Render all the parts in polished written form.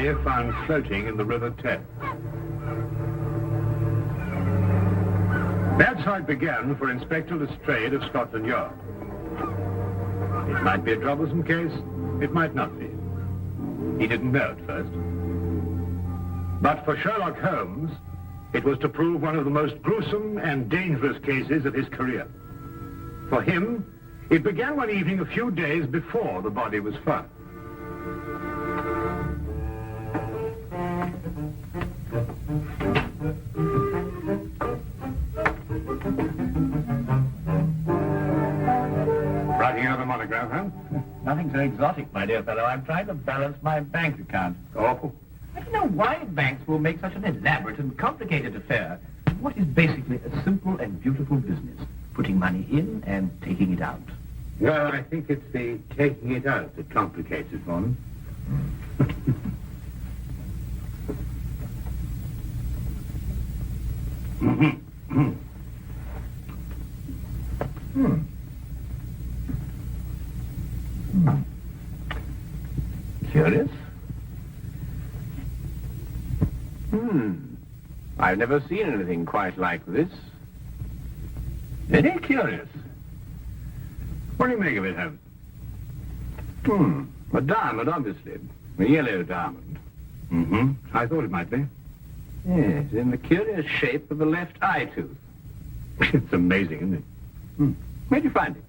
body found floating in the River Thames. That's how it began for Inspector Lestrade of Scotland Yard. It might be a troublesome case, it might not be. He didn't know at first. But for Sherlock Holmes, it was to prove one of the most gruesome and dangerous cases of his career. For him, it began one evening a few days before the body was found. Writing out a monograph, huh? Nothing so exotic, my dear fellow. I'm trying to balance my bank account. Awful. I don't know why banks will make such an elaborate and complicated affair. What is basically a simple and beautiful business. Putting money in and taking it out. Well, I think it's the taking it out that complicates it for them. Curious? I've never seen anything quite like this. Very curious. What do you make of it, Holmes? A diamond, obviously. A yellow diamond. I thought it might be. Yes, in the curious shape of a left eye tooth. It's amazing, isn't it? Where'd you find it?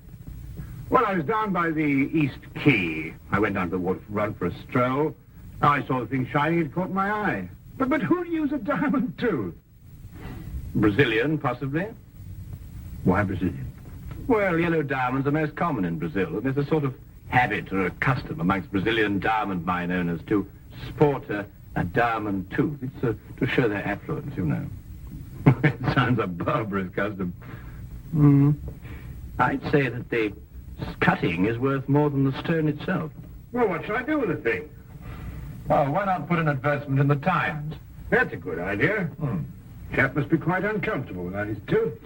Well, I was down by the East Quay. I went down to the waterfront for a stroll. I saw the thing shining, it caught my eye. But who'd use a diamond tooth? Brazilian, possibly. Why Brazilian? Well, yellow diamonds are most common in Brazil. There's a sort of habit or a custom amongst Brazilian diamond mine owners to sport a diamond tooth. It's to show their affluence, you know. It sounds a barbarous custom. I'd say that the cutting is worth more than the stone itself. Well, what shall I do with the thing? Oh, why not put an advertisement in the Times? That's a good idea. Chap must be quite uncomfortable without his tooth.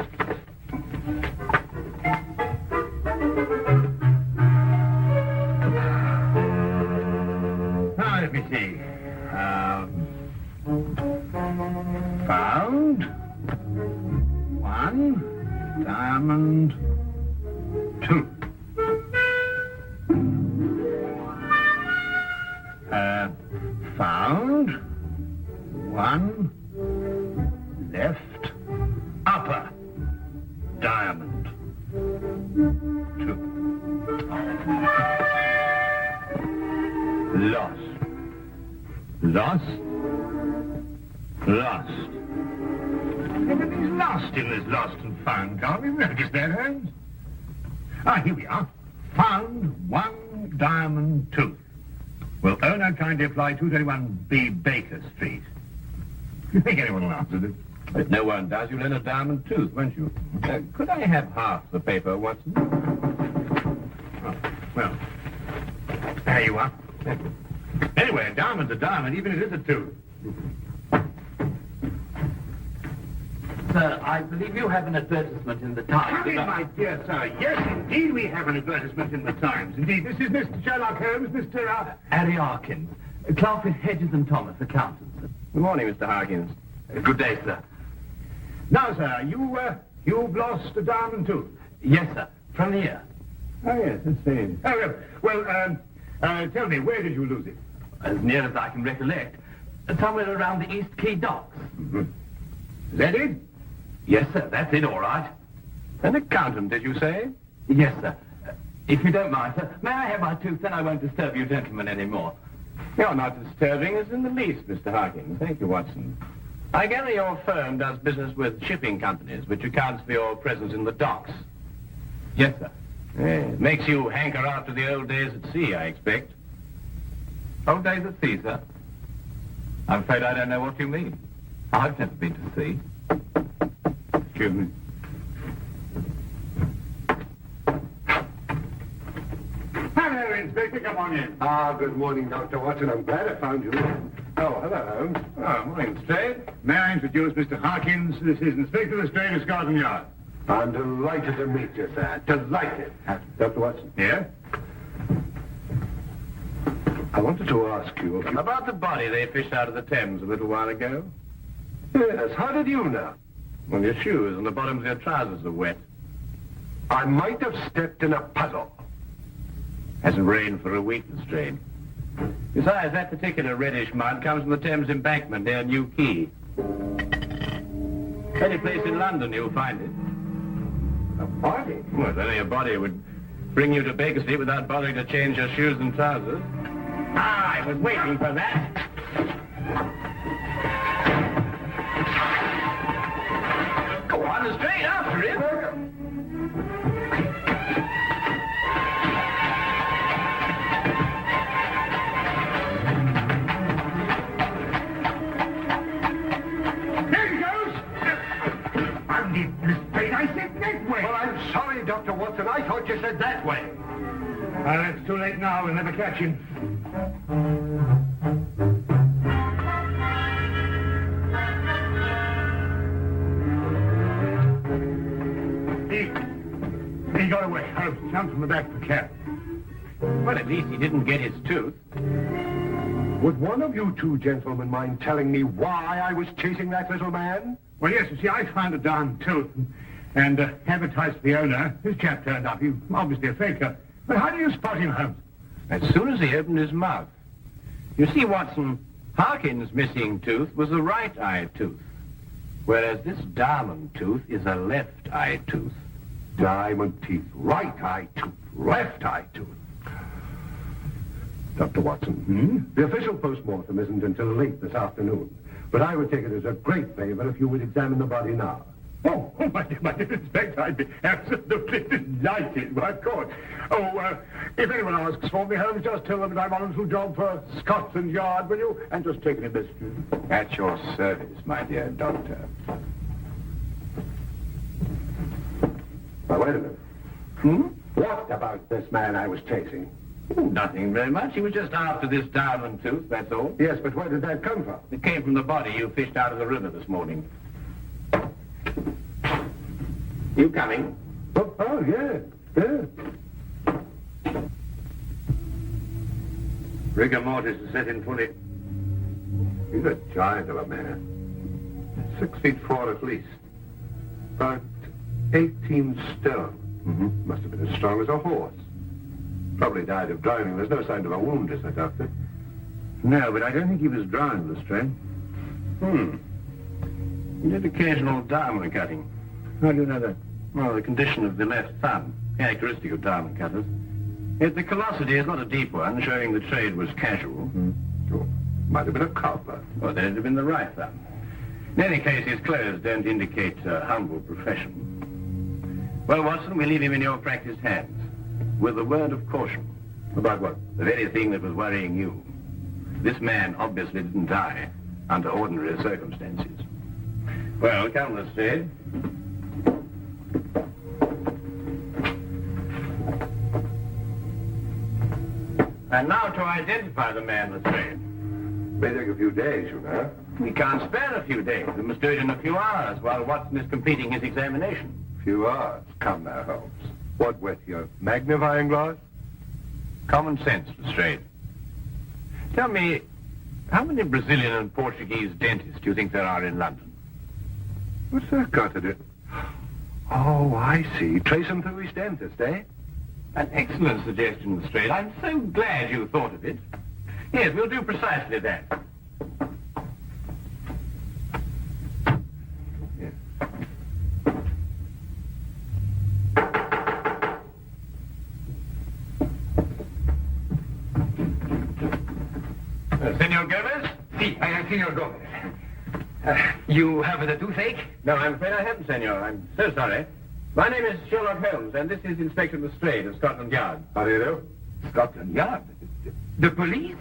Now, let me see. Found one diamond tooth. Found one left upper diamond tooth. Lost. Lost? Lost. Everything's lost in this lost and found column. You've noticed that, Holmes? Here we are. Found one diamond tooth. Will owner kindly apply 231B Baker Street? Do you think anyone will answer this? If no one does, you'll earn a diamond tooth, won't you? Could I have half the paper, Watson? Oh, well, there you are. Anyway, a diamond's a diamond, even if it is a tooth. Sir, I believe you have an advertisement in the Times. My dear sir, yes, indeed we have an advertisement in the Times. Indeed, this is Mr. Sherlock Holmes, Mr. Harry Harkins, clerk with Hedges and Thomas, accountants. Good morning, Mr. Harkins. Good day, sir. Now, sir, you've lost a diamond tooth. Yes, sir, from here. Oh, yes, let's see. Oh, well, tell me, where did you lose it? As near as I can recollect, somewhere around the East Quay docks. Is that it? Yes, sir, that's it, all right. An accountant, did you say? Yes, sir. If you don't mind, sir, may I have my tooth, then I won't disturb you gentlemen any more. You're not disturbing us in the least, Mr. Harkins. Thank you, Watson. I gather your firm does business with shipping companies, which accounts for your presence in the docks. Yes, sir. Yes. Makes you hanker after the old days at sea, I expect. Old days at sea, sir? I'm afraid I don't know what you mean. I've never been to sea. Excuse me. Hello, Inspector. Come on in. Good morning, Dr. Watson. I'm glad I found you. Oh, hello, Holmes. Oh, morning, Lestrade. May I introduce Mr. Harkins? This is Inspector Lestrade of Scotland Yard. I'm delighted to meet you, sir. Delighted. Dr. Watson. Yeah? I wanted to ask you if you... About the body they fished out of the Thames a little while ago. Yes, how did you know? Well, your shoes and the bottoms of your trousers are wet. I might have stepped in a puddle. Hasn't rained for a week, Lestrade. Besides, that particular reddish mud comes from the Thames embankment near New Quay. Any place in London you'll find it. A body? Well, only a body would bring you to Baker Street without bothering to change your shoes and trousers. I was waiting for that. Go on, Lestrade, after him. Well, I'm sorry, Dr. Watson. I thought you said that way. It's too late now. We'll never catch him. He got away. I jumped from the back of the cab. Well, at least he didn't get his tooth. Would one of you two gentlemen mind telling me why I was chasing that little man? Well, yes, you see, I found a darn tooth and advertised to the owner. This chap turned up. He's obviously a faker. But how do you spot him, Holmes? As soon as he opened his mouth. You see, Watson, Harkin's missing tooth was a right eye tooth, whereas this diamond tooth is a left eye tooth. Diamond teeth, right eye tooth, left eye tooth. Dr. Watson, the official postmortem isn't until late this afternoon, but I would take it as a great favor if you would examine the body now. Oh, my dear Inspector, I'd be absolutely delighted. Why, of course. If anyone asks for me, Holmes, just tell them that I'm on a little job for Scotland Yard, will you? And just take an investigation. At your service, my dear doctor. Now, wait a minute. What about this man I was chasing? Oh, nothing very much. He was just after this diamond tooth, that's all. Yes, but where did that come from? It came from the body you fished out of the river this morning. You coming? Oh, yeah. Rigor mortis is set in fully. He's a giant of a man. 6'4" at least. About 18 stone. Must have been as strong as a horse. Probably died of drowning. There's no sign of a wound, is there, Doctor? No, but I don't think he was drowned, Lestrade. He did occasional diamond cutting. How do you know that? Well, the condition of the left thumb, characteristic of diamond cutters. Yet the callosity is not a deep one, showing the trade was casual. Oh, might have been a cobbler. Or then it'd have been the right thumb. In any case, his clothes don't indicate a humble profession. Well, Watson, we leave him in your practiced hands, with a word of caution. About what? The very thing that was worrying you. This man obviously didn't die under ordinary circumstances. Well, come, Lestrade. And now to identify the man, Lestrade. May take a few days, you know. We can't spare a few days. We must do it in a few hours while Watson is completing his examination. Few hours. Come now, Holmes. What with your magnifying glass? Common sense, Lestrade. Tell me, how many Brazilian and Portuguese dentists do you think there are in London? What's that got to do? Oh, I see. Trace him through his dentist, eh? An excellent suggestion, Lestrade. I'm so glad you thought of it. Yes, we'll do precisely that. Yes. Senor Gomez? Si, I am Senor Gomez. You have the toothache? No, I'm afraid I haven't, senor. I'm so sorry. My name is Sherlock Holmes, and this is Inspector Lestrade of Scotland Yard. How do you do? Scotland Yard? The police?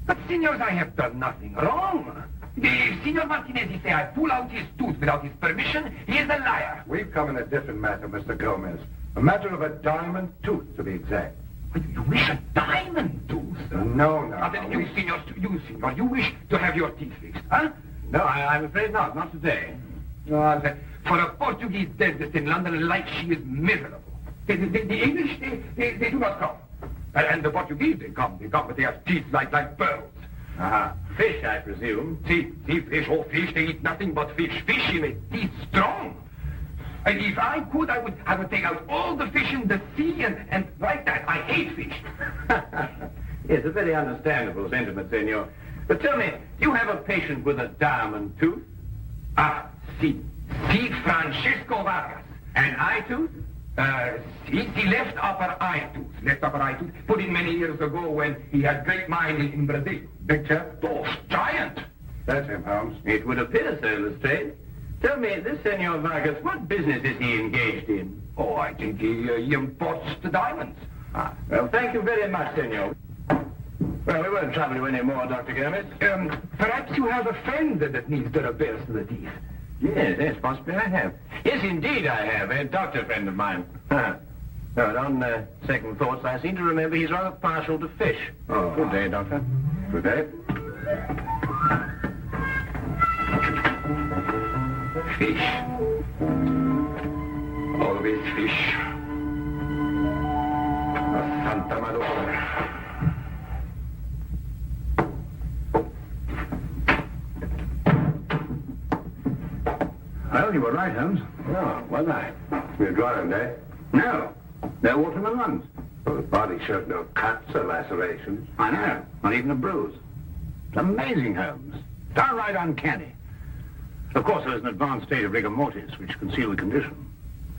But, senors, I have done nothing wrong. If Senor Martinez say I pull out his tooth without his permission, he is a liar. We've come in a different matter, Mr. Gomez. A matter of a diamond tooth, to be exact. But you wish a diamond tooth? No. Then you, senor, you wish to have your teeth fixed, huh? No, I'm afraid not. Not today. For a Portuguese dentist in London, life she is miserable. The English, they do not come. And the Portuguese, they come with their teeth like pearls. Aha. Fish, I presume. See, fish, fish, they eat nothing but fish. Fish in a teeth strong. And if I could, I would take out all the fish in the sea and like that. I hate fish. Yes, a very understandable sentiment, senor. But tell me, do you have a patient with a diamond tooth? Si, Francisco Vargas. An eye tooth? The left upper eye tooth. Put in many years ago when he had great mind in Brazil. Big chap? Oh, giant. That's him, Holmes. It would appear so, Lestrade. Tell me, this Senor Vargas, what business is he engaged in? Oh, I think he imports the diamonds. Well, thank you very much, senor. Well, we won't trouble you any more, Dr. Gomez. Perhaps you have a friend that needs the repairs to the teeth. Yes, possibly I have. Yes, indeed I have. A doctor friend of mine. But on second thoughts, I seem to remember he's rather partial to fish. Oh. Good day, Doctor. Good day. Fish. Always fish. Santa Madonna. Well, you were right, Holmes. Oh, was I? You're drowned, eh? No. No water in the lungs. Well, the body showed no cuts or lacerations. I know. Not even a bruise. It's amazing, Holmes. Downright uncanny. Of course, there's an advanced state of rigor mortis, which concealed the condition.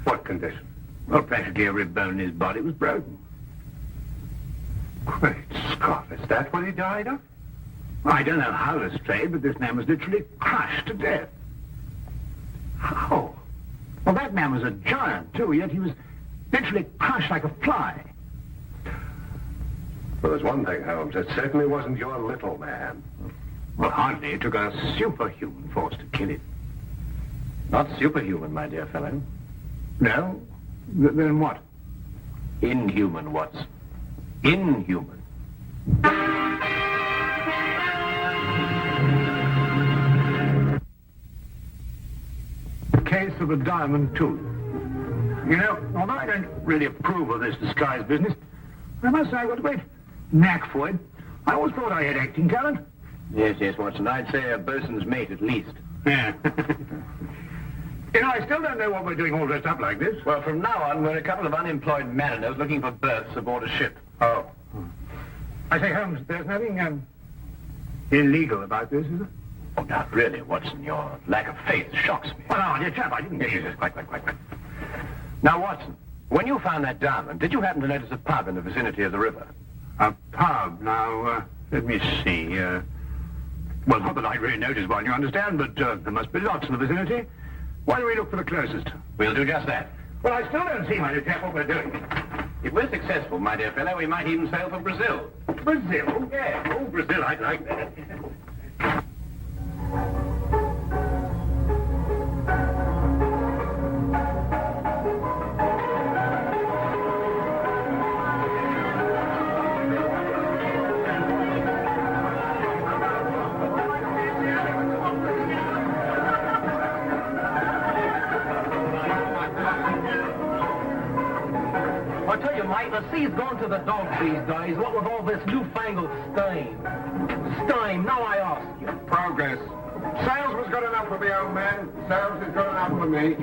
What condition? Well, practically every bone in his body was broken. Great Scott, is that what he died of? Well, I don't know how Lestrade, but this man was literally crushed to death. How? Well, that man was a giant, too, yet he was literally crushed like a fly. Well, there's one thing, Holmes. It certainly wasn't your little man. Well, hardly. It took a superhuman force to kill him. Not superhuman, my dear fellow. No? Then what? Inhuman, Watson. Inhuman. Case of a diamond tooth. You know, although I don't really approve of this disguise business, I must say I've got a great knack for it. I always thought I had acting talent. Yes, Watson. I'd say a bosun's mate at least. Yeah. You know, I still don't know what we're doing all dressed up like this. Well, from now on, we're a couple of unemployed mariners looking for berths aboard a ship. Oh. I say, Holmes, there's nothing illegal about this, is there? Oh, not really, Watson. Your lack of faith shocks me. Well, now, dear chap, I didn't mean Yes, quite. Now, Watson, when you found that diamond, did you happen to notice a pub in the vicinity of the river? A pub. Now, let me see. Well, not that I really noticed one, you understand, but there must be lots in the vicinity. Why don't we look for the closest? We'll do just that. Well, I still don't see, my dear chap, what we're doing. If we're successful, my dear fellow, we might even sail for Brazil. Brazil? Yeah. Oh, Brazil, I'd like that. I tell you, mate, the sea's gone to the dogs these days, what with all this newfangled steam. Steam, now I ask you. Progress. Sales was good enough for me, old man. Sales is good enough for me.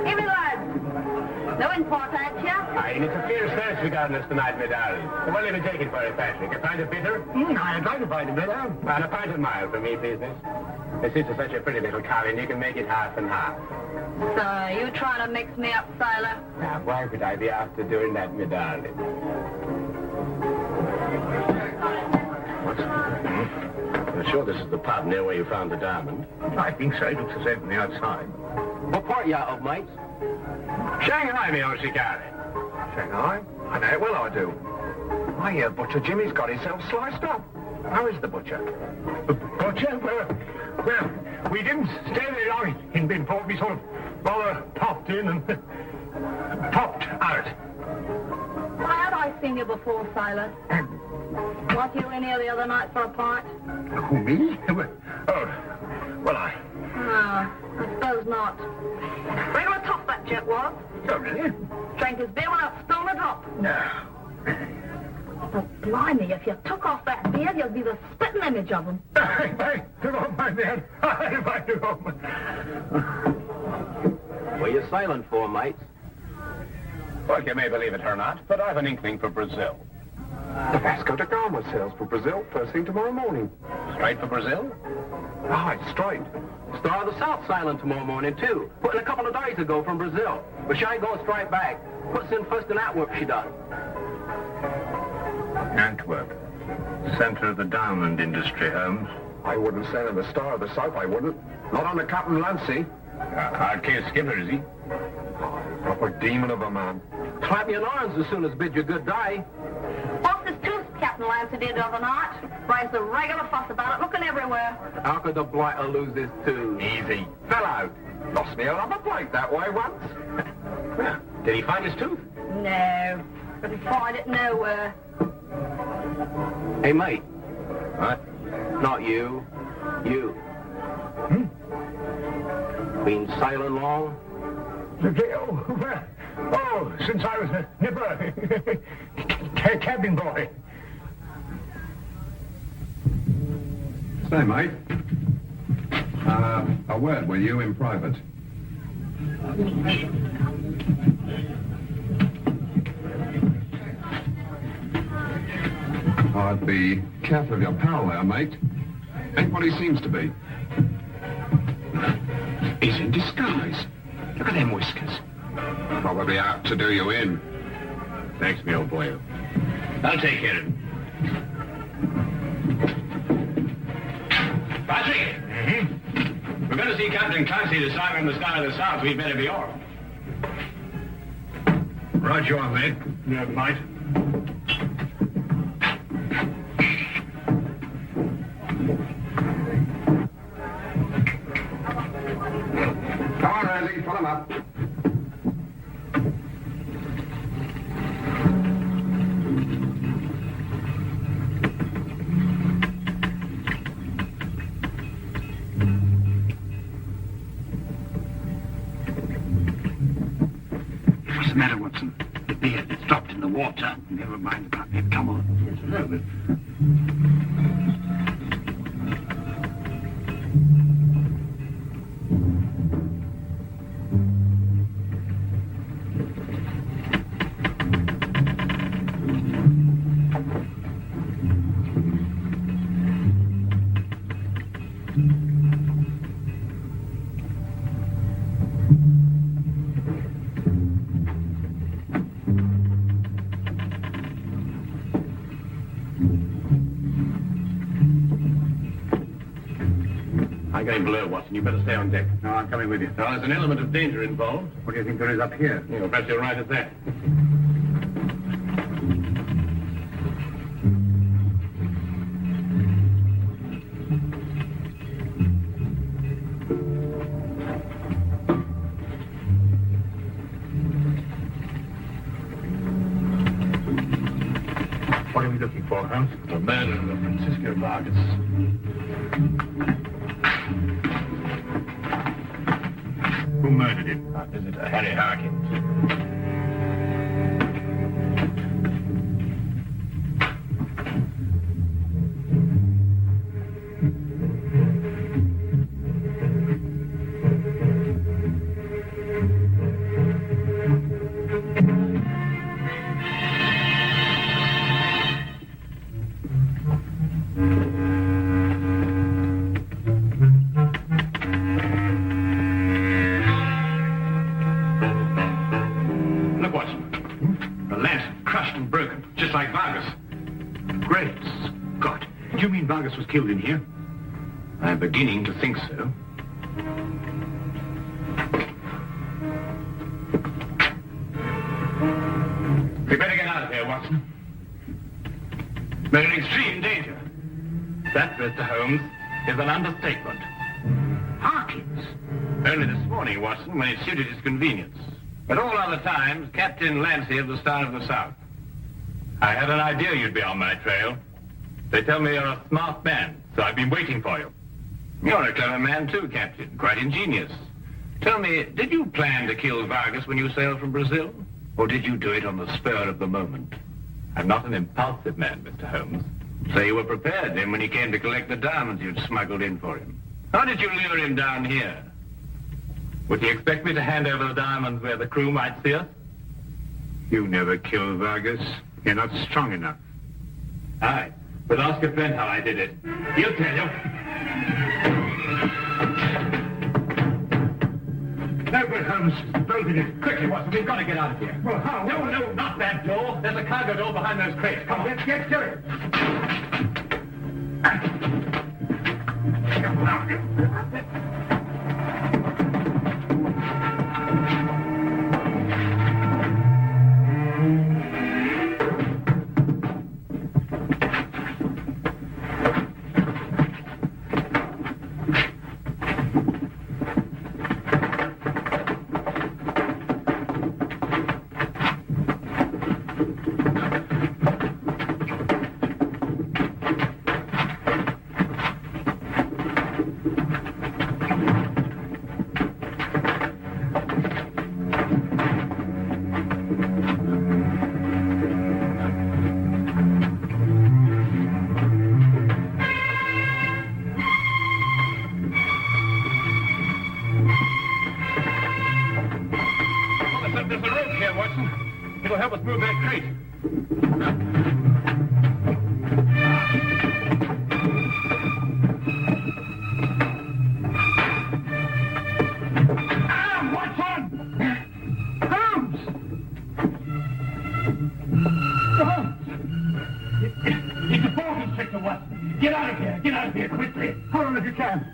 Hey, me lads. No important, yeah? Aye, it's a fierce search we got on us tonight, my darling. What will you be taking for it, Patrick? A pint of bitter? I'd like to find a bit, And a pint of mild for me, please, miss. This is such a pretty little collie, you can make it half and half. So, you trying to mix me up, sailor? Now, why would I be after doing that, my darling? You're sure this is the pub near where you found the diamond? I think so. It looks the same from the outside. What part you out of, mate? Shanghai, me old shikari. Shanghai? I know it well, I do. I hear Butcher Jimmy's got himself sliced up. How is the butcher? The butcher? Well, we didn't stay very long in Binport. We sort of rather popped in and popped out. Why had I seen you before, sailor? Was you in here the other night for a pint? Who, me? Oh, well, I... No, I suppose not. We're going to top that, Joe. it was. Oh, really? Drank his beer without spilling a drop. No. But blimey, if you took off that beard, you'd be the spitting image of him. If I took off my beard, if I took off my... What are you silent for, mates? Well, you may believe it or not, but I've an inkling for Brazil. The Vasco da Gama sails for Brazil first thing tomorrow morning. Straight for Brazil? Right, straight. Star of the South sailing tomorrow morning, too. Put in a couple of days ago from Brazil. But she ain't going straight back. Puts in first in Antwerp, she does. Antwerp. Center of the diamond industry, Holmes. I wouldn't sail in the Star of the South, I wouldn't. Not on the Captain Lancy. Hard case skipper, is he? Proper demon of a man. Clap your arms as soon as bid you good day. What's his tooth, Captain Lancer did the other night? Raised a regular fuss about it, looking everywhere. How could the blighter lose his tooth? Easy. Fell out. Lost me a rubber plate that way once. Did he find his tooth? No, couldn't find it nowhere. Hey, mate. What? Not you. You. Been sailing long? Oh, since I was a nipper, cabin boy. Say, mate. A word, will you, in private? I'd be careful of your pal there, mate. Ain't what he seems to be. He's in disguise. Look at them whiskers. Probably out to do you in. Thanks, me old boy. I'll take care of him. Patrick! We're going to see Captain Clancy this time on the Star of the South. We'd better be off. Right you are, mate. Yeah, mate. Come on, Randy, pull him up. What's the matter, Watson? The beard that's dropped in the water. Never mind about it. Come on. Just a little bit. I'm going below, Watson. You better stay on deck. No, I'm coming with you. Now, there's an element of danger involved. What do you think there is up here? Well, perhaps you're right at that. What are we looking for, Holmes? The murder of Francisco Vargas. Who murdered him? Our visitor, Harry Harkins. Look, Watson. The lance crushed and broken, just like Vargas. Great Scott. Do you mean Vargas was killed in here? I'm beginning to think so. We better get out of here, Watson. We're in extreme danger. That, Mr. Holmes, is an understatement. Harkins. Only this morning, Watson, when it suited his convenience. But all other times, Captain Lancy of the Star of the South. I had an idea you'd be on my trail. They tell me you're a smart man, so I've been waiting for you. You're a clever man, too, Captain. Quite ingenious. Tell me, did you plan to kill Vargas when you sailed from Brazil? Or did you do it on the spur of the moment? I'm not an impulsive man, Mr. Holmes. So you were prepared then when he came to collect the diamonds you'd smuggled in for him. How did you lure him down here? Would he expect me to hand over the diamonds where the crew might see us? You never killed Vargas. You're not strong enough. Aye, but ask a friend how I did it. He'll tell you. No good, Holmes. Broken it. Quickly, Watson. We've got to get out of here. Well, how? No, not that door. There's a cargo door behind those crates. Come on. Let's get to it. There's a rope here, Watson. It'll help us move that crate. It's a ball constrictor, Watson. Get out of here. Get out of here quickly. Hold on if you can.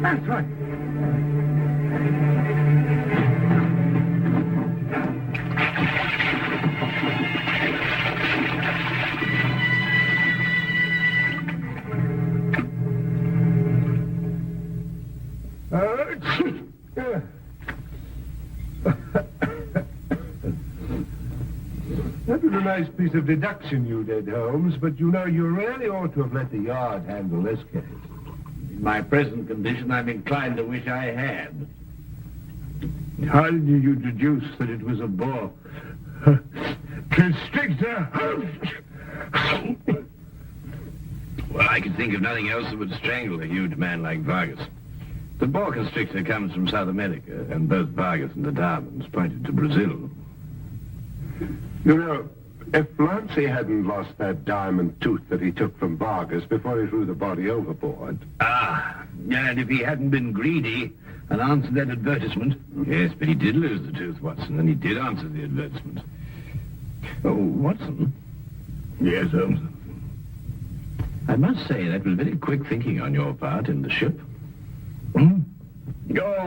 That's right. That was a nice piece of deduction you did, Holmes, but you know, you really ought to have let the Yard handle this case. In my present condition, I'm inclined to wish I had. How did you deduce that it was a boa constrictor? Well, I could think of nothing else that would strangle a huge man like Vargas. The boa constrictor comes from South America, and both Vargas and the diamonds pointed to Brazil. You know, if Lancy hadn't lost that diamond tooth that he took from Vargas before he threw the body overboard... And if he hadn't been greedy and answered that advertisement... Yes, but he did lose the tooth, Watson, and he did answer the advertisement. Oh, Watson? Yes, Holmes? I must say that was very quick thinking on your part in the ship. Oh,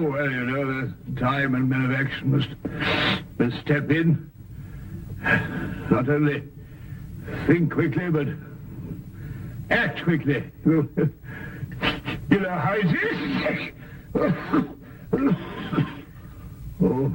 well, you know, there's time and men of action must step in. Not only think quickly, but act quickly. You know how it is? Oh.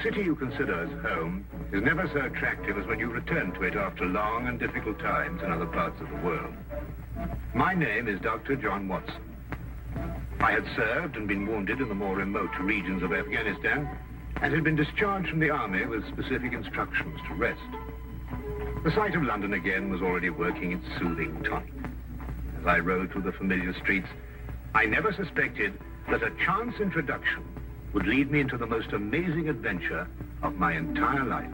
city you consider as home is never so attractive as when you return to it after long and difficult times in other parts of the world. My name is Dr. John Watson. I had served and been wounded in the more remote regions of Afghanistan and had been discharged from the army with specific instructions to rest. The sight of London again was already working its soothing tonic. As I rode through the familiar streets, I never suspected that a chance introduction would lead me into the most amazing adventure of my entire life.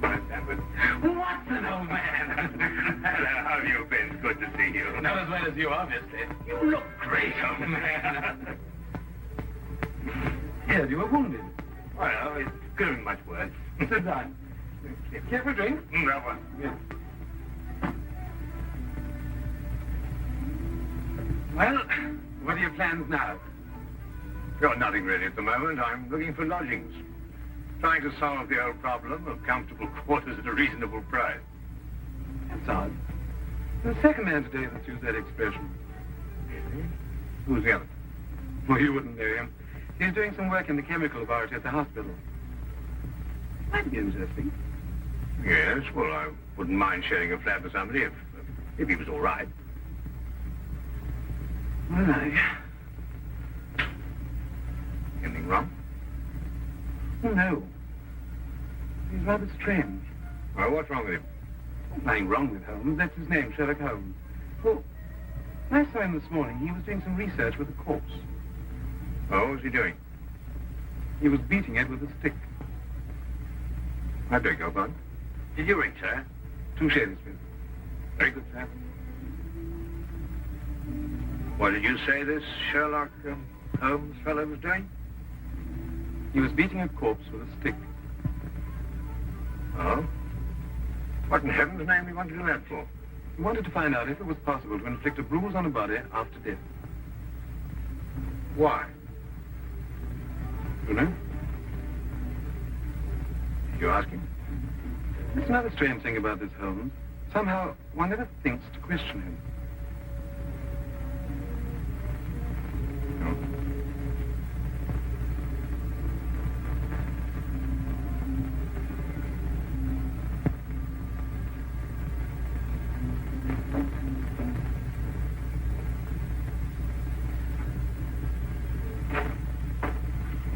Watson, old man. Hello, how have you been? Good to see you. Not as well as you, obviously. You look great, old man. Yes, you were wounded. Well, it couldn't be much worse. Sit down. Care for a drink? Well, well. Yes. Well, what are your plans now? Got nothing really at the moment. I'm looking for lodgings. Trying to solve the old problem of comfortable quarters at a reasonable price. That's odd. The second man today that's used that expression. Who's the other? Well, you wouldn't know him. He's doing some work in the chemical laboratory at the hospital. Might be interesting. Yes, well, I wouldn't mind sharing a flat with somebody if he was all right. All right. Anything wrong? Oh, no. He's rather strange. Well, what's wrong with him? Nothing wrong with Holmes. That's his name, Sherlock Holmes. Well, I saw him this morning. He was doing some research with a corpse. Oh, what was he doing? He was beating it with a stick. I beg your pardon? Did you ring, sir? 2 shillings, please. Very good, sir. What did you say this Sherlock Holmes fellow was doing? He was beating a corpse with a stick. Oh? What in heaven's name do you want to do that for? He wanted to find out if it was possible to inflict a bruise on a body after death. Why? You know? Did you ask him? There's another strange thing about this Holmes. Somehow, one never thinks to question him. No.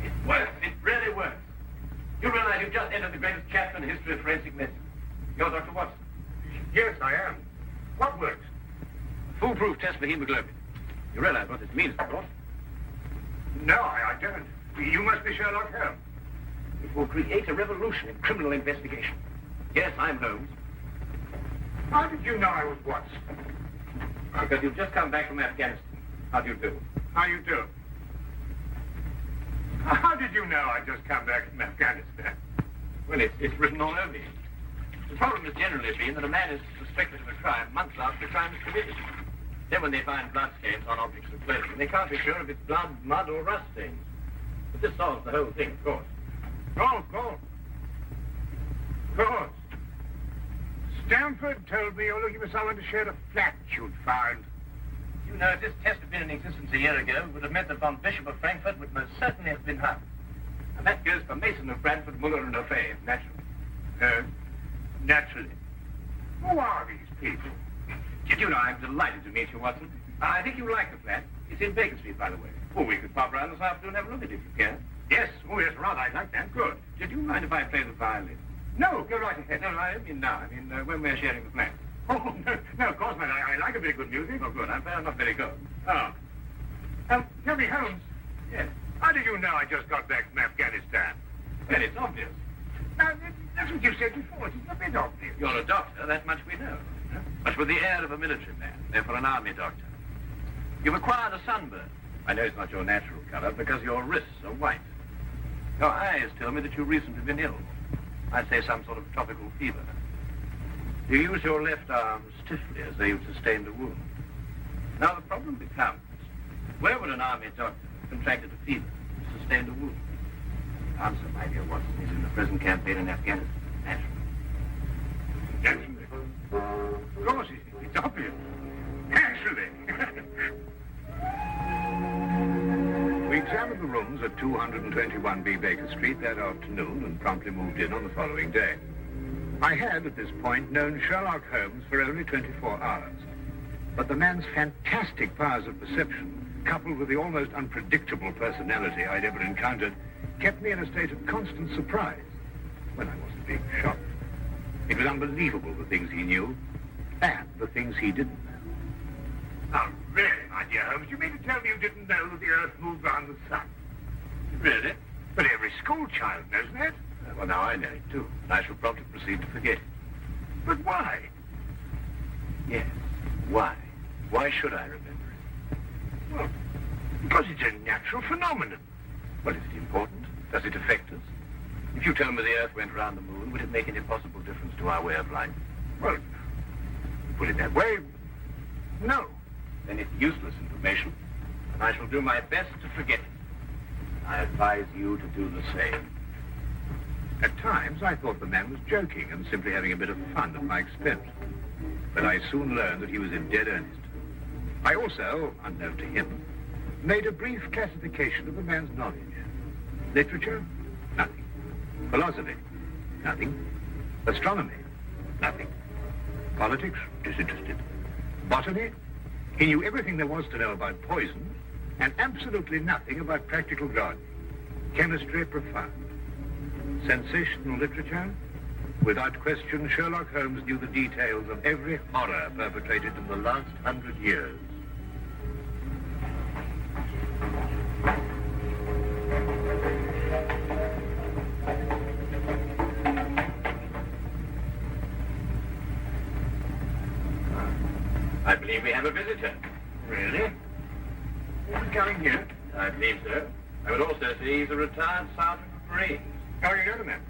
It works. It really works. You realize you've just entered the greatest chapter in the history of forensic medicine. You're Dr. Watson. Yes, I am. What works? Foolproof test for hemoglobin. You realize what this means, of course? No, I don't. You must be Sherlock Holmes. It will create a revolution in criminal investigation. Yes, I'm Holmes. How did you know I was Watson? Because you've just come back from Afghanistan. How do you do? How you do? How did you know I'd just come back from Afghanistan? Well, it's written all over you. The problem has generally been that a man is suspected of a crime months after the crime is committed. Then when they find bloodstains on objects of clothing, they can't be sure if it's blood, mud, or rust stains. But this solves the whole thing, of course. Oh, of course. Of course. Stamford told me you're looking for someone to share a flat you'd found. You know, if this test had been in existence a year ago, it would have meant that Von Bishop of Frankfurt would most certainly have been hung. And that goes for Mason of Bradford, Muller, and O'Fay, naturally. Naturally. Who are these people? Did you know, I'm delighted to meet you, Watson. I think you'll like the flat. It's in Baker Street, by the way. Oh, we could pop around this afternoon and have a look at it if you can. Yes, oh yes, rather, I like that. Good. Did you mind if I play the violin? No, go right ahead. No, I don't mean now. I mean when we're sharing the flat. Oh, no, of course, man. I like a bit of good music. Oh, good. I'm not very good. Oh. Tell me, Holmes, Yes. how did you know I just got back from Afghanistan? Well, it's obvious. Now, that's what you said before. It's a bit obvious. You're a doctor, that much we know. But with the air of a military man, therefore an army doctor. You've acquired a sunburn. I know it's not your natural color because your wrists are white. Your eyes tell me that you've recently been ill. I'd say some sort of tropical fever. You use your left arm stiffly as though you'd sustained a wound. Now the problem becomes, where would an army doctor have contracted a fever, sustained a wound? The answer, my dear Watson, is in the present campaign in Afghanistan, naturally. Naturally. Of course, it's obvious. Naturally. We examined the rooms at 221B Baker Street that afternoon and promptly moved in on the following day. I had, at this point, known Sherlock Holmes for only 24 hours. But the man's fantastic powers of perception, coupled with the almost unpredictable personality I'd ever encountered, kept me in a state of constant surprise when I wasn't being shocked. It was unbelievable the things he knew and the things he didn't know. Now, really, my dear Holmes, you mean to tell me you didn't know that the Earth moved around the sun? Really? But every school child knows that. Well, now I know it, too. I shall promptly proceed to forget it. But why? Yes. Why? Why should I remember it? Well, because it's a natural phenomenon. Well, is it important? Does it affect us? If you tell me the Earth went round the moon, would it make any possible difference to our way of life? Well, put it that way, no. Then it's useless information, and I shall do my best to forget it. I advise you to do the same. At times, I thought the man was joking and simply having a bit of fun at my expense. But I soon learned that he was in dead earnest. I also, unknown to him, made a brief classification of the man's knowledge. Literature? Nothing. Philosophy? Nothing. Astronomy? Nothing. Politics? Disinterested. Botany? He knew everything there was to know about poison, and absolutely nothing about practical gardening. Chemistry? Profound. Sensational literature? Without question, Sherlock Holmes knew the details of every horror perpetrated in the last 100 years. I believe we have a visitor. Really? Who's coming here? I believe so. I would also say he's a retired sergeant of Marines. How do you know the man?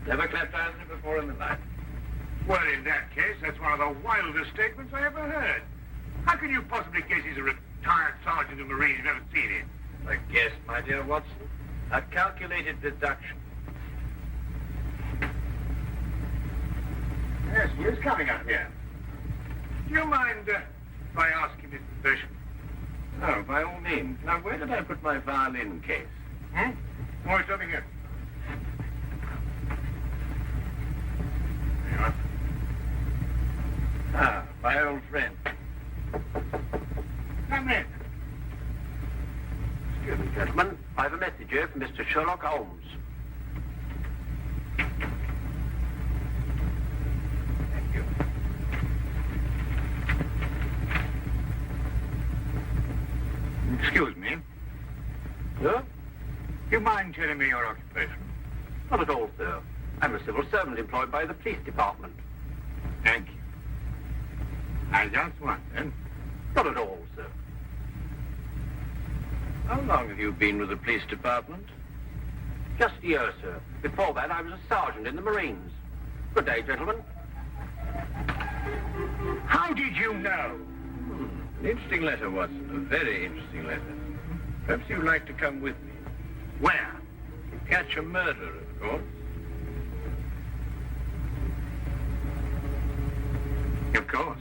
Never clapped eyes on him before in my life. Well, in that case, that's one of the wildest statements I ever heard. How can you possibly guess he's a retired sergeant of Marines? You've never seen him. A guess, my dear Watson. A calculated deduction. Yes, he is coming up here. Do you mind if I ask him his profession? Oh, by all means. Now, where did I put my violin case? Oh, it's over here. There you are. Ah, my old friend. Come in. Excuse me, gentlemen. I have a message here from Mr. Sherlock Holmes. Thank you. Excuse me. Sir? Do you mind telling me your occupation? Not at all, sir. I'm a civil servant employed by the police department. Thank you. I just want, then. Not at all, sir. How long have you been with the police department? Just a year, sir. Before that, I was a sergeant in the Marines. Good day, gentlemen. How did you know? An interesting letter, Watson. A very interesting letter. Perhaps you'd like to come with me. Where? To catch a murderer, of course. Of course.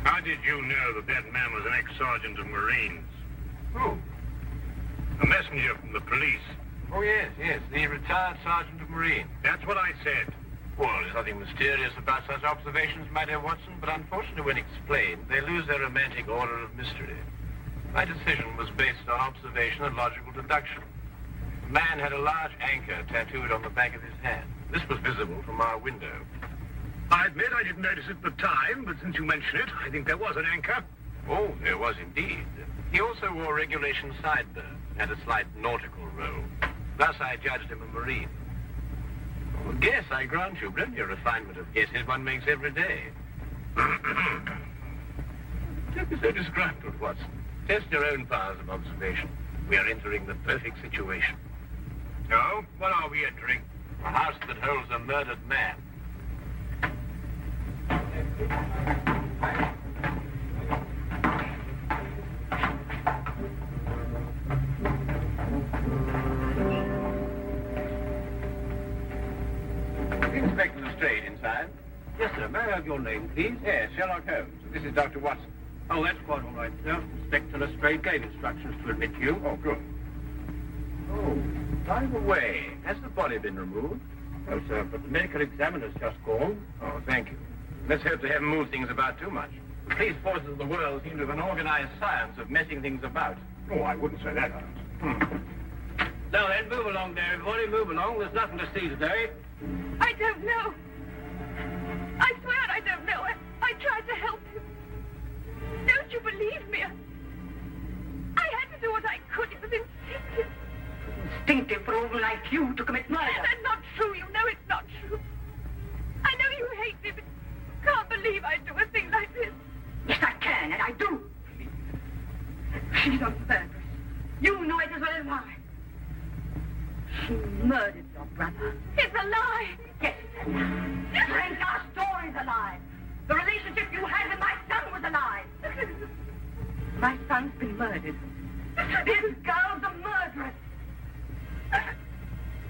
How did you know that that man was an ex-sergeant of Marines? Who? A messenger from the police. Oh, yes, the retired sergeant of Marines. That's what I said. Well, there's nothing mysterious about such observations, my dear Watson, but unfortunately when explained, they lose their romantic order of mystery. My decision was based on observation and logical deduction. The man had a large anchor tattooed on the back of his hand. This was visible from our window. I admit I didn't notice it at the time, but since you mention it, I think there was an anchor. Oh, there was indeed. He also wore regulation sideburns and a slight nautical robe. Thus I judged him a Marine. Well, guess, I grant you, but only a refinement of guesses one makes every day. Don't be so disgruntled, Watson. Test your own powers of observation. We are entering the perfect situation. No? What are we entering? A house that holds a murdered man. Inspector Lestrade inside. Yes, sir. May I have your name, please? Yes, Sherlock Holmes, This is Dr. Watson. Oh, that's quite all right, sir. Inspector Lestrade gave instructions to admit you. Oh, good. Oh, by the way, has the body been removed? No, sir, but the medical examiner's just called. Oh, thank you. Let's hope they haven't moved things about too much. The police forces of the world seem to have an organized science of messing things about. Oh, I wouldn't say that, Holmes. Now then, move along there, everybody, move along. There's nothing to see today. I don't know. I swear I don't know. I tried to help him. Don't you believe me? I had to do what I could. It was instinctive. Instinctive for a woman like you to commit murder. That's not true. You know it's not true. I know you hate me, but you can't believe I'd do a thing like this. Yes, I can, and I do. She's a murderess. You know it as well as I. She murdered your brother. It's a lie. Yes, it's a lie. The entire story's a lie. The relationship you had with my son was a lie. My son's been murdered. This girl's a murderess.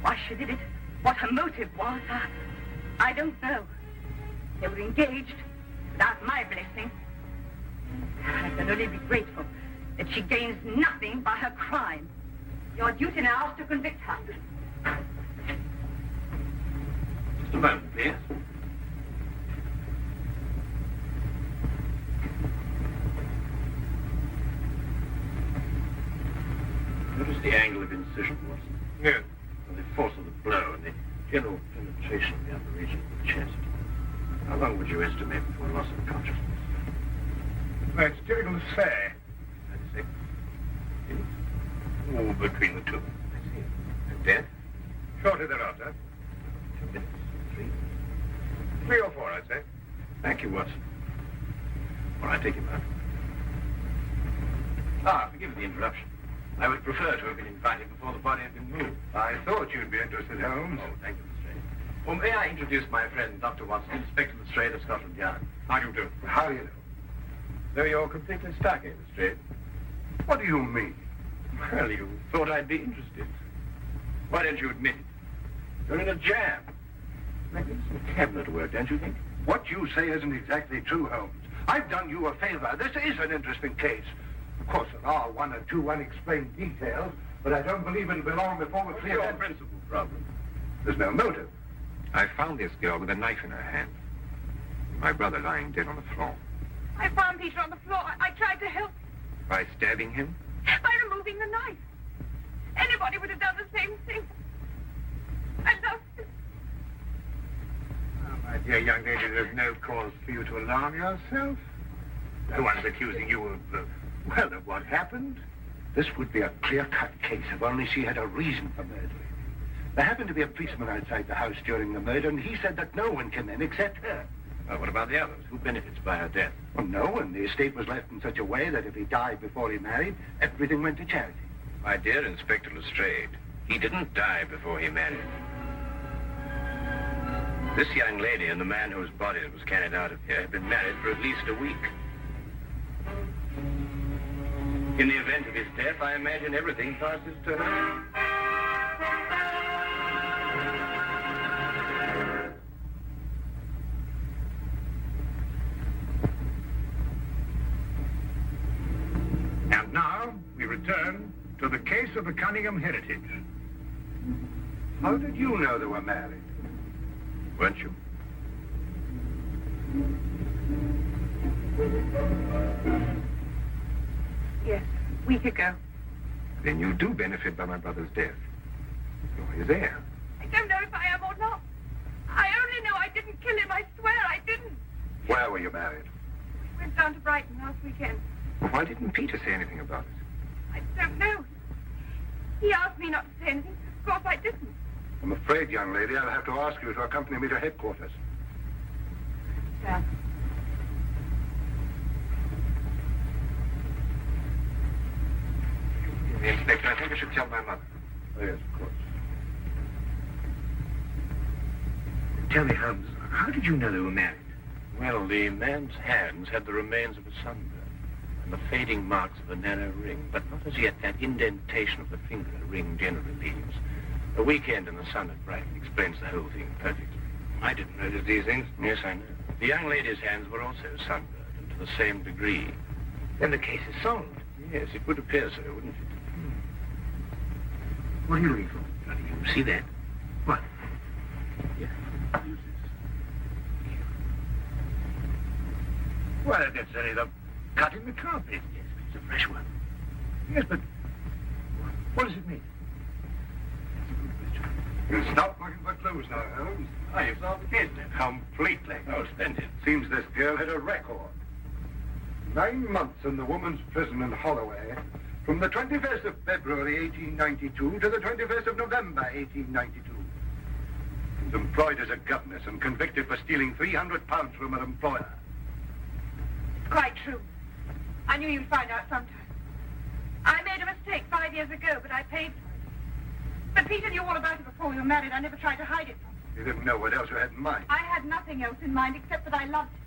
Why she did it, what her motive was, I don't know. They were engaged without my blessing. I can only be grateful that she gains nothing by her crime. Your duty now is to convict her. Just a moment, please. Notice the angle of incision, Watson? Yes. And the force of the blow and the general penetration of the upper region of the chest. How long would you estimate before loss of consciousness? Well, it's difficult to say. 36. Oh, between the two. I see. And death? Shortly thereafter. 2 minutes. 3. 3 or 4, I'd say. Thank you, Watson. All right, take him out. Ah, forgive me the interruption. I would prefer to have been invited before the body had been moved. I thought you'd be interested, Holmes. Oh, thank you, Lestrade. Well, may I introduce my friend, Dr. Watson, Inspector Lestrade of Scotland Yard. How do you do? How do you know? Though you're completely stuck, Lestrade. What do you mean? Well, you thought I'd be interested. Why don't you admit it? You're in a jam. Magnificent cabinet work, don't you think? What you say isn't exactly true, Holmes. I've done you a favor. This is an interesting case. Of course, there are 1 or 2 unexplained details, but I don't believe it'll be long before we're clear. What's your principal problem? There's no motive. I found this girl with a knife in her hand. My brother lying dead on the floor. I found Peter on the floor. I tried to help By stabbing him? by removing the knife. Anybody would have done the same thing. I loved him. Oh, my dear young lady, there's no cause for you to alarm yourself. No one's accusing you of, well, of what happened. This would be a clear-cut case if only she had a reason for murdering. There happened to be a policeman outside the house during the murder, and he said that no one came in except her. Well, what about the others? Who benefits by her death? Well, no one. The estate was left in such a way that if he died before he married, everything went to charity. My dear Inspector Lestrade, he didn't die before he married. This young lady and the man whose body was carried out of here had been married for at least a week. In the event of his death, I imagine everything passes to her. And now we return to the case of the Cunningham heritage. How did you know they were married? Weren't you? Yes, a week ago. Then you do benefit by my brother's death. You're his heir. I don't know if I am or not. I only know I didn't kill him. I swear I didn't. Where were you married? We went down to Brighton last weekend. Well, why didn't Peter say anything about it? I don't know. He asked me not to say anything. Of course I didn't. I'm afraid, young lady, I'll have to ask you to accompany me to headquarters. Yeah. Inspector, I think I should tell my mother. Oh, yes, of course. Tell me, Holmes, how did you know they were married? Well, the man's hands had the remains of a sunburn and the fading marks of a narrow ring, but not as yet that indentation of the finger a ring generally leaves. A weekend in the sun at Brighton explains the whole thing perfectly. I didn't notice these things. Yes, I know. The young lady's hands were also sunburned, and to the same degree. Then the case is solved. Yes, it would appear so, wouldn't it? What are you looking for? Now, do you see that? What? Here, use this. Well, that's only the cut in the carpet. Yes, but it's a fresh one. Yes, but what does it mean? You stop looking for clues now, Holmes. Oh, you've solved the case then? Completely. Oh, splendid. Seems this girl had a record. 9 months in the woman's prison in Holloway, from the 21st of February 1892 to the 21st of November 1892. She was employed as a governess and convicted for stealing £300 from her employer. It's quite true. I knew you'd find out sometime. I made a mistake 5 years ago, but I paid for it. But Peter knew all about it before we were married. I never tried to hide it from him. You didn't know what else you had in mind. I had nothing else in mind except that I loved him.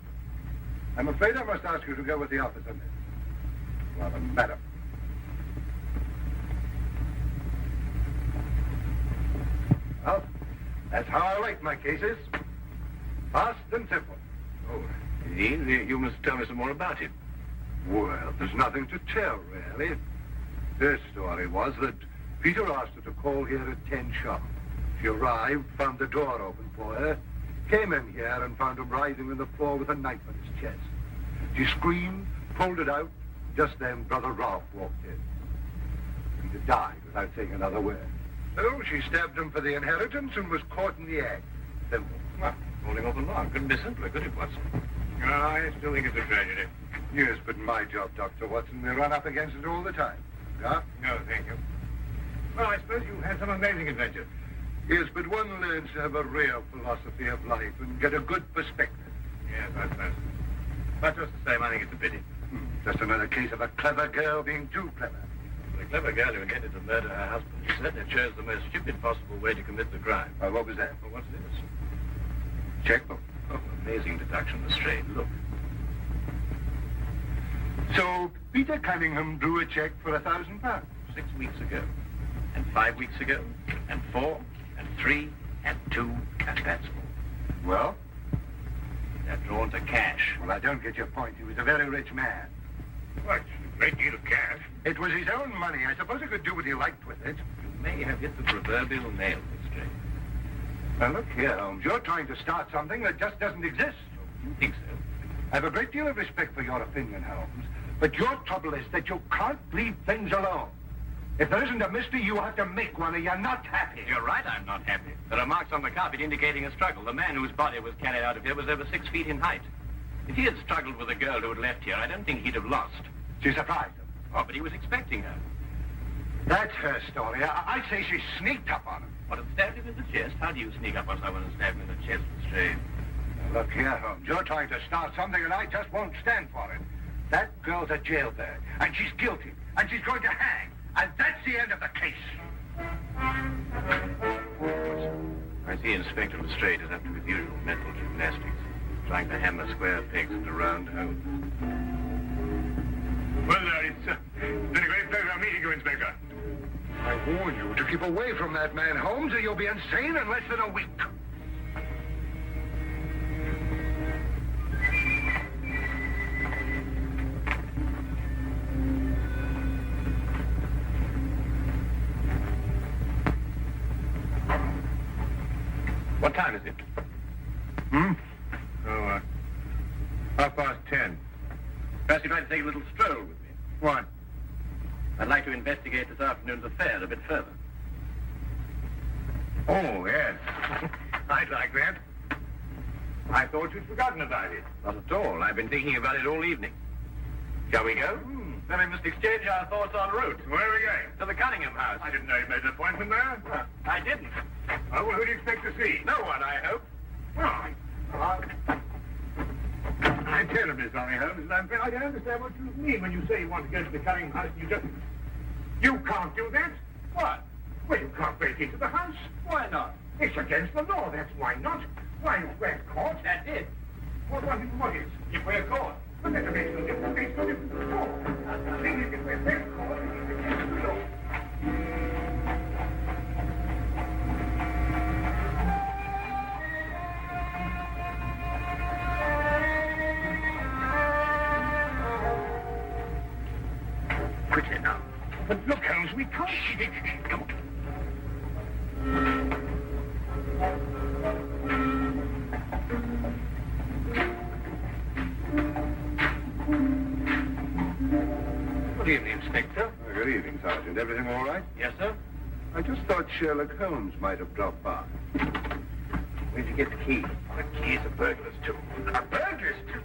I'm afraid I must ask you to go with the officer, miss. Well, madam. Well, that's how I like my cases. Fast and simple. Oh, indeed? You must tell me some more about it. Well, there's nothing to tell, really. Her story was that Peter asked her to call here at 10 sharp. She arrived, found the door open for her, came in here and found him writhing on the floor with a knife on his chest. She screamed, pulled it out. Just then, Brother Ralph walked in. Peter died without saying another word. So she stabbed him for the inheritance and was caught in the act. Simple. Well, holding off the law. Couldn't be simpler, could it, Watson? Oh, I still think it's a tragedy. Yes, but my job, Dr. Watson, we run up against it all the time. Yeah? No, thank you. Well, I suppose you've had some amazing adventures. Yes, but one learns to have a real philosophy of life and get a good perspective. Yes, I suppose. But just the same, I think it's a pity. Just another case of a clever girl being too clever. The clever girl who intended to murder her husband certainly chose the most stupid possible way to commit the crime. What was that? Well, what's this? Checkbook. Oh, amazing deduction, Lestrade. Look. So Peter Cunningham drew a check for £1,000. 6 weeks ago, and 5 weeks ago, and 4, and 3, and 2, and that's all. Well? They're drawn to cash. Well, I don't get your point. He was a very rich man. What? A great deal of cash. It was his own money. I suppose he could do what he liked with it. You may have hit the proverbial nail, Lestrade. Now, look here, Holmes. You're trying to start something that just doesn't exist. You think so? I have a great deal of respect for your opinion, Holmes. But your trouble is that you can't leave things alone. If there isn't a mystery, you have to make one, or you're not happy. You're right, I'm not happy. There are marks on the carpet indicating a struggle. The man whose body was carried out of here was over 6 feet in height. If he had struggled with a girl who had left here, I don't think he'd have lost. She surprised him. Oh, but he was expecting her. That's her story. I'd say she sneaked up on him. What, had stabbed him in the chest? How do you sneak up on someone and stab him in the chest, Lestrade? Now, look here, Holmes. You're trying to start something, and I just won't stand for it. That girl's a jailbird, and she's guilty, and she's going to hang. And that's the end of the case. I see Inspector Lestrade is up to his usual mental gymnastics, trying to hammer square pegs into round holes. Well, it's been a great pleasure meeting you, Inspector. I warn you to keep away from that man, Holmes, or you'll be insane in less than a week. What time is it? Oh, 10:30. Perhaps you'd like to take a little stroll with me. What? I'd like to investigate this afternoon's affair a bit further. Oh, yes. I'd like that. I thought you'd forgotten about it. Not at all. I've been thinking about it all evening. Shall we go? Then we must exchange our thoughts en route. Where are we going? To the Cunningham house. I didn't know you made an appointment there. I didn't. Oh, well, who do you expect to see? No one, I hope. Well, I'm terribly sorry, Holmes, and I'm afraid I don't understand what you mean when you say you want to go to the Cunningham house and you can't do that. What? Well, you can't break into the house. Why not? It's against the law, that's why not. Why, if we're caught. That's it. What is? If we're caught. But that makes no difference. It makes no difference at all. The thing is, if we're caught, it's against the law. But look, Holmes, we can't... Come on. Good evening, Inspector. Good evening, Sergeant. Everything all right? Yes, sir? I just thought Sherlock Holmes might have dropped by. Where'd you get the key? The key's a burglar's too. A burglar's too?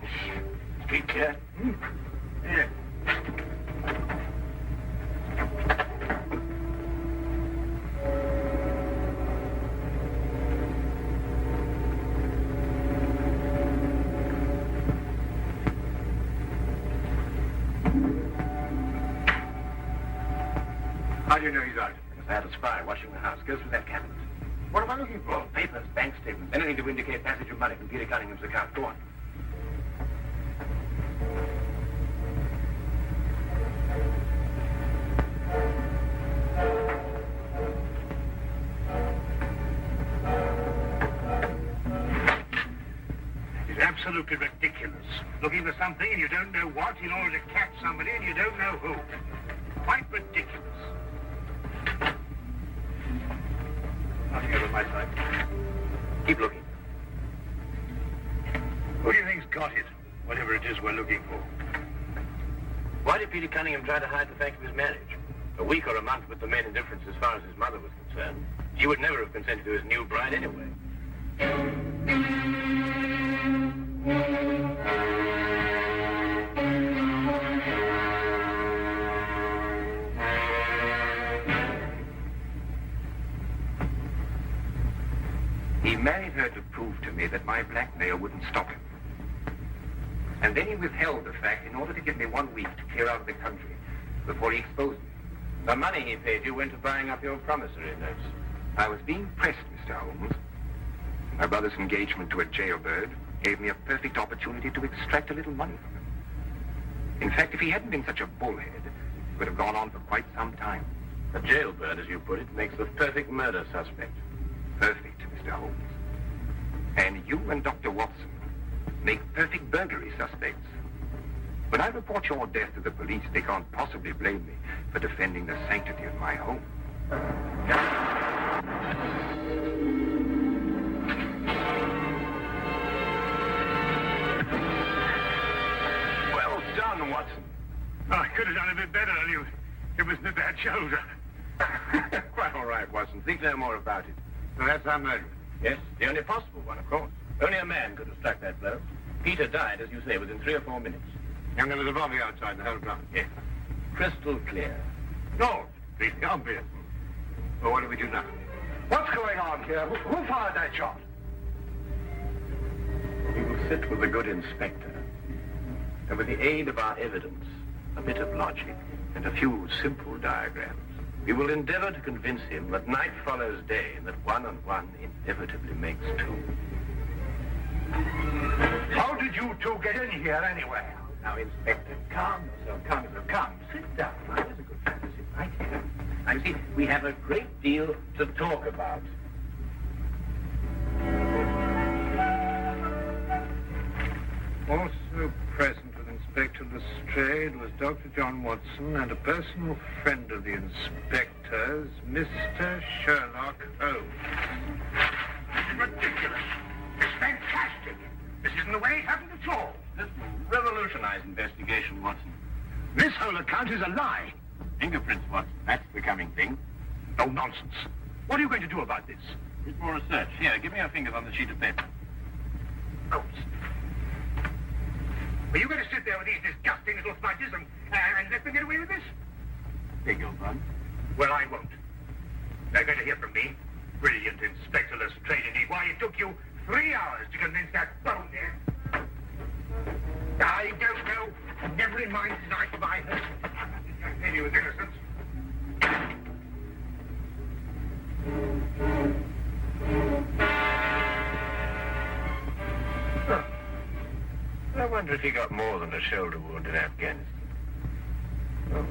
Street cat? Yeah. How do you know he's out? Because I had a spy watching the house. Go through that cabinet. What am I looking for? Papers, bank statements, anything to indicate passage of money from Peter Cunningham's account. Go on. It's absolutely ridiculous. Looking for something and you don't know what in order to catch somebody and you don't know who. Quite ridiculous. Nothing over my side. Keep looking. Who do you think's got it? Whatever it is we're looking for. Why did Peter Cunningham try to hide the fact of his marriage? A week or a month put the main indifference as far as his mother was concerned. She would never have consented to his new bride anyway. He married her to prove to me that my blackmail wouldn't stop him. And then he withheld the fact in order to give me 1 week to clear out of the country before he exposed me. The money he paid you went to buying up your promissory notes. I was being pressed, Mr. Holmes. My brother's engagement to a jailbird gave me a perfect opportunity to extract a little money from him. In fact, if he hadn't been such a bullhead, it would have gone on for quite some time. A jailbird, as you put it, makes the perfect murder suspect. Perfect, Mr. Holmes. And you and Dr. Watson make perfect burglary suspects. When I report your death to the police, they can't possibly blame me for defending the sanctity of my home. Well done, Watson. Oh, I could have done a bit better. It was the bad shoulder. Quite all right, Watson. Think no more about it. So that's our murder. Yes, the only possible one, of course. Only a man could have struck that blow. Peter died, as you say, within 3 or 4 minutes. And there was a body outside the whole ground. Yes. Crystal clear. No, completely obvious. Well, what do we do now? What's going on here? Who fired that shot? We will sit with the good inspector, and with the aid of our evidence, a bit of logic, and a few simple diagrams, we will endeavor to convince him that night follows day, and that 1 and 1 inevitably makes 2. How did you two get in here anyway? Now, Inspector, calm yourself, calm yourself, calm. Sit down. Now, there's a good fellow. Sit right here. Now, you see, we have a great deal to talk about. Also present with Inspector Lestrade was Dr. John Watson and a personal friend of the inspector's, Mr. Sherlock Holmes. This is ridiculous. It's fantastic. This isn't the way it happened at all. This will revolutionize investigation, Watson. This whole account is a lie. Fingerprints, Watson. That's the coming thing. No nonsense. What are you going to do about this? Need more research. Here, give me your fingers on the sheet of paper. Oh. Are you going to sit there with these disgusting little smudges and let them get away with this? Beg your pardon? Well, I won't. They're going to hear from me. Brilliant Inspector Lestrade, indeed. Why, it took you 3 hours to convince that bone there. I don't know. Never in mind tonight by her. This lady was innocent. I wonder if he got more than a shoulder wound in Afghanistan. Oh.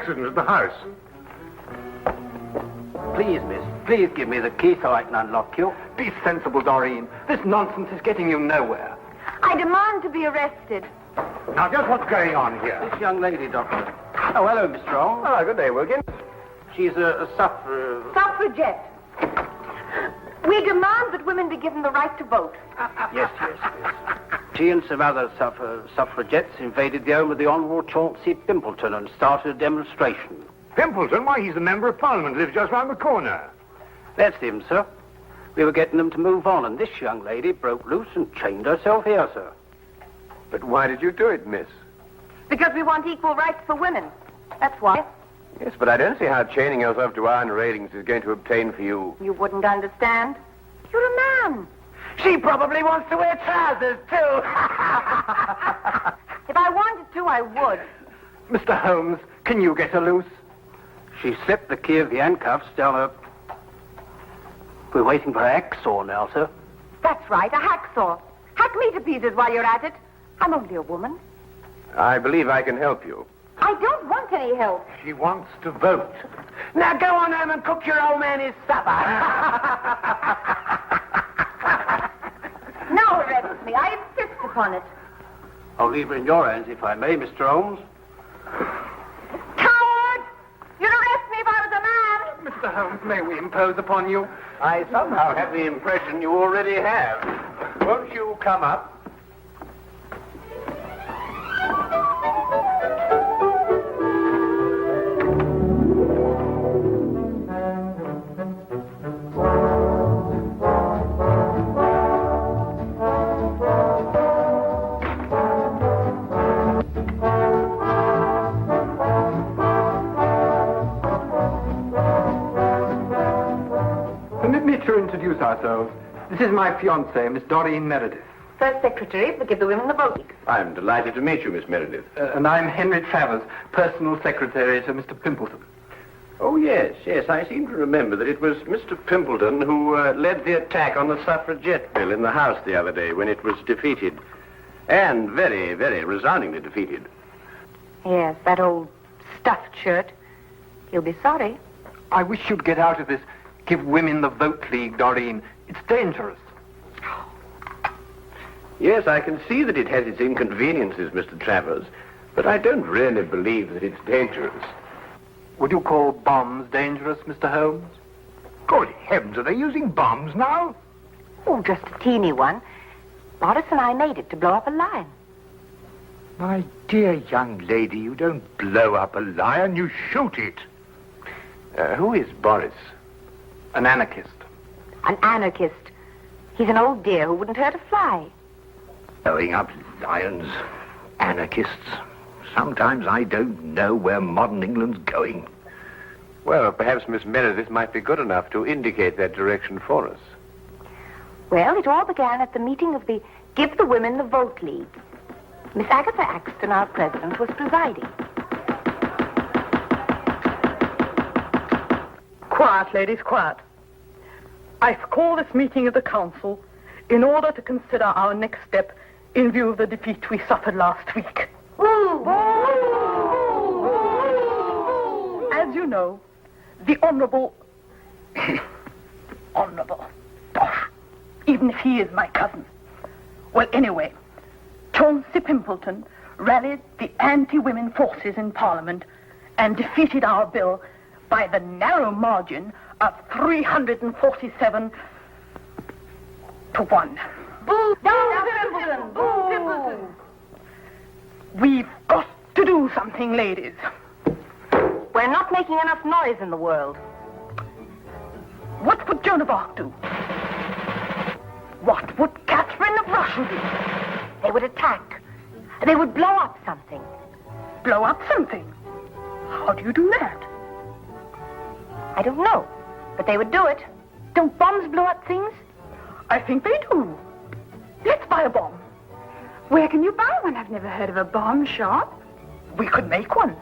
accident at the house. Please, miss, please give me the key so I can unlock you. Be sensible, Doreen. This nonsense is getting you nowhere. I demand to be arrested. Now, just what's going on here? This young lady, Doctor. Oh, hello, Mr. Holmes. Oh, good day, Wilkins. She's a Suffragette. We demand that women be given the right to vote. Yes. She and some other suffragettes invaded the home of the Honourable Chauncey Pimpleton and started a demonstration. Pimpleton? Why, he's the Member of Parliament, lives just round the corner. That's him, sir. We were getting them to move on, and this young lady broke loose and chained herself here, sir. But why did you do it, miss? Because we want equal rights for women. That's why. Yes, but I don't see how chaining yourself to iron railings is going to obtain for you. You wouldn't understand. You're a man. She probably wants to wear trousers, too. If I wanted to, I would. Mr. Holmes, can you get her loose? She slipped the key of the handcuffs down her... We're waiting for a hacksaw now, sir. That's right, a hacksaw. Hack me to pieces while you're at it. I'm only a woman. I believe I can help you. I don't want any help. She wants to vote. Now go on home and cook your old man his supper. Now arrest me. I insist upon it. I'll leave her in your hands, if I may, Mr. Holmes. Coward! You'd arrest me if I was a man. Mr. Holmes, may we impose upon you? I somehow have the impression you already have. Won't you come up? Permit me to introduce ourselves. This is my fiancée, Miss Doreen Meredith. First secretary to give the women the vote. I'm delighted to meet you, Miss Meredith. And I'm Henry Travers, personal secretary to Mr. Pimpleton. Oh, yes. I seem to remember that it was Mr. Pimpleton who led the attack on the suffragette bill in the House the other day when it was defeated. And very, very resoundingly defeated. Yes, that old stuffed shirt. He'll be sorry. I wish you'd get out of this Give Women the Vote League, Doreen. It's dangerous. Yes, I can see that it has its inconveniences, Mr. Travers, but I don't really believe that it's dangerous. Would you call bombs dangerous, Mr. Holmes? Good heavens, are they using bombs now? Oh, just a teeny one. Boris and I made it to blow up a lion. My dear young lady, you don't blow up a lion, you shoot it. Who is Boris? An anarchist. An anarchist. He's an old dear who wouldn't hurt a fly. Blowing up lions, anarchists. Sometimes I don't know where modern England's going. Well, perhaps Miss Meredith might be good enough to indicate that direction for us. Well, it all began at the meeting of the Give the Women the Vote League. Miss Agatha Axton, our president, was presiding. Quiet, ladies, quiet. I call this meeting of the council in order to consider our next step in view of the defeat we suffered last week. As you know, the Honourable... Honourable... Dosh. Even if he is my cousin. Well, anyway, Chauncey Pimpleton rallied the anti-women forces in Parliament and defeated our bill by the narrow margin of 347 to 1. Boo! Pimpleton! Boo! Pimpleton! We've got to do something, ladies. We're not making enough noise in the world. What would Joan of Arc do? What would Catherine of Russia do? They would attack. They would blow up something. Blow up something? How do you do that? I don't know, but they would do it. Don't bombs blow up things? I think they do. Let's buy a bomb. Where can you buy one? I've never heard of a bomb shop. We could make one.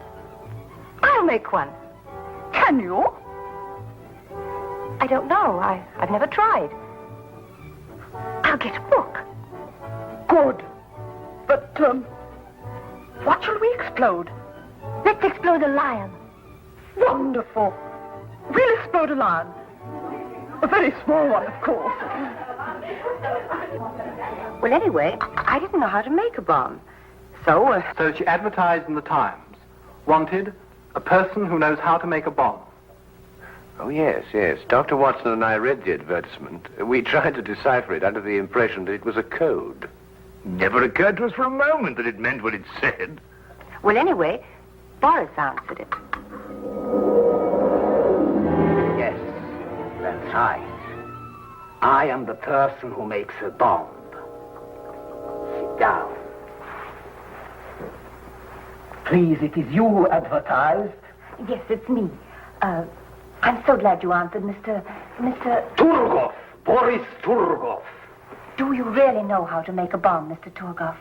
I'll make one. Can you? I don't know. I've never tried. I'll get a book. Good. But, what shall we explode? Let's explode a lion. wonderful. We'll explode a lion. A very small one, of course. Well, anyway, I didn't know how to make a bomb. So she advertised in the Times. Wanted, a person who knows how to make a bomb. Oh, yes, yes. Dr. Watson and I read the advertisement. We tried to decipher it under the impression that it was a code. Never occurred to us for a moment that it meant what it said. Well, anyway, Boris answered it. Yes, that's right. I am the person who makes a bomb. Sit down. Please, it is you who advertised. Yes, it's me. I'm so glad you answered, Mr. Turgov, Boris Turgov. Do you really know how to make a bomb, Mr. Turgov?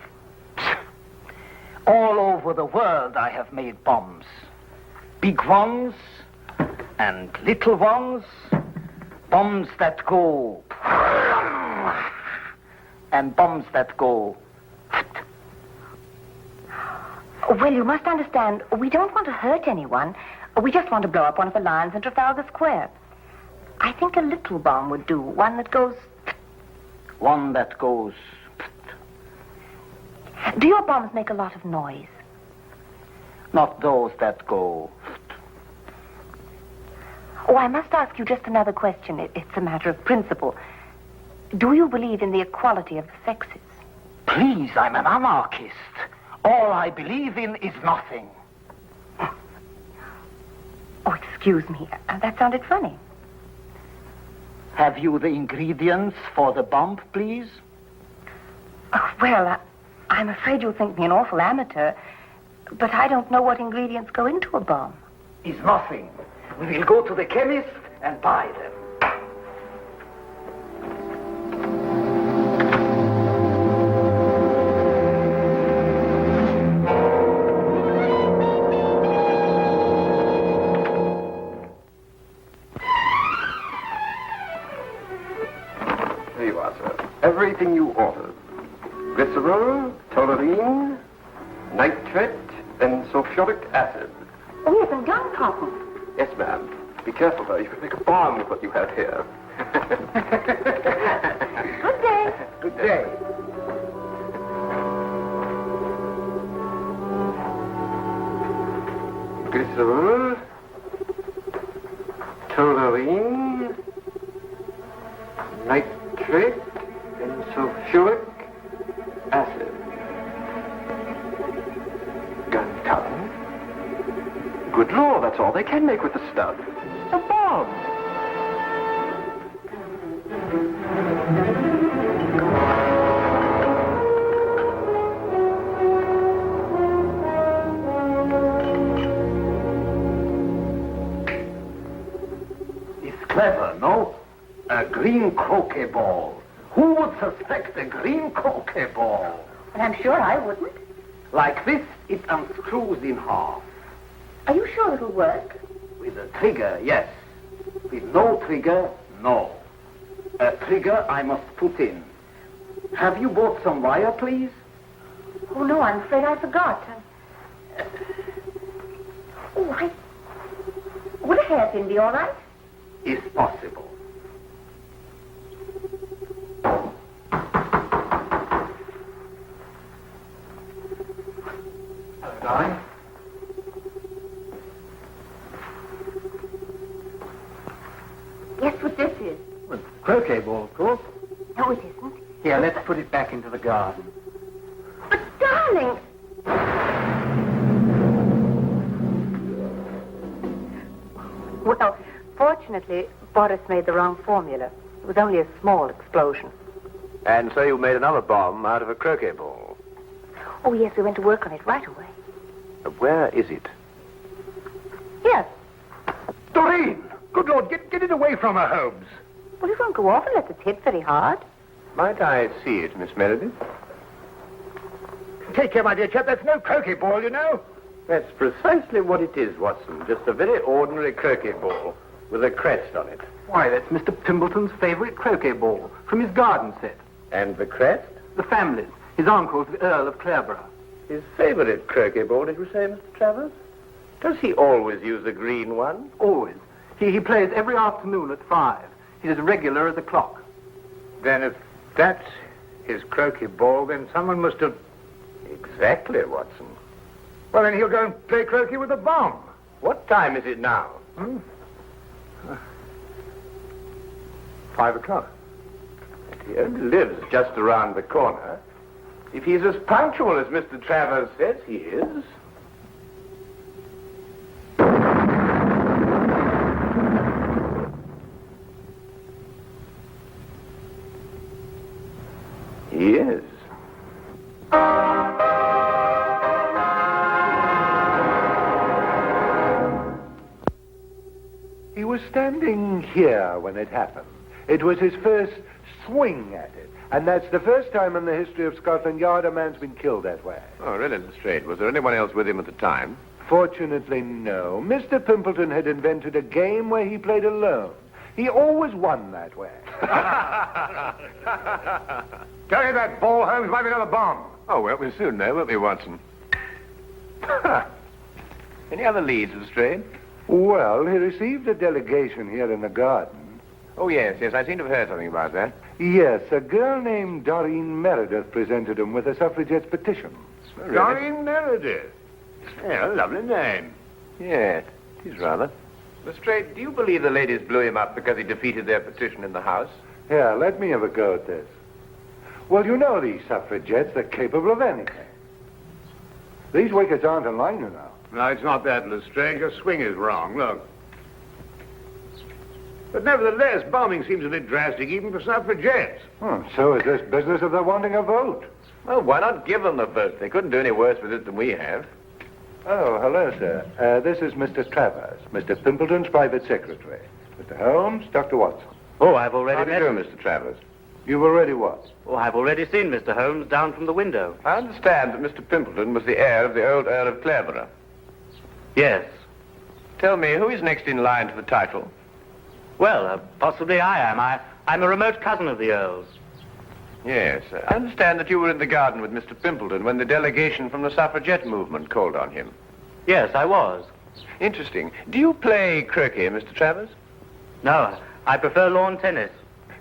All over the world I have made bombs. Big ones and little ones. Bombs that go... and bombs that go... Well, you must understand, we don't want to hurt anyone. We just want to blow up one of the lions in Trafalgar Square. I think a little bomb would do, one that goes... One that goes... Do your bombs make a lot of noise? Not those that go... Oh, I must ask you just another question. It's a matter of principle. Do you believe in the equality of the sexes? Please, I'm an anarchist. All I believe in is nothing. Oh, excuse me. That sounded funny. Have you the ingredients for the bomb, please? Oh, well, I'm afraid you'll think me an awful amateur, but I don't know what ingredients go into a bomb. Is nothing. We will go to the chemist and buy them. Here you are, sir. Everything you ordered. Glycerol, toluene, nitrate, and sulfuric acid. Oh, yes, and gun cotton. Yes, ma'am. Be careful, though. You could make a bomb with what you have here. Good day. Good day. Glycerol, toluene, nitrate, and sulfuric acid. Gunpowder. Good Lord, that's all they can make with the stuff. A bomb. It's clever, no? A green croquet ball. Who would suspect a green croquet ball? Well, I'm sure I wouldn't. Like this, it unscrews in half. Are you sure it'll work? With a trigger, yes. With no trigger, no. A trigger I must put in. Have you bought some wire, please? Oh, no, I'm afraid I forgot. Would a hairpin be all right? If possible. Darling? Guess what this is? Well, croquet ball, of course. No, it isn't. Here, let's put it back into the garden. But, darling... Well, fortunately, Boris made the wrong formula. It was only a small explosion. And so you made another bomb out of a croquet ball. Oh, yes, we went to work on it right away. Where is it? Here. Doreen! Good Lord, get it away from her, Holmes. Well, it won't go off unless it's hit very hard. Might I see it, Miss Meredith? Take care, my dear chap. That's no croquet ball, you know. That's precisely what it is, Watson. Just a very ordinary croquet ball with a crest on it. Why, that's Mr. Pimbleton's favorite croquet ball from his garden set. And the crest? The family's. His uncle's the Earl of Clareborough. His favorite croquet ball, did you say, Mr. Travers? Does he always use the green one? Always. He plays every afternoon at 5. He's as regular as a clock. Then if that's his croquet ball, then someone must have... Exactly, Watson. Well, then he'll go and play croquet with a bomb. What time is it now? 5 o'clock. He only lives just around the corner. If he's as punctual as Mr. Travers says he is... He is. He was standing here when it happened. It was his first swing at it. And that's the first time in the history of Scotland Yard a man's been killed that way. Oh, really, Lestrade? Was there anyone else with him at the time? Fortunately, no. Mr. Pimpleton had invented a game where he played alone. He always won that way. Carry that ball, Holmes. Might be another bomb. Oh, well, we'll soon know, won't we, Watson? Any other leads, Lestrade? Well, he received a delegation here in the garden. Oh, yes, I seem to have heard something about that. Yes, a girl named Doreen Meredith presented him with a suffragette's petition. Oh, really? Doreen Meredith? Yeah, a lovely name. Yes, it is rather. Lestrade, do you believe the ladies blew him up because he defeated their petition in the House? Here, let me have a go at this. Well, you know these suffragettes, they're capable of anything. These wickets aren't in line, you know. No, it's not that, Lestrade. Your swing is wrong. Look. But nevertheless, bombing seems a bit drastic even for suffragettes. So is this business of their wanting a vote. Well, why not give them the vote? They couldn't do any worse with it than we have. Oh, hello, sir. This is Mr. Travers, Mr. Pimpleton's private secretary. Mr. Holmes, Dr. Watson. Oh, I've already How do you met do, Mr. Travers? You've already what? Oh, I've already seen Mr. Holmes down from the window. I understand that Mr. Pimpleton was the heir of the old Earl of Clareborough. Yes. Tell me, who is next in line for the title? Well, possibly I am. I'm a remote cousin of the Earl's. Yes, I understand that you were in the garden with Mr. Pimpleton when the delegation from the suffragette movement called on him. Yes, I was. Interesting. Do you play croquet, Mr. Travers? No, I prefer lawn tennis.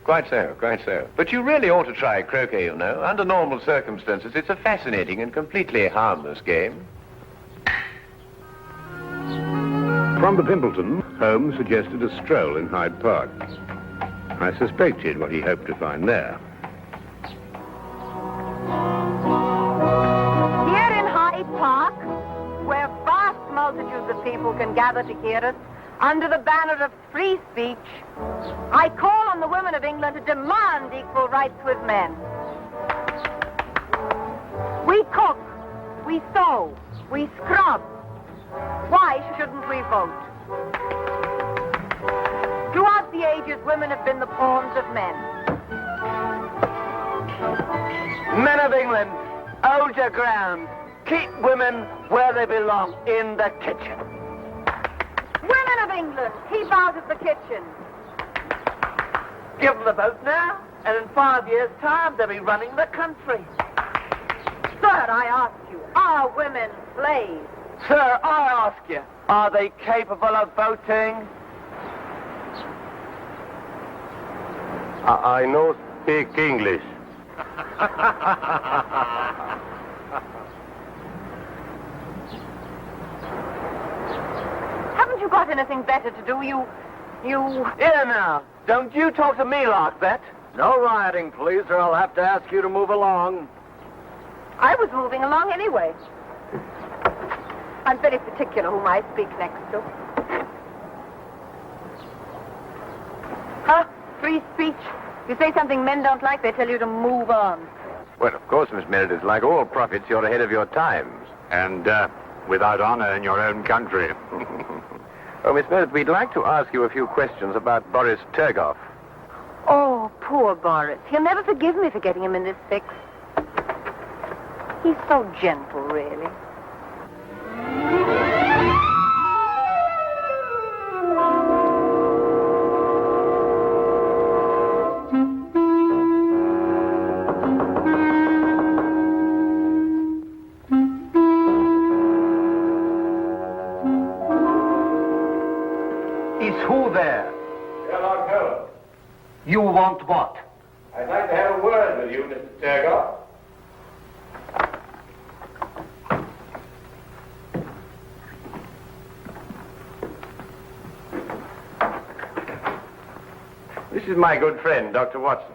Quite so, quite so. But you really ought to try croquet, you know. Under normal circumstances, it's a fascinating and completely harmless game. From the Pimpleton, Holmes suggested a stroll in Hyde Park. I suspected what he hoped to find there. Here in Hyde Park, where vast multitudes of people can gather to hear us, under the banner of free speech, I call on the women of England to demand equal rights with men. We cook, we sew, we scrub. Why shouldn't we vote? Throughout the ages, women have been the pawns of men. Men of England, hold your ground. Keep women where they belong, in the kitchen. Women of England, keep out of the kitchen. Give them the vote now, and in 5 years' time, they'll be running the country. Sir, I ask you, are women slaves? Sir, I ask you, are they capable of voting? I know speak English. Haven't you got anything better to do? You... Here now, don't you talk to me like that. No rioting, please, or I'll have to ask you to move along. I was moving along anyway. I'm very particular whom I speak next to. Huh? Free speech. You say something men don't like, they tell you to move on. Well, of course, Miss Meredith, like all prophets, you're ahead of your times. And without honor in your own country. Oh, Miss Meredith, we'd like to ask you a few questions about Boris Turgoff. Oh, poor Boris. He'll never forgive me for getting him in this fix. He's so gentle, really. Is who there? Sherlock Holmes. You want what? I'd like to have a word with you, Mr. Turgoff. This is my good friend, Dr. Watson.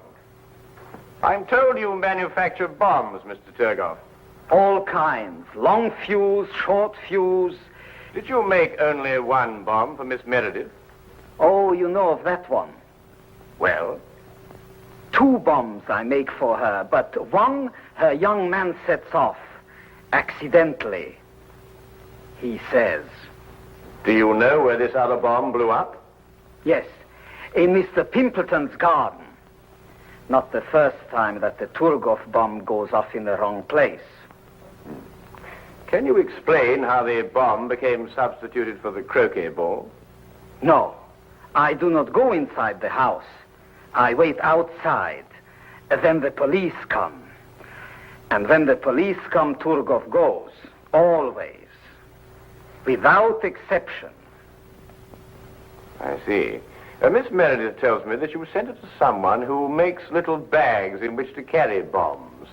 I'm told you manufacture bombs, Mr. Turgoff. All kinds. Long fuse, short fuse. Did you make only one bomb for Miss Meredith? Oh, you know of that one. Well? 2 bombs I make for her, but one her young man sets off. Accidentally. He says. Do you know where this other bomb blew up? Yes. In Mr. Pimpleton's garden. Not the first time that the Turgoff bomb goes off in the wrong place. Can you explain how the bomb became substituted for the croquet ball? No. I do not go inside the house. I wait outside. Then the police come. And when the police come, Turgoff goes. Always. Without exception. I see. Miss Meredith tells me that you sent it to someone who makes little bags in which to carry bombs.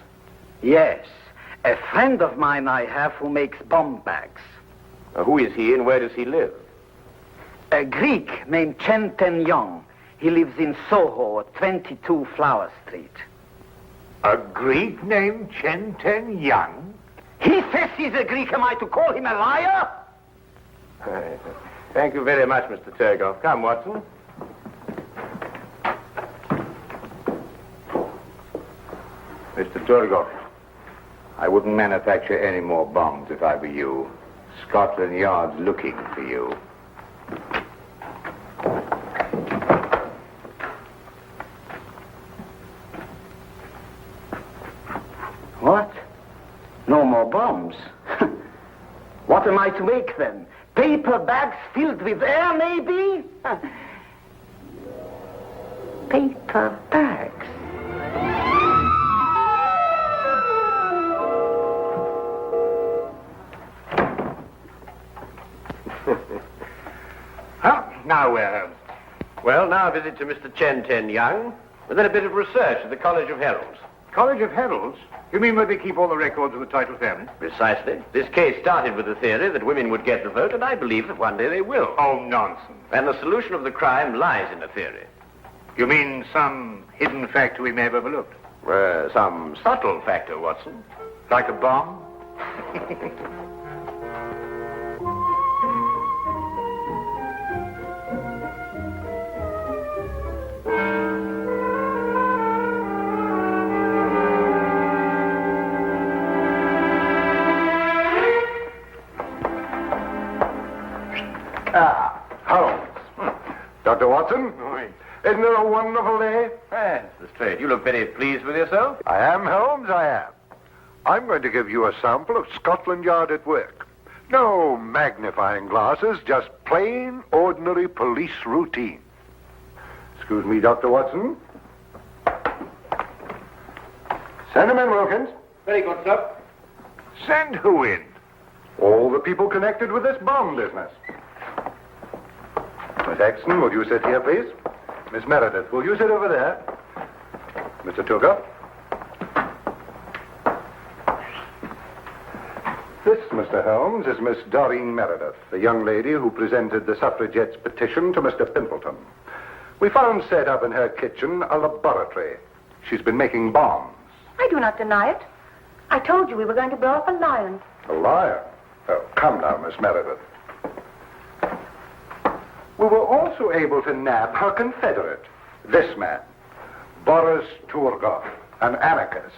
Yes. A friend of mine I have who makes bomb bags. Who is he and where does he live? A Greek named Chenten Young. He lives in Soho at 22 Flower Street. A Greek named Chenten Young? He says he's a Greek. Am I to call him a liar? Thank you very much, Mr. Turgoff. Come, Watson. Mr. Turgoff, I wouldn't manufacture any more bombs if I were you. Scotland Yard's looking for you. What? No more bombs? What am I to make then? Paper bags filled with air, maybe? Paper bags. Now where, Holmes? Well, now a visit to Mr. Chenten Young, and then a bit of research at the College of Heralds. College of Heralds? You mean where they keep all the records of the title family? Precisely. This case started with the theory that women would get the vote, and I believe that one day they will. Oh, nonsense. And the solution of the crime lies in the theory. You mean some hidden factor we may have overlooked? Some subtle factor, Watson. Like a bomb? Holmes. Dr. Watson? Isn't it a wonderful day? Yes, that's straight. You look very pleased with yourself. I am, Holmes, I am. I'm going to give you a sample of Scotland Yard at work. No magnifying glasses, just plain, ordinary police routine. Excuse me, Dr. Watson. Send him in, Wilkins. Very good, sir. Send who in? All the people connected with this bomb business. Miss Exton, will you sit here, please? Miss Meredith, will you sit over there? Mr. Turgoff? This, Mr. Holmes, is Miss Doreen Meredith, the young lady who presented the suffragettes' petition to Mr. Pimpleton. We found set up in her kitchen a laboratory. She's been making bombs. I do not deny it. I told you we were going to blow up a lion. A liar? Oh, come now, Miss Meredith. We were also able to nab her confederate, this man, Boris Turgoff, an anarchist.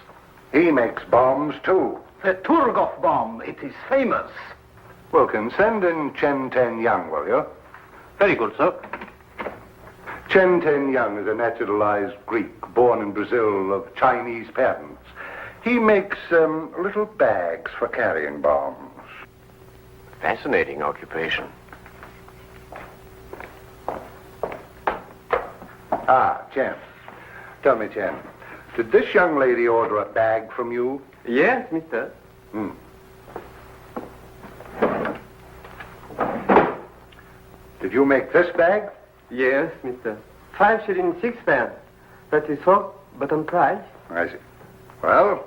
He makes bombs, too. The Turgoff bomb, it is famous. Wilkins, send in Chenten Young, will you? Very good, sir. Chenten Young is a naturalized Greek, born in Brazil of Chinese parents. He makes little bags for carrying bombs. Fascinating occupation. Chen. Tell me, Chen, did this young lady order a bag from you? Yes, mister. Did you make this bag? Yes, mister. 5 shillings, 6 pence. That is so, but on price. I see. Well,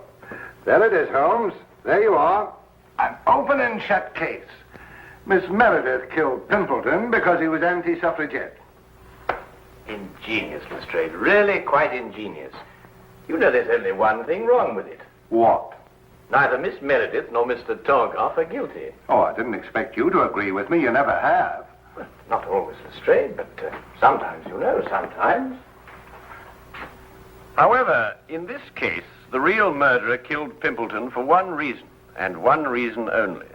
there it is, Holmes. There you are. An open and shut case. Miss Meredith killed Pimpleton because he was anti-suffragette. Ingenious, Lestrade. Really quite ingenious. You know there's only one thing wrong with it. What? Neither Miss Meredith nor Mr. Torgoff are guilty. Oh, I didn't expect you to agree with me. You never have. Well, not always, Lestrade, but sometimes, you know, sometimes. However, in this case, the real murderer killed Pimpleton for one reason, and one reason only.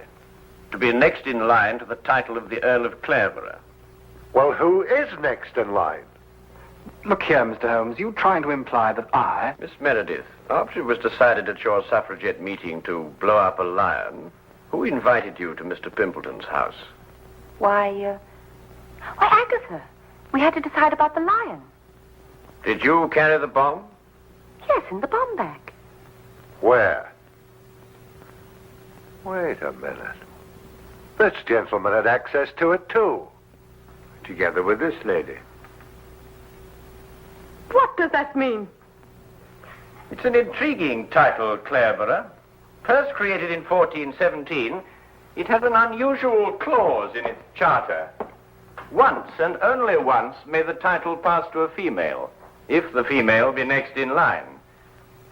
To be next in line to the title of the Earl of Clareborough. Well, who is next in line? Look here, Mr. Holmes, you trying to imply that I... Miss Meredith, after it was decided at your suffragette meeting to blow up a lion, who invited you to Mr. Pimpleton's house? Why, Agatha. We had to decide about the lion. Did you carry the bomb? Yes, in the bomb bag. Where? Wait a minute. This gentleman had access to it, too. Together with this lady. What does that mean? It's an intriguing title, Clareborough. First created in 1417, it has an unusual clause in its charter. Once, and only once, may the title pass to a female, if the female be next in line.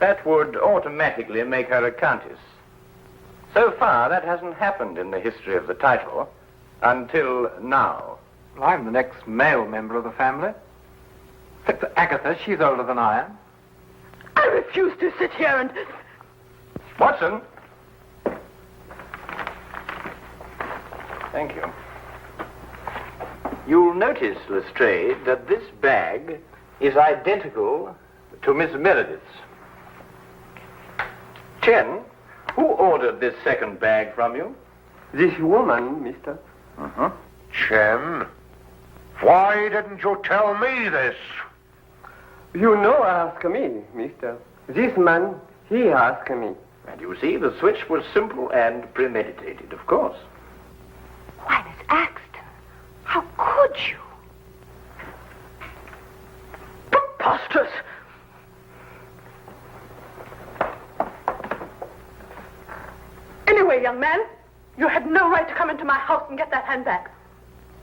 That would automatically make her a countess. So far, that hasn't happened in the history of the title, until now. Well, I'm the next male member of the family. Except for Agatha, she's older than I am. I refuse to sit here and... Watson! Thank you. You'll notice, Lestrade, that this bag is identical to Miss Meredith's. Chen, who ordered this second bag from you? This woman, mister. Chen, why didn't you tell me this? You know ask me, mister. This man, he asked me. And you see, the switch was simple and premeditated, of course. Why, Miss Axton, how could you? Preposterous! Anyway, young man, you had no right to come into my house and get that handbag.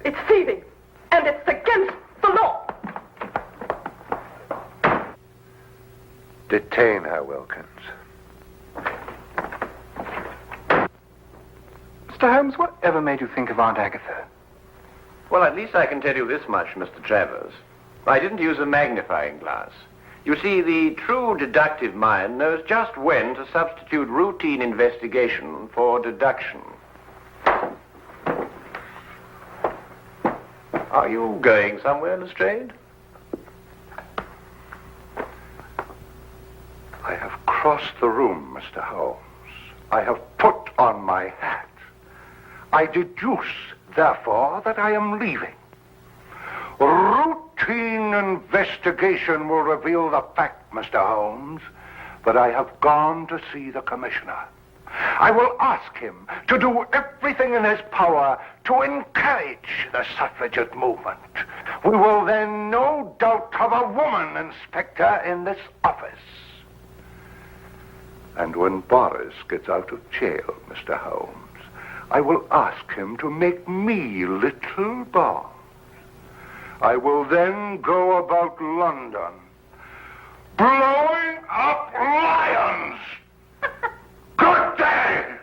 It's thieving, and it's against the law. Detain her, Wilkins. Mr. Holmes, whatever made you think of Aunt Agatha? Well, at least I can tell you this much, Mr. Travers. I didn't use a magnifying glass. You see, the true deductive mind knows just when to substitute routine investigation for deduction. Are you going somewhere, Lestrade? I have crossed the room, Mr. Holmes. I have put on my hat. I deduce, therefore, that I am leaving. Routine investigation will reveal the fact, Mr. Holmes, that I have gone to see the commissioner. I will ask him to do everything in his power to encourage the suffragette movement. We will then no doubt have a woman inspector in this office. And when Boris gets out of jail, Mr. Holmes, I will ask him to make me little boss. I will then go about London, blowing up lions. Good day!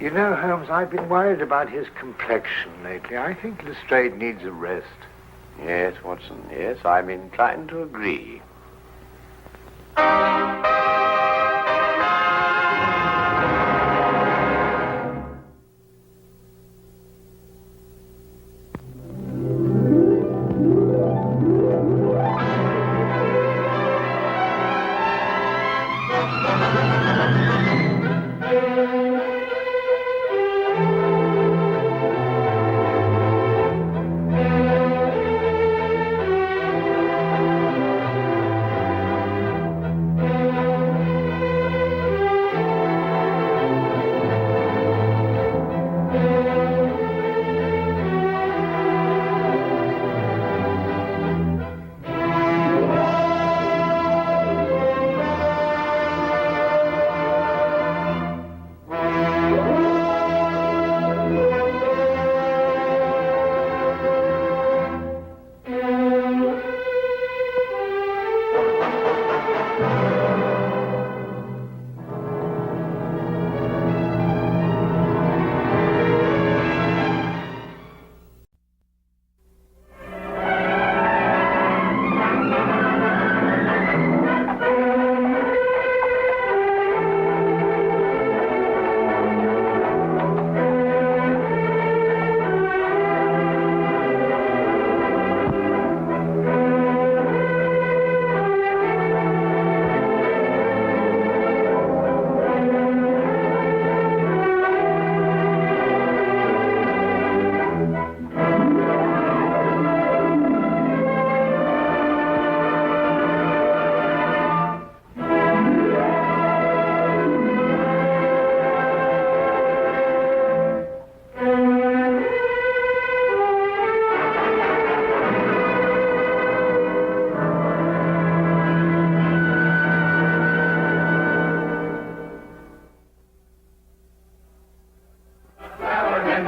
You know, Holmes, I've been worried about his complexion lately. I think Lestrade needs a rest. Yes, Watson, yes, I'm inclined to agree.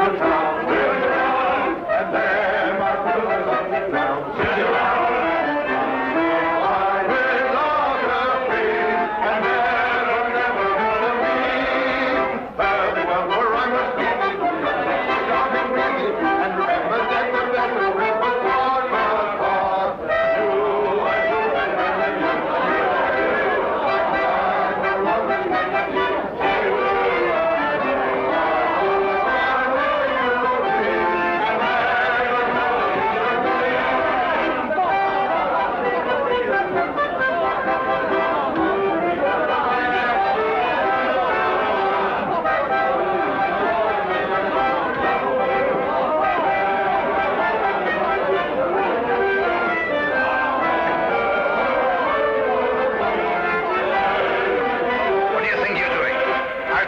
the town, wheels around, and there my pillows on the ground. Sit around.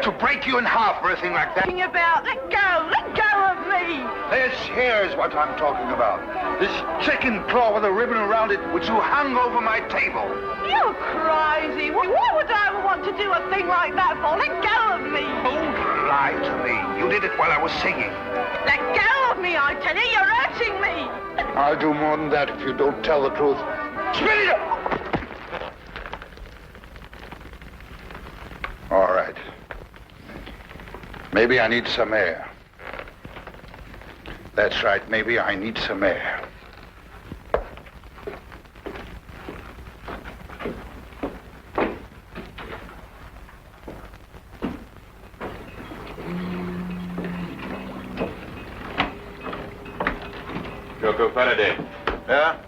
To break you in half or a thing like that. About, let go of me. This here's what I'm talking about. This chicken claw with a ribbon around it, which you hung over my table. You're crazy. Why would I want to do a thing like that for? Let go of me. Don't lie to me. You did it while I was singing. Let go of me, I tell you. You're hurting me. I'll do more than that if you don't tell the truth. Spit it! All right. Maybe I need some air. That's right, maybe I need some air. Joko Faraday. Yeah?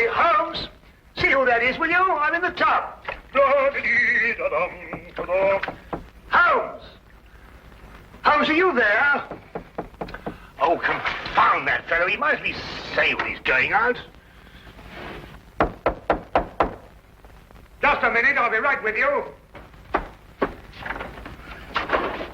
Holmes, see who that is, will you? I'm in the tub. Holmes! Holmes, are you there? Oh, confound that fellow. He might as well say when he's going out. Just a minute, I'll be right with you.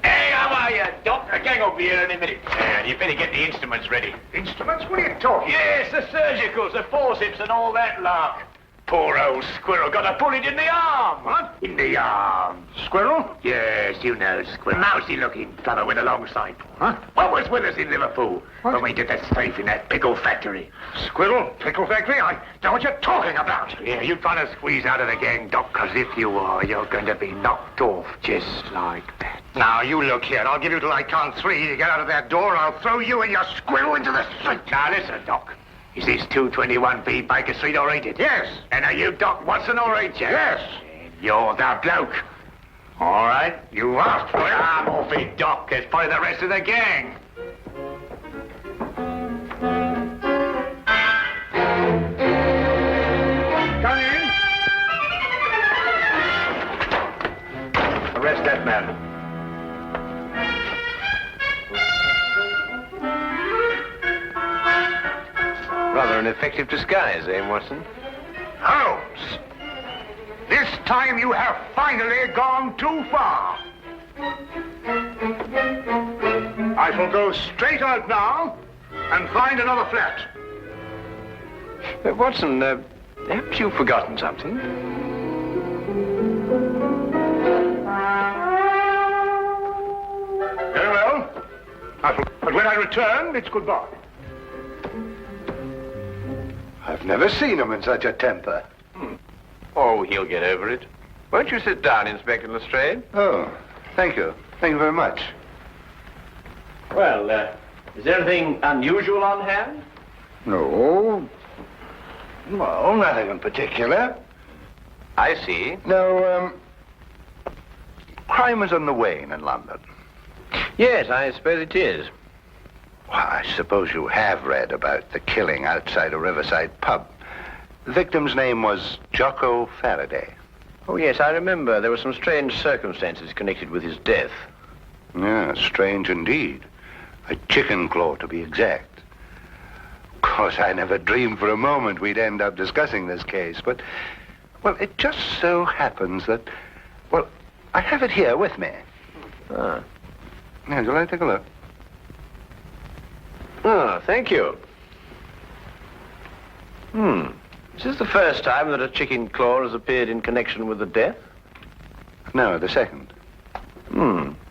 Hey, how are you, Doc? I can't over here any minute. You better get the instruments ready. Instruments? What are you talking? Yes, the surgicals, the forceps and all that lark. Poor old squirrel got a bullet in the arm. What? In the arm? Squirrel? Yes, you know, squirrel. Mousy-looking fellow with a long sight. Huh? What was with us in Liverpool when we did that safe in that pickle factory? Squirrel? Pickle factory? I know what you're talking about. Yeah, you're trying to squeeze out of the gang, Doc, because if you are, you're going to be knocked off just like that. Now, you look here. I'll give you till I count 3 to get out of that door, or I'll throw you and your squirrel into the street. Now, listen, Doc. Is this 221B Baker Street all right? Yes. And are you Doc Watson all right, Jack? Yes. And you're the bloke. All right, you asked for it. I'm off it, Doc, as part of the rest of the gang. Come in. Arrest that man. Rather an effective disguise, eh, Watson? Holmes, this time you have finally gone too far. I shall go straight out now and find another flat. Watson, haven't you forgotten something? Very well. But when I return, it's goodbye. I've never seen him in such a temper. Oh, he'll get over it. Won't you sit down, Inspector Lestrade? Oh, thank you. Thank you very much. Well, is there anything unusual on hand? No. Well, nothing in particular. I see. No, crime is on the wane in London. Yes, I suppose it is. Well, I suppose you have read about the killing outside a riverside pub. The victim's name was Jocko Faraday. Oh, yes, I remember. There were some strange circumstances connected with his death. Yeah, strange indeed. A chicken claw, to be exact. Of course, I never dreamed for a moment we'd end up discussing this case, but, well, it just so happens that, well, I have it here with me. Ah. Yeah, would you like to take a look? Oh, thank you. Is this the first time that a chicken claw has appeared in connection with a death? No, the second.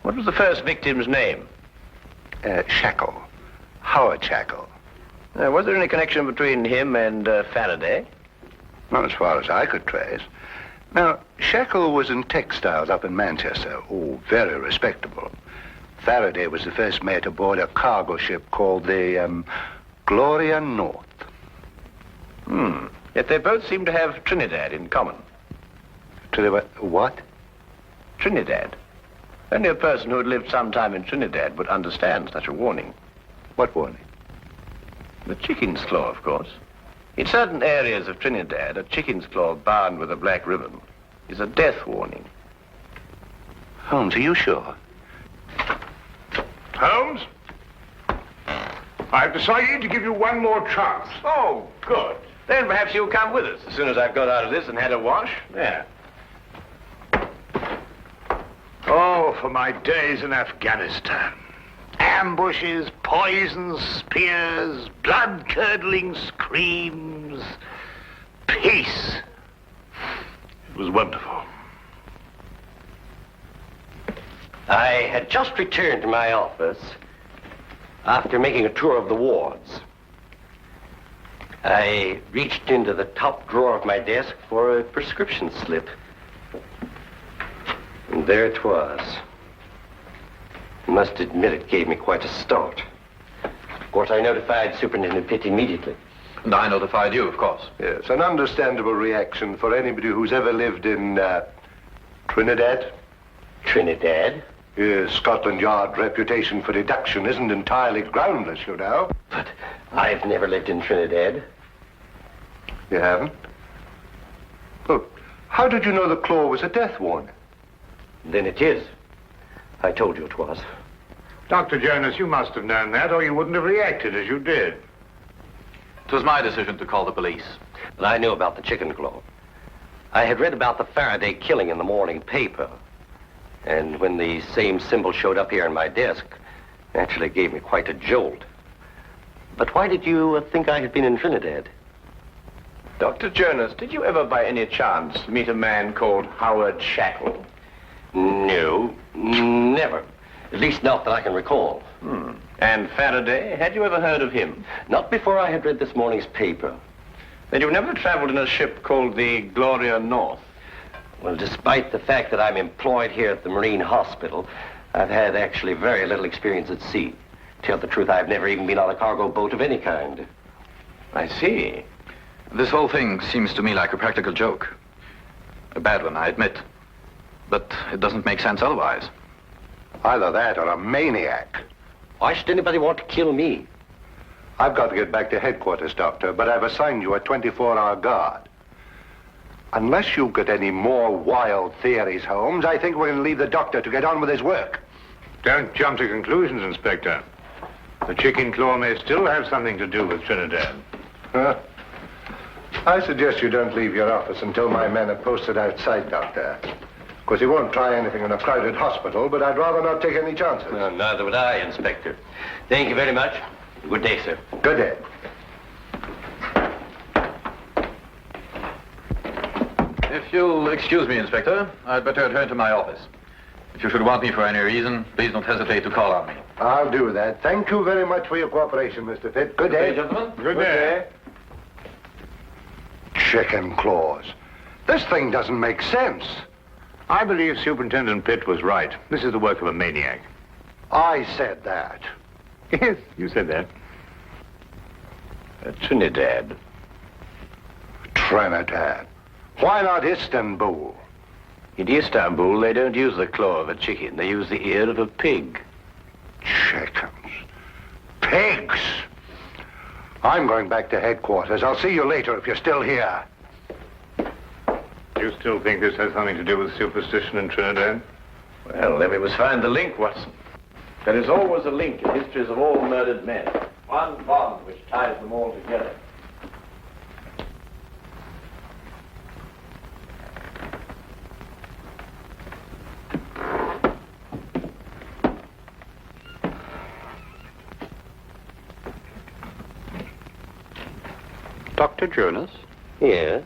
What was the first victim's name? Shackle. Howard Shackle. Was there any connection between him and Faraday? Not as far as I could trace. Now, Shackle was in textiles up in Manchester. Oh, very respectable. Faraday was the first mate aboard a cargo ship called the, Gloria North. Yet they both seem to have Trinidad in common. What? Trinidad. Only a person who had lived some time in Trinidad would understand such a warning. What warning? The chicken's claw, of course. In certain areas of Trinidad, a chicken's claw bound with a black ribbon is a death warning. Holmes, are you sure? Holmes? I've decided to give you one more chance. Oh, good. Then perhaps you'll come with us as soon as I've got out of this and had a wash. Yeah. Oh, for my days in Afghanistan. Ambushes, poisons, spears, blood-curdling screams. Peace. It was wonderful. I had just returned to my office after making a tour of the wards. I reached into the top drawer of my desk for a prescription slip. And there it was. I must admit it gave me quite a start. Of course, I notified Superintendent Pitt immediately. And I notified you, of course. Yes, an understandable reaction for anybody who's ever lived in, Trinidad. Trinidad? Yes, Scotland Yard reputation for deduction isn't entirely groundless, you know. But I've never lived in Trinidad. You haven't? Well, how did you know the claw was a death warning? Then it is. I told you it was. Dr. Jonas, you must have known that, or you wouldn't have reacted as you did. It was my decision to call the police. But I knew about the chicken claw. I had read about the Faraday killing in the morning paper. And when the same symbol showed up here on my desk, naturally it gave me quite a jolt. But why did you think I had been in Trinidad? Dr. Jonas, did you ever by any chance meet a man called Howard Shackle? No, never. At least not that I can recall. And Faraday, had you ever heard of him? Not before I had read this morning's paper. Then you've never traveled in a ship called the Gloria North? Well, despite the fact that I'm employed here at the Marine Hospital, I've had actually very little experience at sea. To tell the truth, I've never even been on a cargo boat of any kind. I see. This whole thing seems to me like a practical joke. A bad one, I admit. But it doesn't make sense otherwise. Either that or a maniac. Why should anybody want to kill me? I've got to get back to headquarters, Doctor, but I've assigned you a 24-hour guard. Unless you've got any more wild theories, Holmes, I think we're going to leave the doctor to get on with his work. Don't jump to conclusions, Inspector. The chicken claw may still have something to do with Trinidad. I suggest you don't leave your office until my men are posted outside, Doctor. Of course, he won't try anything in a crowded hospital, but I'd rather not take any chances. No, neither would I, Inspector. Thank you very much. Good day, sir. Good day. If you'll excuse me, Inspector, I'd better return to my office. If you should want me for any reason, please don't hesitate to call on me. I'll do that. Thank you very much for your cooperation, Mr. Pitt. Good day. Gentlemen. Good day. Chicken claws. This thing doesn't make sense. I believe Superintendent Pitt was right. This is the work of a maniac. I said that. Yes, you said that. Trinidad. Trinidad. Why not Istanbul? In Istanbul, they don't use the claw of a chicken. They use the ear of a pig. Chickens. Pigs. I'm going back to headquarters. I'll see you later if you're still here. You still think this has something to do with superstition in Trinidad? Well, then we must find the link, Watson. There is always a link in histories of all murdered men. One bond which ties them all together. Dr. Jonas? Yes.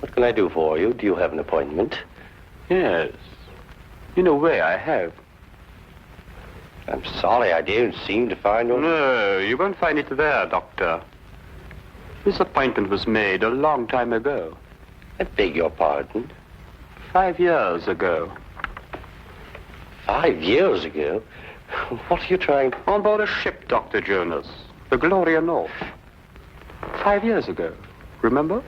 What can I do for you? Do you have an appointment? Yes. In a way, I have. I'm sorry, I don't seem to find your... No, you won't find it there, Doctor. This appointment was made a long time ago. I beg your pardon? 5 years ago. 5 years ago? What are you trying... On board a ship, Dr. Jonas. The Gloria North. 5 years ago. Remember?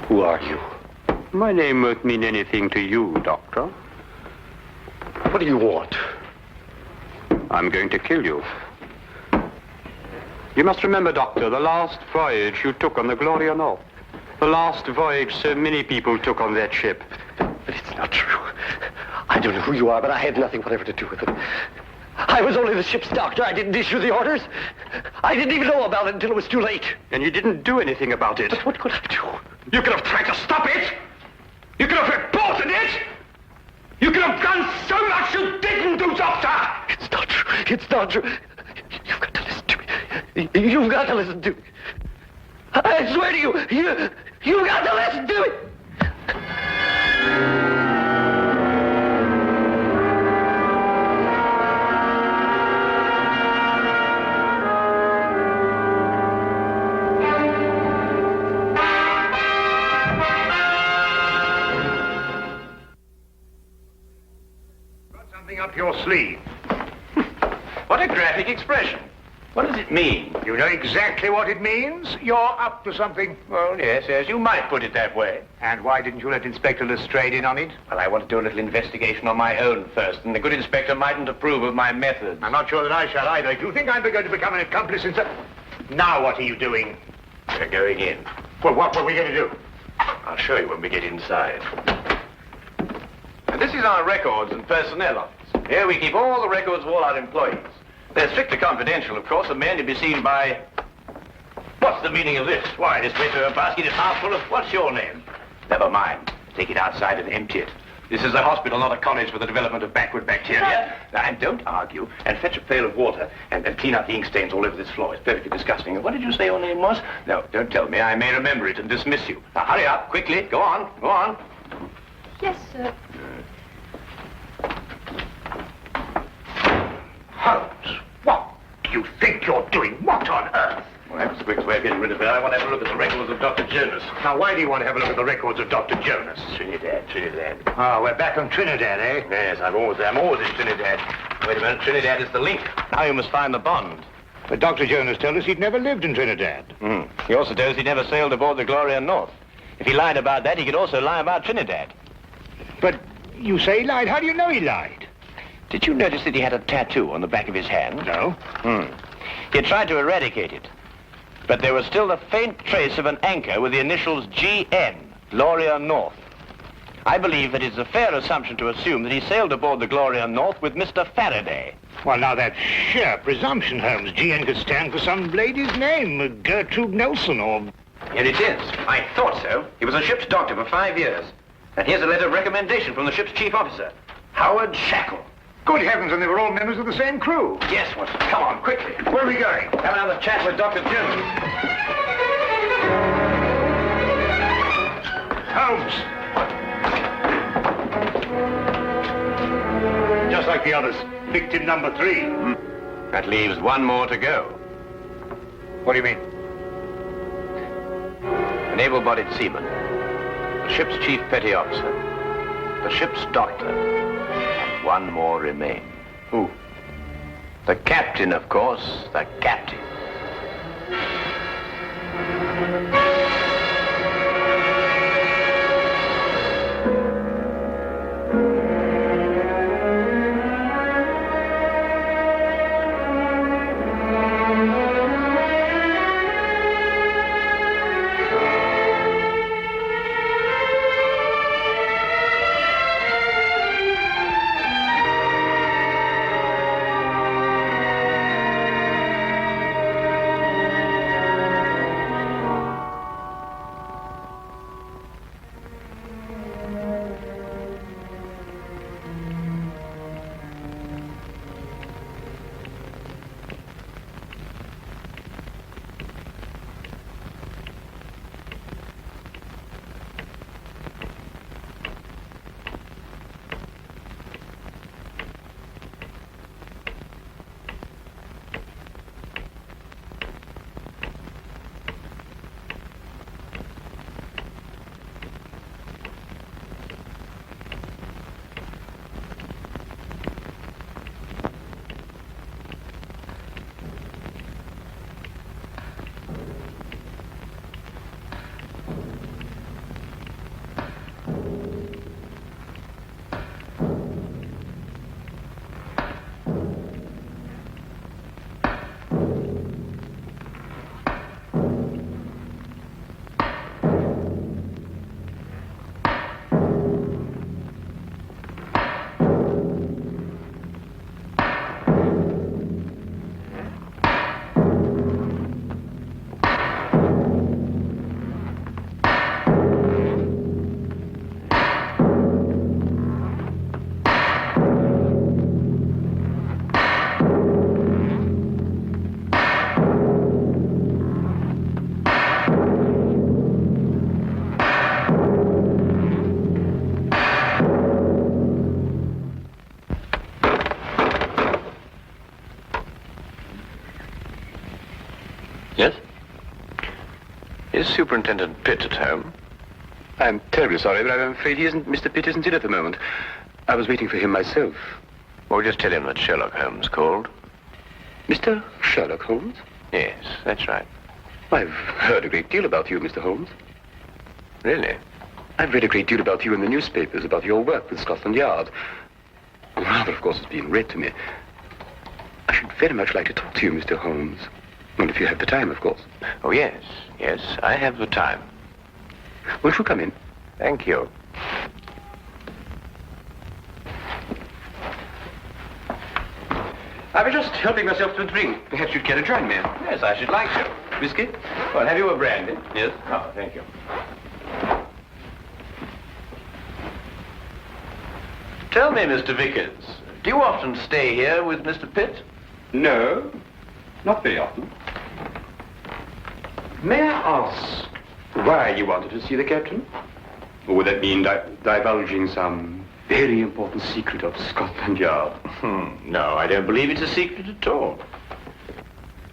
Who are you? My name won't mean anything to you, Doctor. What do you want? I'm going to kill you. You must remember, Doctor, the last voyage you took on the Gloria North. The last voyage so many people took on that ship. But it's not true. I don't know who you are, but I had nothing whatever to do with it. I was only the ship's doctor. I didn't issue the orders. I didn't even know about it until it was too late. And you didn't do anything about it. But what could I do? You could have tried to stop it. You could have reported it. You could have done so much you didn't do, Doctor. It's not true. It's not true. You've got to listen to me. You've got to listen to me. I swear to you, you've got to listen to me. Up your sleeve. What a graphic expression. What does it mean? You know exactly what it means? You're up to something. Well, yes, you might put it that way. And why didn't you let Inspector Lestrade in on it? Well, I want to do a little investigation on my own first, and the good inspector mightn't approve of my methods. I'm not sure that I shall either. If you think I'm going to become an accomplice in such... Now what are you doing? We're going in. Well, what were we going to do? I'll show you when we get inside. And this is our records and personnel office. Here we keep all the records of all our employees. They're strictly confidential, of course, and may only be seen by... What's the meaning of this? Why, this paper basket is half full of... What's your name? Never mind. Take it outside and empty it. This is a hospital, not a college for the development of backward bacteria. Now, and don't argue, and fetch a pail of water, and clean up the ink stains all over this floor. It's perfectly disgusting. And what did you say your name was? No, don't tell me. I may remember it and dismiss you. Now, hurry up, quickly. Go on, go on. Yes, sir. Holmes, what do you think you're doing? What on earth? Well, that's the quickest way of getting rid of her. I want to have a look at the records of Dr. Jonas. Now, why do you want to have a look at the records of Dr. Jonas? Trinidad. Ah, we're back on Trinidad, eh? Yes, I'm always in Trinidad. Wait a minute, Trinidad is the link. Now you must find the bond. But Dr. Jonas told us he'd never lived in Trinidad. He also told us he never sailed aboard the Gloria North. If he lied about that, he could also lie about Trinidad. But you say he lied. How do you know he lied? Did you notice that he had a tattoo on the back of his hand? No. He had tried to eradicate it. But there was still a faint trace of an anchor with the initials GN, Gloria North. I believe that it's a fair assumption to assume that he sailed aboard the Gloria North with Mr. Faraday. Well, now, that's sheer presumption, Holmes. GN could stand for some lady's name, Gertrude Nelson, or... Here it is. I thought so. He was a ship's doctor for 5 years. And here's a letter of recommendation from the ship's chief officer, Howard Shackle. Good heavens, and they were all members of the same crew. Yes, well, come on, quickly. Where are we going? Have another chat with Dr. Jones. Holmes! Just like the others. Victim number 3. That leaves one more to go. What do you mean? An able-bodied seaman, the ship's chief petty officer, the ship's doctor, and one more remain. Who? The captain, of course, the captain. Is Superintendent Pitt at home? I'm terribly sorry, but I'm afraid Mr. Pitt isn't in at the moment. I was waiting for him myself. Well, just tell him that Sherlock Holmes called. Mr. Sherlock Holmes? Yes, that's right. I've heard a great deal about you, Mr. Holmes. Really? I've read a great deal about you in the newspapers, about your work with Scotland Yard. Rather, of course, it's been read to me. I should very much like to talk to you, Mr. Holmes. Well, if you have the time, of course. Oh, yes. Yes, I have the time. Won't you come in? Thank you. I was just helping myself to a drink. Perhaps you'd care to join me. Yes, I should like to. Whiskey? Well, have you a brandy? Yes. Oh, thank you. Tell me, Mr. Vickers, do you often stay here with Mr. Pitt? No, not very often. May I ask why you wanted to see the captain? Or would that mean divulging some very important secret of Scotland Yard? No, I don't believe it's a secret at all.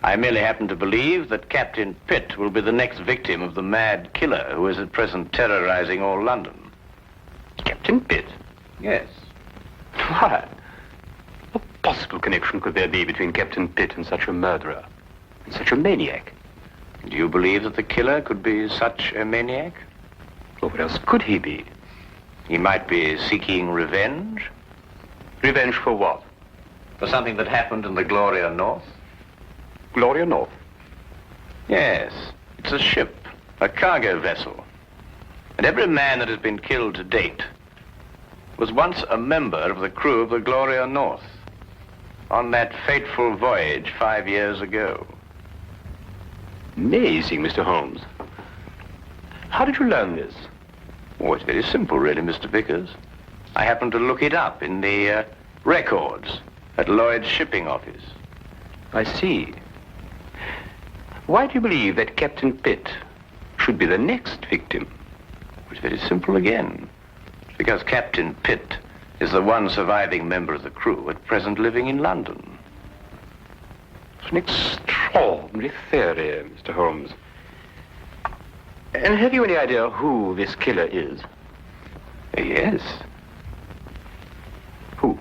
I merely happen to believe that Captain Pitt will be the next victim of the mad killer who is at present terrorizing all London. Captain Pitt? Yes. Why? What possible connection could there be between Captain Pitt and such a murderer? And such a maniac? Do you believe that the killer could be such a maniac? Well, what else could he be? He might be seeking revenge. Revenge for what? For something that happened in the Gloria North. Gloria North? Yes. It's a ship, a cargo vessel. And every man that has been killed to date was once a member of the crew of the Gloria North on that fateful voyage 5 years ago. Amazing, Mr. Holmes. How did you learn this? Oh, it's very simple, really, Mr. Vickers. I happened to look it up in the records at Lloyd's shipping office. I see. Why do you believe that Captain Pitt should be the next victim? It's very simple again. It's because Captain Pitt is the one surviving member of the crew at present living in London. It's an extraordinary theory, Mr. Holmes. And have you any idea who this killer is? Yes. Who?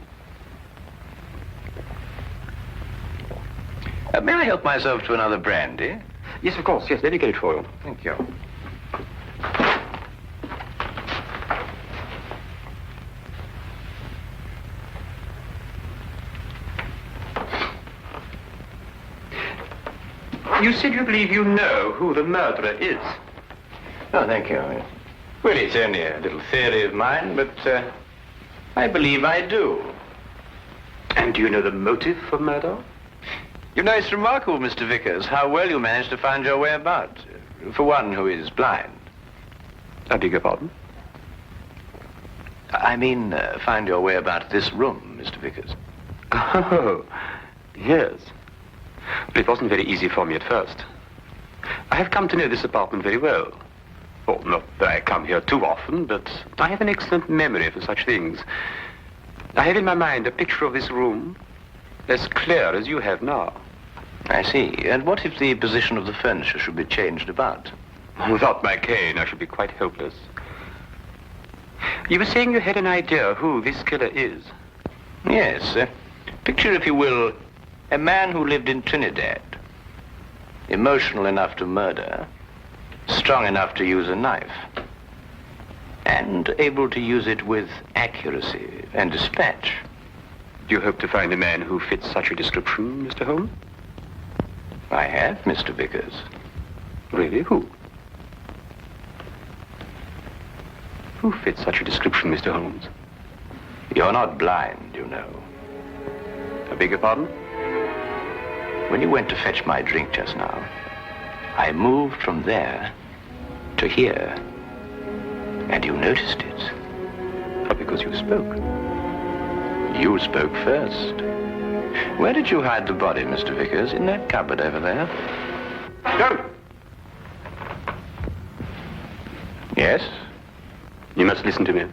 May I help myself to another brandy? Yes, of course. Yes, let me get it for you. Thank you. You said you believe you know who the murderer is. Oh, thank you. Well, it's only a little theory of mine, but I believe I do. And do you know the motive for murder? You know, it's remarkable, Mr. Vickers, how well you managed to find your way about, for one who is blind. I beg your pardon? I mean, find your way about this room, Mr. Vickers. Oh, yes. But it wasn't very easy for me at first. I have come to know this apartment very well. Well, not that I come here too often, but I have an excellent memory for such things. I have in my mind a picture of this room as clear as you have now. I see. And what if the position of the furniture should be changed about? Without my cane, I should be quite helpless. You were saying you had an idea who this killer is? Yes. Picture, if you will, a man who lived in Trinidad. Emotional enough to murder, strong enough to use a knife, and able to use it with accuracy and dispatch. Do you hope to find a man who fits such a description, Mr. Holmes? I have, Mr. Vickers. Really? Who? Who fits such a description, Mr. Holmes? You're not blind, you know. I beg your pardon? When you went to fetch my drink just now, I moved from there to here, and you noticed it. Oh, because you spoke. You spoke first. Where did you hide the body, Mr. Vickers? In that cupboard over there? Go! Yes? You must listen to me.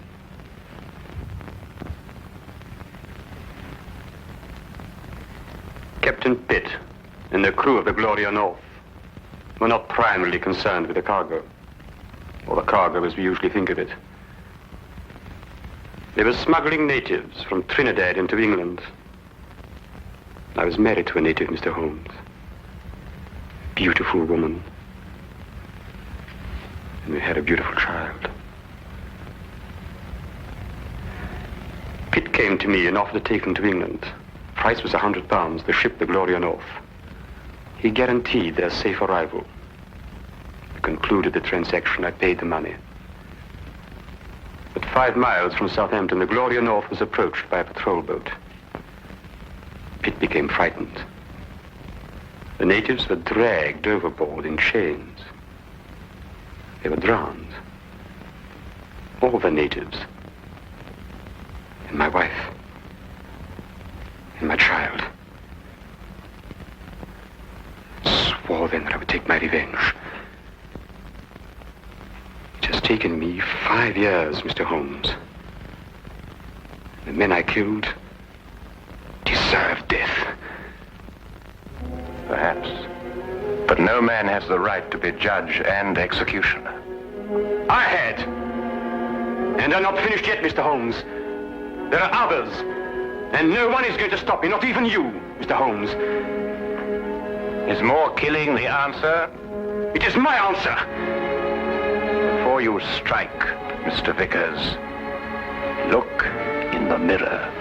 Captain Pitt and the crew of the Gloria North were not primarily concerned with the cargo, or the cargo as we usually think of it. They were smuggling natives from Trinidad into England. I was married to a native, Mr. Holmes. Beautiful woman. And we had a beautiful child. Pitt came to me and offered to take them to England. Price was £100, the ship the Gloria North. He guaranteed their safe arrival. We concluded the transaction. I paid the money. But 5 miles from Southampton, the Gloria North was approached by a patrol boat. Pitt became frightened. The natives were dragged overboard in chains. They were drowned. All the natives. And my wife. And my child. Swore then that I would take my revenge. It has taken me 5 years, Mr. Holmes. The men I killed deserved death. Perhaps. But no man has the right to be judge and executioner. I had. And I'm not finished yet, Mr. Holmes. There are others. And no one is going to stop me, not even you, Mr. Holmes. Is more killing the answer? It is my answer. Before you strike, Mr. Vickers, look in the mirror.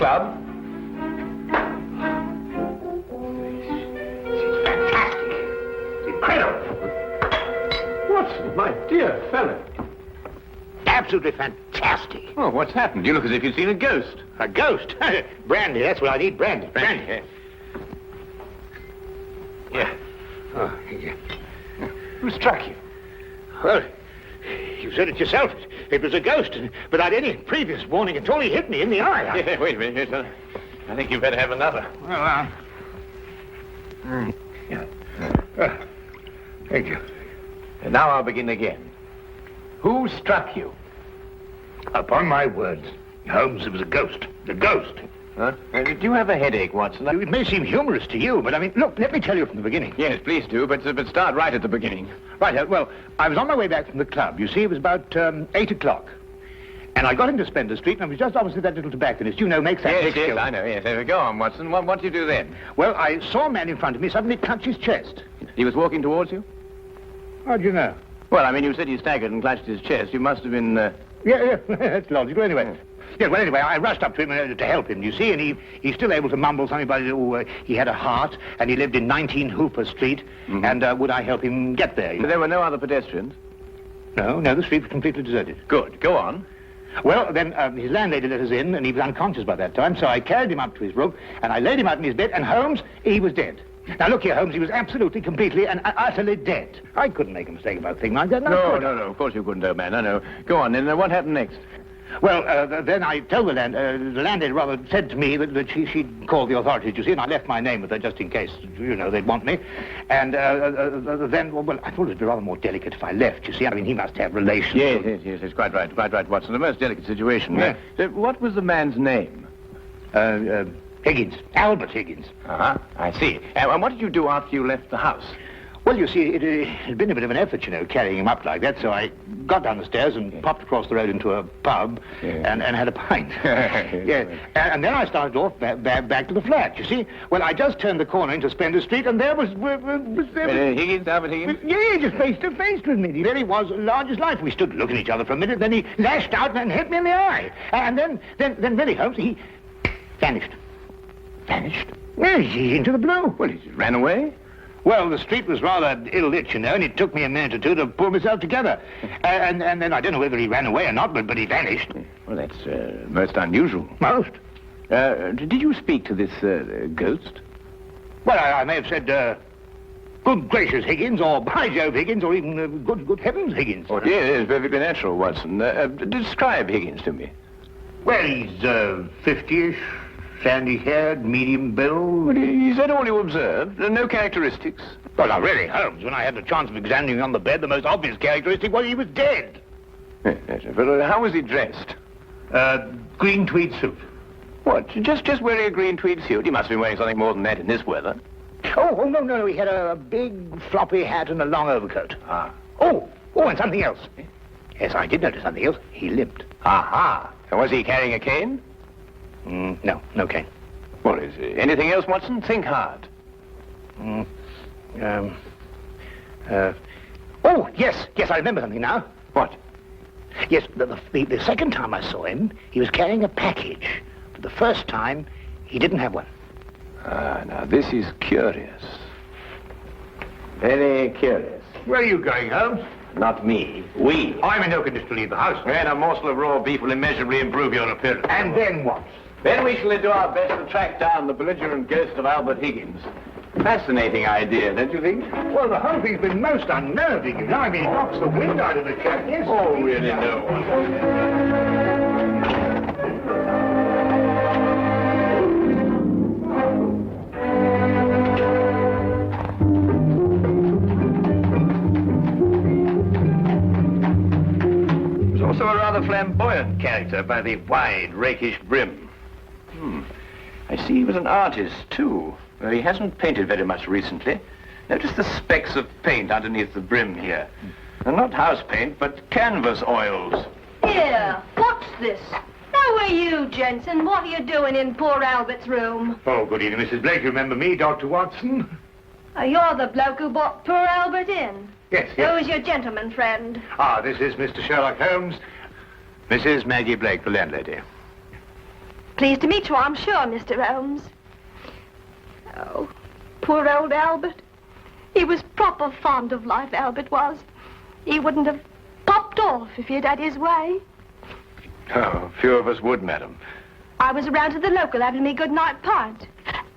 club? It's fantastic. It's incredible. What's dear fellow. Absolutely fantastic. Oh, what's happened? You look as if you'd seen a ghost. A ghost? Brandy, that's what I need, brandy. Brandy. Yeah. Oh, yeah. Who struck you? Well, you said it yourself. It was a ghost, without any previous warning at all. He hit me in the eye. Yeah, wait a minute. Yes, I think you better have another. Well, thank you. And now I'll begin again. Who struck you? Upon my words, Holmes, it was a ghost. A ghost. Huh? Do you have a headache, Watson? It may seem humorous to you, but I mean, look, let me tell you from the beginning. Yes, please do, but start right at the beginning. Right, well, I was on my way back from the club. You see, it was about 8 o'clock. And I got into Splendor Street, and I was just opposite that little tobacconist, you know, makes that Yes, kill. I know, yes. There we go on, Watson. What do you do then? Well, I saw a man in front of me suddenly clutch his chest. He was walking towards you? How do you know? Well, I mean, you said he staggered and clutched his chest. You must have been... Yeah, that's logical. Anyway, I rushed up to him to help him, you see, and he's still able to mumble something about he had a heart, and he lived in 19 Hooper Street, and would I help him get there? There were no other pedestrians? No, the street was completely deserted. Good. Go on. Well, then his landlady let us in, and he was unconscious by that time, so I carried him up to his room, and I laid him out in his bed, and Holmes, he was dead. Now, look here, Holmes, he was absolutely, completely, and utterly dead. I couldn't make a mistake about a thing like that. No, of course you couldn't, old man. No. Go on, then. What happened next? Well, then I told the landlady rather said to me that she'd called the authorities, you see, and I left my name with her just in case, you know, they'd want me. And then, well, I thought it'd be rather more delicate if I left, you see. I mean, he must have relations. Yes, quite right, Watson. A most delicate situation. Yeah. What was the man's name? Higgins. Albert Higgins. Uh-huh. I see. And what did you do after you left the house? Well, you see, it had been a bit of an effort, you know, carrying him up like that, so I got down the stairs and popped across the road into a pub and had a pint. And then I started off back to the flat, you see. Well, I just turned the corner into Splendor Street, and there was Higgins, Albert Higgins? Yeah, just face to face with me. There he was, large as life. We stood looking at each other for a minute, then he lashed out and hit me in the eye. And then really, Holmes, he vanished. Vanished? Well, he's into the blue. Well, he ran away? Well, the street was rather ill-lit, you know, and it took me a minute or two to pull myself together. And then I don't know whether he ran away or not, but he vanished. Well, that's most unusual. Most. Did you speak to this ghost? Well, I may have said, good gracious, Higgins, or by Jove, Higgins, or even good heavens, Higgins. Oh, dear, it's perfectly natural, Watson. Describe Higgins to me. Well, he's 50-ish. Sandy-haired, medium build. Is that all you observed? No characteristics? Well, now, really, Holmes, when I had the chance of examining him on the bed, the most obvious characteristic was he was dead. Yes, but how was he dressed? Green tweed suit. What, just wearing a green tweed suit? He must have been wearing something more than that in this weather. Oh, no, he had a big floppy hat and a long overcoat. Ah. Oh, and something else. Yes, I did notice something else. He limped. Aha. And was he carrying a cane? No cane. Well, is there anything else, Watson? Think hard. Oh, yes, I remember something now. What? Yes, the second time I saw him, he was carrying a package. But the first time, he didn't have one. Now this is curious. Very curious. Where are you going, Holmes? Not me. We. I'm in no condition to leave the house. And a morsel of raw beef will immeasurably improve your appearance. And then what? Then we shall do our best to track down the belligerent ghost of Albert Higgins. Fascinating idea, don't you think? Well, the whole thing's been most unnerving, you know. I mean, it knocks the wind out of the chap. Yes. Oh, really, no. Also a rather flamboyant character by the wide, rakish brim. I see he was an artist, too. Well, he hasn't painted very much recently. Notice the specks of paint underneath the brim here. And not house paint, but canvas oils. Here, what's this? How are you, Jensen? What are you doing in poor Albert's room? Oh, good evening, Mrs. Blake. You remember me, Dr. Watson? You're the bloke who brought poor Albert in. Yes. Who's your gentleman friend? This is Mr. Sherlock Holmes. Mrs. Maggie Blake, the landlady. Pleased to meet you, I'm sure, Mr. Holmes. Oh, poor old Albert. He was proper fond of life, Albert was. He wouldn't have popped off if he'd had his way. Oh, few of us would, madam. I was around to the local having me good-night pint.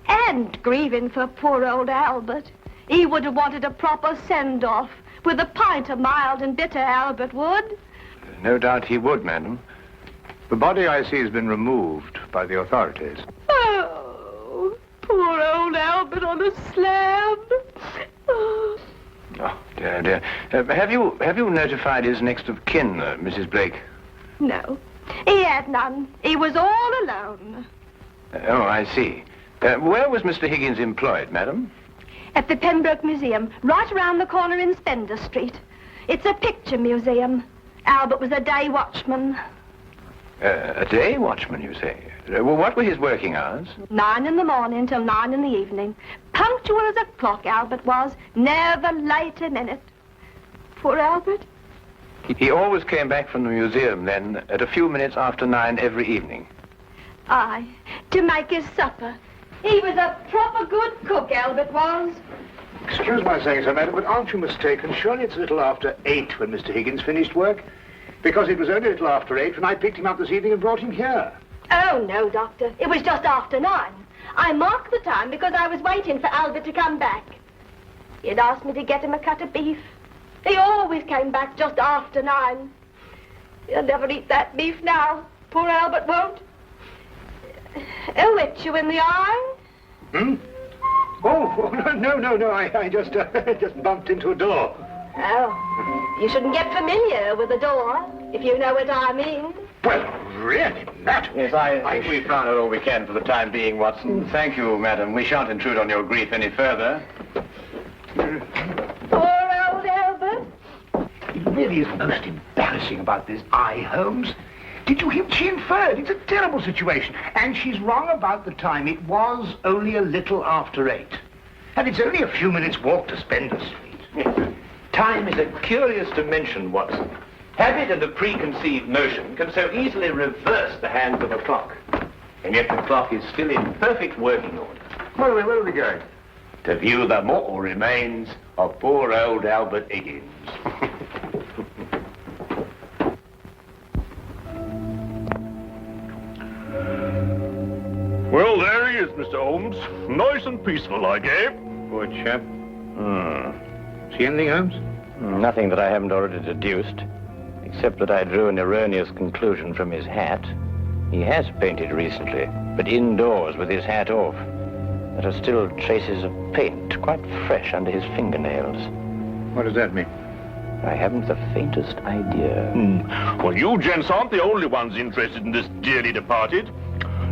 And grieving for poor old Albert. He would have wanted a proper send-off, with a pint of mild and bitter, Albert would. No doubt he would, madam. The body, I see, has been removed by the authorities. Oh, poor old Albert on a slab. Oh. Oh, dear, dear. Have you notified his next of kin, Mrs. Blake? No, he had none. He was all alone. Oh, I see. Where was Mr. Higgins employed, madam? At the Pembroke Museum, right around the corner in Spender Street. It's a picture museum. Albert was a day watchman. A day watchman, you say? Well, what were his working hours? 9 in the morning till 9 in the evening. Punctual as a clock, Albert was. Never late a minute. Poor Albert. He always came back from the museum, then, at a few minutes after 9 every evening. Aye, to make his supper. He was a proper good cook, Albert was. Excuse my saying so, madam, but aren't you mistaken? Surely it's a little after 8 when Mr. Higgins finished work? Because it was only a little after 8 when I picked him up this evening and brought him here. Oh, no, Doctor. It was just after 9. I marked the time because I was waiting for Albert to come back. He'd asked me to get him a cut of beef. He always came back just after 9. He'll never eat that beef now. Poor Albert won't. He'll hit you in the eye. Hmm? Oh, no. I just bumped into a door. Oh, you shouldn't get familiar with a door, if you know what I mean. Well, really, madam. Yes, I think we've found out all we can for the time being, Watson. Thank you, madam. We shan't intrude on your grief any further. Poor old Albert. It really is most embarrassing about this eye, Holmes. Did you hear? She inferred. It's a terrible situation. And she's wrong about the time. It was only a little after 8. And it's only a few minutes' walk to Spender Street. Time is a curious dimension, Watson. Habit and a preconceived notion can so easily reverse the hands of a clock. And yet the clock is still in perfect working order. Where are we going? To view the mortal remains of poor old Albert Higgins. Well, there he is, Mr. Holmes. Nice and peaceful, I gave. Poor chap. See anything, Holmes? Nothing that I haven't already deduced, except that I drew an erroneous conclusion from his hat. He has painted recently, but indoors with his hat off. There are still traces of paint, quite fresh under his fingernails. What does that mean? I haven't the faintest idea. Well, you gents aren't the only ones interested in this dearly departed.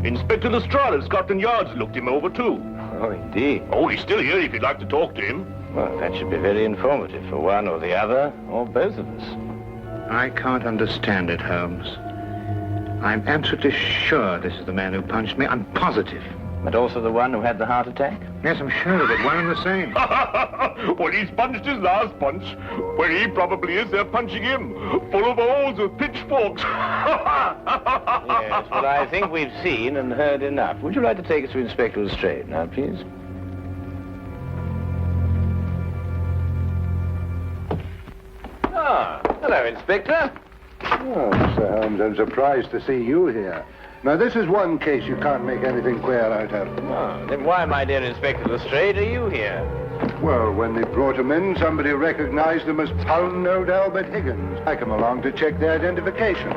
Inspector Lestrade of Scotland Yard's looked him over, too. Oh, indeed. Oh, he's still here if you'd like to talk to him. Well, that should be very informative for one or the other, or both of us. I can't understand it, Holmes. I'm absolutely sure this is the man who punched me. I'm positive. But also the one who had the heart attack? Yes, I'm sure of it. One and the same. Well, he's punched his last punch. Where he probably is, they're punching him. Full of holes with pitchforks. Yes, well, I think we've seen and heard enough. Would you like to take us to Inspector Lestrade now, please? Ah, hello, Inspector. Oh, Mr. Holmes, I'm surprised to see you here. Now, this is one case you can't make anything clear out of. Oh, then why, my dear Inspector Lestrade, are you here? Well, when they brought him in, somebody recognized him as Pound-Note Albert Higgins. I come along to check their identification.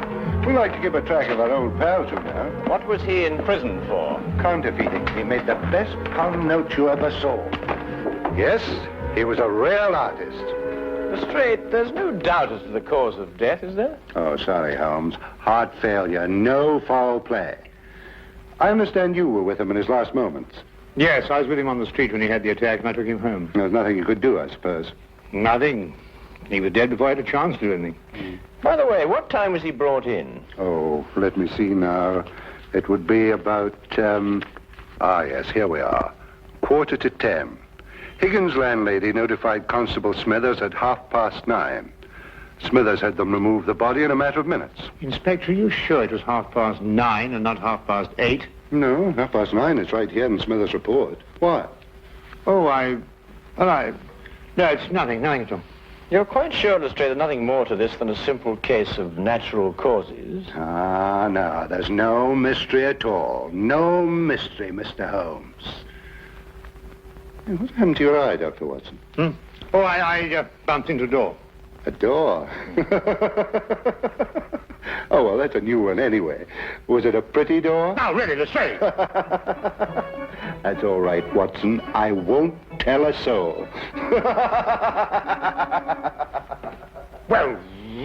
We like to keep a track of our old pals, you know. What was he in prison for? Counterfeiting. He made the best pound note you ever saw. Yes, he was a real artist. Lestrade, there's no doubt as to the cause of death, is there? Oh, sorry, Holmes. Heart failure, no foul play. I understand you were with him in his last moments. Yes, I was with him on the street when he had the attack, and I took him home. There's nothing you could do, I suppose. Nothing. He was dead before I had a chance to do anything. By the way, what time was he brought in? Oh, let me see now. It would be about, yes, here we are. 9:45. Higgins' landlady notified Constable Smithers at 9:30. Smithers had them remove the body in a matter of minutes. Inspector, are you sure it was 9:30 and not 8:30? No, 9:30 is right here in Smithers' report. Why? Oh, no, it's nothing at all. You're quite sure, Lestrade, there's nothing more to this than a simple case of natural causes? Ah, no, there's no mystery at all. No mystery, Mr. Holmes. Hey, what happened to your eye, Dr. Watson? Oh, I bumped into a door. A door? Oh, well, that's a new one anyway. Was it a pretty door? Now, really, Lestrade. That's all right, Watson. I won't tell a soul. Well,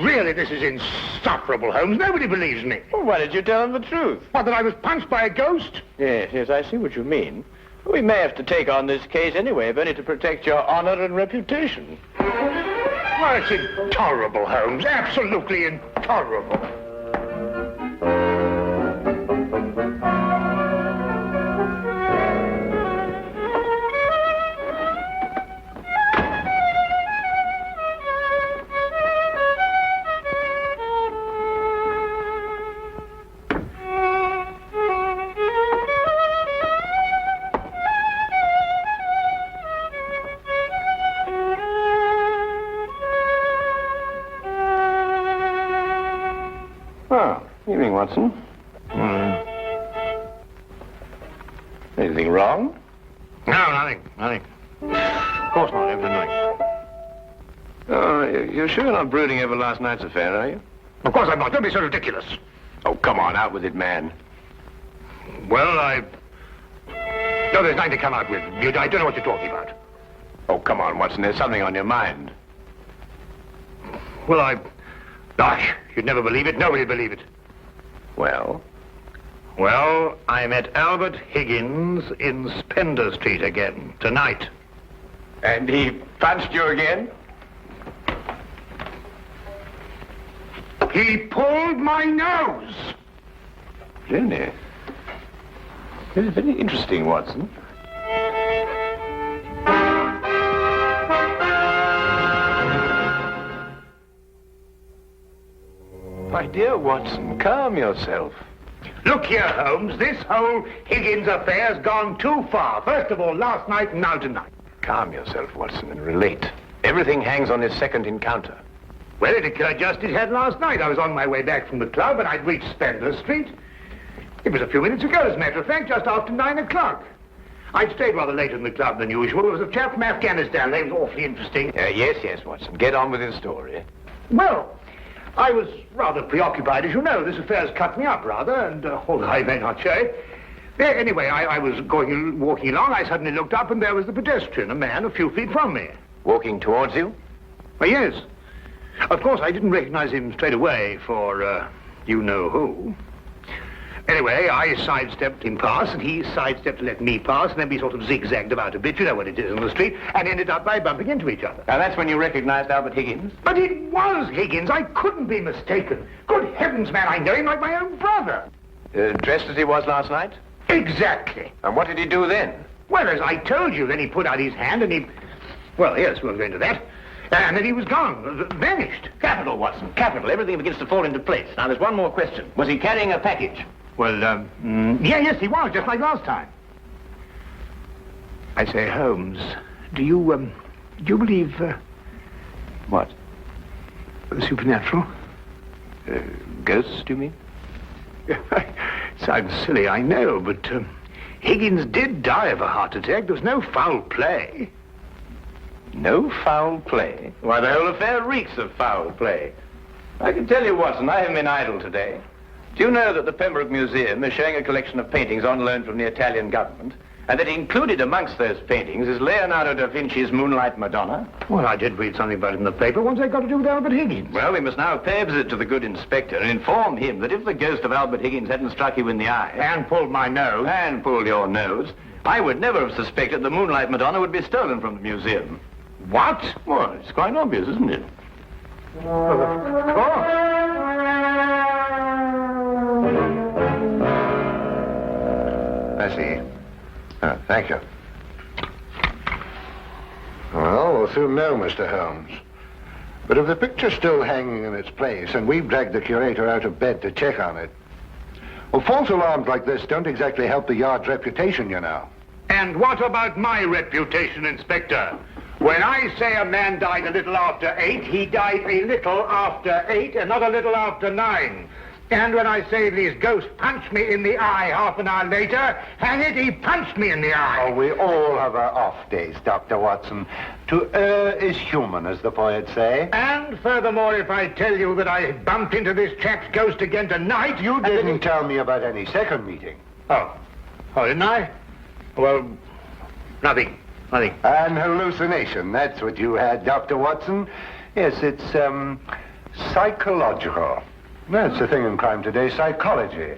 really, this is insufferable, Holmes. Nobody believes me. Well, why did you tell them the truth? What, that I was punched by a ghost? Yes, I see what you mean. We may have to take on this case anyway, if only to protect your honor and reputation. Well, it's intolerable, Holmes. Absolutely intolerable. Evening, Watson. Anything wrong? No, nothing. Of course not, everything. Oh, you're sure you're not brooding over last night's affair, are you? Of course I'm not. Don't be so ridiculous. Oh, come on, out with it, man. Well, No, there's nothing to come out with. I don't know what you're talking about. Oh, come on, Watson, there's something on your mind. Well, Gosh, you'd never believe it. Nobody'd believe it. Well? Well, I met Albert Higgins in Spender Street again, tonight. And he punched you again? He pulled my nose! Really? This is very interesting, Watson. My dear Watson, calm yourself. Look here, Holmes, this whole Higgins affair's gone too far. First of all, last night and now tonight. Calm yourself, Watson, and relate. Everything hangs on this second encounter. Well, it occurred just as it had last night. I was on my way back from the club and I'd reached Spender Street. It was a few minutes ago, as a matter of fact, just after 9 o'clock. I'd stayed rather later in the club than usual. There was a chap from Afghanistan. They was awfully interesting. Yes, Watson. Get on with his story. Well, I was rather preoccupied, as you know. This affair's cut me up, rather, and although I may not show it. Anyway, I was walking along. I suddenly looked up, and there was the pedestrian, a man a few feet from me. Walking towards you? Well, yes. Of course, I didn't recognize him straight away for, you-know-who. Anyway, I sidestepped him past, and he sidestepped to let me pass, and then we sort of zigzagged about a bit, you know what it is in the street, and ended up by bumping into each other. Now, that's when you recognized Albert Higgins? But it was Higgins. I couldn't be mistaken. Good heavens, man, I know him like my own brother. Dressed as he was last night? Exactly. And what did he do then? Well, as I told you, then he put out his hand, and he... Well, yes, we'll go into that. And then he was gone, vanished. Capital, Watson, capital. Everything begins to fall into place. Now, there's one more question. Was he carrying a package? Well, yes, he was, just like last time. I say, Holmes, do you believe, What? The supernatural? Ghosts, do you mean? Sounds silly, I know, but, Higgins did die of a heart attack. There was no foul play. No foul play? Why, the whole affair reeks of foul play. I can tell you, Watson, I haven't been idle today. Do you know that the Pembroke Museum is showing a collection of paintings on loan from the Italian government, and that included amongst those paintings is Leonardo da Vinci's Moonlight Madonna? Well, I did read something about it in the paper. What's that got to do with Albert Higgins? Well, we must now pay a visit to the good inspector and inform him that if the ghost of Albert Higgins hadn't struck you in the eye... And pulled my nose. And pulled your nose, I would never have suspected the Moonlight Madonna would be stolen from the museum. What? Well, it's quite obvious, isn't it? Well, of course. I see. Thank you. Well, we'll soon know, Mr. Holmes. But if the picture's still hanging in its place, and we've dragged the curator out of bed to check on it, well, false alarms like this don't exactly help the yard's reputation, you know. And what about my reputation, Inspector? When I say a man died a little after 8, he died a little after 8 and not a little after 9. And when I say this ghost punched me in the eye half an hour later, hang it, he punched me in the eye. Oh, we all have our off days, Dr. Watson. To err is human, as the poets say. And furthermore, if I tell you that I bumped into this chap's ghost again tonight, you didn't tell me about any second meeting. Oh, didn't I? Well, nothing. An hallucination, that's what you had, Dr. Watson. Yes, it's, psychological. That's the thing in crime today, psychology.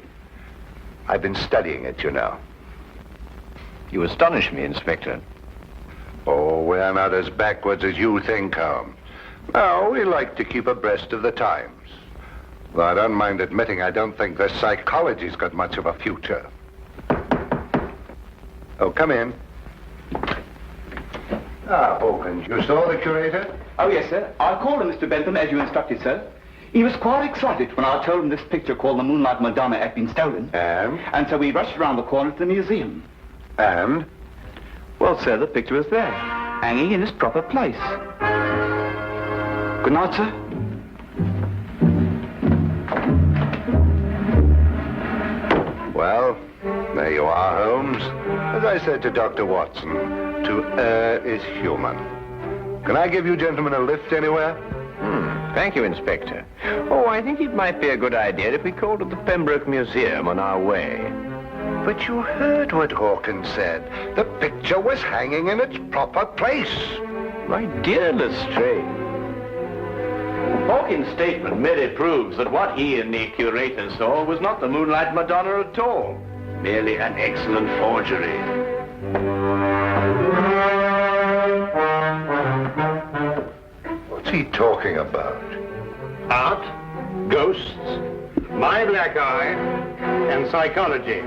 I've been studying it, you know. You astonish me, Inspector. Oh, we're not as backwards as you think, Holmes. No, we like to keep abreast of the times. Though I don't mind admitting I don't think the psychology's got much of a future. Oh, come in. Ah, Hawkins, you saw the curator? Oh, yes, sir. I called on Mr. Bentham as you instructed, sir. He was quite excited when I told him this picture called the Moonlight Madonna had been stolen. And so we rushed around the corner to the museum. And? Well, sir, the picture was there, hanging in its proper place. Good night, sir. Well, there you are, Holmes. As I said to Dr. Watson, to err is human. Can I give you gentlemen a lift anywhere? Thank you, Inspector. Oh, I think it might be a good idea if we called at the Pembroke Museum on our way. But you heard what Hawkins said. The picture was hanging in its proper place. My dear Lestrade, Hawkins' statement merely proves that what he and the curator saw was not the Moonlight Madonna at all. Merely an excellent forgery. What's he talking about? Art, ghosts, my black eye, and psychology.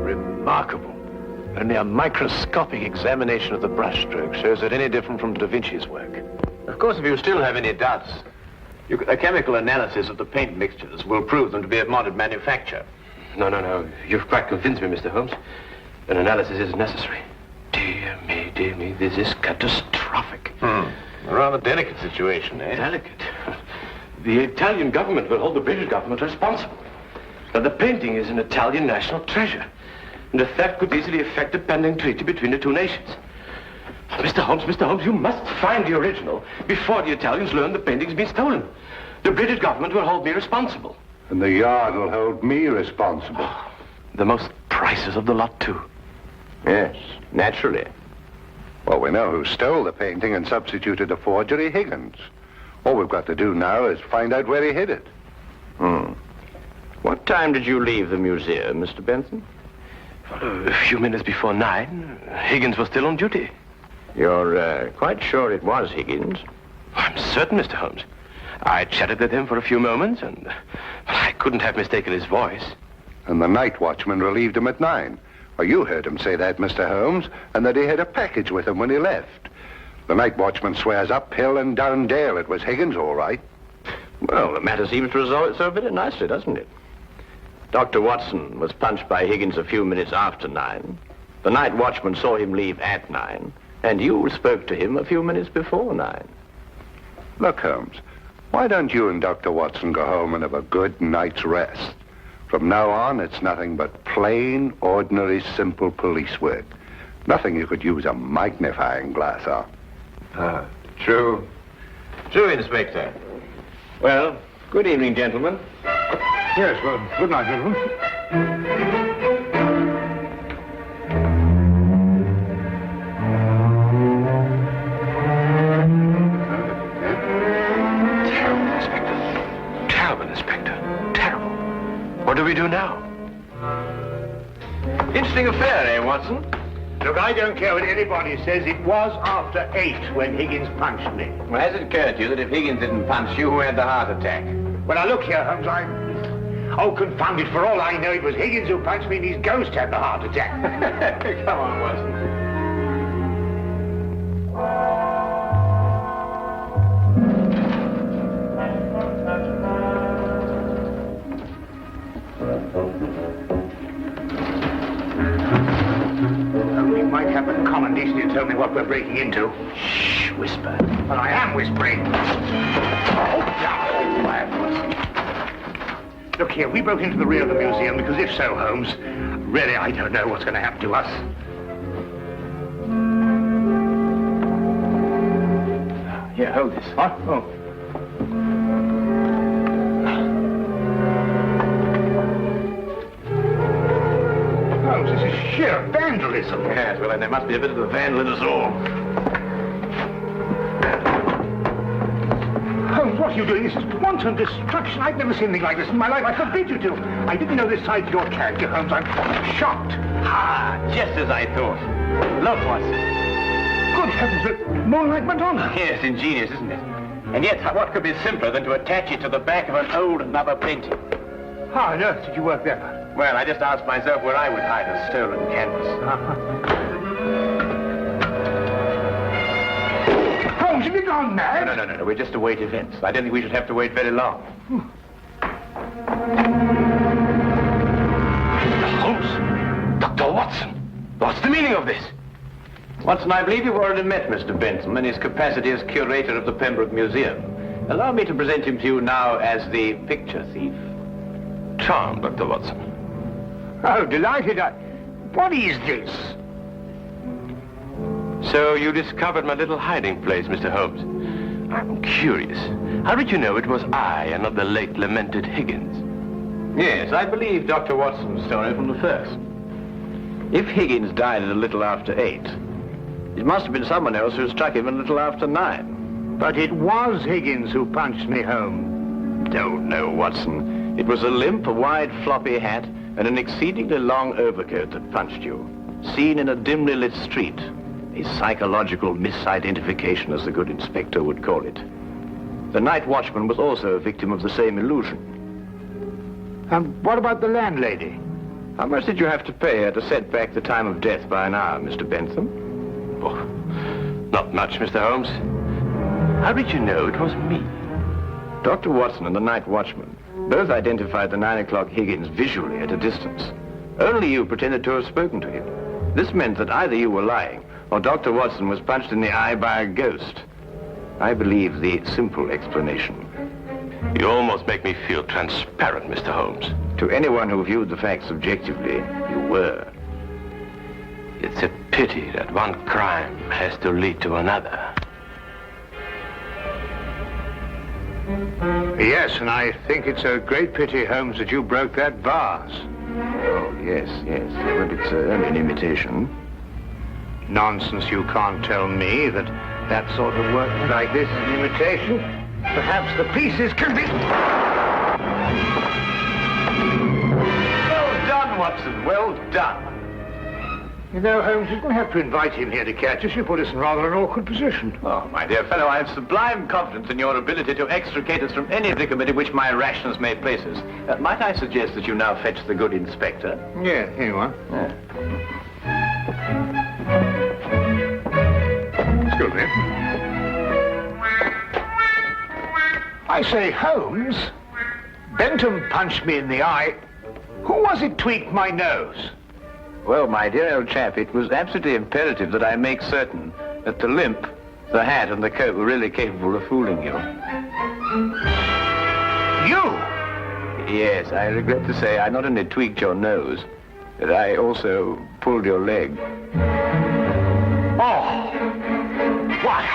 Remarkable. Only a microscopic examination of the brushstroke shows it any different from Da Vinci's work. Of course, if you still have any doubts, a chemical analysis of the paint mixtures will prove them to be of modern manufacture. No. You've quite convinced me, Mr. Holmes. An analysis is necessary. Dear me, this is catastrophic. A rather delicate situation, eh? Delicate? The Italian government will hold the British government responsible. Now, the painting is an Italian national treasure, and the theft could easily affect a pending treaty between the two nations. Mr. Holmes, you must find the original before the Italians learn the painting's been stolen. The British government will hold me responsible. And the Yard will hold me responsible. The most priceless of the lot, too. Yes, naturally. Well, we know who stole the painting and substituted a forgery, Higgins. All we've got to do now is find out where he hid it. What time did you leave the museum, Mr. Benson? Well, a few minutes before 9. Higgins was still on duty. You're quite sure it was Higgins? I'm certain, Mr. Holmes. I chatted with him for a few moments, and I couldn't have mistaken his voice. And the night watchman relieved him at 9. Well, you heard him say that, Mr. Holmes, and that he had a package with him when he left. The night watchman swears up hill and down dale it was Higgins, all right. Well, the matter seems to resolve itself very nicely, doesn't it? Dr. Watson was punched by Higgins a few minutes after 9. The night watchman saw him leave at 9. And you spoke to him a few minutes before 9. Look, Holmes, why don't you and Dr. Watson go home and have a good night's rest? From now on, it's nothing but plain, ordinary, simple police work. Nothing you could use a magnifying glass on. True. True, Inspector. Well, good evening, gentlemen. Yes, well, good night, gentlemen. Terrible, Inspector. Terrible. What do we do now? Interesting affair, eh, Watson? Look, I don't care what anybody says. It was after 8 when Higgins punched me. Well, has it occurred to you that if Higgins didn't punch you, who had the heart attack? Well, now, look here, Holmes, Oh, confound it, for all I know, it was Higgins who punched me and his ghost had the heart attack. Come on, Watson. might have the common decency to tell me what we're breaking into. Shh, whisper. Well, I am whispering. Look here, we broke into the rear of the museum because if so, Holmes, really I don't know what's going to happen to us. Here, hold this. What? Oh. Holmes, this is sheer vandalism. Yes, well, then there must be a bit of the vandal in us all. Holmes, what are you doing? This is wanton destruction. I've never seen anything like this in my life. I forbid you to. I didn't know this side to your character, Holmes. I'm shocked. Ah, just as I thought. Look, Watson. Good heavens, the Moonlight Madonna. Yes, ingenious, isn't it? And yet, what could be simpler than to attach it to the back of an old mother painting? How on earth did you work that out? Well, I just asked myself where I would hide a stolen canvas. Holmes, have you gone mad? No. We just await events. I don't think we should have to wait very long. Holmes! Dr. Watson! What's the meaning of this? Watson, I believe you've already met Mr. Bentham in his capacity as curator of the Pembroke Museum. Allow me to present him to you now as the picture thief. Charmed, Dr. Watson. Oh, delighted. What is this? So you discovered my little hiding place, Mr. Holmes. I'm curious. How did you know it was I and not the late lamented Higgins? Yes, I believe Dr. Watson's story from the first. If Higgins died at a little after 8, it must have been someone else who struck him a little after 9. But it was Higgins who punched me home. Don't know, Watson. It was a limp, a wide, floppy hat, and an exceedingly long overcoat that punched you. Seen in a dimly lit street. A psychological misidentification, as the good inspector would call it. The night watchman was also a victim of the same illusion. And what about the landlady? How much did you have to pay her to set back the time of death by an hour, Mr. Bentham? Oh, not much, Mr. Holmes. How did you know it was me? Dr. Watson and the night watchman both identified the 9 o'clock Higgins visually at a distance. Only you pretended to have spoken to him. This meant that either you were lying or Dr. Watson was punched in the eye by a ghost. I believe the simple explanation. You almost make me feel transparent, Mr. Holmes. To anyone who viewed the facts objectively, you were. It's a pity that one crime has to lead to another. Yes, and I think it's a great pity, Holmes, that you broke that vase. Oh, yes. But it's only an imitation. Nonsense, you can't tell me that sort of work like this is an imitation. Perhaps the pieces can be... Well done, Watson, well done. You know, Holmes, you're going to have to invite him here to catch us. You put us in rather an awkward position. Oh, my dear fellow, I have sublime confidence in your ability to extricate us from any predicament in which my rashness may place us. Might I suggest that you now fetch the good inspector? Yeah, here you are. Yeah. Excuse me. I say, Holmes, Bentham punched me in the eye. Who was it tweaked my nose? Well, my dear old chap, it was absolutely imperative that I make certain that the limp, the hat, and the coat were really capable of fooling you. You? Yes, I regret to say I not only tweaked your nose, but I also pulled your leg. Oh! What?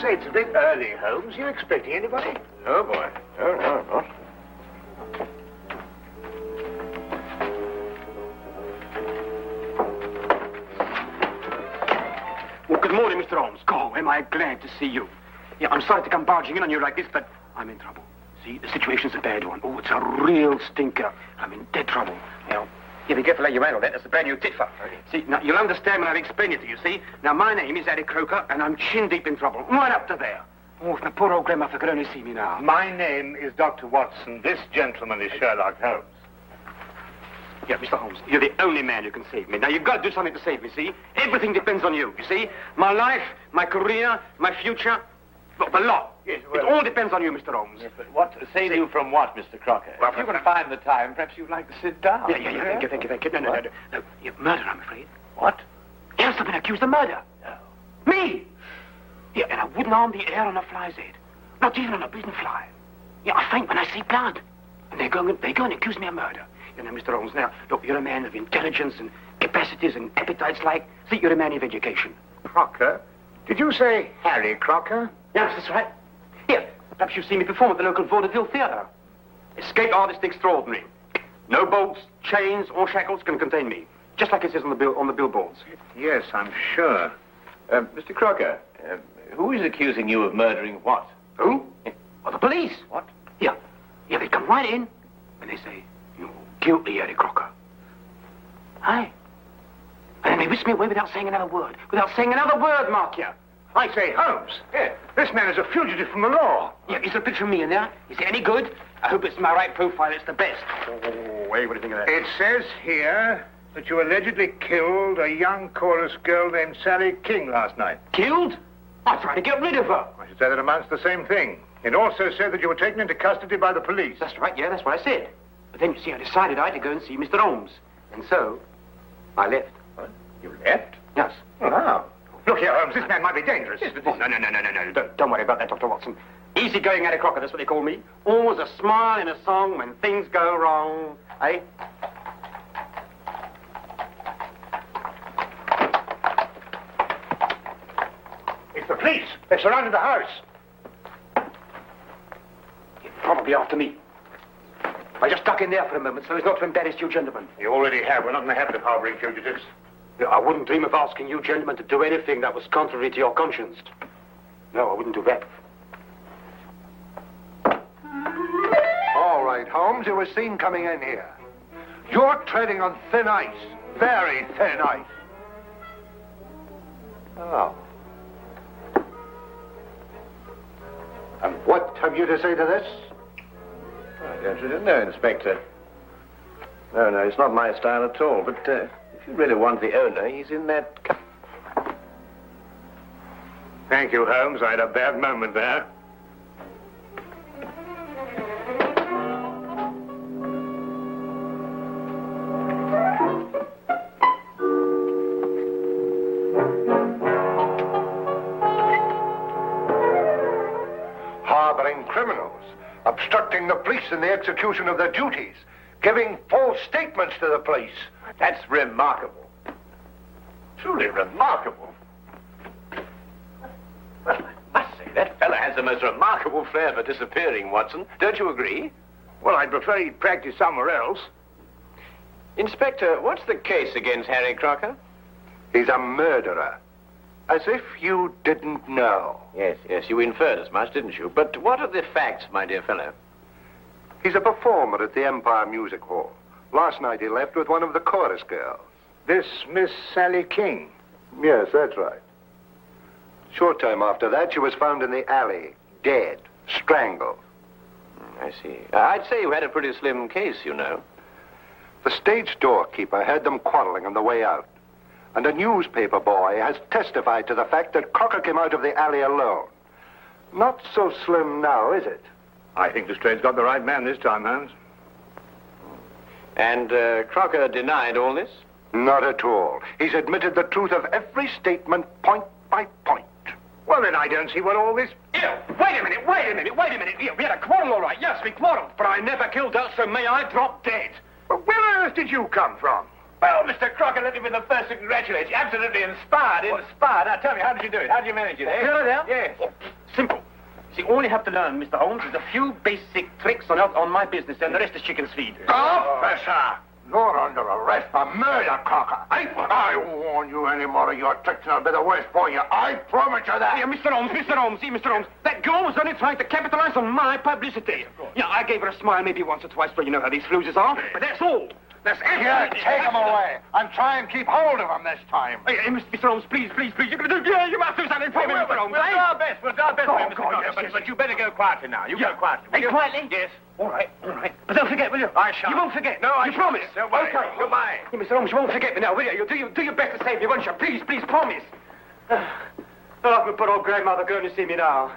say it's a bit early, Holmes. You expecting anybody? Oh, boy. No, not. Well, good morning, Mr. Holmes. God, am I glad to see you. Yeah, I'm sorry to come barging in on you like this, but I'm in trouble. See, the situation's a bad one. Oh, it's a real stinker. I'm in dead trouble. Now, be careful how you handle that. That's a brand new tit-for. Okay. See, now, you'll understand when I've explained it to you, see? Now, my name is Harry Croker, and I'm chin-deep in trouble. Right up to there. Oh, if my poor old grandmother could only see me now. My name is Dr. Watson. This gentleman is Sherlock Holmes. Yeah, Mr. Holmes, you're the only man who can save me. Now, you've got to do something to save me, see? Everything depends on you, you see? My life, my career, my future, look, the lot. Yes, well, it all depends on you, Mr. Holmes. Yes, but what save you from what, Mr. Crocker? Well, if you can find the time, perhaps you'd like to sit down. Yeah. Thank you. No. You murder, I'm afraid. What? Yes, I've been accused of murder. No. Me! Yeah, and I wouldn't harm the air on a fly's head. Not even on a beaten fly. Yeah, I faint when I see blood. And they go and accuse me of murder. You know, Mr. Holmes, now, look, you're a man of intelligence and capacities and appetites like... See, you're a man of education. Crocker? Did you say Harry Crocker? Yes, that's right. Here, perhaps you've seen me perform at the local vaudeville theatre. Escape artist extraordinary. No bolts, chains, or shackles can contain me. Just like it says on the billboards. Yes, I'm sure. Mr. Crocker, who is accusing you of murdering what? Who? Well, the police. What? Yeah, they come right in and they say, you're guilty, Harry Crocker. Aye. And then they whisk me away without saying another word. Mark you. I say, Holmes. Yeah. This man is a fugitive from the law. Yeah, is there a picture of me in there? Is it any good? I hope it's my right profile. It's the best. Oh, hey, what do you think of that? It says here that you allegedly killed a young chorus girl named Sally King last night. Killed? I tried to get rid of her. I should say that amounts to the same thing. It also said that you were taken into custody by the police. That's right, yeah, that's what I said. But then, you see, I decided I had to go and see Mr. Holmes. And so, I left. What? You left? Yes. Oh, how? Look here, Holmes, this man might be dangerous. Yes, but no. Don't worry about that, Dr. Watson. Easy-going Harry Crocker, that's what they call me. Always a smile in a song when things go wrong. Eh? It's the police. They've surrounded the house. You're probably after me. I just duck in there for a moment so as not to embarrass you gentlemen. You already have. We're not in the habit of harboring fugitives. I wouldn't dream of asking you gentlemen to do anything that was contrary to your conscience. No, I wouldn't do that. All right, Holmes, you were seen coming in here. You're treading on thin ice. Very thin ice. Oh. And what have you to say to this? I don't really know, Inspector. No, it's not my style at all, but if you really want the owner, he's in that... Thank you, Holmes. I had a bad moment there. Harboring criminals, obstructing the police in the execution of their duties, giving false statements to the police. That's remarkable. Truly remarkable. Well, I must say, that fella has the most remarkable flair for disappearing, Watson. Don't you agree? Well, I'd prefer he'd practice somewhere else. Inspector, what's the case against Harry Crocker? He's a murderer. As if you didn't know. Yes, you inferred as much, didn't you? But what are the facts, my dear fellow? He's a performer at the Empire Music Hall. Last night he left with one of the chorus girls. This Miss Sally King? Yes, that's right. Short time after that, she was found in the alley, dead, strangled. I see. I'd say you had a pretty slim case, you know. The stage doorkeeper heard them quarreling on the way out. And a newspaper boy has testified to the fact that Crocker came out of the alley alone. Not so slim now, is it? I think Lestrade's got the right man this time, Holmes. And Crocker denied all this? Not at all. He's admitted the truth of every statement, point by point. Well, then I don't see what all this... Here, wait a minute. Here, we had a quarrel, all right. Yes, we quarreled. But I never killed her, so may I drop dead. But where on earth did you come from? Well, Mr. Crocker, let me be the first to congratulate you. Absolutely inspired. Now, tell me, how did you do it? How did you manage it, eh? Yes. Simple. See, all you have to learn, Mr. Holmes, is a few basic tricks on my business, and the rest is chicken's feed. Officer! You're under arrest for murder, Crocker. I won't warn you any more of your tricks, and I'll be the worse for you. I promise you that. Yeah, Mr. Holmes, that girl was only trying to capitalize on my publicity. Yeah, I gave her a smile maybe once or twice, but you know how these floozes are. But that's all. That's it. Here, take him away, and try and keep hold of him this time. Hey, Mr. Holmes, please, you're going to do... Yeah, you must do something for me, Mr. Holmes. We'll do our best for you, Mr. Crocker. But you better go quietly now. You go quietly. Hey, quietly? Yes. All right. But don't forget, will you? I shan't. You won't forget. No, I You shan't. promise? Don't worry. Okay. Goodbye. Hey, Mr. Holmes, you won't forget me now, will you? You'll do your best to save me, won't you? Please, promise. Well, I can put old grandmother going to see me now.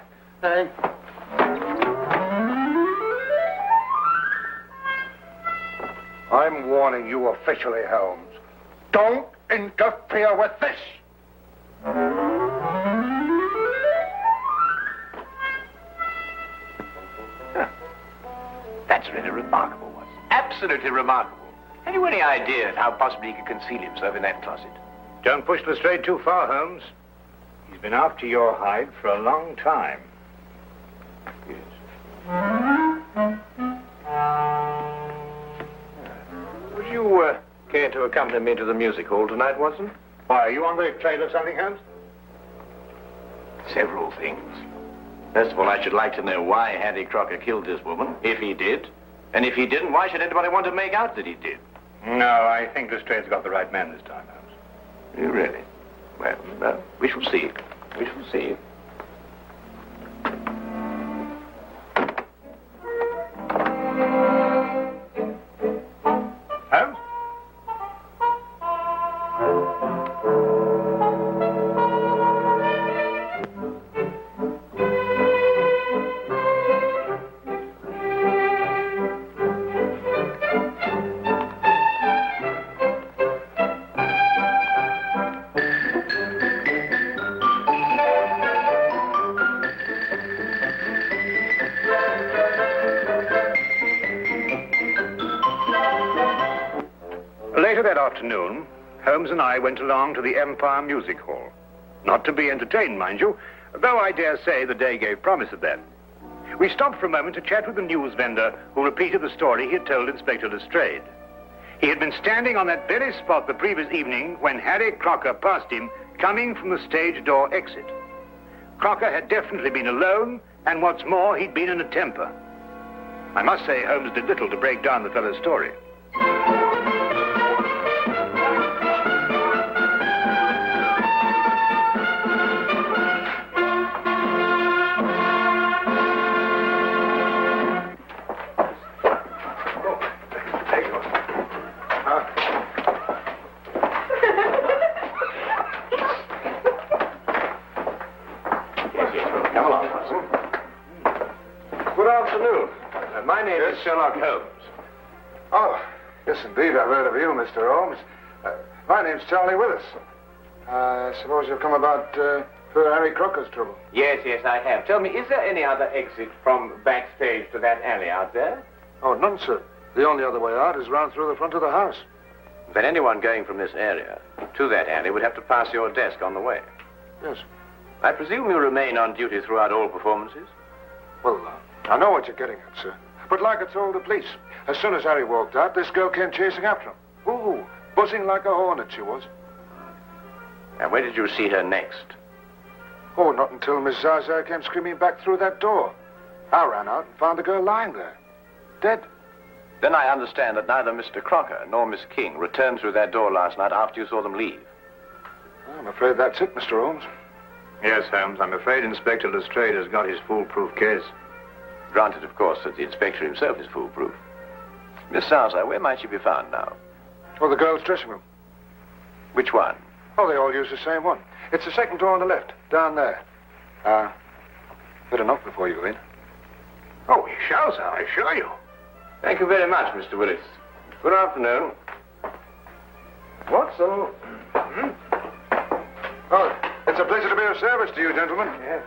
I'm warning you officially, Holmes. Don't interfere with this. That's really remarkable, Watson. Absolutely remarkable. Have you any idea how possibly he could conceal himself in that closet? Don't push Lestrade too far, Holmes. He's been after your hide for a long time. Would you care to accompany me to the music hall tonight, Watson? Why, are you on the trail of something, Holmes? Several things. First of all, I should like to know why Harry Crocker killed this woman, if he did. And if he didn't, why should anybody want to make out that he did? No, I think Lestrade's got the right man this time, Holmes. You really? Well, we shall see. We shall see. Holmes? Later that afternoon, Holmes and I went along to the Empire Music Hall. Not to be entertained, mind you, though I dare say the day gave promise of that. We stopped for a moment to chat with the news vendor who repeated the story he had told Inspector Lestrade. He had been standing on that very spot the previous evening when Harry Crocker passed him, coming from the stage door exit. Crocker had definitely been alone, and what's more, he'd been in a temper. I must say Holmes did little to break down the fellow's story. My name is Sherlock Holmes. Oh, yes, indeed. I've heard of you, Mr. Holmes. My name's Charlie Willis. I suppose you've come about Sir Harry Crocker's trouble. Yes, I have. Tell me, is there any other exit from backstage to that alley out there? Oh, none, sir. The only other way out is round through the front of the house. Then anyone going from this area to that alley would have to pass your desk on the way. Yes. I presume you remain on duty throughout all performances? Well, I know what you're getting at, sir. But like I told the police, as soon as Harry walked out, this girl came chasing after him. Ooh, buzzing like a hornet she was. And where did you see her next? Oh, not until Miss Zaza came screaming back through that door. I ran out and found the girl lying there, dead. Then I understand that neither Mr. Crocker nor Miss King returned through that door last night after you saw them leave. I'm afraid that's it, Mr. Holmes. Yes, Holmes, I'm afraid Inspector Lestrade has got his foolproof case. Granted, of course, that the inspector himself is foolproof. Miss Zaza, where might she be found now? Oh, the girl's dressing room. Which one? Oh, they all use the same one. It's the second door on the left, down there. Better knock before you go in. Oh, we shall, sir, I assure you. Thank you very much, Mr. Willis. Good afternoon. Watson. Oh, it's a pleasure to be of service to you, gentlemen. Yes.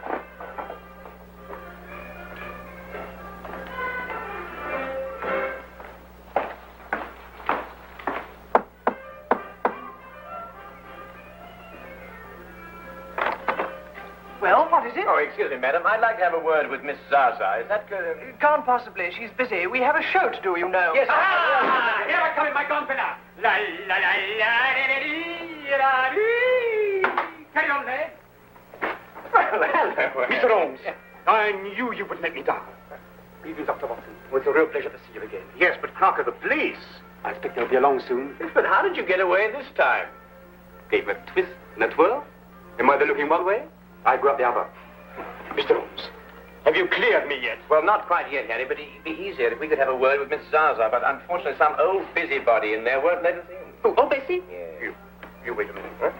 is it? Oh, excuse me, madam. I'd like to have a word with Miss Zaza. Is that good? Can't possibly. She's busy. We have a show to do, you know. Yes. Here I come in my gonfalon. La la la la Carry on, lad. Well, hello. Mr. Holmes, I knew you would let me down. Evening, Dr. Watson. It's a real pleasure to see you again. Yes, but Crocker, the police. I expect they'll be along soon. But how did you get away this time? Gave a twist and a twirl. Am I looking one way? I grab the other. Mr. Holmes, have you cleared me yet? Well, not quite yet, Harry, but it'd be easier if we could have a word with Miss Zaza. But unfortunately, some old busybody in there won't let us in. Oh, Bessie? Yes. You wait a minute, huh?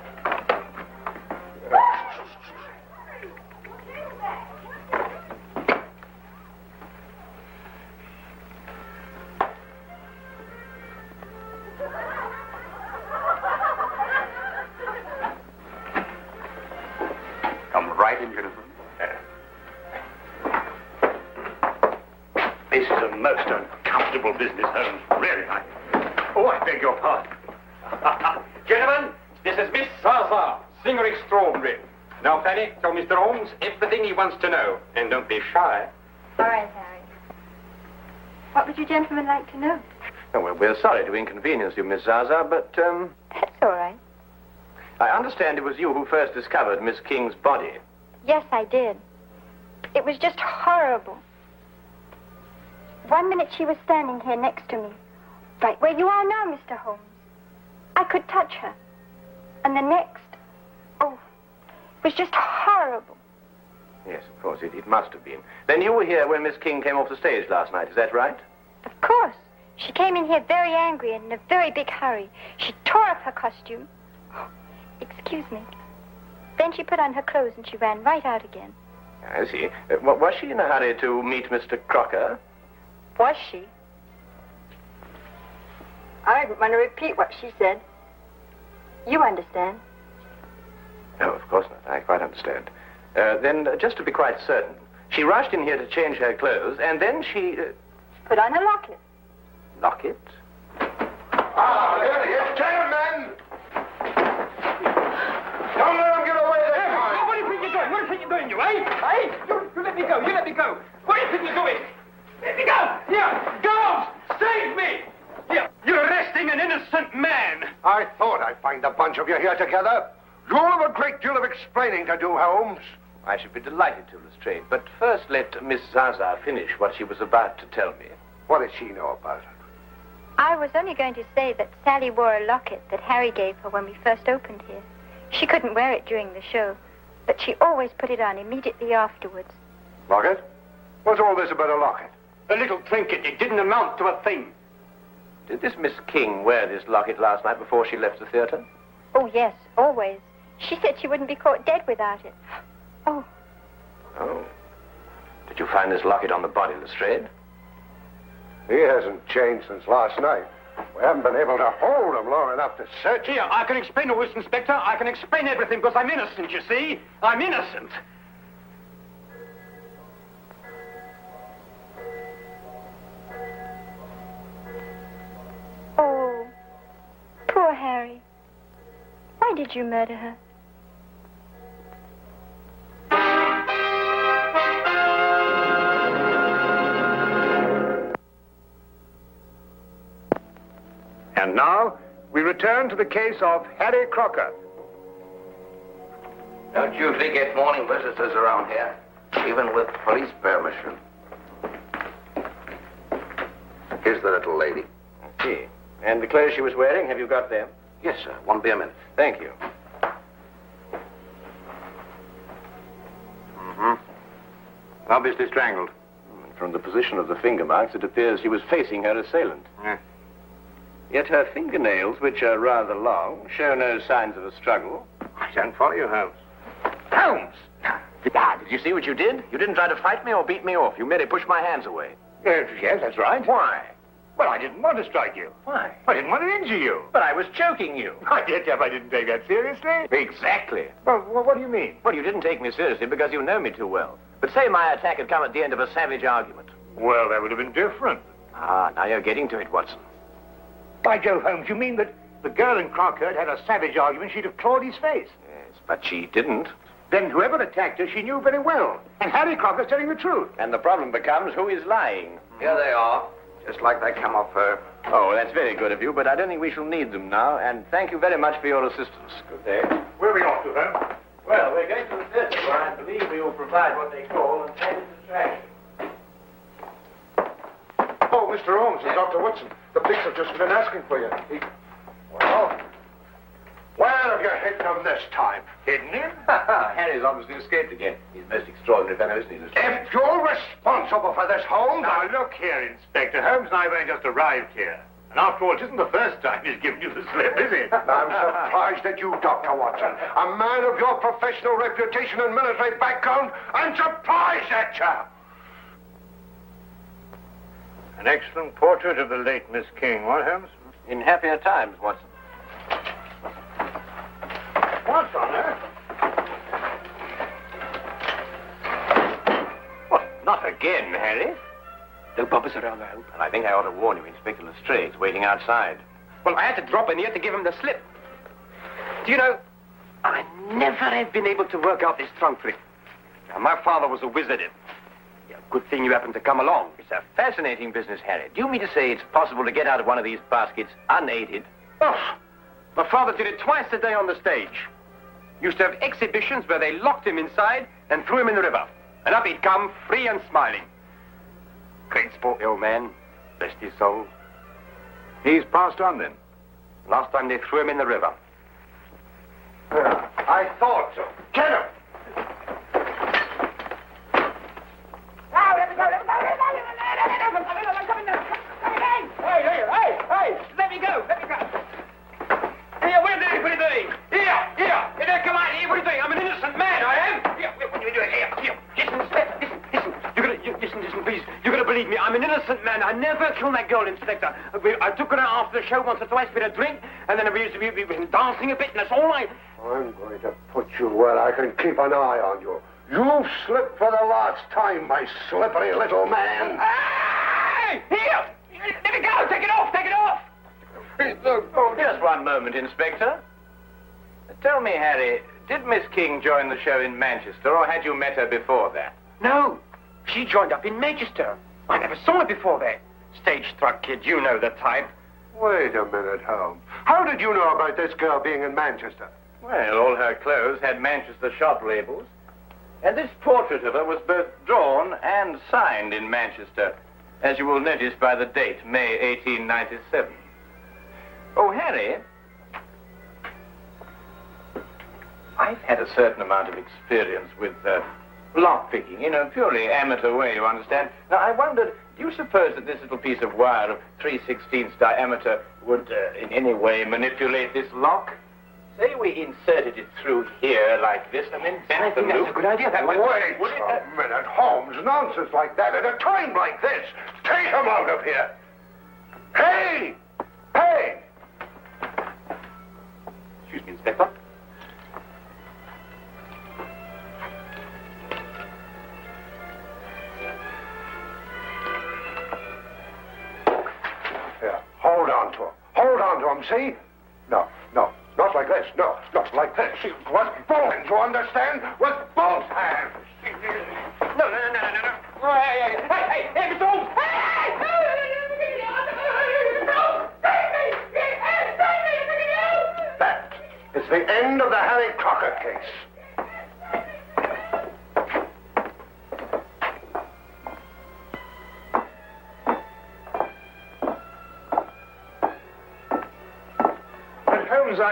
Come right in, gentlemen. This is a most uncomfortable business, Holmes. Really, I beg your pardon. Gentlemen, this is Miss Zaza, singer extraordinary. Now, Fanny, tell Mr. Holmes everything he wants to know. And don't be shy. All right, Harry. What would you gentlemen like to know? Oh, well, we're sorry to inconvenience you, Miss Zaza, but, That's all right. I understand it was you who first discovered Miss King's body. Yes, I did. It was just horrible. One minute she was standing here next to me, right where you are now, Mr. Holmes. I could touch her. And the next, it was just horrible. Yes, of course, it must have been. Then you were here when Miss King came off the stage last night, is that right? Of course. She came in here very angry and in a very big hurry. She tore up her costume. Excuse me. Then she put on her clothes and she ran right out again. I see. Was she in a hurry to meet Mr. Crocker? Was she? I don't want to repeat what she said. You understand. No, of course not. I quite understand. Then, just to be quite certain, she rushed in here to change her clothes, and then she... Put on a locket. Locket? Ah, here, gentlemen! Don't let him get away this time! What do you think you're doing? What do you think you're doing, you, eh? You let me go. You let me go. What do you think you're doing? Let me go! Here, girls, save me! Here, you're arresting an innocent man. I thought I'd find a bunch of you here together. You'll have a great deal of explaining to do, Holmes. I should be delighted to, Lestrade. But first let Miss Zaza finish what she was about to tell me. What does she know about it? I was only going to say that Sally wore a locket that Harry gave her when we first opened here. She couldn't wear it during the show, but she always put it on immediately afterwards. Locket? What's all this about a locket? A little trinket. It didn't amount to a thing. Did this Miss King wear this locket last night before she left the theater? Oh, yes, always. She said she wouldn't be caught dead without it. Oh. Oh. Did you find this locket on the body, Lestrade? He hasn't changed since last night. We haven't been able to hold him long enough to search. Here, I can explain all this, Inspector. I can explain everything because I'm innocent, you see. I'm innocent. Oh, poor Harry. Why did you murder her? And now, we return to the case of Harry Crocker. Don't usually get morning visitors around here, even with police permission. Here's the little lady. I see. And the clothes she was wearing, have you got them? Yes, sir. Won't be a minute. Thank you. Obviously strangled. From the position of the finger marks, it appears she was facing her assailant. Yet her fingernails, which are rather long, show no signs of a struggle. I don't follow you, Holmes. Holmes! Did you see what you did? You didn't try to fight me or beat me off. You merely pushed my hands away. Yes, that's right. Why? Well, I didn't want to strike you. Why? I didn't want to injure you. But I was choking you. I did, Jeff. I didn't take that seriously. Exactly. Well, what do you mean? Well, you didn't take me seriously because you know me too well. But say my attack had come at the end of a savage argument. Well, that would have been different. Ah, now you're getting to it, Watson. By Jove, Holmes, you mean that the girl in Crocker had a savage argument, she'd have clawed his face? Yes, but she didn't. Then whoever attacked her, she knew very well. And Harry Crocker's telling the truth. And the problem becomes who is lying. Here they are, just like they come off her. Oh, that's very good of you, but I don't think we shall need them now. And thank you very much for your assistance. Good day. Where are we off to, Holmes? Well, we're going to the theater, where I believe we will provide what they call an added distraction. Oh, Mr. Holmes and Dr. Watson. The police have just been asking for you. Well, where have you hidden him this time? Hidden him? Harry's obviously escaped again. He's a most extraordinary fellow, isn't he? If you're responsible for this, Holmes... Now, look here, Inspector. Holmes and I have only just arrived here. And after all, it isn't the first time he's given you the slip, is it? I'm surprised at you, Dr. Watson. A man of your professional reputation and military background. I'm surprised at you. An excellent portrait of the late Miss King, what, Holmes? In happier times, Watson. What's on her? What, not again, Harry? No bumpers around the house. And I think I ought to warn you, Inspector Lestrade's waiting outside. Well, I had to drop in here to give him the slip. Do you know, I never have been able to work out this trunk trick. Now, my father was a wizard in. Yeah, good thing you happened to come along. It's a fascinating business, Harry. Do you mean to say it's possible to get out of one of these baskets unaided? Oh, my father did it twice a day on the stage. Used to have exhibitions where they locked him inside and threw him in the river. And up he'd come, free and smiling. Great sport, the old man. Bless his soul. He's passed on, then? Last time they threw him in the river. I thought so. Get him! Hey, let me go. Here, what are you doing? Here, come on, here, what are you doing? I'm an innocent man, I am. Here, what are you doing? Here. Listen, Inspector, listen, please. You're gonna believe me, I'm an innocent man. I never killed that girl, Inspector. I took her out after the show once or twice with a drink, and then we been dancing a bit, and that's all I... I'm going to put you where I can keep an eye on you. You've slipped for the last time, my slippery little man. Hey! Here! Let me go! Take it off! Oh, just one moment, Inspector. Tell me, Harry, did Miss King join the show in Manchester, or had you met her before that? No, she joined up in Manchester. I never saw her before there. Stage-struck kid, you know the type. Wait a minute, Holmes. How did you know about this girl being in Manchester? Well, all her clothes had Manchester shop labels. And this portrait of her was both drawn and signed in Manchester, as you will notice by the date, May 1897. Oh, Harry, I've had a certain amount of experience with lock-picking, in a purely amateur way, you understand. Now, I wondered, do you suppose that this little piece of wire of 3/16 diameter would in any way manipulate this lock? Say we inserted it through here like this, and then bent the loop. That's a good idea. Wait a minute, Holmes. Nonsense like that at a time like this. Take him out of here. Hey! Excuse me, Inspector. Here, hold on to him, see? No, not like this. No, not like this. With both hands, you understand? With both hands. No. Hey, Mr. Holmes! That is the end of the Harry Crocker case. But Holmes, I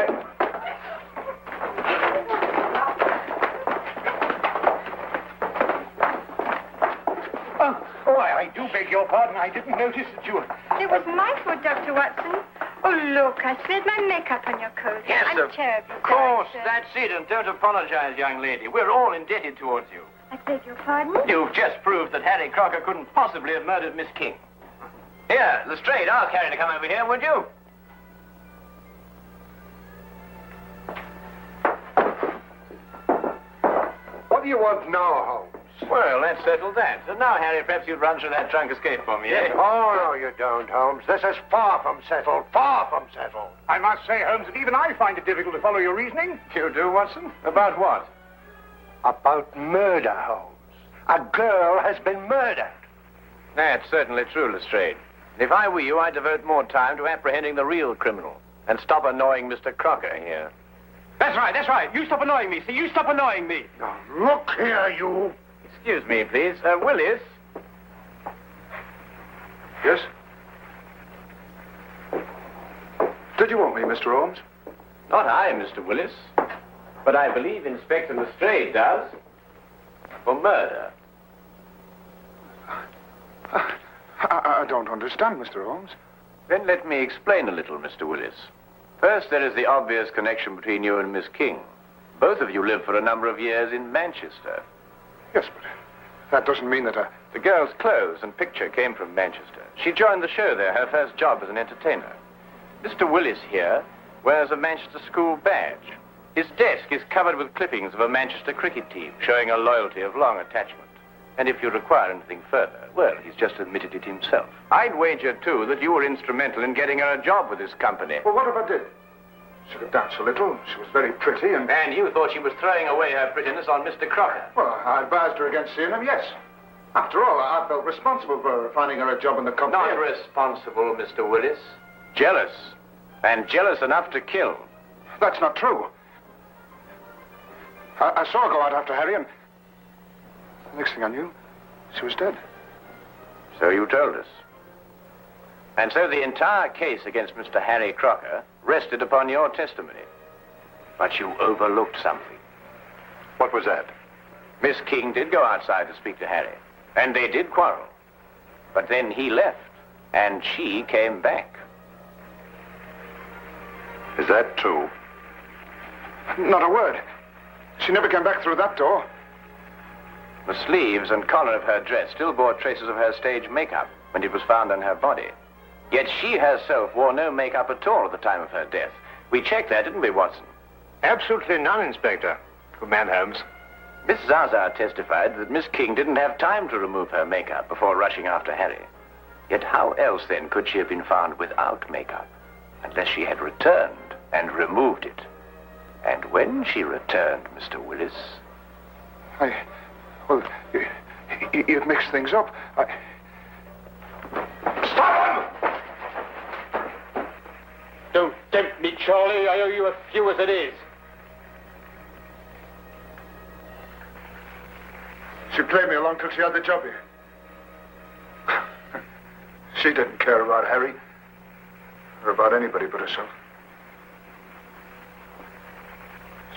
do beg your pardon. I didn't notice that you were... It was my fault, Dr. Watson. Oh, look, I spilled my makeup on your coat. Yes, I'm terribly of course, sorry, sir. that's it, and don't apologize, young lady. We're all indebted towards you. I beg your pardon? You've just proved that Harry Crocker couldn't possibly have murdered Miss King. Here, Lestrade, ask Harry to come over here, would you? What do you want now, Holmes? Well, let's settle that. So now, Harry, perhaps you'd run through that trunk escape for me, eh? Oh, no, you don't, Holmes. This is far from settled. I must say, Holmes, that even I find it difficult to follow your reasoning. You do, Watson? About what? About murder, Holmes. A girl has been murdered. That's certainly true, Lestrade. If I were you, I'd devote more time to apprehending the real criminal and stop annoying Mr. Crocker here. That's right. You stop annoying me. See, you stop annoying me. Now, look here, you. Excuse me, please. Willis? Yes? Did you want me, Mr. Holmes? Not I, Mr. Willis. But I believe Inspector Lestrade does. For murder. I don't understand, Mr. Holmes. Then let me explain a little, Mr. Willis. First, there is the obvious connection between you and Miss King. Both of you lived for a number of years in Manchester. Yes, but that doesn't mean that The girl's clothes and picture came from Manchester. She joined the show there, her first job as an entertainer. Mr. Willis here wears a Manchester school badge. His desk is covered with clippings of a Manchester cricket team, showing a loyalty of long attachment. And if you require anything further, well, he's just admitted it himself. I'd wager, too, that you were instrumental in getting her a job with this company. Well, what if I did? She could dance a little. She was very pretty, and... And you thought she was throwing away her prettiness on Mr. Crocker. Well, I advised her against seeing him, yes. After all, I felt responsible for finding her a job in the company. Not responsible, Mr. Willis. Jealous. And jealous enough to kill. That's not true. I saw her go out after Harry, and the next thing I knew, she was dead. So you told us. And so the entire case against Mr. Harry Crocker rested upon your testimony. But you overlooked something. What was that? Miss King did go outside to speak to Harry, and they did quarrel. But then he left, and she came back. Is that true? Not a word. She never came back through that door. The sleeves and collar of her dress still bore traces of her stage makeup when it was found on her body. Yet she herself wore no makeup at all at the time of her death. We checked that, didn't we, Watson? Absolutely none, Inspector. Good man, Holmes. Miss Zaza testified that Miss King didn't have time to remove her makeup before rushing after Harry. Yet how else, then, could she have been found without makeup? Unless she had returned and removed it. And when she returned, Mr. Willis... Well, it mixed things up. Stop him! Don't tempt me, Charlie. I owe you a few as it is. She played me along till she had the job here. She didn't care about Harry, or about anybody but herself.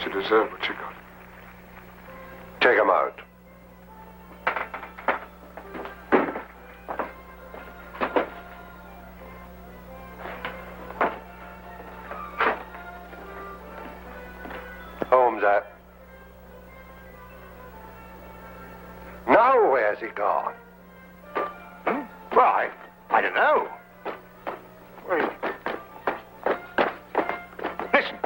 She deserved what she got. Take him out. Holmes, now where's he gone? Why, I don't know. Well, listen.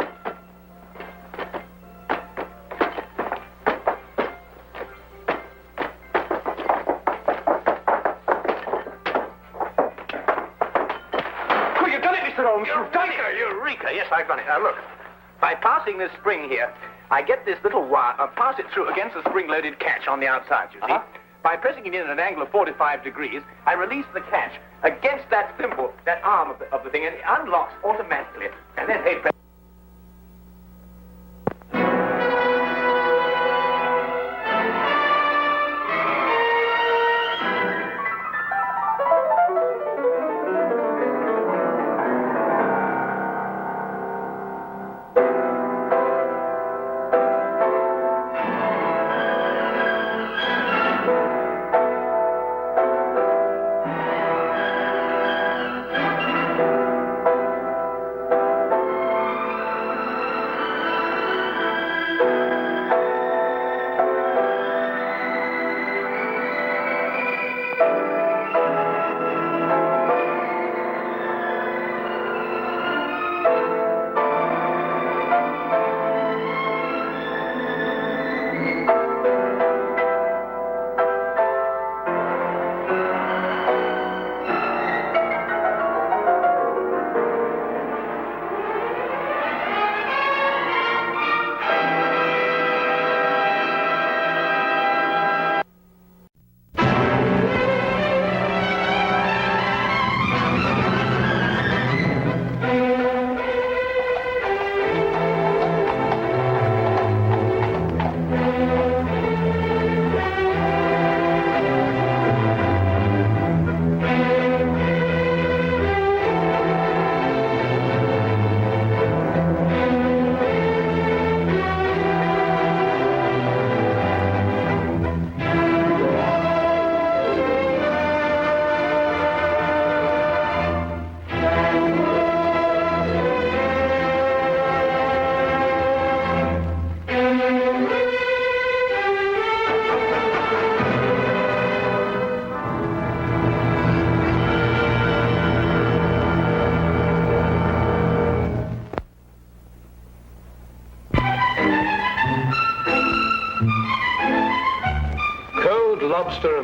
Oh, you've done it, Mr. Holmes. You've done it. Eureka! Yes, I've done it. Now, look. By passing this spring here, I get this little wire, pass it through against the spring-loaded catch on the outside, you see? By pressing it in at an angle of 45 degrees, I release the catch against that thimble, that arm of the thing, and it unlocks automatically. And then, hey,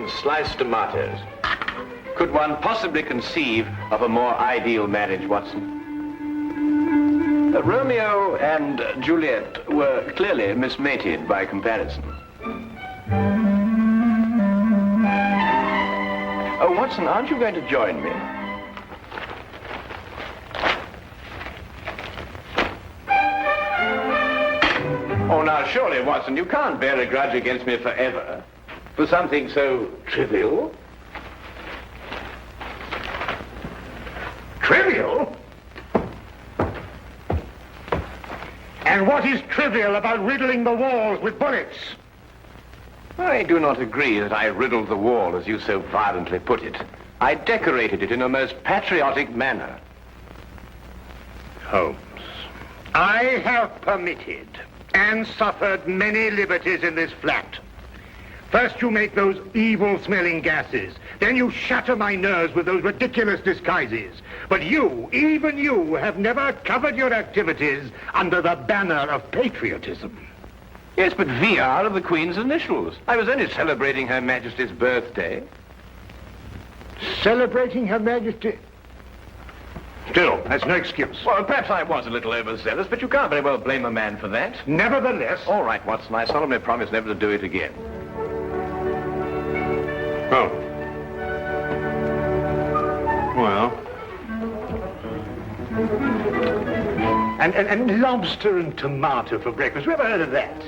and sliced tomatoes. Could one possibly conceive of a more ideal marriage, Watson? Romeo and Juliet were clearly mismated by comparison. Oh, Watson, aren't you going to join me? Oh, now, surely, Watson, you can't bear a grudge against me forever for something so trivial. Trivial? And what is trivial about riddling the walls with bullets? I do not agree that I riddled the wall, as you so violently put it. I decorated it in a most patriotic manner. Holmes, I have permitted and suffered many liberties in this flat. First you make those evil-smelling gases. Then you shatter my nerves with those ridiculous disguises. But you, even you, have never covered your activities under the banner of patriotism. Yes, but VR of the Queen's initials. I was only celebrating Her Majesty's birthday. Celebrating Her Majesty? Still, that's no excuse. Well, perhaps I was a little overzealous, but you can't very well blame a man for that. Nevertheless... All right, Watson, I solemnly promise never to do it again. Oh. Well. And lobster and tomato for breakfast. Have you ever heard of that?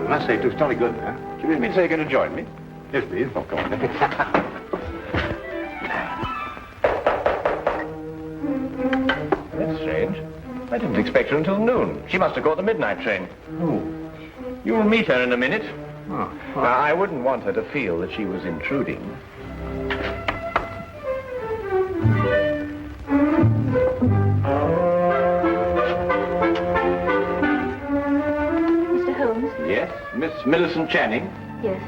I must say, it looks jolly good, huh? Do you really mean to say you're going to join me? Yes, please. Oh, come on. That's strange. I didn't expect her until noon. She must have caught the midnight train. Oh. You'll meet her in a minute. Oh. Now, I wouldn't want her to feel that she was intruding. Mr. Holmes? Yes, Miss Millicent Channing? Yes.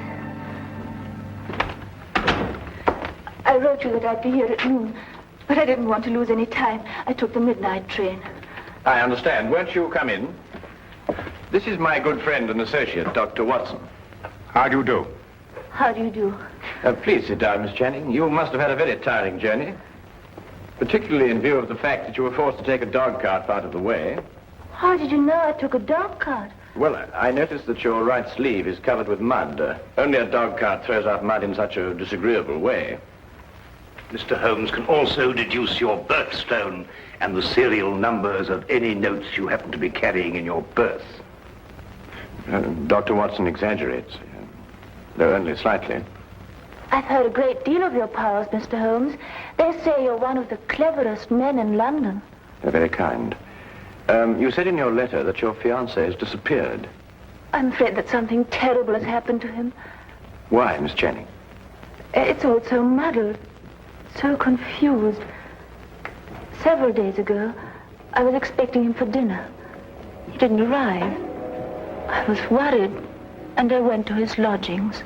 I wrote you that I'd be here at noon, but I didn't want to lose any time. I took the midnight train. I understand. Won't you come in? This is my good friend and associate, Dr. Watson. How do you do? How do you do? Please sit down, Miss Channing. You must have had a very tiring journey, particularly in view of the fact that you were forced to take a dog cart out of the way. How did you know I took a dog cart? Well, I noticed that your right sleeve is covered with mud. Only a dog cart throws out mud in such a disagreeable way. Mr. Holmes can also deduce your birthstone and the serial numbers of any notes you happen to be carrying in your purse. Dr. Watson exaggerates, though only slightly. I've heard a great deal of your powers, Mr. Holmes. They say you're one of the cleverest men in London. They're very kind. You said in your letter that your fiancé has disappeared. I'm afraid that something terrible has happened to him. Why, Miss Channing? It's all so muddled, so confused. Several days ago, I was expecting him for dinner. He didn't arrive. I was worried, and I went to his lodgings.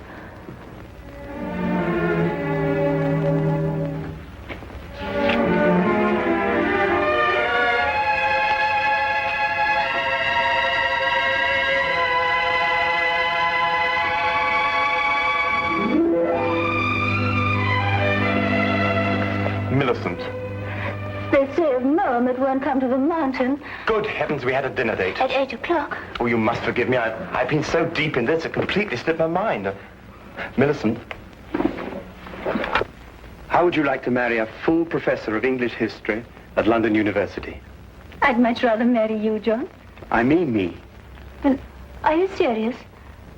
Millicent. They say of Mom it won't come to the mountain. Good heavens, we had a dinner date. At 8 o'clock. Oh, you must forgive me. I've been so deep in this, it completely slipped my mind. Millicent, how would you like to marry a full professor of English history at London University? I'd much rather marry you, John. I mean me. Well, are you serious?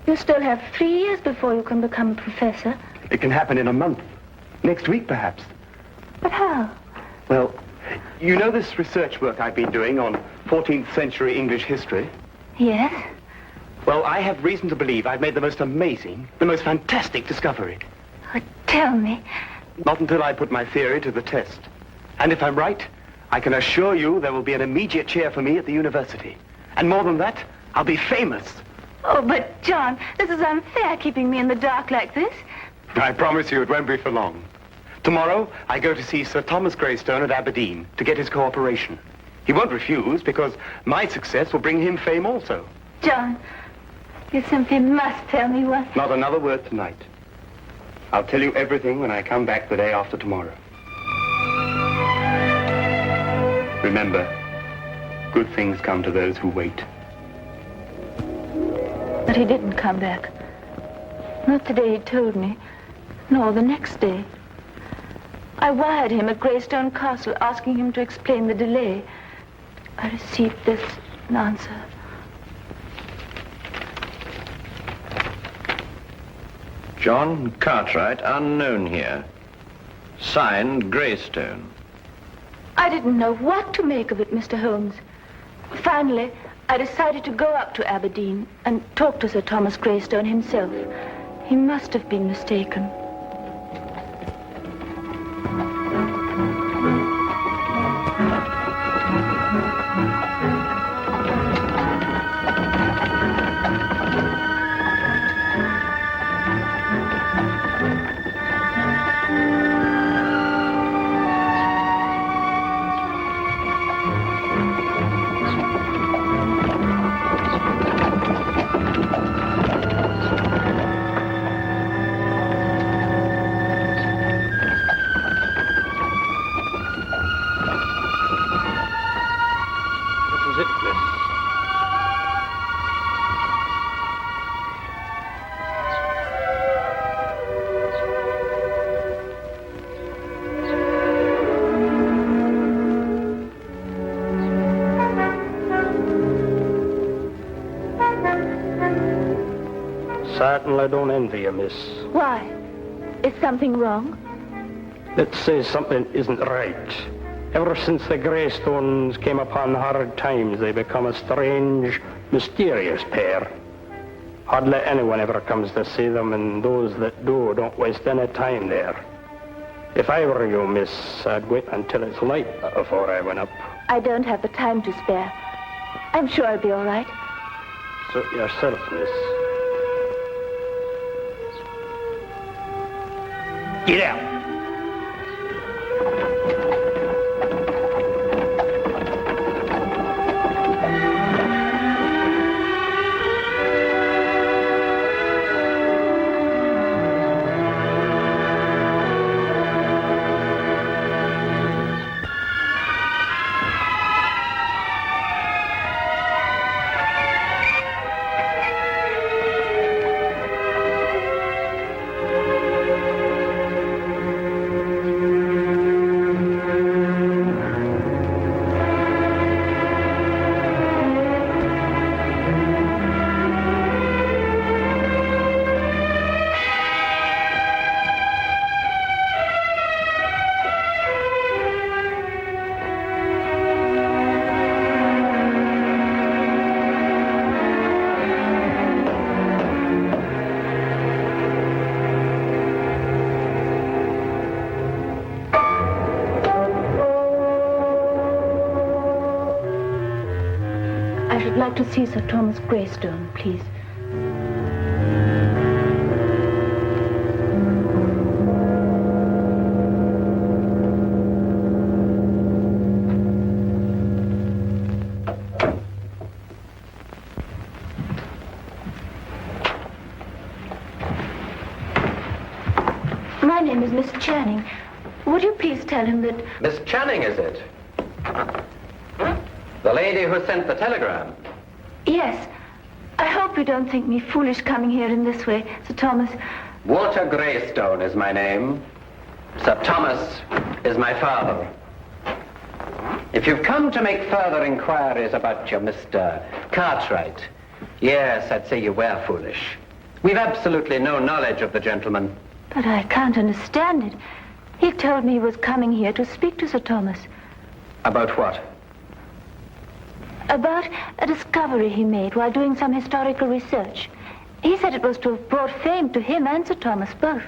You still have 3 years before you can become a professor. It can happen in a month. Next week, perhaps. But how? Well, you know this research work I've been doing on 14th century English history? Yes? Well, I have reason to believe I've made the most amazing, the most fantastic discovery. Oh, tell me. Not until I put my theory to the test. And if I'm right, I can assure you there will be an immediate chair for me at the university. And more than that, I'll be famous. Oh, but, John, this is unfair, keeping me in the dark like this. I promise you it won't be for long. Tomorrow, I go to see Sir Thomas Greystone at Aberdeen to get his cooperation. He won't refuse, because my success will bring him fame also. John, You simply must tell me what. Not another word tonight. I'll tell you everything when I come back the day after tomorrow. Remember, good things come to those who wait. But he didn't come back. Not the day he told me. No, the next day. I wired him at Greystone Castle asking him to explain the delay. I received this answer. John Cartwright, unknown here. Signed, Greystone. I didn't know what to make of it, Mr. Holmes. Finally, I decided to go up to Aberdeen and talk to Sir Thomas Greystone himself. He must have been mistaken. Certainly don't envy you, miss. Why? Is something wrong? That says something isn't right. Ever since the Greystones came upon hard times, they become a strange, mysterious pair. Hardly anyone ever comes to see them, and those that do don't waste any time there. If I were you, miss, I'd wait until it's light before I went up. I don't have the time to spare. I'm sure I'll be all right. Suit yourself, miss. Get out! I'd like to see Sir Thomas Greystone, please. My name is Miss Channing. Would you please tell him that... Miss Channing, is it? The lady who sent the telegram? Yes. I hope you don't think me foolish coming here in this way, Sir Thomas. Walter Greystone is my name. Sir Thomas is my father. If you've come to make further inquiries about your Mr. Cartwright, yes, I'd say you were foolish. We've absolutely no knowledge of the gentleman. But I can't understand it. He told me he was coming here to speak to Sir Thomas. About what? About a discovery he made while doing some historical research. He said it was to have brought fame to him and Sir Thomas both.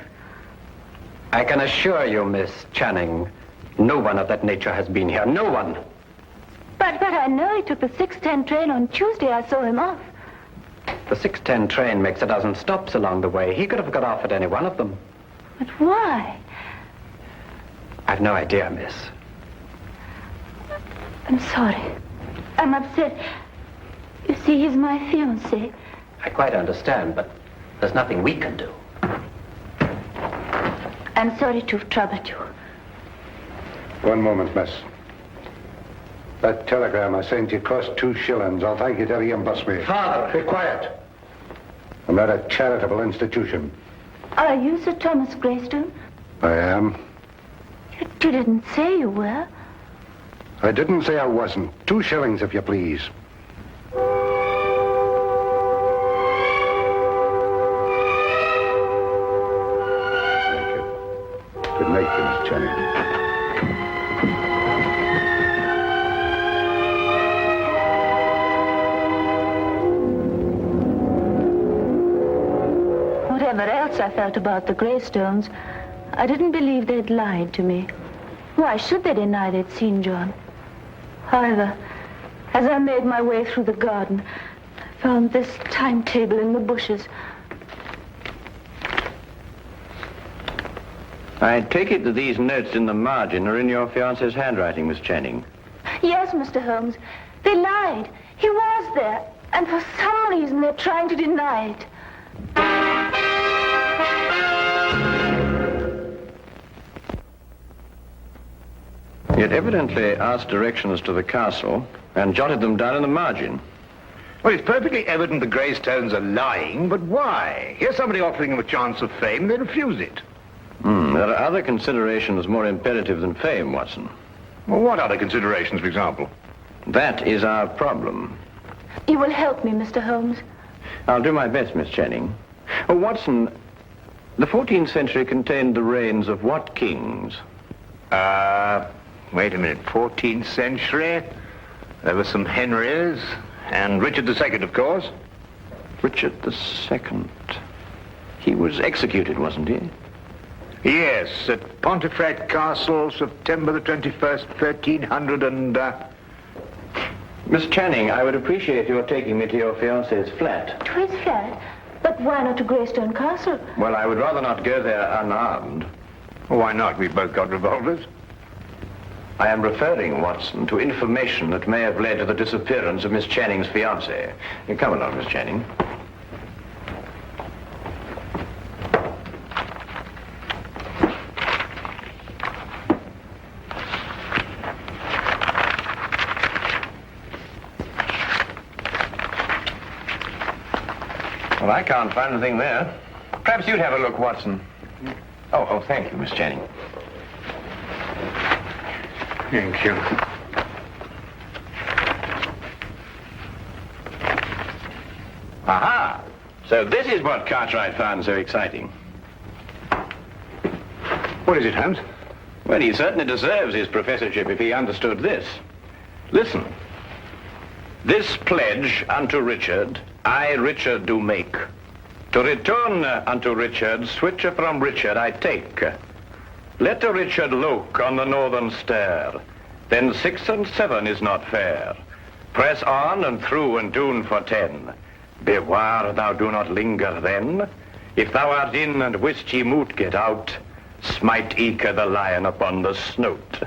I can assure you, Miss Channing, no one of that nature has been here. No one. But I know he took the 6:10 train on Tuesday. I saw him off. The 6:10 train makes a dozen stops along the way. He could have got off at any one of them. But why? I've no idea, miss. I'm sorry. I'm upset. You see, he's my fiancé. I quite understand, but there's nothing we can do. I'm sorry to have troubled you. One moment, miss. That telegram I sent you cost 2 shillings. I'll thank you till you reimburse me. Father! Be quiet. I'm not a charitable institution. Are you Sir Thomas Greystone? I am. You didn't say you were. I didn't say I wasn't. 2 shillings, if you please. Thank you. Good night, Miss Channing. Whatever else I felt about the Greystones, I didn't believe they'd lied to me. Why should they deny they'd seen John? However, as I made my way through the garden, I found this timetable in the bushes. I take it that these notes in the margin are in your fiancé's handwriting, Miss Channing. Yes, Mr. Holmes. They lied. He was there. And for some reason, they're trying to deny it. He had evidently asked directions to the castle and jotted them down in the margin. Well, it's perfectly evident the Greystones are lying, but why? Here's somebody offering them a chance of fame. They refuse it. There are other considerations more imperative than fame, Watson. Well, what other considerations, for example? That is our problem. You will help me, Mr. Holmes. I'll do my best, Miss Channing. Oh, Watson, the 14th century contained the reigns of what kings? Wait a minute. 14th century? There were some Henrys, and Richard II, of course. Richard II. He was executed, wasn't he? Yes, at Pontefract Castle, September the 21st, 1300 and... Miss Channing, I would appreciate your taking me to your fiancé's flat. To his flat? But why not to Greystone Castle? Well, I would rather not go there unarmed. Well, why not? We've both got revolvers. I am referring, Watson, to information that may have led to the disappearance of Miss Channing's fiancé. Come along, Miss Channing. Well, I can't find anything there. Perhaps you'd have a look, Watson. Oh, thank you, Miss Channing. Thank you. Aha! So this is what Cartwright found so exciting. What is it, Holmes? Well, he certainly deserves his professorship if he understood this. Listen. This pledge unto Richard, I, Richard, do make. To return unto Richard, switcher from Richard I take. Let the Richard look on the northern stair, then 6 and 7 is not fair. Press on and through and doon for 10. Beware thou do not linger then. If thou art in and wist ye moot get out, smite eke the lion upon the snout.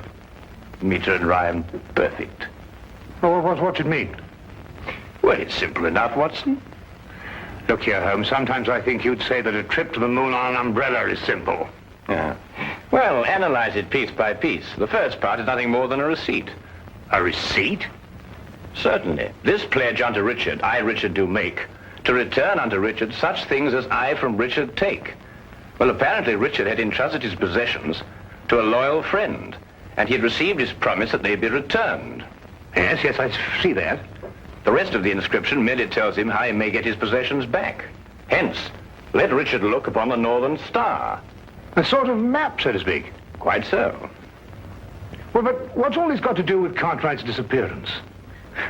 Meter and rhyme, perfect. Oh, what's it mean? Well, it's simple enough, Watson. Look here, Holmes, sometimes I think you'd say that a trip to the moon on an umbrella is simple. Yeah. Well, analyze it piece by piece. The first part is nothing more than a receipt. A receipt? Certainly. This pledge unto Richard, I, Richard, do make, to return unto Richard such things as I from Richard take. Well, apparently Richard had entrusted his possessions to a loyal friend, and he had received his promise that they be returned. Yes, I see that. The rest of the inscription merely tells him how he may get his possessions back. Hence, let Richard look upon the northern star. A sort of map, so to speak. Quite so. Well, but what's all this got to do with Cartwright's disappearance?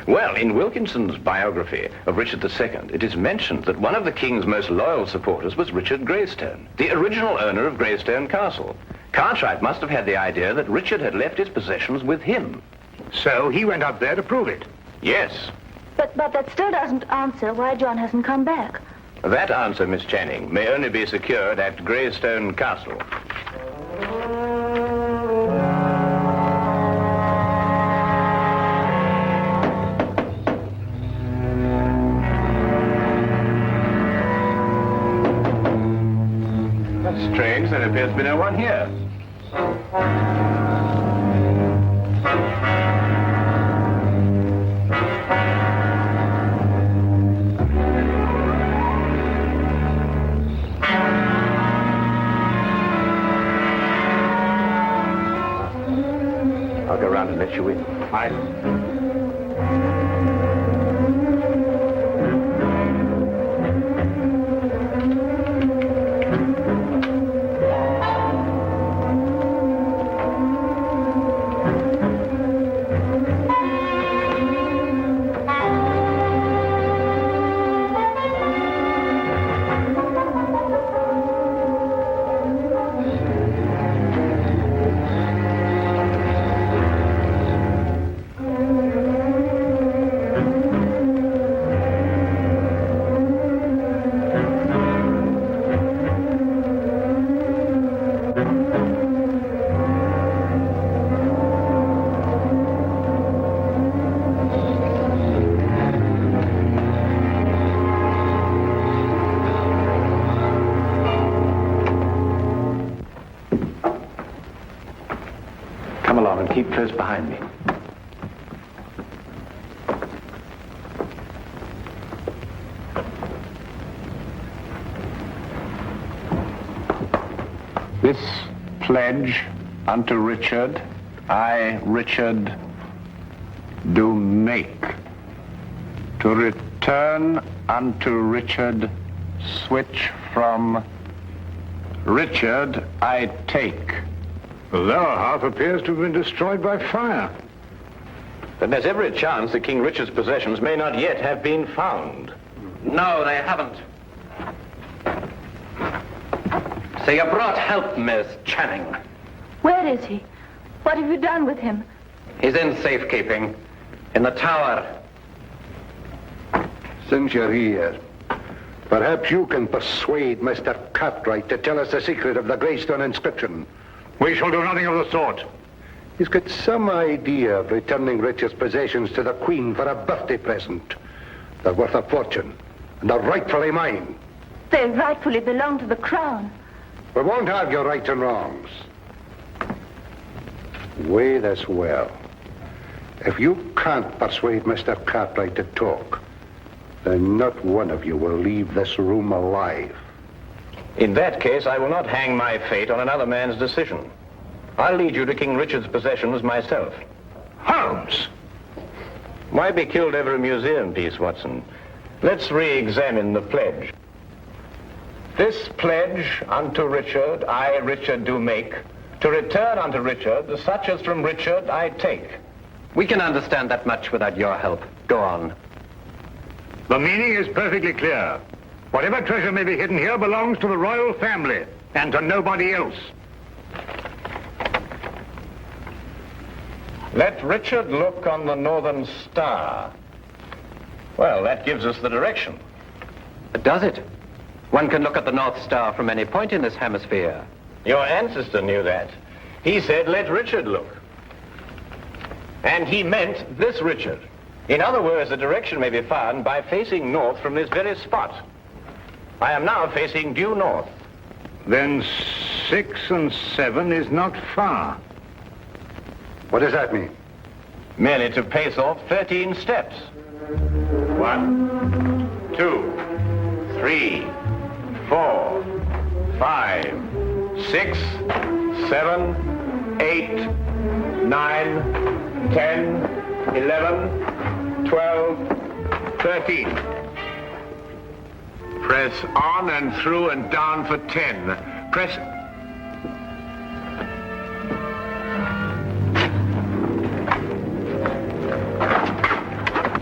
Well, in Wilkinson's biography of Richard II, it is mentioned that one of the king's most loyal supporters was Richard Greystone, the original owner of Greystone Castle. Cartwright must have had the idea that Richard had left his possessions with him. So he went up there to prove it? Yes. But that still doesn't answer why John hasn't come back. That answer, Miss Channing, may only be secured at Greystone Castle. thanks. There appears to be no one here. I'll go round and let you in. Aye. Come along and keep close behind me. This pledge unto Richard, I, Richard, do make, to return unto Richard, switch from Richard, I take. The lower half appears to have been destroyed by fire. Then there's every chance that King Richard's possessions may not yet have been found. No, they haven't. So you brought help, Miss Channing. Where is he? What have you done with him? He's in safekeeping, in the tower. Since you're here, perhaps you can persuade Mr. Cartwright to tell us the secret of the Greystone inscription. We shall do nothing of the sort. He's got some idea of returning Richard's possessions to the Queen for a birthday present. They're worth a fortune, and they're rightfully mine. They rightfully belong to the crown. We won't argue rights and wrongs. Weigh this well. If you can't persuade Mr. Cartwright to talk, then not one of you will leave this room alive. In that case, I will not hang my fate on another man's decision. I'll lead you to King Richard's possessions myself. Holmes! Why be killed over a museum piece, Watson? Let's re-examine the pledge. This pledge unto Richard, I, Richard, do make, to return unto Richard, such as from Richard I take. We can understand that much without your help. Go on. The meaning is perfectly clear. Whatever treasure may be hidden here belongs to the royal family, and to nobody else. Let Richard look on the northern star. Well, that gives us the direction. Does it? One can look at the North Star from any point in this hemisphere. Your ancestor knew that. He said, let Richard look. And he meant this Richard. In other words, the direction may be found by facing north from this very spot. I am now facing due north. Then 6 and 7 is not far. What does that mean? Merely to pace off 13 steps. 1, 2, 3, 4, 5, 6, 7, 8, 9, 10, 11, 12, 13. Press on and through and down for 10. Press...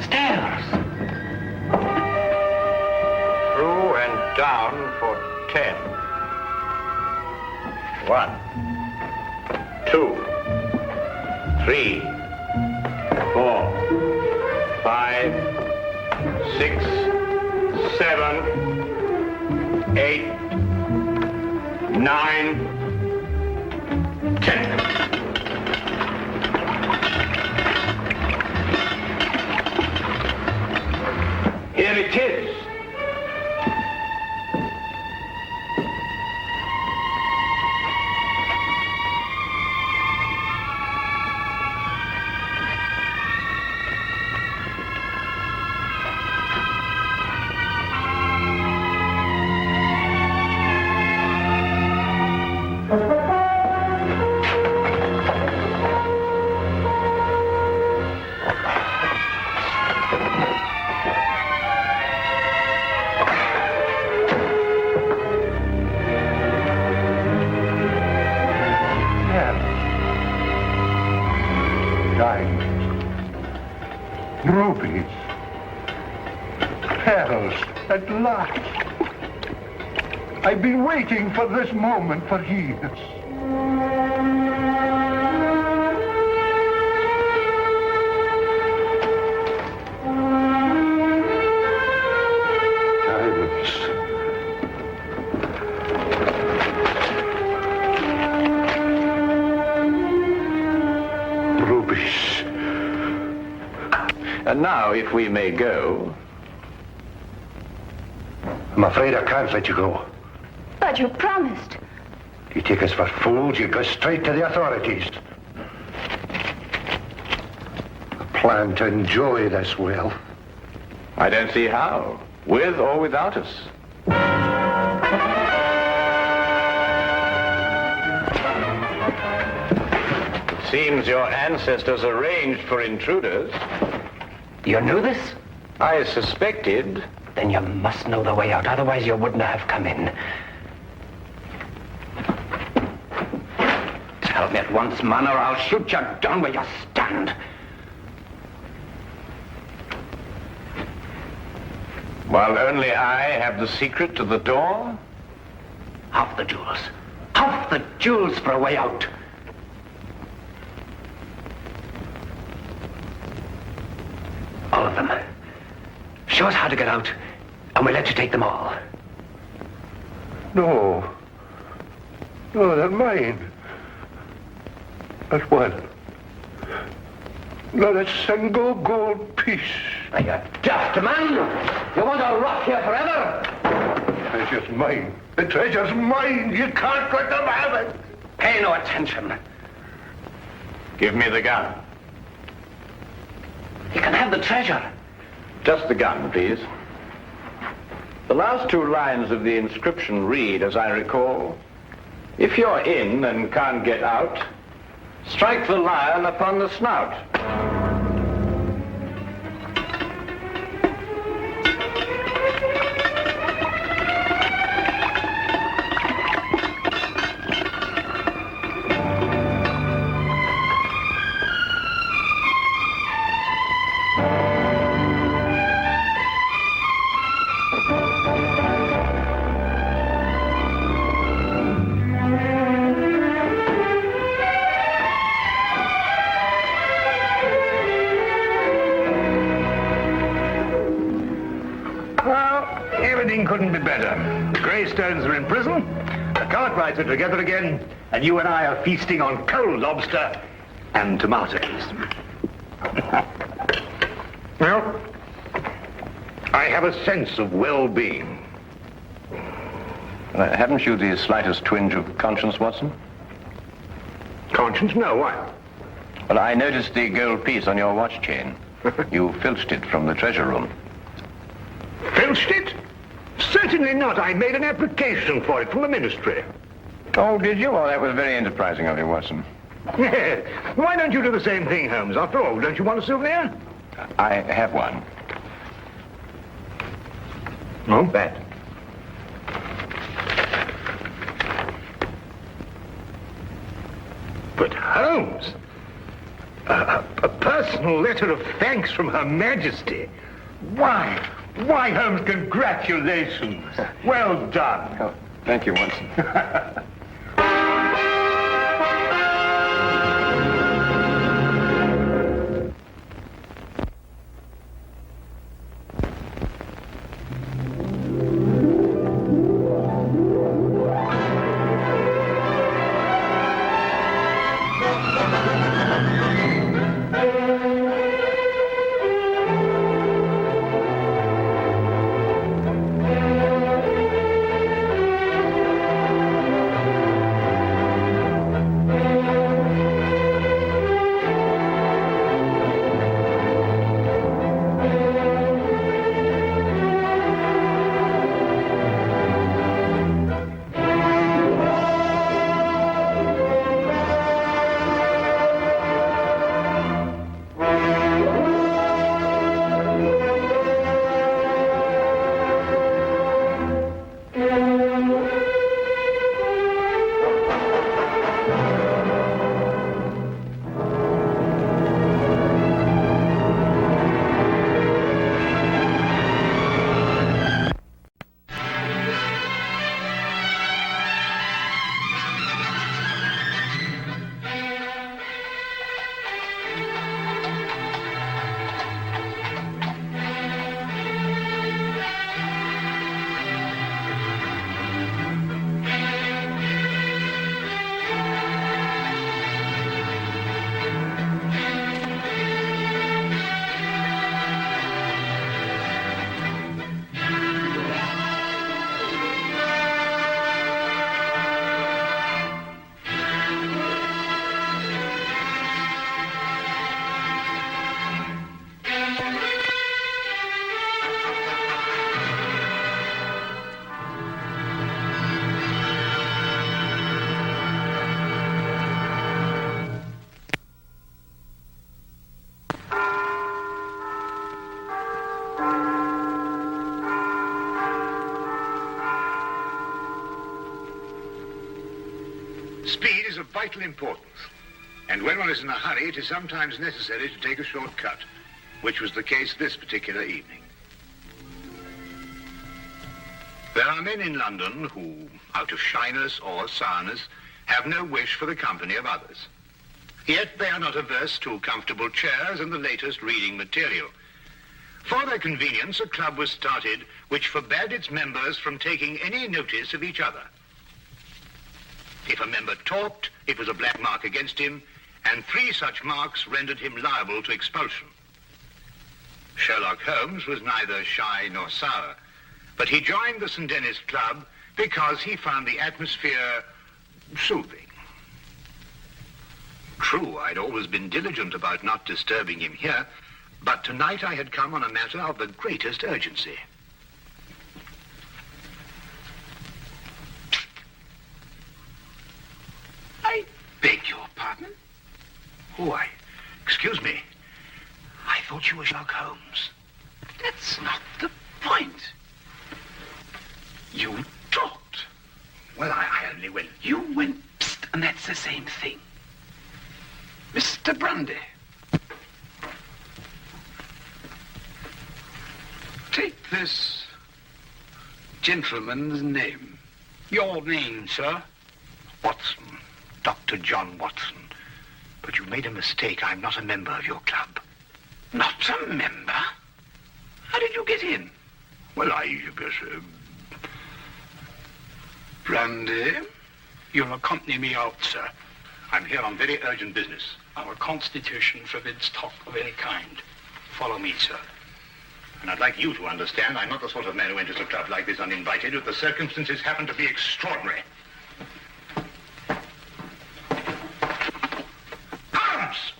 Stairs! Through and down for 10. 1, 2, 3, 4, 5, 6, 7, 8, 9, 10. Here it is. Rubies. Pearls, at last. I've been waiting for this moment for years. And now, if we may go... I'm afraid I can't let you go. But you promised. You take us for fools, you go straight to the authorities. I plan to enjoy this wealth. I don't see how, with or without us. It seems your ancestors arranged for intruders. You knew this? I suspected. Then you must know the way out, otherwise you wouldn't have come in. Tell me at once, man, or I'll shoot you down where you stand. While only I have the secret to the door? Half the jewels. Half the jewels for a way out. All of them. Show us how to get out, and we'll let you take them all. No. No, they're mine. Not one. Not a single gold piece. Are you daft, man? You want to rot here forever? The treasure's mine. The treasure's mine. You can't let them have it. Pay no attention. Give me the gun. You can have the treasure. Just the gun, please. The last two lines of the inscription read, as I recall, if you're in and can't get out, strike the lion upon the snout. Couldn't be better. The Greystones are in prison, the Cartwrights are together again, and you and I are feasting on cold lobster and tomatoes. Well, I have a sense of well-being. Haven't you the slightest twinge of conscience, Watson? Conscience? No, why? Well, I noticed the gold piece on your watch chain. You filched it from the treasure room. Filched it? Certainly not. I made an application for it from the ministry. Oh, did you? Well, that was very enterprising of you, Watson. Why don't you do the same thing, Holmes? After all, don't you want a souvenir? I have one. Oh, that. But Holmes, a personal letter of thanks from Her Majesty. Why, Holmes, congratulations. Well done. Oh, thank you, Watson. is of vital importance. And when one is in a hurry, it is sometimes necessary to take a short cut, which was the case this particular evening. There are men in London who, out of shyness or sourness, have no wish for the company of others. Yet they are not averse to comfortable chairs and the latest reading material. For their convenience, a club was started which forbade its members from taking any notice of each other. If a member talked, it was a black mark against him, and 3 such marks rendered him liable to expulsion. Sherlock Holmes was neither shy nor sour, but he joined the St. Denis Club because he found the atmosphere soothing. True, I'd always been diligent about not disturbing him here, but tonight I had come on a matter of the greatest urgency. I beg your pardon? Oh, excuse me. I thought you were Sherlock Holmes. That's not the point. You talked. Well, I only went... You went psst, and that's the same thing. Mr. Grundy. Take this gentleman's name. Your name, sir? Watson. Dr. John Watson. But you made a mistake. I'm not a member of your club. Not a member? How did you get in? Well, Brandy? You'll accompany me out, sir. I'm here on very urgent business. Our constitution forbids talk of any kind. Follow me, sir. And I'd like you to understand I'm not the sort of man who enters a club like this uninvited if the circumstances happen to be extraordinary. Holmes!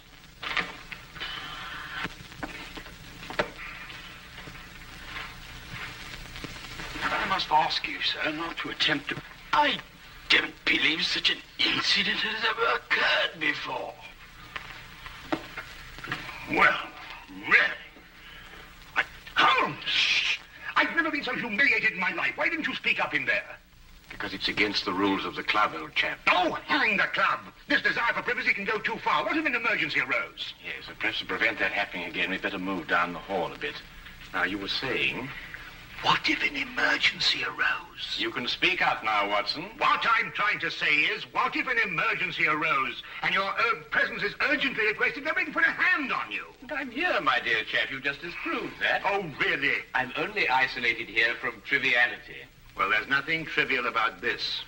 I must ask you, sir, not to attempt to... I don't believe such an incident has ever occurred before. Well, really? Holmes! Shh! I've never been so humiliated in my life. Why didn't you speak up in there? Because it's against the rules of the club, old chap. Oh, hang the club! This desire for privacy can go too far. What if an emergency arose? Yes, and perhaps to prevent that happening again, we'd better move down the hall a bit. Now, you were saying... What if an emergency arose? You can speak up now, Watson. What I'm trying to say is, what if an emergency arose and your presence is urgently requested? They're waiting for a hand on you. And I'm here, my dear chap. You just disproved that. Oh, really? I'm only isolated here from triviality. Well, there's nothing trivial about this.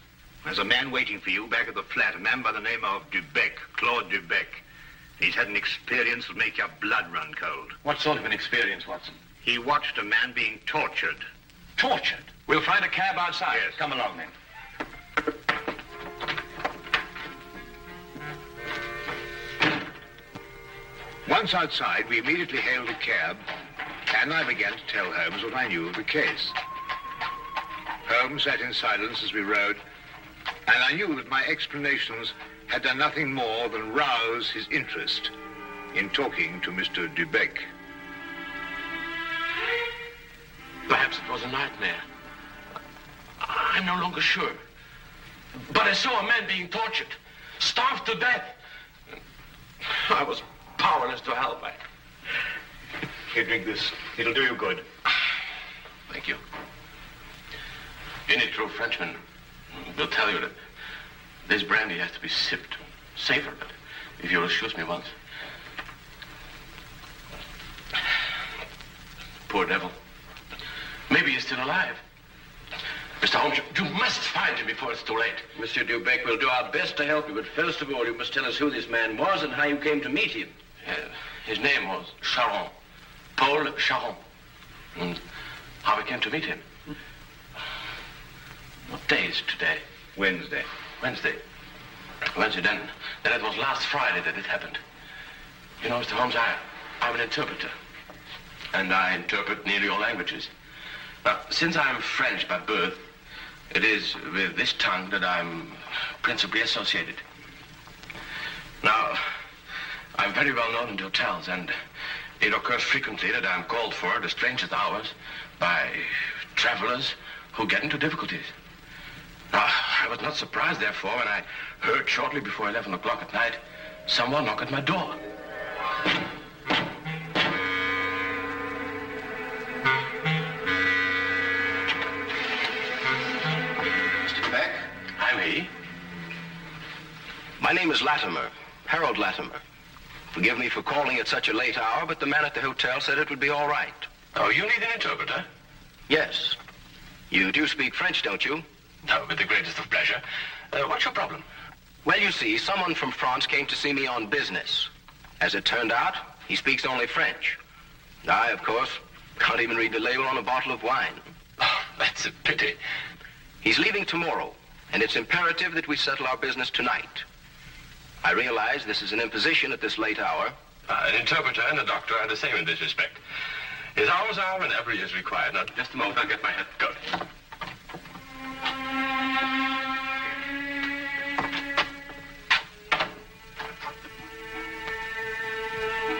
There's a man waiting for you back at the flat, a man by the name of Dubec, Claude Dubec. He's had an experience that'll make your blood run cold. What sort of an experience, Watson? He watched a man being tortured. Tortured? We'll find a cab outside. Yes. Come along, then. Once outside, we immediately hailed a cab, and I began to tell Holmes what I knew of the case. Holmes sat in silence as we rode, and I knew that my explanations had done nothing more than rouse his interest in talking to Mr. Dubec. Perhaps it was a nightmare. I'm no longer sure. But I saw a man being tortured, starved to death. I was powerless to help. Here, drink this. It'll do you good. Thank you. Any true Frenchman will tell you that this brandy has to be sipped, savored, but if you'll excuse me once. Poor devil. Maybe he's still alive. Mr. Holmes, you must find him before it's too late. Monsieur Dubec, we'll do our best to help you, but first of all, you must tell us who this man was and how you came to meet him. His name was Charon. Paul Charon. And how we came to meet him. What day is today? Wednesday. Wednesday, then it was last Friday that it happened. You know, Mr. Holmes, I'm an interpreter. And I interpret nearly all languages. Now, since I'm French by birth, it is with this tongue that I'm principally associated. Now, I'm very well known in hotels, and it occurs frequently that I'm called for at the strangest hours by travelers who get into difficulties. I was not surprised, therefore, when I heard shortly before 11 o'clock at night someone knock at my door. Mr. Beck? I'm he. My name is Latimer, Harold Latimer. Forgive me for calling at such a late hour, but the man at the hotel said it would be all right. Oh, you need an interpreter? Yes. You do speak French, don't you? No, with the greatest of pleasure. What's your problem? Well, you see, someone from France came to see me on business. As it turned out, he speaks only French. I, of course, can't even read the label on a bottle of wine. Oh, that's a pity. He's leaving tomorrow, and it's imperative that we settle our business tonight. I realize this is an imposition at this late hour. An interpreter and a doctor are the same in this respect. His hours are whenever he is required. Now, just a moment, I'll get my hat coat.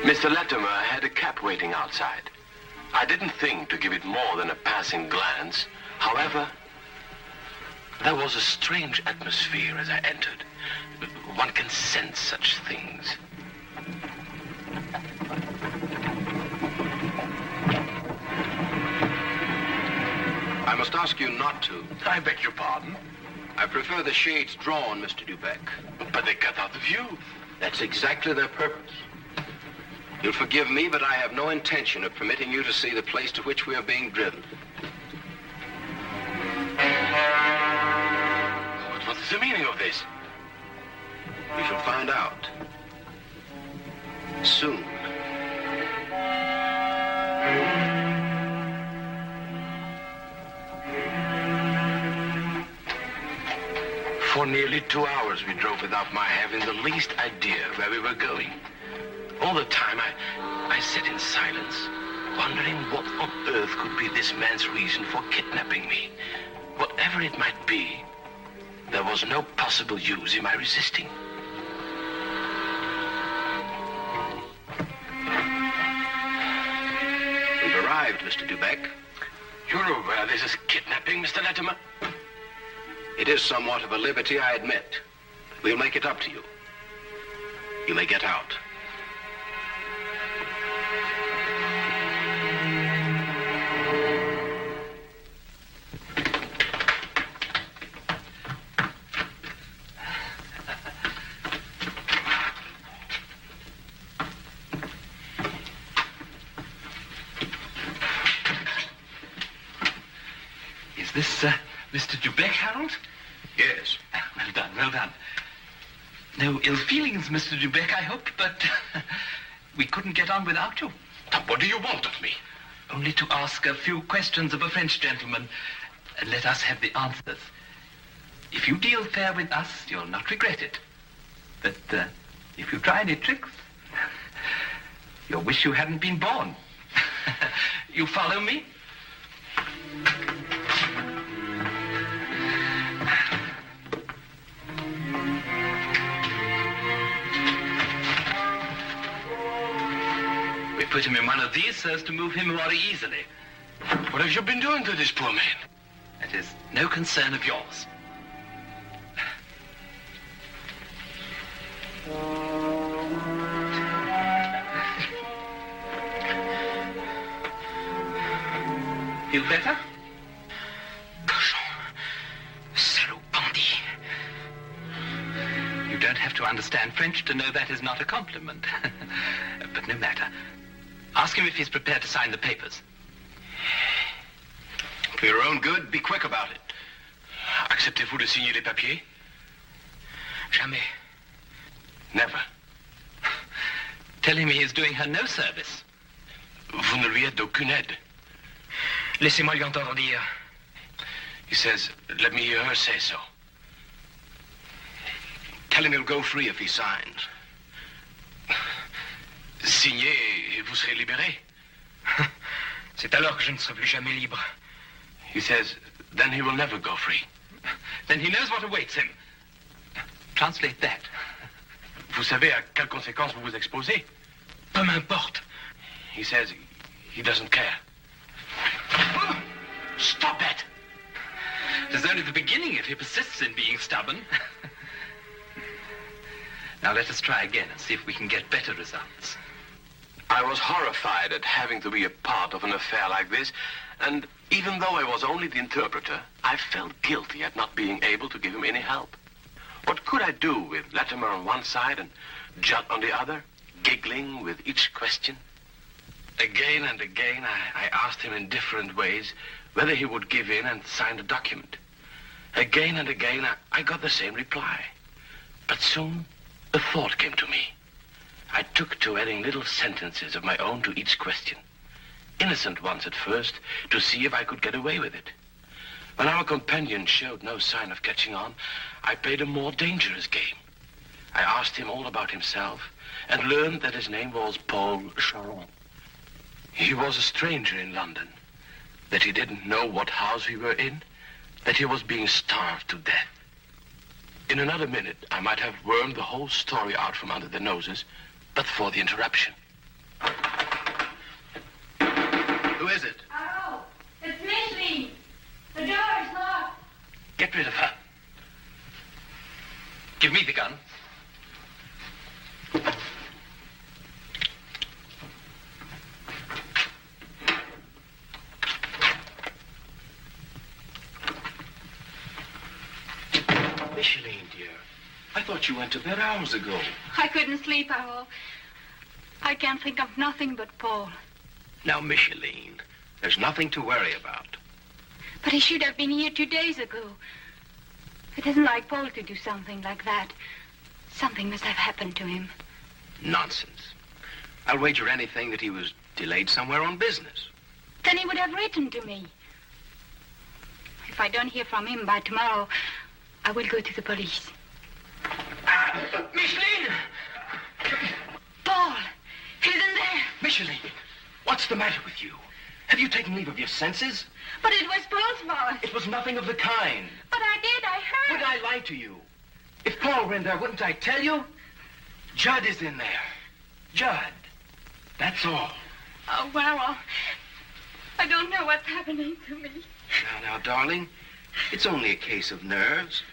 Mr. Latimer had a cab waiting outside. I didn't think to give it more than a passing glance. However, there was a strange atmosphere as I entered. One can sense such things. I must ask you not to. I beg your pardon? I prefer the shades drawn, Mr. Dubeck. But they cut out the view. That's exactly their purpose. You'll forgive me, but I have no intention of permitting you to see the place to which we are being driven. What is the meaning of this? We shall find out. Soon. For nearly 2 hours we drove without my having the least idea where we were going. All the time I sat in silence, wondering what on earth could be this man's reason for kidnapping me. Whatever it might be, there was no possible use in my resisting. We've arrived, Mr. Dubeck. You're aware this is kidnapping, Mr. Latimer? It is somewhat of a liberty, I admit. We'll make it up to you. You may get out. Is this, Mr. Dubeck, Harold? Yes. Well done, well done. No ill feelings, Mr. Dubeck, I hope, but we couldn't get on without you. Now, what do you want of me? Only to ask a few questions of a French gentleman, and let us have the answers. If you deal fair with us, you'll not regret it. But if you try any tricks, you'll wish you hadn't been born. You follow me? We put him in one of these so as to move him more easily. What have you been doing to this poor man? It is no concern of yours. Feel better? You don't have to understand French to know that is not a compliment. But no matter. Ask him if he's prepared to sign the papers. For your own good, be quick about it. Acceptez-vous de signer les papiers? Jamais. Never. Tell him he is doing her no service. Vous ne lui êtes d'aucune aide. Laissez-moi lui entendre dire. He says, let me hear her say so. Tell him he'll go free if he signs. Signez et vous serez libéré. C'est alors que je ne serai plus jamais libre. He says, then he will never go free. Then he knows what awaits him. Translate that. Vous savez à quelles conséquences vous vous exposez? Peu m'importe. He says he doesn't care. Stop it! It is only the beginning if he persists in being stubborn. Now let us try again and see if we can get better results. I was horrified at having to be a part of an affair like this, and even though I was only the interpreter, I felt guilty at not being able to give him any help. What could I do with Latimer on one side and Judd on the other, giggling with each question? Again and again, I asked him in different ways whether he would give in and sign the document. Again and again, I got the same reply. But soon, a thought came to me. I took to adding little sentences of my own to each question. Innocent ones at first, to see if I could get away with it. When our companion showed no sign of catching on, I played a more dangerous game. I asked him all about himself and learned that his name was Paul Charon. He was a stranger in London, that he didn't know what house we were in, that he was being starved to death. In another minute, I might have wormed the whole story out from under their noses, but for the interruption. Who is it? Oh, it's Micheline. The door is locked. Get rid of her. Give me the gun. Micheline, dear, I thought you went to bed hours ago. I couldn't sleep, Harold. I can't think of nothing but Paul. Now, Micheline, there's nothing to worry about. But he should have been here 2 days ago. It isn't like Paul to do something like that. Something must have happened to him. Nonsense. I'll wager anything that he was delayed somewhere on business. Then he would have written to me. If I don't hear from him by tomorrow, I will go to the police. Micheline! Paul! He's in there! Micheline, what's the matter with you? Have you taken leave of your senses? But it was Paul's fault. It was nothing of the kind. But I did. I heard. Would I lie to you? If Paul were in there, wouldn't I tell you? Judd is in there. Judd. That's all. Oh, well, I don't know what's happening to me. Now, darling, it's only a case of nerves.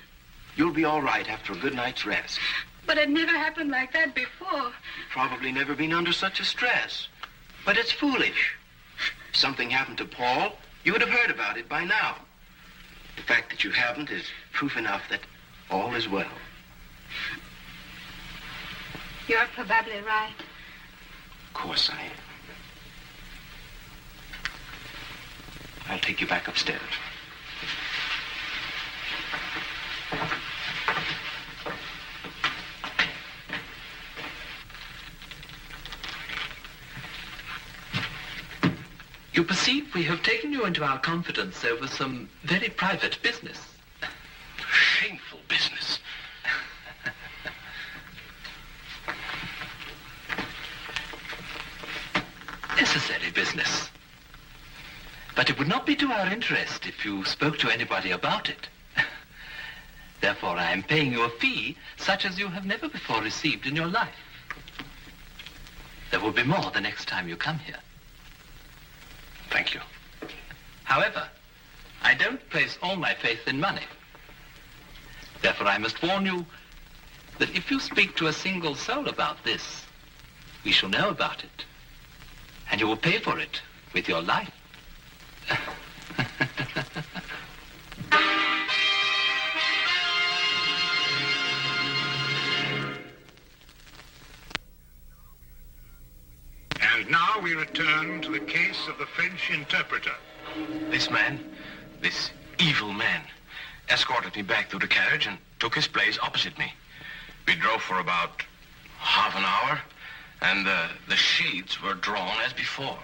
You'll be all right after a good night's rest. But it never happened like that before. You've probably never been under such a stress. But it's foolish. If something happened to Paul, you would have heard about it by now. The fact that you haven't is proof enough that all is well. You're probably right. Of course I am. I'll take you back upstairs. You perceive we have taken you into our confidence over some very private business. Shameful business. Necessary business. But it would not be to our interest if you spoke to anybody about it. Therefore, I am paying you a fee such as you have never before received in your life. There will be more the next time you come here. Thank you. However, I don't place all my faith in money. Therefore, I must warn you that if you speak to a single soul about this, we shall know about it. And you will pay for it with your life. And now we return to the case of the French interpreter. This man, this evil man, escorted me back to the carriage and took his place opposite me. We drove for about half an hour, and the shades were drawn as before.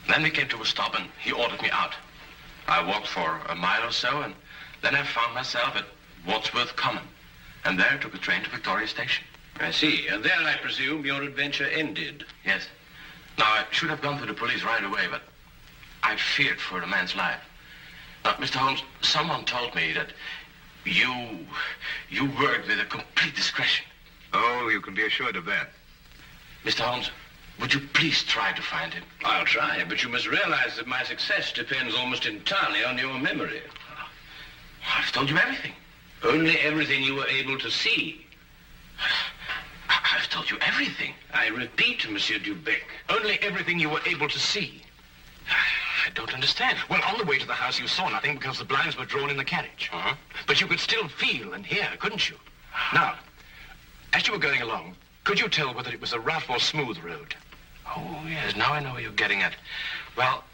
Then we came to a stop, and he ordered me out. I walked for a mile or so, and then I found myself at Wadsworth Common, and there took a train to Victoria Station. I see. And there, I presume, your adventure ended. Yes. Now, I should have gone to the police right away, but I feared for the man's life. Now, Mr. Holmes, someone told me that you worked with a complete discretion. Oh, you can be assured of that. Mr. Holmes, would you please try to find him? I'll try, but you must realize that my success depends almost entirely on your memory. I've told you everything. Only everything you were able to see. I've told you everything. I repeat, Monsieur Dubec, only everything you were able to see. I don't understand. Well, on the way to the house, you saw nothing because the blinds were drawn in the carriage. But you could still feel and hear, couldn't you? Now, as you were going along, could you tell whether it was a rough or smooth road? Oh, yes, now I know what you're getting at. Well,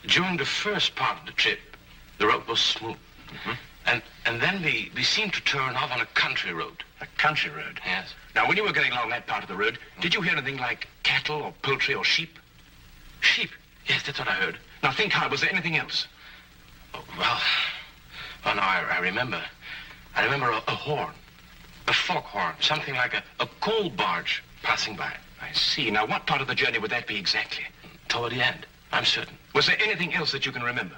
during the first part of the trip, the road was smooth. And then we seemed to turn off on a country road. A country road? Yes. Now, when you were going along that part of the road, did you hear anything like cattle or poultry or sheep? Sheep? Yes, that's what I heard. Now, think hard. Was there anything else? Oh, well, no, I remember. I remember a horn. A foghorn. Something like a coal barge passing by. I see. Now, what part of the journey would that be exactly? Toward the end, I'm certain. Was there anything else that you can remember?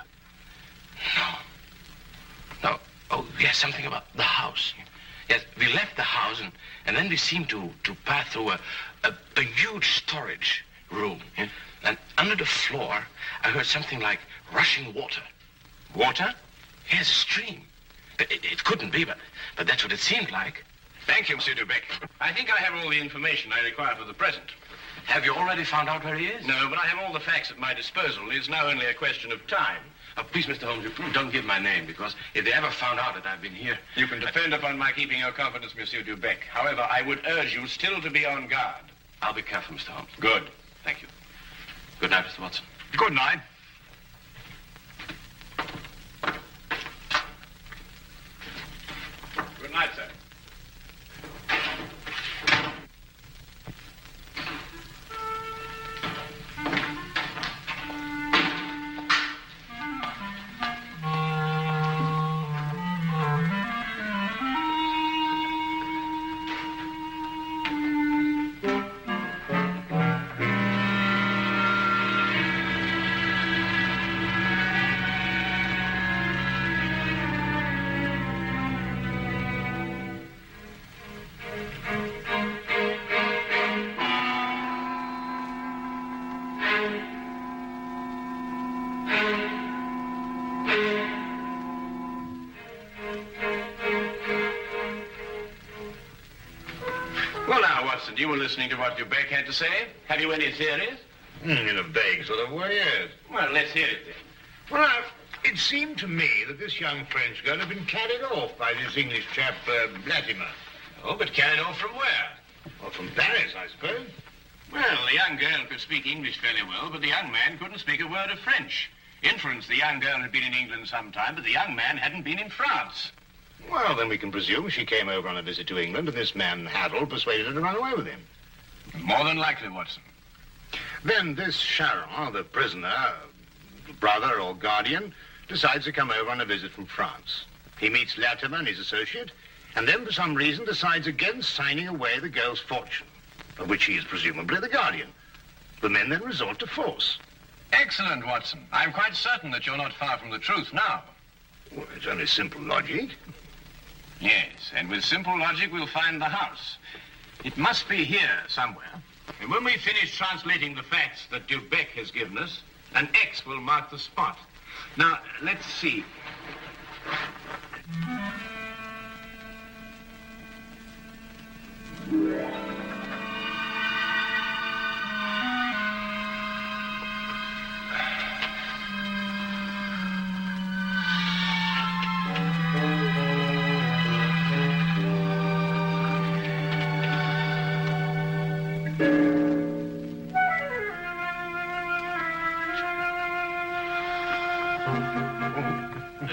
No. Oh, yes, something about the house. Yes, we left the house, and then we seemed to pass through a huge storage room. Yeah? And under the floor, I heard something like rushing water. Water? Yes, a stream. It couldn't be, but that's what it seemed like. Thank you, Monsieur Dubec. I think I have all the information I require for the present. Have you already found out where he is? No, but I have all the facts at my disposal. It's now only a question of time. Please, Mr. Holmes, don't give my name, because if they ever found out that I've been here... You can depend upon my keeping your confidence, Monsieur Dubec. However, I would urge you still to be on guard. I'll be careful, Mr. Holmes. Good. Thank you. Good night, Mr. Watson. Good night. Good night, sir. Well, now, Watson, you were listening to what Dubec had to say. Have you any theories? In a vague sort of way, yes. Well, let's hear it then. Well, now, it seemed to me that this young French girl had been carried off by this English chap, Latimer. Oh, but carried off from where? Well, from Paris, I suppose. Well, the young girl could speak English fairly well, but the young man couldn't speak a word of French. Inference, the young girl had been in England some time, but the young man hadn't been in France. Well, then we can presume she came over on a visit to England, and this man, Harold, persuaded her to run away with him. More than likely, Watson. Then this Charon, the prisoner, brother or guardian, decides to come over on a visit from France. He meets Latimer and his associate, and then for some reason decides against signing away the girl's fortune, of which he is presumably the guardian. The men then resort to force. Excellent, Watson. I'm quite certain that you're not far from the truth now. Well, it's only simple logic. Yes, and with simple logic, we'll find the house. It must be here somewhere. And when we finish translating the facts that Dubec has given us, an X will mark the spot. Now, let's see.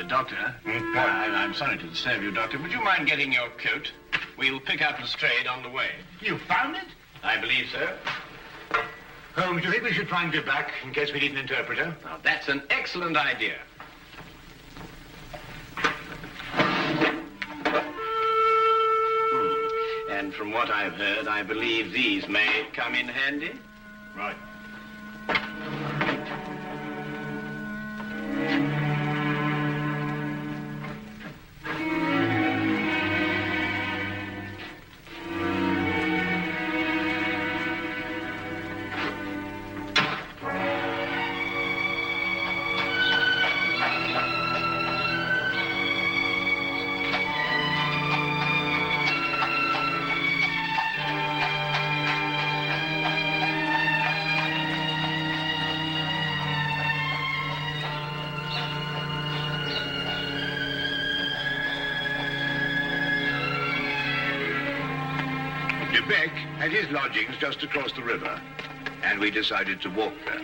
Doctor, I'm sorry to disturb you, Doctor. Would you mind getting your coat? We'll pick up Lestrade on the way. You found it? I believe so. Holmes, do you think we should try and get back in case we need an interpreter? Now, that's an excellent idea. And from what I've heard, I believe these may come in handy. Right. Beck had his lodgings just across the river, and we decided to walk there.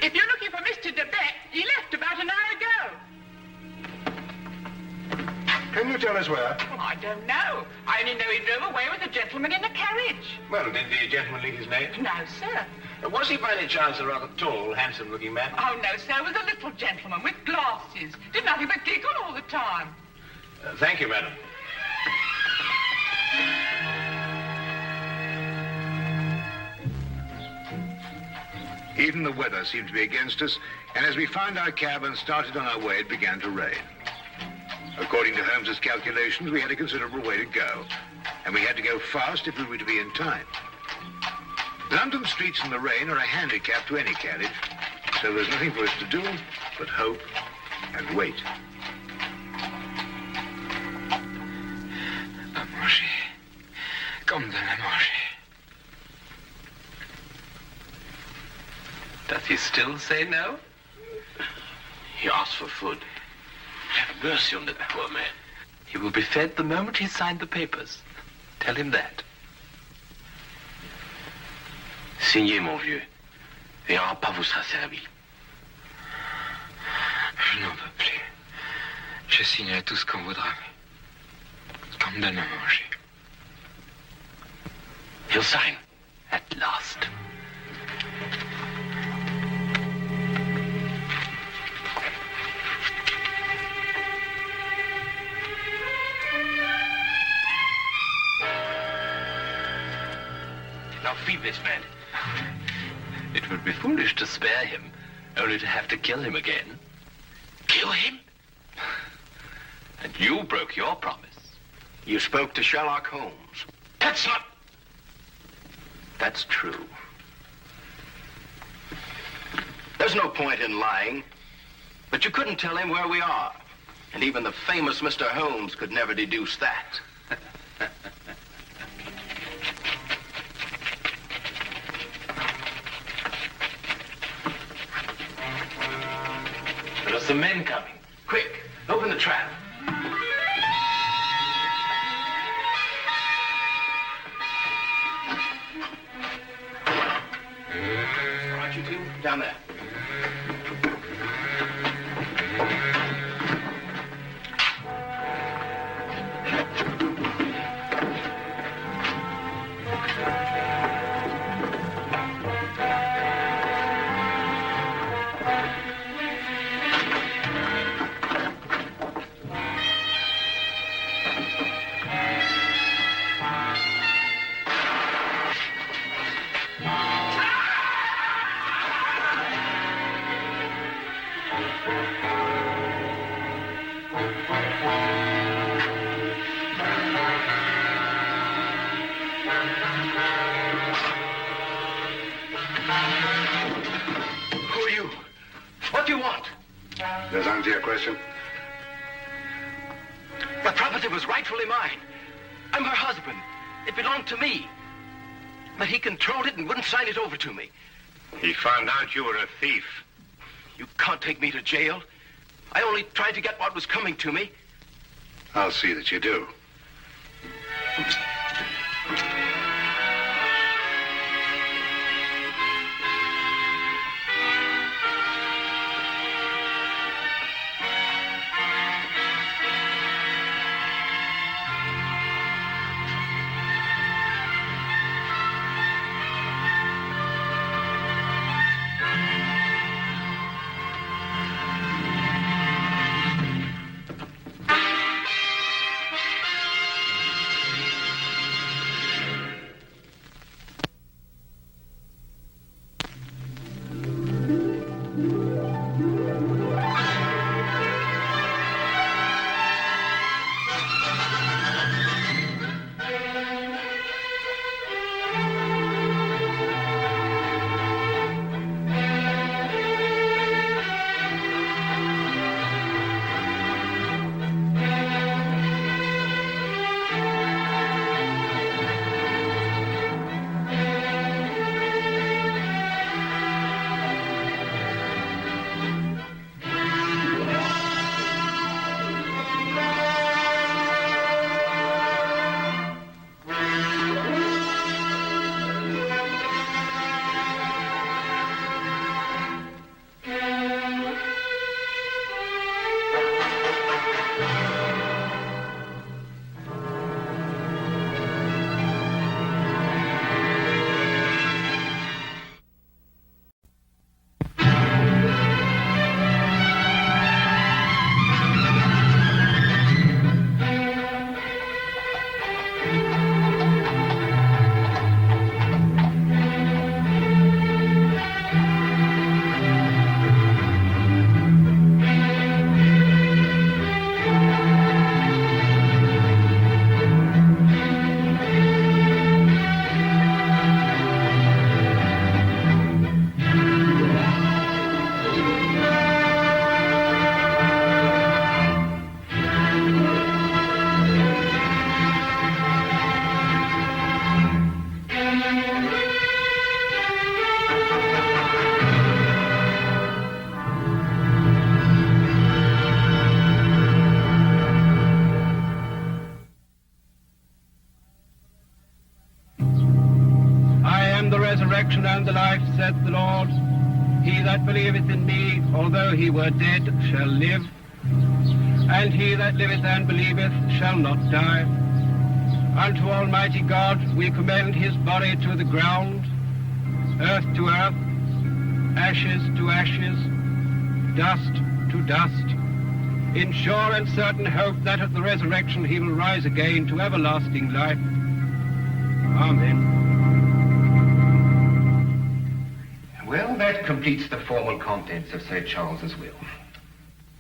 If you're looking for Mr. de Beck, he left about an hour ago. Can you tell us where? Well, I don't know. I only know he drove away with a gentleman in a carriage. Well, did the gentleman leave his name? No, sir. Was he by any chance a rather tall, handsome-looking man? Oh, no, sir. It was a little gentleman with glasses. Did nothing but giggle all the time. Thank you, madam. Even the weather seemed to be against us, and as we found our cab and started on our way, it began to rain. According to Holmes's calculations, we had a considerable way to go, and we had to go fast if we were to be in time. London streets in the rain are a handicap to any carriage, so there's nothing for us to do but hope and wait. À manger. Comme de la manger. Does he still say no? He asked for food. Have mercy on that poor man. He will be fed the moment he's signed the papers. Tell him that. Signez, mon vieux, et un repas vous sera servi. Je n'en peux plus. Je signerai tout ce qu'on voudra, mais qu'on me donne à manger. He'll sign. At last. Now feed this man. It would be foolish to spare him, only to have to kill him again. Kill him? And you broke your promise. You spoke to Sherlock Holmes. That's not... That's true. There's no point in lying. But you couldn't tell him where we are. And even the famous Mr. Holmes could never deduce that. There are some men coming. Quick, open the trap. All right, you two, down there. Who are you? What do you want? Does answer your question? The property was rightfully mine. I'm her husband. It belonged to me. But he controlled it and wouldn't sign it over to me. He found out you were a thief. You can't take me to jail. I only tried to get what was coming to me. I'll see that you do. resurrection and the life, saith the Lord. He that believeth in me, although he were dead, shall live. And he that liveth and believeth shall not die. Unto Almighty God we commend his body to the ground, earth to earth, ashes to ashes, dust to dust, in sure and certain hope that at the resurrection he will rise again to everlasting life. Amen. Well, that completes the formal contents of Sir Charles's will.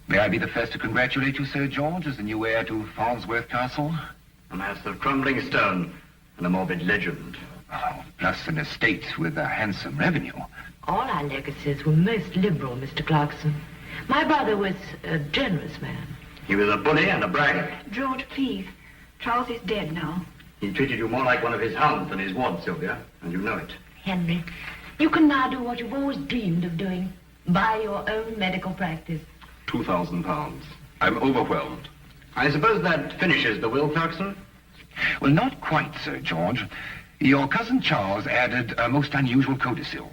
May I be the first to congratulate you, Sir George, as the new heir to Farnsworth Castle? A mass of crumbling stone and a morbid legend. Oh, plus an estate with a handsome revenue. All our legacies were most liberal, Mr. Clarkson. My brother was a generous man. He was a bully and a bragger. George, please. Charles is dead now. He treated you more like one of his hounds than his ward, Sylvia, and you know it. Henry, you can now do what you've always dreamed of doing. Buy your own medical practice. £2,000. I'm overwhelmed. I suppose that finishes the will, Clarkson? Well, not quite, Sir George. Your cousin Charles added a most unusual codicil.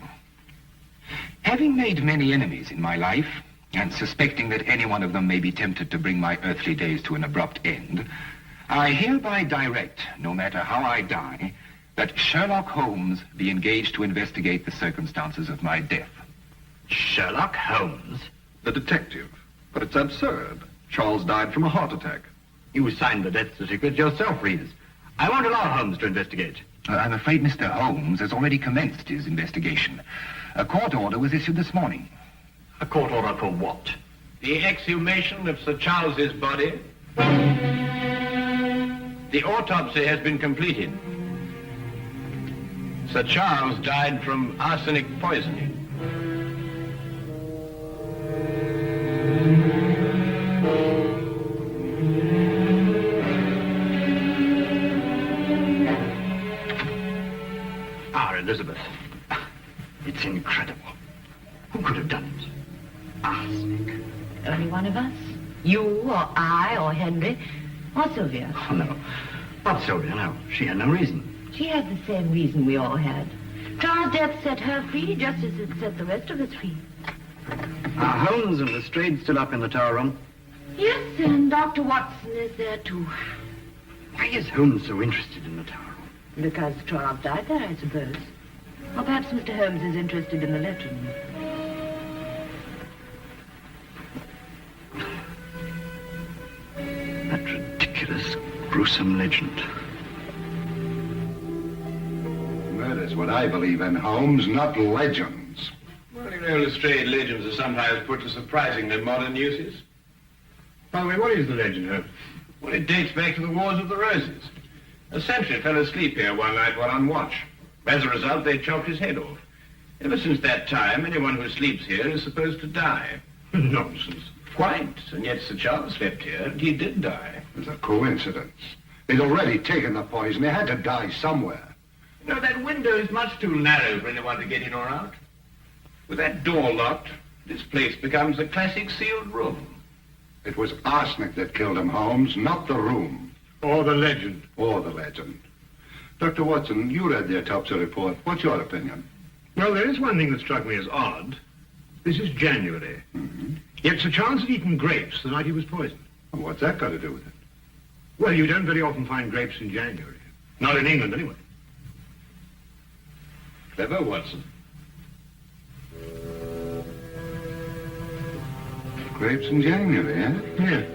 Having made many enemies in my life, and suspecting that any one of them may be tempted to bring my earthly days to an abrupt end, I hereby direct, no matter how I die, that Sherlock Holmes be engaged to investigate the circumstances of my death. Sherlock Holmes? The detective. But it's absurd. Charles died from a heart attack. You signed the death certificate yourself, Reeves. I won't allow Holmes to investigate. I'm afraid Mr. Holmes has already commenced his investigation. A court order was issued this morning. A court order for what? The exhumation of Sir Charles's body. The autopsy has been completed. Sir Charles died from arsenic poisoning. Elizabeth. It's incredible. Who could have done it? Arsenic. Only one of us? You, or I, or Henry, or Sylvia? Oh, no. Not Sylvia, no. She had no reason. She had the same reason we all had. Charles' death set her free, just as it set the rest of us free. Are Holmes and Lestrade still up in the tower room? Yes, and Dr. Watson is there, too. Why is Holmes so interested in the tower room? Because Charles died there, I suppose. Or perhaps Mr. Holmes is interested in the legend. That ridiculous, gruesome legend. Murder's what I believe in, Holmes, not legends. Well, you know, Lestrade, legends are sometimes put to surprisingly modern uses. By the way, what is the legend, Holmes? Well, it dates back to the Wars of the Roses. A sentry fell asleep here one night while on watch. As a result, they chopped his head off. Ever since that time, anyone who sleeps here is supposed to die. Nonsense. Quite. And yet Sir Charles slept here, and he did die. It's a coincidence. He'd already taken the poison. He had to die somewhere. You know, that window is much too narrow for anyone to get in or out. With that door locked, this place becomes a classic sealed room. It was arsenic that killed him, Holmes, not the room. Or the legend. Or the legend. Dr. Watson, you read the autopsy report. What's your opinion? Well, there is one thing that struck me as odd. This is January. Mm-hmm. Yet Sir Charles had eaten grapes the night he was poisoned. Well, what's that got to do with it? Well, you don't very often find grapes in January. Not in England, anyway. Clever, Watson. Grapes in January, eh? Yeah.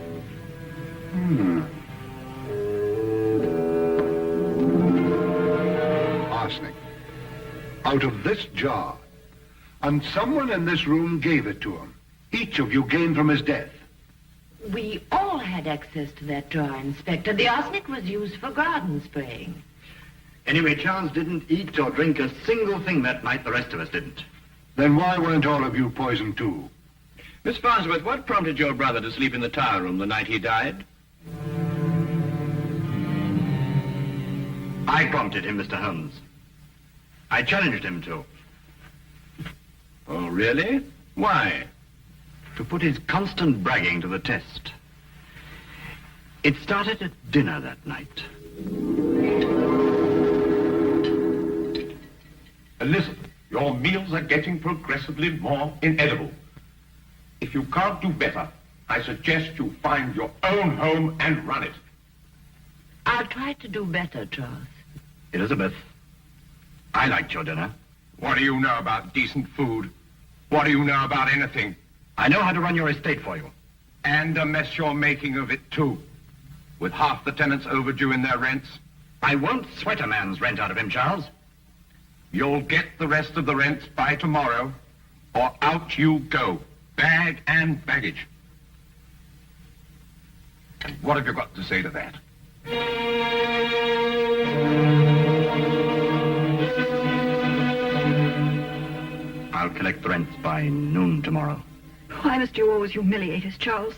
Arsenic. Out of this jar. And someone in this room gave it to him. Each of you gained from his death. We all had access to that jar, Inspector. The arsenic was used for garden spraying. Anyway, Charles didn't eat or drink a single thing that night. The rest of us didn't. Then why weren't all of you poisoned too? Miss Farnsworth, what prompted your brother to sleep in the tower room the night he died? I prompted him, Mr. Holmes. I challenged him to. Oh, really? Why? To put his constant bragging to the test. It started at dinner that night. And listen, your meals are getting progressively more inedible. If you can't do better, I suggest you find your own home and run it. I'll try to do better, Charles. Elizabeth, I liked your dinner. What do you know about decent food? What do you know about anything? I know how to run your estate for you. And the mess you're making of it, too. With half the tenants overdue in their rents. I won't sweat a man's rent out of him, Charles. You'll get the rest of the rents by tomorrow, or out you go. Bag and baggage. And what have you got to say to that? I'll collect the rents by noon tomorrow. Why must you always humiliate us, Charles?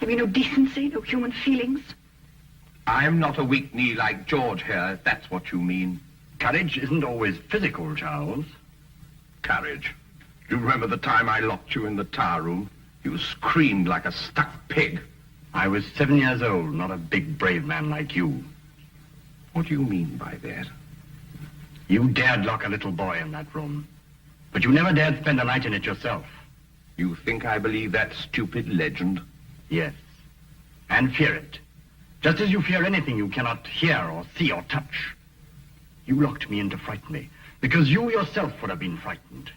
Have you no decency, no human feelings? I'm not a weak knee like George here, if that's what you mean. Courage isn't always physical, Charles. Courage. You remember the time I locked you in the tower room? You screamed like a stuck pig. I was 7 years old, not a big, brave man like you. What do you mean by that? You dared lock a little boy in that room, but you never dared spend a night in it yourself. You think I believe that stupid legend? Yes, and fear it. Just as you fear anything you cannot hear or see or touch. You locked me in to frighten me, because you yourself would have been frightened.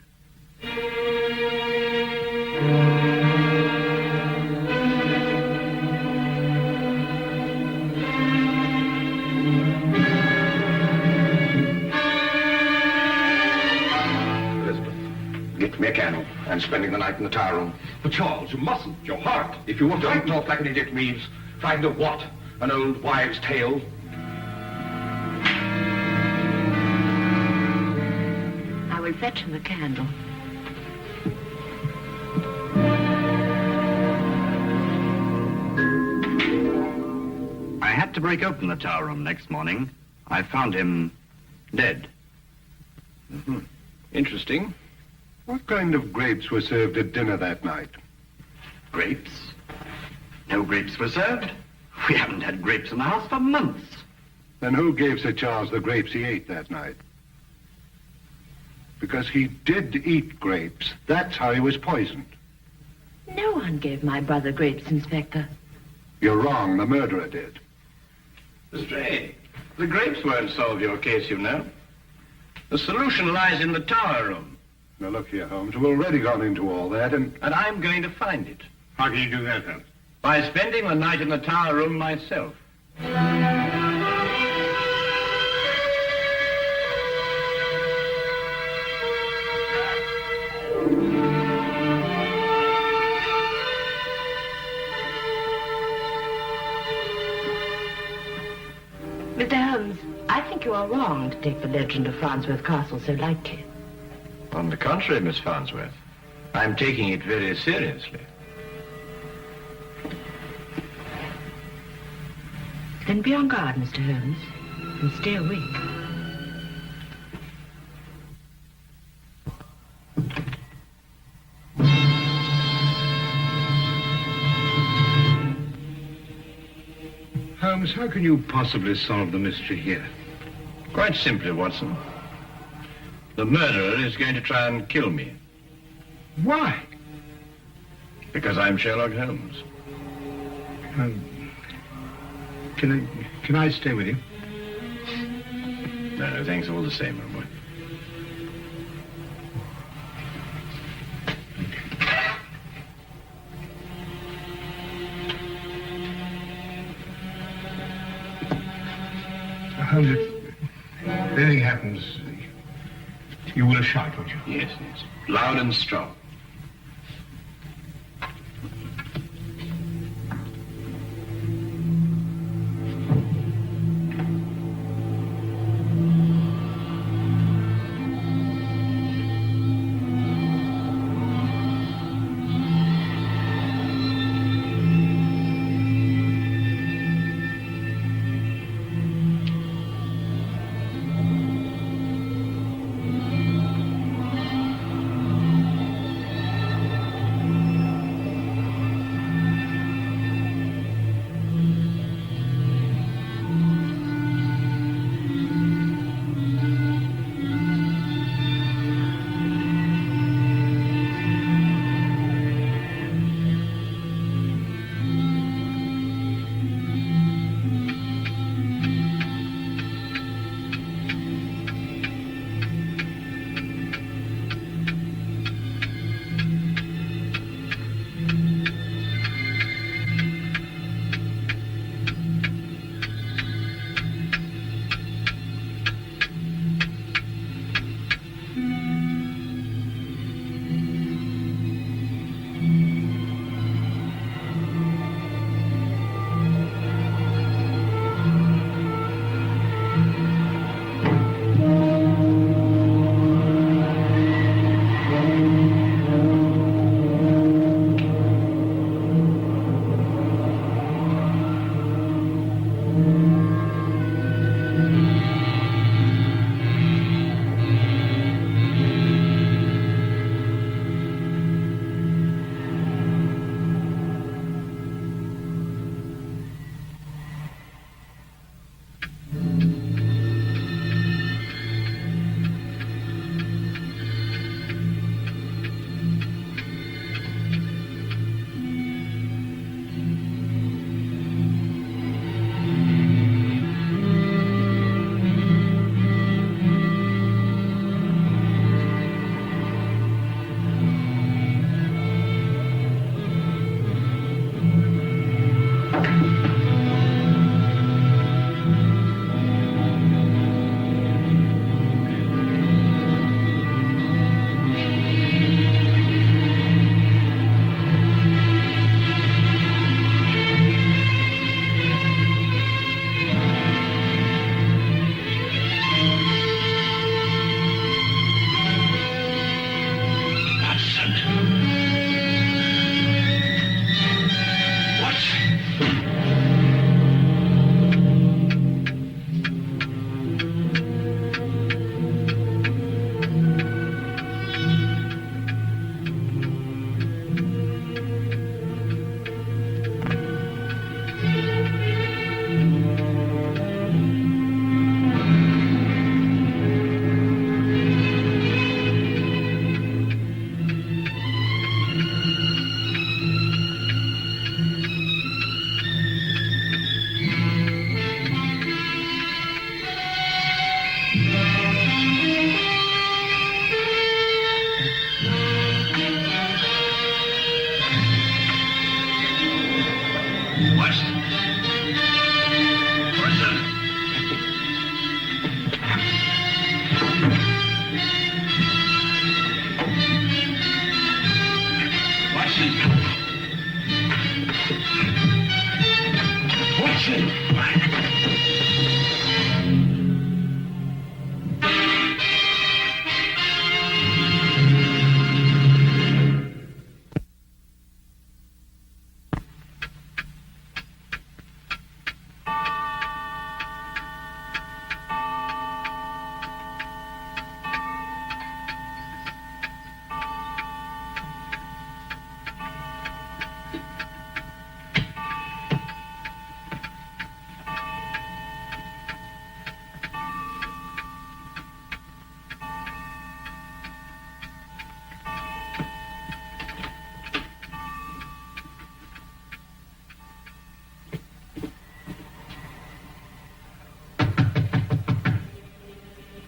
Get me a candle. I'm spending the night in the tower room. But Charles, you mustn't. Your heart. If you don't talk like an idiot means frightened of what? An old wives' tale? I will fetch him a candle. I had to break open the tower room next morning. I found him dead. Mm-hmm. Interesting. What kind of grapes were served at dinner that night? Grapes? No grapes were served. We haven't had grapes in the house for months. Then who gave Sir Charles the grapes he ate that night? Because he did eat grapes. That's how he was poisoned. No one gave my brother grapes, Inspector. You're wrong. The murderer did. Lestrade, the grapes won't solve your case, you know. The solution lies in the tower room. Now, look here, Holmes. We've already gone into all that, and I'm going to find it. How can you do that, Holmes? By spending the night in the tower room myself. Mr. Holmes, I think you are wrong to take the legend of Farnsworth Castle so lightly. On the contrary, Miss Farnsworth, I'm taking it very seriously. Then be on guard, Mr. Holmes, and stay awake. Holmes, how can you possibly solve the mystery here? Quite simply, Watson. The murderer is going to try and kill me. Why? Because I'm Sherlock Holmes. Can I stay with you? No, thanks all the same, my boy. Holmes, if anything happens, you will shout, won't you? Yes, yes. Loud and strong.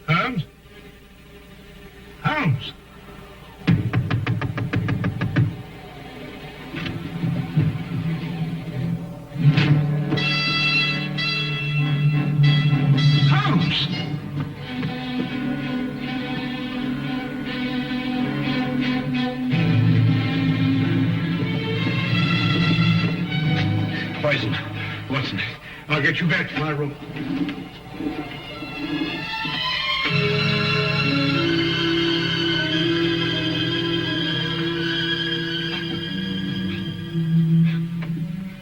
Holmes? Holmes? Holmes! Poison. Watson, I'll get you back to my room.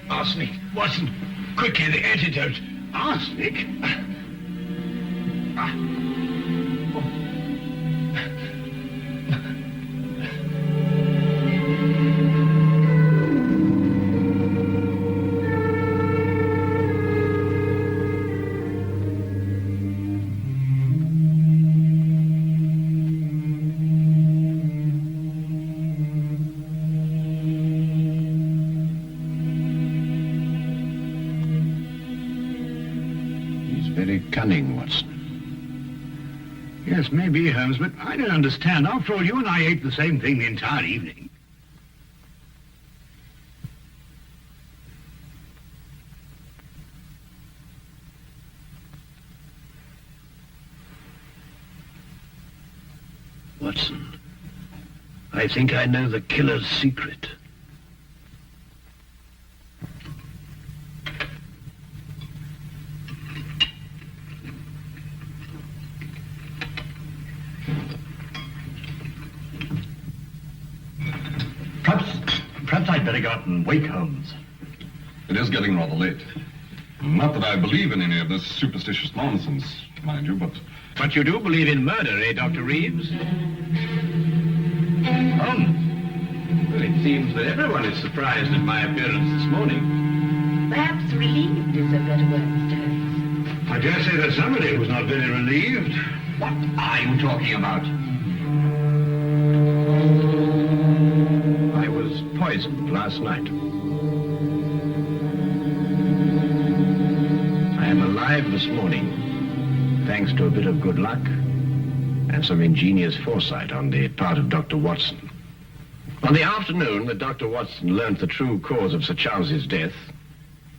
Arsenic. Watson, quickly, the antidote. Arsenic? Very cunning, Watson. Yes, maybe, Holmes, but I don't understand. After all, you and I ate the same thing the entire evening. Watson, I think I know the killer's secret. Perhaps I'd better go out and wake Holmes. It is getting rather late. Not that I believe in any of this superstitious nonsense, mind you, but... But you do believe in murder, eh, Dr. Reeves? Holmes? Well, it seems that everyone is surprised at my appearance this morning. Perhaps relieved is a better word, Mr. Holmes. I dare say there's somebody who's not very relieved. What are you talking about? I was poisoned last night. I am alive this morning, thanks to a bit of good luck and some ingenious foresight on the part of Dr. Watson. On the afternoon that Dr. Watson learned the true cause of Sir Charles's death,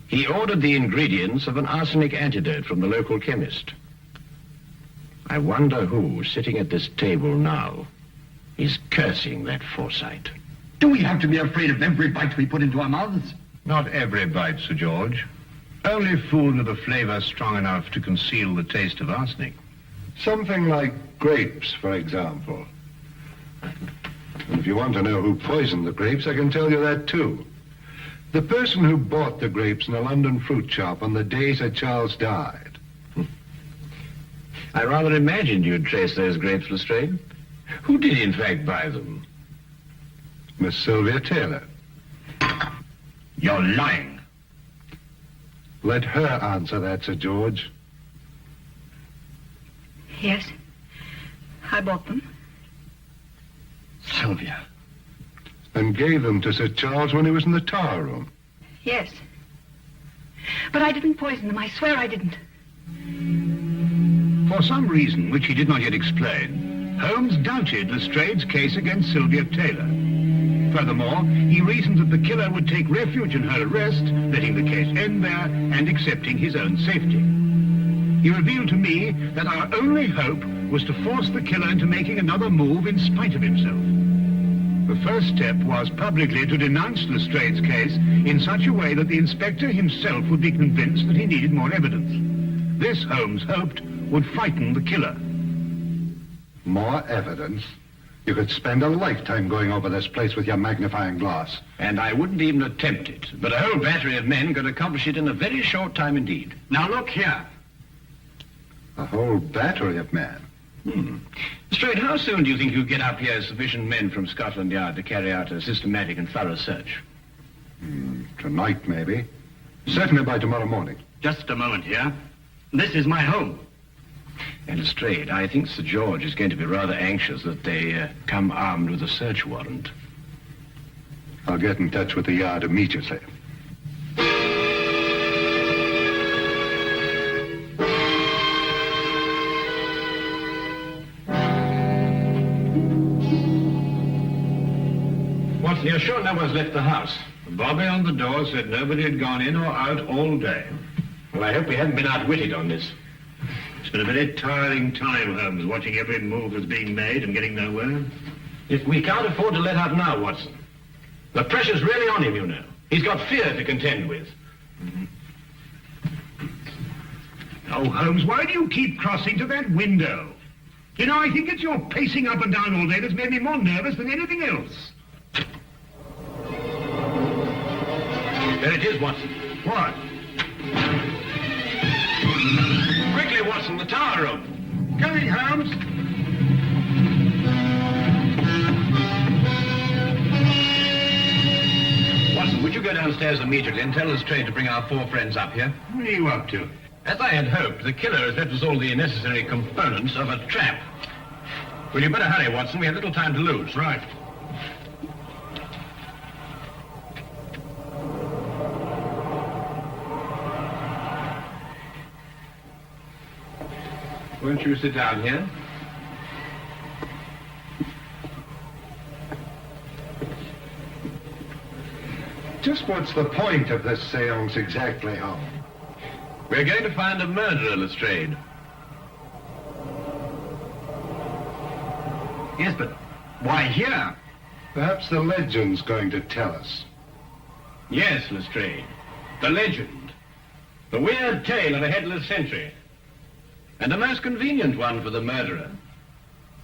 he ordered the ingredients of an arsenic antidote from the local chemist. I wonder who, sitting at this table now, is cursing that foresight. Do we have to be afraid of every bite we put into our mouths? Not every bite, Sir George. Only food with a flavor strong enough to conceal the taste of arsenic. Something like grapes, for example. And if you want to know who poisoned the grapes, I can tell you that too. The person who bought the grapes in a London fruit shop on the day Sir Charles died. I rather imagined you'd trace those grapes, Lestrade. Who did, in fact, buy them? Miss Sylvia Taylor. You're lying. Let her answer that, Sir George. Yes. I bought them. Sylvia. And gave them to Sir Charles when he was in the tower room. Yes. But I didn't poison them. I swear I didn't. For some reason which he did not yet explain, Holmes doubted Lestrade's case against Sylvia Taylor. Furthermore, he reasoned that the killer would take refuge in her arrest, letting the case end there and accepting his own safety. He revealed to me that our only hope was to force the killer into making another move in spite of himself. The first step was publicly to denounce Lestrade's case in such a way that the inspector himself would be convinced that he needed more evidence. This, Holmes hoped, would frighten the killer. More evidence? You could spend a lifetime going over this place with your magnifying glass. And I wouldn't even attempt it. But a whole battery of men could accomplish it in a very short time indeed. Now look here. A whole battery of men? Lestrade, how soon do you think you'll get up here sufficient men from Scotland Yard to carry out a systematic and thorough search? Tonight, maybe. Certainly by tomorrow morning. Just a moment here. This is my home. And Lestrade, I think Sir George is going to be rather anxious that they come armed with a search warrant. I'll get in touch with the Yard immediately. Watson, you're sure no one's left the house? Bobby on the door said nobody had gone in or out all day. Well, I hope we haven't been outwitted on this. It's been a very tiring time, Holmes, watching every move that's being made and getting nowhere. We can't afford to let up now, Watson. The pressure's really on him, you know. He's got fear to contend with. Oh, Holmes, why do you keep crossing to that window? You know, I think it's your pacing up and down all day that's made me more nervous than anything else. There it is, Watson. What? Quickly, Watson, the tower room. Coming, Holmes. Watson, would you go downstairs immediately and tell Lestrade to bring our 4 friends up here? What are you up to? As I had hoped, the killer has left us all the necessary components of a trap. Well, you better hurry, Watson. We have little time to lose. Right. Won't you sit down here? Just what's the point of this seance exactly, Holmes? We're going to find a murderer, Lestrade. Yes, but why here? Perhaps the legend's going to tell us. Yes, Lestrade. The legend. The weird tale of a headless sentry. And a most convenient one for the murderer,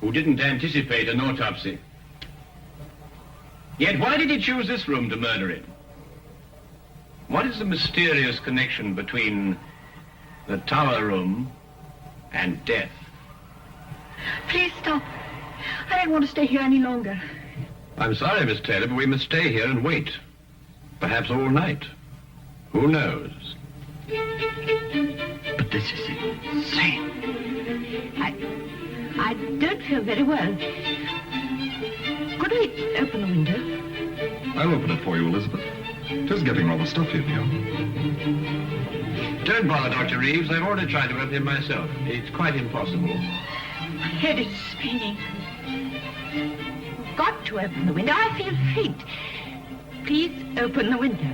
who didn't anticipate an autopsy. Yet why did he choose this room to murder in? What is the mysterious connection between the tower room and death? Please stop. I don't want to stay here any longer. I'm sorry, Miss Taylor, but we must stay here and wait. Perhaps all night. Who knows? But this is insane. I don't feel very well. Could we open the window? I'll open it for you, Elizabeth. It is getting rather stuffy in here. Don't bother, Dr. Reeves. I've already tried to open it myself. It's quite impossible. My head is spinning. You've got to open the window. I feel faint. Please open the window.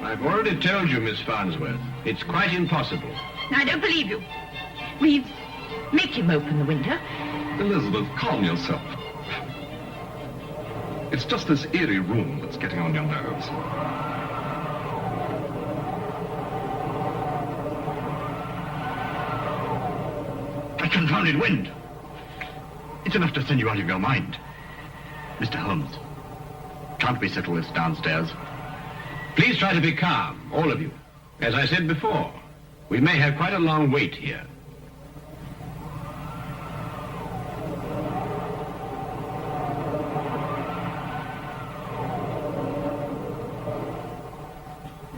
I've already told you, Miss Farnsworth. It's quite impossible. I don't believe you. Reeves, make him open the window. Elizabeth, calm yourself. It's just this eerie room that's getting on your nerves. That confounded wind. It's enough to send you out of your mind. Mr. Holmes, can't we settle this downstairs? Please try to be calm, all of you. As I said before, we may have quite a long wait here.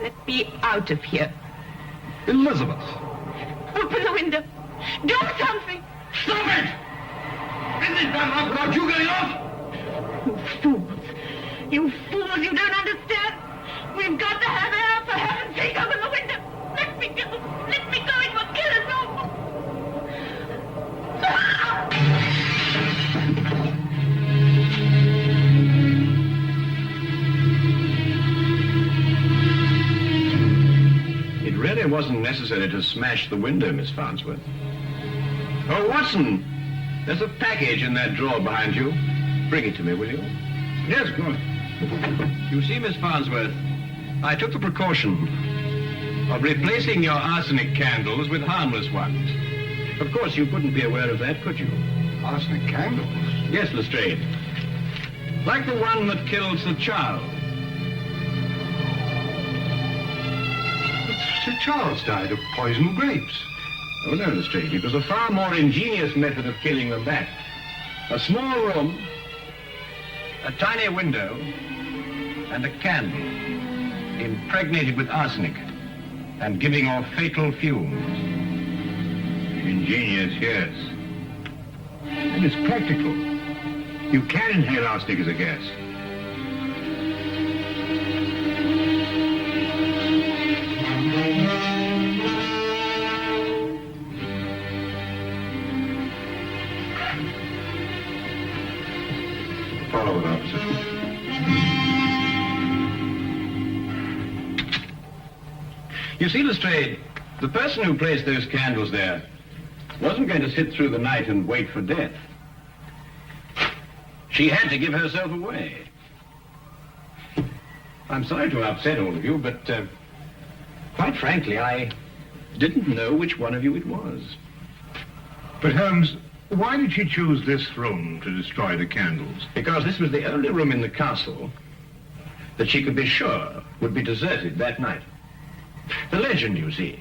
Let me out of here. Elizabeth! Open the window. Do something. Stop it! Isn't it bad enough without you getting off? You fools. You fools, you don't understand. We've got to have air. For heaven's sake, open the window. Let me go. Let me go. It will kill us all. It really wasn't necessary to smash the window, Miss Farnsworth. Oh, Watson, there's a package in that drawer behind you. Bring it to me, will you? Yes, of course. You see, Miss Farnsworth, I took the precaution of replacing your arsenic candles with harmless ones. Of course, you couldn't be aware of that, could you? Arsenic candles? Yes, Lestrade. Like the one that kills the child. Sir Charles died of poisoned grapes. Oh, no, Lestrade. It was a far more ingenious method of killing than that. A small room, a tiny window, and a candle impregnated with arsenic and giving off fatal fumes. Ingenious, yes. And it's practical. You can inhale arsenic as a gas. Follow it, officer. You see, Lestrade, the person who placed those candles there wasn't going to sit through the night and wait for death. She had to give herself away. I'm sorry to upset all of you, but quite frankly, I didn't know which one of you it was. But Holmes, why did she choose this room to destroy the candles? Because this was the only room in the castle that she could be sure would be deserted that night. The legend, you see.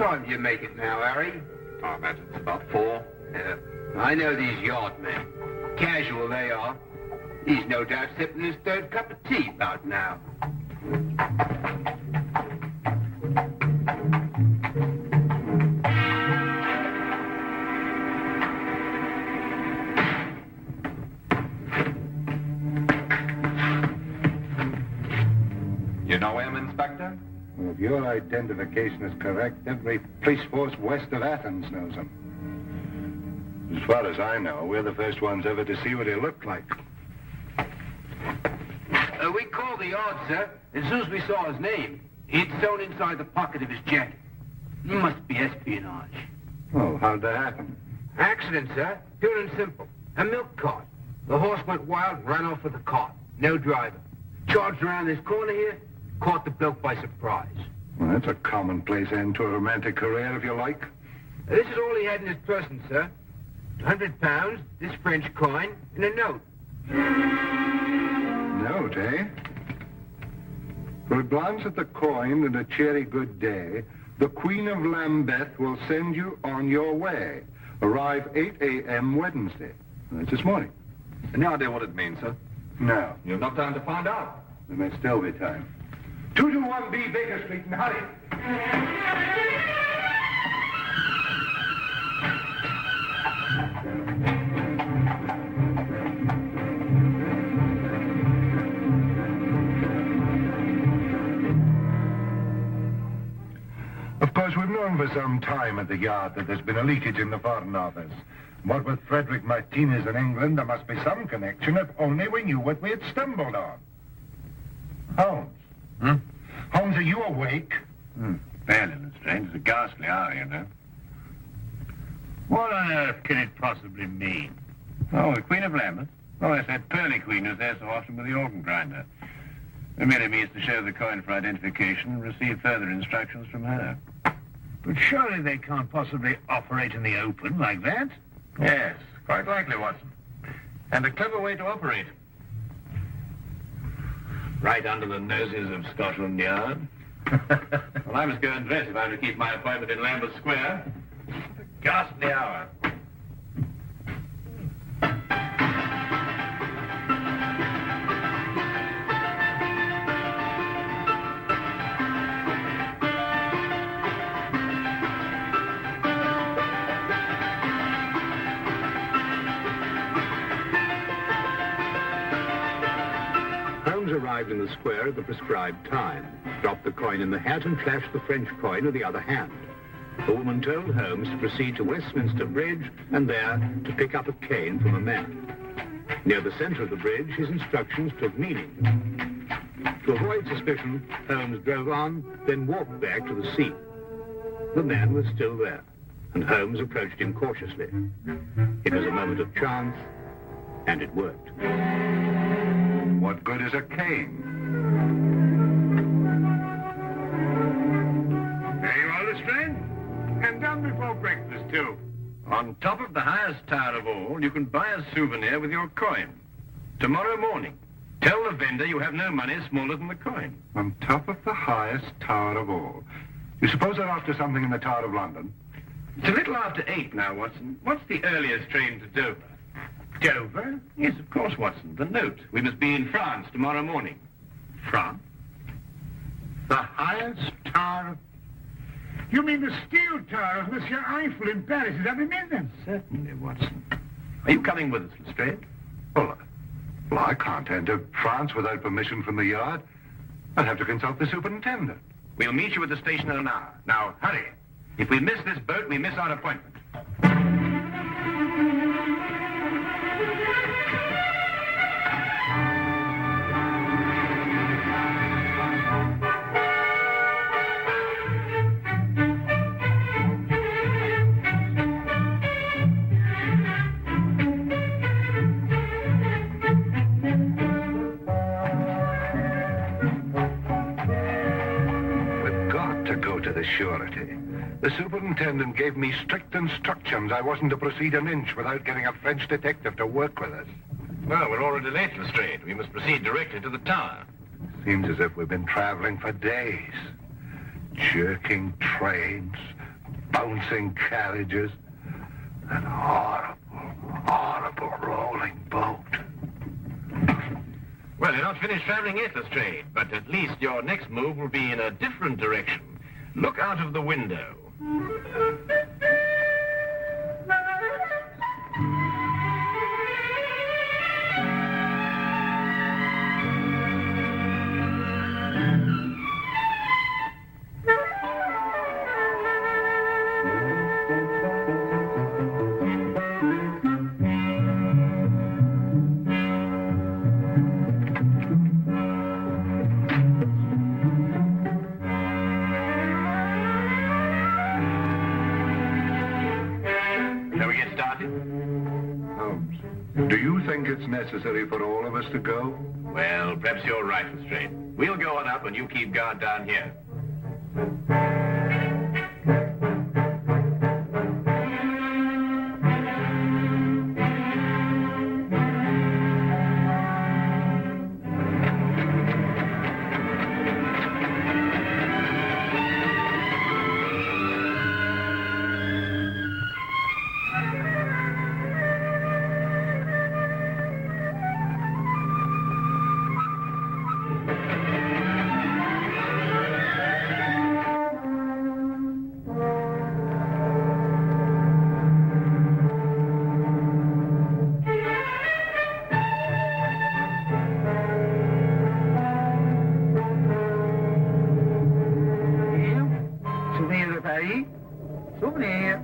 time do you make it now, Harry? I imagine it's about 4. Yeah. I know these yard men. Casual they are. He's no doubt sipping his 3rd cup of tea about now. You know him, Inspector? Well, if your identification is correct, every police force west of Athens knows him. As far as I know, we're the first ones ever to see what he looked like. We called the yard, sir. As soon as we saw his name, he'd sewn inside the pocket of his jacket. Must be espionage. Oh, how'd that happen? Accident, sir. Pure and simple. A milk cart. The horse went wild and ran off with the cart. No driver. Charged around this corner here, caught the bloke by surprise. Well, that's a commonplace end to a romantic career, if you like. This is all he had in his person, sir. £100, this French coin, and a note. Note, eh? For a glance at the coin and a cheery good day, the Queen of Lambeth will send you on your way. Arrive 8 a.m. Wednesday. That's this morning. Any idea what it means, sir? No. You've not time to find out. There may still be time. 221B Baker Street, and hurry. Of course, we've known for some time at the Yard that there's been a leakage in the Foreign Office. What with Frederick Martinez in England, there must be some connection if only we knew what we had stumbled on. Holmes. Holmes, are you awake? Fairly, Lestrade. It's a ghastly hour, you know. What on earth can it possibly mean? Oh, the Queen of Lambeth? Oh, that's that pearly queen who's there so often with the organ grinder. It merely means to show the coin for identification and receive further instructions from her. But surely they can't possibly operate in the open like that? Yes, quite likely, Watson. And a clever way to operate. Right under the noses of Scotland Yard. Well, I must go and dress if I'm to keep my appointment in Lambeth Square. It's a ghastly hour. Arrived in the square at the prescribed time, dropped the coin in the hat and flashed the French coin with the other hand. The woman told Holmes to proceed to Westminster Bridge and there to pick up a cane from a man. Near the center of the bridge, his instructions took meaning. To avoid suspicion, Holmes drove on, then walked back to the scene. The man was still there, and Holmes approached him cautiously. It was a moment of chance, and it worked. What good is a cane? There you are, Lestrade. And done before breakfast, too. On top of the highest tower of all, you can buy a souvenir with your coin. Tomorrow morning. Tell the vendor you have no money smaller than the coin. On top of the highest tower of all. You suppose they're after something in the Tower of London? It's a little after 8 now, Watson. What's the earliest train to Dover? Dover? Yes, of course, Watson. The note. We must be in France tomorrow morning. France? The highest tower of... You mean the steel tower of Monsieur Eiffel in Paris? Is that what you mean, then? Certainly, Watson. Are you coming with us, Lestrade? Well, I can't enter France without permission from the Yard. I'll have to consult the superintendent. We'll meet you at the station in an hour. Now, hurry. If we miss this boat, we miss our appointment. The surety. The superintendent gave me strict instructions. I wasn't to proceed an inch without getting a French detective to work with us. Well, we're already late, Lestrade. We must proceed directly to the tower. Seems as if we've been traveling for days. Jerking trains, bouncing carriages, that horrible, horrible rolling boat. Well, you're not finished traveling yet, Lestrade, but at least your next move will be in a different direction. Look out of the window. Do you think it's necessary for all of us to go? Well, perhaps you're right, Lestrade. We'll go on up and you keep guard down here. Souvenir.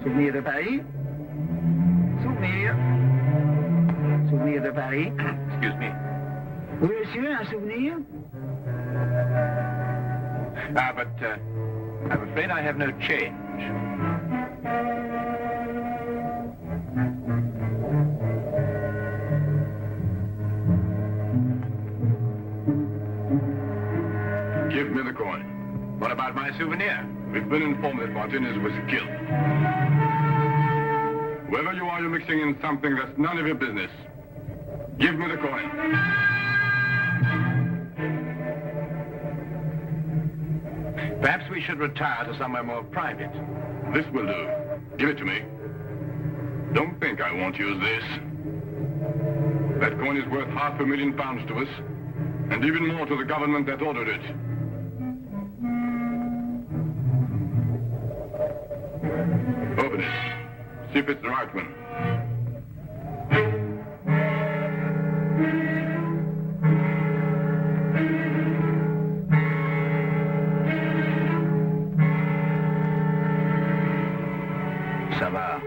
Souvenir de Paris. Souvenir. Souvenir de Paris. Excuse me. Oui, monsieur, un souvenir? But I'm afraid I have no change. Give me the coin. What about my souvenir? We've been informed that Martinez was killed. Whoever you are, you're mixing in something that's none of your business. Give me the coin. Perhaps we should retire to somewhere more private. This will do. Give it to me. Don't think I won't use this. That coin is worth £500,000 to us, and even more to the government that ordered it. Open it. See if it's the right one. Ça va.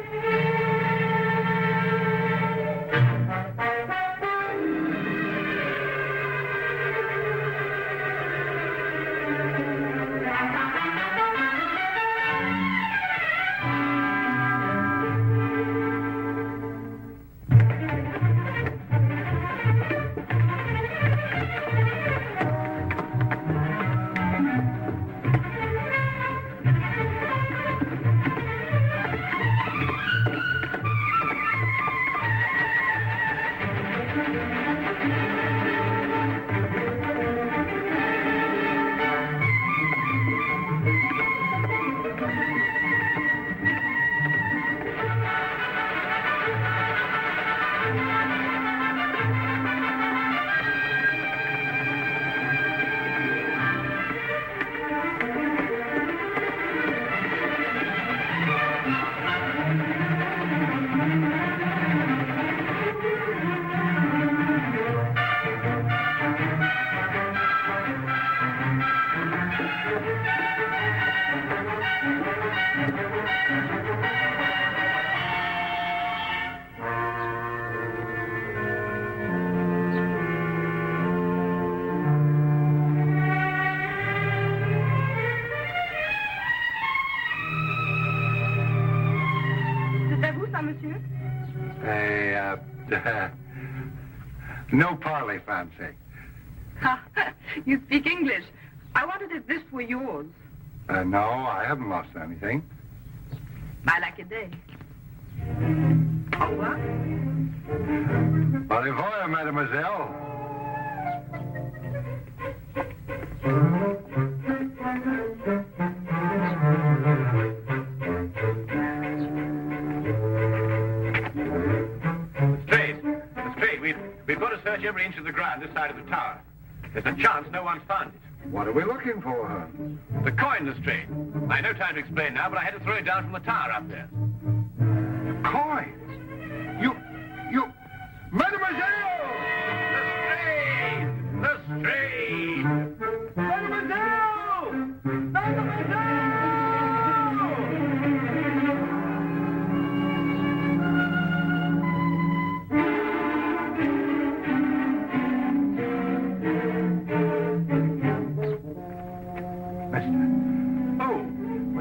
ça, monsieur? No parley, fancy. Ha, you speak English. I wondered if this were yours. No, I haven't lost anything. I like it day. Au revoir. Au revoir, mademoiselle. We've got to search every inch of the ground this side of the tower. There's a chance no one's found it. What are we looking for, Holmes? The coin, Lestrade. I have no time to explain now, but I had to throw it down from the tower up there. Coin? You... Mademoiselle! Lestrade! Lestrade! Mademoiselle! Mademoiselle!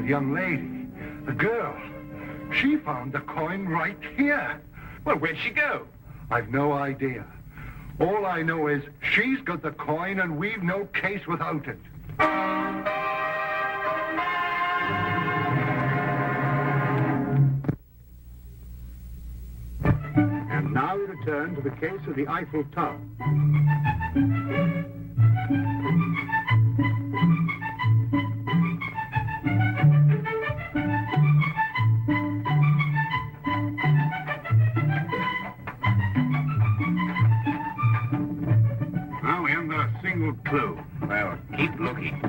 Young lady, a girl. She found the coin right here. Well, where'd she go? I've no idea. All I know is she's got the coin and we've no case without it. And now we return to the case of the Eiffel Tower. Clue. Well, keep looking. It's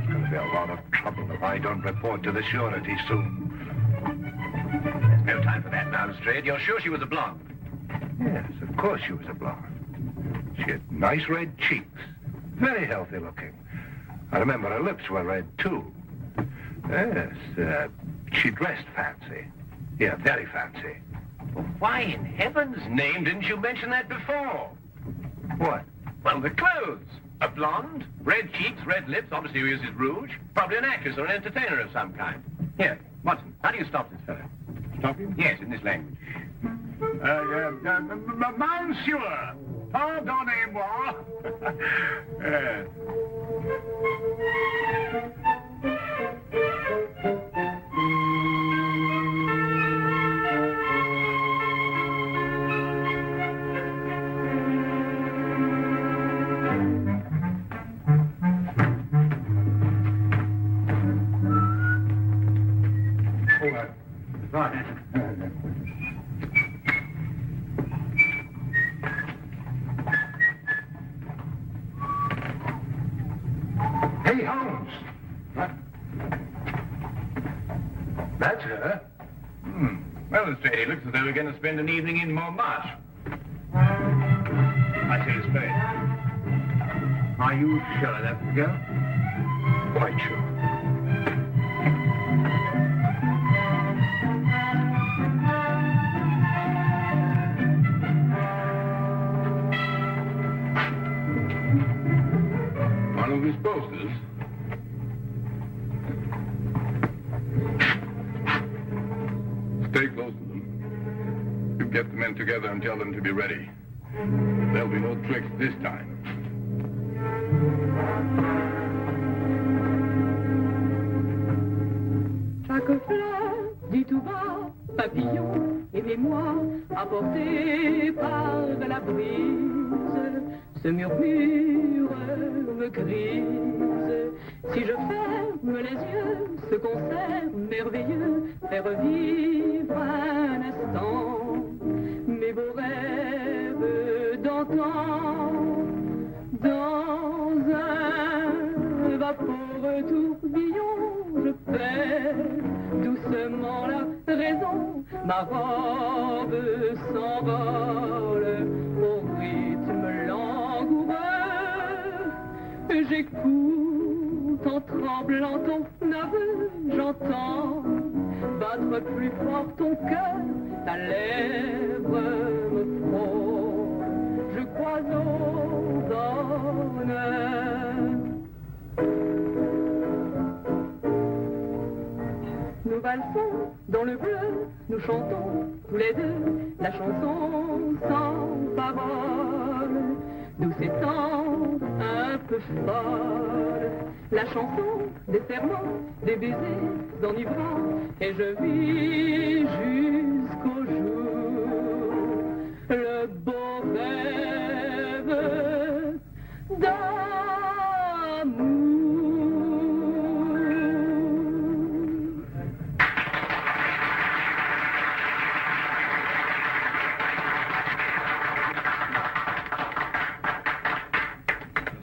going to be a lot of trouble if I don't report to the surety soon. There's no time for that now, Lestrade. You're sure she was a blonde? Yes, of course she was a blonde. She had nice red cheeks. Very healthy looking. I remember her lips were red, too. Yes, she dressed fancy. Yeah, very fancy. Well, why in heaven's name didn't you mention that before? What? Well, the clothes. A blonde, red cheeks, red lips, obviously who uses rouge. Probably an actress or an entertainer of some kind. Here, Watson, how do you stop this fellow? Stop him? Yes, in this language. Monsieur, pardonnez-moi. Hey, Holmes! What? That's her. Well, Lestrade, it looks as though we're going to spend an evening in Montmartre. I say, Lestrade, are you sure that's the girl? Quite sure. One of these posters. Stay close to them. You get the men together and tell them to be ready. There'll be no tricks this time. Chaque fleur dit tout bas, papillon, aimez-moi, apporté par la brise. Ce murmure me grise. Si je ferme les yeux, ce concert merveilleux fait revivre un instant mes beaux rêves d'antan. Dans un vaporeux tourbillon, je perds doucement la raison. Ma robe s'envole au rythme langoureux. J'écoute en tremblant ton aveu, j'entends battre plus fort ton cœur, ta lèvre me frôle, je crois au bonheur. nous valsons dans le bleu, nous chantons tous les deux la chanson sans parole, douce et tendre, un peu folle, la chanson des serments, des baisers enivrants, et je vis jusqu'au jour le beau rêve d'amour.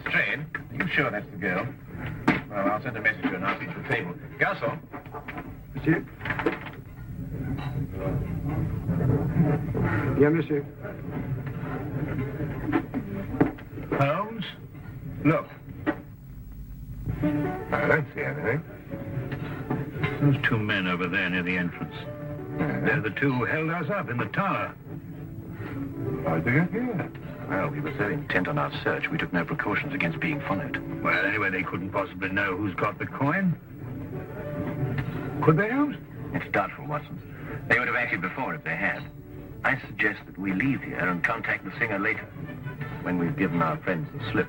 Strain, are you sure that's the girl? Well, I'll send a message to her and ask you to the table. Garçon. Monsieur. Bien, monsieur. Holmes, look. I don't see anything. Those two men over there near the entrance. They're the two who held us up in the tower. How'd they get here? Well, we were so intent on our search, we took no precautions against being followed. Well, anyway, they couldn't possibly know who's got the coin. Could they, Holmes? It's doubtful, Watson. They would have acted before if they had. I suggest that we leave here and contact the singer later, when we've given our friends the slip.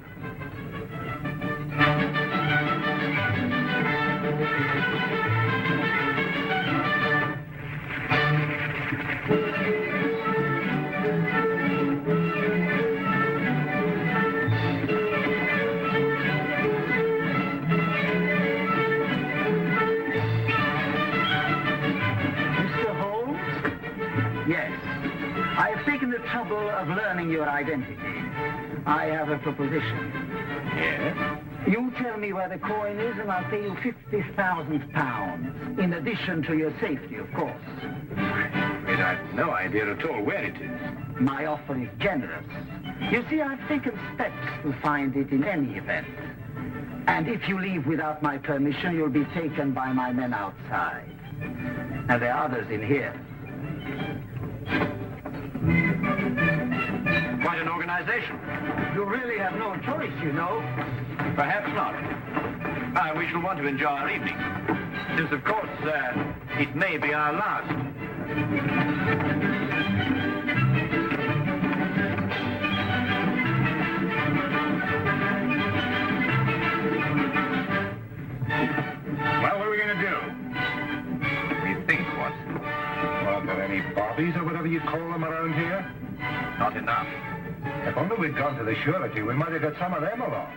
Trouble of learning your identity. I have a proposition. Yes? You tell me where the coin is and I'll pay you £50,000, in addition to your safety, of course. I'm afraid I've no idea at all where it is. My offer is generous. You see, I've taken steps to find it in any event. And if you leave without my permission, you'll be taken by my men outside. And there are others in here. Quite an organization. You really have no choice, you know. Perhaps not. We shall want to enjoy our evening. Since, of course, it may be our last. Well, what are we going to do? We think, Watson. Well, are there any bobbies or whatever you call them around here? Not enough. If only we'd gone to the surety, we might have got some of them along.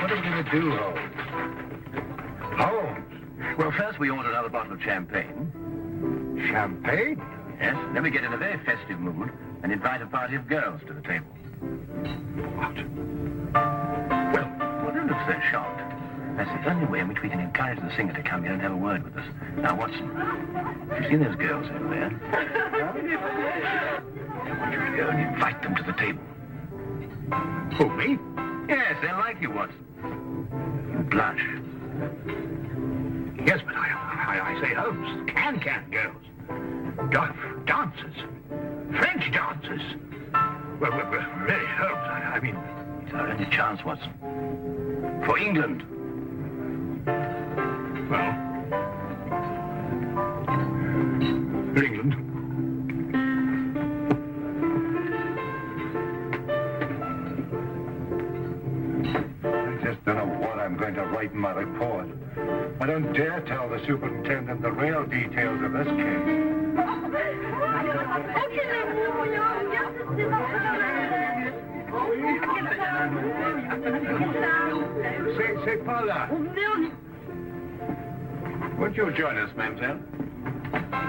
What are we going to do, Holmes? Holmes? Well, first we order another bottle of champagne. Champagne? Yes, then we get in a very festive mood and invite a party of girls to the table. What? Well, don't look so shocked. That's the only way in which we can encourage the singer to come here and have a word with us. Now, Watson, have you seen those girls over there? I want you to go and invite them to the table. Who, me? Yes, they'll like you, Watson. You blush. Yes, but I say, Holmes, can girls. Dancers. French dancers. Well, really, Holmes, I mean... It's our only chance, Watson. For England. Well... For England. I just don't know what I'm going to write write my report. I don't dare tell the superintendent the real details of this case. C'est pas là. Won't you join us, mademoiselle?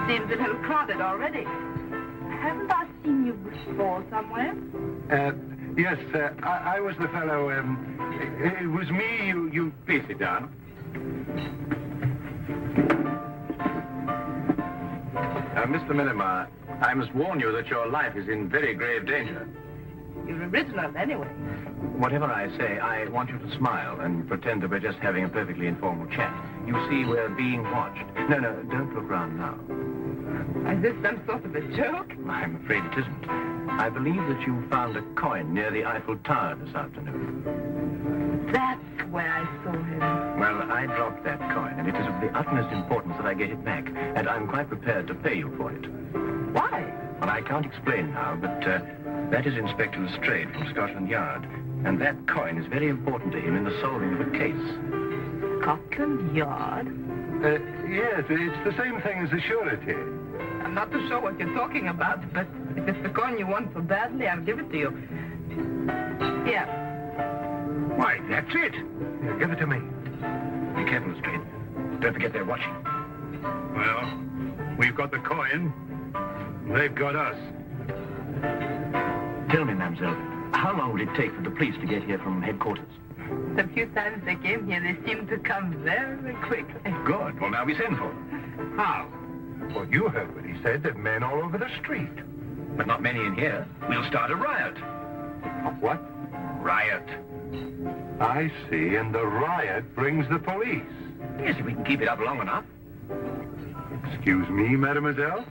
Seems a little crowded already. Haven't I seen you before somewhere? Yes, I was the fellow, it was me, you... Please sit down. Mr. Millimer, I must warn you that your life is in very grave danger. You're original anyway. Whatever I say, I want you to smile and pretend that we're just having a perfectly informal chat. You see, we're being watched. No, don't look round now. Is this some sort of a joke? I'm afraid it isn't. I believe that you found a coin near the Eiffel Tower this afternoon. That's where I saw him. Well, I dropped that coin, and it is of the utmost importance that I get it back, and I'm quite prepared to pay you for it. Why? Well, I can't explain now, but that is Inspector Lestrade from Scotland Yard, and that coin is very important to him in the solving of a case. Scotland Yard? Yes, it's the same thing as the surety. I'm not too sure what you're talking about, but if it's the coin you want so badly, I'll give it to you. Here. Why, that's it. Here, give it to me. Be careful, Lestrade. Don't forget they're watching. Well, we've got the coin. They've got us. Tell me, mademoiselle, how long will it take for the police to get here from headquarters? The few times they came here, they seemed to come very quickly. Good. Well, now we send for them. How? Well, you heard what he said. There are men all over the street. But not many in here. We'll start a riot. A what? Riot. I see, and the riot brings the police. Yes, if we can keep it up long enough. Excuse me, mademoiselle?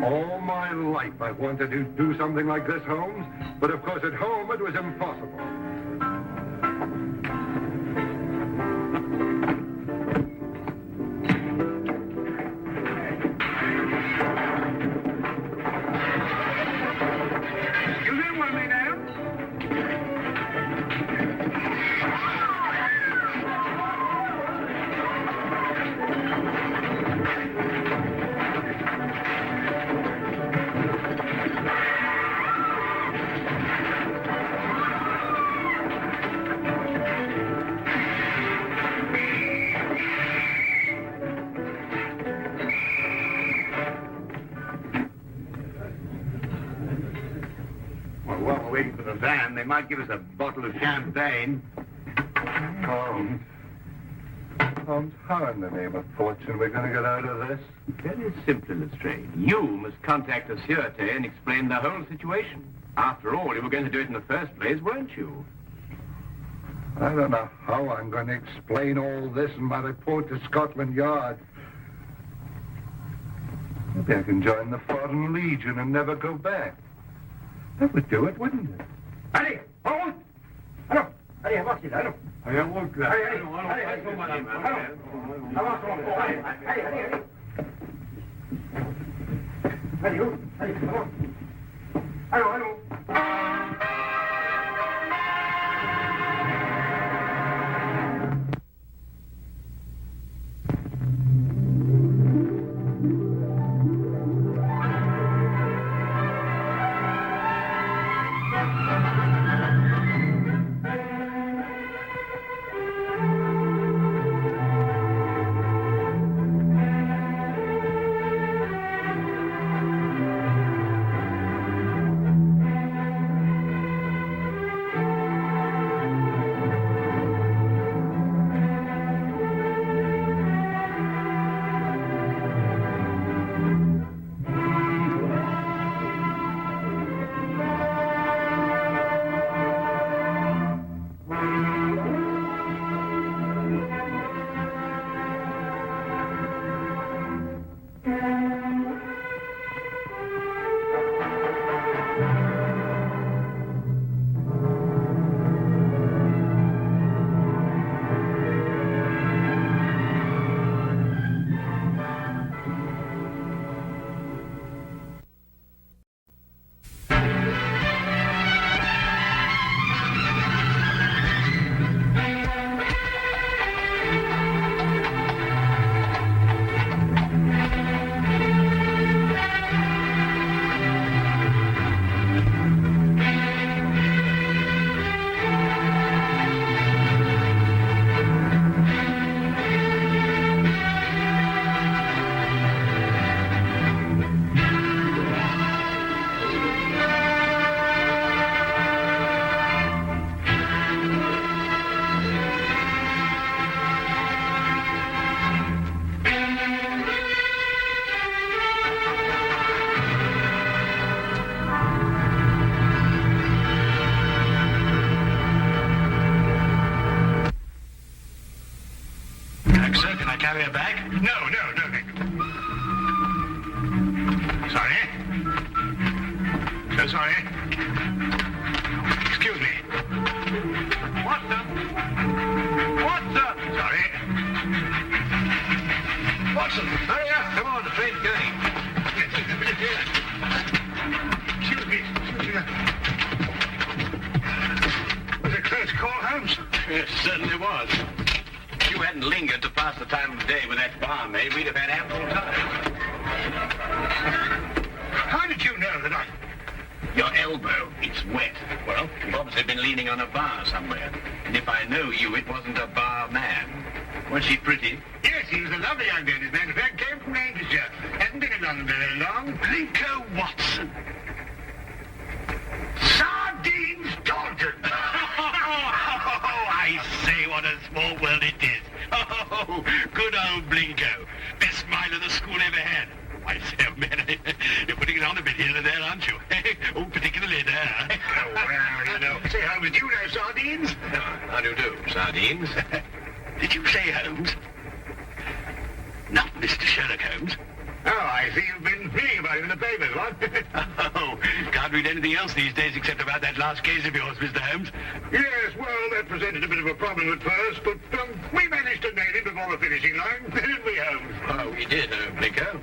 All my life I've wanted to do something like this, Holmes, but of course at home it was impossible. Excuse me, one minute, now. While we're waiting for the van, they might give us a bottle of champagne. Holmes, how in the name of fortune we're going to get out of this? Very simple, Lestrade. You must contact the Sûreté and explain the whole situation. After all, you were going to do it in the first place, weren't you? I don't know how I'm going to explain all this in my report to Scotland Yard. Maybe I can join the Foreign Legion and never go back. That would do it, wouldn't it? Allez, on! Alors, allez, avancez là, allons. Allez, on monte là. Allez, allez, allons, madame. Allons. Avançons, allez, allez, allez, allez. Allez, oh, allez, avance. Allons, allons. have her back? No. Sorry. So sorry. Excuse me. What, sir? What, sir? Sorry. Watson, hurry up. Come on, the train's going. Excuse me. Was it a close call, Holmes? Yes, it certainly was. If you hadn't lingered to pass the time of the day with that barmaid, we'd have had ample time. How did you know that I... Your elbow, it's wet. Well, you've obviously been leaning on a bar somewhere. And if I know you, it wasn't a bar man. Was she pretty? Yes, he was a lovely young lady. As a matter of fact, came from Lancashire. Hasn't been in London very long. Blinko Watson. Sardines Taunton. Oh, I say, what a small world it is. Oh, good old Blinko. Best smiler the school ever had. I say, oh, man, you're putting it on a bit here and there, aren't you? Oh, particularly there. Oh, well, you know. Say, Holmes, do you know sardines? How do you do, sardines? Did you say Holmes? Not Mr. Sherlock Holmes. Oh, I see you've been reading about him in the papers, what? Oh, can't read anything else these days except about that last case of yours, Mr. Holmes. Yes, well, that presented a bit of a problem at first, but we managed to nail it before the finishing line, didn't we, Holmes? Oh, we did, Blinko.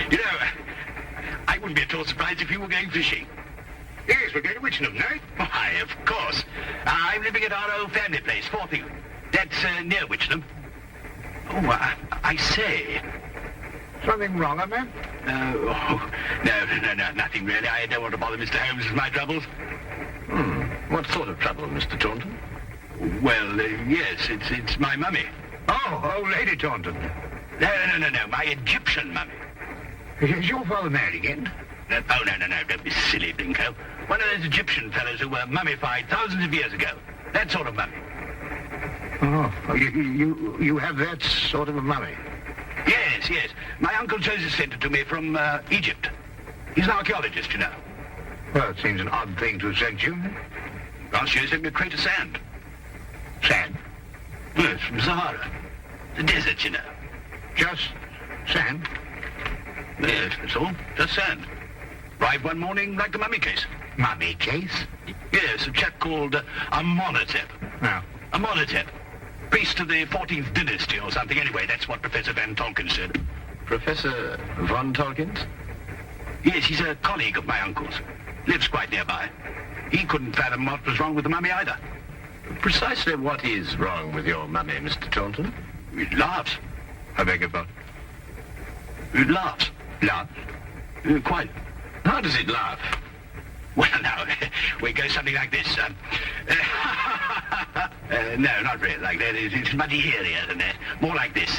You know, I wouldn't be at all surprised if you were going fishing. Yes, we're going to Witchenham, no? Why, of course. I'm living at our old family place, Forthing. That's near Witchenham. Oh, I say. Something wrong, man? No, nothing really. I don't want to bother Mr. Holmes with my troubles. What sort of trouble, Mr. Taunton? Well, yes, it's my mummy. Oh, Lady Taunton. No, my Egyptian mummy. Is your father married again? No, don't be silly, Blinko. One of those Egyptian fellows who were mummified thousands of years ago. That sort of mummy. Oh, you have that sort of a mummy? Yes. My Uncle Joseph sent it to me from Egypt. He's an archaeologist, you know. Well, it seems an odd thing to have sent you. Last year he sent me a crate of sand. Sand? Yes, from Sahara. The desert, you know. Just sand? Yes, that's all. Just sand. Arrived one morning like the mummy case. Mummy case? Yes, a chap called Amenhotep. No. Amenhotep. Priest of the 14th dynasty or something. Anyway, that's what Professor Van Tolkien said. Professor Van Tolkien? Yes, he's a colleague of my uncle's. Lives quite nearby. He couldn't fathom what was wrong with the mummy either. Precisely what is wrong with your mummy, Mr. Taunton? It laughs. I beg your pardon? It laughs. Laughs? Quite. How does it laugh? Well, now, we go something like this. No, not really like that. It's much eerier than that. More like this.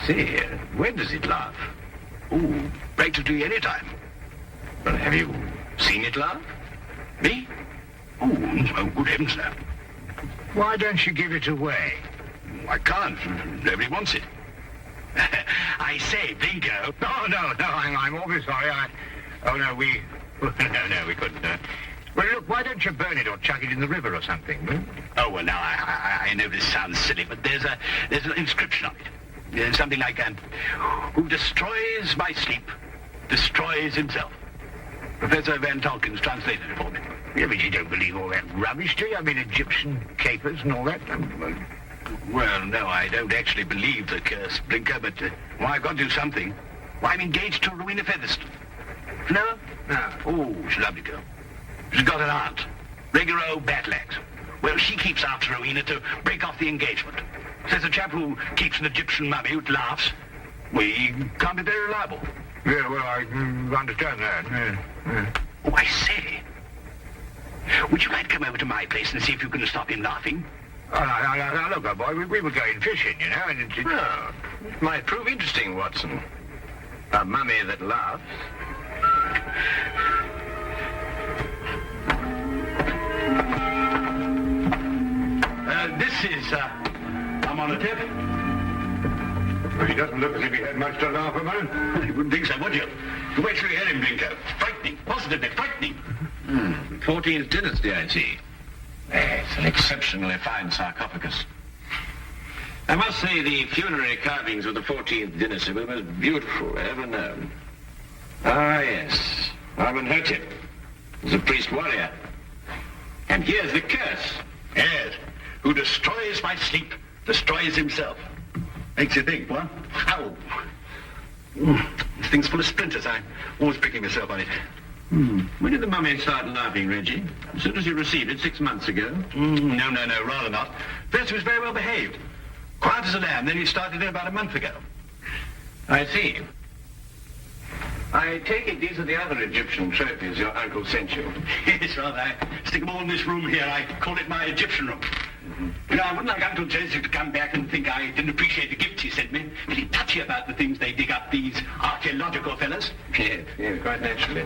See, when does it laugh? Oh, practically any time. Well, have you seen it laugh? Me? Oh, good heavens, no. Why don't you give it away? I can't. Nobody wants it. I say, Blinko. No, I'm awfully sorry. We couldn't. Well, look, why don't you burn it or chuck it in the river or something, hmm? Oh, well, now, I know this sounds silly, but there's an inscription on it. There's something like, who destroys my sleep, destroys himself. Professor Van Tolkien's translated it for me. Yeah, but you don't believe all that rubbish, do you? I mean, Egyptian capers and all that. Well, no, I don't actually believe the curse, Blinker, but I've got to do something. Well, I'm engaged to Rowena Featherstone. No? No. Oh, she's a lovely girl. She's got an aunt, regular old battle axe. Well, she keeps after Rowena to break off the engagement. Says a chap who keeps an Egyptian mummy who laughs, we can't be very reliable. Yeah, well, I understand that. Yeah. Oh, I say. Would you like to come over to my place and see if you can stop him laughing? Now, look, old boy, we were going fishing, you know, and Well, it might prove interesting, Watson. A mummy that laughs. This is, I'm on a tip. Well, he doesn't look as if he had much to laugh about. You wouldn't think so, would you? You wait till you hear him, Blinko. Frightening, positively frightening. 14th dynasty, I see. It's an exceptionally fine sarcophagus. I must say the funerary carvings of the 14th dynasty were the most beautiful ever known. Ah, yes. Amenhotep was a priest-warrior. And here's the curse. Yes. Who destroys my sleep, destroys himself. Makes you think, what? Ow. This thing's full of splinters. I'm always pricking myself on it. When did the mummy start laughing, Reggie? As soon as you received it 6 months ago? No, rather not. First, he was very well behaved. Quiet as a lamb, then he started it about a month ago. I see. I take it these are the other Egyptian trophies your uncle sent you. Yes, rather. I stick them all in this room here. I call it my Egyptian room. You know, I wouldn't like Uncle Joseph to come back and think I didn't appreciate the gifts he sent me. Pretty touchy about the things they dig up, these archaeological fellas. Yes, quite naturally.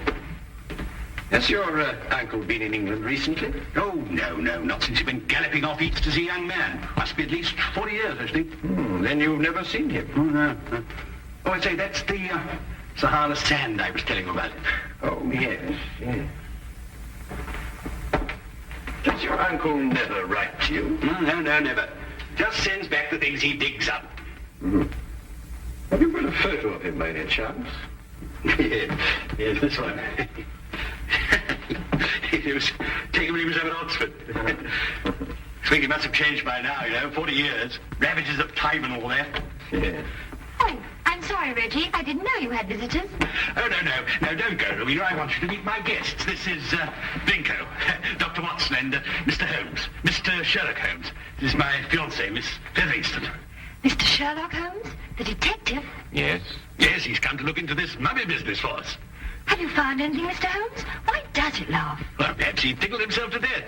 Has your uncle been in England recently? Oh, no, not since he went galloping off east as a young man. Must be at least 40 years, I think. Then you've never seen him? Oh, no. Oh, I say, that's the Sahara sand I was telling you about. Oh, yes. Does your uncle never write to you? No, never. Just sends back the things he digs up. Have you got a photo of him by any chance? Yes, this one. It was taken when he was over at Oxford. I think he must have changed by now, 40 years. Ravages of time and all that. Yeah. Oh, I'm sorry, Reggie. I didn't know you had visitors. Oh, no, don't go, Rowena. I want you to meet my guests. This is Binko, Dr. Watson, and Mr. Holmes, Mr. Sherlock Holmes. This is my fiancée, Miss Featherston. Mr. Sherlock Holmes? The detective? Yes. Yes, he's come to look into this mummy business for us. Have you found anything, Mr. Holmes? Why does it laugh? Well, perhaps he tickled himself to death.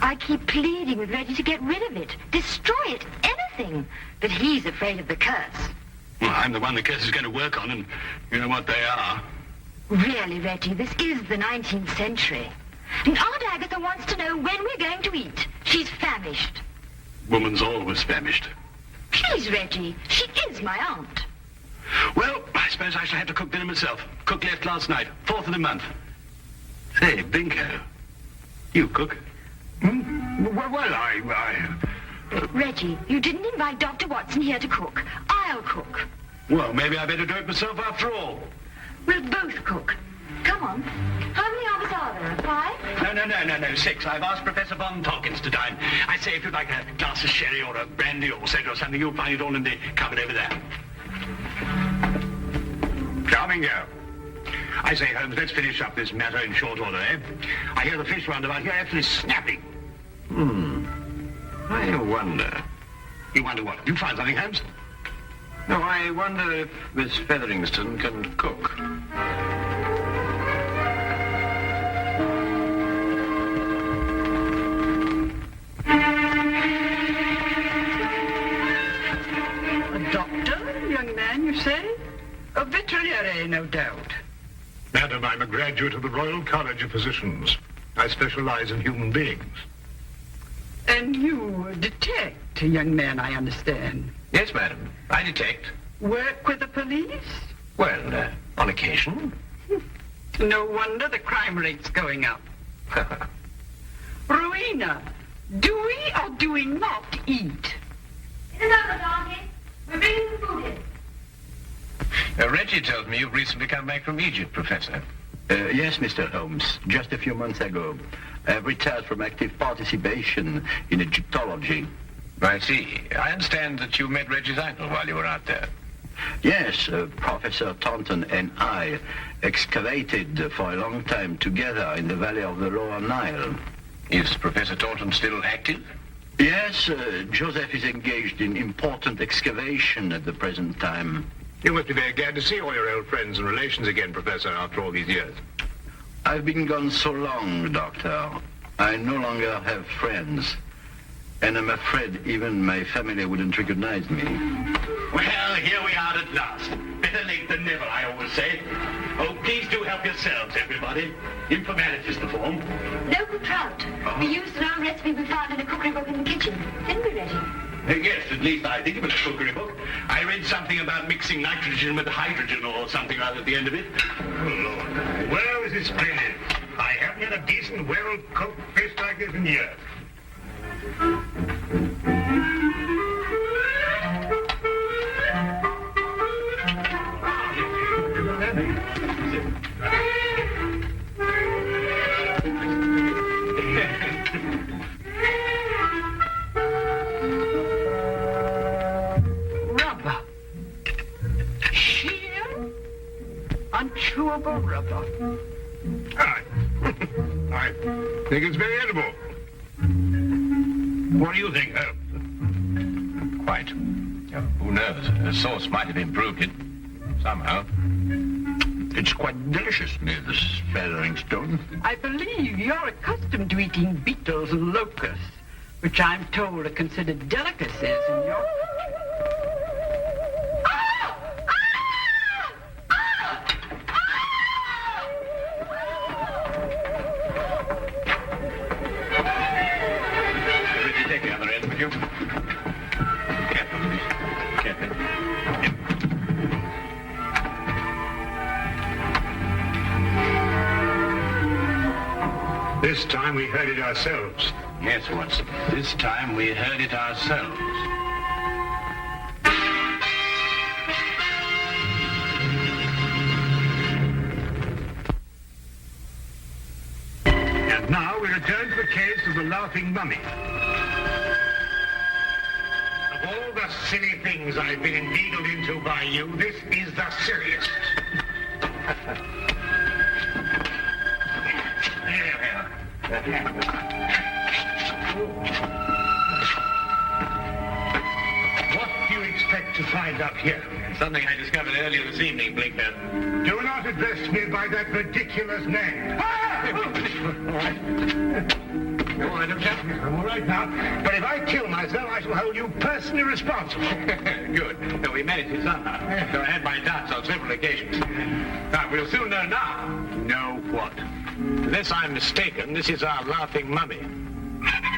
I keep pleading with Reggie to get rid of it. Destroy it. Anything. But he's afraid of the curse. Well, I'm the one the curse is going to work on, and you know what they are. Really, Reggie, this is the 19th century. And Aunt Agatha wants to know when we're going to eat. She's famished. Woman's always famished. Please, Reggie. She is my aunt. Well, I suppose I shall have to cook dinner myself. Cook left last night, 4th of the month. Say, Binko, you cook? Reggie, you didn't invite Dr. Watson here to cook. I'll cook. Well, maybe I better do it myself after all. We'll both cook. Come on. How many of us are there? 5? No, 6. I've asked Professor Von Tolkins to dine. I say if you'd like a glass of sherry or a brandy or soda or something, you'll find it all in the cupboard over there. Charming girl. I say, Holmes, let's finish up this matter in short order, eh? I hear the fish roundabout here actually snapping. I wonder. You wonder what? You find something, Holmes? No, I wonder if Miss Featherston can cook. A doctor, young man, you say? A veterinary, no doubt. Madam, I'm a graduate of the Royal College of Physicians. I specialize in human beings. And you detect, young man, I understand. Yes, madam. I detect. Work with the police? Well, on occasion. No wonder the crime rate's going up. Rowena, do we or do we not eat? It's over, Donkey. We're bringing the food in. Reggie told me you've recently come back from Egypt, Professor. Yes, Mr. Holmes. Just a few months ago. I have retired from active participation in Egyptology. I see. I understand that you met Reggie's uncle while you were out there. Yes, Professor Taunton and I excavated for a long time together in the valley of the Lower Nile. Is Professor Taunton still active? Yes, Joseph is engaged in important excavation at the present time. You must be very glad to see all your old friends and relations again, Professor, after all these years. I've been gone so long, Doctor. I no longer have friends. And I'm afraid even my family wouldn't recognize me. Well, here we are at last. Better late than never, I always say. Oh, please do help yourselves, everybody. Informalities to form. Local trout. We used an old recipe we found in a cookery book in the kitchen. Didn't we, Reggie? Yes, at least I think it was a cookery book. I read something about mixing nitrogen with hydrogen or something like that at the end of it. Oh, Lord. Well, this is splendid. I have haven't had a decent, well-cooked fish like this in years. Rubber. Sheer, unchewable rubber. I think it's very edible. What do you think, Holmes? Quite. Who knows? The sauce might have improved it somehow. It's quite delicious, Miss Featheringstone. I believe you're accustomed to eating beetles and locusts, which I'm told are considered delicacies in your... Take the other end, would you? Careful, please. Careful. This time we heard it ourselves. Yes, Watson. This time we heard it ourselves. And now we return to the case of the Laughing Mummy. Of all the silly things I've been inveigled into by you, this is the silliest. What do you expect to find up here? Something I discovered earlier this evening, Blinker. Do not address me by that ridiculous name. All right. Go on, chap. I'm all right now. But if I kill myself, I shall hold you personally responsible. Good. No, we managed it somehow. Though I had my doubts on several occasions. Now, we'll soon know now. Know what? Unless I'm mistaken, this is our laughing mummy.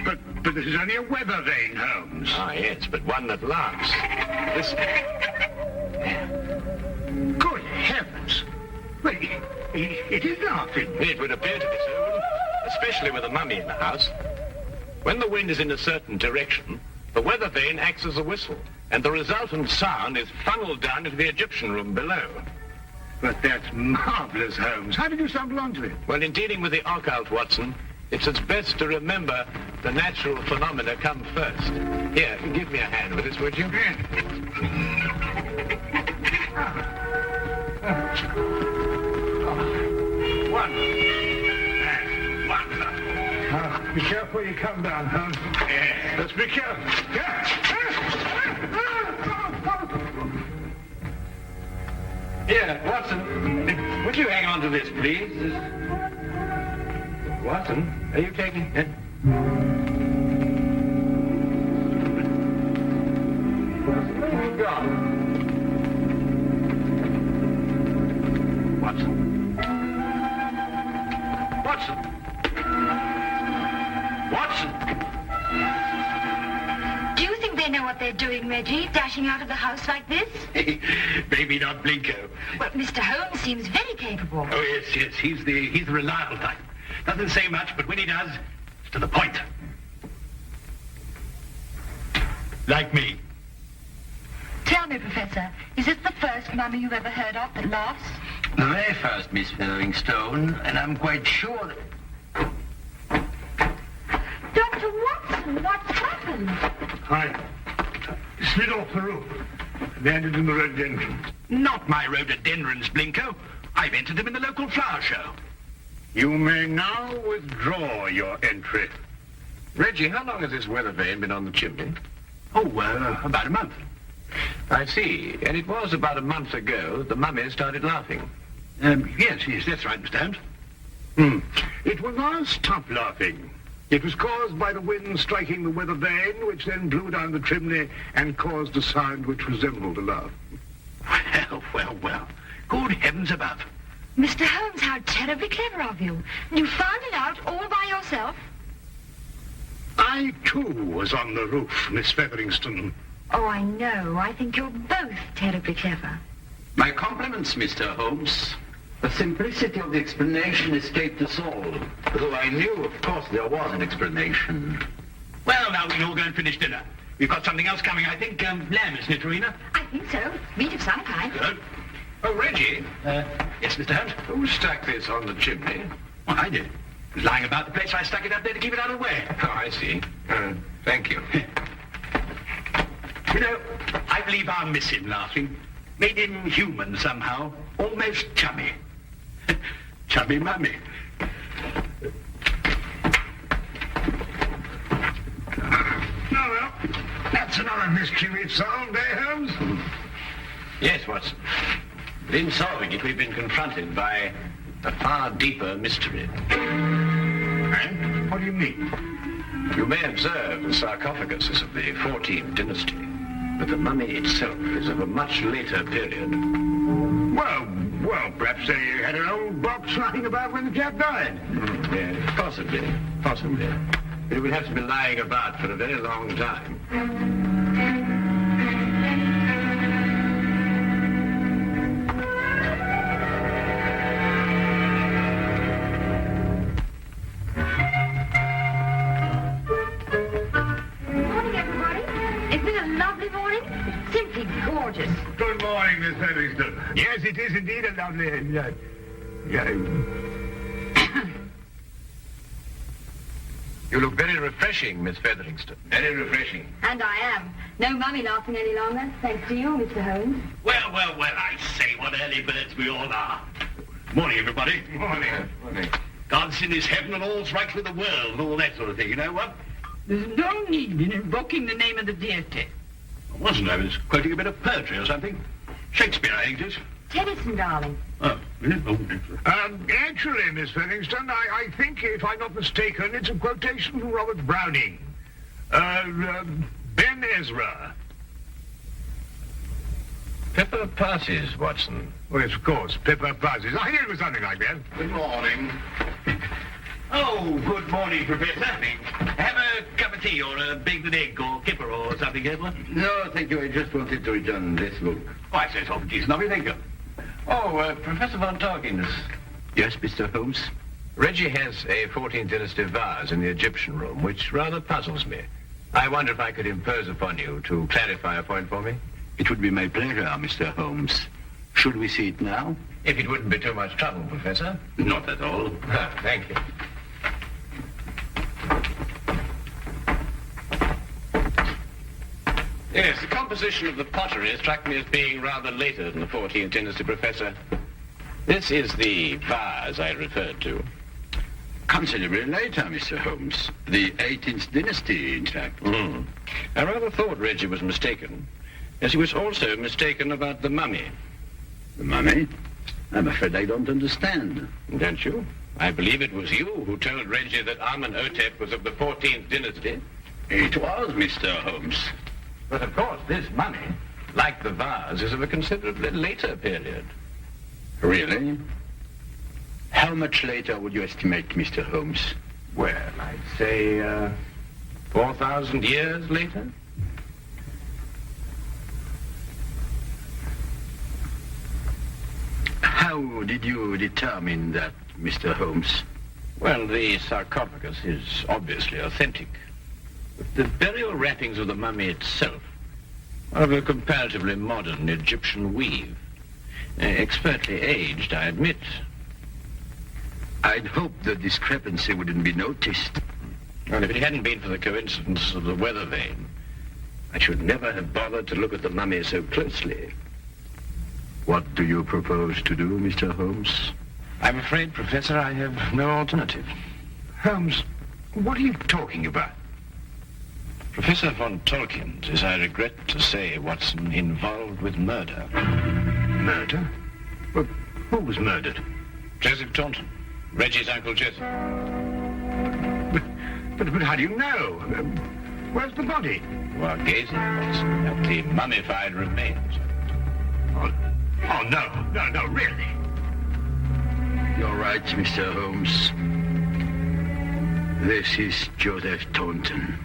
But this is only a weather vane, Holmes. Ah, yes, but one that laughs. This... Good heavens. Well, it is laughing. It would appear to be so, especially with a mummy in the house. When the wind is in a certain direction, the weather vane acts as a whistle, and the resultant sound is funneled down into the Egyptian room below. But that's marvelous, Holmes. How did you stumble onto it? Well, in dealing with the occult, Watson, it's as best to remember the natural phenomena come first. Here, give me a hand with this, would you? Wonderful. Be careful you come down, Holmes. Yes. Let's be careful. Here, Watson, would you hang on to this, please? Watson, are you taking it? Where have you gone? Watson. Watson. Watson. Do you think they know what they're doing, Reggie, dashing out of the house like this? Maybe not Blinko. Well, Mr. Holmes seems very capable. Oh, yes. He's the reliable type. Doesn't say much, but when he does, it's to the point. Like me. Tell me, Professor, is this the first mummy you've ever heard of that laughs? The very first, Miss Featheringstone, and I'm quite sure that... Dr. Watson, what's happened? I slid off the roof. Landed in the rhododendrons. Not my rhododendrons, Blinko. I've entered them in the local flower show. You may now withdraw your entry. Reggie, how long has this weather vane been on the chimney? Oh, about a month. I see. And it was about a month ago that the mummy started laughing. Yes, that's right, Mr. Holmes. It will now stop laughing. It was caused by the wind striking the weather vane, which then blew down the chimney and caused a sound which resembled a laugh. Well. Good heavens above. Mr. Holmes, how terribly clever of you. You found it out all by yourself? I, too, was on the roof, Miss Featheringstone. Oh, I know. I think you're both terribly clever. My compliments, Mr. Holmes. The simplicity of the explanation escaped us all. Though I knew, of course, there was an explanation. Well, now we can all go and finish dinner. We've got something else coming, I think. Lamb, isn't it, Rowena? I think so. Meat of some kind. Good. Oh, Reggie. Yes, Mr. Holmes? Who stuck this on the chimney? Well, I did. It was lying about the place. I stuck it up there to keep it out of the way. Oh, I see. Thank you. You know, I believe I'll miss him laughing. Made him human somehow. Almost chummy. Chummy mummy. Well, that's another mystery we've solved, eh, Holmes? Yes, Watson. But in solving it, we've been confronted by a far deeper mystery. And? What do you mean? You may observe the sarcophagus is of the 14th dynasty, but the mummy itself is of a much later period. Well, perhaps they had an old box lying about when the chap died. Yes, possibly. But it would have to be lying about for a very long time. Gorgeous. Good morning, Miss Featherston. Yes, it is indeed a lovely... You look very refreshing, Miss Featherington. Very refreshing. And I am. No mummy lasting any longer, thanks to you, Mr. Holmes. Well, I say, what early birds we all are. Morning, everybody. Morning. God's in his heaven and all's right with the world and all that sort of thing, you know what? There's no need in invoking the name of the deity. I wasn't. I was quoting a bit of poetry or something. Shakespeare, I think it is. Tennyson, darling. Oh, really? Oh, actually, Miss Featherston, I think, if I'm not mistaken, it's a quotation from Robert Browning. Ben Ezra. Pippa passes, Watson. Well, yes, of course, Pippa passes. I knew it was something like that. Good morning. Oh, good morning, Professor. Have a cup of tea or a baked egg or kipper or something, Edward? No, thank you. I just wanted to return this book. Oh, I say it's awfully decent of you, thank you. Oh, Professor Von Torkins. Yes, Mr. Holmes? Reggie has a 14th dynasty vase in the Egyptian room, which rather puzzles me. I wonder if I could impose upon you to clarify a point for me? It would be my pleasure, Mr. Holmes. Should we see it now? If it wouldn't be too much trouble, Professor. Not at all. Thank you. Yes, the composition of the pottery struck me as being rather later than the 14th dynasty, Professor. This is the vase I referred to. Considerably later, Mr. Holmes. The 18th dynasty, in fact. I rather thought Reggie was mistaken, as he was also mistaken about the mummy. The mummy? I'm afraid I don't understand. Don't you? I believe it was you who told Reggie that Amenhotep was of the 14th dynasty. It was, Mr. Holmes. But of course, this mummy, like the vase, is of a considerably later period. Really? How much later would you estimate, Mr. Holmes? Well, I'd say, 4,000 years later. How did you determine that, Mr. Holmes? Well, the sarcophagus is obviously authentic. But the burial wrappings of the mummy itself are of a comparatively modern Egyptian weave. Expertly aged, I admit. I'd hoped the discrepancy wouldn't be noticed. Well, if it hadn't been for the coincidence of the weather vane, I should never have bothered to look at the mummy so closely. What do you propose to do, Mr. Holmes? I'm afraid, Professor, I have no alternative. Holmes, what are you talking about? Professor Von Torkins is, I regret to say, Watson, involved with murder. Murder? Well, who was murdered? Joseph Taunton, Reggie's Uncle Joseph. But how do you know? Where's the body? You are gazing, Watson, at the mummified remains. Oh, no, really. You're right, Mr. Holmes. This is Joseph Taunton.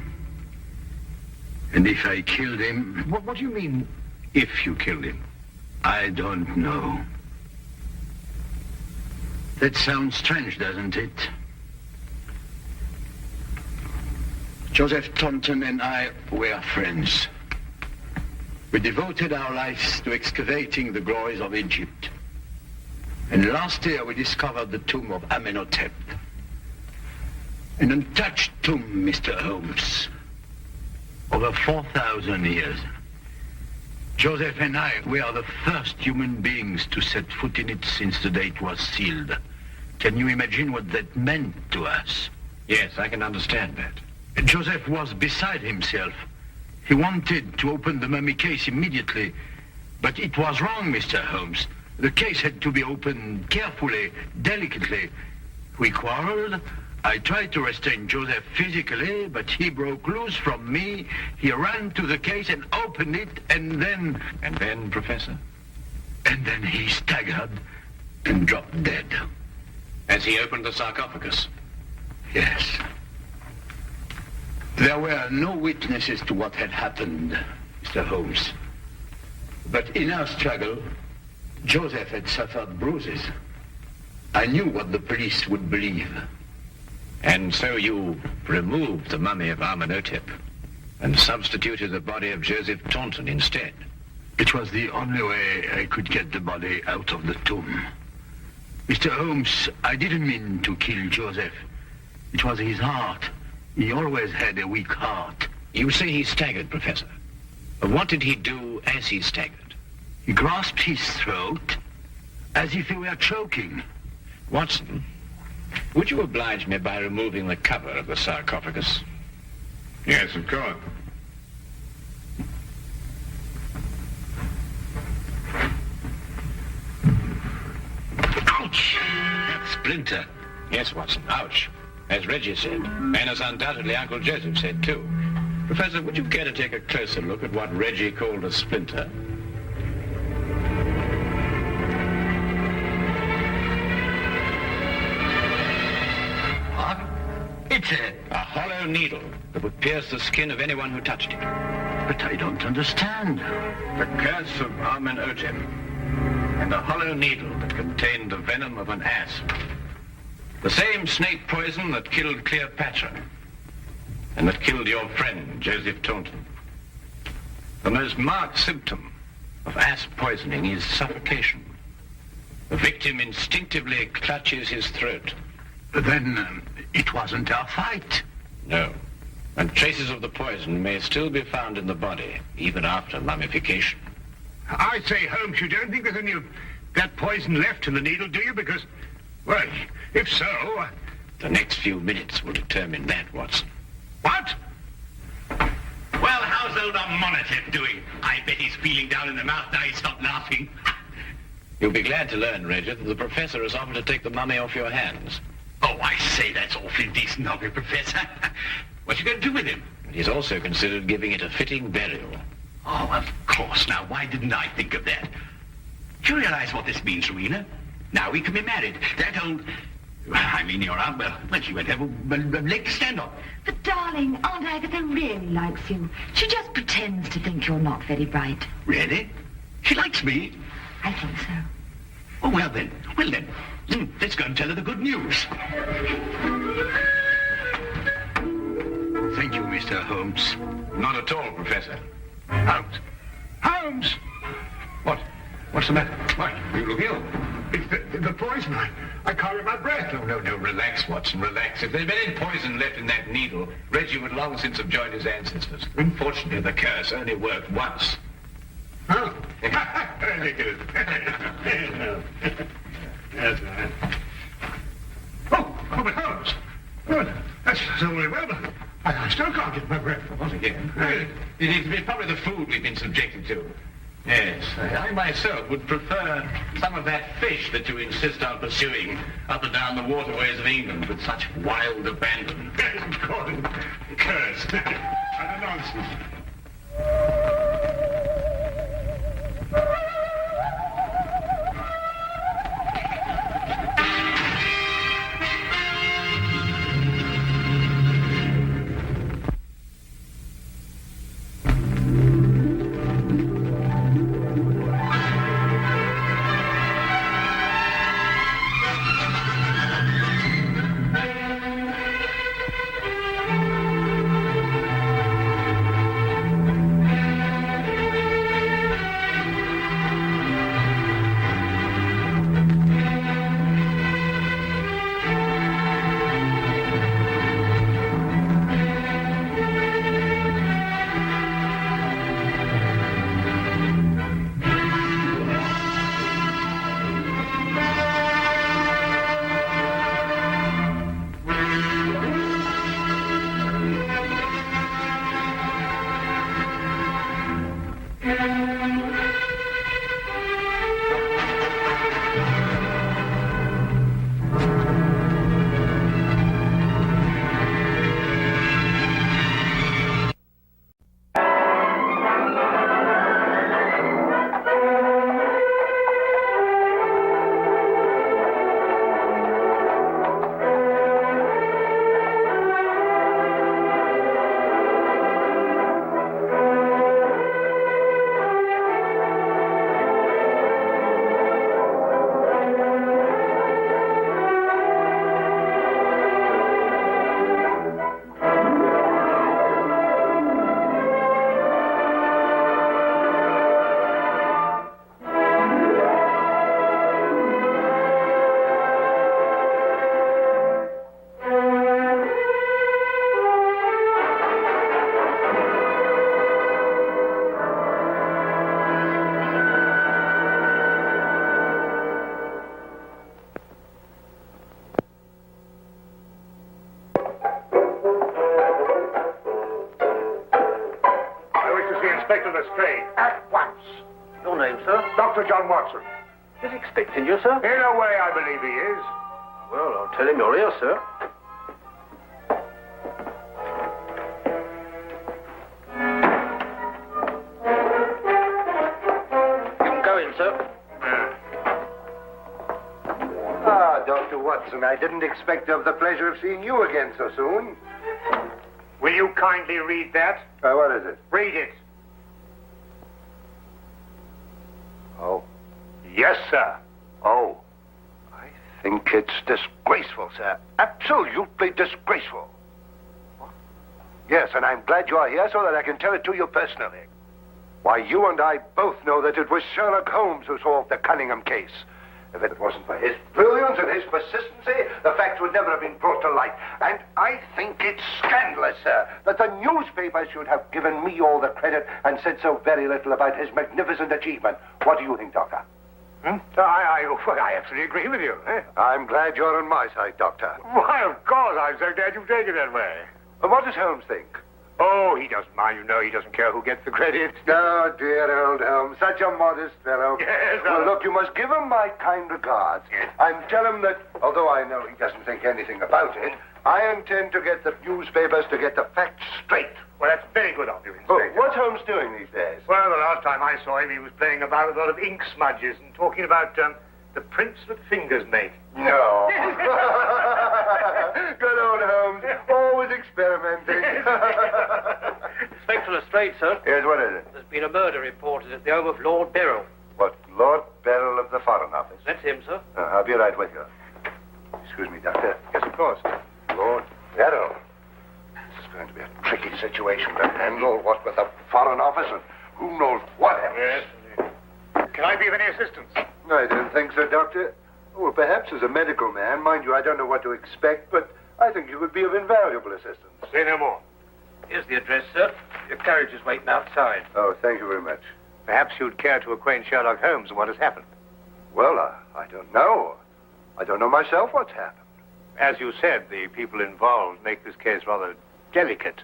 And if I killed him... What do you mean, if you killed him? I don't know. That sounds strange, doesn't it? Joseph Taunton and I were friends. We devoted our lives to excavating the glories of Egypt. And last year we discovered the tomb of Amenhotep. An untouched tomb, Mr. Holmes. Over 4,000 years. Joseph and I were the first human beings to set foot in it since the day it was sealed. Can you imagine what that meant to us? Yes, I can understand that. Joseph was beside himself. He wanted to open the mummy case immediately, but it was wrong, Mr. Holmes. The case had to be opened carefully, delicately. We quarreled. I tried to restrain Joseph physically, but he broke loose from me. He ran to the case and opened it, and then... And then, Professor? And then he staggered and dropped dead. As he opened the sarcophagus? Yes. There were no witnesses to what had happened, Mr. Holmes. But in our struggle, Joseph had suffered bruises. I knew what the police would believe. And so you removed the mummy of Amenhotep and substituted the body of Joseph Taunton instead? It was the only way I could get the body out of the tomb. Mr. Holmes, I didn't mean to kill Joseph. It was his heart. He always had a weak heart. You say he staggered, Professor. But what did he do as he staggered? He grasped his throat as if he were choking. Watson, would you oblige me by removing the cover of the sarcophagus? Yes, of course. Ouch! That splinter. Yes, Watson, ouch. As Reggie said, and as undoubtedly Uncle Joseph said, too. Professor, would you care to take a closer look at what Reggie called a splinter? What? It's a hollow needle that would pierce the skin of anyone who touched it. But I don't understand. The curse of Amenhotep and the hollow needle that contained the venom of an asp. The same snake poison that killed Cleopatra and that killed your friend, Joseph Taunton. The most marked symptom of asp poisoning is suffocation. The victim instinctively clutches his throat. Then it wasn't our fight. No. And traces of the poison may still be found in the body, even after mummification. I say, Holmes, you don't think there's any of that poison left in the needle, do you? Because, well, if so... The next few minutes will determine that, Watson. What? Well, how's old Amenhotep doing? I bet he's feeling down in the mouth now he's stopped laughing. You'll be glad to learn, Reggie, that the professor has offered to take the mummy off your hands. Oh, I say, that's awfully decent of you, Professor. What you going to do with him? But he's also considered giving it a fitting burial. Oh, of course. Now, why didn't I think of that? Do you realize what this means, Rowena? Now we can be married. That old... I mean, your aunt, well, she won't have a leg to stand on. But, darling, Aunt Agatha really likes you. She just pretends to think you're not very bright. Really? She likes me? I think so. Oh, well then. Let's go and tell her the good news. Thank you, Mr. Holmes. Not at all, Professor. Holmes! Holmes! What? What's the matter? What? You look ill. It's the poison. I can't get my breath. No, relax, Watson, relax. If there'd been any poison left in that needle, Reggie would long since have joined his ancestors. Unfortunately, the curse only worked once. Oh. Ridiculous. That's right. Oh, but Holmes. Good. That's all very well, but I still can't get my breath. What again? It's probably the food we've been subjected to. Yes, I myself would prefer some of that fish that you insist on pursuing up and down the waterways of England with such wild abandon. Call it curse. Utter nonsense. Dr. John Watson. He's expecting you, sir. In a way, I believe he is. Well, I'll tell him you're here, sir. You can go in, sir. Ah, Dr. Watson, I didn't expect to have the pleasure of seeing you again so soon. Will you kindly read that? What is it? Read it. Oh. Yes, sir. Oh. I think it's disgraceful, sir. Absolutely disgraceful. What? Yes, and I'm glad you're here so that I can tell it to you personally. Why, you and I both know that it was Sherlock Holmes who solved the Cunningham case. If it wasn't for his brilliance and his persistency, the facts would never have been brought to light. And I think it's scandalous, sir, that the newspapers should have given me all the credit and said so very little about his magnificent achievement. What do you think, Doctor? I absolutely agree with you. I'm glad you're on my side, Doctor. Why, of course, I'm so glad you take it that way. And what does Holmes think? Oh, he doesn't mind. You know, he doesn't care who gets the credit. Oh, dear old Holmes, such a modest fellow. Yes, well, look, you must give him my kind regards. Yes. And tell him that, although I know he doesn't think anything about it, I intend to get the newspapers to get the facts straight. Well, that's very good of you, Inspector. What's Holmes doing these days? Well, the last time I saw him, he was playing about with a lot of ink smudges and talking about the prints that fingers make. No. Good old Holmes. Always experimenting. Inspector Lestrade, sir. Yes, what is it? There's been a murder reported at the home of Lord Beryl. What, Lord Beryl of the Foreign Office? That's him, sir. I'll be right with you. Excuse me, Doctor. Yes, of course. Lord Beryl. This is going to be a tricky situation to handle, what with the Foreign Office and who knows what else. Yes, indeed. Can I be of any assistance? I don't think so, Doctor. Well, perhaps as a medical man, mind you, I don't know what to expect, but I think you would be of invaluable assistance. Say no more. Here's the address, sir. Your carriage is waiting outside. Oh, thank you very much. Perhaps you'd care to acquaint Sherlock Holmes and what has happened. Well, I don't know. I don't know myself what's happened. As you said, the people involved make this case rather delicate.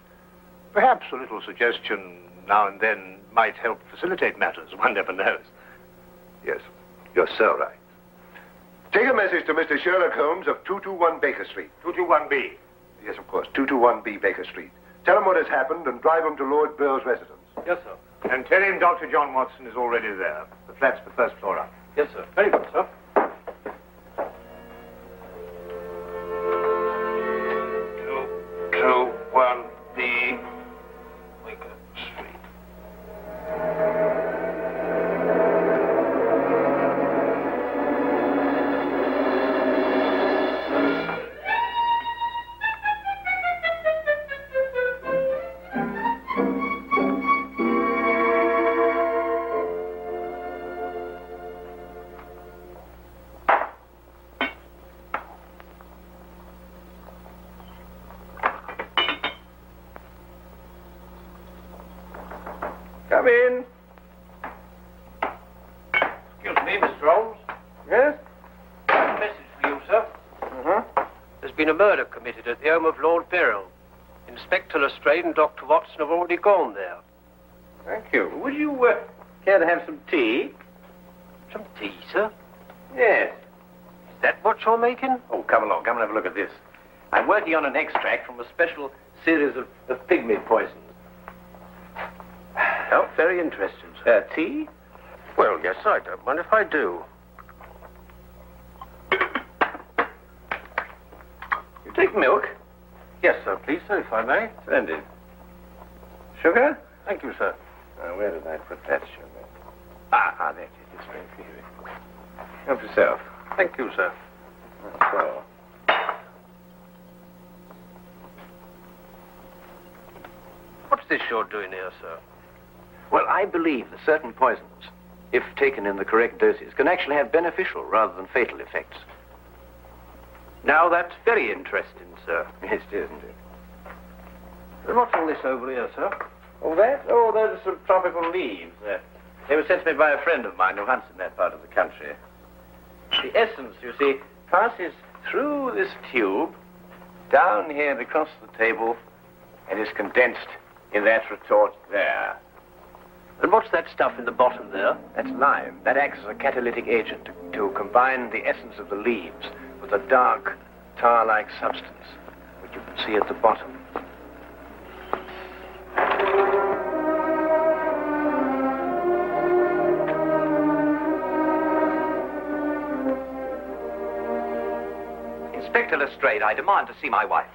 Perhaps a little suggestion now and then might help facilitate matters. One never knows. Yes, you're so right. Take a message to Mr. Sherlock Holmes of 221 Baker Street. 221B? Yes, of course, 221B Baker Street. Tell him what has happened and drive him to Lord Beryl's residence. Yes, sir. And tell him Dr. John Watson is already there. The flat's the first floor up. Yes, sir. Very good, sir. 221B Baker Street. Come in. Excuse me, Mr. Holmes. Yes? A message for you, sir. There's been a murder committed at the home of Lord Beryl. Inspector Lestrade and Dr. Watson have already gone there. Thank you. Would you care to have some tea? Some tea, sir? Yes. Is that what you're making? Oh, come along. Come and have a look at this. I'm working on an extract from a special series of pygmy poisons. Oh, very interesting, sir. Tea? Well, yes, I don't mind if I do. You take milk? Yes, sir, please, sir, if I may. Splendid. Sugar? Thank you, sir. Where did I put that sugar? Ah, there it is. It's very for you. Help yourself. Thank you, sir. So. What's this you're doing here, sir? Well, I believe that certain poisons, if taken in the correct doses, can actually have beneficial rather than fatal effects. Now, that's very interesting, sir. Yes, it is, isn't it? And what's all this over here, sir? Oh, that? Oh, those are some tropical leaves. They were sent to me by a friend of mine who hunts in that part of the country. The essence, you see, passes through this tube, down here and across the table, and is condensed in that retort there. And what's that stuff in the bottom there? That's lime. That acts as a catalytic agent to combine the essence of the leaves with a dark, tar-like substance, which you can see at the bottom. Inspector Lestrade, I demand to see my wife.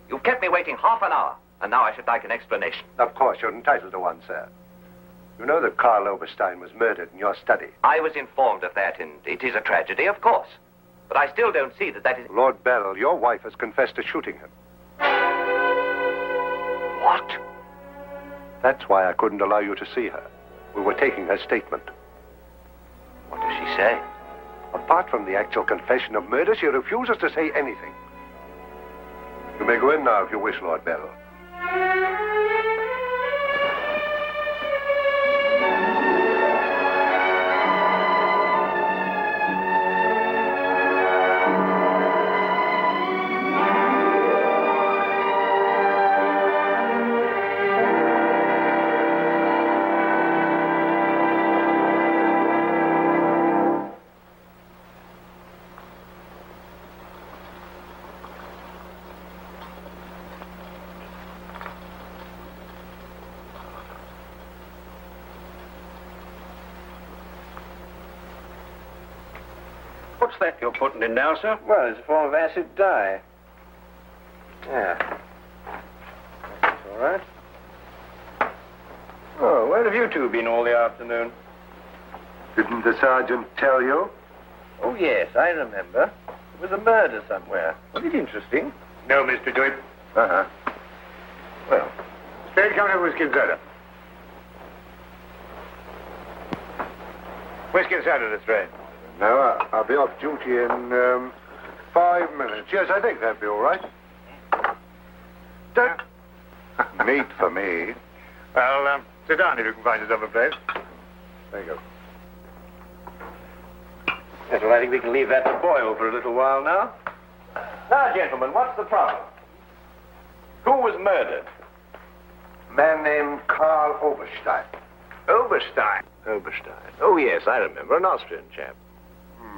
You've kept me waiting half an hour, and now I should like an explanation. Of course, you're entitled to one, sir. You know that Karl Oberstein was murdered in your study. I was informed of that, and it is a tragedy, of course. But I still don't see that is... Lord Beryl, your wife has confessed to shooting him. What? That's why I couldn't allow you to see her. We were taking her statement. What does she say? Apart from the actual confession of murder, she refuses to say anything. You may go in now if you wish, Lord Beryl. What's that you're putting in now, sir? Well, it's a form of acid dye. Yeah. That's all right. Oh, where have you two been all the afternoon? Didn't the sergeant tell you? Oh, yes, I remember. There was a murder somewhere. Was it interesting? No, Mr. Dewitt. Uh-huh. Well, Straight come to whiskey and soda. Whiskey and soda, Lestrade. No, I'll be off duty in 5 minutes. Yes, I think that'd be all right. Meat for me. Well, sit down if you can find yourself a place. There you go. Yes, well, I think we can leave that to boil for a little while now. Now, gentlemen, what's the problem? Who was murdered? A man named Karl Oberstein. Oberstein. Oh, yes, I remember. An Austrian chap.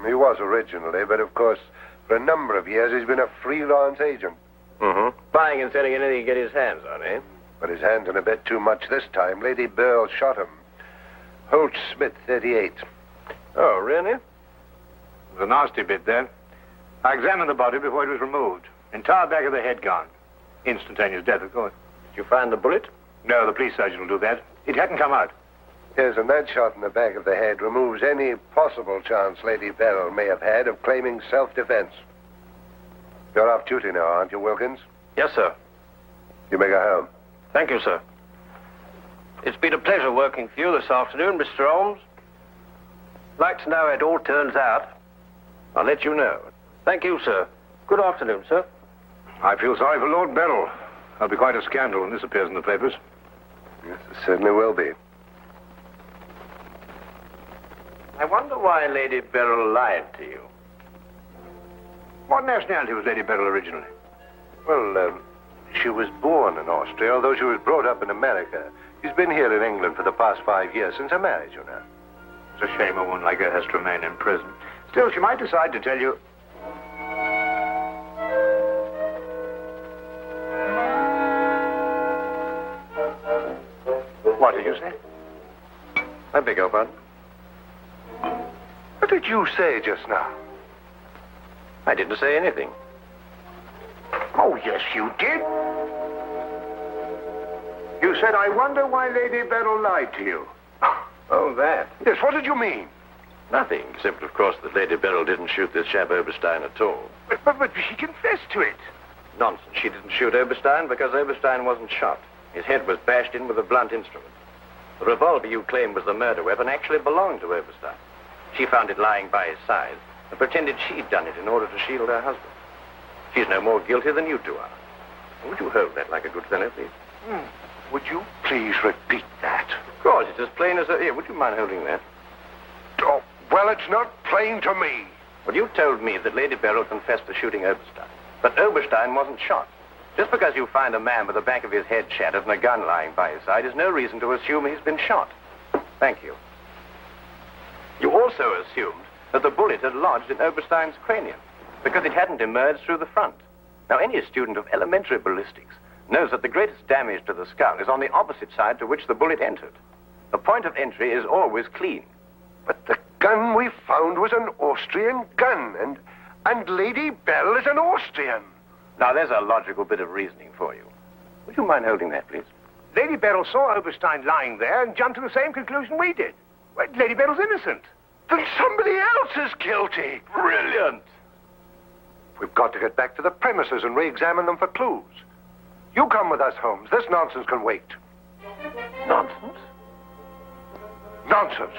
He was originally, but of course, for a number of years, he's been a freelance agent. Mm-hmm. Buying and selling anything he can get his hands on, eh? But his hands in a bit too much this time. Lady Beryl shot him. Holt Smith, 38. Oh, really? It was a nasty bit then. I examined the body before it was removed. Entire back of the head gone. Instantaneous death, of course. Did you find the bullet? No, the police surgeon will do that. It hadn't come out. Yes, and that shot in the back of the head removes any possible chance Lady Beryl may have had of claiming self-defense. You're off duty now, aren't you, Wilkins? Yes, sir. You may go home. Thank you, sir. It's been a pleasure working for you this afternoon, Mr. Holmes. I'd like to know how it all turns out. I'll let you know. Thank you, sir. Good afternoon, sir. I feel sorry for Lord Beryl. There'll be quite a scandal when this appears in the papers. Yes, it certainly will be. I wonder why Lady Beryl lied to you. What nationality was Lady Beryl originally? Well, she was born in Austria, although she was brought up in America. She's been here in England for the past 5 years, since her marriage, you know. It's a shame a woman like her has to remain in prison. Still, she might decide to tell you... What did you say? I beg your pardon? What did you say just now? I didn't say anything. Oh, yes, you did. You said, I wonder why Lady Beryl lied to you. Oh, that? Yes, what did you mean? Nothing, except, of course, that Lady Beryl didn't shoot this chap Oberstein at all. But she confessed to it. Nonsense. She didn't shoot Oberstein because Oberstein wasn't shot. His head was bashed in with a blunt instrument. The revolver you claim was the murder weapon actually belonged to Oberstein. She found it lying by his side and pretended she'd done it in order to shield her husband. She's no more guilty than you two are. Would you hold that like a good fellow, please? Would you please repeat that? Of course, it's as plain as a... Here, would you mind holding that? Oh, well, it's not plain to me. Well, you told me that Lady Beryl confessed to shooting Oberstein. But Oberstein wasn't shot. Just because you find a man with the back of his head shattered and a gun lying by his side is no reason to assume he's been shot. Thank you. You also assumed that the bullet had lodged in Oberstein's cranium because it hadn't emerged through the front. Now, any student of elementary ballistics knows that the greatest damage to the skull is on the opposite side to which the bullet entered. The point of entry is always clean. But the gun we found was an Austrian gun, and Lady Bell is an Austrian. Now, there's a logical bit of reasoning for you. Would you mind holding that, please? Lady Beryl saw Oberstein lying there and jumped to the same conclusion we did. Well, Lady Beryl's innocent. Then somebody else is guilty. Brilliant. We've got to get back to the premises and re-examine them for clues. You come with us, Holmes. This nonsense can wait. Nonsense? Nonsense.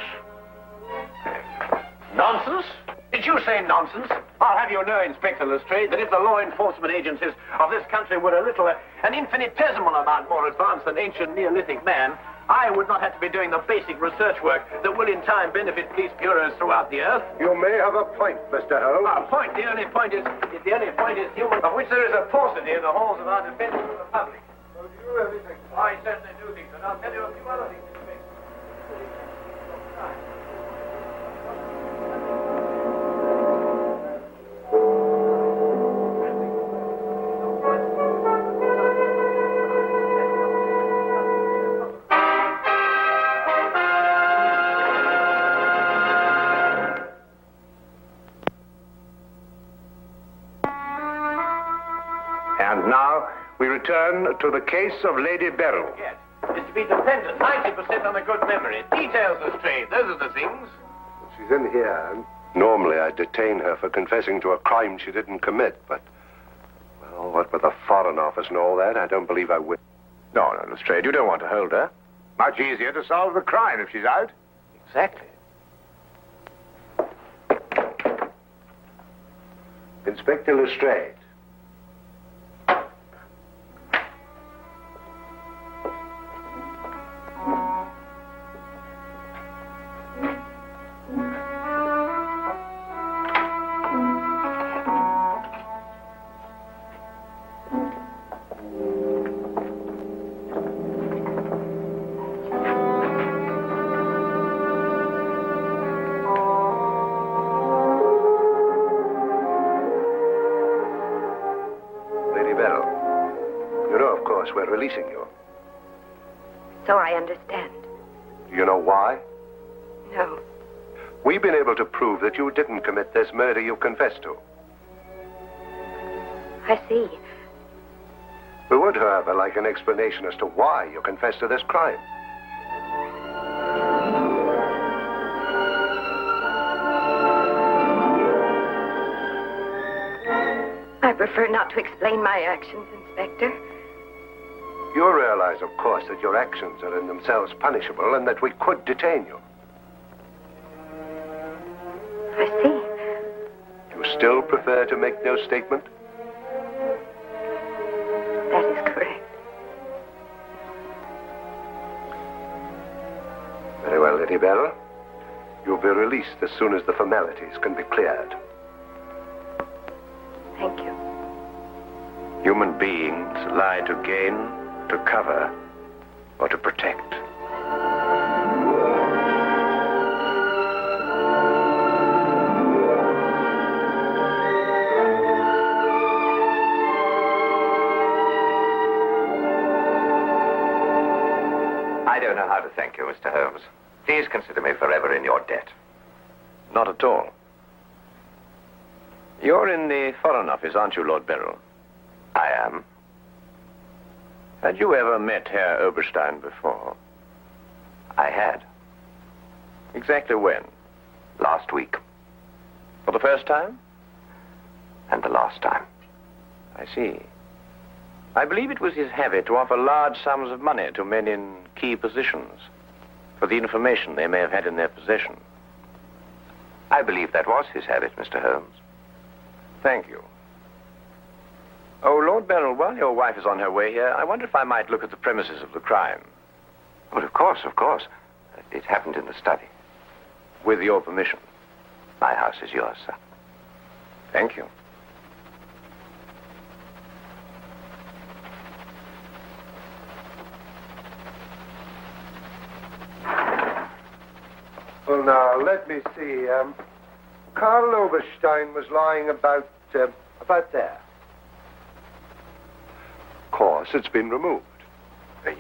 Nonsense? Did you say nonsense? I'll have you know, Inspector Lestrade, that if the law enforcement agencies of this country were an infinitesimal amount more advanced than ancient Neolithic man, I would not have to be doing the basic research work that will in time benefit police bureaus throughout the earth. You may have a point, Mr. Holmes. A point? The only point is human, of which there is a paucity in the halls of our defense republic. So do you really think? I certainly do think so. And I'll tell you a few other things. And now we return to the case of Lady Beryl. Yes. It's to be dependent 90% on a good memory. Details, Lestrade. Those are the things. She's in here. Normally I'd detain her for confessing to a crime she didn't commit, but, well, what with the Foreign Office and all that, I don't believe I will. No, Lestrade, you don't want to hold her. Much easier to solve the crime if she's out. Exactly. Inspector Lestrade. We're releasing you. So I understand. Do you know why? No. We've been able to prove that you didn't commit this murder you confessed to. I see. We would, however, like an explanation as to why you confessed to this crime. I prefer not to explain my actions, Inspector. You realize, of course, that your actions are in themselves punishable and that we could detain you. I see. You still prefer to make no statement? That is correct. Very well, Lady Bell. You'll be released as soon as the formalities can be cleared. Thank you. Human beings lie to gain, to cover, or to protect. I don't know how to thank you, Mr. Holmes. Please consider me forever in your debt. Not at all. You're in the Foreign Office, aren't you, Lord Beryl? I am. Had you ever met Herr Oberstein before? I had. Exactly when? Last week. For the first time? And the last time. I see. I believe it was his habit to offer large sums of money to men in key positions for the information they may have had in their possession. I believe that was his habit, Mr. Holmes. Thank you. Oh, Lord Beryl, while your wife is on her way here, I wonder if I might look at the premises of the crime. Well, of course, of course. It happened in the study. With your permission. My house is yours, sir. Thank you. Well, let me see. Karl Oberstein was lying about there. Of course, it's been removed.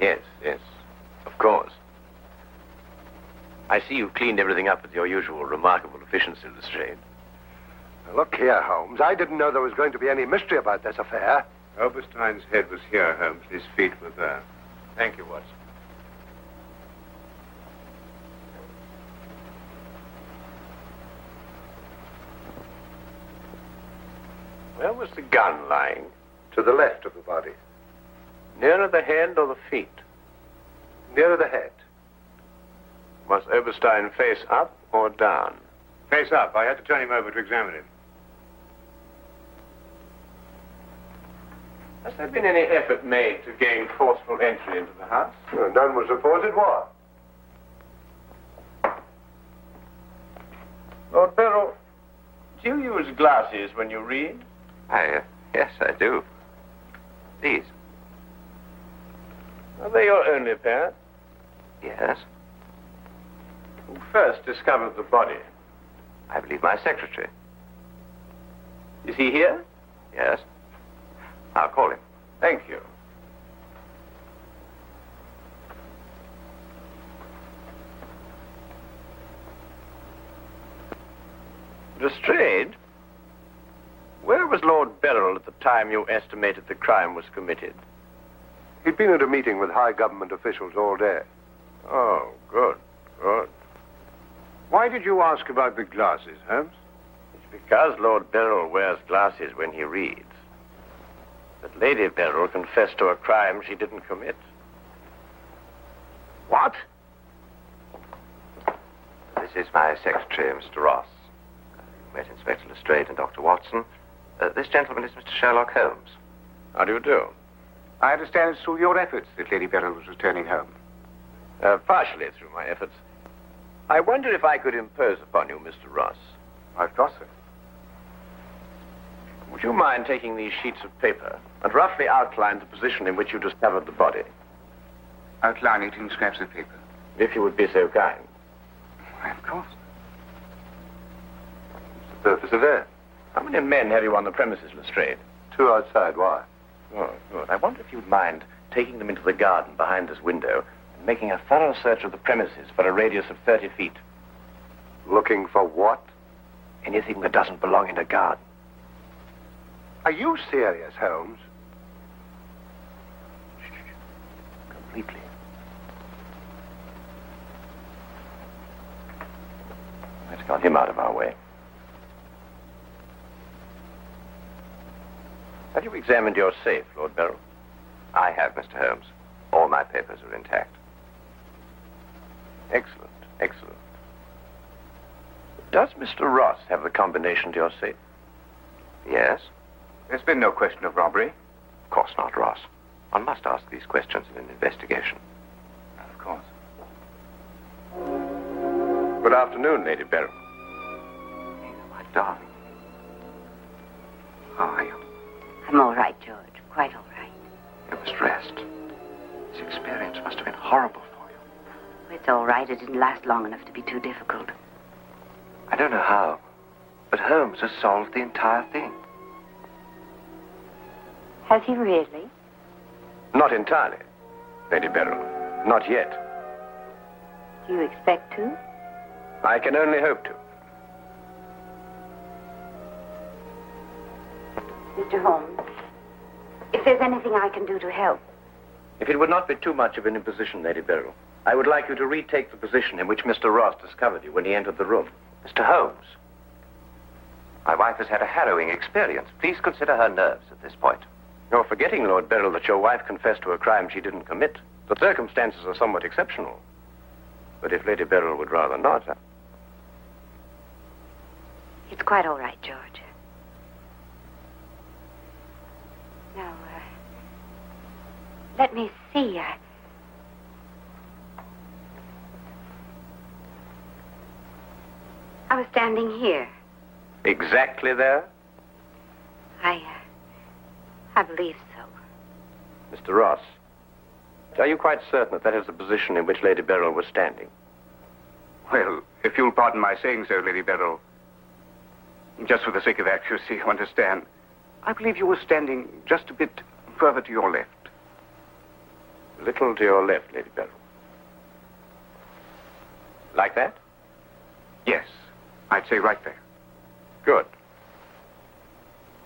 Yes, of course. I see you've cleaned everything up with your usual remarkable efficiency, Lestrade. Now, look here, Holmes. I didn't know there was going to be any mystery about this affair. Oberstein's head was here, Holmes. His feet were there. Thank you, Watson. Where was the gun lying? To the left of the body. Nearer the head or the feet? Nearer the head. Was Oberstein face up or down? Face up. I had to turn him over to examine him. Has there been any effort made to gain forceful entry into the house? No, none was reported. Why? Lord Beryl, do you use glasses when you read? Yes, I do. These. Are they your only pair? Yes. Who first discovered the body? I believe my secretary. Is he here? Yes. I'll call him. Thank you. Lestrade, where was Lord Beryl at the time you estimated the crime was committed? He'd been at a meeting with high government officials all day. Oh, good. Why did you ask about the glasses, Holmes? It's because Lord Beryl wears glasses when he reads. But Lady Beryl confessed to a crime she didn't commit. What? This is my secretary, Mr. Ross. You met Inspector Lestrade and Dr. Watson. This gentleman is Mr. Sherlock Holmes. How do you do? I understand it's through your efforts that Lady Beryl was returning home. Partially through my efforts. I wonder if I could impose upon you, Mr. Ross. Of course, sir. Would you mind taking these sheets of paper and roughly outline the position in which you discovered the body? Outline it in scraps of paper. If you would be so kind. Why, of course. What's the purpose of that? How many men have you on the premises, Lestrade? 2 outside. Why? Oh, good. I wonder if you'd mind taking them into the garden behind this window and making a thorough search of the premises for a radius of 30 feet. Looking for what? Anything that doesn't belong in a garden. Are you serious, Holmes? Completely. Let's got him out of our way. Have you examined your safe, Lord Beryl? I have, Mr. Holmes. All my papers are intact. Excellent. Does Mr. Ross have the combination to your safe? Yes? There's been no question of robbery. Of course not, Ross. One must ask these questions in an investigation. Of course. Good afternoon, Lady Beryl. My darling. How are you? I'm all right, George. Quite all right. You must rest. This experience must have been horrible for you. It's all right. It didn't last long enough to be too difficult. I don't know how, but Holmes has solved the entire thing. Has he really? Not entirely, Lady Beryl. Not yet. Do you expect to? I can only hope to. Mr. Holmes, if there's anything I can do to help. If it would not be too much of an imposition, Lady Beryl, I would like you to retake the position in which Mr. Ross discovered you when he entered the room. Mr. Holmes, my wife has had a harrowing experience. Please consider her nerves at this point. You're forgetting, Lord Beryl, that your wife confessed to a crime she didn't commit. The circumstances are somewhat exceptional. But if Lady Beryl would rather not... It's quite all right, George. Now, let me see. I was standing here. Exactly there? I believe so. Mr. Ross, are you quite certain that that is the position in which Lady Beryl was standing? Well, If you'll pardon my saying so, Lady Beryl, just for the sake of accuracy, you understand, I believe you were standing just a bit further to your left. A little to your left, Lady Beryl. Like that? Yes, I'd say right there. Good.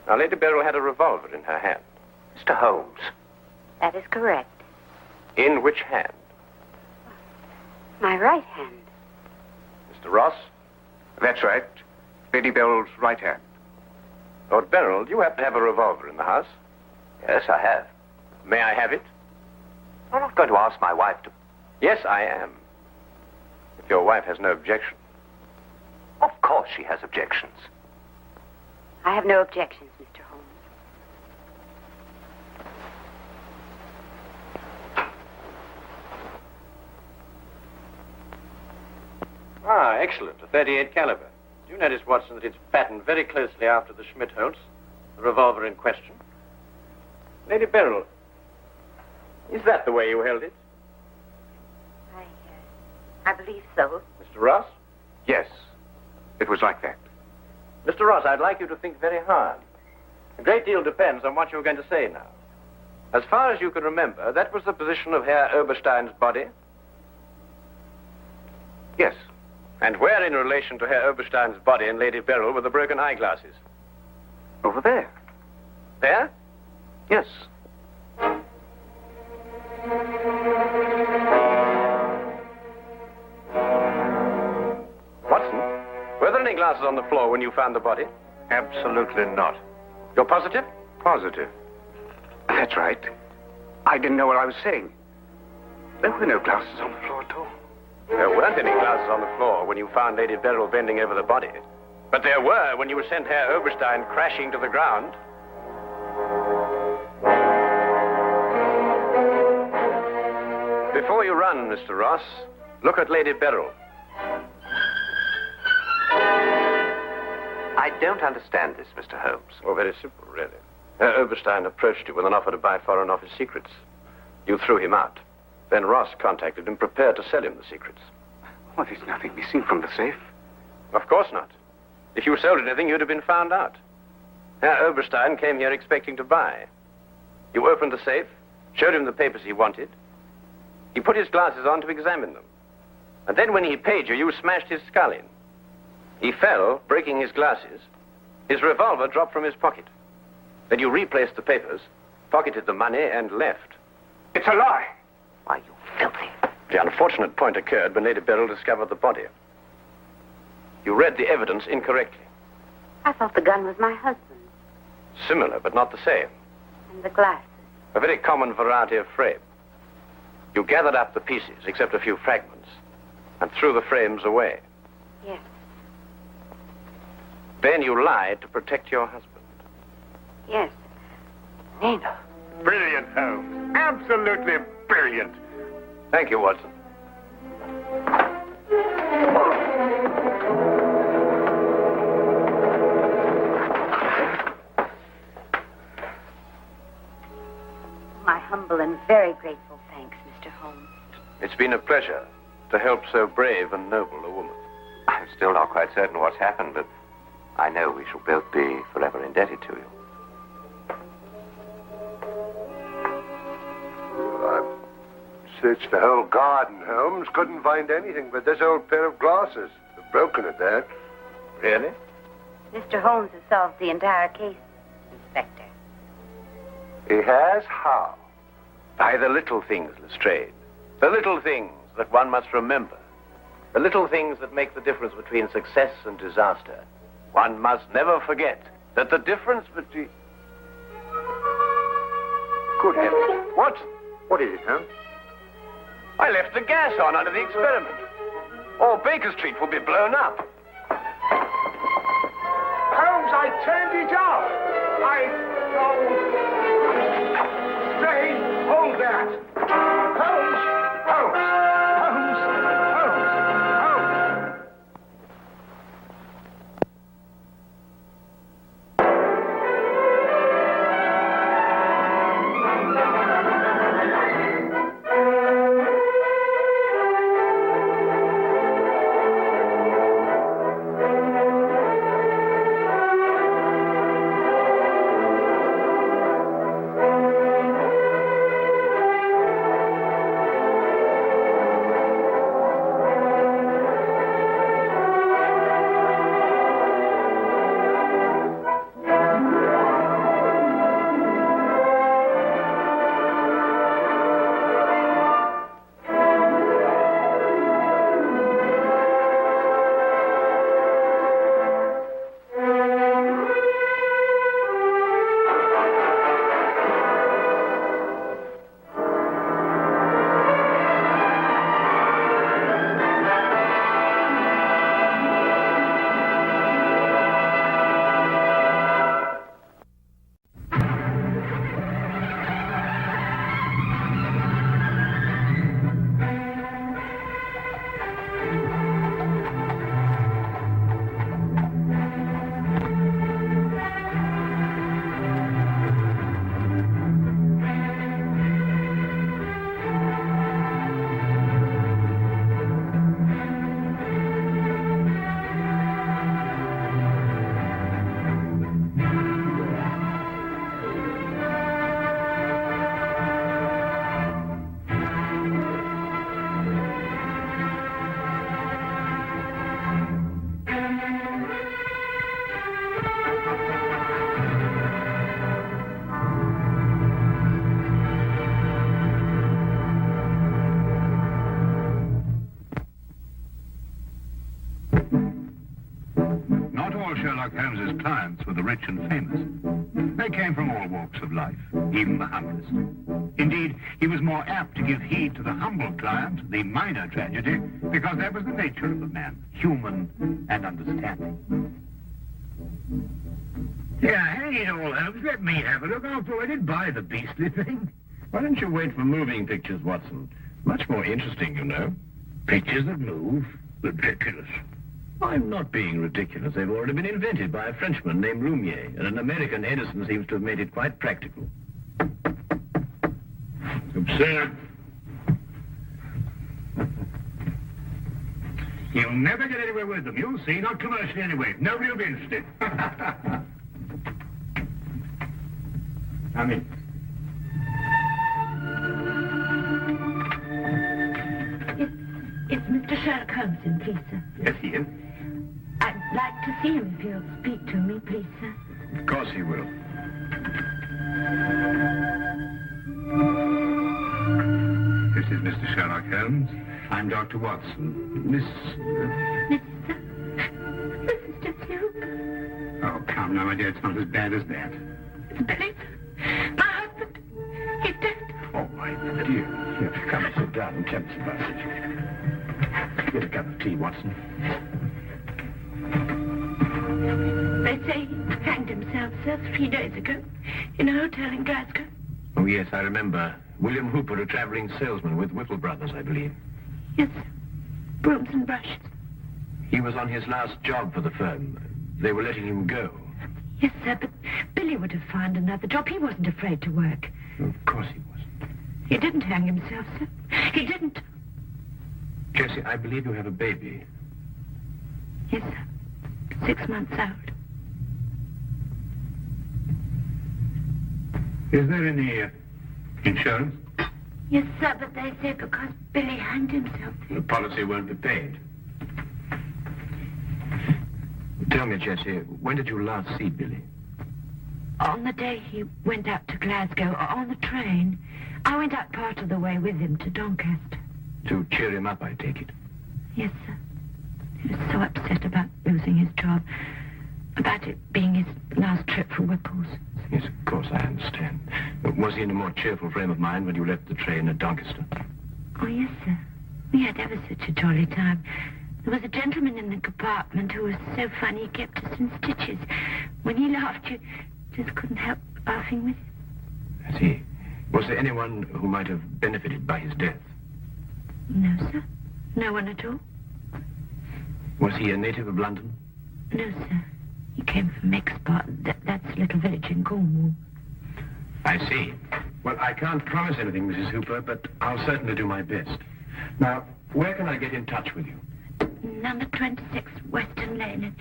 Now, Lady Beryl had a revolver in her hand. Mr. Holmes. That is correct. In which hand? My right hand. Mr. Ross? That's right. Lady Beryl's right hand. Lord Beryl, do you happen to have a revolver in the house? Yes, I have. May I have it? I'm not going to ask my wife to... Yes, I am. If your wife has no objection. Of course she has objections. I have no objections, Mr. Holmes. Ah, excellent. A .38 caliber. Do you notice, Watson, that it's patterned very closely after the Schmidt-Holtz, the revolver in question? Lady Beryl, is that the way you held it? I believe so. Mr. Ross? Yes, it was like that. Mr. Ross, I'd like you to think very hard. A great deal depends on what you're going to say now. As far as you can remember, that was the position of Herr Oberstein's body? Yes. And where in relation to Herr Oberstein's body and Lady Beryl were the broken eyeglasses? Over there. There? Yes. Watson, were there any glasses on the floor when you found the body? Absolutely not. You're positive? Positive. That's right. I didn't know what I was saying. There were no glasses on the floor at all. There weren't any glasses on the floor when you found Lady Beryl bending over the body. But there were when you sent Herr Oberstein crashing to the ground. Before you run, Mr. Ross, look at Lady Beryl. I don't understand this, Mr. Holmes. Oh, very simple, really. Herr Oberstein approached you with an offer to buy Foreign Office secrets. You threw him out. Then Ross contacted him, prepared to sell him the secrets. Well, there's nothing missing from the safe. Of course not. If you sold anything, you'd have been found out. Herr Oberstein came here expecting to buy. You opened the safe, showed him the papers he wanted. He put his glasses on to examine them. And then when he paid you, you smashed his skull in. He fell, breaking his glasses. His revolver dropped from his pocket. Then you replaced the papers, pocketed the money, and left. It's a lie. Why, you filthy... The unfortunate point occurred when Lady Beryl discovered the body. You read the evidence incorrectly. I thought the gun was my husband's. Similar, but not the same. And the glasses. A very common variety of frame. You gathered up the pieces, except a few fragments, and threw the frames away. Yes. Then you lied to protect your husband. Yes. Nina. Brilliant, Holmes. Absolutely brilliant. Thank you, Watson. My humble and very grateful thanks, Mr. Holmes. It's been a pleasure to help so brave and noble a woman. I'm still not quite certain what's happened, but I know we shall both be forever indebted to you. Searched the whole garden, Holmes. Couldn't find anything but this old pair of glasses. They've broken at that. Really? Mr. Holmes has solved the entire case, Inspector. He has? How? By the little things, Lestrade. The little things that one must remember. The little things that make the difference between success and disaster. One must never forget that the difference between... Good heavens. What? What is it, Holmes? I left the gas on under the experiment. All Baker Street will be blown up. Holmes, I turned it off. Stay. Hold that. Holmes. Holmes. Holmes. Holmes. Holmes. Sherlock Holmes's clients were the rich and famous. They came from all walks of life, even the humblest. Indeed, he was more apt to give heed to the humble client, the minor tragedy, because that was the nature of the man, human and understanding. Yeah, hang it all, Holmes. Let me have a look. After all, I didn't buy the beastly thing. Why don't you wait for moving pictures, Watson? Much more interesting, you know. Pictures that move? Ridiculous. I'm not being ridiculous. They've already been invented by a Frenchman named Lumiere, and an American Edison seems to have made it quite practical. Absurd. You'll never get anywhere with them. You'll see. Not commercially anyway. Nobody will be interested. Come in. It's Mr. Sherlock Holmes in, please, sir. Yes, he is. I'd like to see him if you'll speak to me, please, sir. Of course he will. This is Mr. Sherlock Holmes. I'm Dr. Watson. Miss... This is just you. Oh, come now, my dear. It's not as bad as that. It's Billy. My husband. He's dead. Oh, my dear. Here, come and sit down and tell us about it. Get a cup of tea, Watson. They say he hanged himself, sir, 3 days ago in a hotel in Glasgow. Oh, yes, I remember. William Hooper, a traveling salesman with Whittle Brothers, I believe. Yes, sir. Brooms and brushes. He was on his last job for the firm. They were letting him go. Yes, sir, but Billy would have found another job. He wasn't afraid to work. Of course he wasn't. He didn't hang himself, sir. He didn't. Jessie, I believe you have a baby. Yes, sir. 6 months out. Is there any insurance? Yes, sir, but they say because Billy hanged himself. The policy won't be paid. Tell me, Jessie, when did you last see Billy? On the day he went out to Glasgow, on the train. I went out part of the way with him to Doncaster. To cheer him up, I take it. Yes, sir. He was so upset about losing his job, about it being his last trip for Whipples. Yes, of course, I understand. Was he in a more cheerful frame of mind when you left the train at Doncaster? Oh, yes, sir. We had ever such a jolly time. There was a gentleman in the compartment who was so funny he kept us in stitches. When he laughed, you just couldn't help laughing with him. I see. Was there anyone who might have benefited by his death? No, sir. No one at all. Was he a native of London? No, sir. He came from Mexport. That's a little village in Cornwall. I see. Well, I can't promise anything, Mrs. Hooper, but I'll certainly do my best. Now, where can I get in touch with you? Number 26, Western Lane.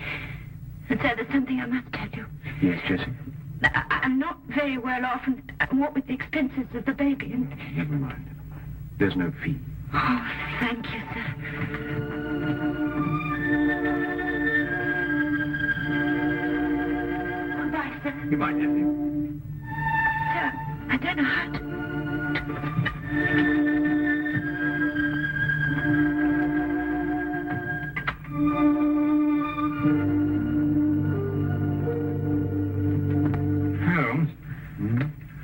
And sir, there's something I must tell you. Yes, Jessie? I'm not very well off, and what with the expenses of the baby and... Never mind. There's no fee. Oh, thank you, sir. Goodbye, sir. Goodbye, Jessie. Sir, I don't know how to... Holmes,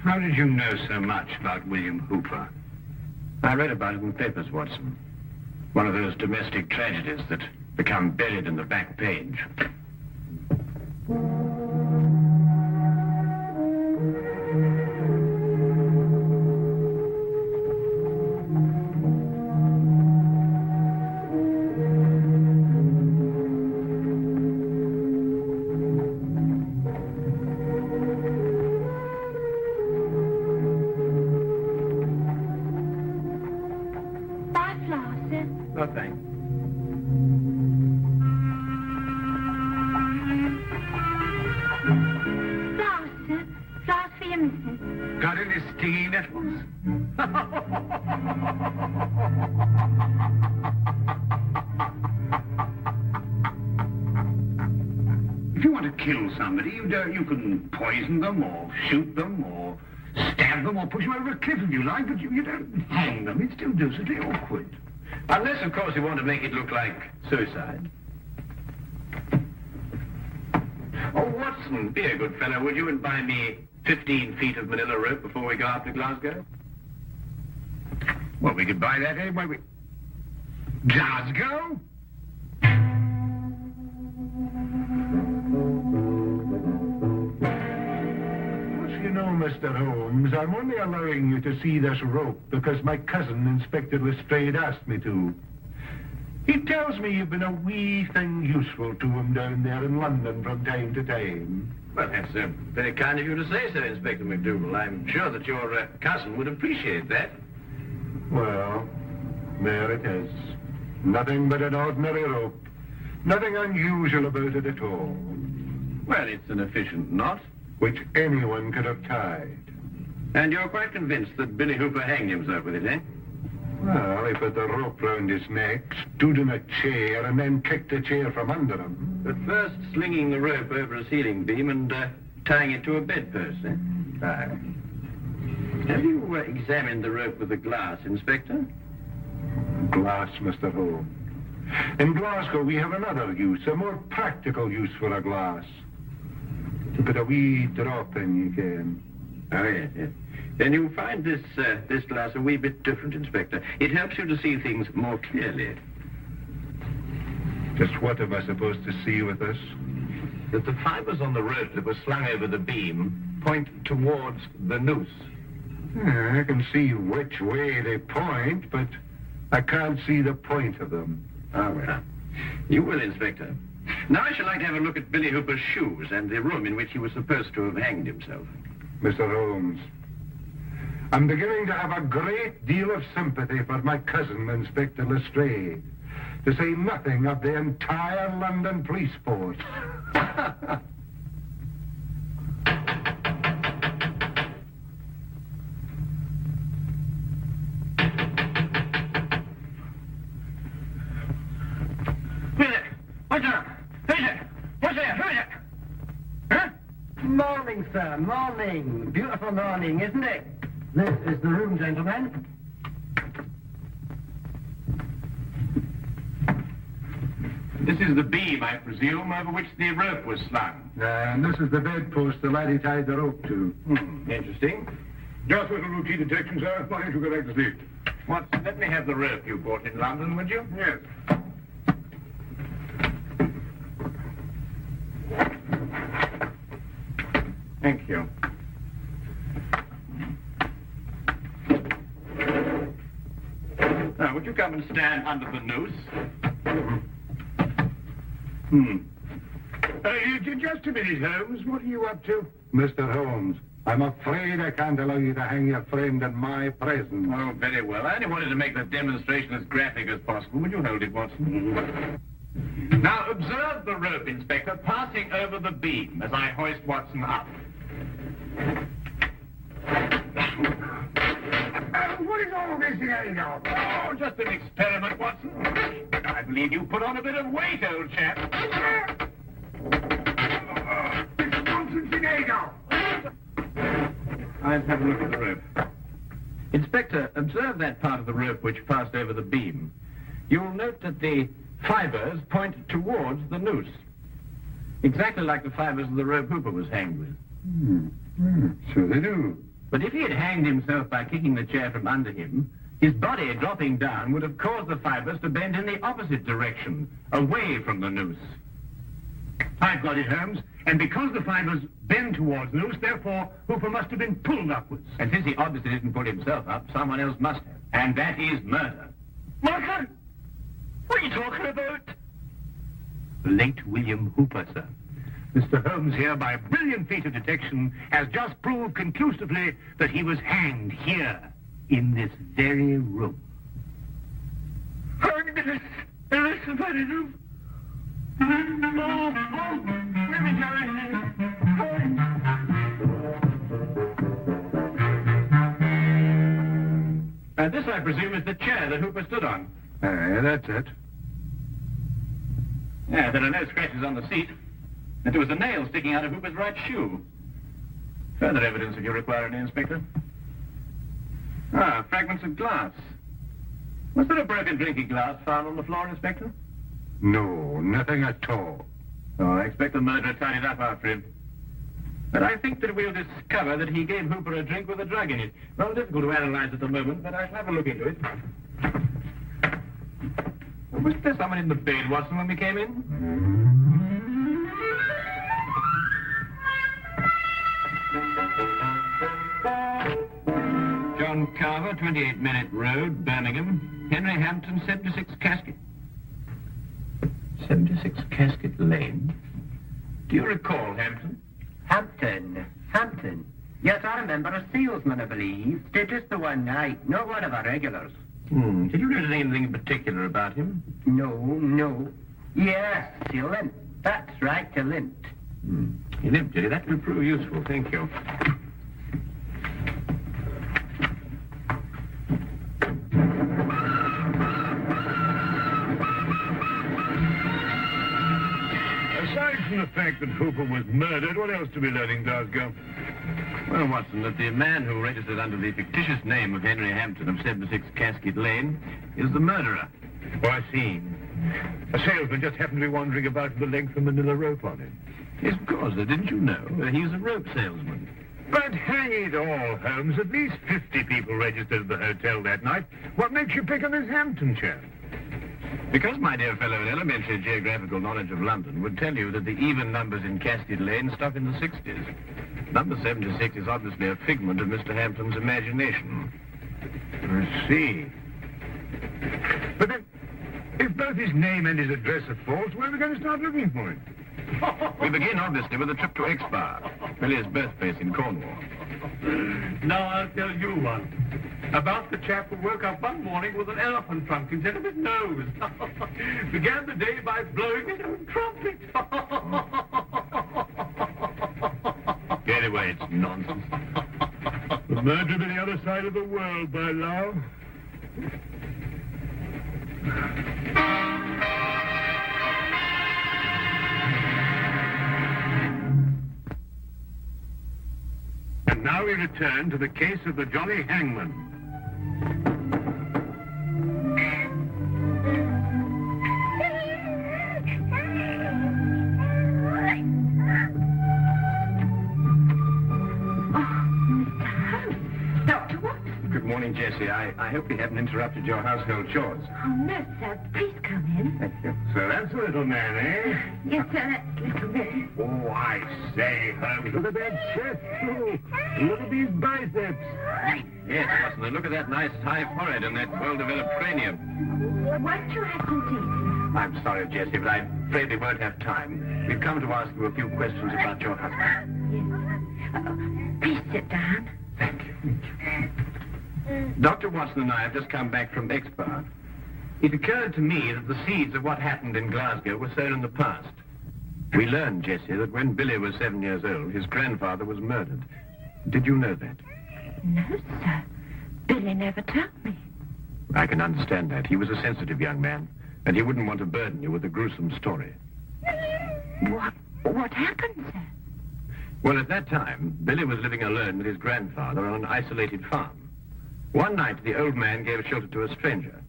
how did you know so much about William Hooper? I read about it in the papers, Watson. One of those domestic tragedies that become buried in the back page. No, thanks. Flowers, sir. Flowers for your missus. Got any stinging nettles? If you want to kill somebody, you can poison them or shoot them or stab them or push them over a cliff if you like, but you don't hang them. It's too deucedly awkward. Unless, of course, you want to make it look like suicide. Oh, Watson, be a good fellow, would you, and buy me 15 feet of manila rope before we go up to Glasgow? Well, we could buy that anyway. Glasgow? You know, Mr. Holmes, I'm only allowing you to see this rope because my cousin, Inspector Lestrade, asked me to. He tells me you've been a wee thing useful to him down there in London from time to time. Well, that's very kind of you to say so, Inspector McDougal. I'm sure that your cousin would appreciate that. Well, there it is. Nothing but an ordinary rope. Nothing unusual about it at all. Well, it's an efficient knot. Which anyone could have tied. And you're quite convinced that Billy Hooper hanged himself with it, eh? Well, he put the rope round his neck, stood in a chair, and then kicked the chair from under him. But first slinging the rope over a ceiling beam and tying it to a bedpost, eh? Aye. Have you examined the rope with a glass, Inspector? Glass, Mr. Holmes. In Glasgow, we have another use, a more practical use for a glass. To put a wee drop in, you can. Oh, yes, yes. Then you'll find this glass a wee bit different, Inspector. It helps you to see things more clearly. Just what am I supposed to see with this? That the fibers on the rope that were slung over the beam point towards the noose. I can see which way they point, but I can't see the point of them. Ah, well. You will, Inspector. Now I should like to have a look at Billy Hooper's shoes and the room in which he was supposed to have hanged himself. Mr. Holmes, I'm beginning to have a great deal of sympathy for my cousin, Inspector Lestrade, to say nothing of the entire London police force. Morning, sir, morning. Beautiful morning, isn't it? This is the room, gentlemen. This is the beam, I presume, over which the rope was slung. And this is the bedpost the laddie tied the rope to. Interesting. Just a little routine detection, sir. Why don't you go back to sleep? Watson, let me have the rope you bought in London, would you? Yes. Thank you. Now, would you come and stand under the noose? Just a minute, Holmes. What are you up to? Mr. Holmes, I'm afraid I can't allow you to hang your friend in my presence. Oh, very well. I only wanted to make the demonstration as graphic as possible. Would you hold it, Watson? Now, observe the rope, Inspector, passing over the beam as I hoist Watson up. What is all this here, now? Oh, just an experiment, Watson. I believe you put on a bit of weight, old chap. It's nonsense today, now. I'll have a look at the rope. Inspector, observe that part of the rope which passed over the beam. You'll note that the fibers point towards the noose. Exactly like the fibers of the rope Hooper was hanged with. So they do. But if he had hanged himself by kicking the chair from under him, his body dropping down would have caused the fibers to bend in the opposite direction, away from the noose. I've got it, Holmes. And because the fibers bend towards the noose, therefore, Hooper must have been pulled upwards. And since he obviously didn't pull himself up, someone else must have. And that is murder. Murder? What are you talking about? The late William Hooper, sir. Mr. Holmes here, by a brilliant feat of detection, has just proved conclusively that he was hanged here, in this very room. Hanged in this very room? Let me And this, I presume, is the chair that Hooper stood on. That's it. Yeah, there are no scratches on the seat. And there was a nail sticking out of Hooper's right shoe. Further evidence if you require any, Inspector. Ah, fragments of glass. Was there a broken drinking glass found on the floor, Inspector? No, nothing at all. Oh, I expect the murderer tied it up after him. But I think that we'll discover that he gave Hooper a drink with a drug in it. Well, difficult to analyze at the moment, but I shall have a look into it. Was there someone in the bed, Watson, when we came in? John Carver, 28 Minute Road, Birmingham. Henry Hampton, 76 Casket. 76 Casket Lane? Do you recall Hampton? Hampton. Yes, I remember a salesman, I believe. Stayed just the one night. No one of our regulars. Did you notice anything in particular about him? No. Yes, he limped. That's right, he limped. He limped, did he? That will prove useful. Thank you. Aside from the fact that Hooper was murdered, what else do we learn in Glasgow? Well, Watson, that the man who registered under the fictitious name of Henry Hampton of 76 Casket Lane is the murderer. Oh, I see. A salesman just happened to be wandering about with a length of manila rope on him. Yes, of course. Didn't you know? He's a rope salesman. But hang it all, Holmes, at least 50 people registered at the hotel that night. What makes you pick on this Hampton chap? Because, my dear fellow, an elementary geographical knowledge of London would tell you that the even numbers in Casket Lane stop in the 60s. Number 76 is obviously a figment of Mr. Hampton's imagination. I see. But then, if both his name and his address are false, where are we going to start looking for him? We begin, obviously, with a trip to Exeter, Billy's birthplace in Cornwall. Now I'll tell you one. About the chap who woke up one morning with an elephant trunk instead of his nose. Began the day by blowing his own trumpet. Anyway, it's nonsense. The murderer on the other side of the world, by love. And now we return to the case of the Jolly Hangman. Good morning, Jessie. I hope we haven't interrupted your household chores. Oh, no, sir. Please come in. Thank you. So that's the little man, eh? Yes, sir, that's little Billy. Oh, I say, Holmes, look at that chest, too. Look at these biceps. Yes, Watson, and look at that nice high forehead and that well-developed cranium. Won't you have some tea? I'm sorry, Jessie, but I'm afraid we won't have time. We've come to ask you a few questions about your husband. Yes. Please sit down. Thank you. Dr. Watson and I have just come back from Exeter. It occurred to me that the seeds of what happened in Glasgow were sown in the past. We learned, Jessie, that when Billy was 7 years old, his grandfather was murdered. Did you know that? No, sir. Billy never told me. I can understand that. He was a sensitive young man, and he wouldn't want to burden you with a gruesome story. What happened, sir? Well, at that time, Billy was living alone with his grandfather on an isolated farm. One night, the old man gave shelter to a stranger.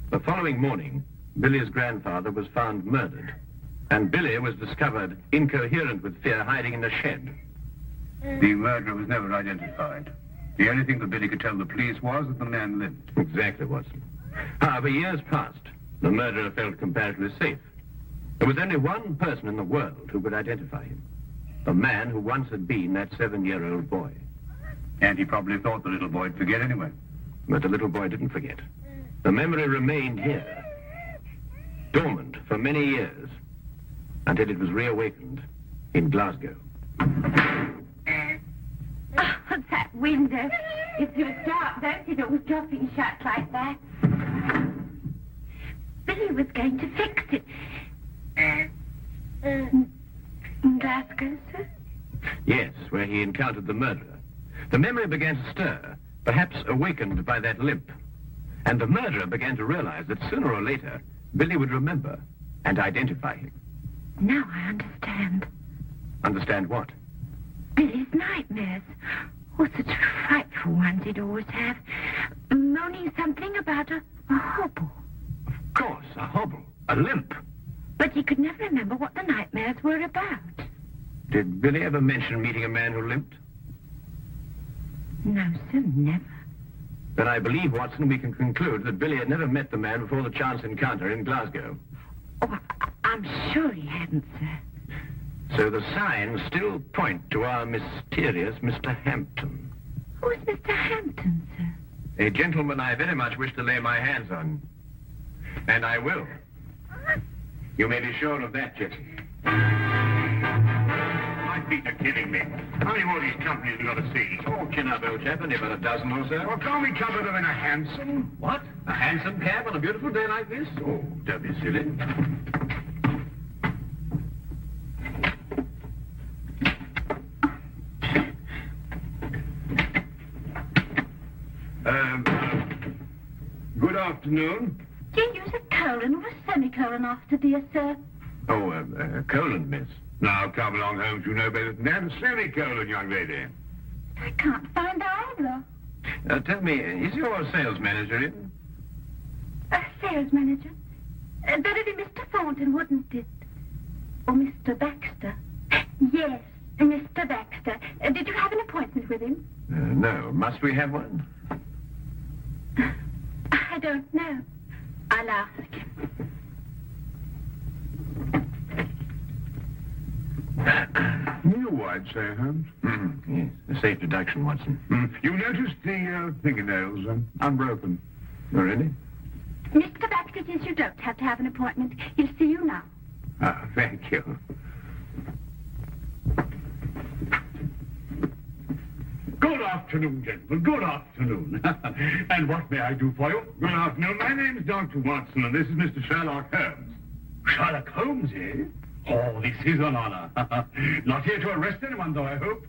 The following morning, Billy's grandfather was found murdered, and Billy was discovered incoherent with fear, hiding in a shed. The murderer was never identified. The only thing that Billy could tell the police was that the man lived. Exactly, Watson. However, years passed. The murderer felt comparatively safe. There was only one person in the world who could identify him. The man who once had been that 7-year-old boy. And he probably thought the little boy'd forget anyway. But the little boy didn't forget. The memory remained here, dormant for many years, until it was reawakened in Glasgow. Oh, that window. If it was dark, don't it was dropping shut like that. Billy was going to fix it. In Glasgow, sir? Yes, where he encountered the murderer. The memory began to stir, perhaps awakened by that limp. And the murderer began to realize that sooner or later, Billy would remember and identify him. Now I understand. Understand what? Billy's nightmares. Oh, such frightful ones he'd always have. Moaning something about a hobble. Of course, a hobble, a limp. But he could never remember what the nightmares were about? Did Billy ever mention meeting a man who limped? No, sir, never. Then I believe, Watson, we can conclude that Billy had never met the man before the chance encounter in Glasgow. Oh, I'm sure he hadn't, sir. So the signs still point to our mysterious Mr. Hampton. Who's Mr. Hampton, sir? A gentleman I very much wish to lay my hands on. And I will. You may be sure of that, Jetson. My feet are killing me. How many more of these companies have we got to see? Oh, chin up, old chap, only about a dozen or so. Well, can't we cover them in a hansom? What? A hansom cab on a beautiful day like this? Oh, don't be silly. Good afternoon. Do you use a colon or a semicolon after, dear sir? Oh, colon, miss. Now, come along, Holmes. You know better than that. A semicolon, young lady. I can't find either. Tell me, is your sales manager in? A sales manager? That'd be Mr. Thornton, wouldn't it? Or Mr. Baxter? Yes, Mr. Baxter. Did you have an appointment with him? No. Must we have one? I don't know. I'll ask him. New, I'd say, Holmes. Yes, a safe deduction, Watson. You noticed the fingernails unbroken. Oh, really? Mr. Baxter says you don't have to have an appointment. He'll see you now. Ah, thank you. Good afternoon, gentlemen. Good afternoon. And what may I do for you? Good afternoon. My name's Dr. Watson, and this is Mr. Sherlock Holmes. Sherlock Holmes, eh? Oh, this is an honor. Not here to arrest anyone, though, I hope.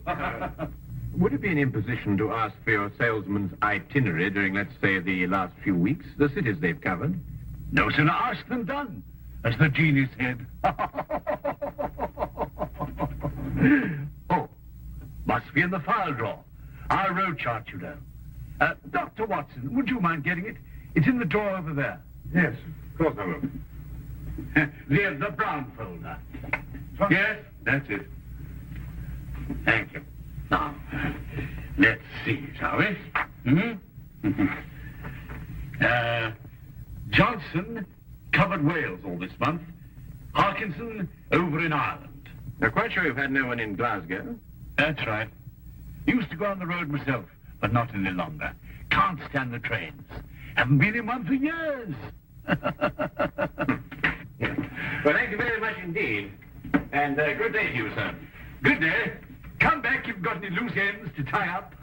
Would it be an imposition to ask for your salesman's itinerary during, let's say, the last few weeks? The cities they've covered? No sooner asked than done, as the genie said. Oh, must be in the file drawer. Our road chart, you know. Dr. Watson, would you mind getting it? It's in the drawer over there. Yes, of course I will. The brown folder. Yes, that's it. Thank you. Now, let's see, shall we? Johnson covered Wales all this month. Harkinson over in Ireland. Now, quite sure you've had no one in Glasgow? That's right. Used to go on the road myself, but not any longer. Can't stand the trains. Haven't been in one for years. Well, thank you very much indeed. And good day to you, sir. Good day. Come back if you've got any loose ends to tie up.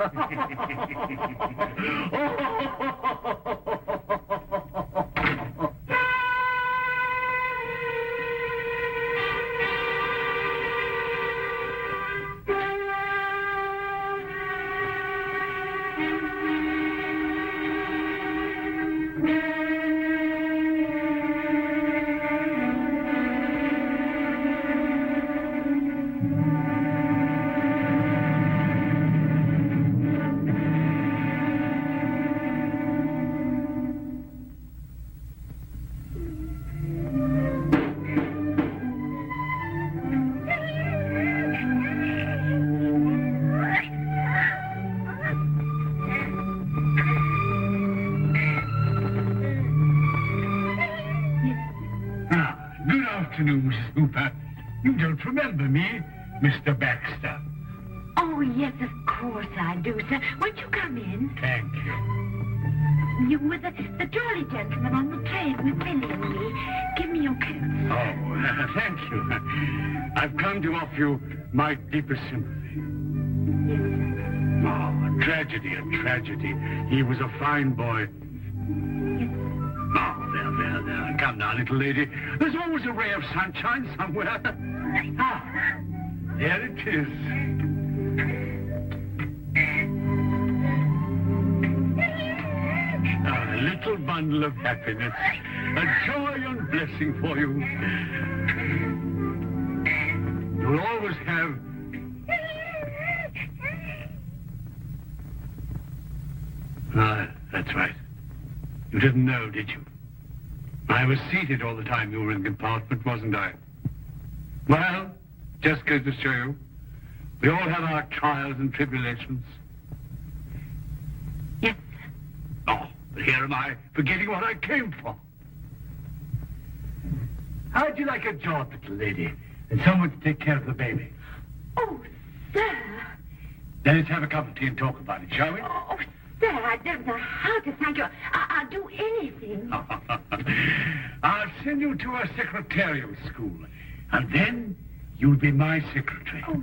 Afternoon, Mrs. Hooper. You don't remember me, Mr. Baxter. Oh, yes, of course I do, sir. Won't you come in? Thank you. You were the jolly gentleman on the train with Billy and me. Give me your coat. Oh, thank you. I've come to offer you my deepest sympathy. Yes, sir. Oh, a tragedy, a tragedy. He was a fine boy. Yes, sir. Oh, there. Come now, little lady. There's always a ray of sunshine somewhere. Ah, there it is. A little bundle of happiness. A joy and blessing for you. You'll always have... Ah, that's right. You didn't know, did you? I was seated all the time you were in the compartment, wasn't I? Well, Just goes to show you, we all have our trials and tribulations. Yes. Oh, but here am I, forgetting what I came for. How'd you like a job, little lady, and someone to take care of the baby? Oh, sir. Then let's have a cup of tea and talk about it, shall we? Oh, sir, I don't know how to thank you. I'll do anything. I'll send you to a secretarial school, and then you'll be my secretary. Oh,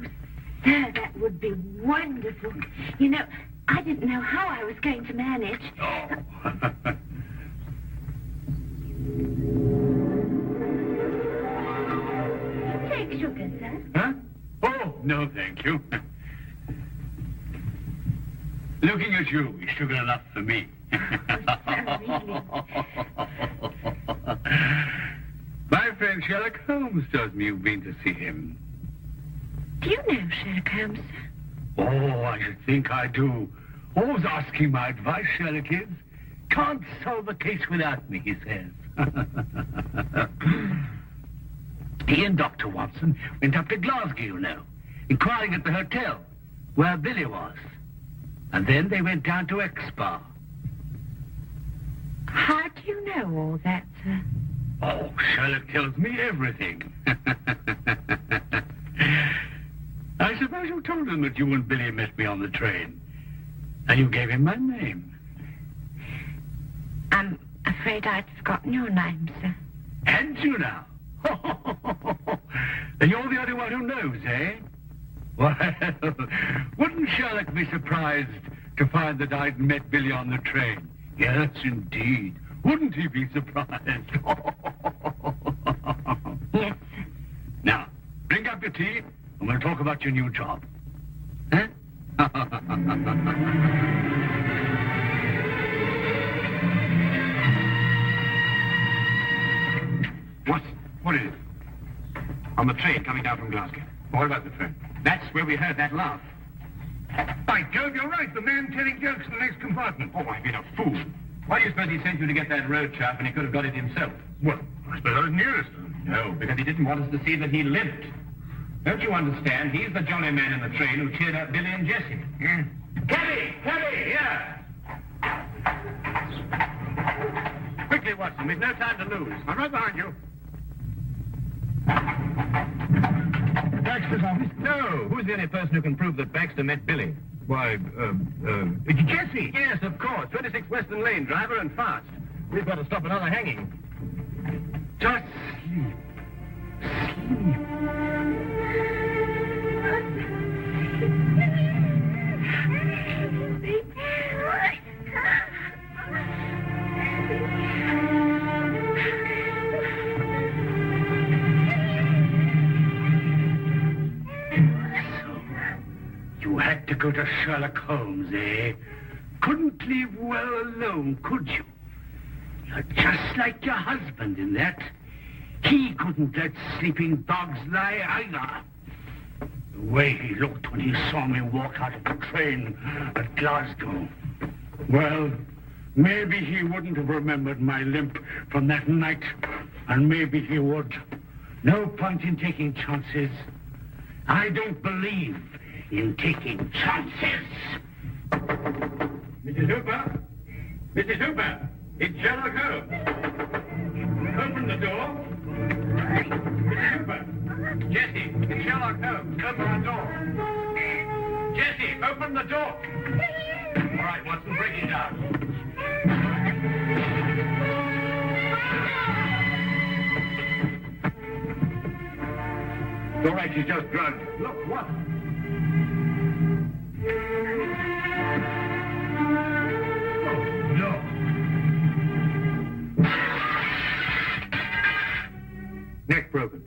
sir, that would be wonderful. You know, I didn't know how I was going to manage. Oh. Take sugar, sir. Huh? Oh, no, thank you. Looking at you is sugar enough for me. My friend Sherlock Holmes tells me you've been to see him. Do you know Sherlock Holmes, sir? Oh, I should think I do. Always asking my advice, Sherlock is. Can't solve a case without me, he says. He and Dr. Watson went up to Glasgow, you know, inquiring at the hotel where Billy was. And then they went down to Expa. How do you know all that, sir? Oh, Sherlock tells me everything. I suppose you told him that you and Billy met me on the train. And you gave him my name. I'm afraid I'd forgotten your name, sir. And you now? And you're the only one who knows, eh? Well, wouldn't Sherlock be surprised to find that I'd met Billy on the train? Yes, indeed. Wouldn't he be surprised? Yes, sir. Now, bring up your tea, and we'll talk about your new job. Huh? What is it? On the train coming down from Glasgow. What about the train? That's where we heard that laugh. By Jove, you're right. The man telling jokes in the next compartment. Oh, I've been a fool. Why do you suppose he sent you to get that road chaff when he could have got it himself? Well, I suppose I was nearest. No, because he didn't want us to see that he limped. Don't you understand? He's the jolly man in the train who cheered up Billy and Jessie. Yeah. Cabby! Cabby! Here! Quickly, Watson. We've no time to lose. I'm right behind you. Baxter's office? No. Who's the only person who can prove that Baxter met Billy? Why, it's Jessie. Yes, of course. 26 Western Lane, driver and fast. We've got to stop another hanging. Just sleep. You had to go to Sherlock Holmes, eh? Couldn't leave well alone, could you? You're just like your husband in that. He couldn't let sleeping dogs lie either. The way he looked when he saw me walk out of the train at Glasgow. Well, maybe he wouldn't have remembered my limp from that night, and maybe he would. No point in taking chances. I don't believe in taking chances. Mrs. Hooper? Mrs. Hooper! It's Sherlock Holmes. Open the door. Mrs. Hooper! Jessie, it's Sherlock Holmes. Open the door. Jessie, open the door. All right, Watson, break it down. It's all right, she's just drugged. Look, what? No. Neck broken.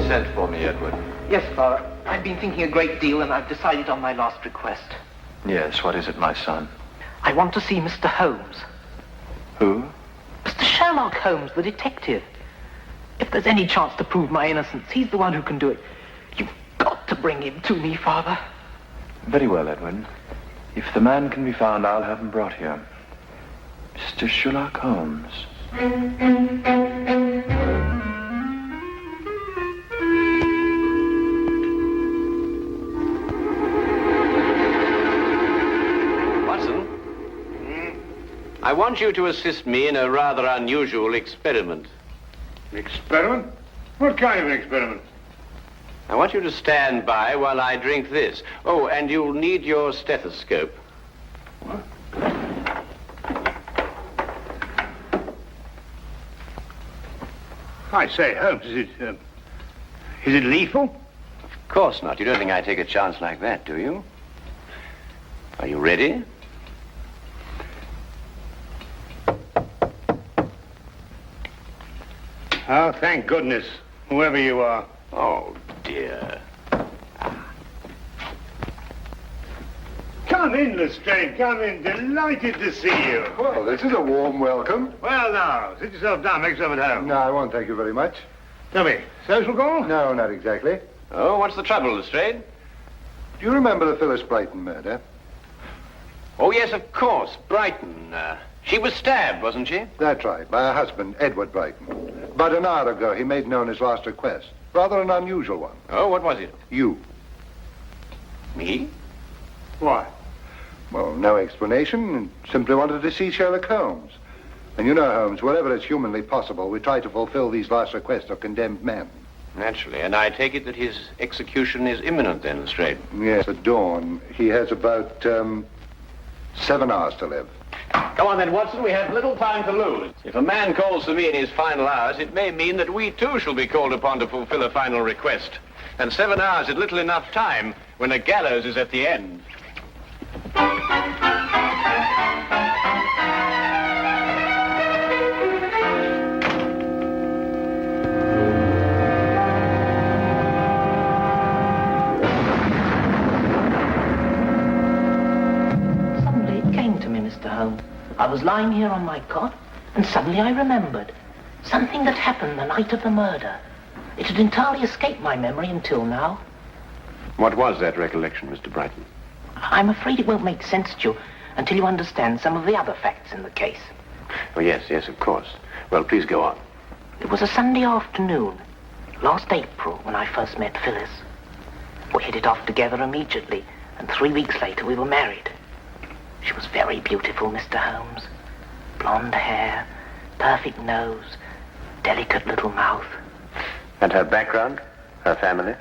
sent for me, Edward. Yes, Father. I've been thinking a great deal, and I've decided on my last request. Yes, what is it, my son? I want to see Mr. Holmes. Who? Mr. Sherlock Holmes, the detective. If there's any chance to prove my innocence, he's the one who can do it. You've got to bring him to me, Father. Very well, Edward. If the man can be found, I'll have him brought here. Mr. Sherlock Holmes. Watson, I want you to assist me in a rather unusual experiment. Experiment? What kind of an experiment? I want you to stand by while I drink this. Oh, and you'll need your stethoscope. What? I say, Holmes, is it lethal? Of course not. You don't think I'd take a chance like that, do you? Are you ready? Oh, thank goodness, whoever you are. Oh, dear. Come in, Lestrade, come in. Delighted to see you. Well, this is a warm welcome. Well, now, sit yourself down, make yourself at home. No, I won't, thank you very much. Tell me, social call? No, not exactly. Oh, what's the trouble, Lestrade? Do you remember the Phyllis Brighton murder? Oh, yes, of course. Brighton. She was stabbed, wasn't she? That's right, by her husband, Edward Brighton. About an hour ago, he made known his last request. Rather an unusual one. Oh, what was it? You. Me? Why? Well, no explanation. Simply wanted to see Sherlock Holmes. And you know, Holmes, wherever it's humanly possible, we try to fulfill these last requests of condemned men. Naturally. And I take it that his execution is imminent then, Lestrade? Yes, at dawn. He has about 7 hours to live. Come on then, Watson. We have little time to lose. If a man calls to me in his final hours, it may mean that we too shall be called upon to fulfill a final request. And 7 hours is little enough time when a gallows is at the end. Suddenly it came to me, Mr. Holmes. I was lying here on my cot, and suddenly I remembered something that happened the night of the murder. It had entirely escaped my memory until now. What was that recollection, Mr. Brighton? I'm afraid it won't make sense to you until you understand some of the other facts in the case. Oh, yes, of course. Well, please go on. It was a Sunday afternoon, last April, when I first met Phyllis. We hit it off together immediately, and 3 weeks later we were married. She was very beautiful, Mr. Holmes. Blonde hair, perfect nose, delicate little mouth. And her background? Her family?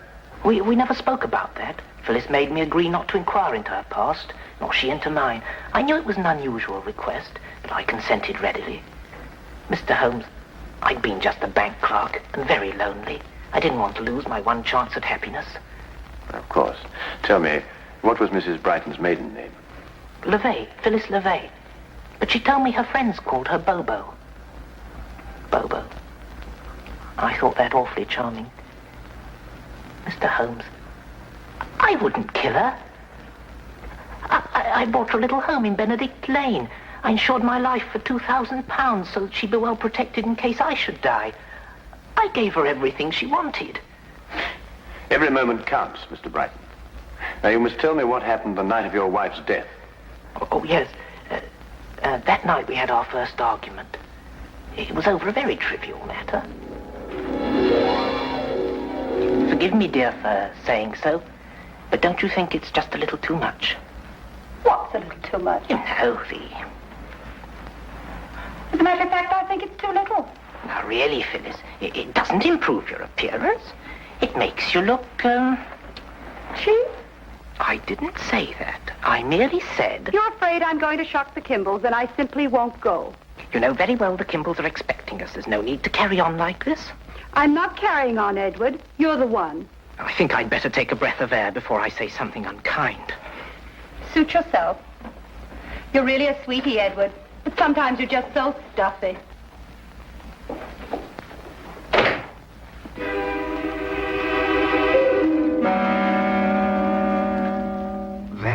We never spoke about that. Phyllis made me agree not to inquire into her past, nor she into mine. I knew it was an unusual request, but I consented readily. Mr. Holmes, I'd been just a bank clerk and very lonely. I didn't want to lose my one chance at happiness. Of course. Tell me, what was Mrs. Brighton's maiden name? LeVay, Phyllis LeVay. But she told me her friends called her Bobo. Bobo. I thought that awfully charming. Mr. Holmes, I wouldn't kill her. I bought her a little home in Benedict Lane. I insured my life for £2,000 so that she'd be well protected in case I should die. I gave her everything she wanted. Every moment counts, Mr. Brighton. Now, you must tell me what happened the night of your wife's death. Oh, yes. That night we had our first argument. It was over a very trivial matter. Forgive me, dear, for saying so, but don't you think it's just a little too much? What's a little too much? You know, As a matter of fact, I think it's too little. Now, really, Phyllis, it doesn't improve your appearance. It makes you look, cheap? I didn't say that. I merely said... You're afraid I'm going to shock the Kimballs, and I simply won't go. You know very well the Kimballs are expecting us. There's no need to carry on like this. I'm not carrying on, Edward. You're the one. I think I'd better take a breath of air before I say something unkind. Suit yourself. You're really a sweetie, Edward. But sometimes you're just so stuffy.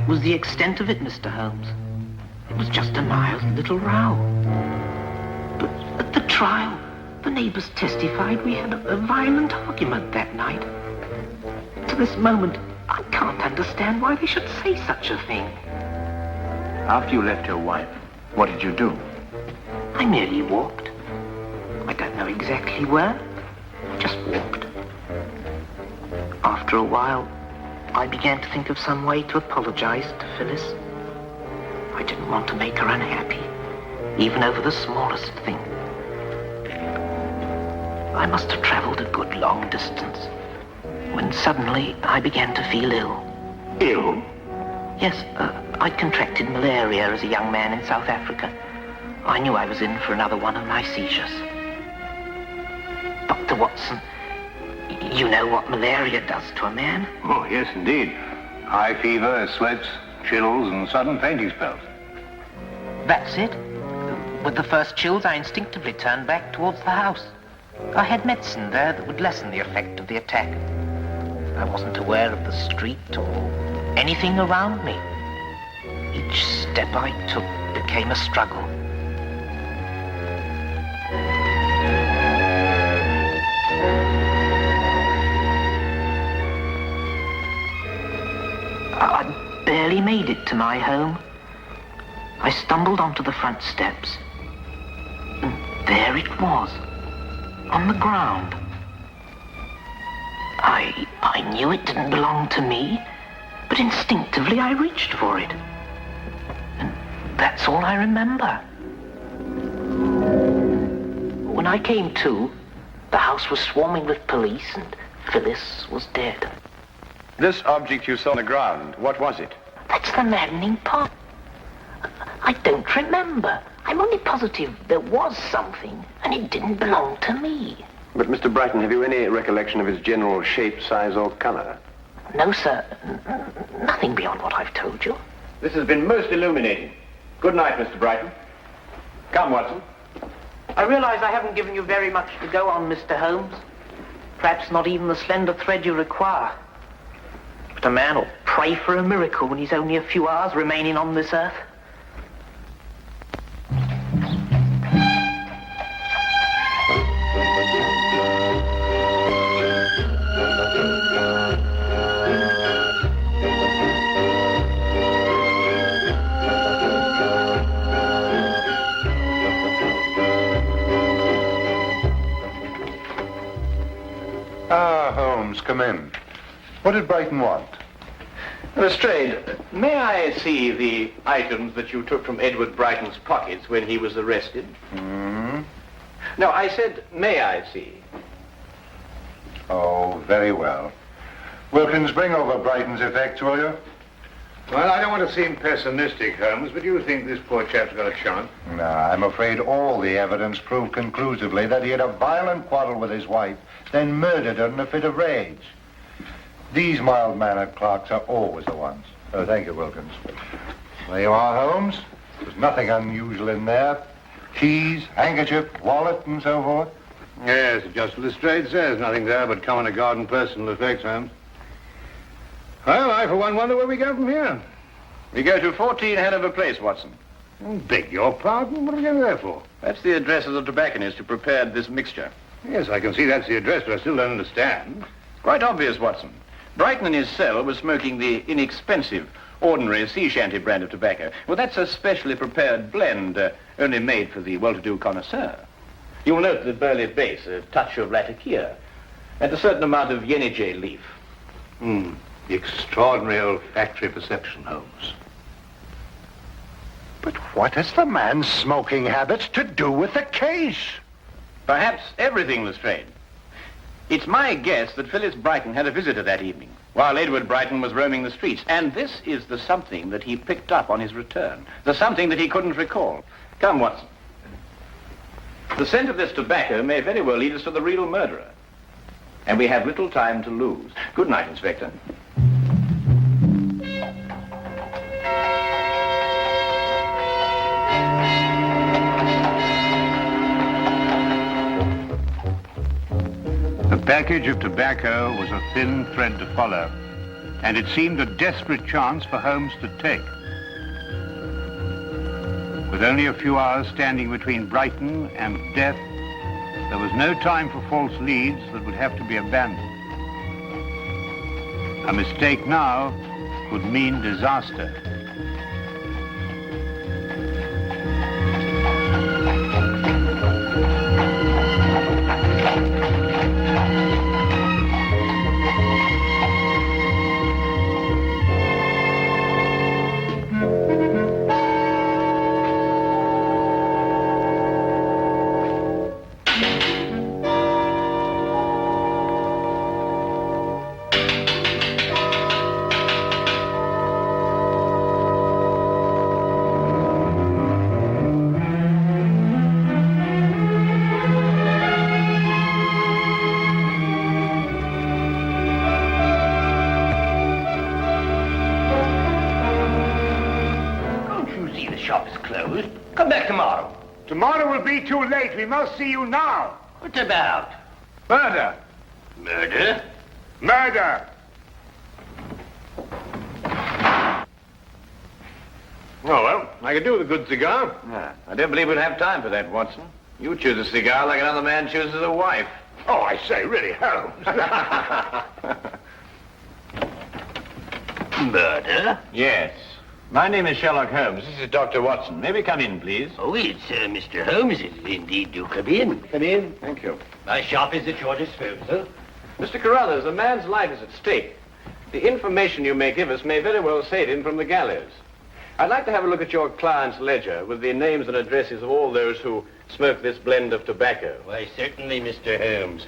That was the extent of it, Mr. Holmes. It was just a mild little row. But at the trial, the neighbors testified we had a violent argument that night. To this moment, I can't understand why they should say such a thing. After you left your wife, what did you do? I merely walked. I don't know exactly where. I just walked. After a while, I began to think of some way to apologize to Phyllis. I didn't want to make her unhappy, even over the smallest thing. I must have traveled a good long distance when suddenly I began to feel ill. Ill? Yes, I'd contracted malaria as a young man in South Africa. I knew I was in for another one of my seizures. Dr. Watson, you know what malaria does to a man? Oh, yes, indeed. High fever, sweats, chills, and sudden fainting spells. That's it. With the first chills, I instinctively turned back towards the house. I had medicine there that would lessen the effect of the attack. I wasn't aware of the street or anything around me. Each step I took became a struggle. I barely made it to my home. I stumbled onto the front steps, and there it was, on the ground. I knew it didn't belong to me, but instinctively I reached for it. And that's all I remember. When I came to, the house was swarming with police and Phyllis was dead. This object you saw on the ground, what was it? That's the maddening part. I don't remember. I'm only positive there was something, and it didn't belong to me. But, Mr. Brighton, have you any recollection of its general shape, size, or color? No, sir. Nothing beyond what I've told you. This has been most illuminating. Good night, Mr. Brighton. Come, Watson. I realize I haven't given you very much to go on, Mr. Holmes. Perhaps not even the slender thread you require. But a man will pray for a miracle when he's only a few hours remaining on this earth. Holmes, come in. What did Brighton want? Lestrade, may I see the items that you took from Edward Brighton's pockets when he was arrested? No, I said, may I see? Oh, very well. Wilkins, bring over Brighton's effects, will you? Well, I don't want to seem pessimistic, Holmes, but you think this poor chap's got a chance? No, I'm afraid all the evidence proved conclusively that he had a violent quarrel with his wife, then murdered her in a fit of rage. These mild-mannered clerks are always the ones. Oh, thank you, Wilkins. There you are, Holmes. There's nothing unusual in there. Keys, handkerchief, wallet, and so forth. Yes, just Lestrade says nothing there but common or garden personal effects, Holmes. Well, I, for one, wonder where we go from here. We go to 14 Hanover Place, Watson. Beg your pardon? What are we going there for? That's the address of the tobacconist who prepared this mixture. Yes, I can see that's the address, but I still don't understand. Quite obvious, Watson. Brighton in his cell was smoking the inexpensive, ordinary sea shanty brand of tobacco. Well, that's a specially prepared blend, only made for the well-to-do connoisseur. You'll note the burley base, a touch of latakia, and a certain amount of yenijay leaf. Extraordinary olfactory perception, Holmes. But what has the man's smoking habits to do with the case? Perhaps everything, Lestrade. It's my guess that Phyllis Brighton had a visitor that evening, while Edward Brighton was roaming the streets. And this is the something that he picked up on his return. The something that he couldn't recall. Come, Watson. The scent of this tobacco may very well lead us to the real murderer. And we have little time to lose. Good night, Inspector. The package of tobacco was a thin thread to follow. and it seemed a desperate chance for Holmes to take. With only a few hours standing between Brighton and death, there was no time for false leads that would have to be abandoned. A mistake now could mean disaster. Tomorrow will be too late. We must see you now. What about? Murder. Murder? Murder. Oh, well, I could do with a good cigar. Yeah, I don't believe we'll have time for that, Watson. You choose a cigar like another man chooses a wife. Oh, I say, really, Holmes. Murder? Yes. My name is Sherlock Holmes. This is Dr. Watson. May we come in, please? Oh, it's Mr. Holmes. Indeed, do come in. Come in. Thank you. My shop is at your disposal. Mr. Carruthers, a man's life is at stake. The information you may give us may very well save him from the gallows. I'd like to have a look at your client's ledger with the names and addresses of all those who smoke this blend of tobacco. Why, certainly, Mr. Holmes.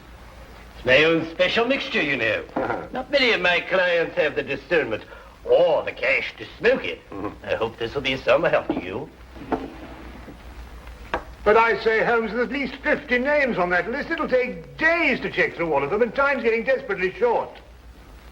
It's my own special mixture, you know. Not many of my clients have the discernment or the cash to smoke it. I hope this will be some help to you. But I say, Holmes, there's at least 50 names on that list. It'll take days to check through all of them, and time's getting desperately short.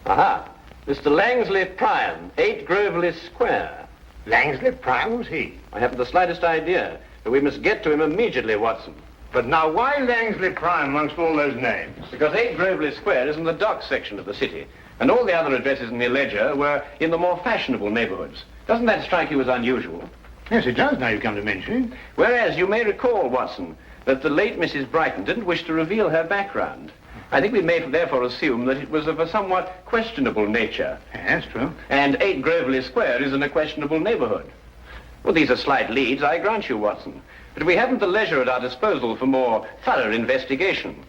Aha. Mr. Langsley Prime, 8 Groveley Square. Langsley Prime? Who's he? I haven't the slightest idea, but we must get to him immediately, Watson. But now, why Langsley Prime amongst all those names? Because 8 Groveley Square is in the dock section of the city, and all the other addresses in the ledger were in the more fashionable neighborhoods. Doesn't that strike you as unusual? Yes, it does, now you've come to mention it. Whereas you may recall, Watson, that the late Mrs. Brighton didn't wish to reveal her background. I think we may therefore assume that it was of a somewhat questionable nature. Yes, true. And 8 Groveley Square is in a questionable neighborhood. Well, these are slight leads, I grant you, Watson. But we haven't the leisure at our disposal for more thorough investigation.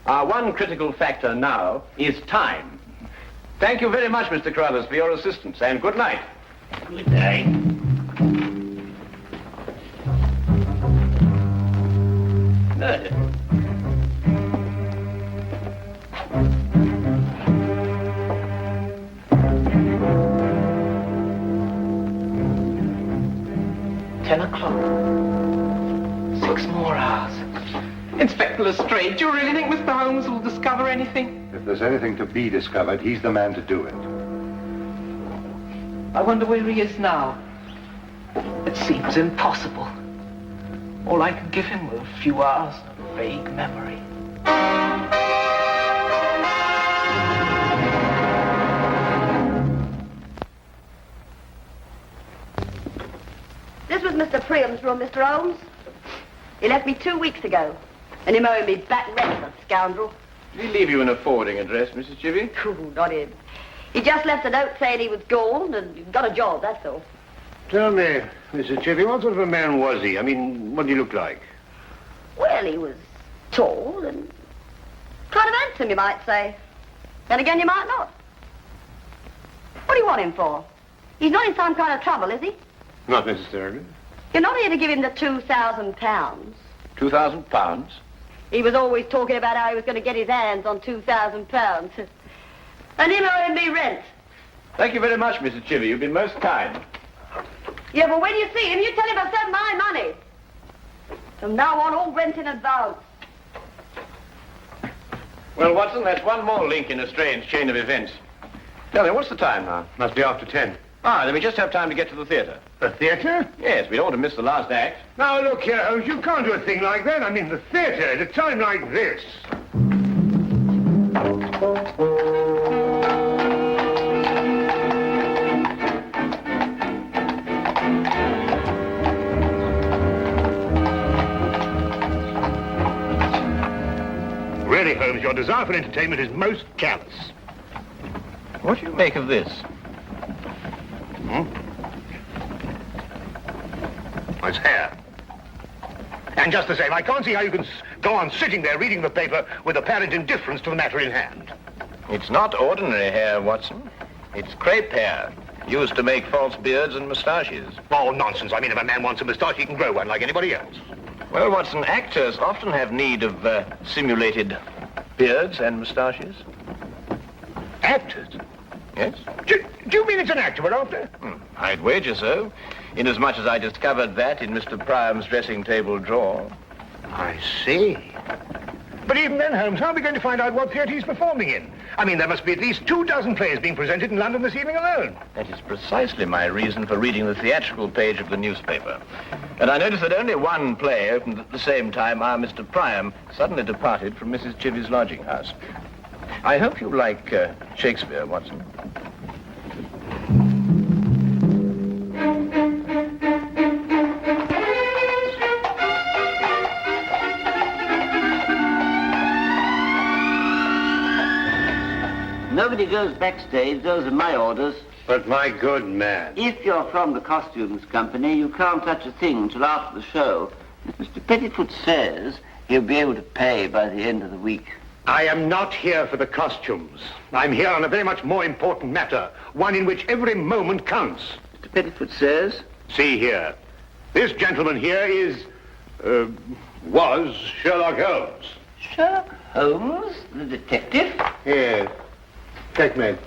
Our one critical factor now is time. Thank you very much, Mr. Carruthers, for your assistance, and good night. Good night. Murder. $10. 6 more hours. Inspector Lestrade, do you really think Mr. Holmes will discover anything? If there's anything to be discovered, he's the man to do it. I wonder where he is now. It seems impossible. All I could give him were a few hours of vague memory. This was Mr. Priam's room, Mr. Holmes. He left me 2 weeks ago. And him owing me back rent, the scoundrel. Did he leave you in a forwarding address, Mrs. Chivy? Ooh, not him. He just left a note saying he was gone and got a job, that's all. Tell me, Mrs. Chivy, what sort of a man was he? I mean, what did he look like? Well, he was tall and kind of handsome, you might say. Then again, you might not. What do you want him for? He's not in some kind of trouble, is he? Not necessarily. You're not here to give him the £2,000. £2,000? He was always talking about how he was going to get his hands on £2,000. And him owing me rent. Thank you very much, Mrs. Chivy. You've been most kind. Yeah, but when you see him, you tell him I sent my money. From now on, all rent in advance. Well, Watson, that's one more link in a strange chain of events. Tell me, what's the time now? Must be after 10. Ah, then we just have time to get to the theatre. The theatre? Yes, we don't want to miss the last act. Now, look here, Holmes, you can't do a thing like that. I mean, the theatre at a time like this. Holmes, your desire for entertainment is most callous. What do you make of this? It's hair. And just the same, I can't see how you can go on sitting there reading the paper with apparent indifference to the matter in hand. It's not ordinary hair, Watson. It's crepe hair, used to make false beards and moustaches. Oh, nonsense. I mean, if a man wants a moustache, he can grow one like anybody else. Well, Watson, actors often have need of simulated beards and moustaches. Actors? Yes. Do you mean it's an actor we're after? I'd wager so, inasmuch as I discovered that in Mr. Priam's dressing table drawer. I see. But even then, Holmes, how are we going to find out what theatre he's performing in? I mean, there must be at least 24 plays being presented in London this evening alone. That is precisely my reason for reading the theatrical page of the newspaper. And I noticed that only one play opened at the same time our Mr. Priam suddenly departed from Mrs. Chivy's lodging house. I hope you like Shakespeare, Watson. Nobody goes backstage. Those are my orders. But my good man. If you're from the costumes company, you can't touch a thing until after the show. If Mr. Pettifoot says he'll be able to pay by the end of the week. I am not here for the costumes. I'm here on a very much more important matter, one in which every moment counts. Mr. Pettifoot says? See here. This gentleman here was Sherlock Holmes. Sherlock Holmes, the detective? Yes. Checkmate.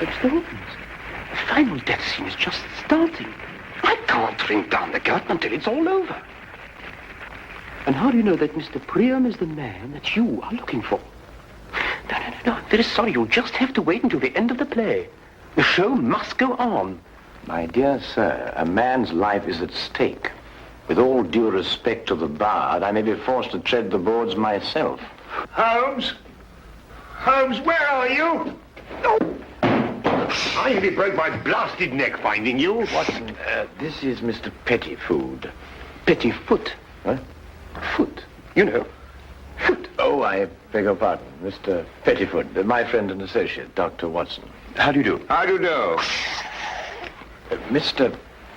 It's the Holmes. The final death scene is just starting. I can't ring down the curtain until it's all over. And how do you know that Mr. Priam is the man that you are looking for? No. I'm very sorry. You'll just have to wait until the end of the play. The show must go on. My dear sir, a man's life is at stake. With all due respect to the bard, I may be forced to tread the boards myself. Holmes? Holmes, where are you? Oh. I nearly broke my blasted neck finding you. Watson, this is Mr. Pettifoot. Pettifoot? Huh? Foot. You know. Foot. Oh, I beg your pardon. Mr. Pettifoot, my friend and associate, Dr. Watson. How do you do? How do you do? Mr.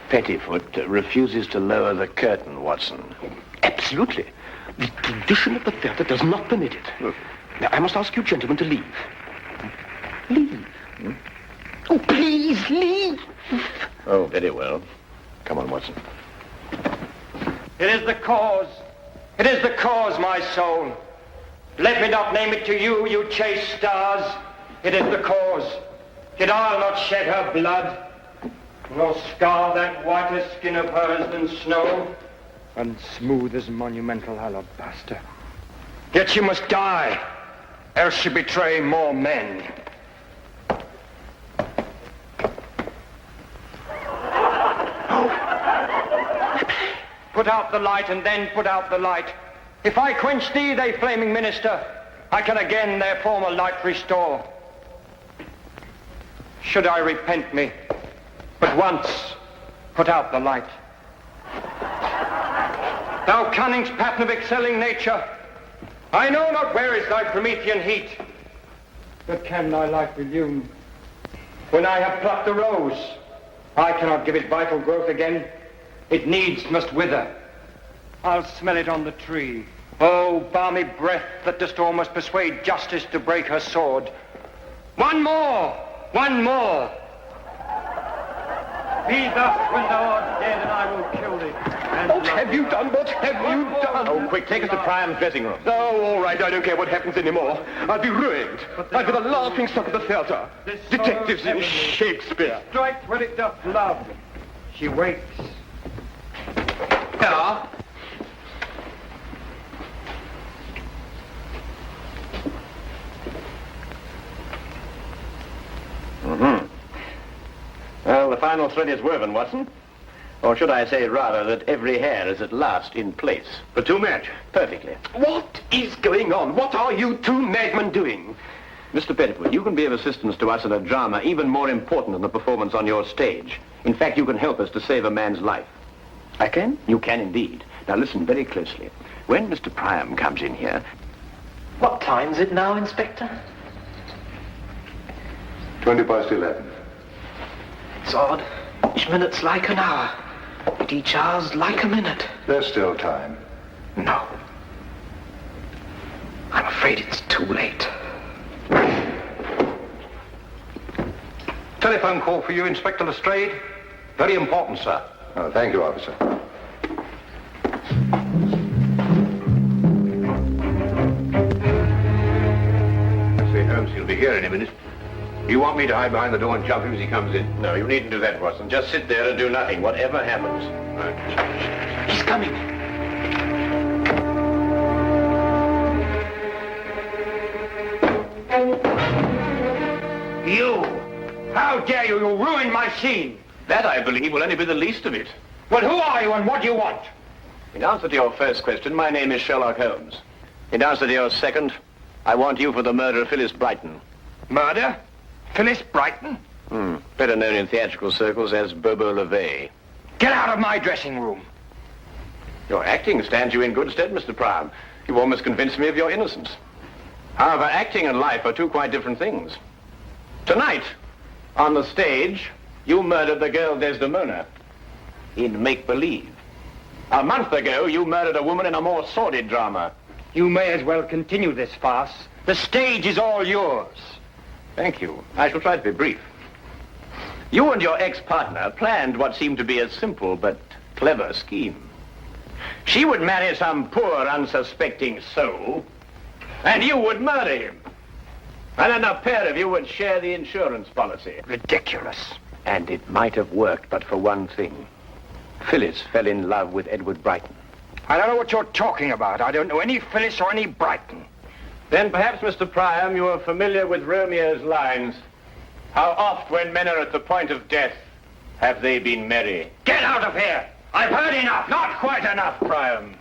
Pettifoot refuses to lower the curtain, Watson. Absolutely. The tradition of the theatre does not permit it. Now, I must ask you gentlemen to leave. Leave. Oh, please, leave. Oh, very well. Come on, Watson. It is the cause. It is the cause, my soul. Let me not name it to you, you chaste stars. It is the cause. Yet I'll not shed her blood, nor scar that whiter skin of hers than snow, and smooth as monumental alabaster. Yet she must die, else she betray more men. Put out the light, and then put out the light. If I quench thee, they flaming minister, I can again their former light restore. Should I repent me, but once put out the light. Thou cunning's pattern of excelling nature, I know not where is thy Promethean heat, but can thy light relume? When I have plucked the rose, I cannot give it vital growth again. It needs must wither. I'll smell it on the tree. Oh, balmy breath that dost almost persuade justice to break her sword. One more! One more! Be thus when thou art dead, and I will kill thee. What have you done? What have you done? Oh, quick, take us to Priam's dressing room. Oh, all right, I don't care what happens anymore. I'll be ruined. I'll be the laughing stock of the theatre. Detectives in Shakespeare. Strike where it doth love. She wakes. Yeah. Well, the final thread is woven, Watson. Or should I say, rather, that every hair is at last in place. The two men. Perfectly. What is going on? What are you two madmen doing? Mr. Pettiford, you can be of assistance to us in a drama even more important than the performance on your stage. In fact, you can help us to save a man's life. I can? You can indeed. Now listen very closely. When Mr. Priam comes in here... What time's it now, Inspector? 11:20. It's odd. Each minute's like an hour, but each hour's like a minute. There's still time. No. I'm afraid it's too late. Telephone call for you, Inspector Lestrade. Very important, sir. Oh, thank you, officer. Say, Holmes, he'll be here in a minute. Do you want me to hide behind the door and jump him as he comes in? No, you needn't do that, Watson. Just sit there and do nothing, whatever happens. Right. He's coming. You! How dare you? You ruined my scene. That, I believe, will only be the least of it. Well, who are you and what do you want? In answer to your first question, my name is Sherlock Holmes. In answer to your second, I want you for the murder of Phyllis Brighton. Murder? Phyllis Brighton? Better known in theatrical circles as Bobo LeVay. Get out of my dressing room. Your acting stands you in good stead, Mr. Priam. You almost convinced me of your innocence. However, acting and life are two quite different things. Tonight, on the stage, you murdered the girl Desdemona in make-believe. A month ago, you murdered a woman in a more sordid drama. You may as well continue this farce. The stage is all yours. Thank you. I shall try to be brief. You and your ex-partner planned what seemed to be a simple but clever scheme. She would marry some poor, unsuspecting soul, and you would murder him. And then the pair of you would share the insurance policy. Ridiculous. And it might have worked, but for one thing. Phyllis fell in love with Edward Brighton. I don't know what you're talking about. I don't know any Phyllis or any Brighton. Then perhaps, Mr. Priam, you are familiar with Romeo's lines. How oft, when men are at the point of death, have they been merry? Get out of here! I've heard enough! Not quite enough, Priam.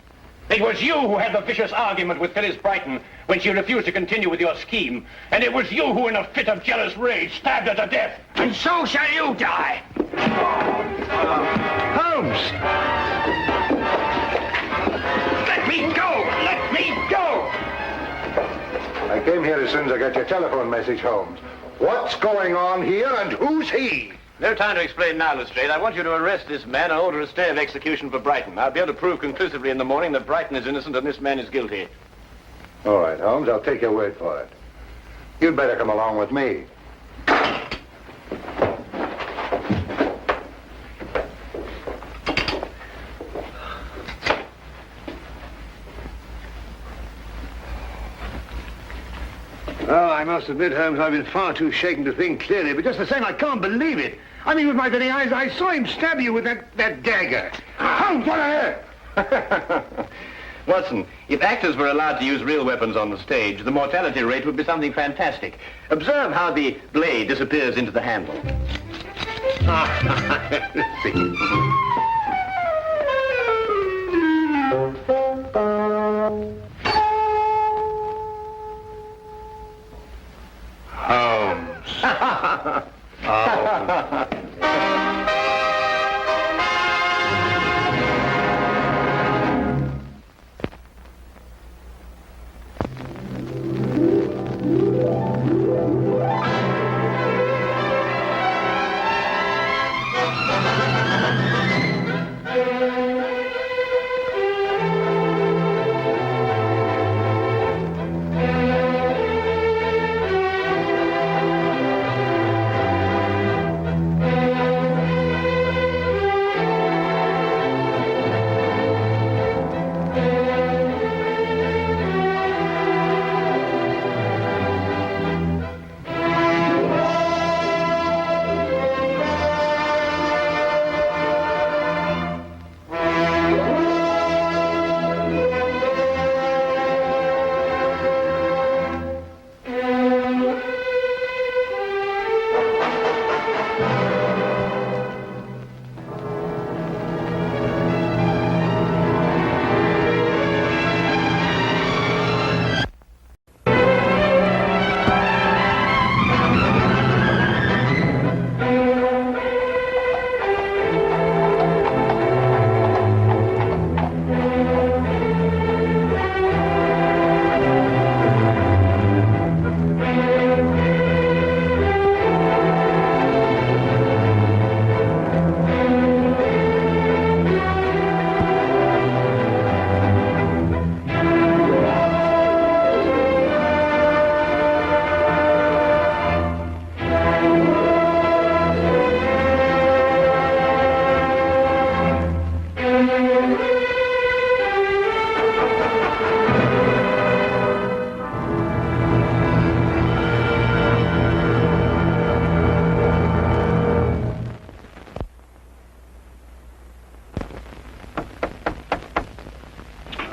It was you who had the vicious argument with Phyllis Brighton when she refused to continue with your scheme. And it was you who, in a fit of jealous rage, stabbed her to death. And so shall you die! Holmes! Let me go! Let me go! I came here as soon as I got your telephone message, Holmes. What's going on here and who's he? No time to explain now, Lestrade. I want you to arrest this man and order a stay of execution for Brighton. I'll be able to prove conclusively in the morning that Brighton is innocent and this man is guilty. All right, Holmes, I'll take your word for it. You'd better come along with me. Oh, I must admit, Holmes, I've been far too shaken to think clearly, but just the same, I can't believe it. I mean, with my very eyes, I saw him stab you with that dagger. Holmes, what on earth? Watson, if actors were allowed to use real weapons on the stage, the mortality rate would be something fantastic. Observe how the blade disappears into the handle. Holmes.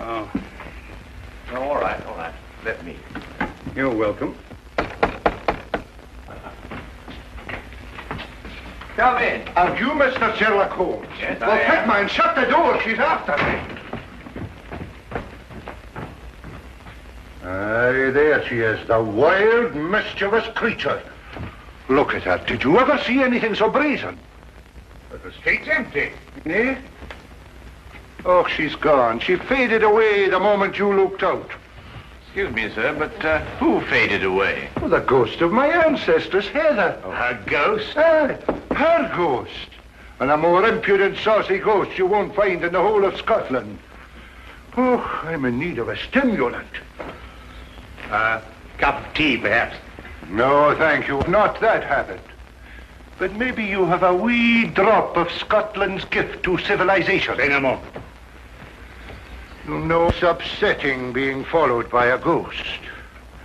Oh. Oh, all right. Let me. You're welcome. Come in. And you, Mr. Sherlock Holmes? Yes, Well, I am. quick, man, shut the door. She's after me. Aye, there she is, the wild, mischievous creature. Look at her. Did you ever see anything so brazen? But the street's empty. Eh? Oh, she's gone. She faded away the moment you looked out. Excuse me, sir, but who faded away? Well, the ghost of my ancestress, Heather. Oh, her ghost? Aye, her ghost. And a more impudent, saucy ghost you won't find in the whole of Scotland. Oh, I'm in need of a stimulant. Cup of tea, perhaps. No, thank you. Not that habit. But maybe you have a wee drop of Scotland's gift to civilization. Say no more. You know, it's upsetting being followed by a ghost.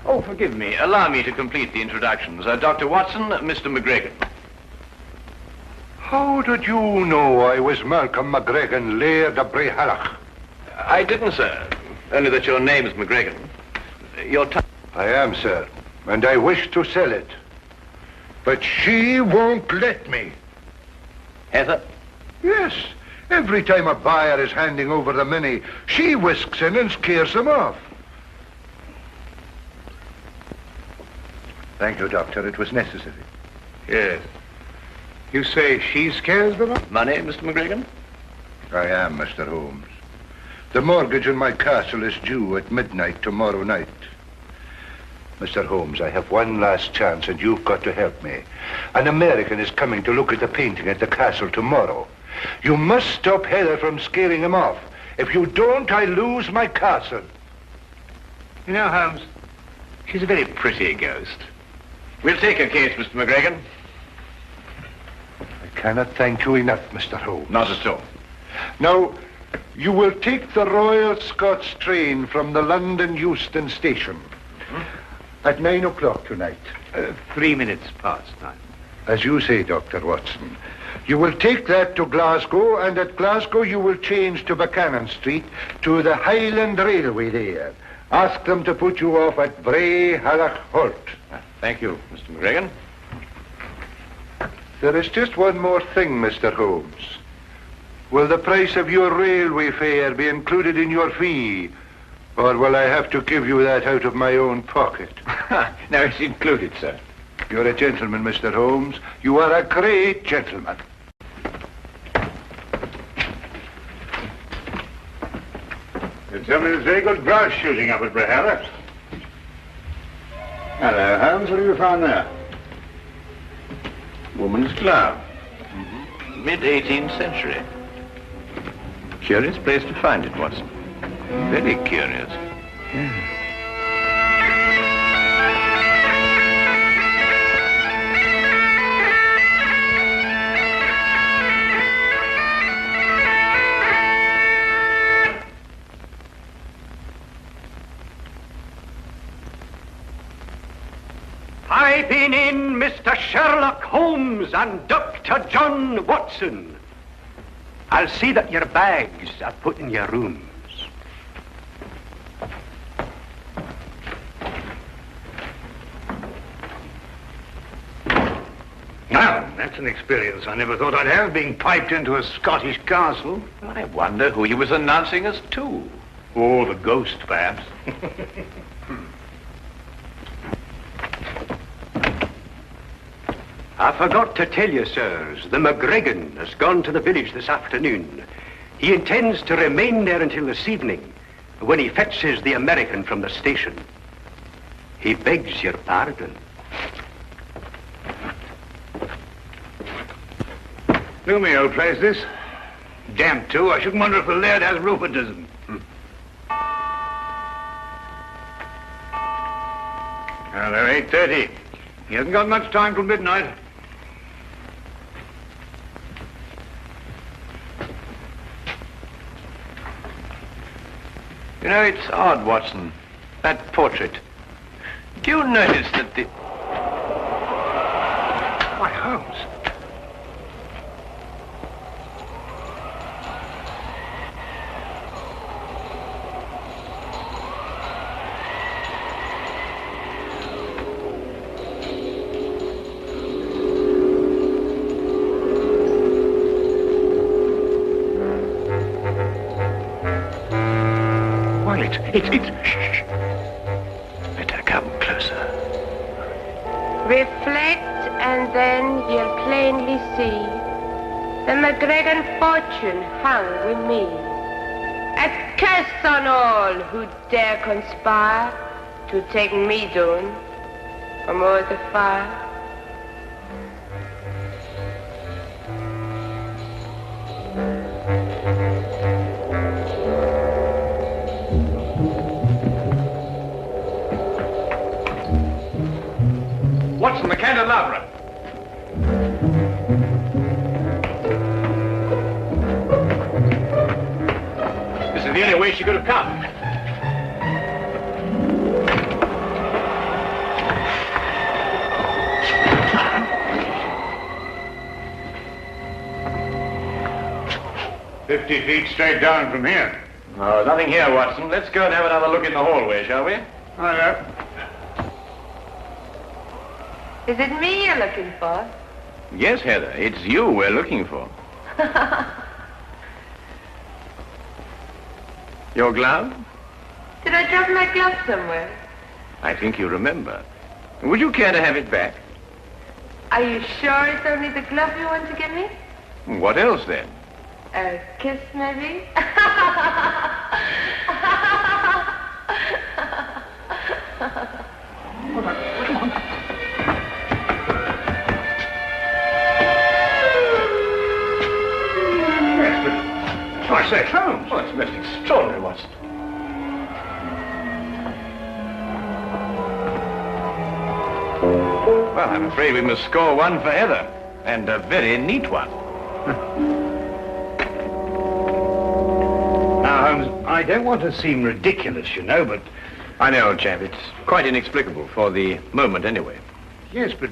Oh, forgive me. Allow me to complete the introductions. Dr. Watson, Mr. McGregor. How did you know I was Malcolm McGregor, Laird of Brayhalloch? I didn't, sir. Only that your name is McGregor. Your I am, sir, and I wish to sell it. But she won't let me. Heather? Yes. Every time a buyer is handing over the money, she whisks in and scares them off. Thank you, Doctor. It was necessary. Yes. You say she scares them off? Money, Mr. McGregor? I am, Mr. Holmes. The mortgage on my castle is due at midnight tomorrow night. Mr. Holmes, I have one last chance, and you've got to help me. An American is coming to look at the painting at the castle tomorrow. You must stop Heather from scaring him off. If you don't, I lose my castle. You know, Holmes, she's a very pretty ghost. We'll take her case, Mr. McGregor. I cannot thank you enough, Mr. Holmes. Not at all. Now, you will take the Royal Scots train from the London Euston station at 9 o'clock tonight. 3 minutes past 9. As you say, Dr. Watson. You will take that to Glasgow, and at Glasgow you will change to Buchanan Street to the Highland Railway there. Ask them to put you off at Brayhalloch Halt. Thank you, Mr. McGregor. There is just one more thing, Mr. Holmes. Will the price of your railway fare be included in your fee, or will I have to give you that out of my own pocket? No, it's included, sir. You're a gentleman, Mr. Holmes. You are a great gentleman. You tell me there's very good grouse shooting up at Brayhalloch. Hello, Holmes. What have you found there? Woman's glove. Mid-18th century. Curious place to find it, Watson. Very curious. I've been in, Mr. Sherlock Holmes and Dr. John Watson. I'll see that your bags are put in your rooms. Now, that's an experience I never thought I'd have, being piped into a Scottish castle. I wonder who he was announcing us to. Oh, the ghost, perhaps. I forgot to tell you, sirs, the McGregor has gone to the village this afternoon. He intends to remain there until this evening, when he fetches the American from the station. He begs your pardon. Gloomy old place, this. Damp, too. I shouldn't wonder if the laird has rheumatism. Well, they're 8:30. He hasn't got much time till midnight. You know, it's odd, Watson. That portrait. Do you notice that the... Why, Holmes. quiet. It's... Shh. Better come closer. Reflect, and then you'll plainly see the McGregor fortune hung with me. A curse on all who dare conspire to take me down from o'er the fire. Watson, the candelabra. This is the only way she could have come. "50 feet straight down from here." Oh, nothing here, Watson. Let's go and have another look in the hallway, shall we? All right. Is it me you're looking for? Yes, Heather. It's you we're looking for. Your glove? Did I drop my glove somewhere? I think you remember. Would you care to have it back? Are you sure it's only the glove you want to give me? What else, then? A kiss, maybe? I say, Holmes. Well, it's most extraordinary, Watson. Well, I'm afraid we must score one for Heather, and a very neat one. Now, Holmes, I don't want to seem ridiculous, you know, but... I know, old chap. It's quite inexplicable, for the moment anyway. Yes, but...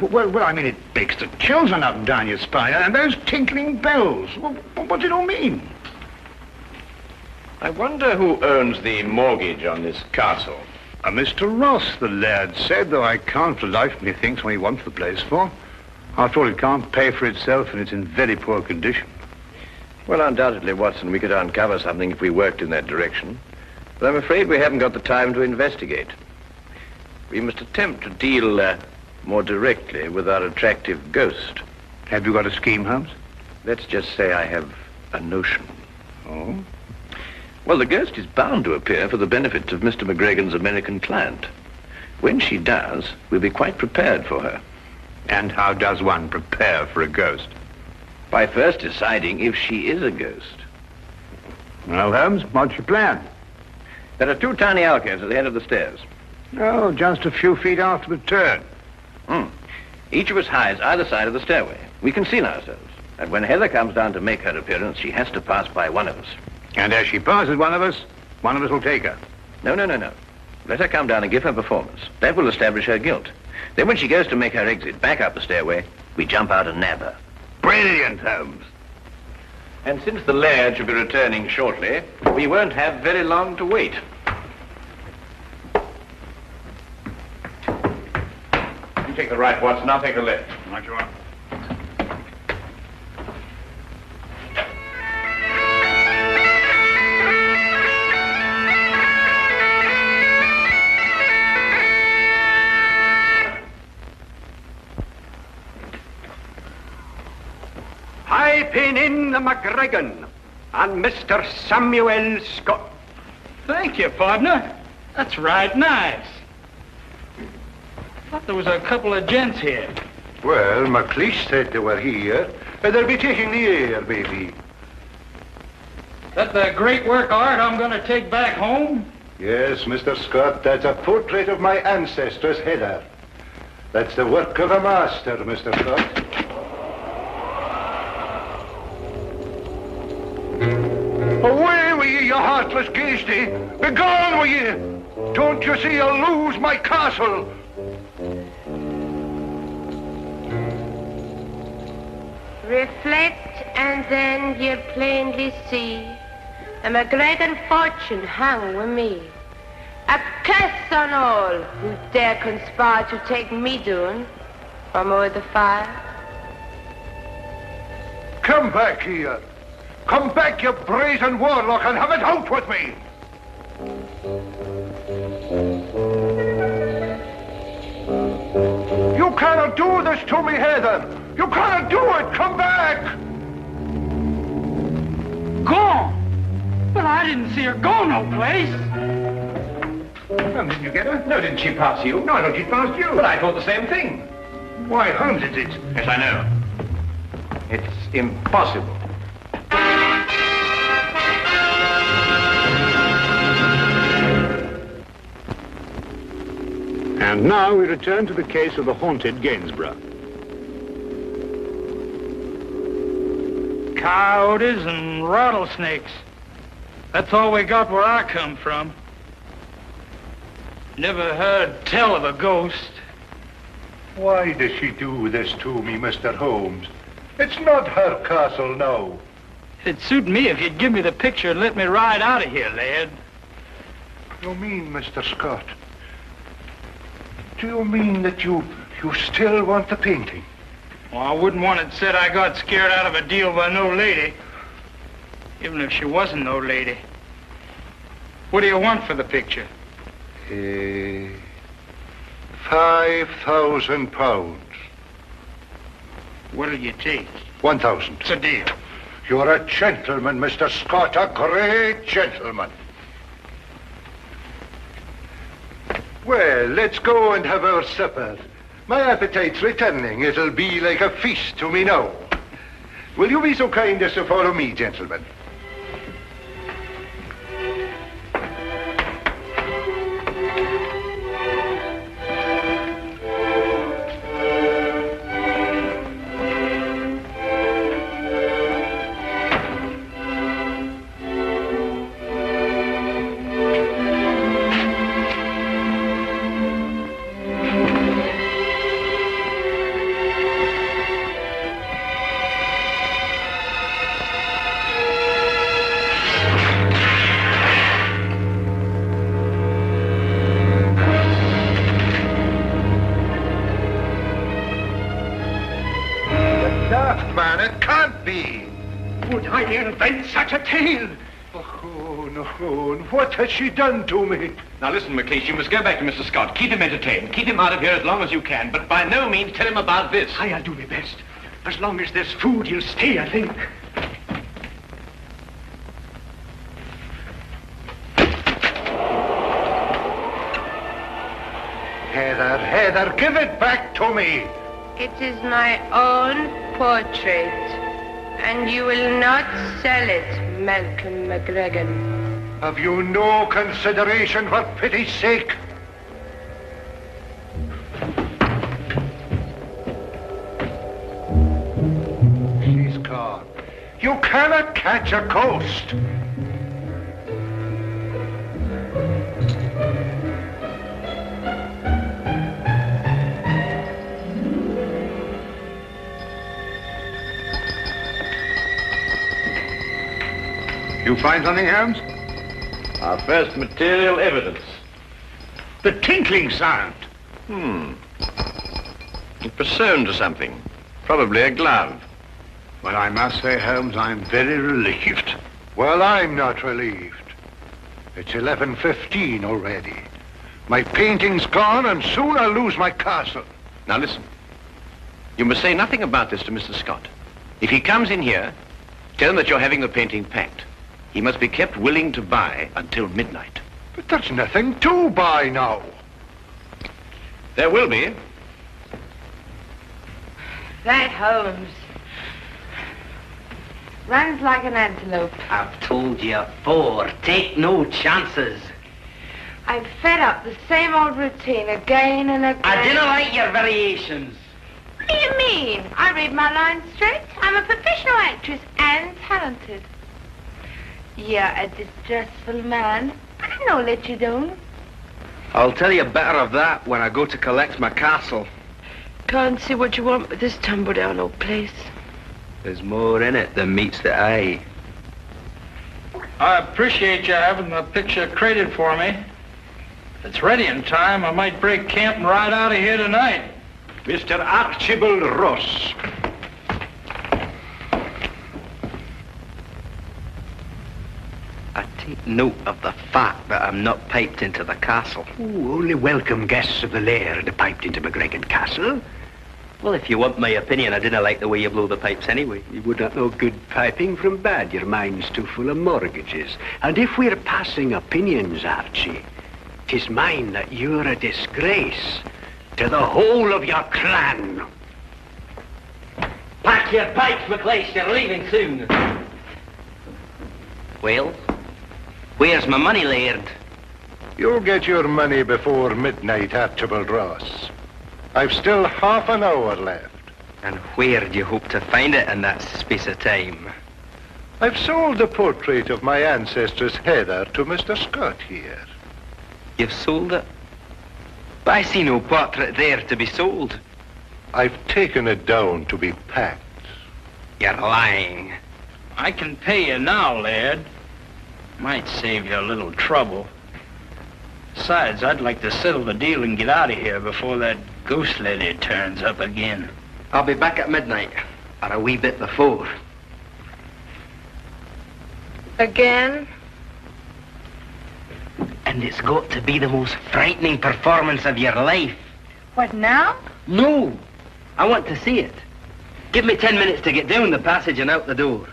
Well, I mean, it makes the chills run up and down your spine, and those tinkling bells. What's it all mean? I wonder who owns the mortgage on this castle. Mr. Ross, the laird said, though I can't for the life of me think what he wants the place for. After all, it can't pay for itself, and it's in very poor condition. Well, undoubtedly, Watson, we could uncover something if we worked in that direction. But I'm afraid we haven't got the time to investigate. We must attempt to deal more directly with our attractive ghost. Have you got a scheme, Holmes? Let's just say I have a notion. Oh? Well, the ghost is bound to appear for the benefit of Mr. McGregor's American client. When she does, we'll be quite prepared for her. And how does one prepare for a ghost? By first deciding if she is a ghost. Well, Holmes, what's your plan? There are 2 tiny alcoves at the head of the stairs. Oh, just a few feet after the turn. Each of us hides either side of the stairway. We conceal ourselves. And when Heather comes down to make her appearance, she has to pass by one of us. And as she passes one of us will take her. No. Let her come down and give her performance. That will establish her guilt. Then when she goes to make her exit back up the stairway, we jump out and nab her. Brilliant, Holmes. And since the laird should be returning shortly, we won't have very long to wait. You take the right, Watson. I'll take the left. Right you are. Piping in the McGregor and Mr. Samuel Scott. Thank you, partner. That's right nice. Thought there was a couple of gents here. Well, McLeish said they were here. They'll be taking the air, maybe. That the great work of art I'm going to take back home? Yes, Mr. Scott, that's a portrait of my ancestors, Heather. That's the work of a master, Mr. Scott. Away with ye, you heartless ghasty! Begone with ye! Don't you see I'll lose my castle? Reflect, and then you'll plainly see a McGregor fortune hung with me. A curse on all who dare conspire to take me down from o'er the fire. Come back here. Come back, you brazen warlock, and have it out with me! You cannot do this to me, Heather! You cannot do it! Come back! Gone? But I didn't see her go no place. Well, didn't you get her? No, didn't she pass you? No, I thought she passed you. But I thought the same thing. Why, Holmes, it's... Yes, I know. It's impossible. And now we return to the case of the haunted Gainsborough. Coyotes and rattlesnakes. That's all we got where I come from. Never heard tell of a ghost. Why does she do this to me, Mr. Holmes? It's not her castle now. It'd suit me if you'd give me the picture and let me ride out of here, lad. You mean, Mr. Scott? Do you mean that you still want the painting? Well, I wouldn't want it said I got scared out of a deal by no lady. Even if she wasn't no lady. What do you want for the picture? £5,000. What'll you take? 1,000. It's a deal. You're a gentleman, Mr. Scott, a great gentleman. Well, let's go and have our supper. My appetite's returning. It'll be like a feast to me now. Will you be so kind as to follow me, gentlemen? Such a tale! Oh, no. What has she done to me? Now listen, McLeish, you must go back to Mr. Scott. Keep him entertained. Keep him out of here as long as you can, but by no means tell him about this. I'll do my best. As long as there's food, he'll stay, I think. Heather, give it back to me! It is my own portrait, and you will not sell it, Malcolm McGregor. Have you no consideration for pity's sake? She's gone. You cannot catch a ghost. You find something, Holmes? Our first material evidence. The tinkling sound. It was sewn to something. Probably a glove. Well, I must say, Holmes, I'm very relieved. Well, I'm not relieved. It's 11:15 already. My painting's gone, and soon I'll lose my castle. Now listen. You must say nothing about this to Mr. Scott. If he comes in here, tell him that you're having the painting packed. He must be kept willing to buy until midnight. But there's nothing to buy now. There will be. That Holmes runs like an antelope. I've told you before, take no chances. I'm fed up the same old routine again and again. I didn't like your variations. What do you mean? I read my lines straight. I'm a professional actress and talented. You're a distressful man, but I know let you down. I'll tell you better of that when I go to collect my castle. Can't see what you want with this tumble-down old place. There's more in it than meets the eye. I appreciate you having the picture created for me. If it's ready in time, I might break camp and ride out of here tonight. Mr. Archibald Ross. Take note of the fact that I'm not piped into the castle. Ooh, only welcome guests of the laird are piped into McGregor Castle. Well, if you want my opinion, I didn't like the way you blow the pipes anyway. You would not know good piping from bad. Your mind's too full of mortgages. And if we're passing opinions, Archie, 'tis mine that you're a disgrace to the whole of your clan. Pack your pipes, McLeish, you're leaving soon. Well, where's my money, laird? You'll get your money before midnight, Archibald Ross. I've still half an hour left. And where do you hope to find it in that space of time? I've sold the portrait of my ancestress Heather to Mr. Scott here. You've sold it? But I see no portrait there to be sold. I've taken it down to be packed. You're lying. I can pay you now, lad. Might save you a little trouble. Besides, I'd like to settle the deal and get out of here before that ghost lady turns up again. I'll be back at midnight, or a wee bit before. Again? And it's got to be the most frightening performance of your life. What, now? No! I want to see it. Give me 10 minutes to get down the passage and out the door.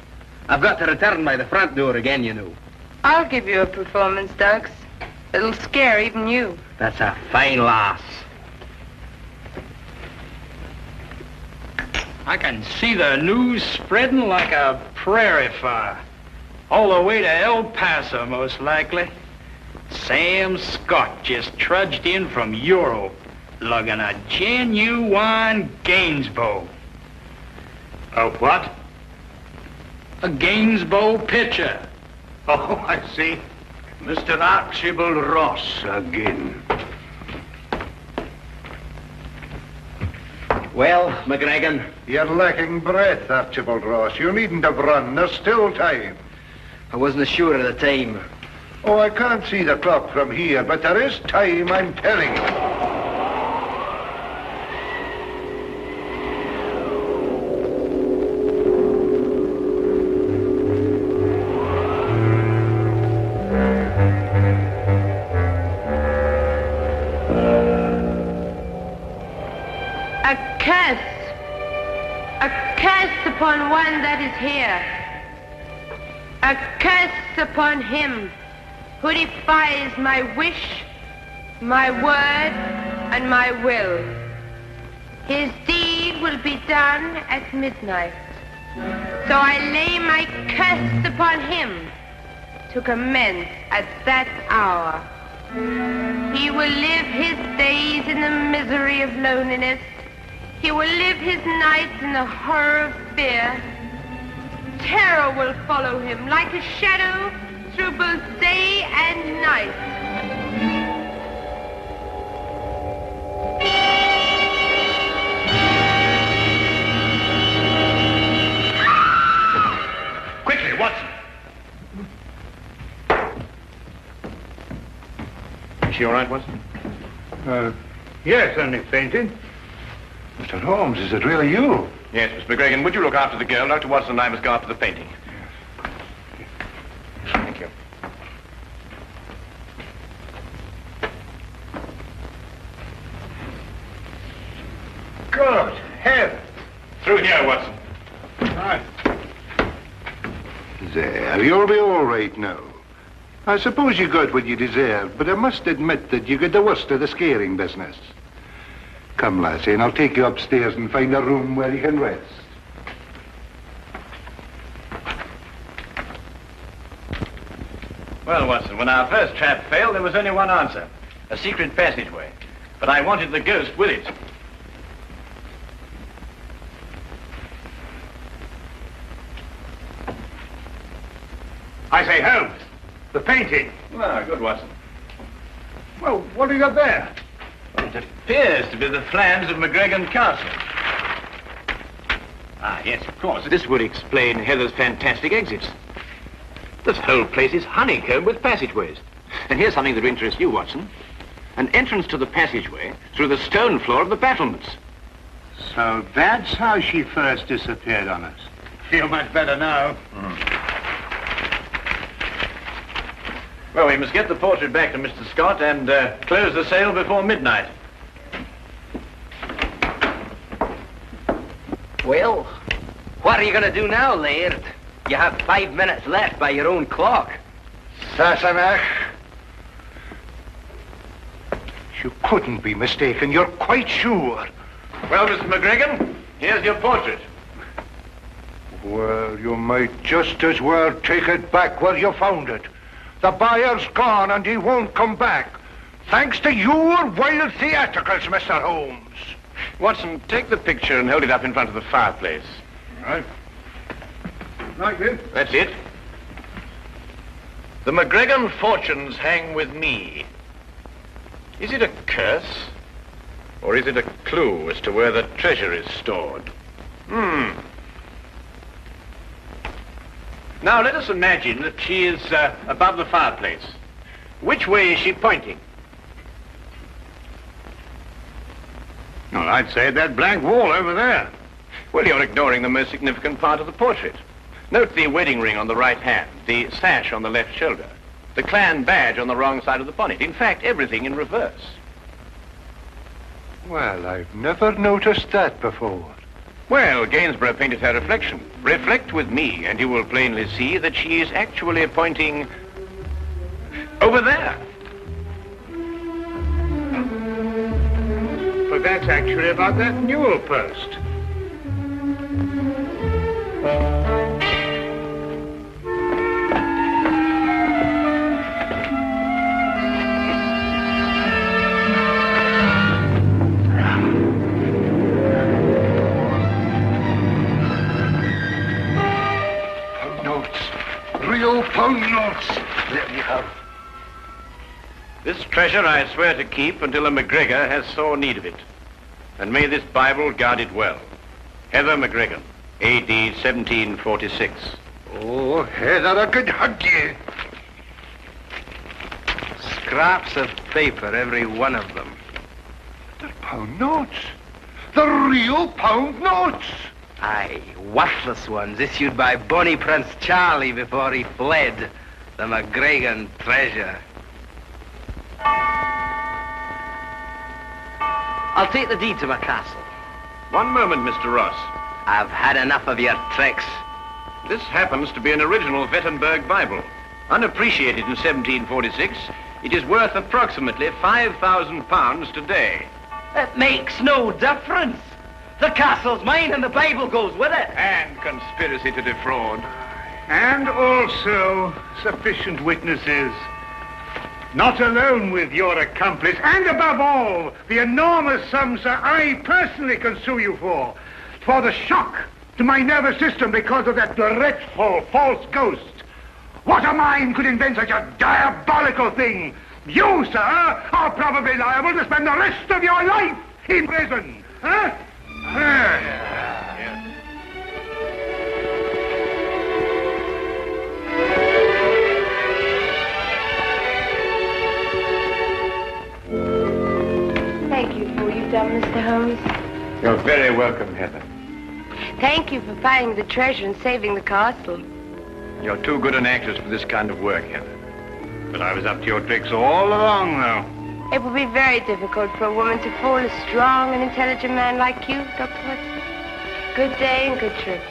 I've got to return by the front door again, you know. I'll give you a performance, Dux. It'll scare even you. That's a fine lass. I can see the news spreading like a prairie fire. All the way to El Paso, most likely. Sam Scott just trudged in from Europe, lugging a genuine Gainsborough. A what? A Gainsborough pitcher. Oh, I see. Mr. Archibald Ross again. Well, McGregor? You're lacking breath, Archibald Ross. You needn't have run. There's still time. I wasn't sure of the time. Oh, I can't see the clock from here, but there is time, I'm telling you. A curse upon one that is here. A curse upon him who defies my wish, my word, and my will. His deed will be done at midnight. So I lay my curse upon him to commence at that hour. He will live his days in the misery of loneliness. He will live his nights in the horror of fear. Terror will follow him like a shadow through both day and night. Quickly, Watson. Is she all right, Watson? Yes, only fainted. Mr. Holmes, is it really you? Yes, Miss McGregor. Would you look after the girl? Dr. Watson and I must go after the painting. Thank you. Good heavens. Through here, Watson. Right. There, you'll be all right now. I suppose you got what you deserved, but I must admit that you got the worst of the scaring business. Come, lassie, and I'll take you upstairs and find a room where you can rest. Well, Watson, when our first trap failed, there was only one answer. A secret passageway. But I wanted the ghost with it. I say, Holmes, the painting. Ah, good, Watson. Well, what have you got there? It appears to be the plans of McGregor Castle. Ah, yes, of course. This would explain Heather's fantastic exits. This whole place is honeycombed with passageways. And here's something that interests you, Watson. An entrance to the passageway through the stone floor of the battlements. So that's how she first disappeared on us. Feel much better now. Well, we must get the portrait back to Mr. Scott and close the sale before midnight. Well, what are you going to do now, Laird? You have 5 minutes left by your own clock. Sassenach. You couldn't be mistaken. You're quite sure. Well, Mr. McGregor, here's your portrait. Well, you might just as well take it back where you found it. The buyer's gone and he won't come back. Thanks to your wild theatricals, Mr. Holmes. Watson, take the picture and hold it up in front of the fireplace. All right. Like this? That's it. The McGregor fortunes hang with me. Is it a curse? Or is it a clue as to where the treasure is stored? Now, let us imagine that she is above the fireplace. Which way is she pointing? Well, I'd say that blank wall over there. Well, you're ignoring the most significant part of the portrait. Note the wedding ring on the right hand, the sash on the left shoulder, the clan badge on the wrong side of the bonnet. In fact, everything in reverse. Well, I've never noticed that before. Well, Gainsborough painted her reflection. Reflect with me, and you will plainly see that she is actually pointing over there. But that's actually about that newel post. Pound notes. There you have. This treasure I swear to keep until a McGregor has sore need of it. And may this Bible guard it well. Heather McGregor, A.D. 1746. Oh, Heather, I could hug you. Scraps of paper, every one of them. They're pound notes. The real pound notes. Aye, worthless ones issued by Bonnie Prince Charlie before he fled. The McGregor treasure. I'll take the deed to my castle. One moment, Mr. Ross. I've had enough of your tricks. This happens to be an original Wittenberg Bible. Unappreciated in 1746, it is worth approximately £5,000 today. It makes no difference. The castle's mine and the Bible goes with it. And conspiracy to defraud. And also sufficient witnesses. Not alone with your accomplice, and above all, the enormous sums that I personally can sue you for the shock to my nervous system because of that dreadful false ghost. What a mind could invent such a diabolical thing? You, sir, are probably liable to spend the rest of your life in prison. Huh? Thank you for what you've done, Mr. Holmes. You're very welcome, Heather. Thank you for finding the treasure and saving the castle. You're too good an actress for this kind of work, Heather. But I was up to your tricks all along, though. It will be very difficult for a woman to fool a strong and intelligent man like you, Dr. Watson. Good day and good trip.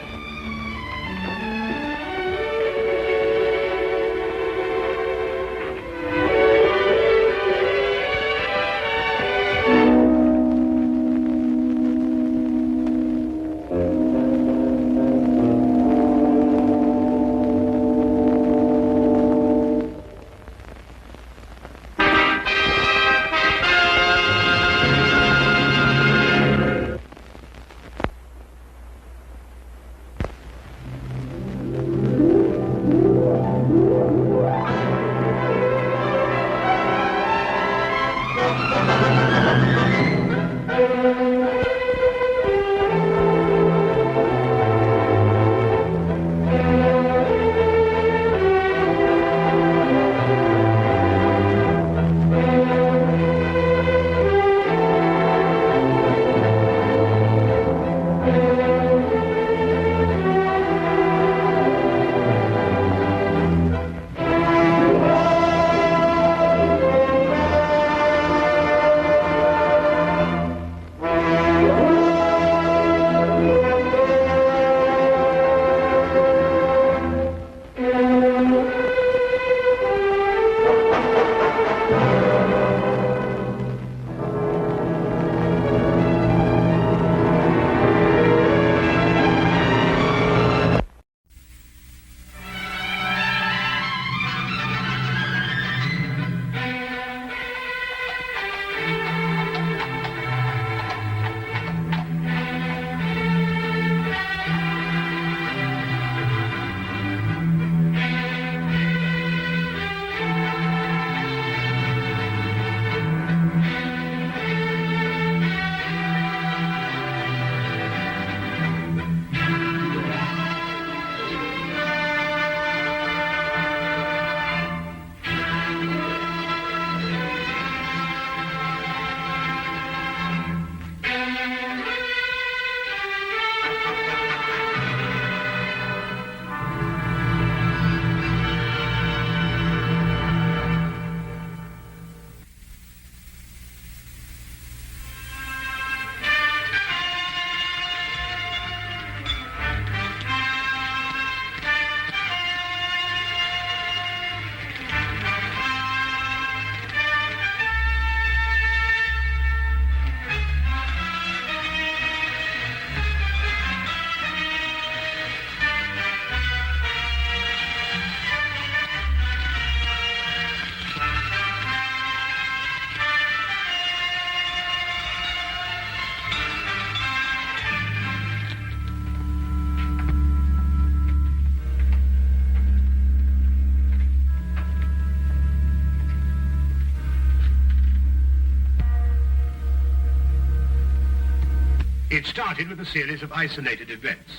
It started with a series of isolated events.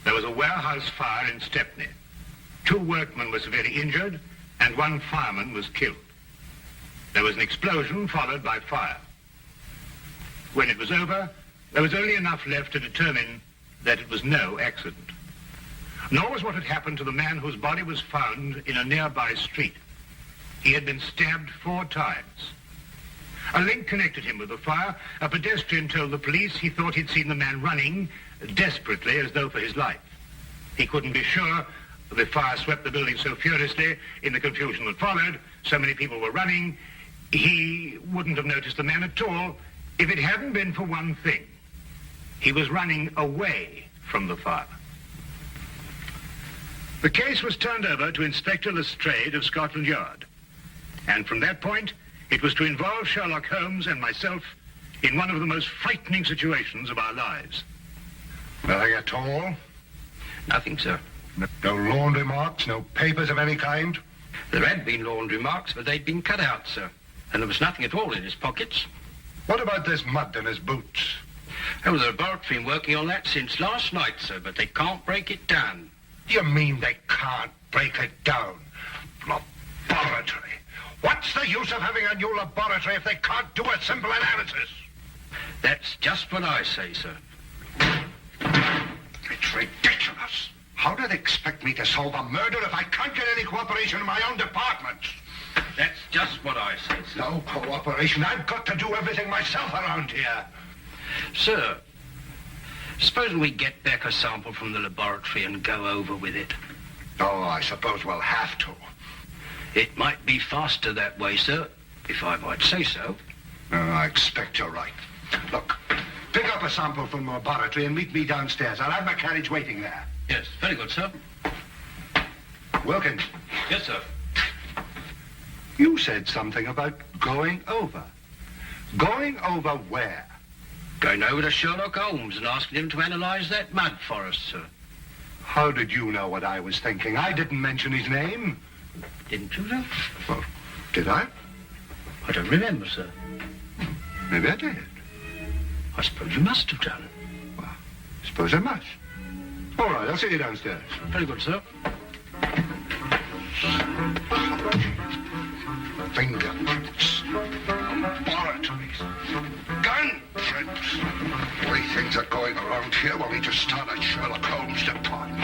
There was a warehouse fire in Stepney. 2 workmen were severely injured, and 1 fireman was killed. There was an explosion followed by fire. When it was over, there was only enough left to determine that it was no accident. Nor was what had happened to the man whose body was found in a nearby street. He had been stabbed 4 times. A link connected him with the fire. A pedestrian told the police he thought he'd seen the man running desperately as though for his life. He couldn't be sure. The fire swept the building so furiously in the confusion that followed. So many people were running. He wouldn't have noticed the man at all if it hadn't been for one thing. He was running away from the fire. The case was turned over to Inspector Lestrade of Scotland Yard. And from that point, it was to involve Sherlock Holmes and myself in one of the most frightening situations of our lives. Nothing at all? Nothing, sir. No laundry marks, no papers of any kind? There had been laundry marks, but they'd been cut out, sir. And there was nothing at all in his pockets. What about this mud in his boots? Oh, the laboratory been working on that since last night, sir, but they can't break it down. You mean they can't break it down? Laboratory? What's the use of having a new laboratory if they can't do a simple analysis? That's just what I say, sir. It's ridiculous. How do they expect me to solve a murder if I can't get any cooperation in my own department? That's just what I say, sir. No cooperation. I've got to do everything myself around here. Sir, supposing we get back a sample from the laboratory and go over with it? Oh, I suppose we'll have to. It might be faster that way, sir, if I might say so. I expect you're right. Look, pick up a sample from the laboratory and meet me downstairs. I'll have my carriage waiting there. Yes, very good, sir. Wilkins. Yes, sir. You said something about going over. Going over where? Going over to Sherlock Holmes and asking him to analyze that mud for us, sir. How did you know what I was thinking? I didn't mention his name. Didn't you, sir? Well, did I? I don't remember, sir. Maybe I did. I suppose you must have done. Well, I suppose I must. All right, I'll see you downstairs. Very good, sir. Fingerprints. Laboratories. Gun prints. The way things are going around here, well, we just started Sherlock Holmes' department.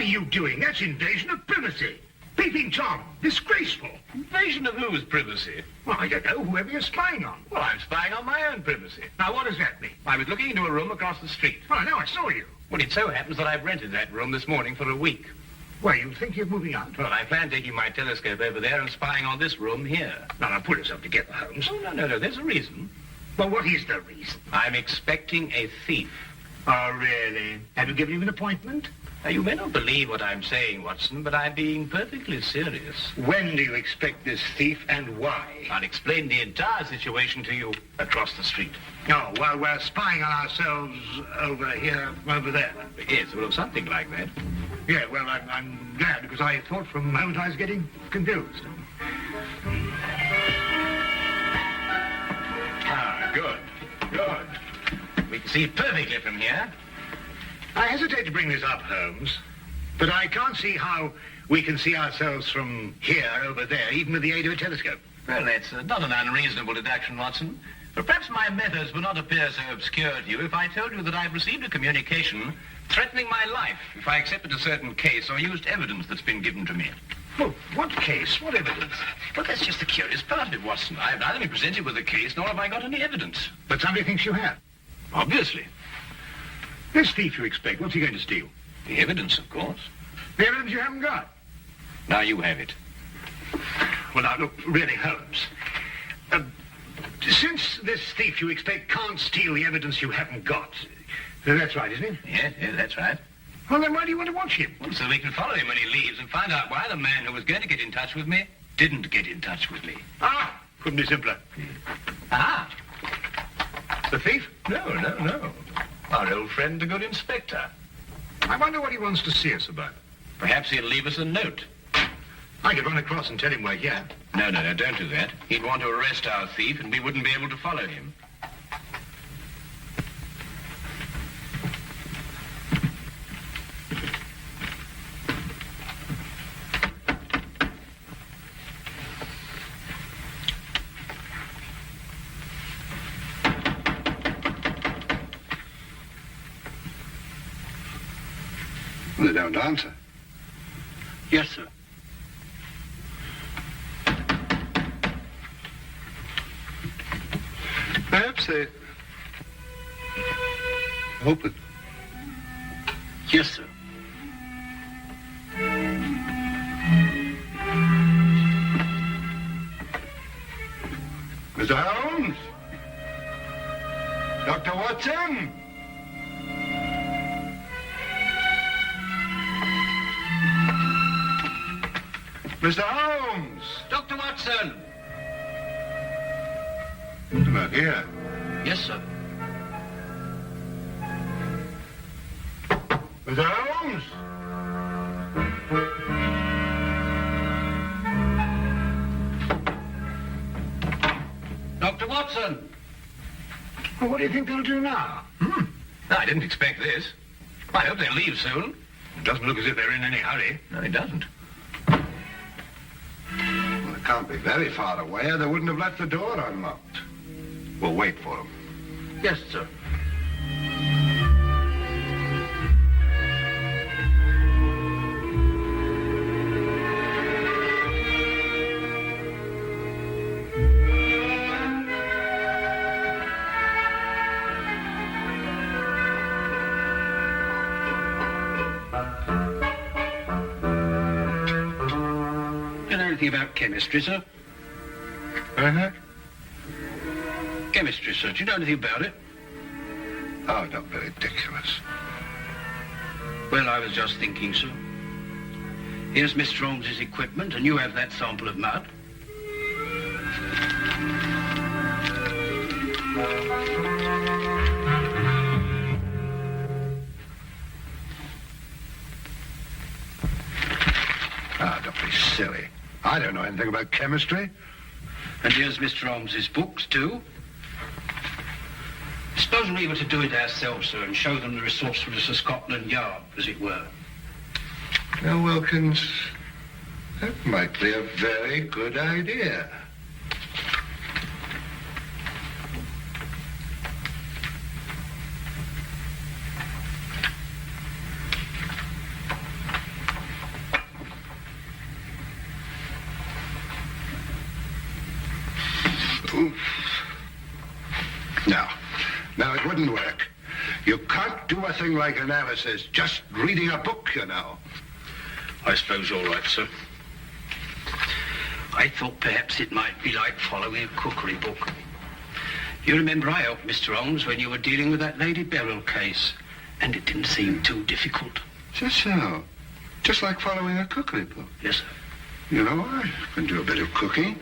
are you doing? That's invasion of privacy. Peeping Tom, disgraceful. Invasion of whose privacy? Well, I don't know, whoever you're spying on. Well, I'm spying on my own privacy. Now, what does that mean? I was looking into a room across the street. Oh, I know, I saw you. Well, it so happens that I've rented that room this morning for a week. Well, you think you're moving out? Well, I plan taking my telescope over there and spying on this room here. Now, pull yourself together, Holmes. Oh, no, there's a reason. Well, what is the reason? I'm expecting a thief. Oh, really? Have you given him an appointment? Now, you may not believe what I'm saying, Watson, but I'm being perfectly serious. When do you expect this thief and why? I'll explain the entire situation to you across the street. Oh, while we're spying on ourselves over here, over there. Yes, well, something like that. Yeah, well, I'm glad, because I thought from the moment I was getting confused. Ah, good. We can see perfectly from here. I hesitate to bring this up, Holmes, but I can't see how we can see ourselves from here over there, even with the aid of a telescope. Well, that's not an unreasonable deduction, Watson. But perhaps my methods would not appear so obscure to you if I told you that I've received a communication threatening my life if I accepted a certain case or used evidence that's been given to me. Well, what case? What evidence? Well, that's just the curious part of it, Watson. I've neither been presented with a case, nor have I got any evidence. But somebody thinks you have. Obviously. This thief you expect, what's he going to steal? The evidence, of course. The evidence you haven't got? Now you have it. Well, now, look, really, Holmes. Since this thief you expect can't steal the evidence you haven't got, that's right, isn't it? Yes, that's right. Well, then why do you want to watch him? Well, so we can follow him when he leaves and find out why the man who was going to get in touch with me didn't get in touch with me. Ah, couldn't be simpler. Ah. The thief? No. Our old friend, the good inspector. I wonder what he wants to see us about. Perhaps he'll leave us a note. I could run across and tell him we're here. No, don't do that. He'd want to arrest our thief and we wouldn't be able to follow him. They don't answer. Yes, sir. Perhaps they open. Yes, sir. Mr. Holmes? Dr. Watson? Mr. Holmes! Dr. Watson! He's not here. Yes, sir. Mr. Holmes? Dr. Watson! Well, what do you think they'll do now? No, I didn't expect this. I hope they'll leave soon. It doesn't look as if they're in any hurry. No, it doesn't. Well, it can't be very far away, or they wouldn't have left the door unlocked. We'll wait for them. Yes, sir. About chemistry, sir? Uh-huh. Chemistry, sir. Do you know anything about it? Oh, don't be ridiculous. Well, I was just thinking, sir. Here's Mr. Holmes's equipment, and you have that sample of mud. Ah, don't be silly. I don't know anything about chemistry. And here's Mr. Holmes's books, too. Suppose we were to do it ourselves, sir, and show them the resourcefulness of Scotland Yard, as it were. Now, Wilkins, that might be a very good idea. No. No, it wouldn't work. You can't do a thing like analysis just reading a book, you know. I suppose all right, sir. I thought perhaps it might be like following a cookery book. You remember I helped Mr. Holmes when you were dealing with that Lady Beryl case, and it didn't seem too difficult. Just so. Just like following a cookery book. Yes, sir. You know, I can do a bit of cooking.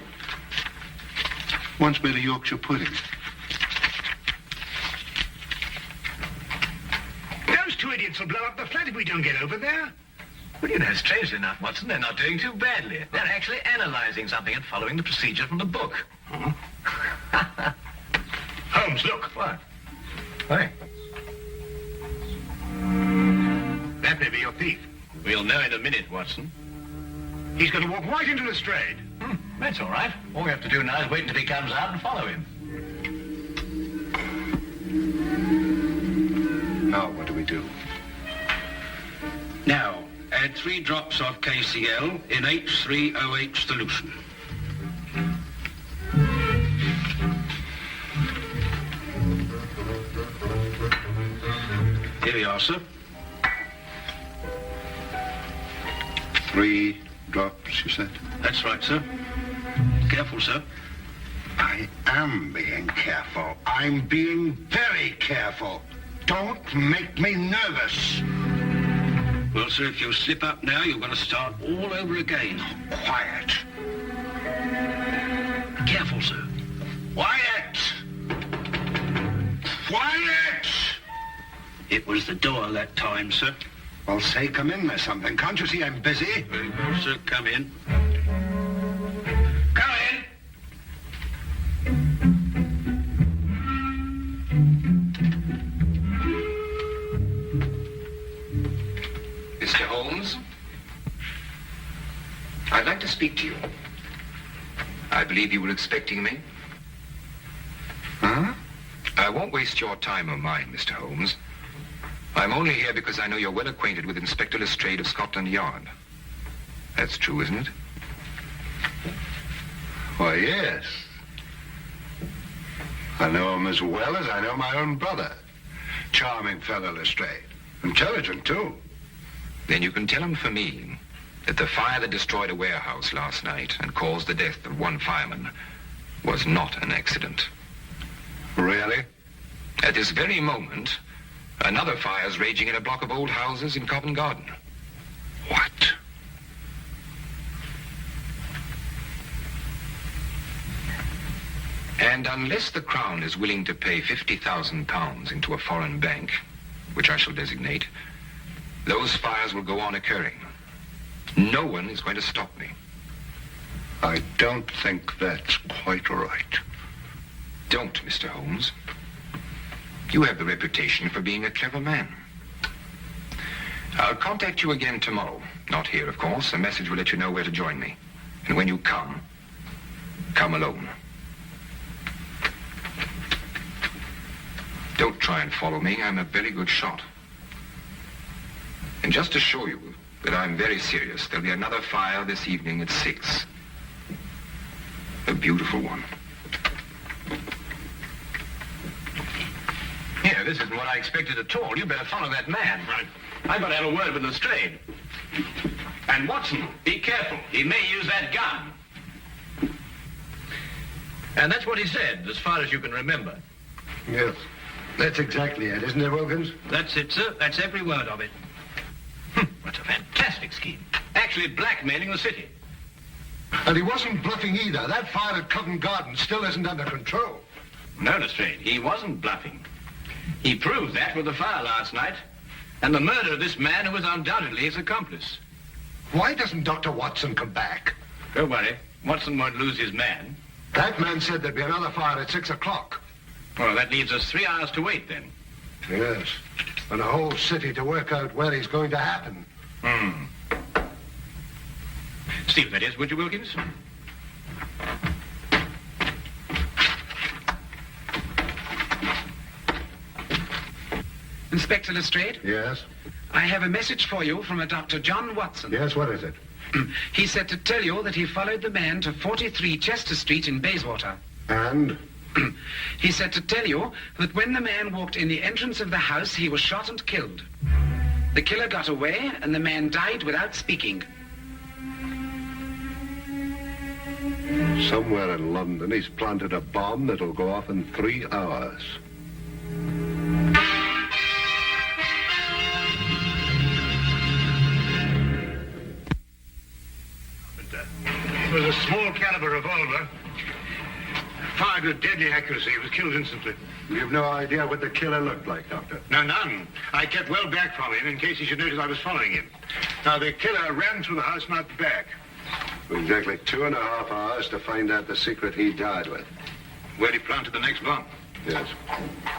Once made a Yorkshire pudding. Those two idiots will blow up the flat if we don't get over there. Well, you know, strangely enough, Watson, they're not doing too badly. They're actually analyzing something and following the procedure from the book. Huh? Holmes, look. What? Why? That may be your thief. We'll know in a minute, Watson. He's going to walk right into the Strade. That's all right. All we have to do now is wait until he comes out and follow him. Now, what do we do? Now, add 3 drops of KCl in H3OH solution. Here we are, sir. 3 drops, you said? That's right, sir. Careful, sir. I am being careful. I'm being very careful. Don't make me nervous. Well, sir, if you slip up now, you're going to start all over again. Quiet. Careful, sir. Quiet! Quiet! It was the door that time, sir. Well, say, come in or something. Can't you see I'm busy? Very well, sir. Come in. Come in! Mr. Holmes, I'd like to speak to you. I believe you were expecting me. Huh? I won't waste your time or mine, Mr. Holmes. I'm only here because I know you're well acquainted with Inspector Lestrade of Scotland Yard. That's true, isn't it? Why, yes. I know him as well as I know my own brother. Charming fellow, Lestrade. Intelligent, too. Then you can tell him for me that the fire that destroyed a warehouse last night and caused the death of one fireman was not an accident. Really? At this very moment, another fire is raging in a block of old houses in Covent Garden. What? And unless the Crown is willing to pay £50,000 into a foreign bank, which I shall designate, those fires will go on occurring. No one is going to stop me. I don't think that's quite right. Don't, Mr. Holmes. You have the reputation for being a clever man. I'll contact you again tomorrow. Not here, of course. A message will let you know where to join me. And when you come alone. Don't try and follow me. I'm a very good shot. And just to show you that I'm very serious, there'll be another fire this evening at 6. A beautiful one. Here, this isn't what I expected at all. You better follow that man. I've got to have a word with Lestrade. And Watson, be careful. He may use that gun. And that's what he said, as far as you can remember. Yes. That's exactly it, isn't it, Wilkins? That's it, sir. That's every word of it. What a fantastic scheme. Actually blackmailing the city. And he wasn't bluffing either. That fire at Covent Garden still isn't under control. No, Lestrade, he wasn't bluffing. He proved that with the fire last night, and the murder of this man who was undoubtedly his accomplice. Why doesn't Dr. Watson come back? Don't worry. Watson won't lose his man. That man said there'd be another fire at 6 o'clock. Well, that leaves us 3 hours to wait, then. Yes. And a whole city to work out where he's going to happen. Steve, that is, would you, Wilkins? Inspector Lestrade? Yes? I have a message for you from a Dr. John Watson. Yes, what is it? He said to tell you that he followed the man to 43 Chester Street in Bayswater. And? He said to tell you that when the man walked in the entrance of the house, he was shot and killed. The killer got away, and the man died without speaking. Somewhere in London, he's planted a bomb that'll go off in 3 hours. It was a small caliber revolver. Fired with deadly accuracy. He was killed instantly. You've no idea what the killer looked like, Doctor? No, none. I kept well back from him in case he should notice I was following him. Now, the killer ran through the house and out the back. Exactly 2.5 hours to find out the secret he died with. Where he planted the next bomb. Yes.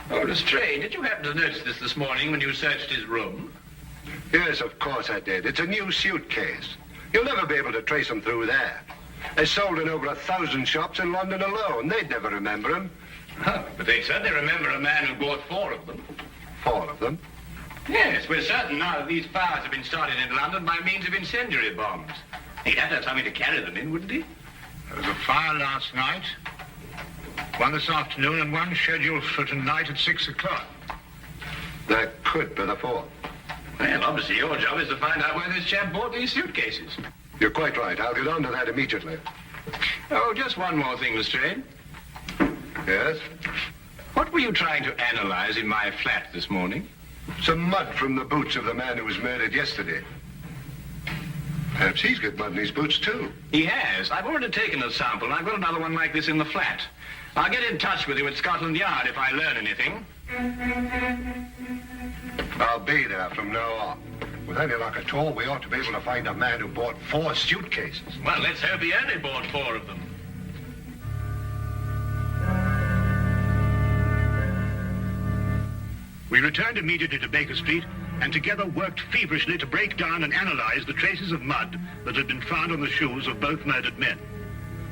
Oh, Lestrade, did you happen to notice this morning when you searched his room? Yes, of course I did. It's a new suitcase. You'll never be able to trace him through there. They sold in over 1,000 shops in London alone. They'd never remember him. Oh, but they certainly remember a man who bought 4 of them. 4 of them? Yes, we're certain now that these fires have been started in London by means of incendiary bombs. He'd have to have something to carry them in, wouldn't he? There was a fire last night, one this afternoon, and one scheduled for tonight at 6 o'clock. That could be the 4th. Well, obviously your job is to find out where this chap bought these suitcases. You're quite right. I'll get on to that immediately. Oh, just one more thing, Lestrade. Yes? What were you trying to analyze in my flat this morning? Some mud from the boots of the man who was murdered yesterday. Perhaps he's got mud in his boots, too. He has. I've already taken a sample, and I've got another one like this in the flat. I'll get in touch with you at Scotland Yard if I learn anything. I'll be there from now on. With any luck at all, we ought to be able to find a man who bought 4 suitcases. Well, let's hope he only bought 4 of them. We returned immediately to Baker Street and together worked feverishly to break down and analyze the traces of mud that had been found on the shoes of both murdered men.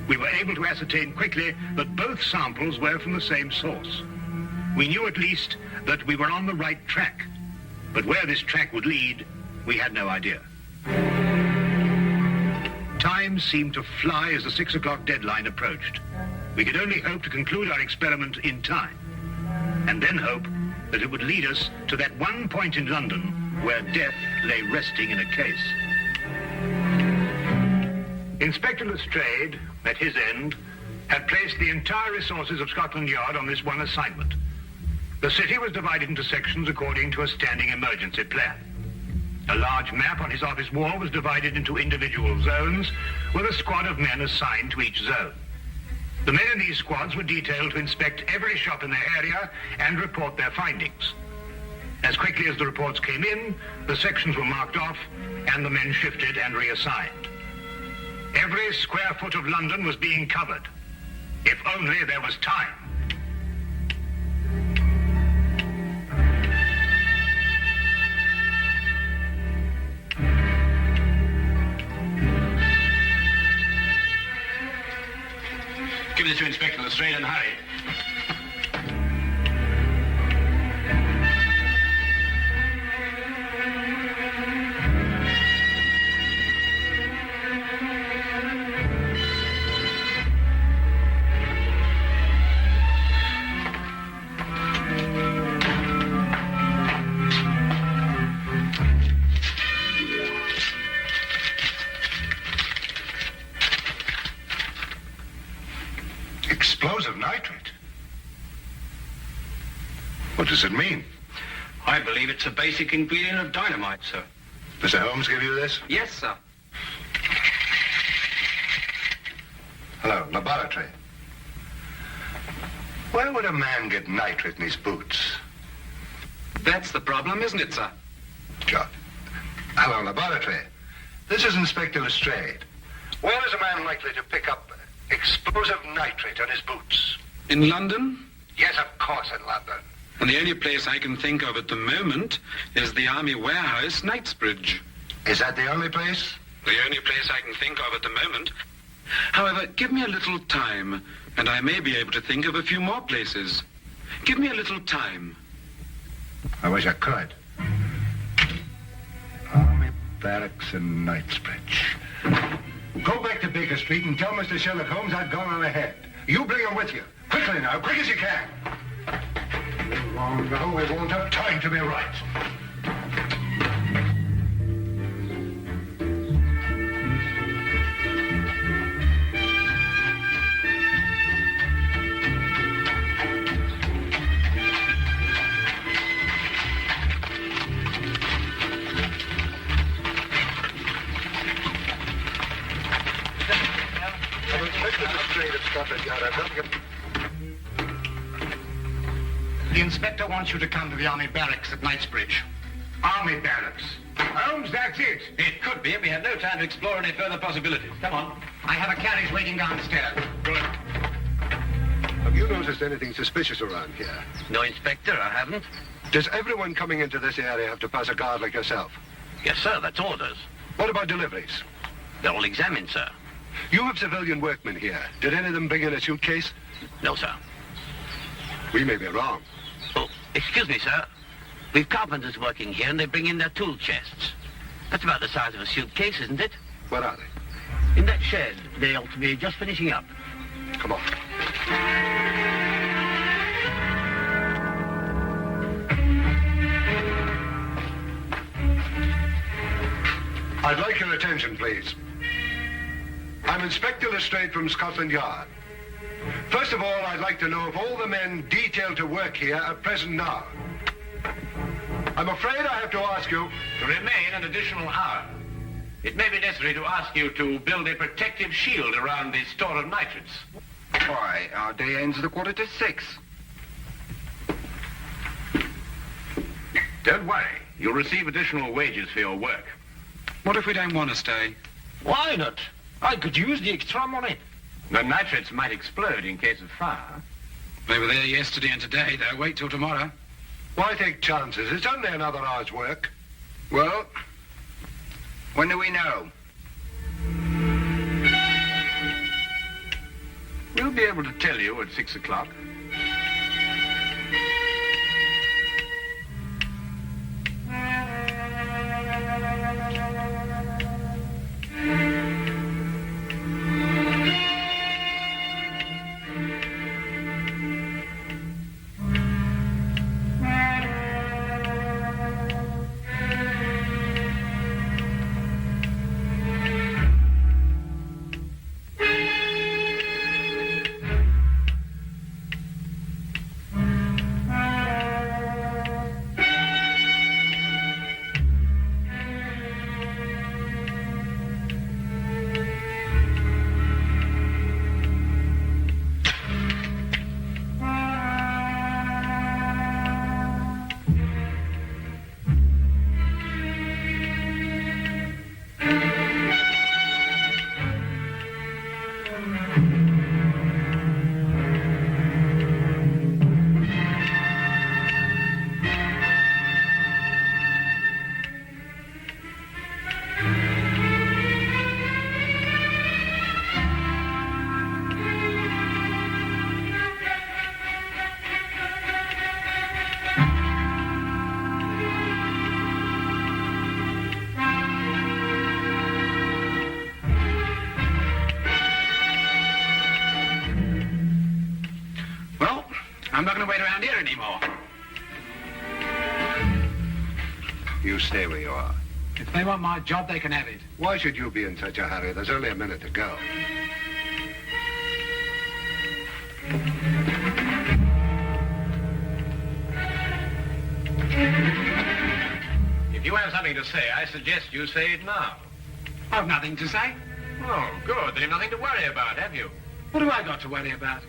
We were able to ascertain quickly that both samples were from the same source. We knew at least that we were on the right track, but where this track would lead, we had no idea. Time seemed to fly as the 6 o'clock deadline approached. We could only hope to conclude our experiment in time, and then hope that it would lead us to that one point in London where death lay resting in a case. Inspector Lestrade, at his end, had placed the entire resources of Scotland Yard on this one assignment. The city was divided into sections according to a standing emergency plan. A large map on his office wall was divided into individual zones, with a squad of men assigned to each zone. The men in these squads were detailed to inspect every shop in their area and report their findings. As quickly as the reports came in, the sections were marked off and the men shifted and reassigned. Every square foot of London was being covered. If only there was time. Give this to Inspector Lestrade and hurry. Explosive nitrate? What does it mean? I believe it's a basic ingredient of dynamite, sir. Mr. Holmes give you this? Yes, sir. Hello, laboratory. Where would a man get nitrate in his boots? That's the problem, isn't it, sir? John. Hello, laboratory. This is Inspector Lestrade. Where is a man likely to pick up explosive nitrate on his boots? In London? Yes, of course, in London. And the only place I can think of at the moment is the Army Warehouse, Knightsbridge. Is that the only place? The only place I can think of at the moment. However, give me a little time, and I may be able to think of a few more places. Give me a little time. I wish I could. Army Barracks in Knightsbridge. Go back to Baker Street and tell Mr. Sherlock Holmes I've gone on ahead. You bring him with you. Quickly now, quick as you can. Long now, we won't have time to be right. I'm Inspector Lestrade of Scotland Yard. I've got to get... The inspector wants you to come to the Army barracks at Knightsbridge. Army barracks. Holmes, that's it. It could be, and we have no time to explore any further possibilities. Come on. I have a carriage waiting downstairs. Good. Have you noticed anything suspicious around here? No, Inspector, I haven't. Does everyone coming into this area have to pass a guard like yourself? Yes, sir, that's orders. What about deliveries? They're all examined, sir. You have civilian workmen here. Did any of them bring in a suitcase? No, sir. We may be wrong. Oh, excuse me, sir. We've carpenters working here, and they bring in their tool chests. That's about the size of a suitcase, isn't it? Where are they? In that shed. They ought to be just finishing up. Come on. I'd like your attention, please. I'm Inspector Lestrade from Scotland Yard. First of all, I'd like to know if all the men detailed to work here are present now. I'm afraid I have to ask you... To remain an additional hour. It may be necessary to ask you to build a protective shield around the store of nitrates. Why, our day ends at 6:15. Don't worry. You'll receive additional wages for your work. What if we don't want to stay? Why not? I could use the extra money. The nitrates might explode in case of fire. They were there yesterday and today. They'll wait till tomorrow. Why take chances? It's only another hour's work. Well, when do we know? We'll be able to tell you at 6 o'clock. I'm not going to wait around here anymore. You stay where you are. If they want my job, they can have it. Why should you be in such a hurry? There's only a minute to go. If you have something to say, I suggest you say it now. I've nothing to say. Oh, good. Then you've nothing to worry about, have you? What have I got to worry about?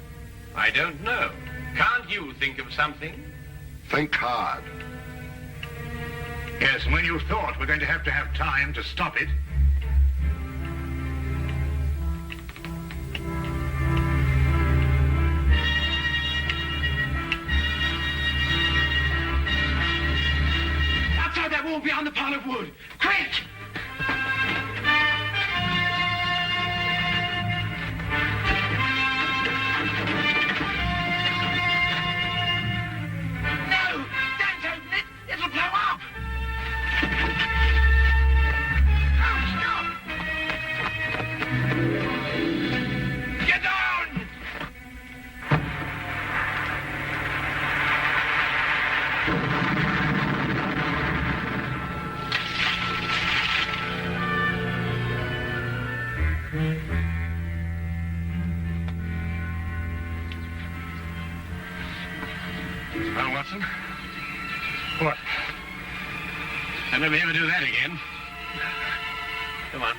I don't know. Can't you think of something? Think hard. Yes, and when you thought we're going to have time to stop it. Outside that wall behind the pile of wood. Quick! No! Don't open it! It'll blow up! Oh, stop! Get down! Well, Watson? What? I'll never ever do that again. Come on.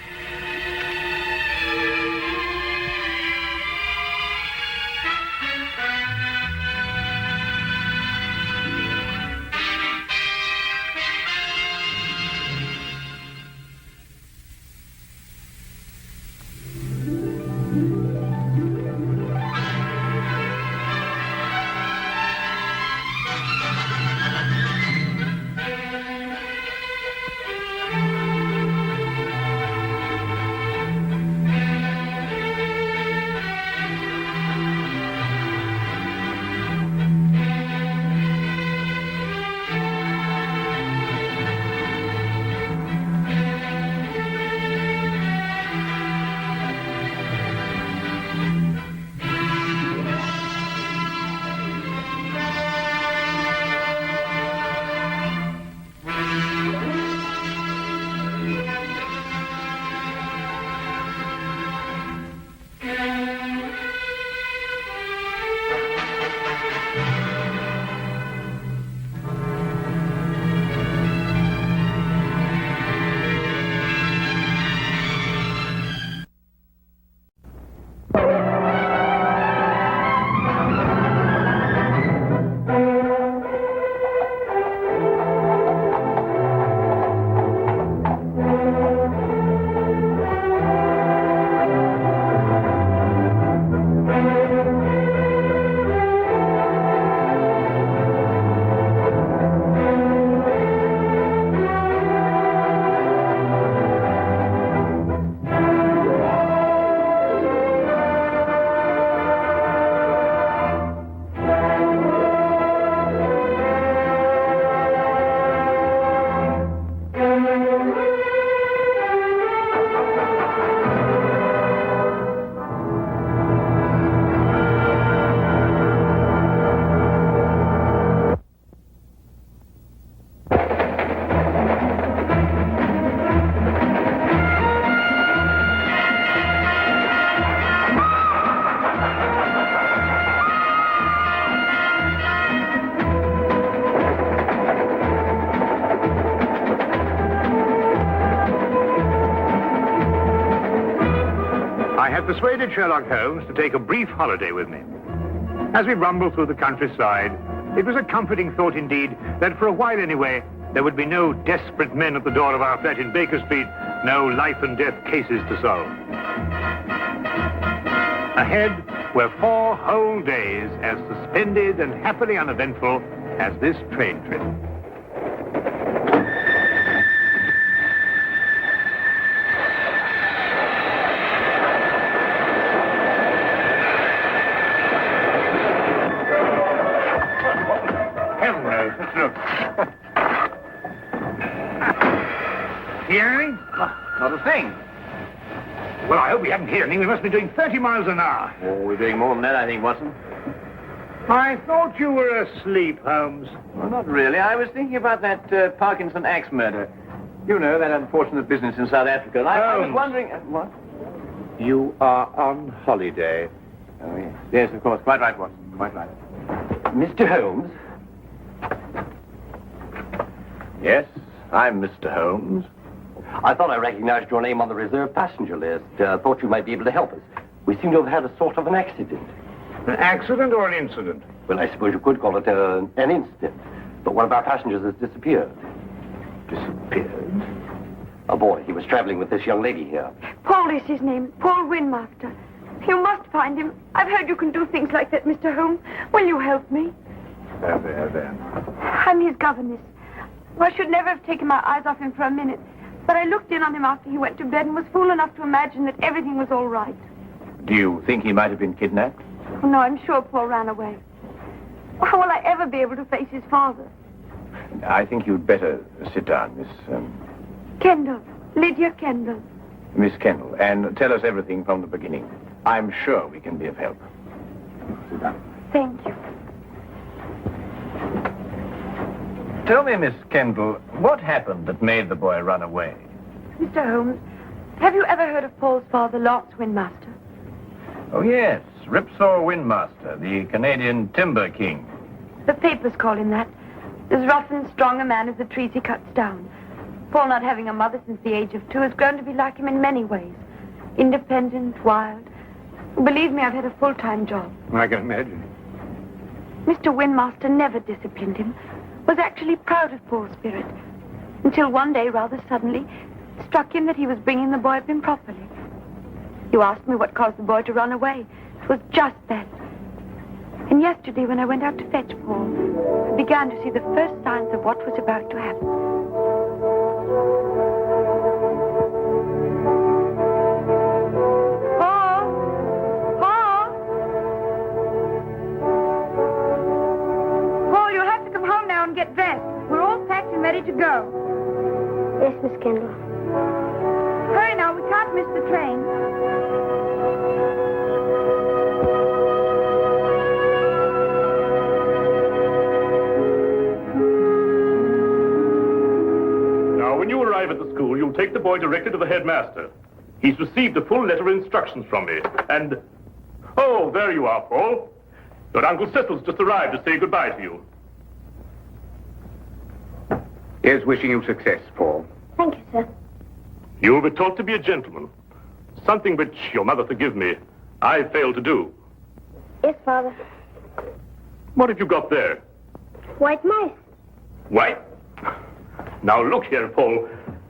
I had persuaded Sherlock Holmes to take a brief holiday with me. As we rumbled through the countryside, it was a comforting thought indeed that for a while anyway, there would be no desperate men at the door of our flat in Baker Street, no life and death cases to solve. Ahead were 4 whole days as suspended and happily uneventful as this train trip. Let's look. Hear anything? Not a thing. Well, I hope we haven't heard anything. We must be doing 30 miles an hour. Oh, we're doing more than that, I think, Watson. I thought you were asleep, Holmes. Well, not really. I was thinking about that Parkinson axe murder. You know, that unfortunate business in South Africa. I was wondering... what? You are on holiday. Oh, yes. Yes, of course. Quite right, Watson. Quite right. Mr. Holmes? Yes, I'm Mr. Holmes. I thought I recognized your name on the reserved passenger list. Thought you might be able to help us. We seem to have had a sort of an accident. An accident or an incident? Well, I suppose you could call it an incident. But one of our passengers has disappeared. Disappeared? A boy. He was traveling with this young lady here. Paul is his name. Paul Windmaster. You must find him. I've heard you can do things like that, Mr. Holmes. Will you help me? There. I'm his governess. Well, I should never have taken my eyes off him for a minute. But I looked in on him after he went to bed and was fool enough to imagine that everything was all right. Do you think he might have been kidnapped? Oh, no, I'm sure Paul ran away. How will I ever be able to face his father? I think you'd better sit down, Miss... Kendall. Lydia Kendall. Miss Kendall, and tell us everything from the beginning. I'm sure we can be of help. Thank you. Tell me, Miss Kendall, what happened that made the boy run away? Mr. Holmes, have you ever heard of Paul's father, Lawrence Windmaster? Oh, yes, Ripsaw Windmaster, the Canadian timber king. The papers call him that. As rough and strong a man as the trees he cuts down. Paul, not having a mother since the age of 2, has grown to be like him in many ways. Independent, wild. Believe me, I've had a full-time job. I can imagine. Mr. Windmaster never disciplined him, was actually proud of Paul's spirit, until one day, rather suddenly, it struck him that he was bringing the boy up improperly. You asked me what caused the boy to run away. It was just that. And yesterday, when I went out to fetch Paul, I began to see the first signs of what was about to happen. Get dressed. We're all packed and ready to go. Yes, Miss Kendall. Hurry now, we can't miss the train. Now, when you arrive at the school, you'll take the boy directly to the headmaster. He's received a full letter of instructions from me, and... Oh, there you are, Paul. Your Uncle Cecil's just arrived to say goodbye to you. Here's wishing you success, Paul. Thank you, sir. You'll be taught to be a gentleman. Something which, your mother forgive me, I failed to do. Yes, Father. What have you got there? White mice. White? Now look here, Paul.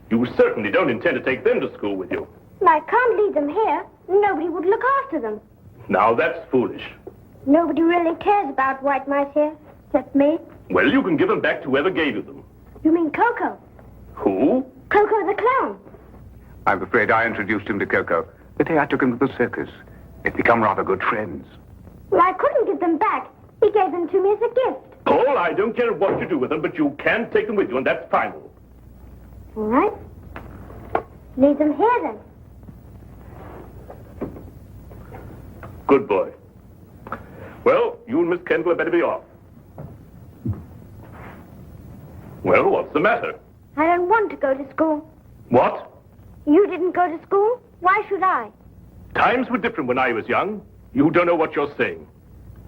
You certainly don't intend to take them to school with you. I can't leave them here. Nobody would look after them. Now that's foolish. Nobody really cares about white mice here, except me. Well, you can give them back to whoever gave you them. You mean Coco? Who? Coco the clown. I'm afraid I introduced him to Coco. The day I took him to the circus. They've become rather good friends. Well, I couldn't give them back. He gave them to me as a gift. Paul, I don't care what you do with them, but you can take them with you, and that's final. All right. Leave them here, then. Good boy. Well, you and Miss Kendall had better be off. Well, what's the matter? I don't want to go to school. What? You didn't go to school? Why should I? Times were different when I was young. You don't know what you're saying.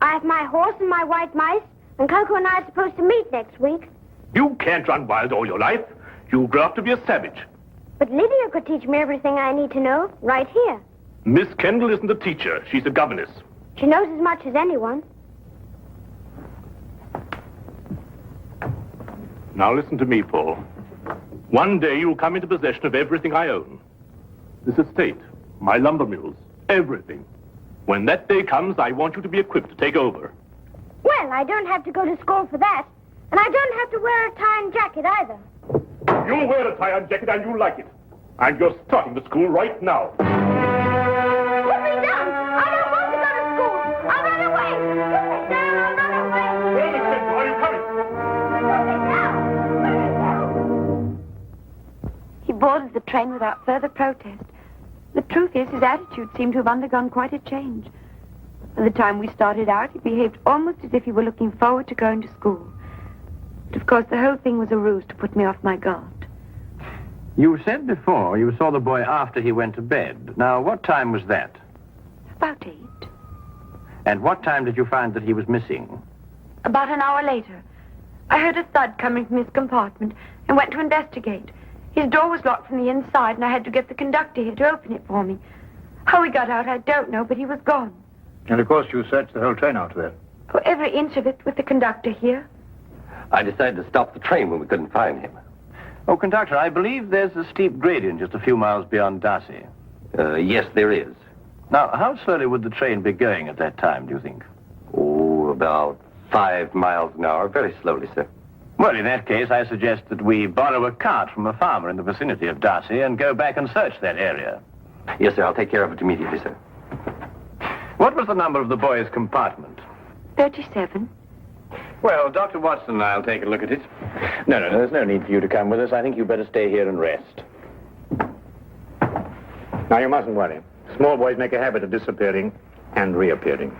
I have my horse and my white mice, and Coco and I are supposed to meet next week. You can't run wild all your life. You'll grow up to be a savage. But Lydia could teach me everything I need to know right here. Miss Kendall isn't a teacher. She's a governess. She knows as much as anyone. Now listen to me, Paul. One day you'll come into possession of everything I own. This estate, my lumber mills, everything. When that day comes, I want you to be equipped to take over. Well, I don't have to go to school for that. And I don't have to wear a tie and jacket either. You'll wear a tie and jacket and you'll like it. And you're starting the school right now. Put me down! I don't want to go to school! I'll run away! Put me down! I'll run away! Well, Miss Kendall, are you coming? Put me down! He boarded the train without further protest. The truth is, his attitude seemed to have undergone quite a change. By the time we started out, he behaved almost as if he were looking forward to going to school. But of course, the whole thing was a ruse to put me off my guard. You said before you saw the boy after he went to bed. Now, what time was that? About 8. And what time did you find that he was missing? About an hour later, I heard a thud coming from his compartment and went to investigate. His door was locked from the inside, and I had to get the conductor here to open it for me. How he got out, I don't know, but he was gone. And of course you searched the whole train out there. For every inch of it, with the conductor here. I decided to stop the train when we couldn't find him. Oh, conductor, I believe there's a steep gradient just a few miles beyond Darcy. Yes, there is. Now, how slowly would the train be going at that time, do you think? Oh, about 5 miles an hour. Very slowly, sir. Well, in that case, I suggest that we borrow a cart from a farmer in the vicinity of Darcy and go back and search that area. Yes, sir. I'll take care of it immediately, sir. What was the number of the boy's compartment? 37. Well, Dr. Watson and I'll take a look at it. No, there's no need for you to come with us. I think you'd better stay here and rest. Now, you mustn't worry. Small boys make a habit of disappearing and reappearing.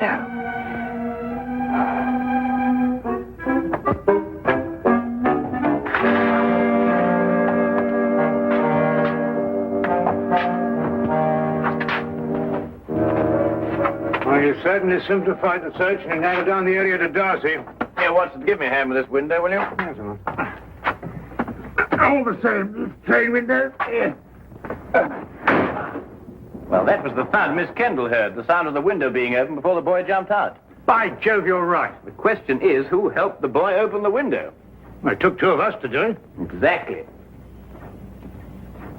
so. Well, you certainly simplified the search and narrowed down the area to Darcy. Here, Watson, give me a hand with this window, will you? Yes, all the same, train window. Yeah. Well, that was the thud Miss Kendall heard, the sound of the window being opened before the boy jumped out. By Jove, you're right. The question is, who helped the boy open the window? Well, it took two of us to do it. Exactly.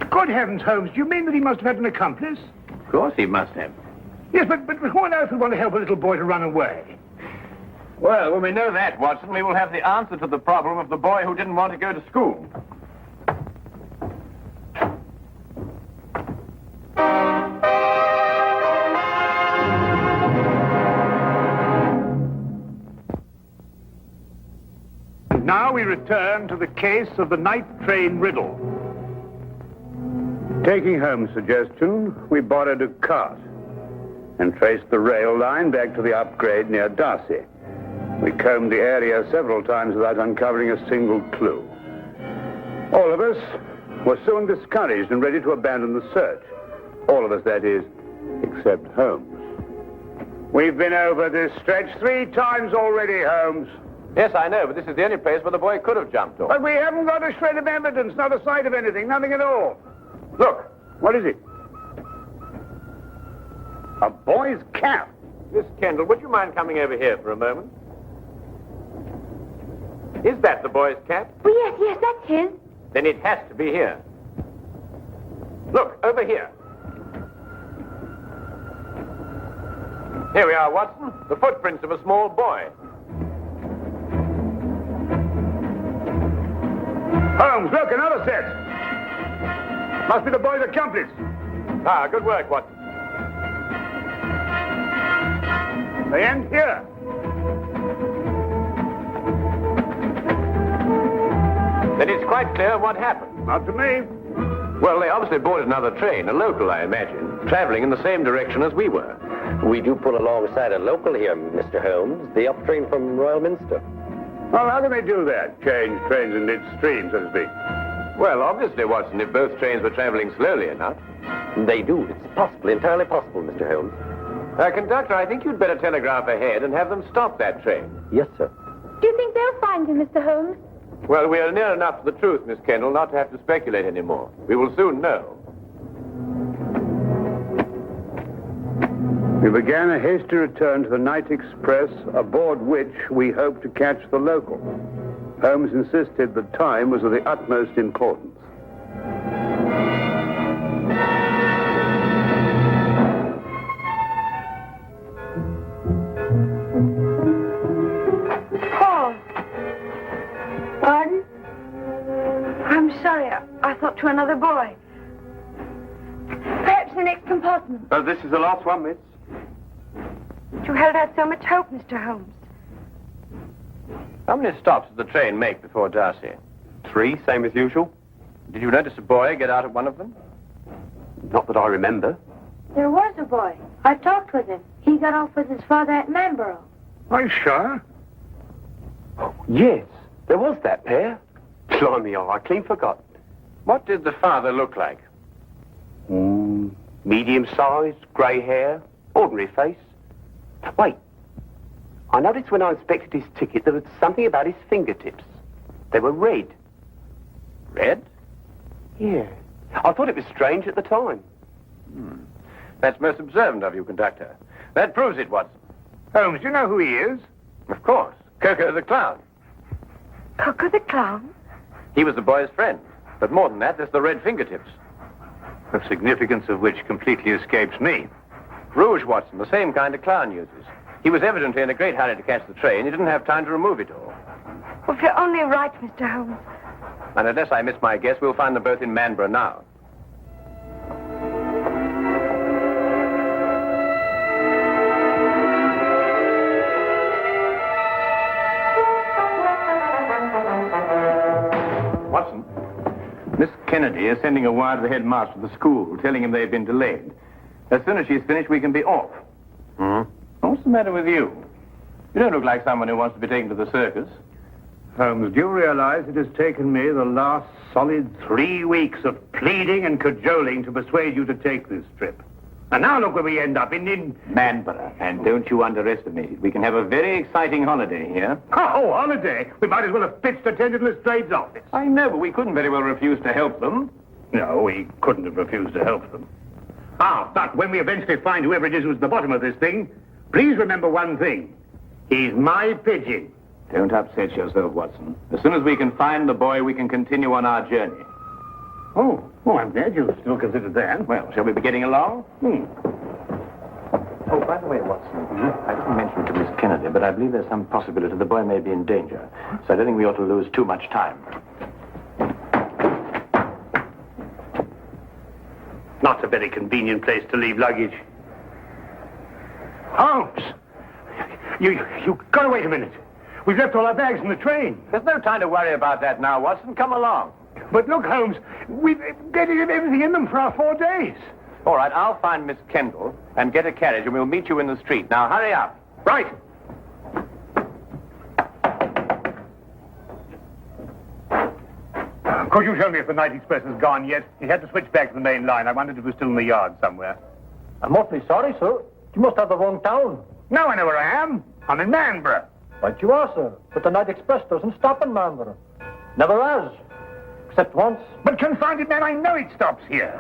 Good heavens, Holmes, do you mean that he must have had an accomplice? Of course he must have. Yes, but who on earth would want to help a little boy to run away? Well, when we know that, Watson, we will have the answer to the problem of the boy who didn't want to go to school. And now we return to the case of the night train riddle. Taking Holmes' suggestion, we borrowed a cart and traced the rail line back to the upgrade near Darcy. We combed the area several times without uncovering a single clue. All of us were soon discouraged and ready to abandon the search. All of us, that is, except Holmes. We've been over this stretch 3 times already, Holmes. Yes, I know, but this is the only place where the boy could have jumped off. But we haven't got a shred of evidence, not a sight of anything, nothing at all. Look, what is it? A boy's cap. Miss Kendall, would you mind coming over here for a moment? Is that the boy's cap? Oh, yes, that's his. Then it has to be here. Look, over here. Here we are, Watson. The footprints of a small boy. Holmes, look, another set. Must be the boy's accomplice. Ah, good work, Watson. They end here. Then it's quite clear what happened. Not to me. Well, they obviously boarded another train, a local, I imagine, traveling in the same direction as we were. We do pull alongside a local here, Mr. Holmes, the up train from Royal Minster. Well, how can they do that? Change trains in midstream, so to speak. Well, obviously, Watson, if both trains were traveling slowly enough. They do. It's possible, entirely possible, Mr. Holmes. Conductor, I think you'd better telegraph ahead and have them stop that train. Yes, sir. Do you think they'll find him, Mr. Holmes? Well, we are near enough to the truth, Miss Kendall, not to have to speculate anymore. We will soon know. We began a hasty return to the night express, aboard which we hoped to catch the local. Holmes insisted that time was of the utmost importance. Paul. Pardon? I'm sorry. I thought to another boy. Perhaps the next compartment. Oh, this is the last one, miss. You held out so much hope, Mr. Holmes. How many stops did the train make before Darcy? 3, same as usual. Did you notice a boy get out of one of them? Not that I remember. There was a boy. I talked with him. He got off with his father at Manborough. Are you sure? Yes, there was that pair. Blimey, I clean forgot. What did the father look like? Medium-sized, grey hair, ordinary face. Wait, I noticed when I inspected his ticket there was something about his fingertips. They were red. Red? Yeah. I thought it was strange at the time. That's most observant of you, conductor. That proves it, Watson. Holmes, do you know who he is? Of course. Coco the Clown. Coco the Clown? He was the boy's friend. But more than that, there's the red fingertips. The significance of which completely escapes me. Rouge, Watson, the same kind of clown uses. He was evidently in a great hurry to catch the train. He didn't have time to remove it all. Well, if you're only right, Mr. Holmes. And unless I miss my guess, we'll find them both in Manborough now. Watson, Miss Kennedy is sending a wire to the headmaster of the school, telling him they've been delayed. As soon as she's finished, we can be off. Hmm? Oh, the matter with you? You don't look like someone who wants to be taken to the circus. Holmes, do you realize it has taken me the last solid 3 weeks of pleading and cajoling to persuade you to take this trip? And now look where we end up, in Manborough. And don't you underestimate it. We can have a very exciting holiday here. Oh, holiday? We might as well have pitched a tent in Lestrade's office. I know, but we couldn't very well refuse to help them. No, we couldn't have refused to help them. But when we eventually find whoever it is who's at the bottom of this thing, please remember one thing. He's my pigeon. Don't upset yourself, Watson. As soon as we can find the boy, we can continue on our journey. Oh, I'm glad you still consider that. Well, shall we be getting along? Oh, by the way, Watson, I didn't mention it to Miss Kennedy, but I believe there's some possibility the boy may be in danger. So I don't think we ought to lose too much time. Not a very convenient place to leave luggage. Holmes! You gotta wait a minute. We've left all our bags in the train. There's no time to worry about that now, Watson. Come along. But look, Holmes, we've got everything in them for our 4 days. All right, I'll find Miss Kendall and get a carriage, and we'll meet you in the street. Now, hurry up. Right. Could you tell me if the night express has gone yet? He had to switch back to the main line. I wondered if it was still in the yard somewhere. I'm awfully sorry, sir. You must have the wrong town. Now I know where I am. I'm in Manborough. Right you are, sir. But the night express doesn't stop in Manborough. Never has. Except once. But confound it, man, I know it stops here.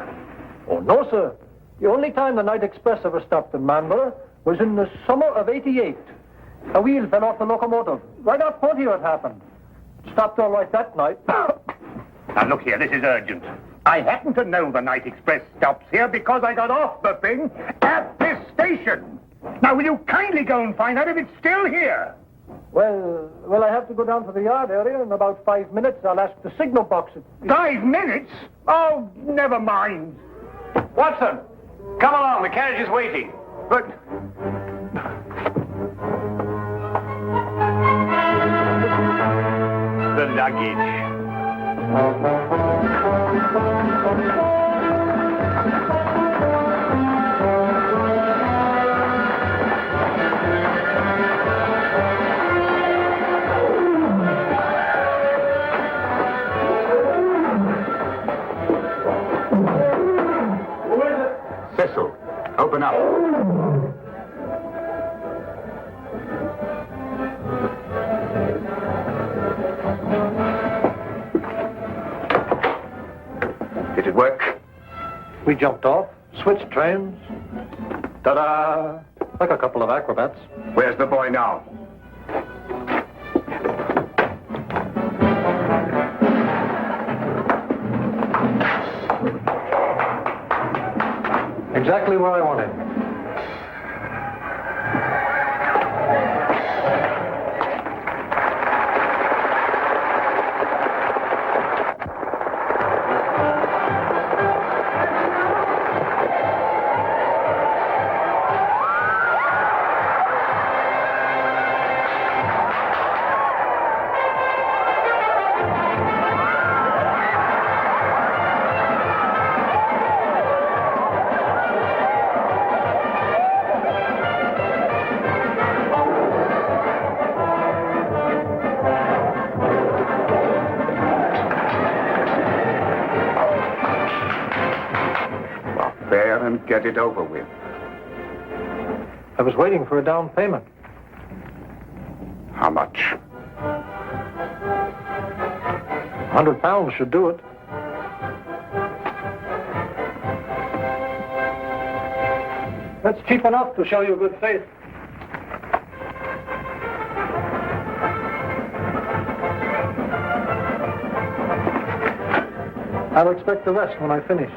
Oh, no, sir. The only time the night express ever stopped in Manborough was in the summer of '88. A wheel fell off the locomotive. Right off Pontiac it happened. It stopped all right that night. Now, look here, this is urgent. I happen to know the night express stops here because I got off the thing at this station. Now, will you kindly go and find out if it's still here? Well, I have to go down to the yard area. In about 5 minutes, I'll ask the signal box. 5 minutes? Oh, never mind. Watson, come along. The carriage is waiting. But... the luggage. Cecil, open up. Did it work? We jumped off, switched trains. Ta-da! Like a couple of acrobats. Where's the boy now? Exactly where I wanted. And get it over with. I was waiting for a down payment. How much? £100 should do it. That's cheap enough to show you good faith. I'll expect the rest when I finish.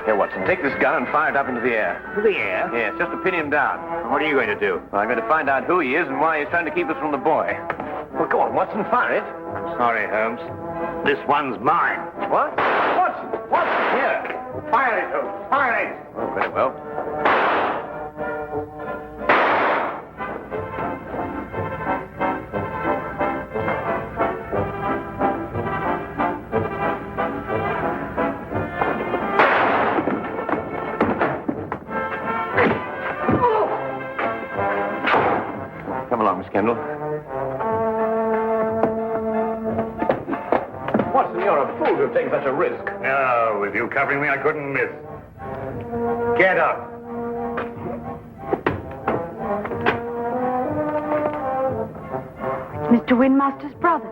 Here, Watson, take this gun and fire it up into the air. To the air? Yes, just to pin him down. What are you going to do? Well, I'm going to find out who he is and why he's trying to keep us from the boy. Well, go on, Watson, fire it. I'm sorry, Holmes. This one's mine. What? Watson! Watson, here! Fire it, Holmes. Fire it! Oh, very well. Come along, Miss Kendall. Watson, you're a fool to have taken such a risk. No, with you covering me, I couldn't miss. Get up. Mr. Windmaster's brother.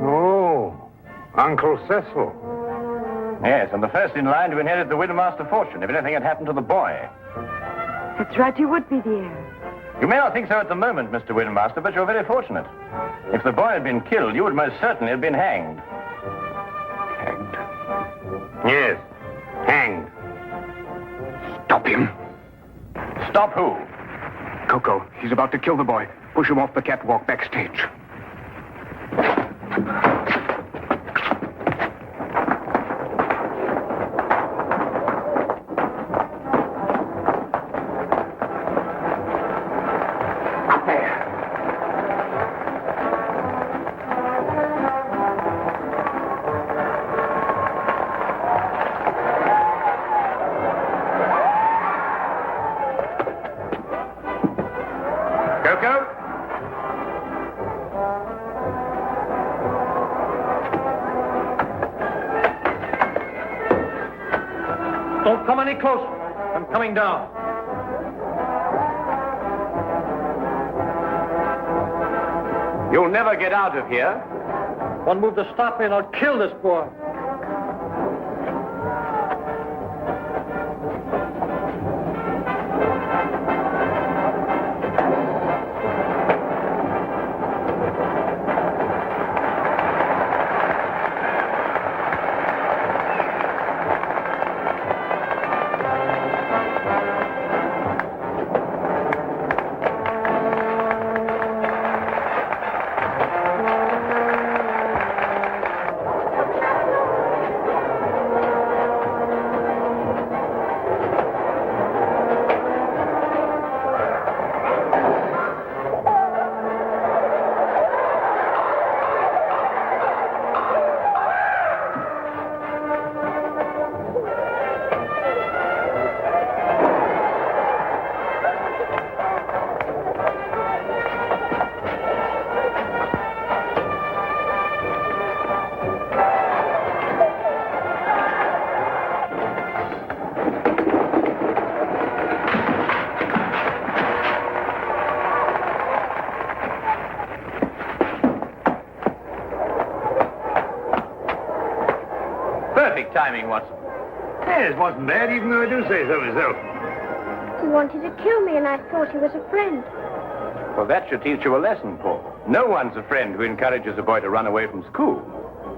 Oh, Uncle Cecil. Yes, and the first in line to inherit the Widowmaster fortune if anything had happened to the boy. That's right, you would be the heir. You may not think so at the moment, Mr. Widowmaster, but you're very fortunate. If the boy had been killed, you would most certainly have been hanged. Hanged? Yes, hanged. Stop him. Stop who? Coco, he's about to kill the boy. Push him off the catwalk backstage. Coco? Don't come any closer. I'm coming down. You'll never get out of here. One move to stop me and I'll kill this boy. Perfect timing, Watson. Yes, wasn't bad, even though I do say so myself. He wanted to kill me, and I thought he was a friend. Well, that should teach you a lesson, Paul. No one's a friend who encourages a boy to run away from school.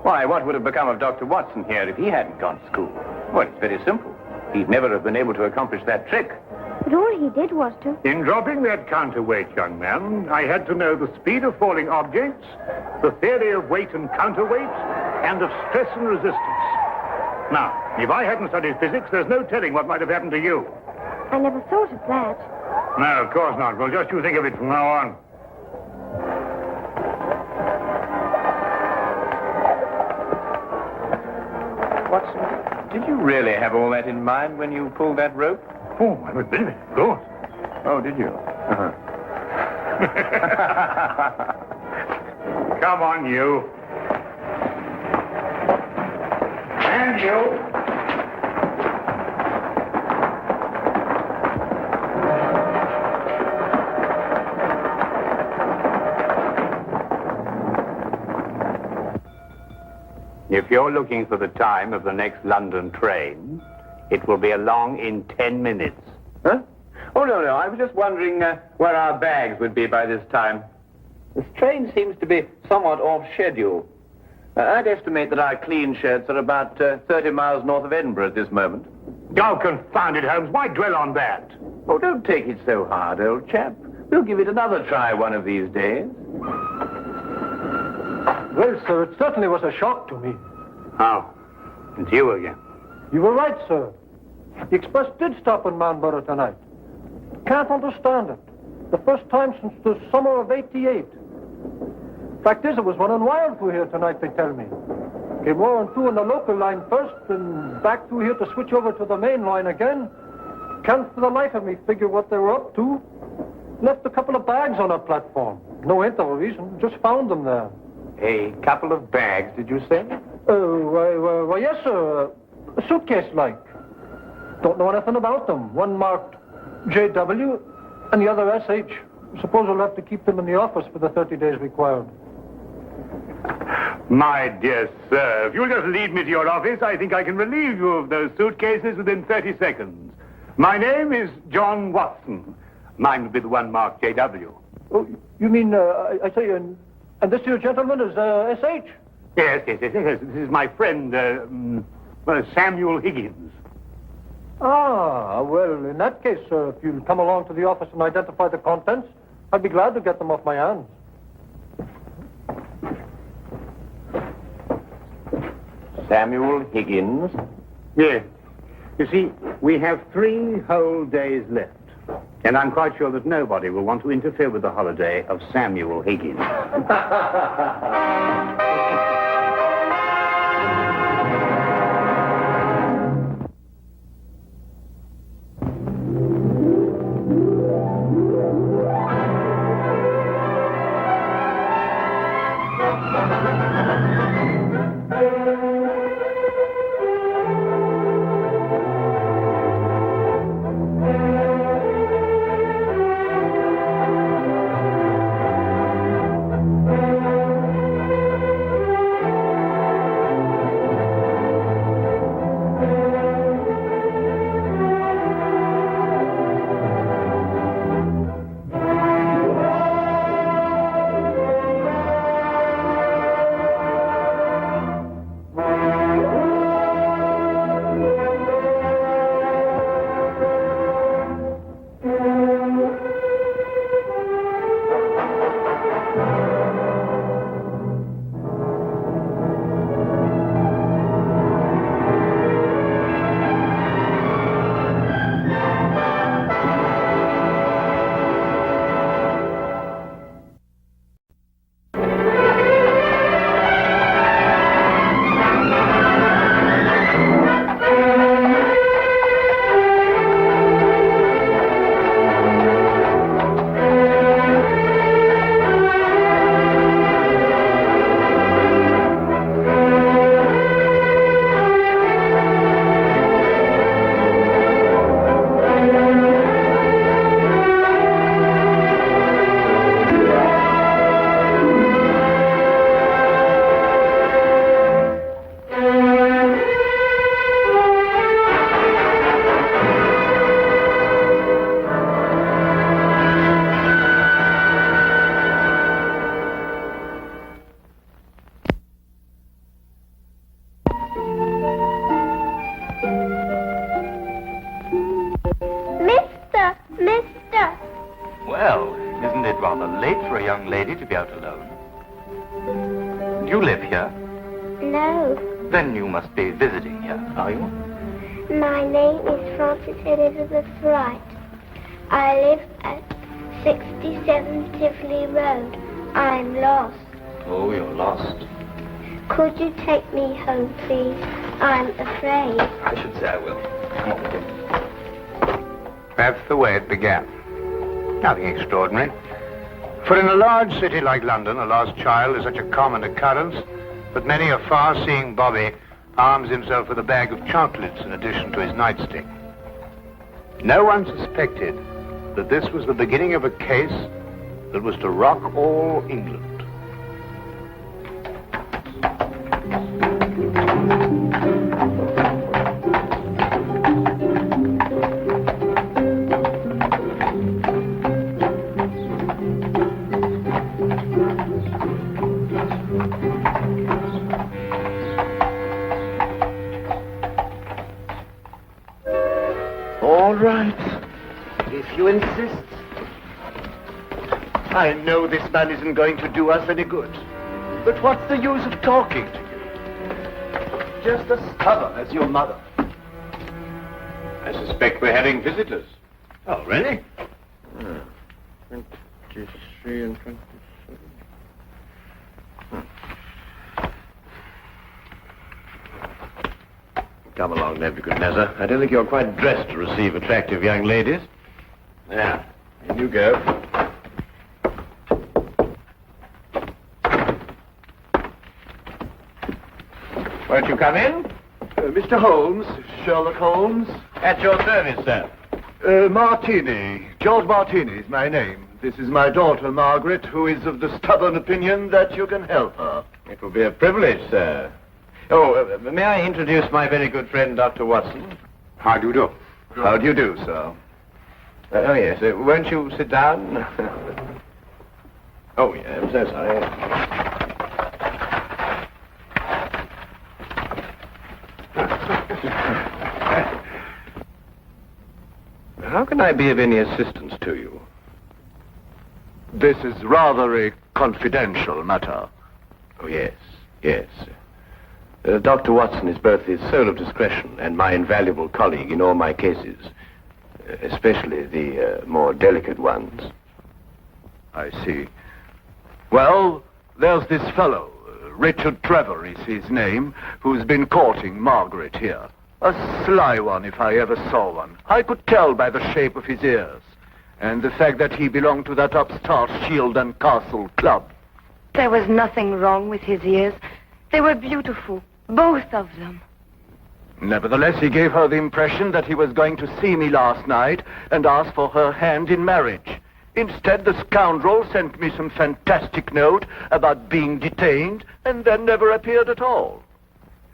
Why, what would have become of Dr. Watson here if he hadn't gone to school? Well, it's very simple. He'd never have been able to accomplish that trick. But all he did was to... In dropping that counterweight, young man, I had to know the speed of falling objects, the theory of weight and counterweight, and of stress and resistance. Now, if I hadn't studied physics, there's no telling what might have happened to you. I never thought of that. No, of course not. Well, just you think of it from now on. Watson, did you really have all that in mind when you pulled that rope? Oh, I would believe it, of course. Oh, did you? Uh-huh. Come on, you. And you. If you're looking for the time of the next London train, it will be along in 10 minutes. Huh? Oh, no. I was just wondering where our bags would be by this time. This train seems to be somewhat off schedule. I'd estimate that our clean shirts are about 30 miles north of Edinburgh at this moment. Oh, confound it, Holmes. Why dwell on that? Oh, don't take it so hard, old chap. We'll give it another try one of these days. Well, sir, it certainly was a shock to me. Oh, it's you again. You were right, sir. The express did stop in Manborough tonight. Can't understand it. The first time since the summer of '88. Fact is, it was running wild through here tonight, they tell me. Came roaring through on the local line first, and back through here to switch over to the main line again. Can't for the life of me figure what they were up to. Left a couple of bags on our platform. No hint of a reason, just found them there. A couple of bags, did you say? Why, yes, sir. A suitcase-like. Don't know anything about them. One marked JW and the other SH. Suppose we'll have to keep them in the office for the 30 days required. My dear sir, if you'll just lead me to your office, I think I can relieve you of those suitcases within 30 seconds. My name is John Watson. Mine would be the one marked JW. Oh, you mean, I say, and this here gentleman is SH? Yes. This is my friend, Samuel Higgins. Ah, well, in that case, sir, if you'll come along to the office and identify the contents, I'd be glad to get them off my hands. Samuel Higgins? Yes. You see, we have 3 whole days left. And I'm quite sure that nobody will want to interfere with the holiday of Samuel Higgins. Well, isn't it rather late for a young lady to be out alone? Do you live here? No. Then you must be visiting here, are you? My name is Frances Elizabeth Wright. I live at 67 Tivoli Road. I'm lost. Oh, you're lost. Could you take me home, please? I'm afraid. I should say I will. Come on with you. That's the way it began. Nothing extraordinary. For in a large city like London, a lost child is such a common occurrence that many a far-seeing bobby arms himself with a bag of chocolates in addition to his nightstick. No one suspected that this was the beginning of a case that was to rock all England. All right. If you insist. I know this man isn't going to do us any good. But what's the use of talking to you? Just as stubborn as your mother. I suspect we're having visitors. Oh, really? 23 and 27. Come along, Nebuchadnezzar. I don't think you're quite dressed to receive attractive young ladies. Now, in you go. Won't you come in? Mr. Holmes, Sherlock Holmes. At your service, sir. Martini. George Martini is my name. This is my daughter, Margaret, who is of the stubborn opinion that you can help her. It will be a privilege, sir. Oh, may I introduce my very good friend, Dr. Watson? How do you do? How do you do, sir? Oh, yes. Won't you sit down? Oh, yeah, I'm so sorry. How can I be of any assistance to you? This is rather a confidential matter. Oh, yes, yes. Dr. Watson is both the soul of discretion and my invaluable colleague in all my cases, especially the more delicate ones. I see. Well, there's this fellow, Richard Trevor is his name, who's been courting Margaret here. A sly one, if I ever saw one. I could tell by the shape of his ears, and the fact that he belonged to that upstart Shield and Castle club. There was nothing wrong with his ears. They were beautiful, both of them. Nevertheless, he gave her the impression that he was going to see me last night and ask for her hand in marriage. Instead, the scoundrel sent me some fantastic note about being detained and then never appeared at all.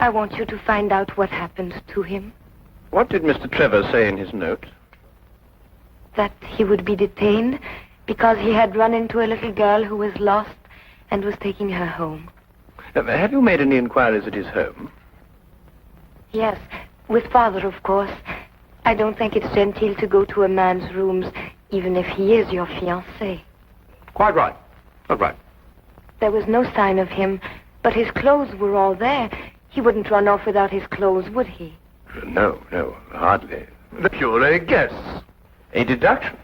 I want you to find out what happened to him. What did Mr. Trevor say in his note? That he would be detained because he had run into a little girl who was lost and was taking her home. Have you made any inquiries at his home? Yes, with Father, of course. I don't think it's genteel to go to a man's rooms, even if he is your fiancé. Quite right. Quite right. There was no sign of him, but his clothes were all there. He wouldn't run off without his clothes, would he? No, hardly. The pure guess. A deduction.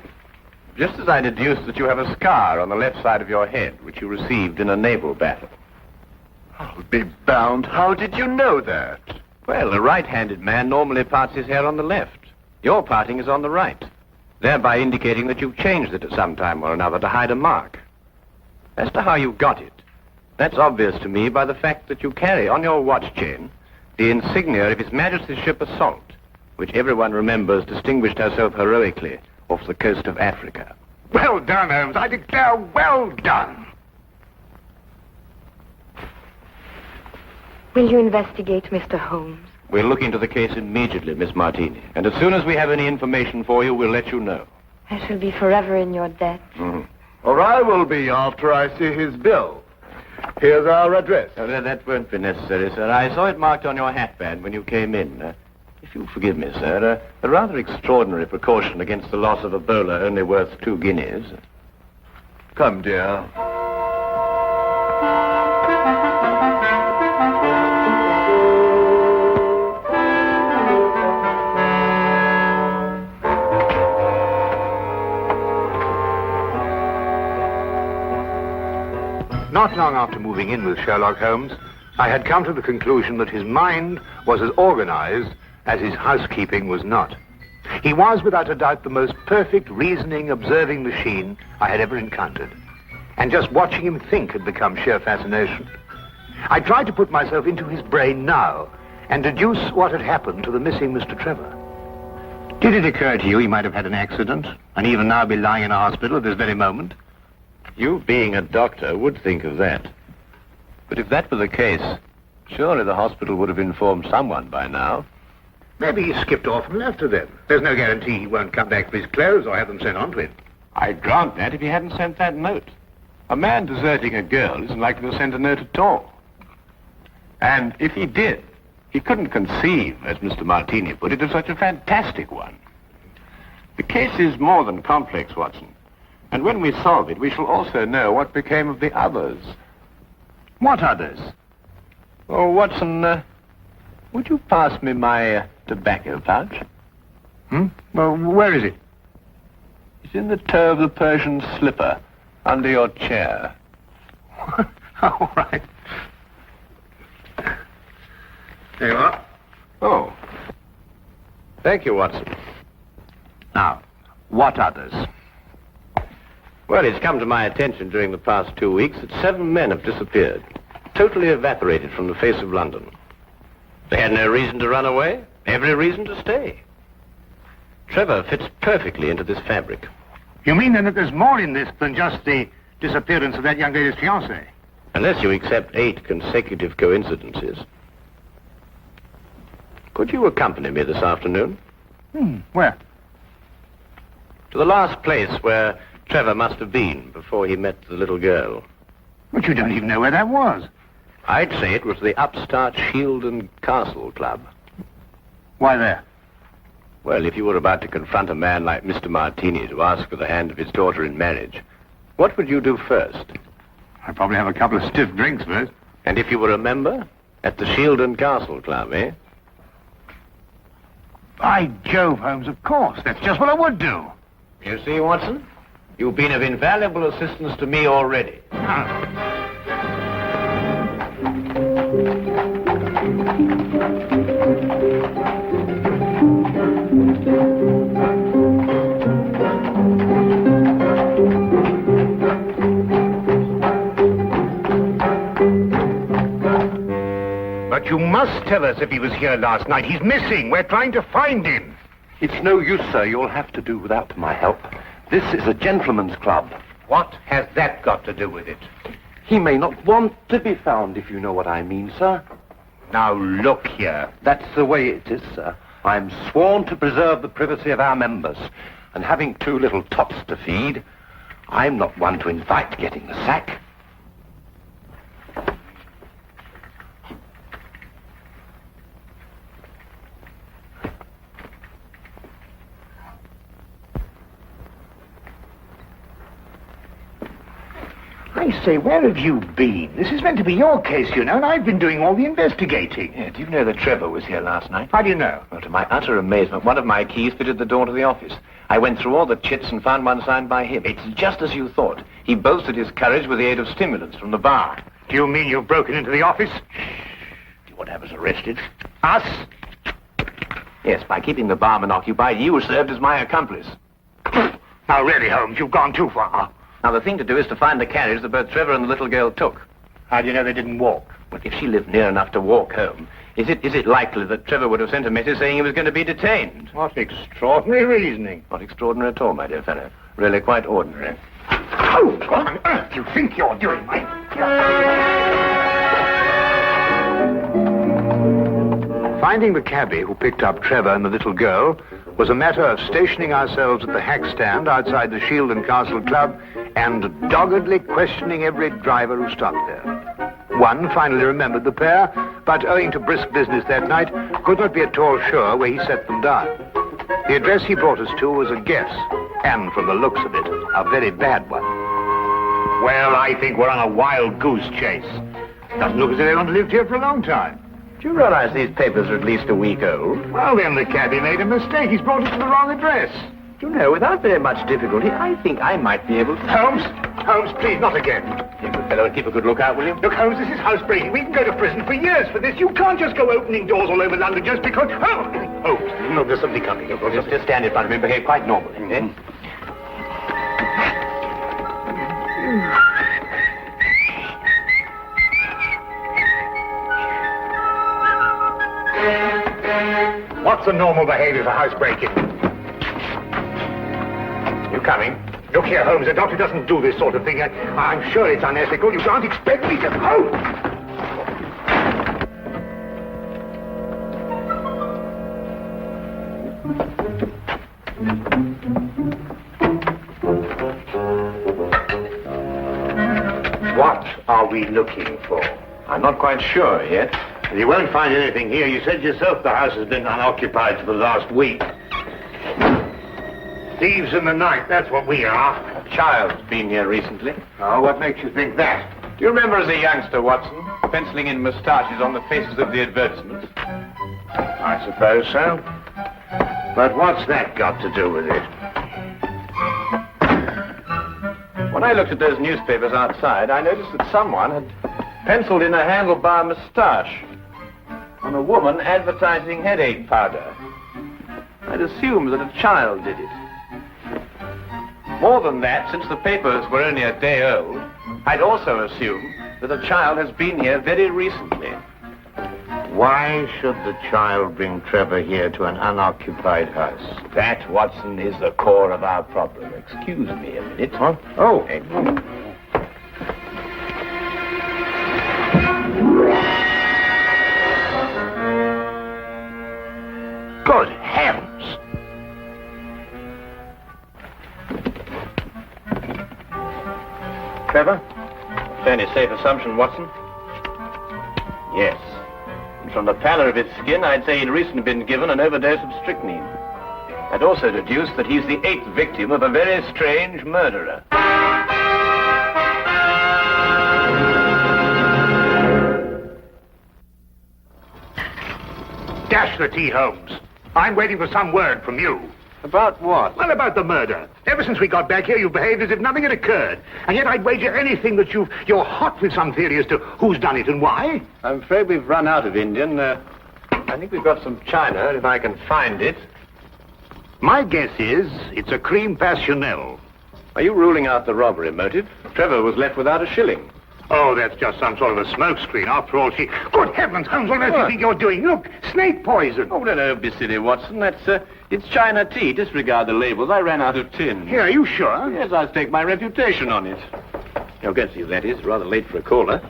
Just as I deduced that you have a scar on the left side of your head, which you received in a naval battle. I'll be bound. How did you know that? Well, a right-handed man normally parts his hair on the left. Your parting is on the right, thereby indicating that you've changed it at some time or another to hide a mark. As to how you got it, that's obvious to me by the fact that you carry on your watch chain the insignia of His Majesty's ship Assault, which everyone remembers distinguished herself heroically off the coast of Africa. Well done, Holmes. I declare, well done. Will you investigate, Mr. Holmes? We'll look into the case immediately, Miss Martini. And as soon as we have any information for you, we'll let you know. I shall be forever in your debt. Or I will be after I see his bill. Here's our address. That won't be necessary, sir. I saw it marked on your hatband when you came in. If you'll forgive me, sir, a rather extraordinary precaution against the loss of a bowler only worth 2 guineas. Come, dear. Not long after moving in with Sherlock Holmes, I had come to the conclusion that his mind was as organized as his housekeeping was not. He was, without a doubt, the most perfect reasoning, observing machine I had ever encountered. And just watching him think had become sheer fascination. I tried to put myself into his brain now and deduce what had happened to the missing Mr. Trevor. Did it occur to you he might have had an accident and even now be lying in a hospital at this very moment? You, being a doctor, would think of that. But if that were the case, surely the hospital would have informed someone by now. Maybe he skipped off and left her then. There's no guarantee he won't come back for his clothes or have them sent on to him. I'd grant that if he hadn't sent that note. A man deserting a girl isn't likely to send a note at all. And if he did, he couldn't conceive, as Mr. Martini put it, of such a fantastic one. case is more than complex, Watson. And when we solve it, we shall also know what became of the others. What others? Oh, Watson, would you pass me my tobacco pouch? Well, where is it? It's in the toe of the Persian slipper, under your chair. All right. There you are. Oh. Thank you, Watson. Now, what others? Well, it's come to my attention during the past 2 weeks that 7 men have disappeared, totally evaporated from the face of London. They had no reason to run away, every reason to stay. Trevor fits perfectly into this fabric. You mean then that there's more in this than just the disappearance of that young lady's fiancé? Unless you accept 8 consecutive coincidences. Could you accompany me this afternoon? Where? To the last place where Trevor must have been before he met the little girl. But you don't even know where that was. I'd say it was the upstart Sheldon Castle Club. Why there? Well, if you were about to confront a man like Mr. Martini to ask for the hand of his daughter in marriage, what would you do first? I'd probably have a couple of stiff drinks first. And if you were a member? At the Sheldon Castle Club, eh? By Jove, Holmes, of course. That's just what I would do. You see, Watson? You've been of invaluable assistance to me already. But you must tell us if he was here last night. He's missing. We're trying to find him. It's no use, sir. You'll have to do without my help. This is a gentleman's club. What has that got to do with it? He may not want to be found, if you know what I mean, sir. Now, look here. That's the way it is, sir. I'm sworn to preserve the privacy of our members. And having 2 little tots to feed, I'm not one to invite getting the sack. I say, where have you been? This is meant to be your case, you know, and I've been doing all the investigating. Yeah, do you know that Trevor was here last night? How do you know? Well, to my utter amazement, one of my keys fitted the door to the office. I went through all the chits and found one signed by him. It's just as you thought. He boasted his courage with the aid of stimulants from the bar. Do you mean you've broken into the office? Do you want to have us arrested? Us? Yes, by keeping the barman occupied, you served as my accomplice. Now, really, Holmes, you've gone too far. Now, the thing to do is to find the carriage that both Trevor and the little girl took. How do you know they didn't walk? Well, if she lived near enough to walk home, is it likely that Trevor would have sent a message saying he was going to be detained? What extraordinary reasoning. Not extraordinary at all, my dear fellow. Really quite ordinary. Oh, what on earth do you think you're doing, mate? Finding the cabbie who picked up Trevor and the little girl was a matter of stationing ourselves at the hack stand outside the Sheldon Castle Club and doggedly questioning every driver who stopped there. One finally remembered the pair, but owing to brisk business that night, could not be at all sure where he set them down. The address he brought us to was a guess, and from the looks of it, a very bad one. Well, I think we're on a wild goose chase. Doesn't look as if anyone lived here for a long time. Do you realize these papers are at least a week old? Well, then the cabbie made a mistake. He's brought us to the wrong address. Do you know, without very much difficulty, I think I might be able to... Holmes, please, not again. You good fellow, keep a good lookout, will you? Look, Holmes, this is housebreaking. We can go to prison for years for this. You can't just go opening doors all over London just because... Holmes, no, there's somebody coming. Just stand in front of me and behave quite normally, eh? What's the normal behavior for housebreaking? You coming? Look here, Holmes, a doctor doesn't do this sort of thing. I'm sure it's unethical. You can't expect me to... Oh! What are we looking for? I'm not quite sure yet. You won't find anything here. You said yourself the house has been unoccupied for the last week. Thieves in the night, that's what we are. A child's been here recently. Oh, what makes you think that? Do you remember as a youngster, Watson, penciling in moustaches on the faces of the advertisements? I suppose so. But what's that got to do with it? When I looked at those newspapers outside, I noticed that someone had penciled in a handlebar moustache on a woman advertising headache powder. I'd assumed that a child did it. More than that, since the papers were only a day old, I'd also assumed that a child has been here very recently. Why should the child bring Trevor here to an unoccupied house? That, Watson, is the core of our problem. Excuse me a minute. Huh? Oh. Good heavens! Trevor? Fairly safe assumption, Watson. Yes. And from the pallor of his skin, I'd say he'd recently been given an overdose of strychnine. I'd also deduce that he's the 8th victim of a very strange murderer. Dash the tea, Holmes. I'm waiting for some word from you. About what? Well, about the murder. Ever since we got back here, you've behaved as if nothing had occurred. And yet I'd wager anything that you're hot with some theory as to who's done it and why. I'm afraid we've run out of Indian. I think we've got some china, if I can find it. My guess is it's a cream passionel. Are you ruling out the robbery motive? Trevor was left without a shilling. Oh, that's just some sort of a smokescreen. After all, Good heavens, Holmes, what on earth do you think you're doing? Look, snake poison. Oh, no, don't be silly, Watson. It's China tea. Disregard the labels. I ran out of tin. Here, are you sure? Yes, I'll stake my reputation on it. You'll get to see, that is. Rather late for a caller.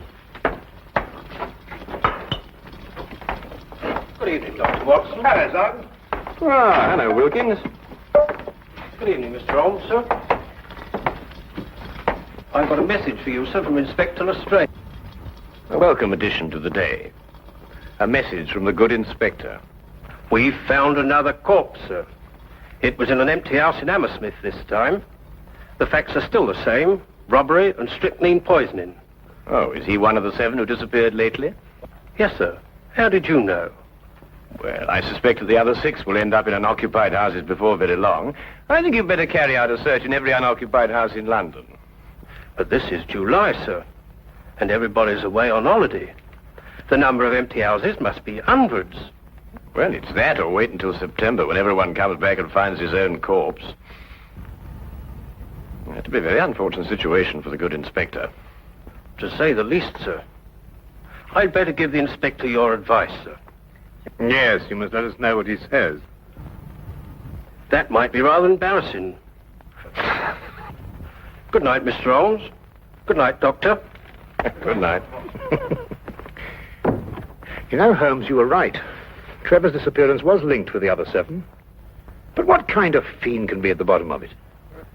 Good evening, Dr. Watson. Hello, Sergeant. Ah, hello, Wilkins. Good evening, Mr. Holmes, sir. I've got a message for you, sir, from Inspector Lestrade. A welcome addition to the day. A message from the good inspector. We've found another corpse, sir. It was in an empty house in Hammersmith this time. The facts are still the same. Robbery and strychnine poisoning. Oh, is he one of the 7 who disappeared lately? Yes, sir. How did you know? Well, I suspect that the other 6 will end up in unoccupied houses before very long. I think you'd better carry out a search in every unoccupied house in London. But this is July, sir. And everybody's away on holiday. The number of empty houses must be hundreds. Well, it's that, or wait until September when everyone comes back and finds his own corpse. It'll be a very unfortunate situation for the good inspector. To say the least, sir. I'd better give the inspector your advice, sir. Yes, you must let us know what he says. That might be rather embarrassing. Good night, Mr. Holmes. Good night, Doctor. Good night. You know, Holmes, you were right. Trevor's disappearance was linked with the other 7. But what kind of fiend can be at the bottom of it?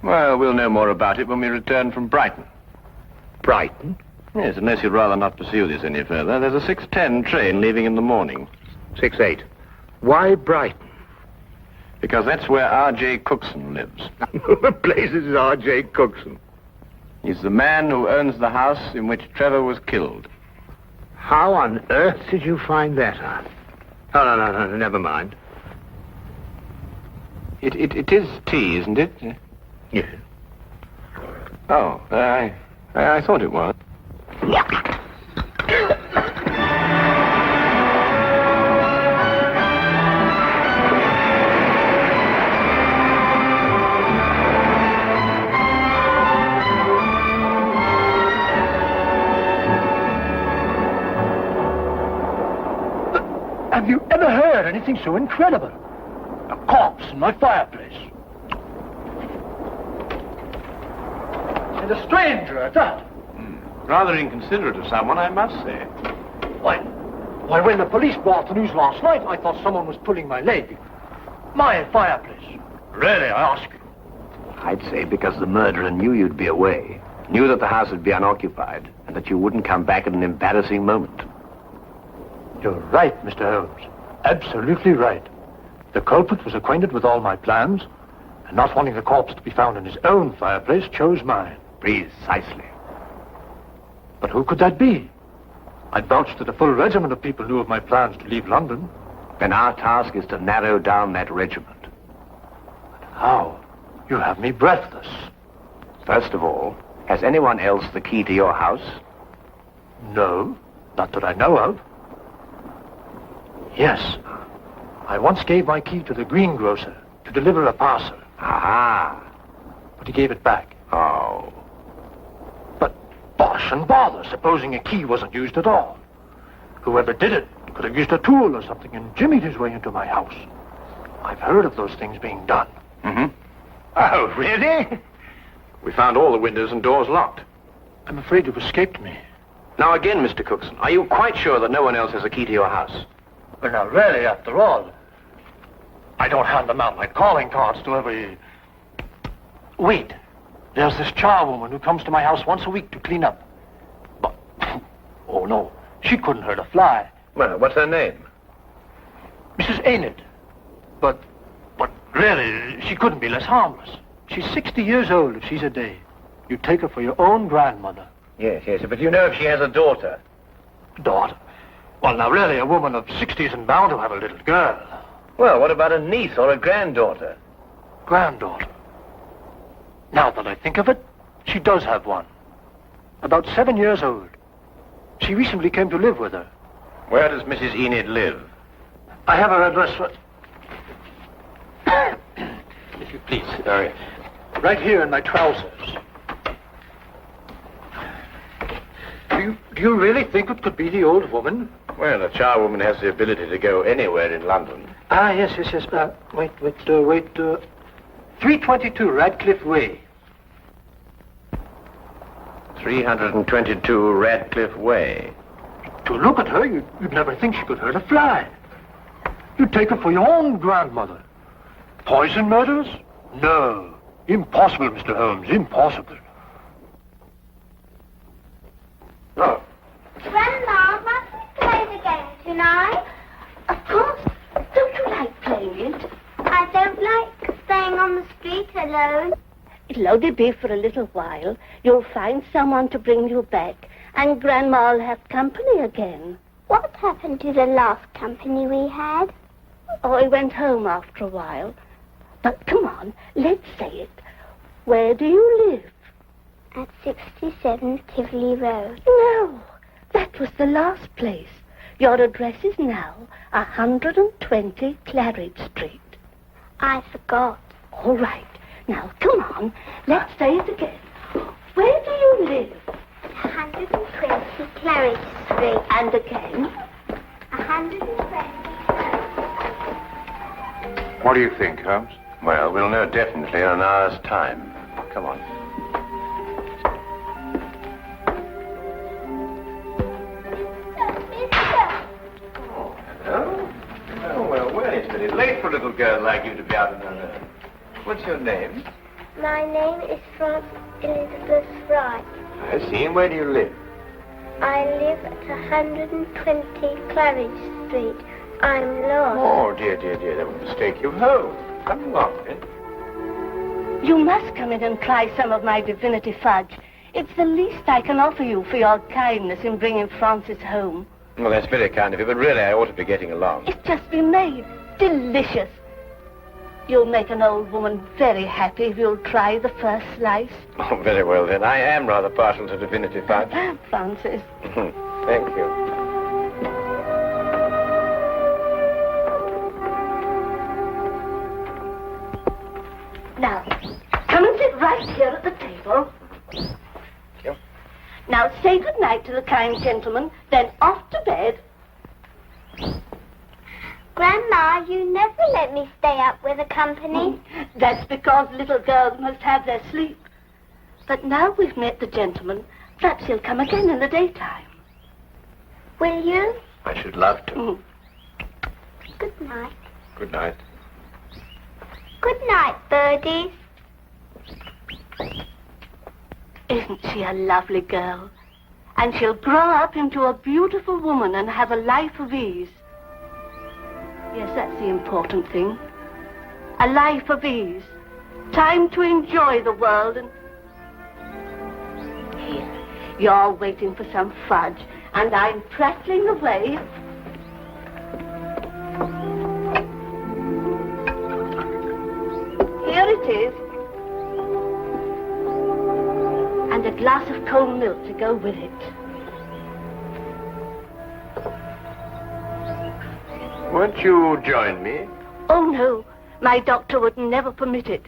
Well, we'll know more about it when we return from Brighton. Brighton? Yes, unless you'd rather not pursue this any further. There's a 6:10 train leaving in the morning. 6:08. Why Brighton? Because that's where R.J. Cookson lives. The place is R.J. Cookson. He's the man who owns the house in which Trevor was killed. How on earth did you find that out? Oh, no, never mind. It is tea, isn't it? Yes. Oh, I thought it was. Have you ever heard anything so incredible? A corpse in my fireplace. And a stranger at that. Rather inconsiderate of someone, I must say. Why, when the police brought the news last night, I thought someone was pulling my leg. My fireplace. Really, I ask you. I'd say because the murderer knew you'd be away, knew that the house would be unoccupied, and that you wouldn't come back at an embarrassing moment. You're right, Mr. Holmes. Absolutely right. The culprit was acquainted with all my plans, and not wanting the corpse to be found in his own fireplace, chose mine. Precisely. But who could that be? I vouched that a full regiment of people knew of my plans to leave London. Then our task is to narrow down that regiment. How? You have me breathless. First of all, has anyone else the key to your house? No, not that I know of. Yes. I once gave my key to the greengrocer to deliver a parcel. Aha. But he gave it back. Oh. But bosh and bother, supposing a key wasn't used at all. Whoever did it could have used a tool or something and jimmied his way into my house. I've heard of those things being done. Mm-hmm. Oh, really? We found all the windows and doors locked. I'm afraid you've escaped me. Now again, Mr. Cookson, are you quite sure that no one else has a key to your house? Well, now, really, after all, I don't hand them out like calling cards to every... Wait. There's this charwoman who comes to my house once a week to clean up. But, oh, no, she couldn't hurt a fly. Well, what's her name? Mrs. Enid. But really, she couldn't be less harmless. She's 60 years old if she's a day. You take her for your own grandmother. Yes, but you know if she has a daughter. Daughter? Well, now, really, a woman of 60 isn't bound to have a little girl. Well, what about a niece or a granddaughter? Granddaughter? Now that I think of it, she does have one. About 7 years old. She recently came to live with her. Where does Mrs. Enid live? I have her address for... If you please. Right here in my trousers. Do you really think it could be the old woman? Well, a charwoman has the ability to go anywhere in London. Ah, yes. Wait. 322 Radcliffe Way. 322 Radcliffe Way. To look at her, you'd never think she could hurt a fly. You'd take her for your own grandmother. Poison murders? No. Impossible, Mr. Holmes, impossible. Oh. Grandma, must we play the game tonight? Of course. Don't you like playing it? I don't like staying on the street alone. It'll only be for a little while. You'll find someone to bring you back, and Grandma'll have company again. What happened to the last company we had? Oh, he went home after a while. But come on, let's say it. Where do you live? At 67 Tivoli Road. No, that was the last place. Your address is now 120 Claridge Street. I forgot. All right. Now, come on. Let's say it again. Where do you live? 120 Claridge Street. And again? 120. What do you think, Holmes? Well, we'll know definitely in an hour's time. Come on. Oh, hello. Oh, well, it's pretty late for a little girl like you to be out on her own. What's your name? My name is Frances Elizabeth Wright. I see. And where do you live? I live at 120 Claridge Street. I'm lost. Oh, dear. That would mistake you home. Come along, then. You must come in and try some of my divinity fudge. It's the least I can offer you for your kindness in bringing Francis home. Well, that's very kind of you, but really I ought to be getting along. It's just been made. Delicious. You'll make an old woman very happy if you'll try the first slice. Oh, very well, then. I am rather partial to divinity fudge. Francis. Thank you. Now, come and sit right here at the table. Yep. Now, say good night to the kind gentleman, then off to bed. Grandma, you never let me stay up with the company. That's because little girls must have their sleep. But now we've met the gentleman, perhaps he'll come again in the daytime. Will you? I should love to. Good night. Good night. Good night, birdies. Isn't she a lovely girl? And she'll grow up into a beautiful woman and have a life of ease. Yes, that's the important thing. A life of ease. Time to enjoy the world and... Here, you're waiting for some fudge, and I'm prattling away. Here it is. And a glass of cold milk to go with it. Won't you join me? Oh, no. My doctor would never permit it.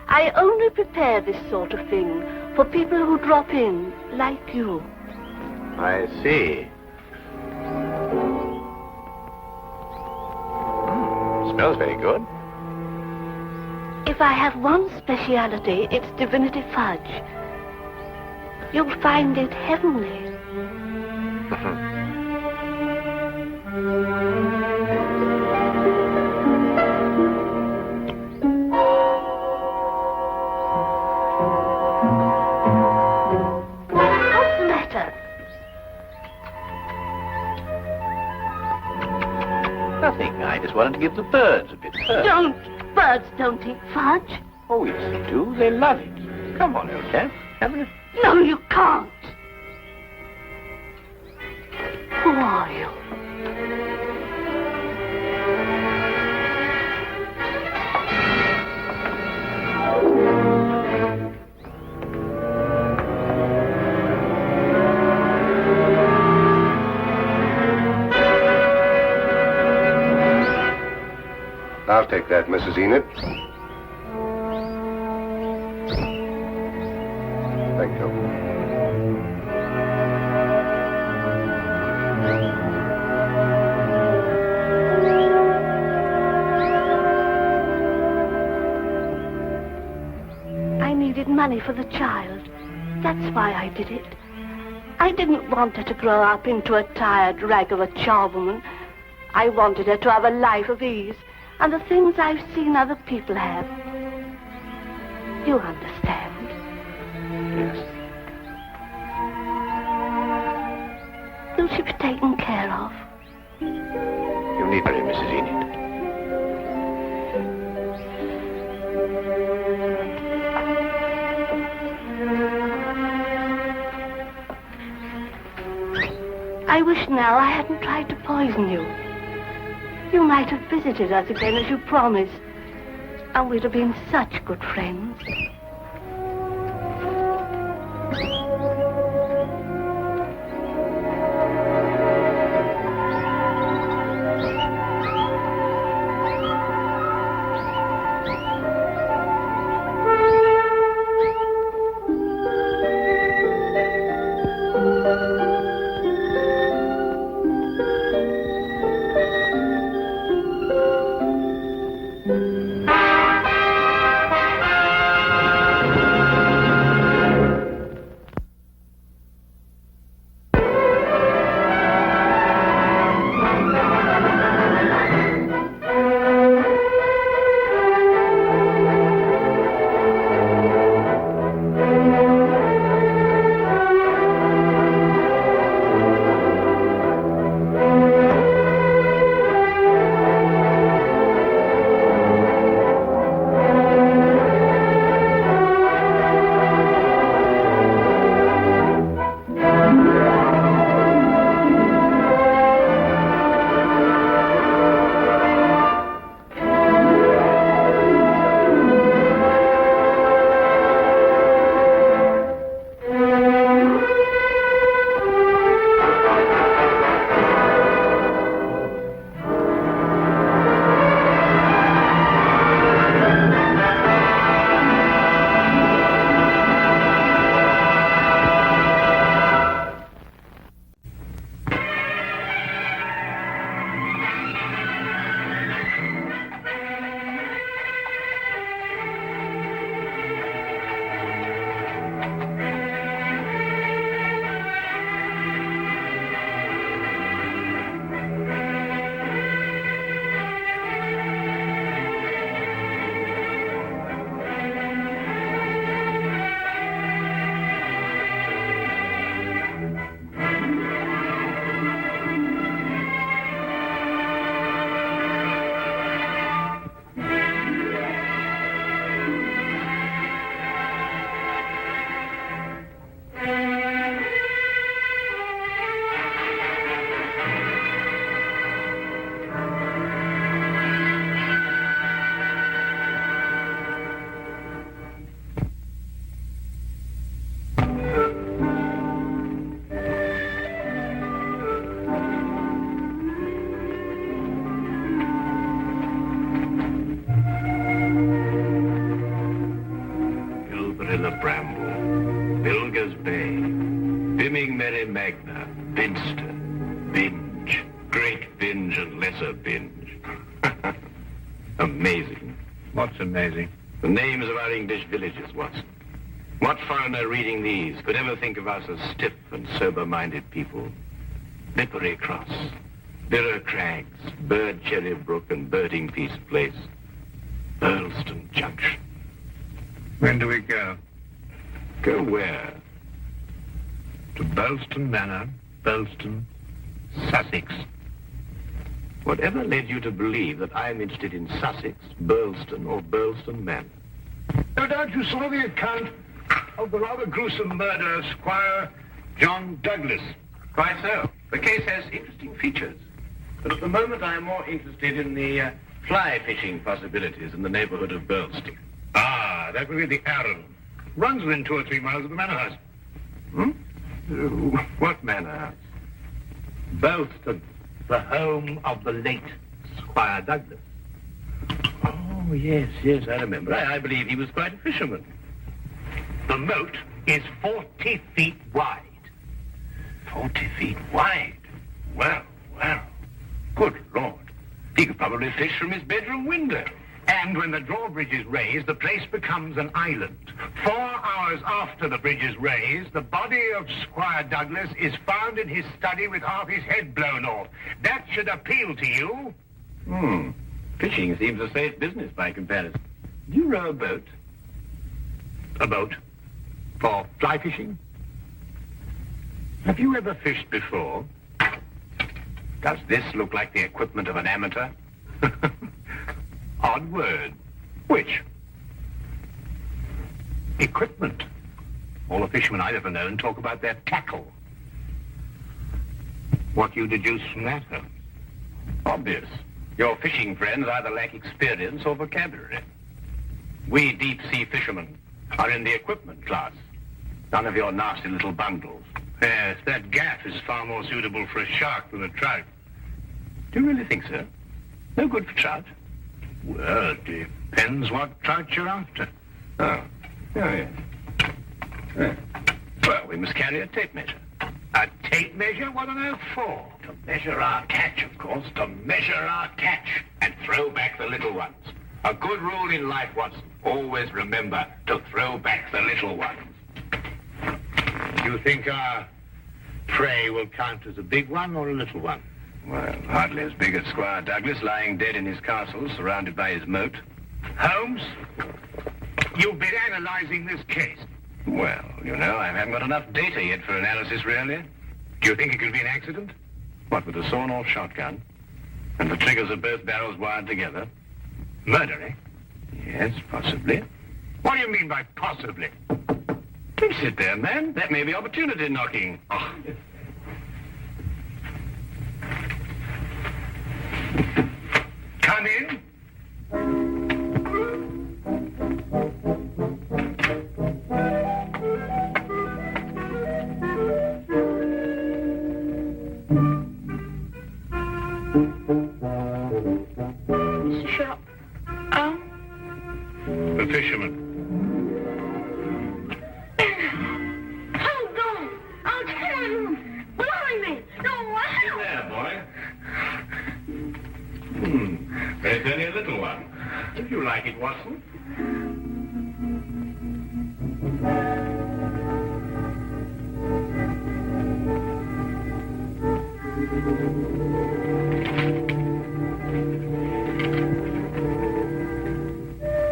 I only prepare this sort of thing for people who drop in, like you. I see. Smells very good. If I have one speciality, it's divinity fudge. You'll find it heavenly. What's the matter? Nothing. I just wanted to give the birds a bit first. Don't. Birds don't eat fudge. Oh, yes, they do. They love it. Come on, old chap. Have a... No, you can't. Who are you? I'll take that, Mrs. Enid. Thank you. I needed money for the child. That's why I did it. I didn't want her to grow up into a tired rag of a charwoman. I wanted her to have a life of ease and the things I've seen other people have. You understand? Yes. Will she be taken care of? You need very, Mrs. Enid. I wish now I hadn't tried to poison you. You might have visited us again as you promised, and we'd have been such good friends. Bramble, Bilger's Bay, Bimming Merry Magna, Binster, Binge, Great Binge and Lesser Binge. Amazing. What's amazing? The names of our English villages, Watson. What foreigner reading these could ever think of us as stiff and sober-minded people? Lippery Cross, Birrer Crags, Bird Cherry Brook and Birding Piece Place, Burlston Junction. When do we go? Go where? To Burlston Manor, Burlston, Sussex. Whatever led you to believe that I'm interested in Sussex, Burlston, or Burlston Manor? No doubt you saw the account of the rather gruesome murder of Squire John Douglas. Quite so. The case has interesting features. But at the moment I'm more interested in the fly fishing possibilities in the neighborhood of Burlston. Ah, that would be the Arun. Runs within 2 or 3 miles of the manor house. What manor house? Burlston, the home of the late Squire Douglas. Oh, yes, I remember. I believe he was quite a fisherman. The moat is 40 feet wide. 40 feet wide? Well. Good Lord. He could probably fish from his bedroom window. And when the drawbridge is raised, the place becomes an island. 4 hours after the bridge is raised, the body of Squire Douglas is found in his study with half his head blown off. That should appeal to you. Fishing seems a safe business by comparison. Do you row a boat? A boat? For fly fishing? Have you ever fished before? Does this look like the equipment of an amateur? Odd word. Which? Equipment. All the fishermen I've ever known talk about their tackle. What do you deduce from that, Holmes? Obvious. Your fishing friends either lack experience or vocabulary. We deep-sea fishermen are in the equipment class. None of your nasty little bundles. Yes, that gaff is far more suitable for a shark than a trout. Do you really think so? No good for trout? Well, it depends what trout you're after. Oh, yes. Well, we must carry a tape measure. A tape measure? What on earth for? To measure our catch, of course. To measure our catch and throw back the little ones. A good rule in life, Watson. Always remember to throw back the little ones. Do you think our prey will count as a big one or a little one? Well, hardly as big as Squire Douglas lying dead in his castle, surrounded by his moat. Holmes, you've been analyzing this case. Well, I haven't got enough data yet for analysis, really. Do you think it could be an accident? What, with a sawn-off shotgun? And the triggers of both barrels wired together? Murder, eh? Yes, possibly. What do you mean by possibly? Please sit there, man. That may be opportunity knocking. Oh. Come in. Mr. Sharp. Oh? The fisherman. Hold on! I'll tell you! Blimey! No way! There, boy. There's only a little one. If you like it, Watson.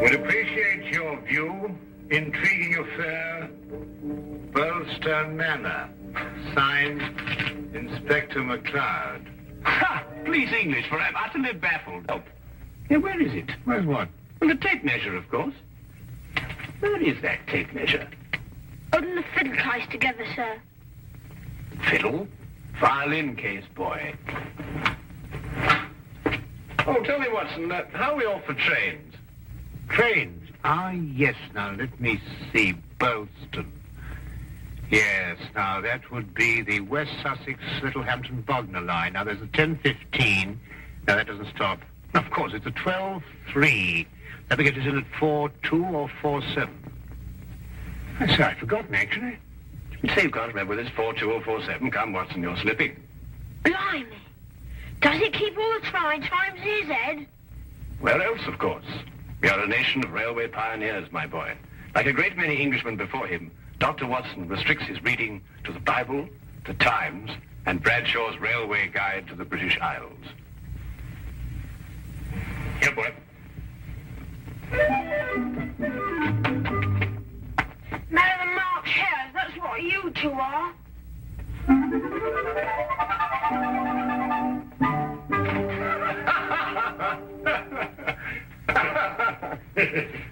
Would appreciate your view. Intriguing affair. Burlstone Manor. Signed, Inspector McLeod. Ha! Please, English, for I'm utterly baffled. Oh. Yeah, where is it? Where's what? Well, the tape measure, of course. Where is that tape measure? Holding the fiddle case together, sir. Fiddle? Violin case, boy. Oh, tell me, Watson, how are we off for trains? Trains? Ah, yes. Now, let me see. Burlston. Yes, now, that would be the West Sussex Littlehampton Bognor line. Now, there's a 10:15. Now, that doesn't stop. Of course, it's a 12:3. That we get us in at 4:2 or 4:7. Yes, I'd forgotten, actually. Say you've got to remember this 42047. Come, Watson, you're slipping. Blimey. Does it keep all the times in his head? Where else, of course? We are a nation of railway pioneers, my boy. Like a great many Englishmen before him, Dr. Watson restricts his reading to the Bible, the Times, and Bradshaw's Railway Guide to the British Isles. Here, boy. Man of the March Hares, that's what you two are.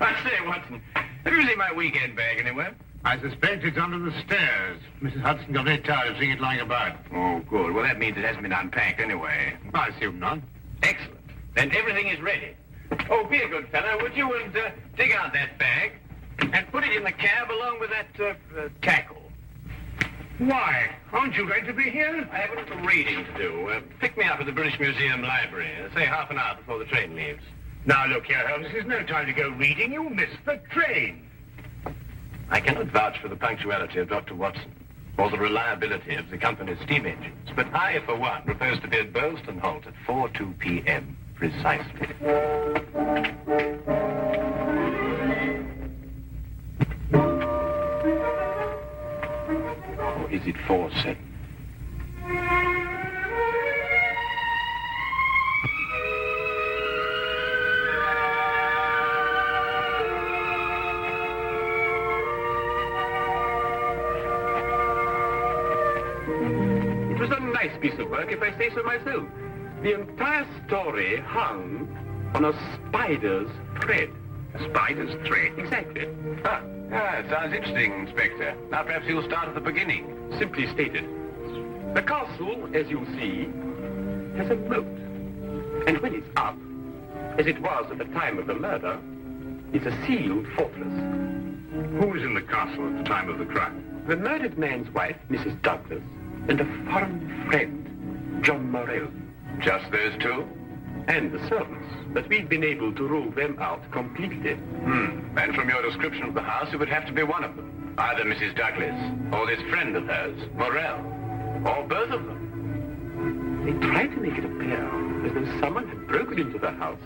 I say, Watson, have you seen my weekend bag anywhere? I suspect it's under the stairs. Mrs. Hudson got very tired of seeing it lying about. Oh, good. Well, that means it hasn't been unpacked anyway. I assume not. Excellent. Then everything is ready. Oh, be a good fellow, would you, and dig out that bag and put it in the cab along with that tackle. Why? Aren't you going to be here? I have a little reading to do. Pick me up at the British Museum Library. Say half an hour before the train leaves. Now, look here, Holmes. This is no time to go reading. You'll miss the train. I cannot vouch for the punctuality of Dr. Watson or the reliability of the company's steam engines, but I, for one, propose to be at Boylston Halt at 4:02 p.m. precisely. Or is it 4:07? It was a nice piece of work, if I say so myself. The entire story hung on a spider's thread. A spider's thread? Exactly. It sounds interesting, Inspector. Now perhaps you'll start at the beginning. Simply stated, the castle, as you see, has a moat. And when it's up, as it was at the time of the murder, it's a sealed fortress. Who was in the castle at the time of the crime? The murdered man's wife, Mrs. Douglas, and a foreign friend, John Morell. Just those two? And the servants, but we've been able to rule them out completely. And from your description of the house, it would have to be one of them. Either Mrs. Douglas, or this friend of hers, Morell, or both of them. They tried to make it appear as though someone had broken into the house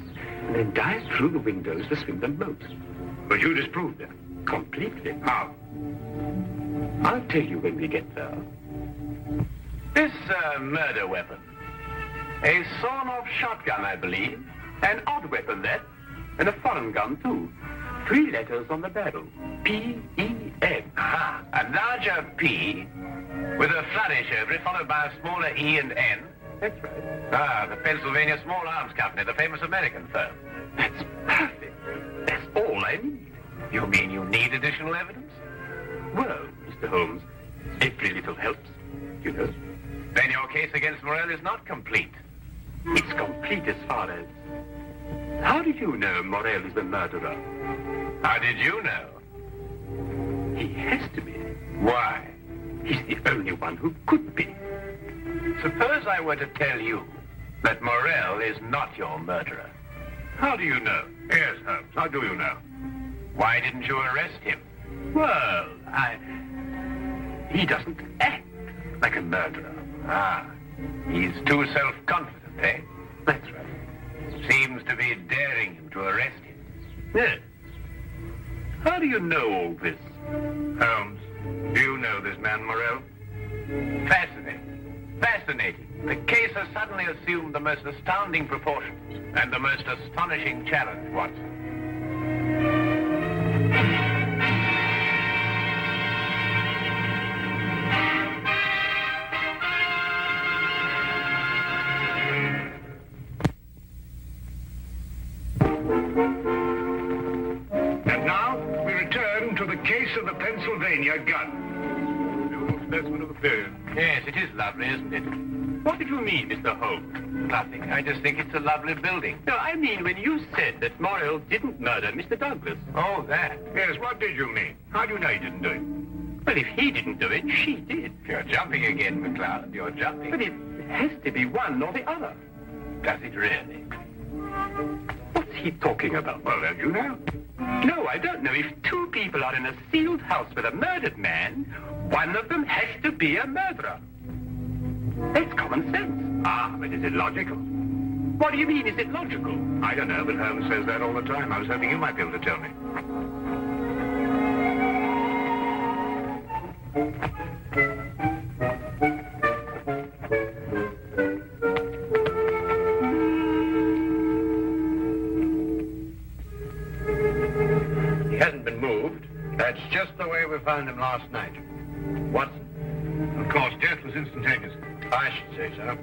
and then dived through the windows to swim the moat. But you disproved that? Completely. How? I'll tell you when we get there. This murder weapon. A sawn-off shotgun, I believe. An odd weapon, that. And a foreign gun, too. 3 letters on the barrel. P-E-N. Aha. A larger P with a flourish over it, followed by a smaller E and N. That's right. The Pennsylvania Small Arms Company, the famous American firm. That's perfect. That's all I need. You mean you need additional evidence? Well, Mr. Holmes, every little helps, you know. Then your case against Morell is not complete. It's complete as far as... How did you know Morell is the murderer? How did you know? He has to be. Why? He's the only one who could be. Suppose I were to tell you that Morell is not your murderer. How do you know? Yes, Holmes. How do you know? Why didn't you arrest him? Well, he doesn't act like a murderer. He's too self-confident, eh? That's right. Seems to be daring him to arrest him. Yes. How do you know all this? Holmes, do you know this man Morell? Fascinating. Fascinating. The case has suddenly assumed the most astounding proportions and the most astonishing challenge, Watson. And now, we return to the case of the Pennsylvania gun. Beautiful specimen of the period. Yes, it is lovely, isn't it? What did you mean, Mr. Holmes? Nothing. I just think it's a lovely building. No, I mean when you said that Morell didn't murder Mr. Douglas. Oh, that. Yes, what did you mean? How do you know he didn't do it? Well, if he didn't do it, she did. You're jumping again, McCloud. You're jumping. But it has to be one or the other. Does it really? What's he talking about? Well, don't you know? No, I don't know. If two people are in a sealed house with a murdered man, one of them has to be a murderer. That's common sense. Ah, but is it logical? What do you mean, is it logical? I don't know, but Holmes says that all the time. I was hoping you might be able to tell me. He hasn't been moved. That's just the way we found him last night. Watson? Of course, death was instantaneous. I should say so.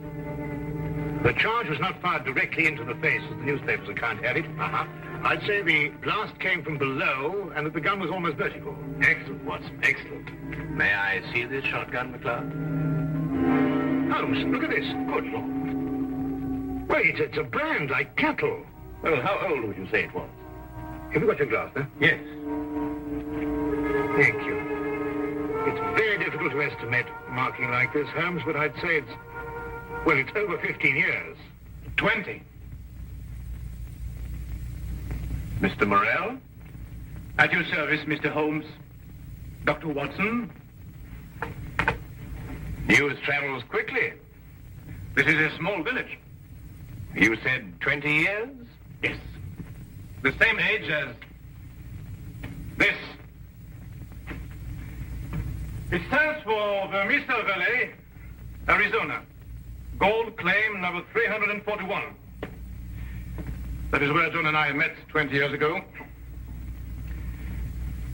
The charge was not fired directly into the face, as the newspaper's account had it. I'd say the blast came from below, and that the gun was almost vertical. Excellent, Watson, excellent. May I see this shotgun, McLeod? Holmes, look at this. Good Lord. Wait, it's a brand like cattle. Well, how old would you say it was? Have you got your glass there? Yes. Thank you. It's very difficult to estimate marking like this, Holmes, but I'd say it's over 15 years. 20. Mr. Morrell? At your service, Mr. Holmes. Dr. Watson? News travels quickly. This is a small village. You said 20 years? Yes. The same age as this. It stands for Vermissa Valley, Arizona. Gold claim number 341. That is where John and I met 20 years ago.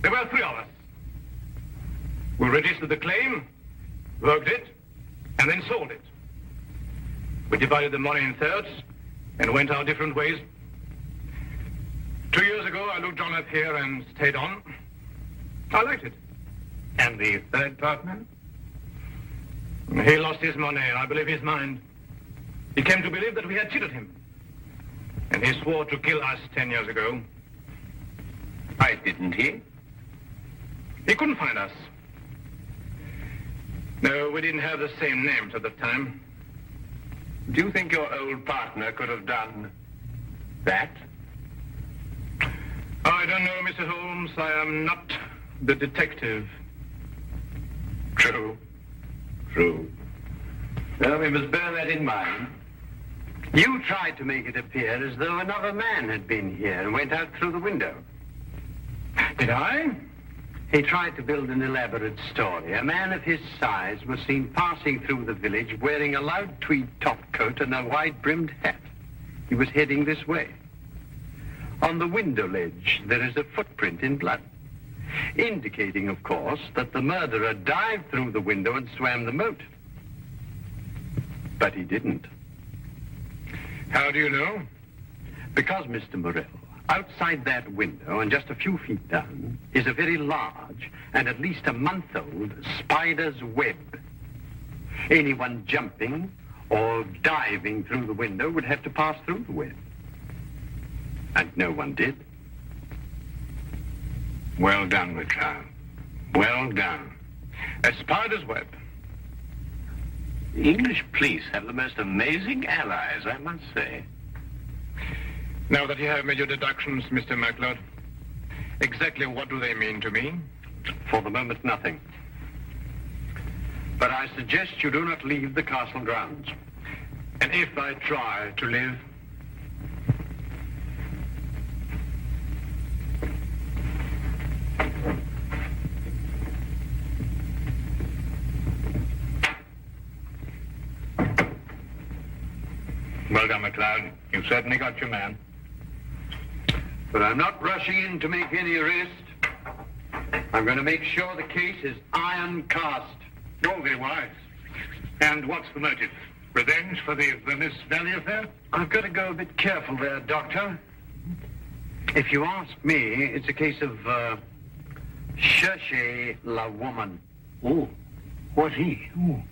There were three of us. We registered the claim, worked it, and then sold it. We divided the money in thirds and went our different ways. 2 years ago, I looked John up here and stayed on. I liked it. And the third partner? He lost his money, and I believe his mind. He came to believe that we had cheated him. And he swore to kill us 10 years ago. Why didn't he? He couldn't find us. No, we didn't have the same names at the time. Do you think your old partner could have done that? I don't know, Mr. Holmes. I am not the detective. True. True. Well, we must bear that in mind. You tried to make it appear as though another man had been here and went out through the window. Did I? He tried to build an elaborate story. A man of his size was seen passing through the village wearing a loud tweed topcoat and a wide-brimmed hat. He was heading this way. On the window ledge, there is a footprint in blood, indicating, of course, that the murderer dived through the window and swam the moat. But he didn't. How do you know? Because, Mr. Morrell, outside that window and just a few feet down is a very large and at least a month-old spider's web. Anyone jumping or diving through the window would have to pass through the web. And no one did. Well done, McLeod. Well done. A spider's web. The English police have the most amazing allies, I must say. Now that you have made your deductions, Mr. MacLeod, exactly what do they mean to me? For the moment, nothing. But I suggest you do not leave the castle grounds. And if I try to live, well done, McLeod. You've certainly got your man. but I'm not rushing in to make any arrest. I'm going to make sure the case is iron cast. Oh, very wise. And what's the motive? Revenge for the Venice Valley affair? I've got to go a bit careful there, Doctor. If you ask me, it's a case of, cherchez la woman. Oh, what's he? Oh,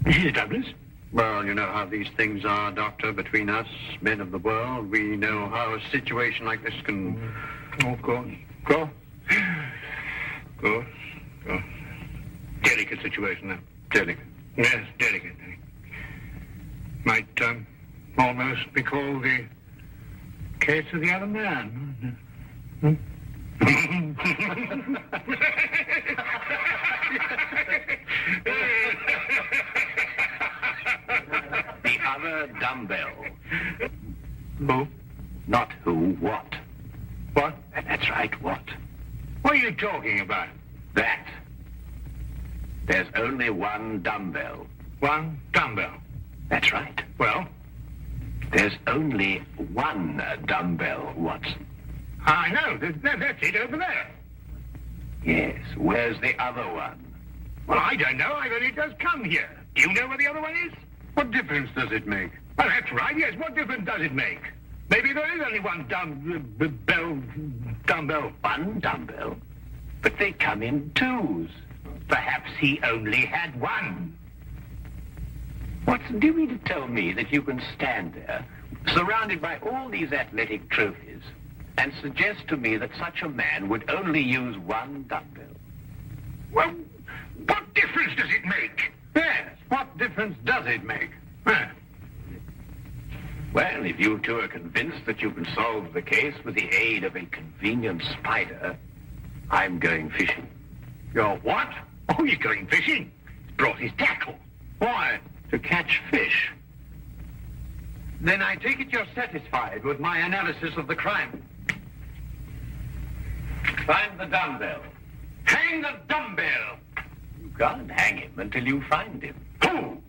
Mrs. Douglas? Well, you know how these things are, Doctor, between us, men of the world. We know how a situation like this can... Oh, of course. Of course. Of course. Of course. Delicate situation, though. Delicate. Yes, delicate. Might almost be called the case of the other man. Hmm? The other dumbbell. Who? Not who, what? What? That's right, what? What are you talking about? That. There's only one dumbbell. One dumbbell? That's right. Well? There's only one dumbbell, Watson. I know. That's it over there. Yes. Where's the other one? Well, I don't know. I've only just come here. Do you know where the other one is? What difference does it make? Well, that's right. Yes. What difference does it make? Maybe there is only one dumbbell. One dumbbell? But they come in twos. Perhaps he only had one. Watson, do you mean to tell me that you can stand there, surrounded by all these athletic trophies, and suggest to me that such a man would only use one dumbbell? Well, what difference does it make? Yes, what difference does it make? Well, if you two are convinced that you can solve the case with the aid of a convenient spider, I'm going fishing. You're what? Oh, he's going fishing. He's brought his tackle. Why? To catch fish. Then I take it you're satisfied with my analysis of the crime. Find the dumbbell. Hang the dumbbell! You can't hang him until you find him. Who?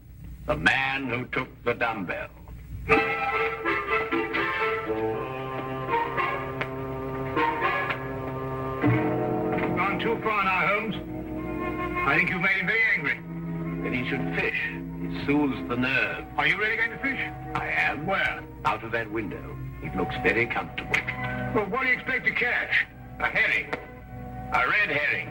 The man who took the dumbbell. You've gone too far now, Holmes. I think you've made him very angry. Then he should fish. It soothes the nerve. Are you really going to fish? I am. Where? Out of that window. It looks very comfortable. Well, what do you expect to catch? A herring. A red herring.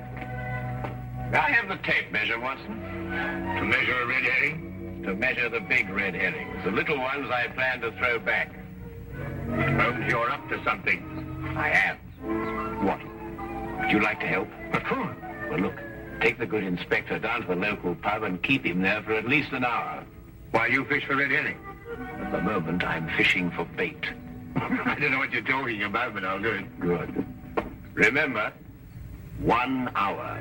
I have the tape measure, Watson. To measure a red herring? To measure the big red herrings. The little ones I plan to throw back. Holmes, you're up to something. I am. What? Would you like to help? Of course. Well, look. Take the good inspector down to the local pub and keep him there for at least an hour. While you fish for red herring? At the moment, I'm fishing for bait. I don't know what you're talking about, but I'll do it. Good. Remember, 1 hour.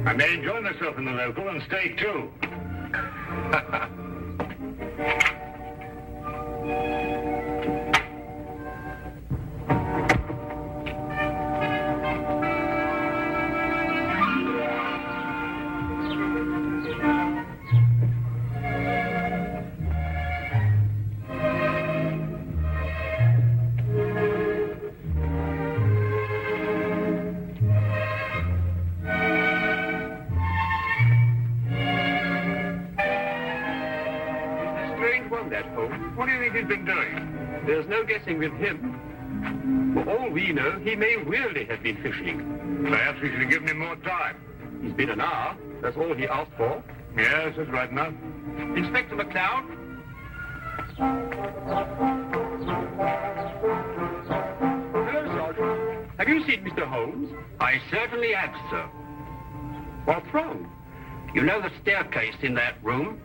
I may enjoy myself in the local and stay too. What do you think he's been doing? There's no guessing with him. For all we know, he may really have been fishing. Perhaps we should have given him more time. He's been an hour. That's all he asked for. Yes, that's right enough. Inspector McLeod? Hello, Sergeant. Have you seen Mr. Holmes? I certainly have, sir. What's wrong? You know the staircase in that room?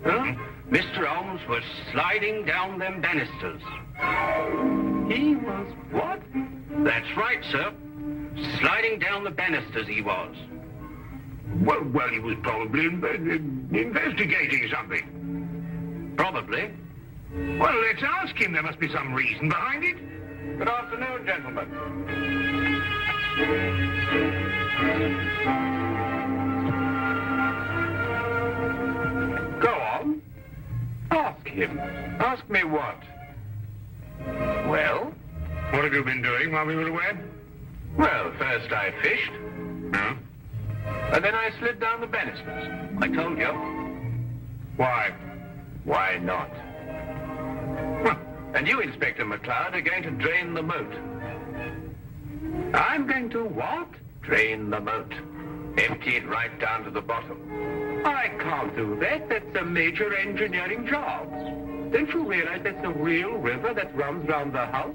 Huh? Mr. Holmes was sliding down them banisters. He was what? That's right, sir. Sliding down the banisters he was. Well, he was probably investigating something. Probably. Well, let's ask him. There must be some reason behind it. Good afternoon, gentlemen. Go on. Ask him. Ask me what? Well? What have you been doing while we were away? Well, first I fished. No? And then I slid down the banisters. I told you. Why? Why not? And you, Inspector McLeod, are going to drain the moat. I'm going to what? Drain the moat. Empty it right down to the bottom. I can't do that. That's a major engineering job. Don't you realize that's a real river that runs round the house?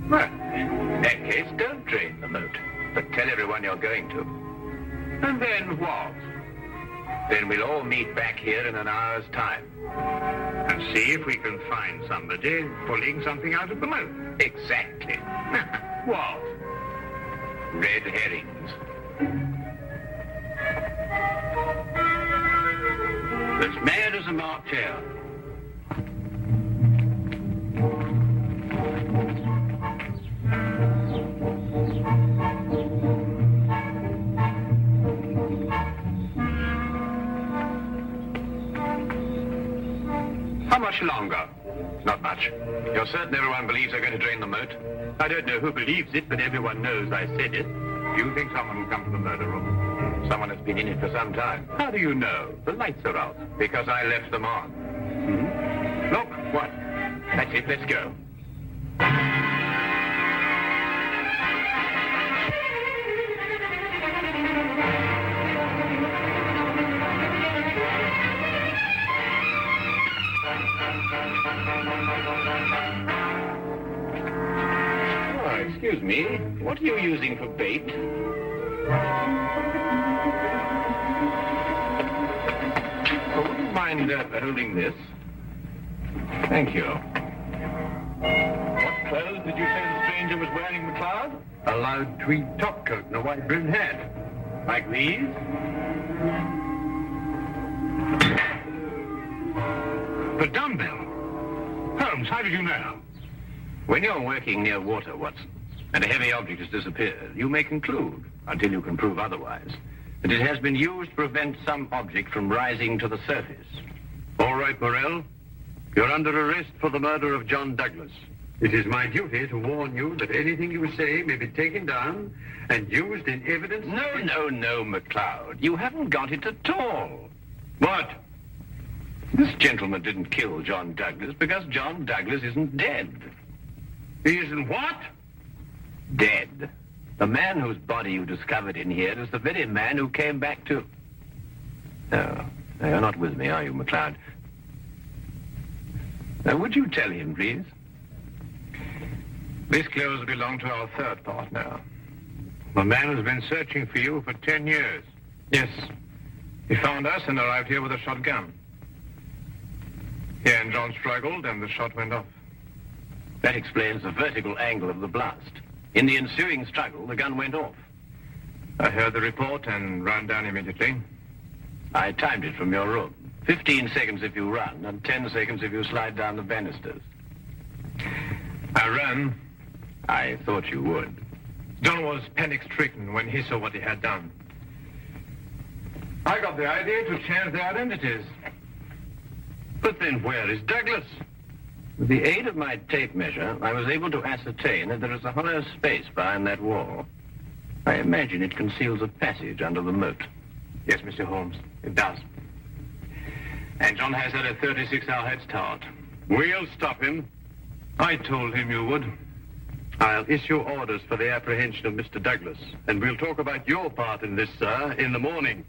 Well, in that case, don't drain the moat. But tell everyone you're going to. And then what? Then we'll all meet back here in an hour's time. And see if we can find somebody pulling something out of the moat. Exactly. What? Red herrings. As mad as a martel. How much longer? Not much. You're certain everyone believes they're going to drain the moat? I don't know who believes it, but everyone knows I said it. Do you think someone will come to the murder room? Someone has been in it for some time. How do you know? The lights are out. Because I left them on. Hmm? Look, what? That's it, let's go. Oh, excuse me. What are you using for bait? Oh, would you mind holding this? Thank you. What clothes did you say the stranger was wearing, McCloud? A loud tweed topcoat and a white brimmed hat. Like these? The dumbbell. Holmes, how did you know? When you're working near water, Watson, and a heavy object has disappeared, you may conclude, until you can prove otherwise, that it has been used to prevent some object from rising to the surface. All right, Morrell. You're under arrest for the murder of John Douglas. It is my duty to warn you that anything you say may be taken down and used in evidence... No, McCloud. You haven't got it at all. What? This gentleman didn't kill John Douglas because John Douglas isn't dead. He isn't what? Dead. The man whose body you discovered in here is the very man who came back to... No, you're not with me, are you, McCloud? Now, would you tell him, please? These clothes belong to our third partner. The man has been searching for you for 10 years. Yes. He found us and arrived here with a shotgun. He and John struggled, and the shot went off. That explains the vertical angle of the blast. In the ensuing struggle, the gun went off. I heard the report and ran down immediately. I timed it from your room. 15 seconds if you run, and 10 seconds if you slide down the banisters. I ran. I thought you would. John was panic-stricken when he saw what he had done. I got the idea to change their identities. But then where is Douglas? With the aid of my tape measure, I was able to ascertain that there is a hollow space behind that wall. I imagine it conceals a passage under the moat. Yes, Mr. Holmes, it does. And John has had a 36-hour head start. We'll stop him. I told him you would. I'll issue orders for the apprehension of Mr. Douglas, and we'll talk about your part in this, sir, in the morning.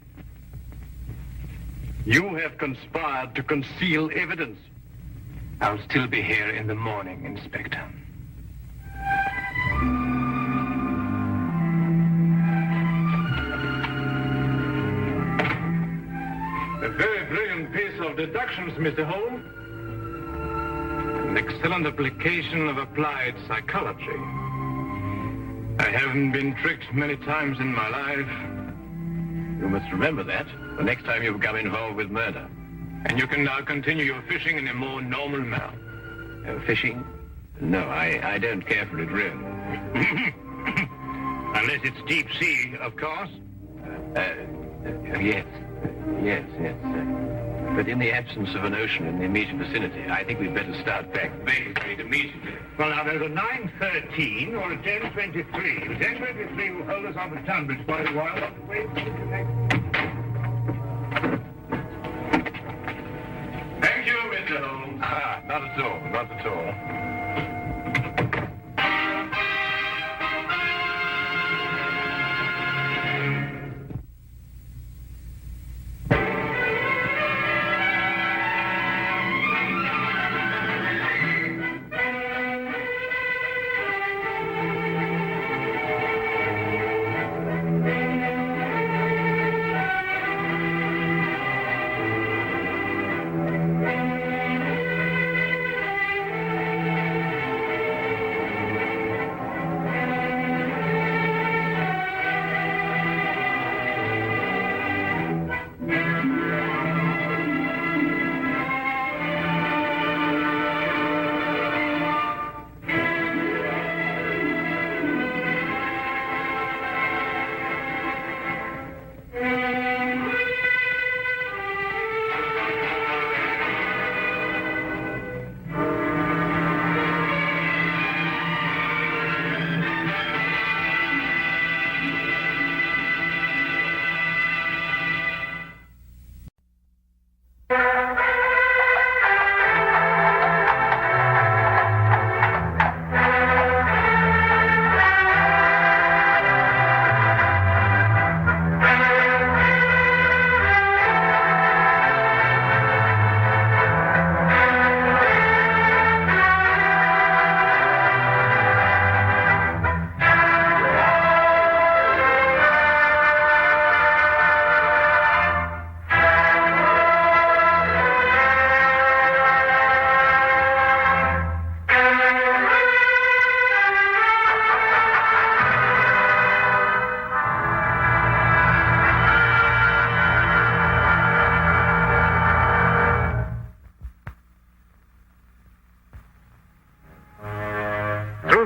You have conspired to conceal evidence. I'll still be here in the morning, Inspector. A very brilliant piece of deductions, Mr. Holmes. An excellent application of applied psychology. I haven't been tricked many times in my life. You must remember that the next time you become involved with murder. And you can now continue your fishing in a more normal manner. Fishing? No, I don't care for it, really. Unless it's deep sea, of course. Yes. But in the absence of an ocean in the immediate vicinity, I think we'd better start back Baker Street immediately. Well, now, there's a 9:13 or a 10:23. The 10:23 will hold us on the Tunbridge for a while. Thank you, Mr. Holmes. Not at all, not at all.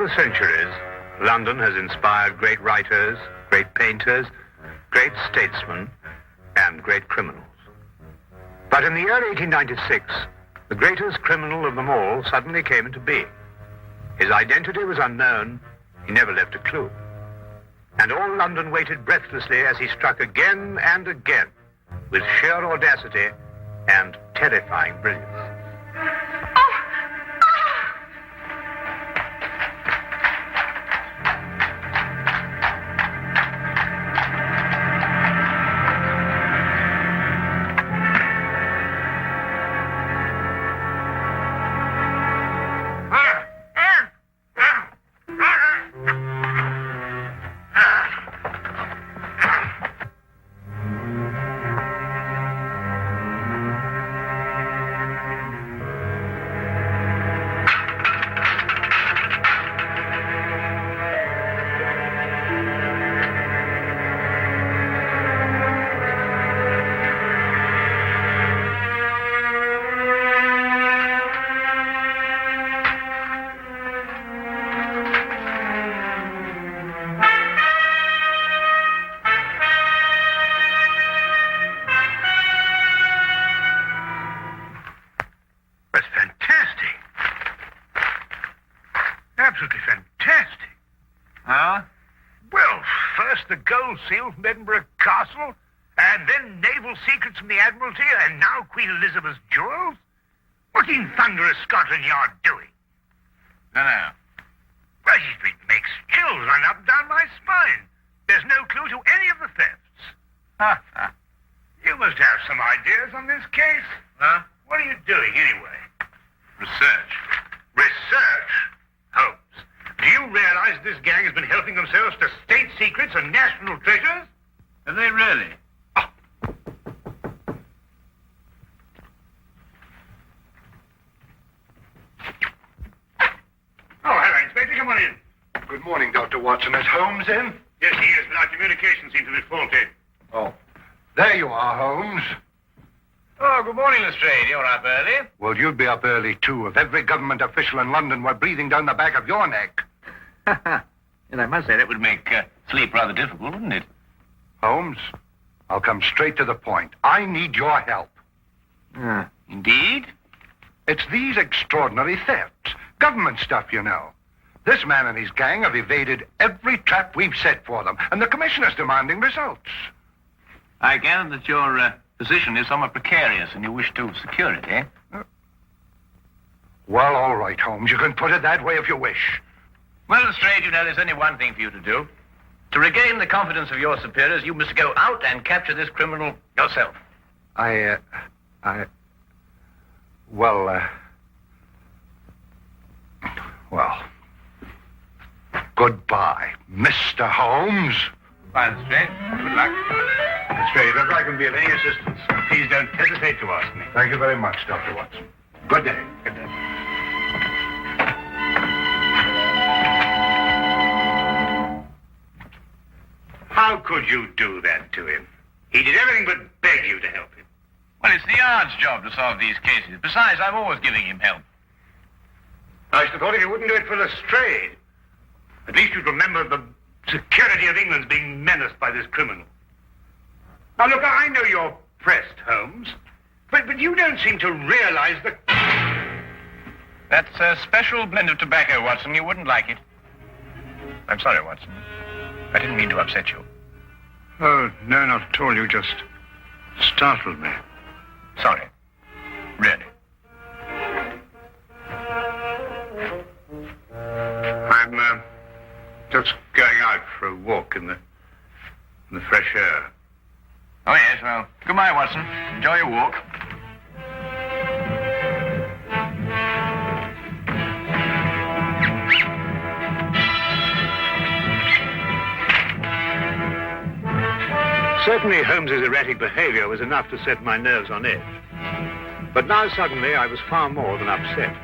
the centuries, London has inspired great writers, great painters, great statesmen, and great criminals. But in the year 1896, the greatest criminal of them all suddenly came into being. His identity was unknown. He never left a clue. And all London waited breathlessly as he struck again and again with sheer audacity and terrifying brilliance. Absolutely fantastic. Huh? Well, first the gold seal from Edinburgh Castle, and then naval secrets from the Admiralty, and now Queen Elizabeth's jewels. What in thunder is Scotland Yard doing? No. Well, it makes chills run up and down my spine. There's no clue to any of the thefts. You must have some ideas on this case. Huh? What are you doing, anyway? Research. Research? Holmes, do you realize this gang has been helping themselves to state secrets and national treasures? Have they really? Oh, hello, Inspector. Come on in. Good morning, Dr. Watson. Is Holmes in? Yes, he is, but our communications seem to be faulty. Oh. There you are, Holmes. Oh, good morning, Lestrade. You're up early. Well, you'd be up early, too, if every government official in London were breathing down the back of your neck. And I must say that would make sleep rather difficult, wouldn't it? Holmes, I'll come straight to the point. I need your help. Indeed? It's these extraordinary thefts. Government stuff, you know. This man and his gang have evaded every trap we've set for them, and the Commissioner's demanding results. I gather that your position is somewhat precarious and you wish to secure it, eh? Well, all right, Holmes. You can put it that way if you wish. Well, Lestrade, you know, there's only one thing for you to do. To regain the confidence of your superiors, you must go out and capture this criminal yourself. Well, goodbye, Mr. Holmes. Bye, Lestrade. Good luck. Lestrade, if I can be of any assistance, please don't hesitate to ask me. Thank you very much, Dr. Watson. Good day. Good day. How could you do that to him? He did everything but beg you to help him. Well, it's the Yard's job to solve these cases. Besides, I'm always giving him help. I should have thought if you wouldn't do it for Lestrade, at least you'd remember the security of England's being menaced by this criminal. Now, look, I know you're pressed, Holmes, but you don't seem to realize the... That's a special blend of tobacco, Watson. You wouldn't like it. I'm sorry, Watson. I didn't mean to upset you. Oh, no, not at all. You just startled me. Sorry. Really. I'm just going out for a walk in the fresh air. Oh, yes, well, goodbye, Watson. Enjoy your walk. Certainly Holmes's erratic behavior was enough to set my nerves on edge. But now suddenly I was far more than upset,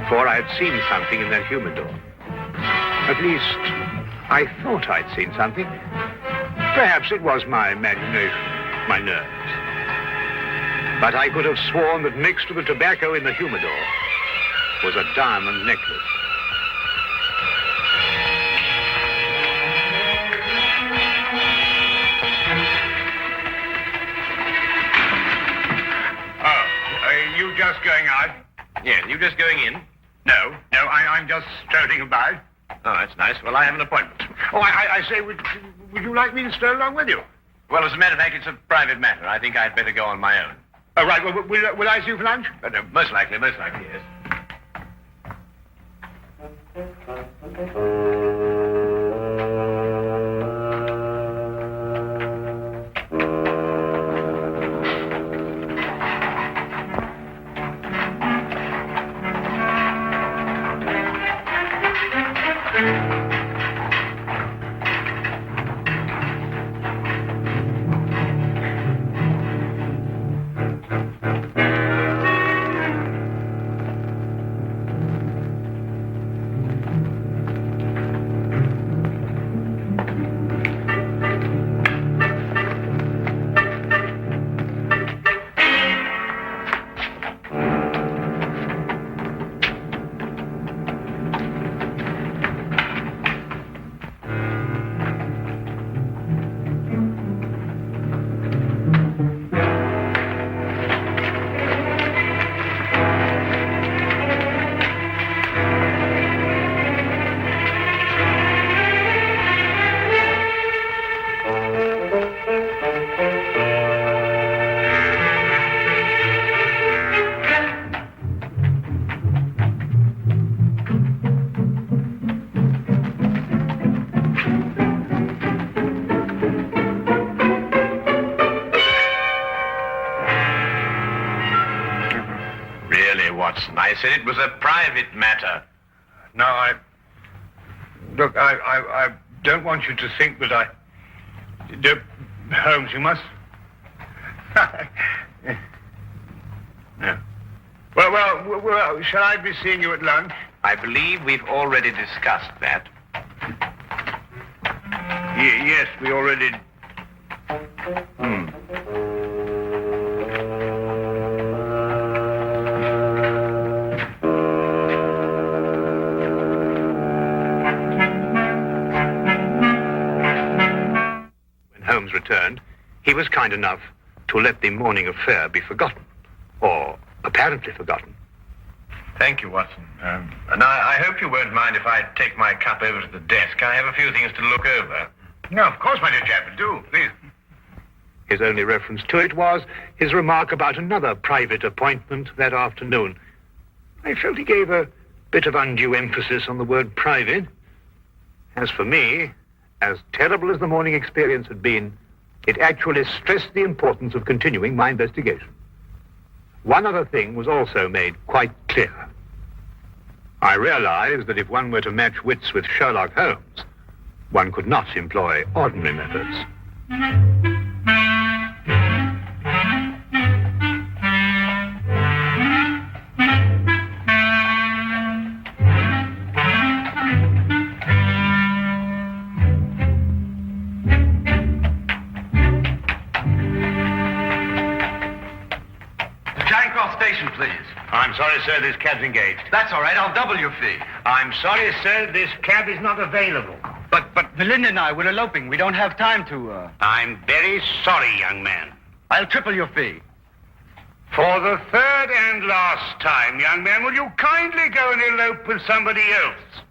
for I had seen something in that humidor. At least, I thought I'd seen something. Perhaps it was my imagination, my nerves. But I could have sworn that mixed with the tobacco in the humidor was a diamond necklace. Yes, you just going in? No, I'm just strolling about. Oh, that's nice. Well, I have an appointment. Oh, I say, would you like me to stroll along with you? Well, as a matter of fact, it's a private matter. I think I'd better go on my own. Oh, right. Well, will I see you for lunch? Most likely, yes. Watson. I said it was a private matter. No, Look, I don't want you to think that I... Holmes, you must... No. Well, shall I be seeing you at lunch? I believe we've already discussed that. Yes, we already... Holmes returned, he was kind enough to let the morning affair be forgotten, or apparently forgotten. Thank you, Watson. And I hope you won't mind if I take my cup over to the desk. I have a few things to look over. No, of course, my dear chap, do, please. His only reference to it was his remark about another private appointment that afternoon. I felt he gave a bit of undue emphasis on the word private. As for me, as terrible as the morning experience had been, it actually stressed the importance of continuing my investigation. One other thing was also made quite clear. I realized that if one were to match wits with Sherlock Holmes, one could not employ ordinary methods. Station, please. I'm sorry, sir, this cab's engaged. That's all right. I'll double your fee. I'm sorry, sir, this cab is not available. But Melinda and I, we're eloping. We don't have time to, I'm very sorry, young man. I'll triple your fee. For the third and last time, young man, will you kindly go and elope with somebody else?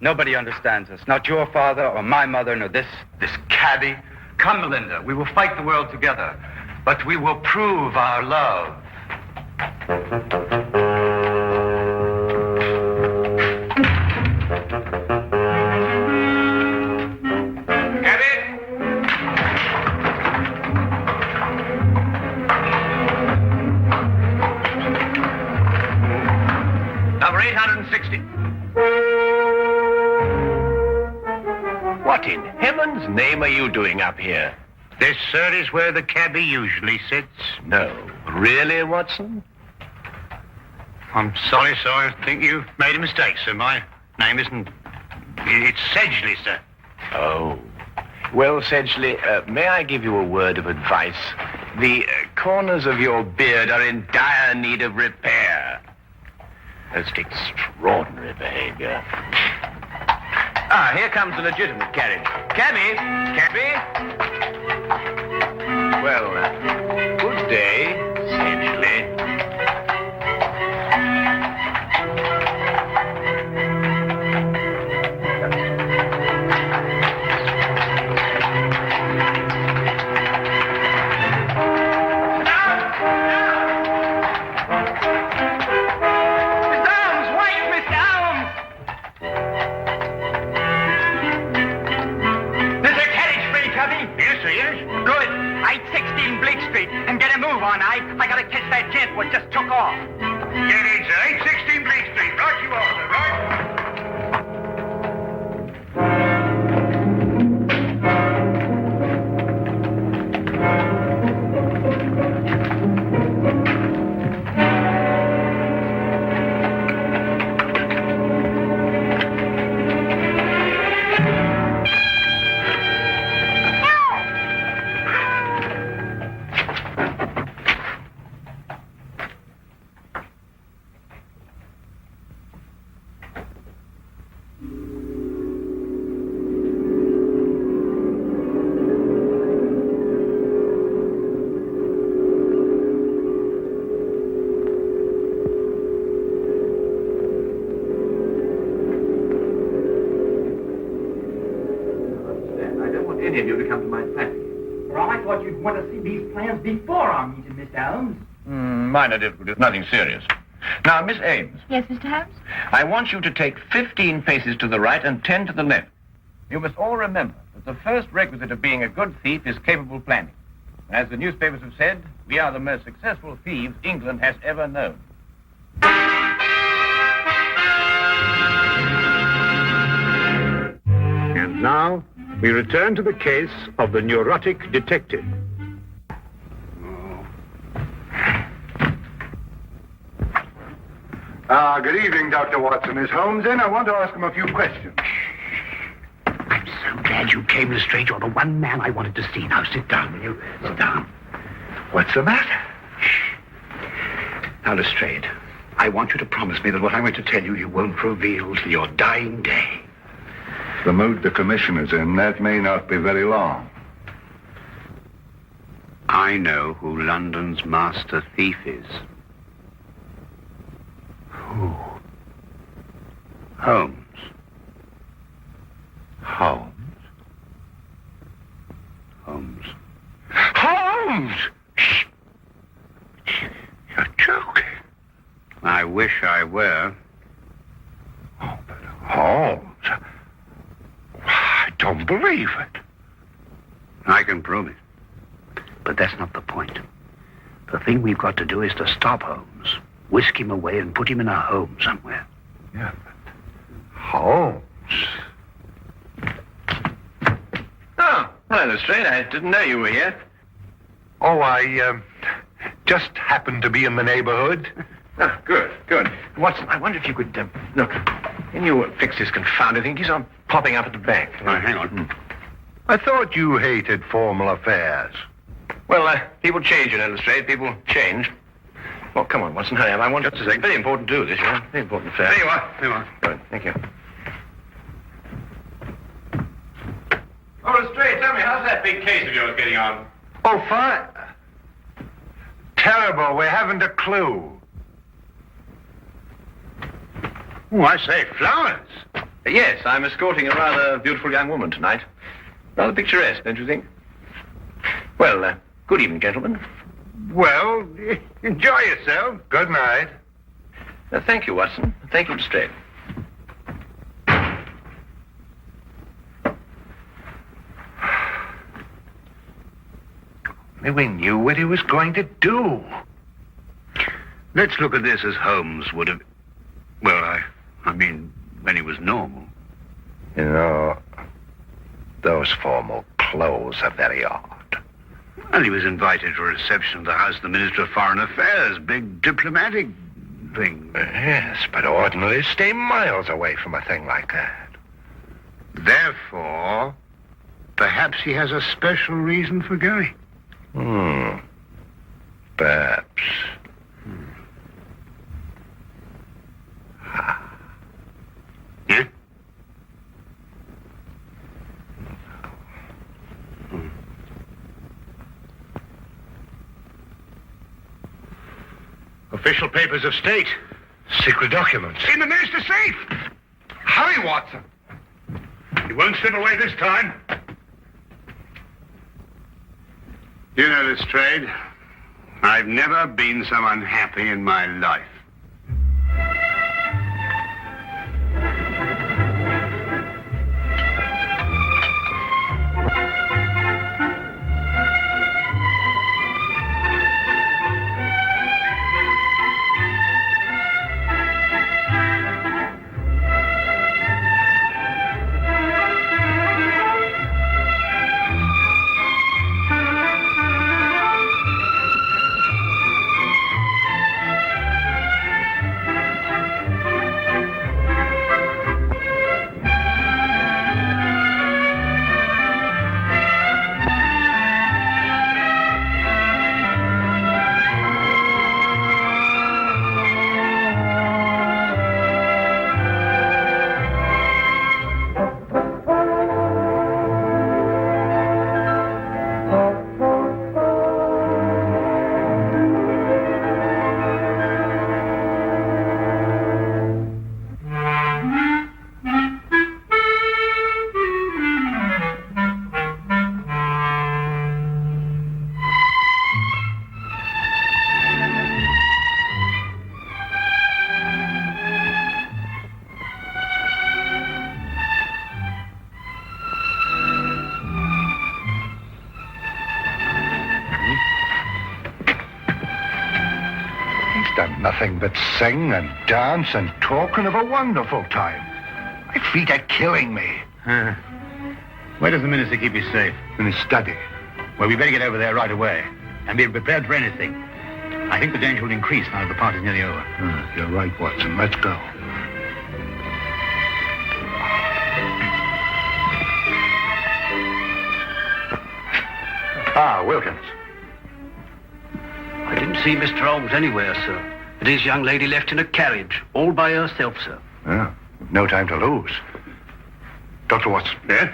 Nobody understands us. Not your father or my mother, nor this cabbie. Come, Melinda, we will fight the world together. But we will prove our love. Number 860. What in heaven's name are you doing up here? This, sir, is where the cabbie usually sits. No. Really, Watson? I'm sorry, sir. I think you've made a mistake, sir. My name isn't... It's Sedgley, sir. Oh. Well, Sedgley, may I give you a word of advice? The corners of your beard are in dire need of repair. Most extraordinary behavior. Ah, here comes the legitimate carriage. Cabby! Cabby! Well, good day, Sedgley. on, I gotta catch that gent what just took off. Get in, sir. 816 Bleak Street. Right you are, sir. Right? Any of you to come to my flat. Well, I thought you'd want to see these plans before our meeting, Mr. Holmes. Minor difficulties, nothing serious. Now, Miss Ames, Yes, Mr. Holmes? I want you to take 15 paces to the right and 10 to the left. You must all remember that the first requisite of being a good thief is capable planning. As the newspapers have said, we are the most successful thieves England has ever known. And now, we return to the case of the neurotic detective. Good evening, Dr. Watson. Is Holmes in? I want to ask him a few questions. I'm so glad you came, Lestrade. You're the one man I wanted to see. Now, sit down, will you? Sit down. What's the matter? Now, Lestrade, I want you to promise me that what I'm going to tell you, you won't reveal till your dying day. The mood the commissioner's in, that may not be very long. I know who London's master thief is. Who? Holmes. Holmes? Holmes. Holmes! Shh! You're joking. I wish I were. Oh, but Holmes... I don't believe it. I can prove it. But that's not the point. The thing we've got to do is to stop Holmes, whisk him away and put him in a home somewhere. Yeah, but Holmes... Oh, hello, Lestrade. I didn't know you were here. Oh, I just happened to be in the neighborhood. Oh, good, good. Watson, I wonder if you could, look, can you fix this confounded thing? It keeps on popping up at the bank. Hang on. I thought you hated formal affairs. Well, people change, you know, Lestrade. People change. Well, come on, Watson, hurry up. I want just a second. Very important to do this, you know. Very important affair. There you are. There you are. Good, thank you. Oh, Lestrade, tell me, how's that big case of yours getting on? Oh, fine. Terrible. We haven't a clue. Oh, I say, flowers. Yes, I'm escorting a rather beautiful young woman tonight. Rather picturesque, don't you think? Well, good evening, gentlemen. Well, enjoy yourself. Good night. Thank you, Watson. Thank you, Lestrade. We knew what he was going to do. Let's look at this as Holmes would have... Well, I mean, when he was normal. You know, those formal clothes are very odd. Well, he was invited for a reception at the house of the Minister of Foreign Affairs. Big diplomatic thing. Yes, but ordinarily stay miles away from a thing like that. Therefore, perhaps he has a special reason for going. Perhaps. Yeah? Official papers of state. Secret documents. In the minister's safe! Hurry, Watson. He won't slip away this time. You know, Lestrade, I've never been so unhappy in my life. nothing but sing and dance and talk and have a wonderful time. My feet are killing me. Where does the minister keep you safe? In his study. Well, we better get over there right away and be prepared for anything. I think the danger will increase now that the party's nearly over. You're right, Watson. Let's go. Wilkins. I didn't see Mr. Holmes anywhere, sir. But his young lady left in a carriage, all by herself, sir. Yeah, no time to lose. Dr. Watson. Yeah?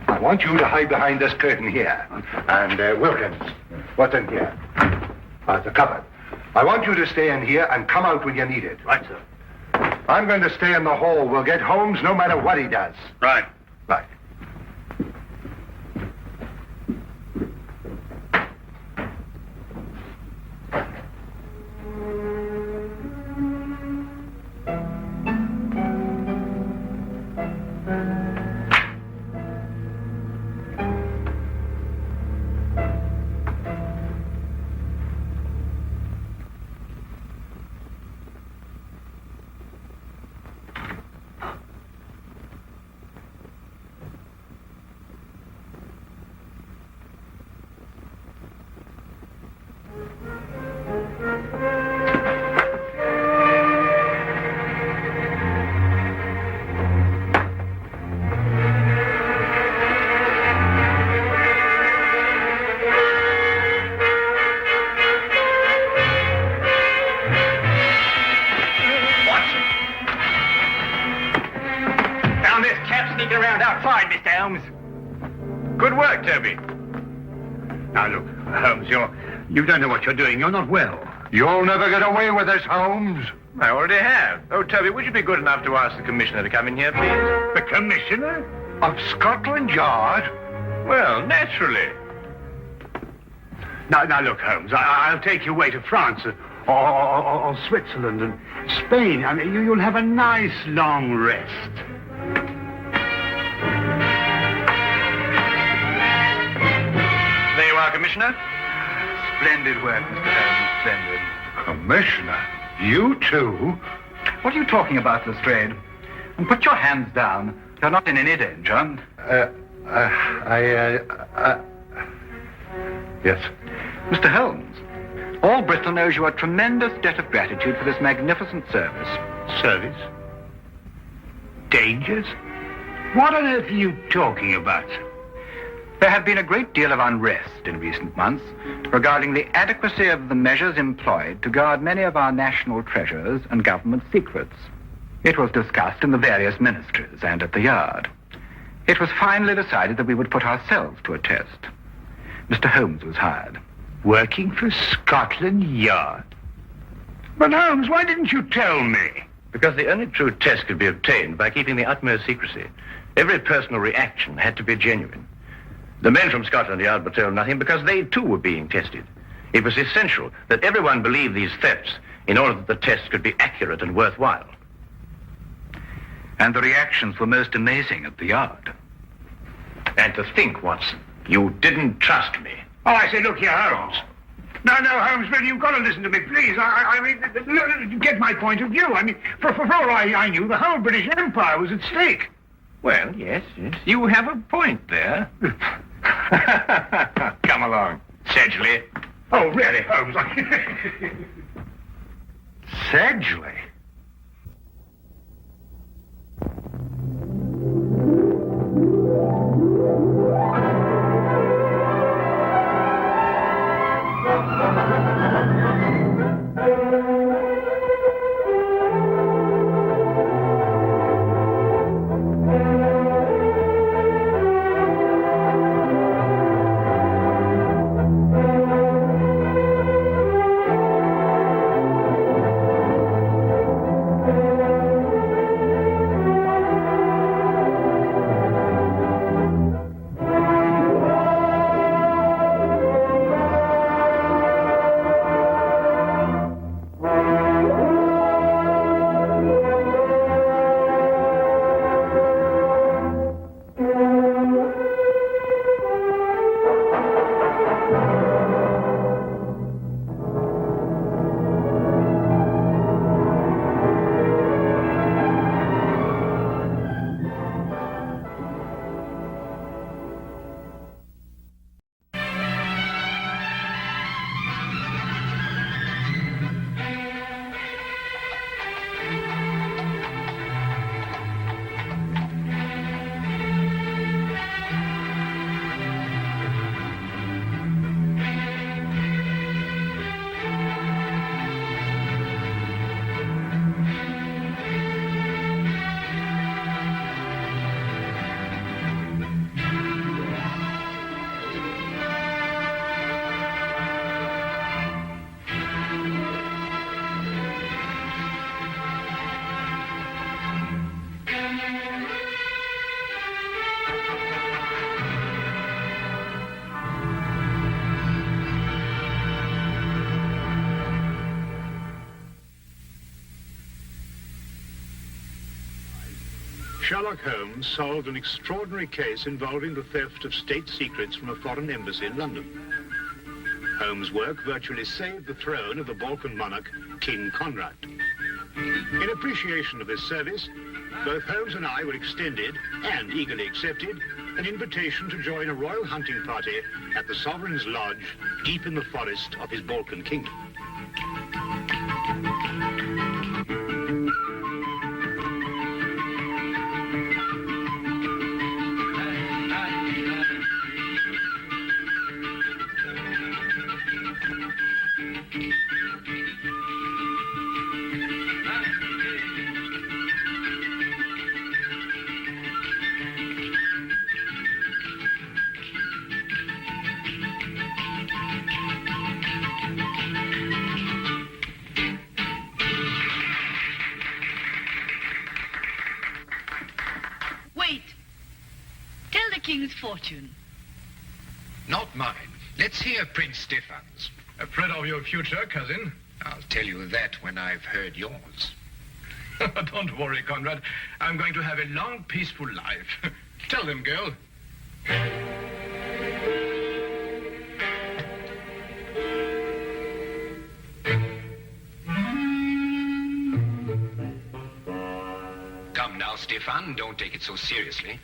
I want you to hide behind this curtain here. And, Wilkins, what's in here? The cupboard. I want you to stay in here and come out when you need it. Right, sir. I'm going to stay in the hall. We'll get Holmes no matter what he does. Right. Right. Good work, Toby. Now, look, Holmes, you don't know what you're doing. You're not well. You'll never get away with this, Holmes. I already have. Oh, Toby, would you be good enough to ask the commissioner to come in here, please? The commissioner? Of Scotland Yard? Well, naturally. Now, look, Holmes, I'll take you away to France or Switzerland and Spain. I mean, you'll have a nice long rest. There you are, Commissioner. Splendid work, Mr. Holmes, splendid. Commissioner? You too? What are you talking about, Lestrade? And put your hands down. You're not in any danger. Yes. Mr. Holmes, all Bristol knows you a tremendous debt of gratitude for this magnificent service. Service? Dangers? What on earth are you talking about? There had been a great deal of unrest in recent months regarding the adequacy of the measures employed to guard many of our national treasures and government secrets. It was discussed in the various ministries and at the Yard. It was finally decided that we would put ourselves to a test. Mr. Holmes was hired. Working for Scotland Yard? But Holmes, why didn't you tell me? Because the only true test could be obtained by keeping the utmost secrecy. Every personal reaction had to be genuine. The men from Scotland Yard were told nothing because they too were being tested. It was essential that everyone believe these thefts in order that the test could be accurate and worthwhile. And the reactions were most amazing at the Yard. And to think, Watson, you didn't trust me. Oh, I say, look here, Holmes. No, Holmes, but you've got to listen to me, please. I mean, get my point of view. I mean, for all I knew, the whole British Empire was at stake. Well, yes. You have a point there. Come along, Sedgley. Oh, really, Holmes? Sedgley? Sherlock Holmes solved an extraordinary case involving the theft of state secrets from a foreign embassy in London. Holmes' work virtually saved the throne of the Balkan monarch, King Conrad. In appreciation of this service, both Holmes and I were extended, and eagerly accepted, an invitation to join a royal hunting party at the Sovereign's Lodge, deep in the forest of his Balkan kingdom. Fortune. Not mine. Let's hear Prince Stefan's. Afraid of your future, cousin? I'll tell you that when I've heard yours. Don't worry, Conrad. I'm going to have a long, peaceful life. Tell them, girl. Come now, Stefan. Don't take it so seriously.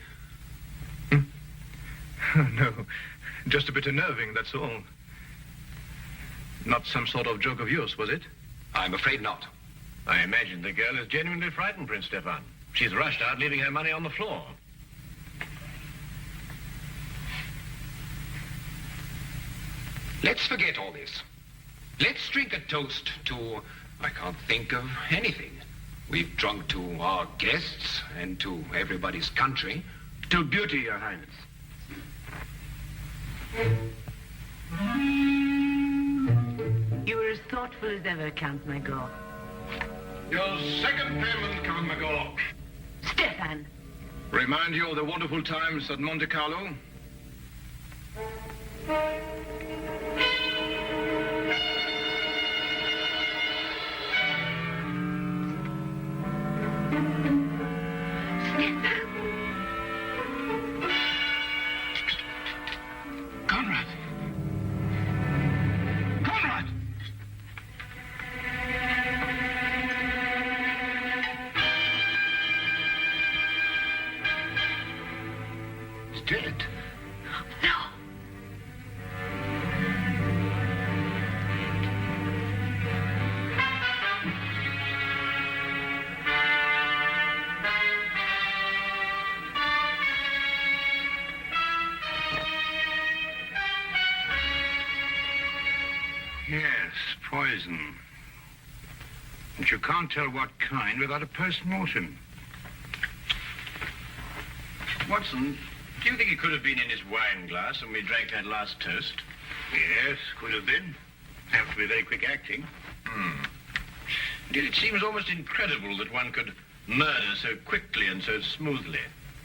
No, just a bit unnerving, that's all. Not some sort of joke of yours, was it? I'm afraid not. I imagine the girl is genuinely frightened, Prince Stefan. She's rushed out, leaving her money on the floor. Let's forget all this. Let's drink a toast to... I can't think of anything. We've drunk to our guests and to everybody's country. To beauty, Your Highness. You were as thoughtful as ever, Count Magor. Your second payment, Count Magor. Stefan. Remind you of the wonderful times at Monte Carlo? Conrad! Conrad! He's dead. No. Yes, poison. But you can't tell what kind without a post-mortem. Watson, do you think it could have been in his wine glass when we drank that last toast? Yes, could have been. Have to be very quick acting. Indeed, it seems almost incredible that one could murder so quickly and so smoothly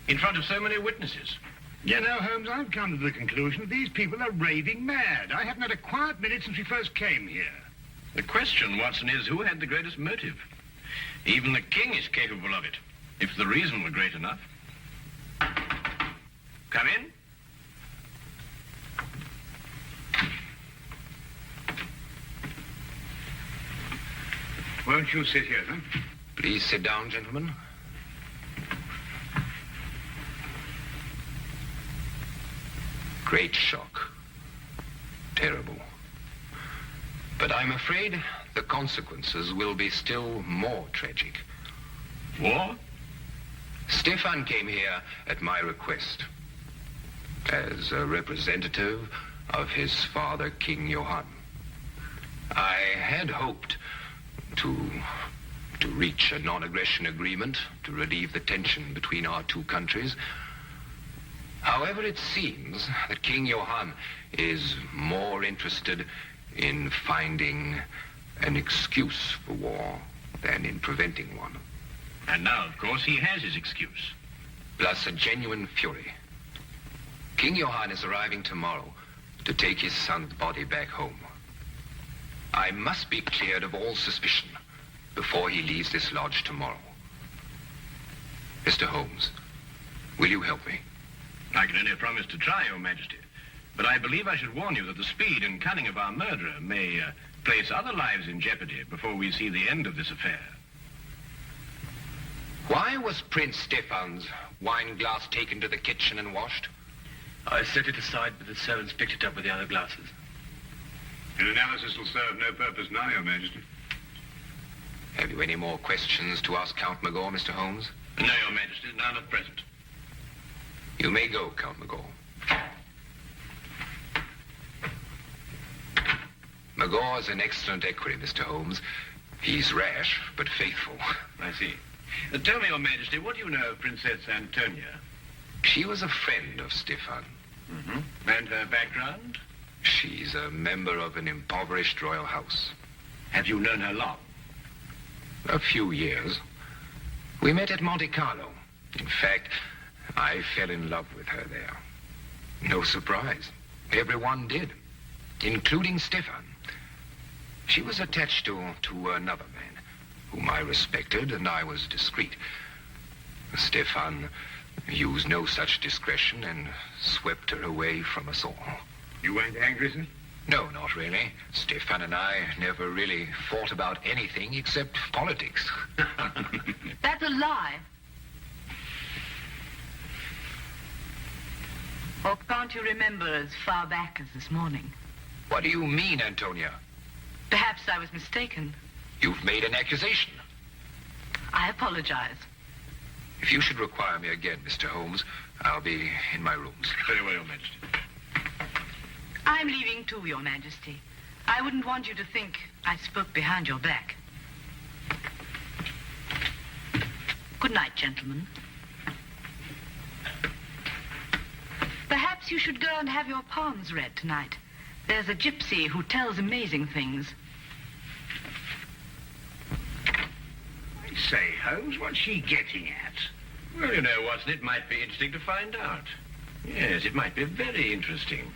in front of so many witnesses. You know, Holmes, I've come to the conclusion that these people are raving mad. I haven't had a quiet minute since we first came here. The question, Watson, is who had the greatest motive? Even the king is capable of it, if the reason were great enough. Come in. Won't you sit here, then? Please sit down, gentlemen. Great shock. Terrible. But I'm afraid the consequences will be still more tragic. War? Stefan came here at my request as a representative of his father, King Johann. I had hoped to reach a non-aggression agreement to relieve the tension between our two countries. However, it seems that King Johann is more interested in finding an excuse for war than in preventing one. And now, of course, he has his excuse. Plus a genuine fury. King Johann is arriving tomorrow to take his son's body back home. I must be cleared of all suspicion before he leaves this lodge tomorrow. Mr. Holmes, will you help me? I can only promise to try, Your Majesty. But I believe I should warn you that the speed and cunning of our murderer may place other lives in jeopardy before we see the end of this affair. Why was Prince Stefan's wine glass taken to the kitchen and washed? I set it aside, but the servants picked it up with the other glasses. An analysis will serve no purpose now, Your Majesty. Have you any more questions to ask Count Magor, Mr. Holmes? No, Your Majesty, none at present. You may go, Count Magor. Magor is an excellent equerry, Mr. Holmes. He's rash, but faithful. I see. Tell me, Your Majesty, what do you know of Princess Antonia? She was a friend of Stefan. Mm-hmm. And her background? She's a member of an impoverished royal house. Have you known her long? A few years. We met at Monte Carlo. In fact, I fell in love with her there. No surprise. Everyone did, including Stefan. She was attached to another man, whom I respected, and I was discreet. Stefan used no such discretion and swept her away from us all. You weren't angry, sir? No, not really. Stefan and I never really fought about anything except politics. That's a lie. Or can't you remember as far back as this morning? What do you mean, Antonia? Perhaps I was mistaken. You've made an accusation. I apologize. If you should require me again, Mr. Holmes, I'll be in my rooms. Very well, Your Majesty. I'm leaving too, Your Majesty. I wouldn't want you to think I spoke behind your back. Good night, gentlemen. Perhaps you should go and have your palms read tonight. There's a gypsy who tells amazing things. I say, Holmes, what's she getting at? Well, you know, Watson, it might be interesting to find out. Yes, it might be very interesting.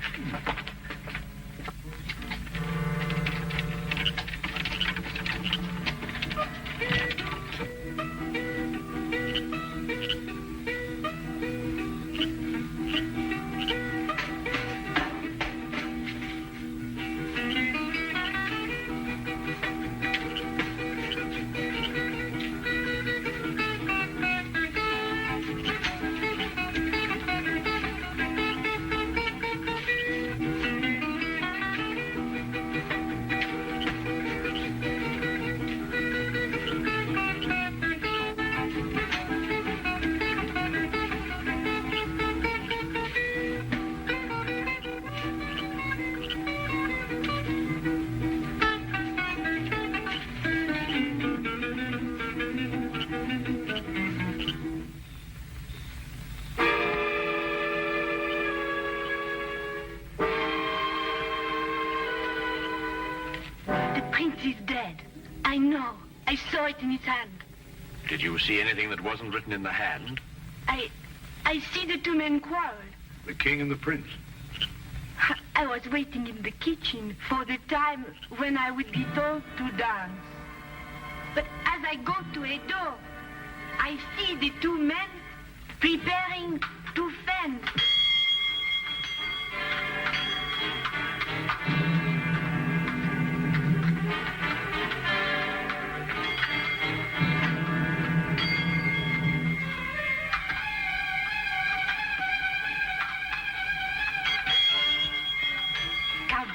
In his hand. Did you see anything that wasn't written in the hand? I see the two men quarrel. The king and the prince. I was waiting in the kitchen for the time when I would be told to dance. But as I go to a door, I see the two men preparing to fence.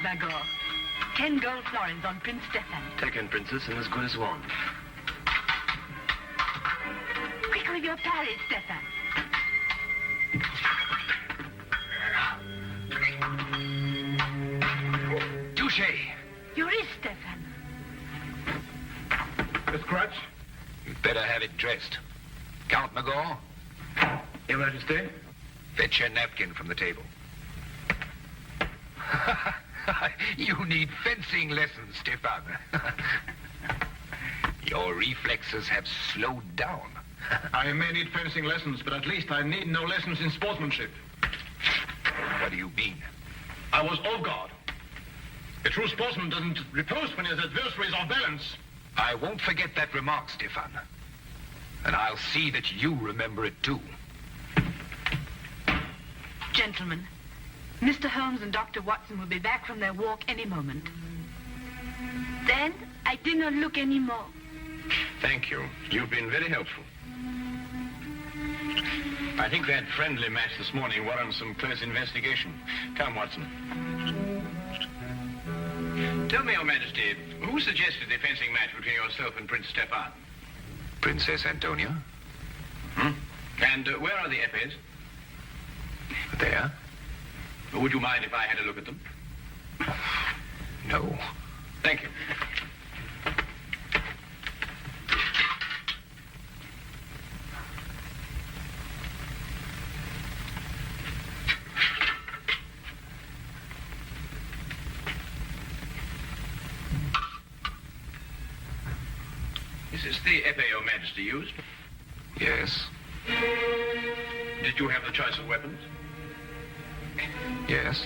Magor. 10 gold florins on Prince Stefan. Taken, Princess, and as good as one. Quick with your parry, Stefan. Touche. Your wrist, Stefan. Miss Crutch? You'd better have it dressed. Count Magor. Your Majesty? Fetch your napkin from the table. You need fencing lessons, Stefan. Your reflexes have slowed down. I may need fencing lessons, but at least I need no lessons in sportsmanship. What do you mean? I was off guard. A true sportsman doesn't riposte when his adversary is off balance. I won't forget that remark, Stefan. And I'll see that you remember it too. Gentlemen, Mr. Holmes and Dr. Watson will be back from their walk any moment. Then I did not look any more. Thank you. You've been very helpful. I think that friendly match this morning warrants some close investigation. Come, Watson. Tell me, Your Majesty, who suggested the fencing match between yourself and Prince Stefan? Princess Antonia? And where are the epées? There? Would you mind if I had a look at them? No. Thank you. Is this the epée Your Majesty used? Yes. Did you have the choice of weapons? Yes.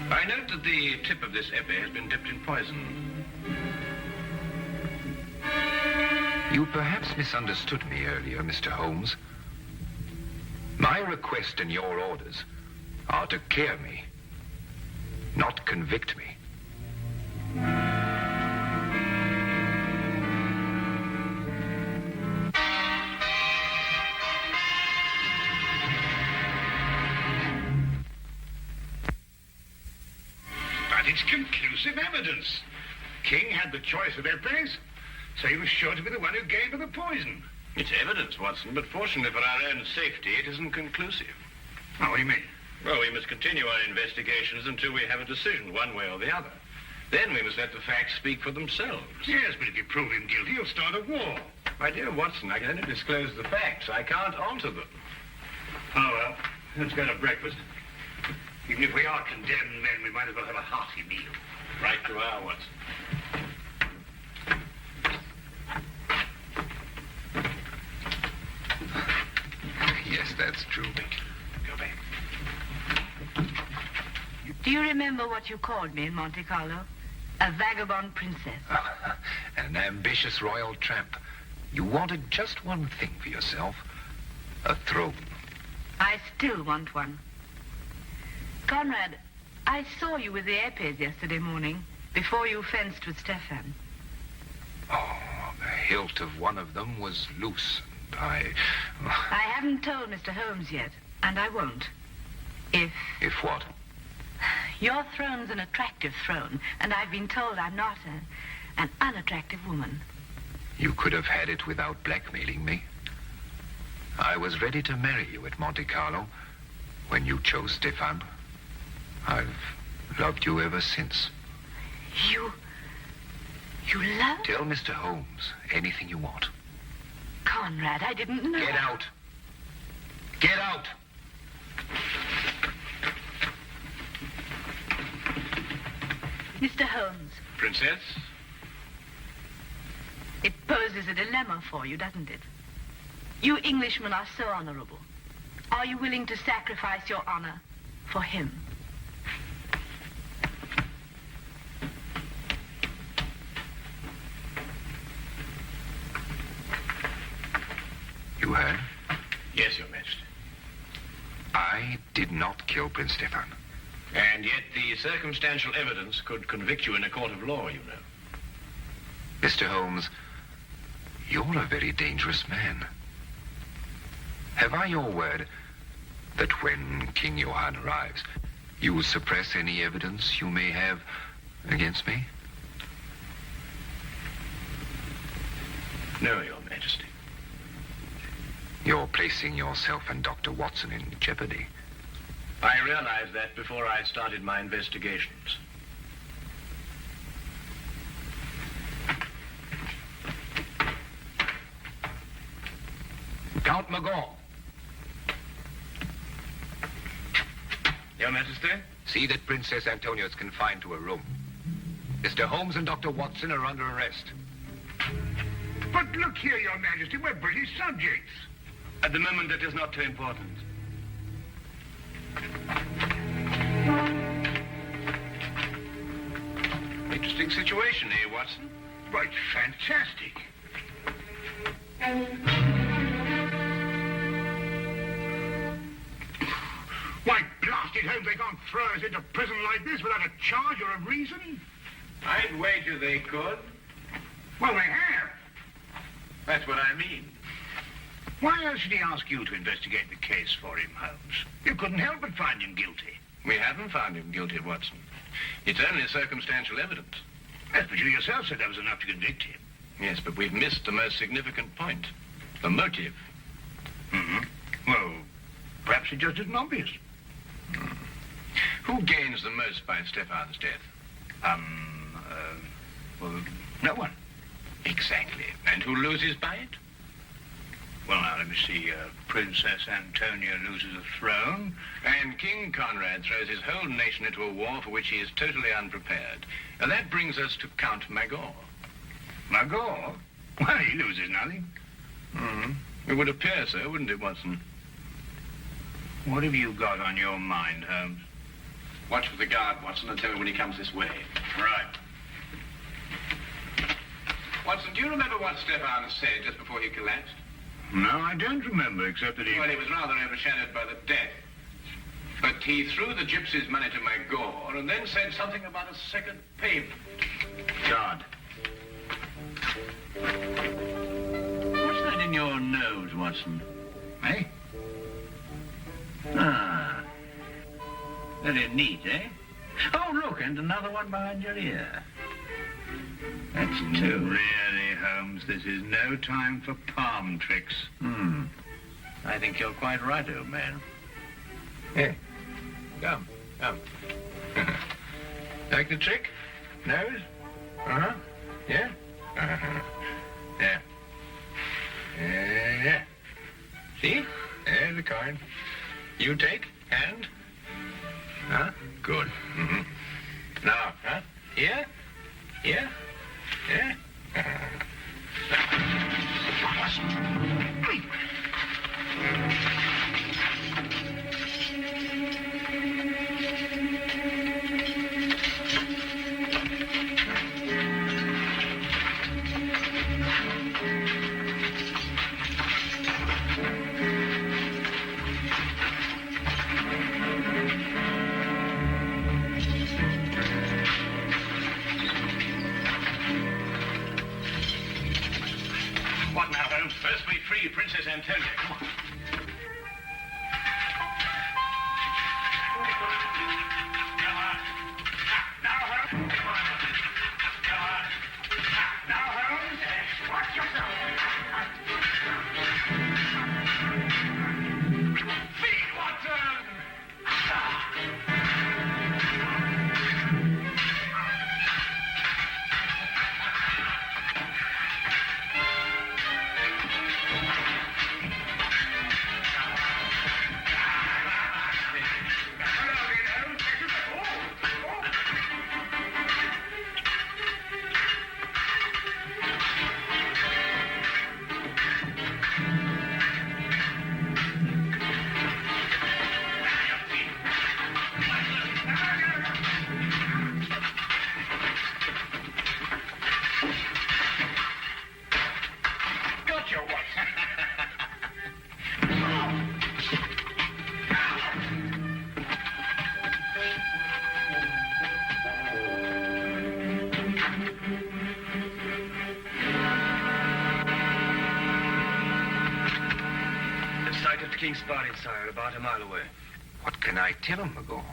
I note that the tip of this epée has been dipped in poison. You perhaps misunderstood me earlier, Mr. Holmes. My request and your orders are to clear me, not convict me. But it's conclusive evidence. King had the choice of epées, so he was sure to be the one who gave her the poison. It's evidence, Watson, but fortunately for our own safety, it isn't conclusive. Oh, what do you mean? Well, we must continue our investigations until we have a decision, one way or the other. Then we must let the facts speak for themselves. Yes, but if you prove him guilty, you'll start a war. My dear Watson, I can only disclose the facts. I can't alter them. Oh, well, let's go to breakfast. Even if we are condemned men, we might as well have a hearty meal. Right you are, Watson. Yes, that's true. Go back. Do you remember what you called me in Monte Carlo? A vagabond princess. An ambitious royal tramp. You wanted just one thing for yourself. A throne. I still want one. Conrad, I saw you with the epées yesterday morning, before you fenced with Stefan. Oh, the hilt of one of them was loose, and I haven't told Mr. Holmes yet, and I won't. If what? Your throne's an attractive throne, and I've been told I'm not an unattractive woman. You could have had it without blackmailing me. I was ready to marry you at Monte Carlo when you chose Stefan. I've loved you ever since. You love? Tell Mr. Holmes anything you want. Conrad, I didn't know. Get out. Get out. Mr. Holmes. Princess? It poses a dilemma for you, doesn't it? You Englishmen are so honorable. Are you willing to sacrifice your honor for him? You heard? Yes, Your Majesty. I did not kill Prince Stefan. And yet the circumstantial evidence could convict you in a court of law, you know. Mr. Holmes, you're a very dangerous man. Have I your word that when King Johann arrives, you will suppress any evidence you may have against me? No, Your Majesty. You're placing yourself and Dr. Watson in jeopardy. I realized that before I started my investigations. Count McGoohan. Your Majesty? See that Princess Antonia is confined to a room. Mr. Holmes and Dr. Watson are under arrest. But look here, Your Majesty, we're British subjects. At the moment, that is not too important. Interesting situation, eh, Watson? Right, fantastic. Why, blast it, Holmes, they can't throw us into prison like this without a charge or a reason. I'd wager they could. Well, they have. That's what I mean. Why else should he ask you to investigate the case for him, Holmes? You couldn't help but find him guilty. We haven't found him guilty, Watson. It's only circumstantial evidence. Yes, but you yourself said that was enough to convict him. Yes, but we've missed the most significant point. The motive. Mm-hmm. Well, perhaps it just isn't obvious. Who gains the most by Stefan's death? Well, no one. Exactly. And who loses by it? Well, now, let me see. Princess Antonia loses a throne. And King Conrad throws his whole nation into a war for which he is totally unprepared. And that brings us to Count Magor. Magor? Well, he loses nothing. Mm-hmm. It would appear so, wouldn't it, Watson? What have you got on your mind, Holmes? Watch for the guard, Watson, and tell me when he comes this way. Right. Watson, do you remember what Stefan said just before he collapsed? No, I don't remember, except that he... Well, he was rather overshadowed by the death. But he threw the gypsies' money to Magor and then said something about a second payment. God. What's that in your nose, Watson? Eh? Ah. Very neat, eh? Oh, look, and another one behind your ear. That's two. Really, Holmes, this is no time for palm tricks. I think you're quite right, old man. Here. Come. Like the trick? Nose? Uh-huh. Yeah? Uh-huh. Yeah. Yeah. See? There's the coin. You take, hand. Huh? Good. Mm-hmm. Now, huh? Here? Here? Yeah? What now, Holmes? First we free Princess Antonia. Come on. King's party, sire, about a mile away. What can I tell him, Magor?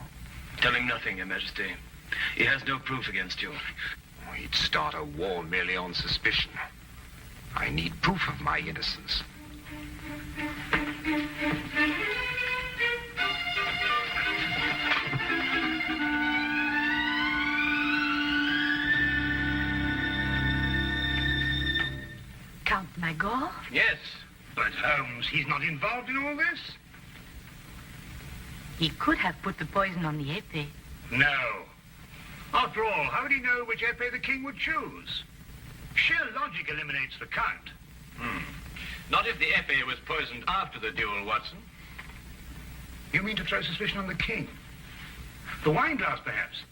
Tell him nothing, Your Majesty. He has no proof against you. He'd start a war merely on suspicion. I need proof of my innocence. Count Magor? Yes. But, Holmes, he's not involved in all this? He could have put the poison on the épée. No. After all, how would he know which épée the king would choose? Sheer logic eliminates the count. Not if the épée was poisoned after the duel, Watson. You mean to throw suspicion on the king? The wine glass, perhaps?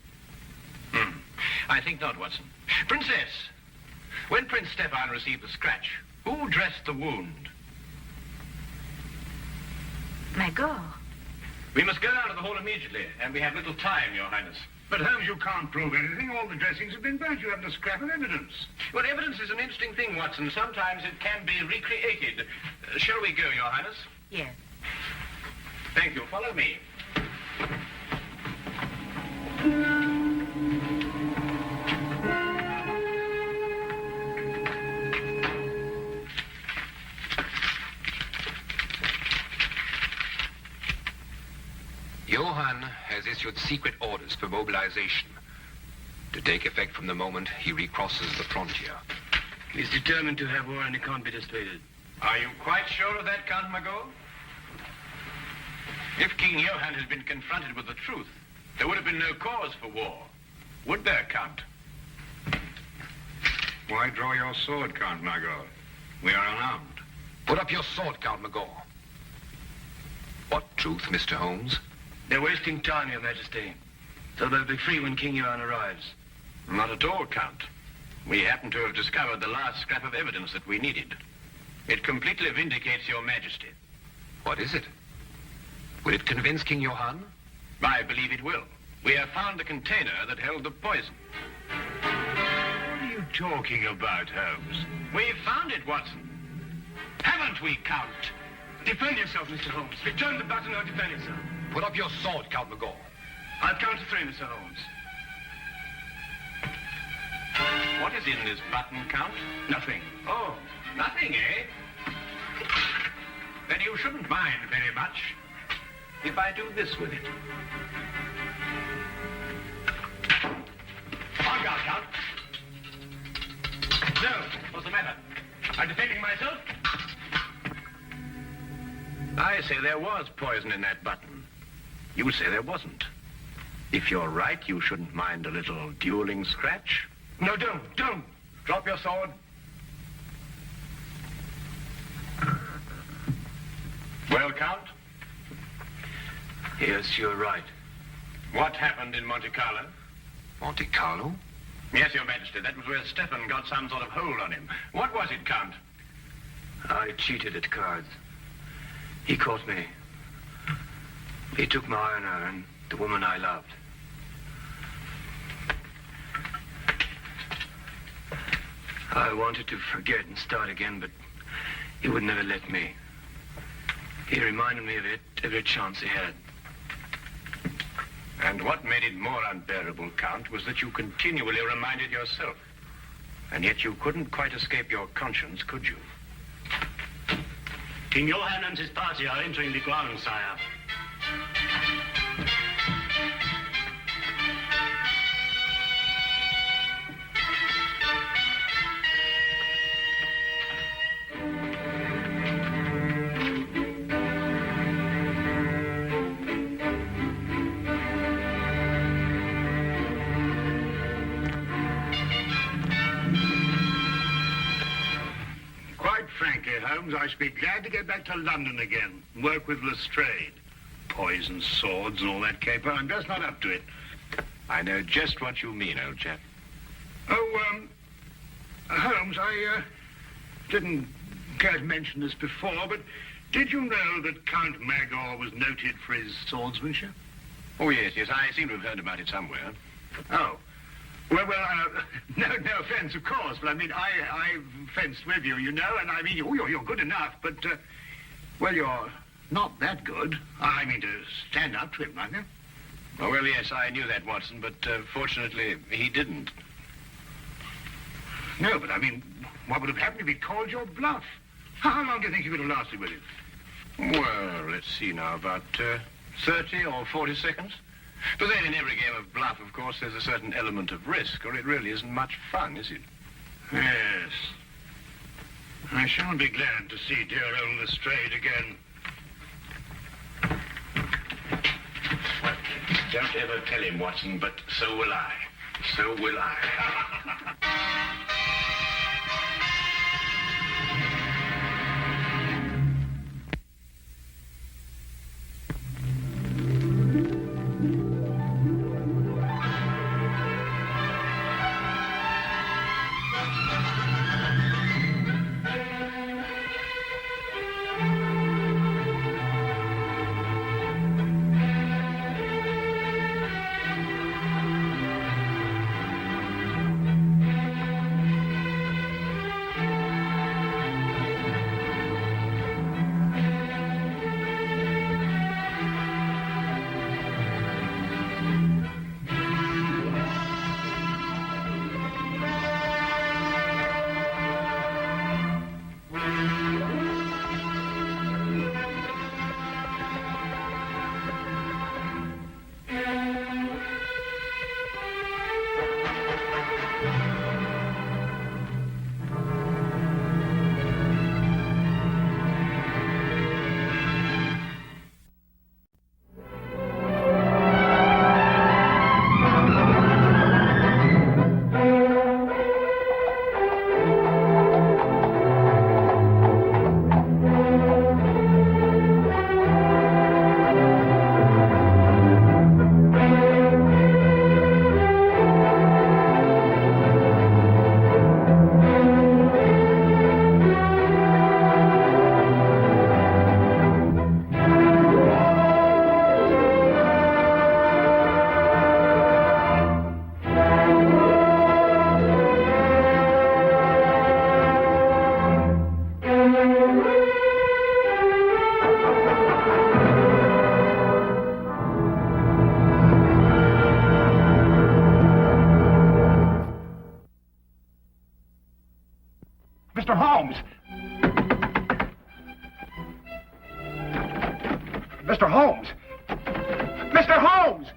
I think not, Watson. Princess, when Prince Stefan received the scratch, Who dressed the wound? Magor. We must go down to the hall immediately, and we have little time, Your Highness. But Holmes, you can't prove anything. All the dressings have been burnt. You haven't a scrap of evidence. Well, evidence is an interesting thing, Watson. Sometimes it can be recreated. Shall we go, Your Highness? Yes. Thank you. Follow me. Johann has issued secret orders for mobilization to take effect from the moment he recrosses the frontier. He's determined to have war and he can't be dissuaded. Are you quite sure of that, Count Magor? If King Johann had been confronted with the truth, there would have been no cause for war. Would there, Count? Why draw your sword, Count Magor? We are unarmed. Put up your sword, Count Magor. What truth, Mr. Holmes? They're wasting time, Your Majesty. So they'll be free when King Johann arrives. Not at all, Count. We happen to have discovered the last scrap of evidence that we needed. It completely vindicates Your Majesty. What is it? Will it convince King Johann? I believe it will. We have found the container that held the poison. What are you talking about, Holmes? We've found it, Watson. Haven't we, Count? Defend yourself, Mr. Holmes. Return the button or defend yourself. Put up your sword, Count Magor. I'll count to 3, Mr. Holmes. What is in this button, Count? Nothing. Oh, nothing, eh? Then you shouldn't mind very much if I do this with it. On guard, Count. No, what's the matter? I'm defending myself. I say there was poison in that button. You say there wasn't. If you're right, you shouldn't mind a little dueling scratch. No, don't. Drop your sword. Well, Count? Yes, you're right. What happened in Monte Carlo? Monte Carlo? Yes, Your Majesty. That was where Stefan got some sort of hold on him. What was it, Count? I cheated at cards. He caught me. He took my honor and the woman I loved. I wanted to forget and start again, but he would never let me. He reminded me of it every chance he had. And what made it more unbearable, Count, was that you continually reminded yourself. And yet you couldn't quite escape your conscience, could you? King Johann and his party are entering the grounds, sire. Frankly, Holmes, I should be glad to get back to London again and work with Lestrade. Poison swords and all that caper. I'm just not up to it. I know just what you mean, old chap. Oh, Holmes, I didn't care to mention this before, but did you know that Count Magor was noted for his swordsmanship? Oh, yes, I seem to have heard about it somewhere. Oh. Well, no offense, of course, but I mean, I've fenced with you, you know, and I mean, you're good enough, but, well, you're not that good. I mean, to stand up to him, like that. Oh, well, yes, I knew that, Watson, but fortunately, he didn't. No, but I mean, what would have happened if he'd called your bluff? How long do you think you could have lasted with him? Well, let's see now, about 30 or 40 seconds. But then in every game of bluff, of course, there's a certain element of risk, or it really isn't much fun, is it? Yes. I shall be glad to see dear old Lestrade again. Well, don't ever tell him, Watson, but so will I. So will I. Mr. Holmes! Mr. Holmes!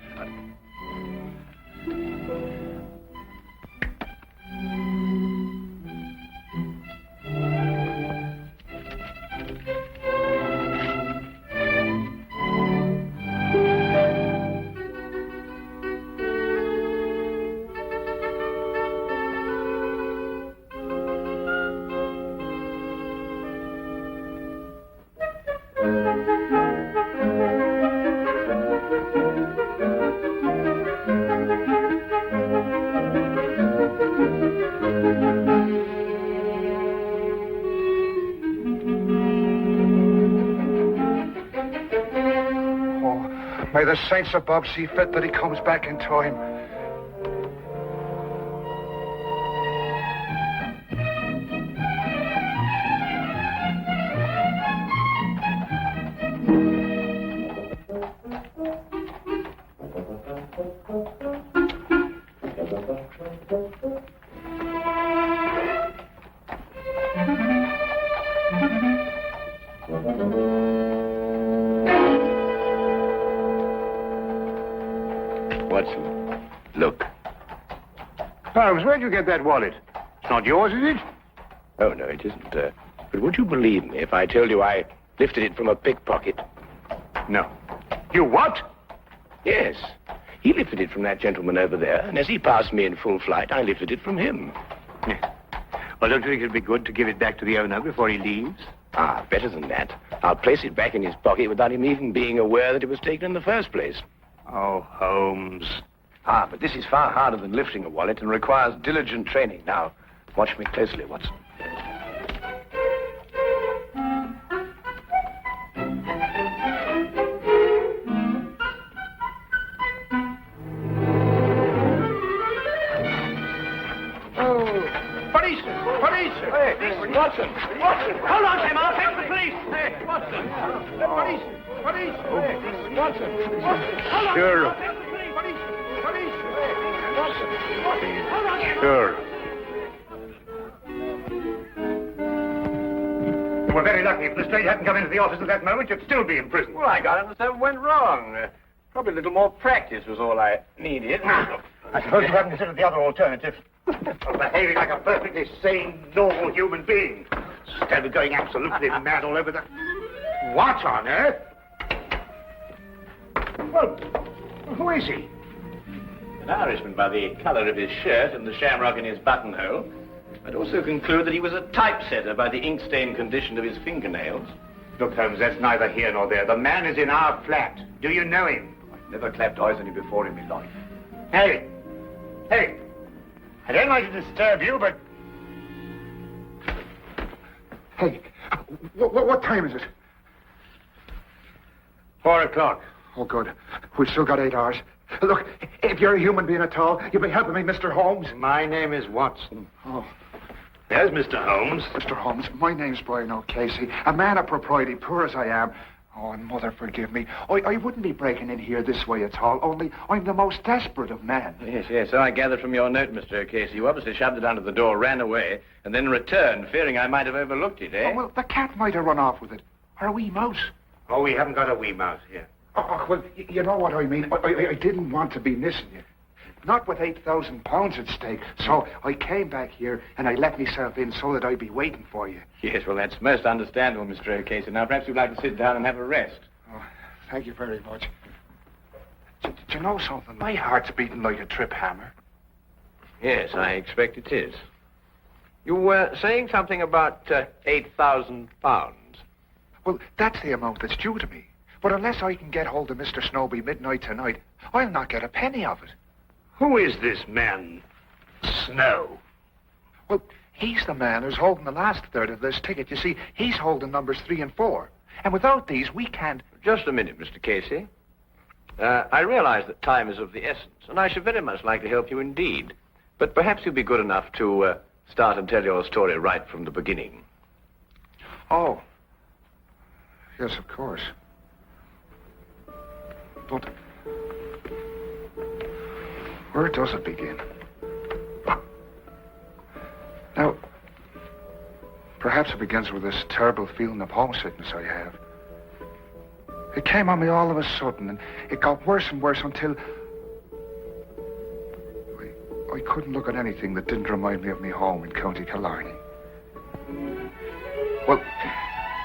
May the saints above see fit that he comes back in time. Watson, look. Holmes, where'd you get that wallet? It's not yours, is it? Oh, no, it isn't. But would you believe me if I told you I lifted it from a pickpocket? No. You what? Yes. He lifted it from that gentleman over there, and as he passed me in full flight, I lifted it from him. Yeah. Well, don't you think it'd be good to give it back to the owner before he leaves? Ah, better than that. I'll place it back in his pocket without him even being aware that it was taken in the first place. Oh, Holmes. Ah, but this is far harder than lifting a wallet and requires diligent training. Now, watch me closely, Watson. Watson! Watson! Hold on, Sam, I'll take the police! Hey, Watson! Police! Police! Hey, Watson! Watson! Hold on! Sure. I'll take the police! Police! Police! Hey, Watson! Watson! Hold on, Sam! Sure. You were very lucky. If the Lestrade hadn't come into the office at that moment, you'd still be in prison. Well, I got it and something went wrong. Probably a little more practice was all I needed. I suppose you haven't considered the other alternative. Of behaving like a perfectly sane, normal human being. Instead of going absolutely mad all over the... What on earth? Well, who is he? An Irishman by the colour of his shirt and the shamrock in his buttonhole. I'd also conclude that he was a typesetter by the ink-stained condition of his fingernails. Look, Holmes, that's neither here nor there. The man is in our flat. Do you know him? I've never clapped eyes on him before in my life. Hey! Hey! I don't like to disturb you, but... Hey, what time is it? 4 o'clock. Oh, good. We've still got 8 hours. Look, if you're a human being at all, you'll be helping me, Mr. Holmes. My name is Watson. Oh. There's Mr. Holmes. Mr. Holmes, my name's Brian O'Casey. A man of propriety, poor as I am. Oh, and Mother, forgive me. I wouldn't be breaking in here this way at all, only I'm the most desperate of men. Yes, so I gathered from your note, Mr. O'Casey. You obviously shoved it under the door, ran away, and then returned, fearing I might have overlooked it, eh? Oh, well, the cat might have run off with it. Or a wee mouse. Oh, we haven't got a wee mouse here. Oh, well, you know what I mean. I didn't want to be missing you. Not with £8,000 at stake. So I came back here and I let myself in so that I'd be waiting for you. Yes, well, that's most understandable, Mr. O'Casey. Now, perhaps you'd like to sit down and have a rest. Oh, thank you very much. Do you know something? My heart's beating like a trip hammer. Yes, I expect it is. You were saying something about £8,000. Well, that's the amount that's due to me. But unless I can get hold of Mr. Snowby midnight tonight, I'll not get a penny of it. Who is this man, Snow? Well, he's the man who's holding the last third of this ticket. You see, he's holding numbers 3 and 4. And without these, we can't... Just a minute, Mr. Casey. I realize that time is of the essence, and I should very much like to help you indeed. But perhaps you'd be good enough to start and tell your story right from the beginning. Oh. Yes, of course. But... where does it begin? Now, perhaps it begins with this terrible feeling of homesickness I have. It came on me all of a sudden, and it got worse and worse until I couldn't look at anything that didn't remind me of me home in County Killarney. Well,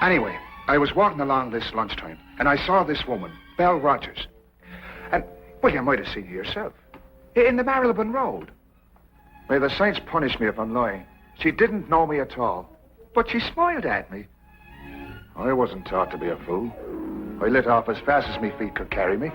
anyway, I was walking along this lunchtime, and I saw this woman, Belle Rogers. And, well, you might have seen her yourself. In the Marylebone Road. May the saints punish me if I'm lying. She didn't know me at all, but she smiled at me. I wasn't taught to be a fool. I lit off as fast as my feet could carry me.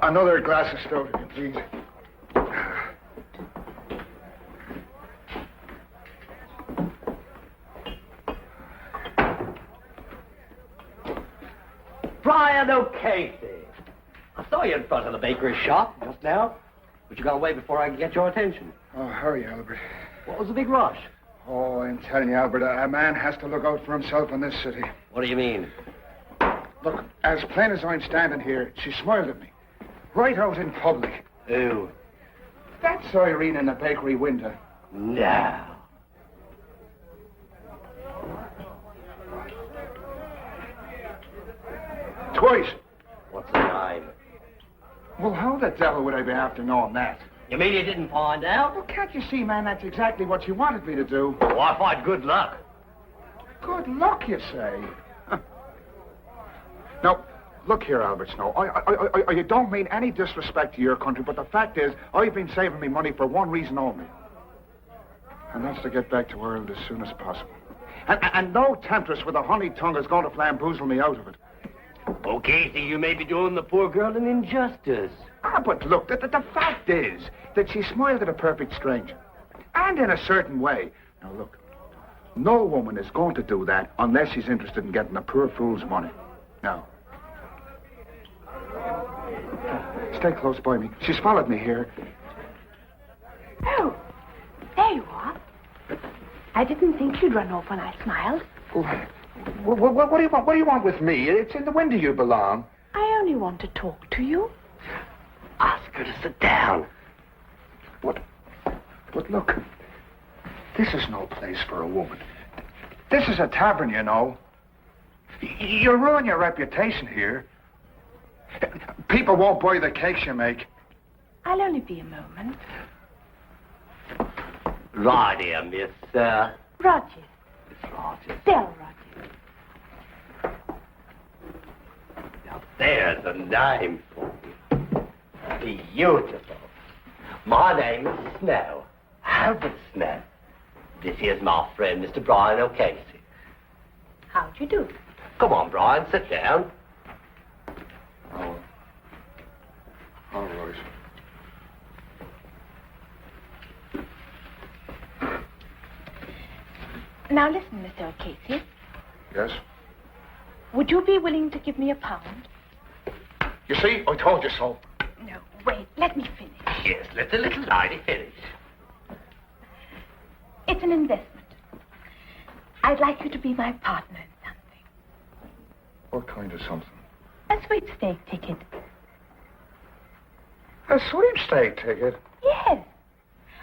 Another glass of stout, please. Brian O'Casey. I saw you in front of the bakery shop just now, but you got away before I could get your attention. Oh, hurry, Albert. What was the big rush? Oh, I'm telling you, Albert, a man has to look out for himself in this city. What do you mean? Look, as plain as I'm standing here, she smiled at me. Right out in public. Who? That's Irene in the bakery window. No. Twice. What's the name? Well, how the devil would I be after knowing that? You mean you didn't find out? Well, can't you see, man, that's exactly what you wanted me to do. Oh, I find good luck. Good luck, you say? Huh. Now, look here, Albert Snow. I don't mean any disrespect to your country, but the fact is, I've been saving me money for one reason only. And that's to get back to Ireland as soon as possible. And no temptress with a honey tongue is going to flamboozle me out of it. Okay, so you may be doing the poor girl an injustice. Ah, but look, the fact is that she smiled at a perfect stranger. And in a certain way. Now, look, no woman is going to do that unless she's interested in getting a poor fool's money. Now, stay close by me. She's followed me here. Oh, there you are. I didn't think you'd run off when I smiled. What do you want? What do you want with me? It's in the window you belong. I only want to talk to you. Ask her to sit down. But look, this is no place for a woman. This is a tavern, you know. You'll ruin your reputation here. People won't buy the cakes you make. I'll only be a moment. Right here, Miss, Rogers. Miss Rogers. Del Rogers. Now, there's a name for you. Beautiful. My name is Snow. Albert Snow. This here's my friend, Mr. Brian O'Casey. How'd you do? Come on, Brian, sit down. Oh. All right. Now listen, Mr. O'Casey. Yes? Would you be willing to give me £1? You see, I told you so. No, wait, let me finish. Yes, let the little lady finish. It's an investment. I'd like you to be my partner in something. What kind of something? A sweepstake ticket. A sweepstake ticket? Yes.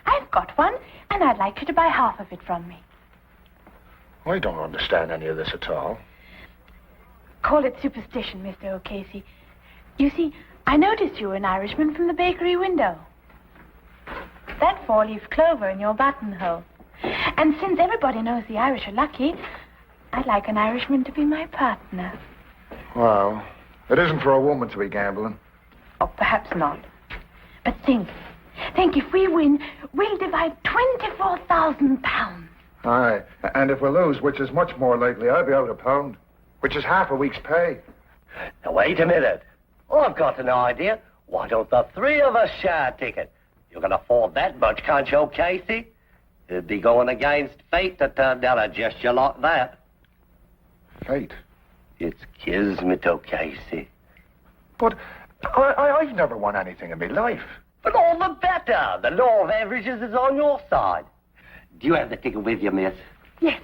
I've got one, and I'd like you to buy half of it from me. I don't understand any of this at all. Call it superstition, Mr. O'Casey. You see, I noticed you were an Irishman from the bakery window. That four-leaf clover in your buttonhole. And since everybody knows the Irish are lucky, I'd like an Irishman to be my partner. Well, it isn't for a woman to be gambling. Oh, perhaps not. But think, if we win, we'll divide £24,000. Aye, and if we lose, which is much more likely, I'll be out £1, which is half a week's pay. Now, wait a minute. I've got an idea. Why don't the three of us share a ticket? You can afford that much, can't you, Casey? It'd be going against fate to turn down a gesture like that. Fate? It's kismet, Casey. But I've never won anything in my life. But all the better. The law of averages is on your side. Do you have the ticket with you, miss? Yes.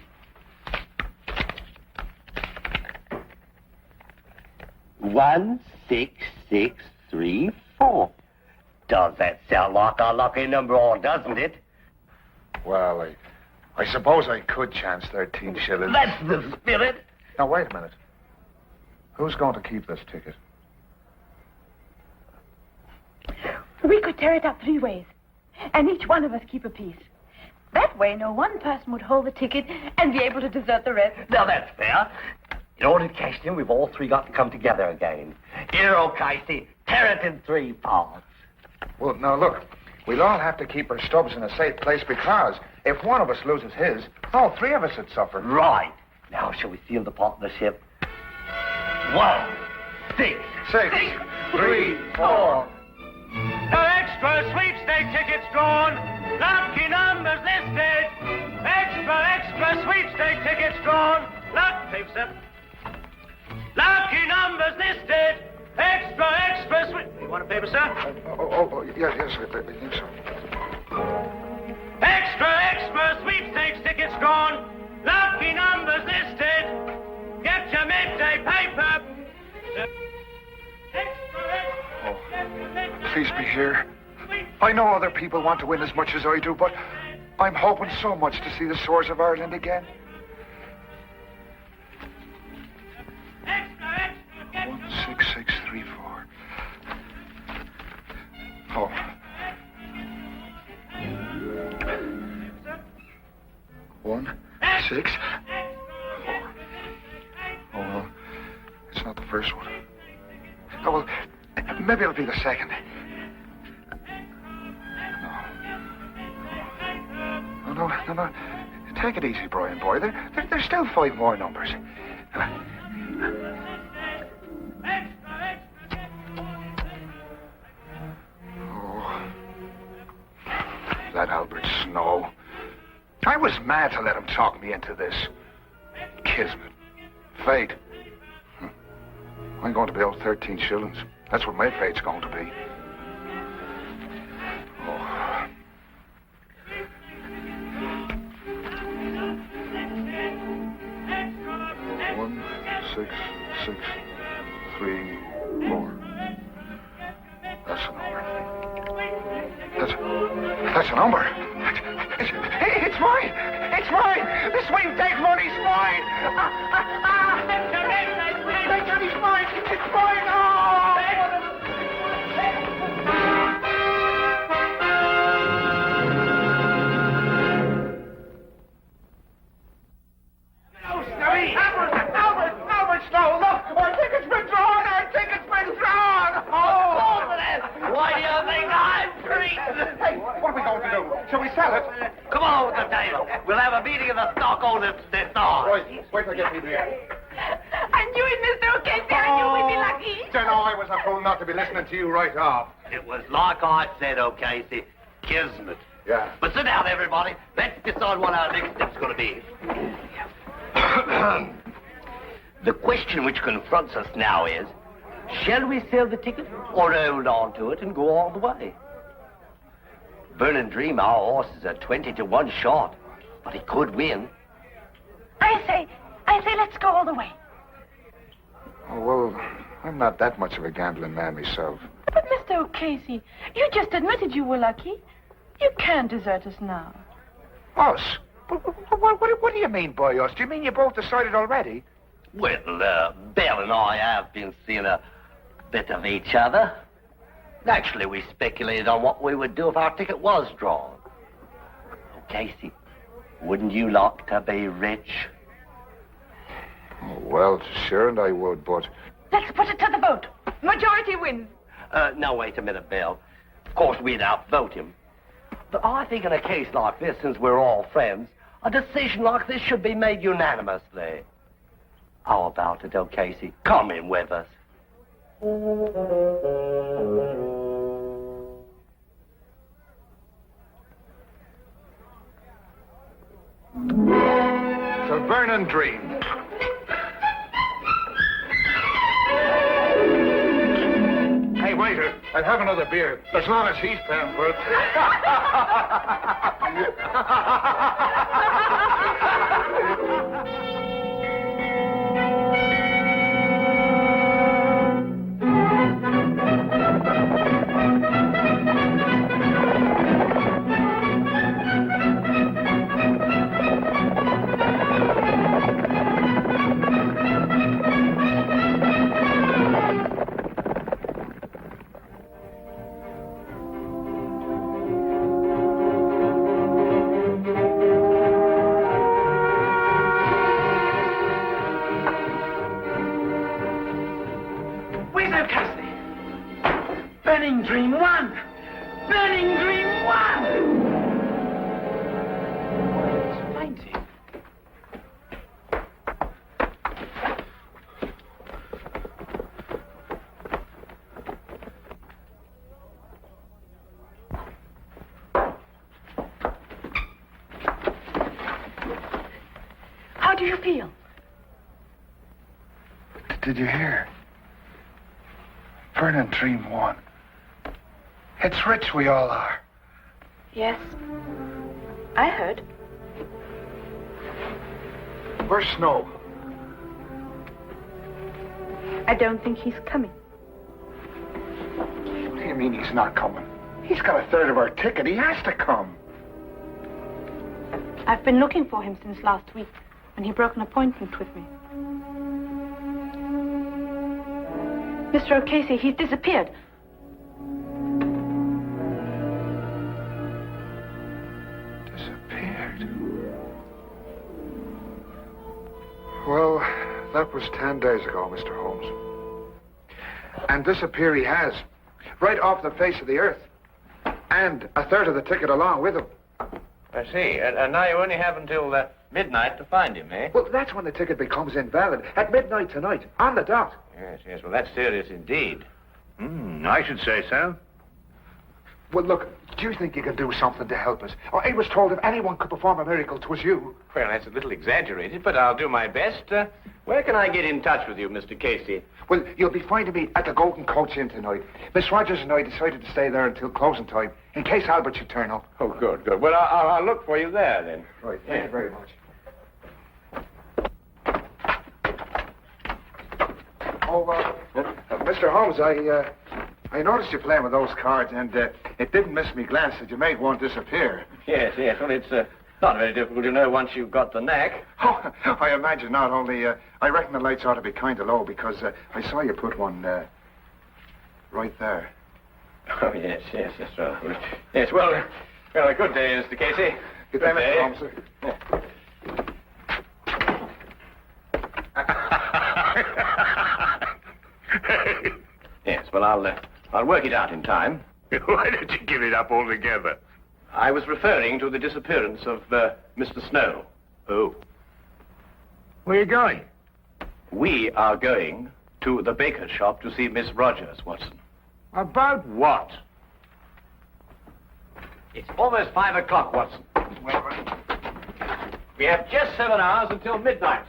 6634. Does that sound like a lucky number, or doesn't it? Well, I suppose I could chance 13 shillings. That's the spirit. Now, wait a minute. Who's going to keep this ticket? We could tear it up 3 ways, and each one of us keep a piece. That way, no one person would hold the ticket and be able to desert the rest. Now, that's fair. In order to cash it in, we've all 3 got to come together again. Here, Casey, tear it in 3 parts. Well, now, look. We'll all have to keep our stubs in a safe place because if one of us loses his, all 3 of us would suffer. Right. Now, shall we seal the partnership? 1, 6, 6, 3, 4. No extra sweepstake tickets drawn. Lucky numbers listed. Extra sweepstake tickets drawn. Paper, sir. Lucky numbers listed. Extra sweep. You want a paper, sir? Yes, I think so. Extra sweepstakes tickets drawn. Lucky numbers listed. Get your midday paper. Please be here. I know other people want to win as much as I do, but I'm hoping so much to see the shores of Ireland again. 16634. Oh. One, 6, 4. Oh, well, it's not the first one. Oh, well, maybe it'll be the second. No. Take it easy, Brian, boy. There's still 5 more numbers. Oh, that Albert Snow. I was mad to let him talk me into this. Kismet. Fate. I'm going to be owed 13 shillings. That's what my fate's going to be. Oh. One, 6, 6, 3, 4. That's a number. That's a number. It's mine. It's mine. The sweepstake money's mine. Sweepstake money's mine. It's mine. Albert Snow, look! Our ticket's been drawn! Oh! Why do you think I'm treated? Hey, what are we going to do? Shall we sell it? Come on with the table. We'll have a meeting of the stockholders this hour. Right, wait till I get me there. I knew it, Mr. O'Casey. I knew we'd be lucky. You know, I was a fool not to be listening to you right off. It was like I said, O'Casey. Kismet. Yeah. But sit down, everybody. Let's decide what our next step's going to be. The question which confronts us now is, shall we sell the ticket or hold on to it and go all the way? Burning Dream, our horses are 20 to 1 short, but he could win. I say, let's go all the way. Oh, well, I'm not that much of a gambling man myself. But, Mr. O'Casey, you just admitted you were lucky. You can't desert us now. Us? What do you mean by us? Do you mean you both decided already? Well, Belle and I have been seeing a bit of each other. Actually, we speculated on what we would do if our ticket was drawn. Oh, Casey, wouldn't you like to be rich? Oh, well, sure, and I would, but... Let's put it to the vote. Majority wins. Now, wait a minute, Belle. Of course, we'd outvote him. But I think in a case like this, since we're all friends, a decision like this should be made unanimously. How about it, O'Casey? Come in with us. The Vernon Dream. Hey, waiter, I'll have another beer. As long as he's paying for it. Burning Dream 1! Burning Dream 1! How do you feel? Did you hear? Burning Dream 1. It's rich we all are. Yes. I heard. Where's Snow? I don't think he's coming. What do you mean he's not coming? He's got a third of our ticket. He has to come. I've been looking for him since last week, when he broke an appointment with me. Mr. O'Casey, he's disappeared. Disappeared? Well, that was 10 days ago, Mr. Holmes. And disappear he has. Right off the face of the earth. And a third of the ticket along with him. I see. And now you only have until midnight to find him, eh? Well, that's when the ticket becomes invalid. At midnight tonight, on the dot. Yes. Well, that's serious indeed. I should say so. Well, look, do you think you can do something to help us? Oh, I was told if anyone could perform a miracle, 'twas you. Well, that's a little exaggerated, but I'll do my best. Where can I get in touch with you, Mr. Casey? Well, you'll be finding me at the Golden Coach Inn tonight. Miss Rogers and I decided to stay there until closing time, in case Albert should turn up. Oh, good. Well, I'll look for you there, then. Right, thank you very much. Oh, Mr. Holmes, I noticed you playing with those cards, and it didn't miss me glance that you made one disappear. Yes. Well, it's not very difficult to know once you've got the knack. Oh, I imagine not. Only, I reckon the lights ought to be kind of low, because I saw you put one right there. Oh, yes, that's right. Yes, well, a good day, Mr. Casey. Good day, Mr. Holmes, sir. Yes, well, I'll work it out in time. Why don't you give it up altogether? I was referring to the disappearance of Mr. Snow. Oh. Where are you going? We are going to the baker's shop to see Miss Rogers, Watson. About what? It's almost 5 o'clock, Watson. We have just 7 hours until midnight.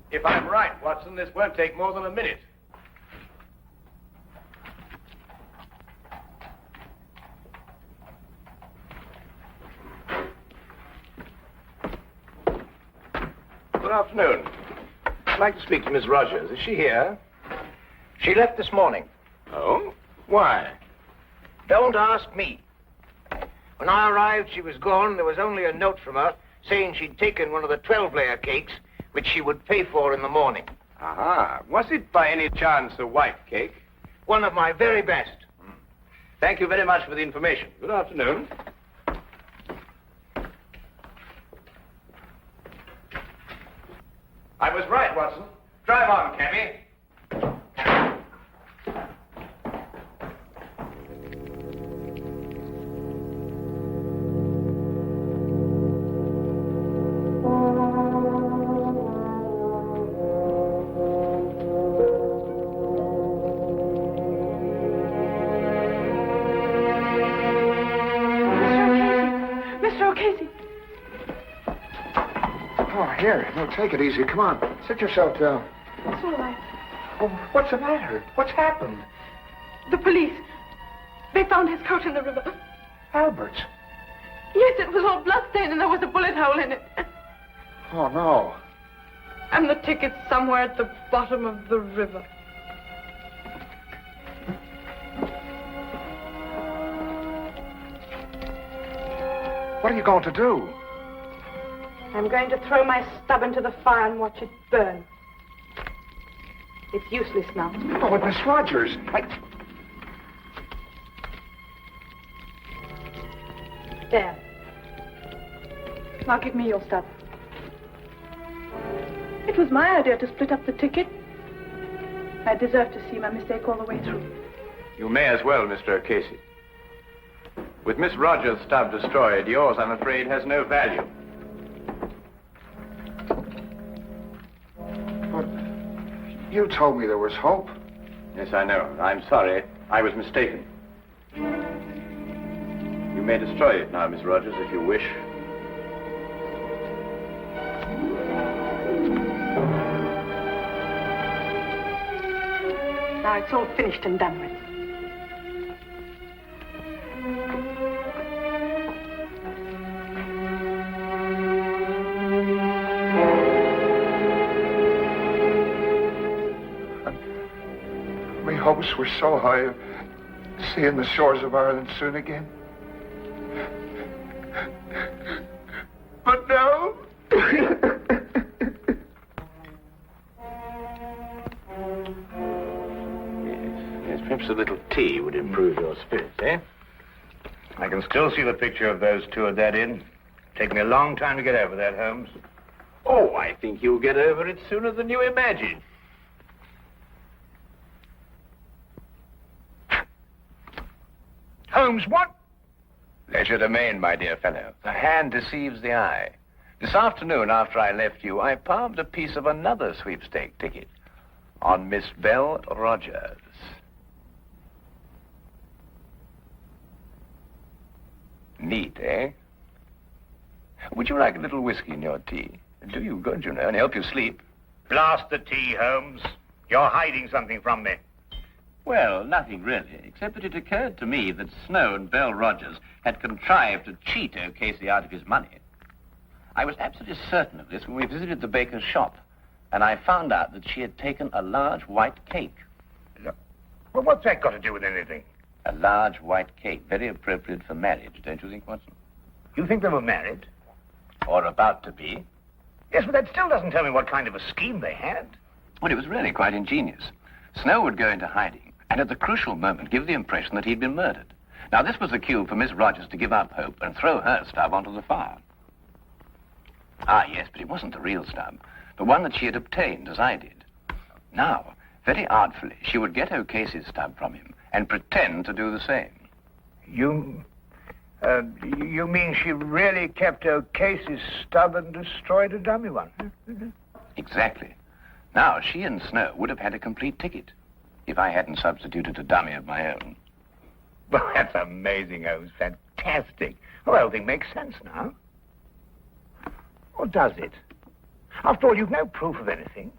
If I'm right, Watson, this won't take more than a minute. Good afternoon. I'd like to speak to Miss Rogers. Is she here? She left this morning. Oh? Why? Don't ask me. When I arrived, she was gone. There was only a note from her saying she'd taken one of the 12-layer cakes, which she would pay for in the morning. Aha. Was it by any chance a white cake? One of my very best. Thank you very much for the information. Good afternoon. I was right, Watson. Drive on, cabby. Here, no, take it easy. Come on, sit yourself down. It's all right. Oh, what's the matter? What's happened? The police. They found his coat in the river. Albert's? Yes, it was all bloodstained and there was a bullet hole in it. Oh, no. And the ticket's somewhere at the bottom of the river. What are you going to do? I'm going to throw my stub into the fire and watch it burn. It's useless now. Oh, but Miss There. Now give me your stuff. It was my idea to split up the ticket. I deserve to see my mistake all the way through. You may as well, Mr. O'Casey. With Miss Rogers' stub destroyed, yours, I'm afraid, has no value. But you told me there was hope. Yes, I know. I'm sorry. I was mistaken. You may destroy it now, Miss Rogers, if you wish. Now it's all finished and done with. My hopes were so high of seeing the shores of Ireland soon again. But now... Yes, perhaps a little tea would improve your spirits, eh? I can still see the picture of those two at that inn. Take me a long time to get over that, Holmes. Oh, I think you'll get over it sooner than you imagine. Holmes, what? Legerdemain, my dear fellow. The hand deceives the eye. This afternoon, after I left you, I palmed a piece of another sweepstake ticket on Miss Belle Rogers. Neat, eh? Would you like a little whiskey in your tea? Do you good, you know, and help you sleep. Blast the tea, Holmes. You're hiding something from me. Well, nothing really, except that it occurred to me that Snow and Belle Rogers had contrived to cheat O'Casey out of his money. I was absolutely certain of this when we visited the baker's shop, and I found out that she had taken a large white cake. Well, what's that got to do with anything? A large white cake, very appropriate for marriage, don't you think, Watson? You think they were married? Or about to be. Yes, but that still doesn't tell me what kind of a scheme they had. Well, it was really quite ingenious. Snow would go into hiding, and at the crucial moment give the impression that he'd been murdered. Now, this was the cue for Miss Rogers to give up hope and throw her stub onto the fire. Ah, yes, but it wasn't the real stub, the one that she had obtained, as I did. Now, very artfully, she would get O'Casey's stub from him and pretend to do the same. You mean she really kept O'Casey's stub and destroyed a dummy one? Exactly. Now, she and Snow would have had a complete ticket if I hadn't substituted a dummy of my own. Well, that's amazing, Holmes. Fantastic. Well, the whole thing makes sense now. Or does it? After all, you've no proof of anything.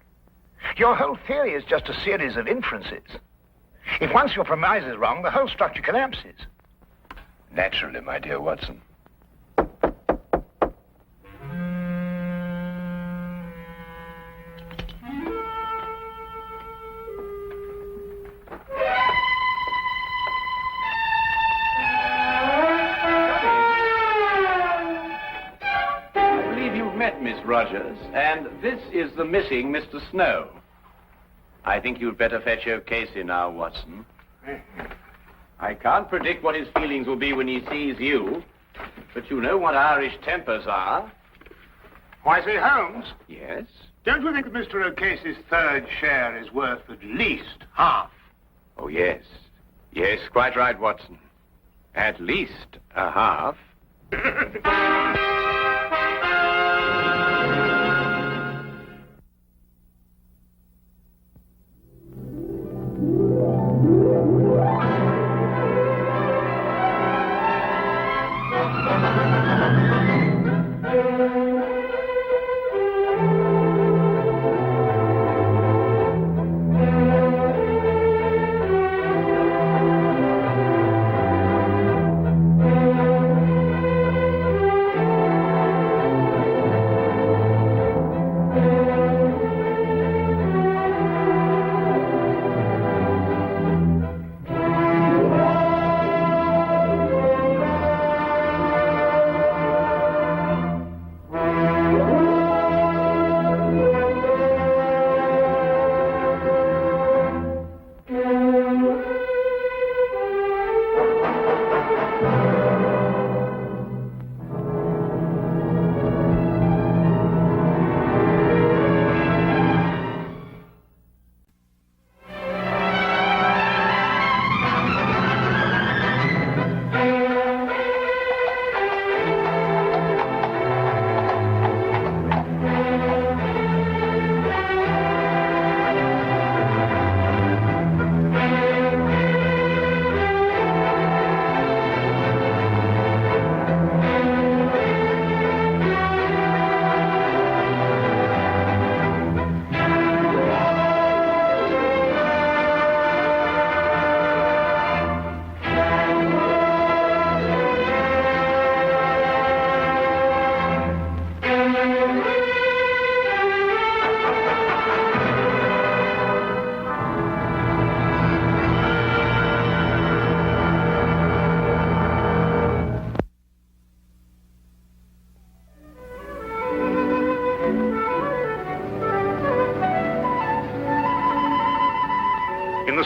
Your whole theory is just a series of inferences. If once your premise is wrong, the whole structure collapses. Naturally, my dear Watson. Miss Rogers, and this is the missing Mr. Snow. I think you'd better fetch O'Casey now, Watson. I can't predict what his feelings will be when he sees you, but you know what Irish tempers are. Why, say, Holmes? Yes? Don't you think that Mr. O'Casey's third share is worth at least half? Oh, yes. Yes, quite right, Watson. At least a half.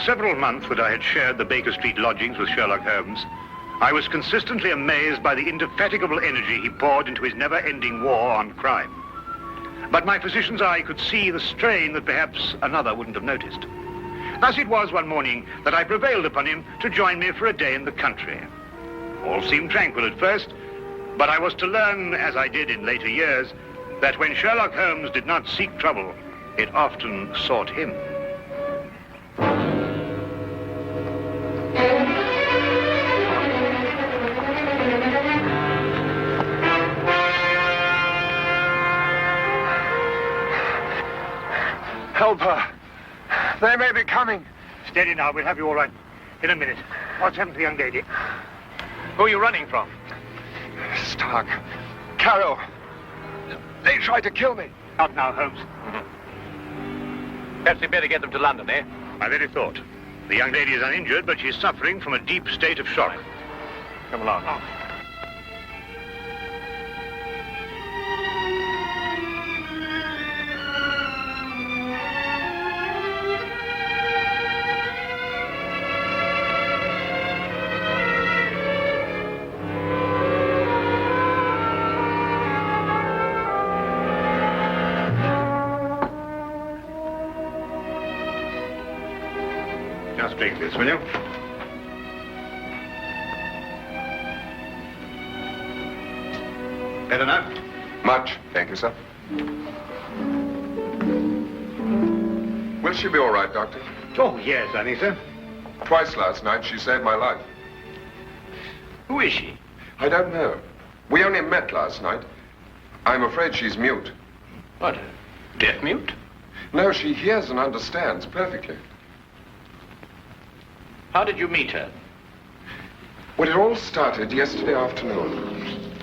several months that I had shared the Baker Street lodgings with Sherlock Holmes, I was consistently amazed by the indefatigable energy he poured into his never-ending war on crime. But my physician's eye could see the strain that perhaps another wouldn't have noticed. Thus it was one morning that I prevailed upon him to join me for a day in the country. All seemed tranquil at first, but I was to learn, as I did in later years, that when Sherlock Holmes did not seek trouble, it often sought him. Help her. They may be coming. Steady now, we'll have you all right in a minute. What's happened to the young lady? Who are you running from? Stark. Carroll. They tried to kill me. Out now, Holmes. Perhaps we'd better get them to London, eh? My very thought. The young lady is uninjured, but she's suffering from a deep state of shock. Come along. Just drink this, will you? Better now? Much, thank you, sir. Will she be all right, Doctor? Oh, yes, I think so. Twice last night she saved my life. Who is she? I don't know. We only met last night. I'm afraid she's mute. What, deaf mute? No, she hears and understands perfectly. How did you meet her? Well, it all started yesterday afternoon.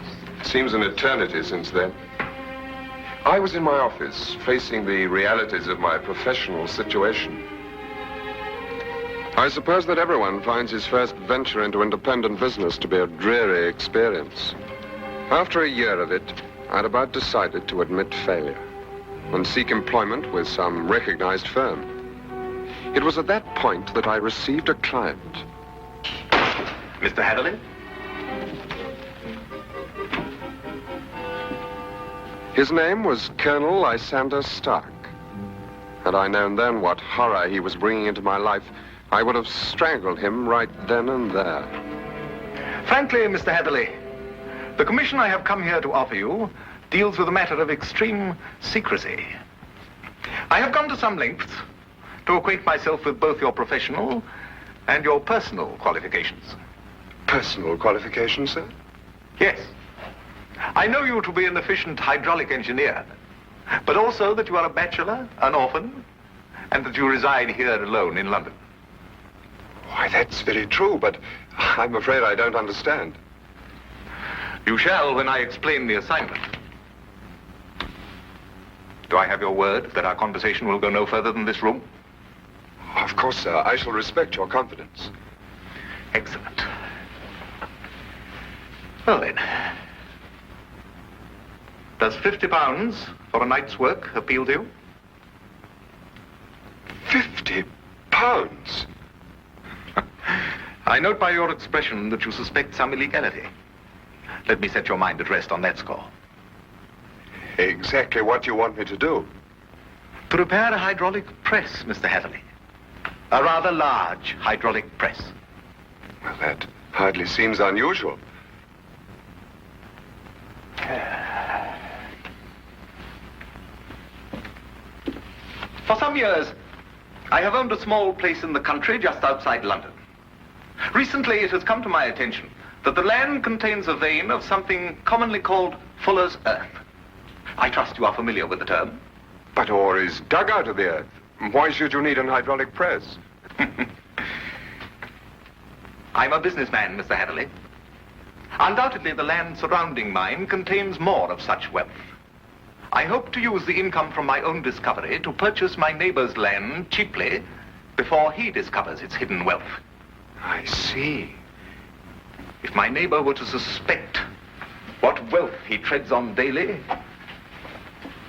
Seems an eternity since then. I was in my office, facing the realities of my professional situation. I suppose that everyone finds his first venture into independent business to be a dreary experience. After a year of it, I'd about decided to admit failure and seek employment with some recognized firm. It was at that point that I received a client. Mr. Hatherley? His name was Colonel Lysander Stark. Had I known then what horror he was bringing into my life, I would have strangled him right then and there. Frankly, Mr. Hatherley, the commission I have come here to offer you deals with a matter of extreme secrecy. I have gone to some lengths to acquaint myself with both your professional and your personal qualifications. Personal qualifications, sir? Yes. I know you to be an efficient hydraulic engineer, but also that you are a bachelor, an orphan, and that you reside here alone in London. Why, that's very true, but I'm afraid I don't understand. You shall when I explain the assignment. Do I have your word that our conversation will go no further than this room? Of course, sir. I shall respect your confidence. Excellent. Well, then. Does £50 for a night's work appeal to you? £50? I note by your expression that you suspect some illegality. Let me set your mind at rest on that score. Exactly what you want me to do? To repair a hydraulic press, Mr. Hatherley. A rather large hydraulic press. Well, that hardly seems unusual. For some years, I have owned a small place in the country just outside London. Recently, it has come to my attention that the land contains a vein of something commonly called fuller's earth. I trust you are familiar with the term. But ore is dug out of the earth. Why should you need an hydraulic press? I'm a businessman, Mr. Hatherley. Undoubtedly, the land surrounding mine contains more of such wealth. I hope to use the income from my own discovery to purchase my neighbor's land cheaply before he discovers its hidden wealth. I see. If my neighbor were to suspect what wealth he treads on daily,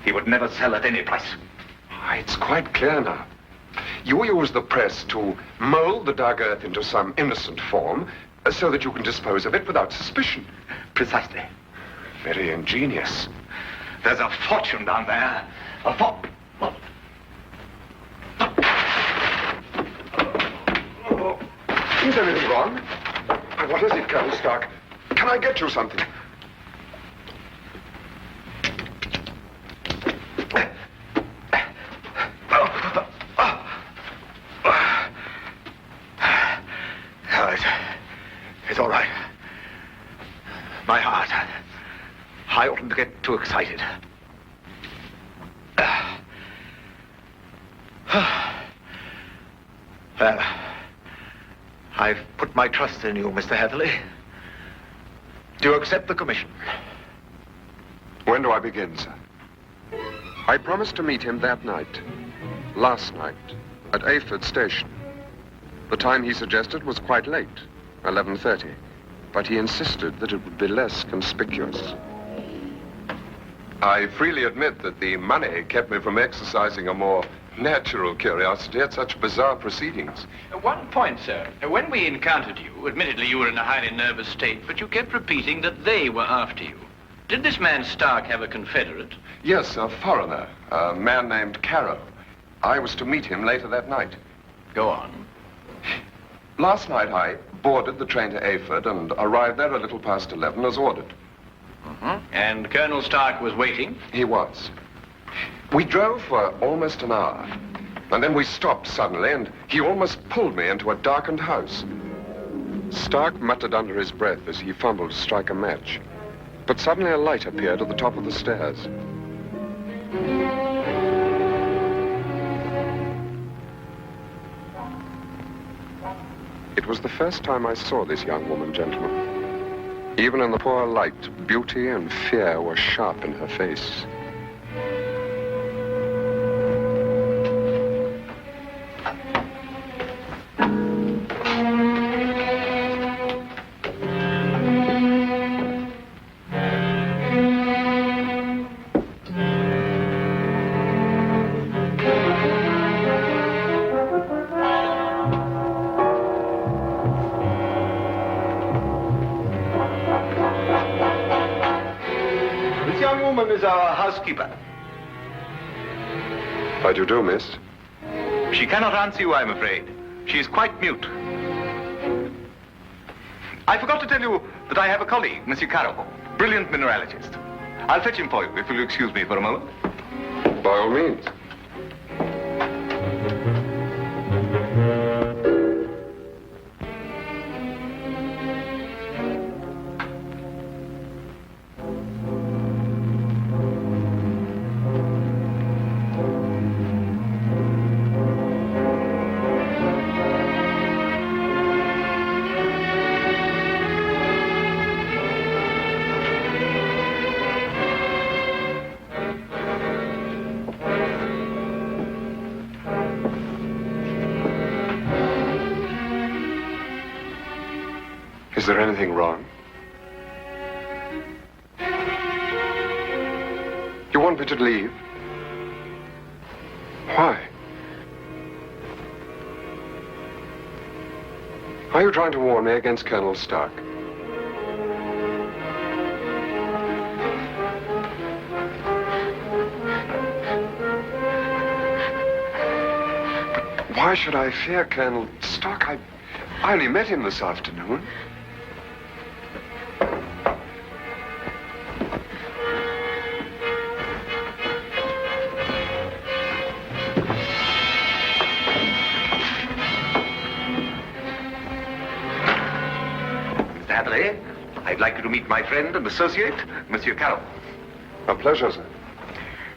he would never sell at any price. It's quite clear now. You use the press to mold the dug earth into some innocent form so that you can dispose of it without suspicion. Precisely. Very ingenious. There's a fortune down there. Is anything wrong? What is it, Colonel Stark? Can I get you something? It's all right. My heart. I oughtn't to get too excited. Well, I've put my trust in you, Mr. Heatherley. Do you accept the commission? When do I begin, sir? I promised to meet him that night. Last night, at Ayford Station. The time he suggested was quite late, 11:30. But he insisted that it would be less conspicuous. I freely admit that the money kept me from exercising a more natural curiosity at such bizarre proceedings. One point, sir. When we encountered you, admittedly you were in a highly nervous state, but you kept repeating that they were after you. Did this man Stark have a confederate? Yes, a foreigner, a man named Carrow. I was to meet him later that night. Go on. Last night I boarded the train to Ayford and arrived there a little past 11 as ordered. And Colonel Stark was waiting? He was. We drove for almost an hour, and then we stopped suddenly, and he almost pulled me into a darkened house. Stark muttered under his breath as he fumbled to strike a match, but suddenly a light appeared at the top of the stairs. It was the first time I saw this young woman, gentlemen. Even in the poor light, beauty and fear were sharp in her face. Is our housekeeper. How do you do, miss? She cannot answer you, I'm afraid. She is quite mute. I forgot to tell you that I have a colleague, Monsieur Carrow, brilliant mineralogist. I'll fetch him for you, if you'll excuse me for a moment. By all means. Is there anything wrong? You want me to leave? Why? Are you trying to warn me against Colonel Stark? But why should I fear Colonel Stark? I only met him this afternoon. I'd like you to meet my friend and associate, Monsieur Carroll. A pleasure, sir.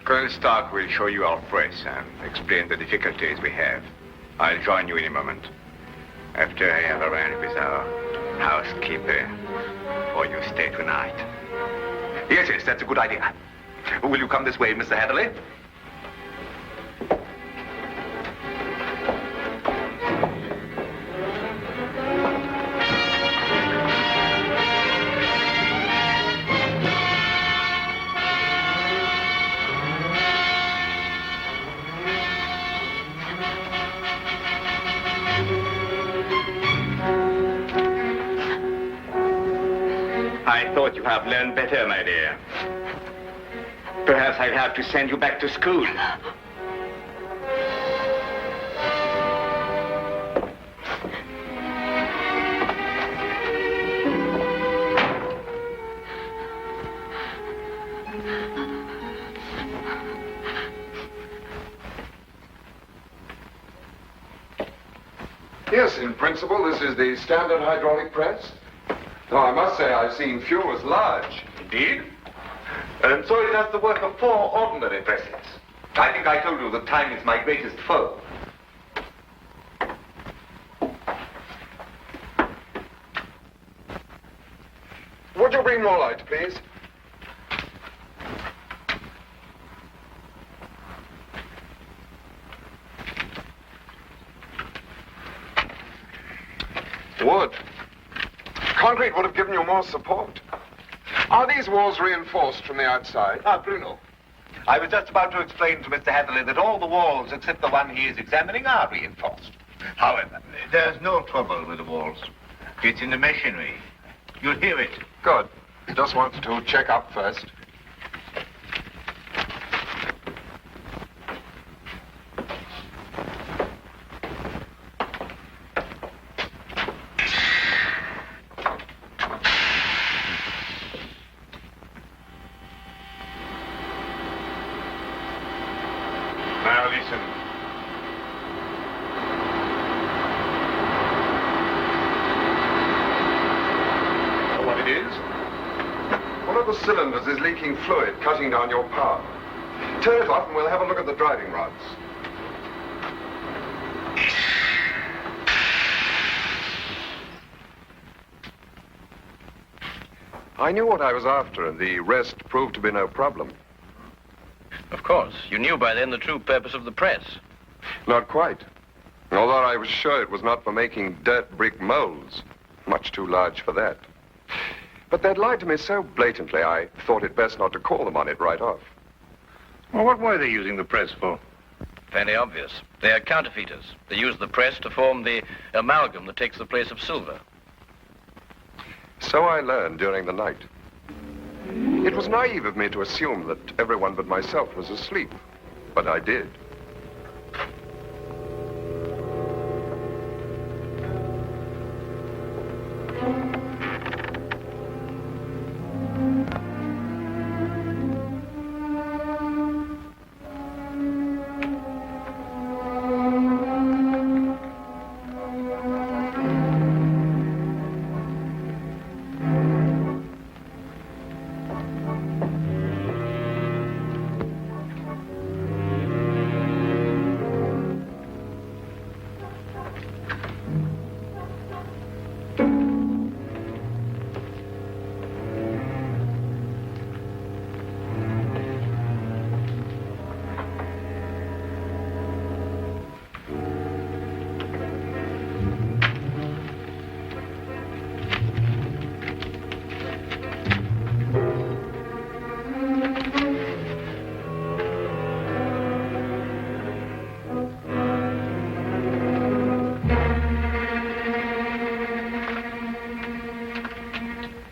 Colonel Stark will show you our press and explain the difficulties we have. I'll join you in a moment. After I have arranged with our housekeeper for you stay tonight. Yes, that's a good idea. Will you come this way, Mr. Hatherley? that you have learned better, my dear. Perhaps I'll have to send you back to school. Yes, in principle, this is the standard hydraulic press. Though I must say I've seen few as large. Indeed? And so it does the work of 4 ordinary presses. I think I told you that time is my greatest foe. Would you bring more light, please? Wood. Concrete would have given you more support. Are these walls reinforced from the outside? Ah, Bruno. I was just about to explain to Mr. Hatherley that all the walls except the one he is examining are reinforced. However, there's no trouble with the walls. It's in the machinery. You'll hear it. Good. Just wanted to check up first. Now listen. Know what it is? One of the cylinders is leaking fluid, cutting down your power. Turn it off and we'll have a look at the driving rods. I knew what I was after, and the rest proved to be no problem. Of course. You knew by then the true purpose of the press. Not quite. Although I was sure it was not for making dirt brick molds. Much too large for that. But they'd lied to me so blatantly, I thought it best not to call them on it right off. Well, what were they using the press for? Fairly obvious. They are counterfeiters. They use the press to form the amalgam that takes the place of silver. So I learned during the night. It was naive of me to assume that everyone but myself was asleep, but I did.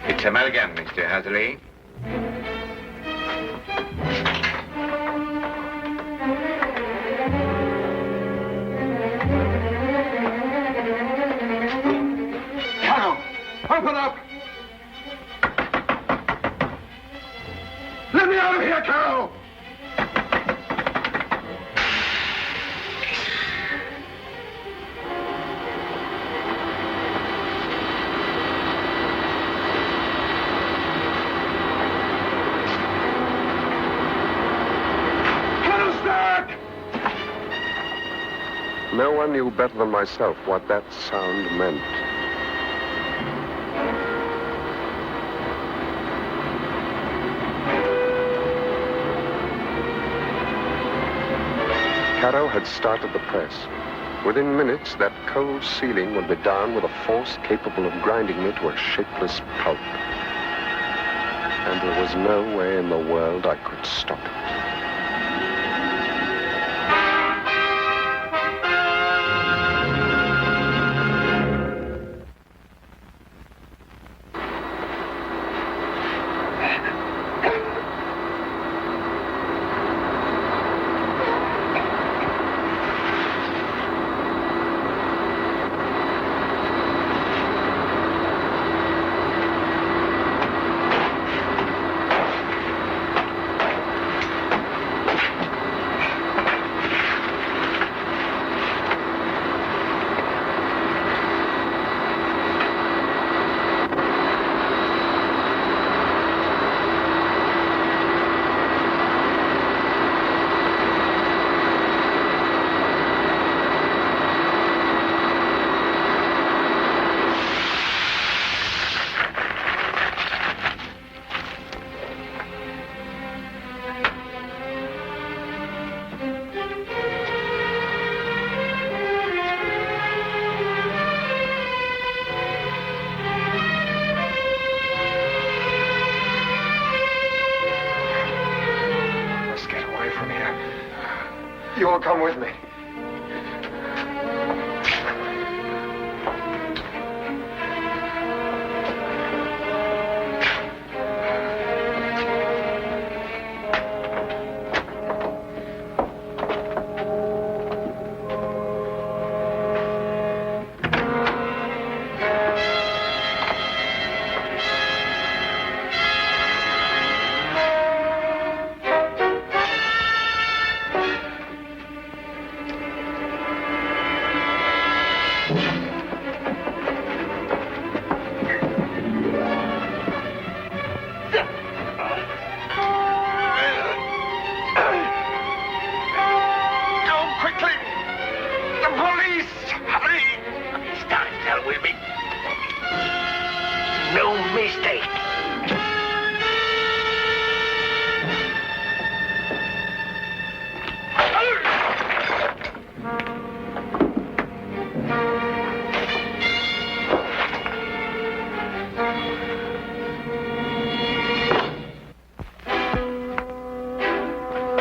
It's amalgam, Mr. Hatherley. Carol, open up! Let me out of here, Carol! No one knew better than myself what that sound meant. Caro had started the press. Within minutes, that cold ceiling would be down with a force capable of grinding me to a shapeless pulp. And there was no way in the world I could stop it. You will come with me.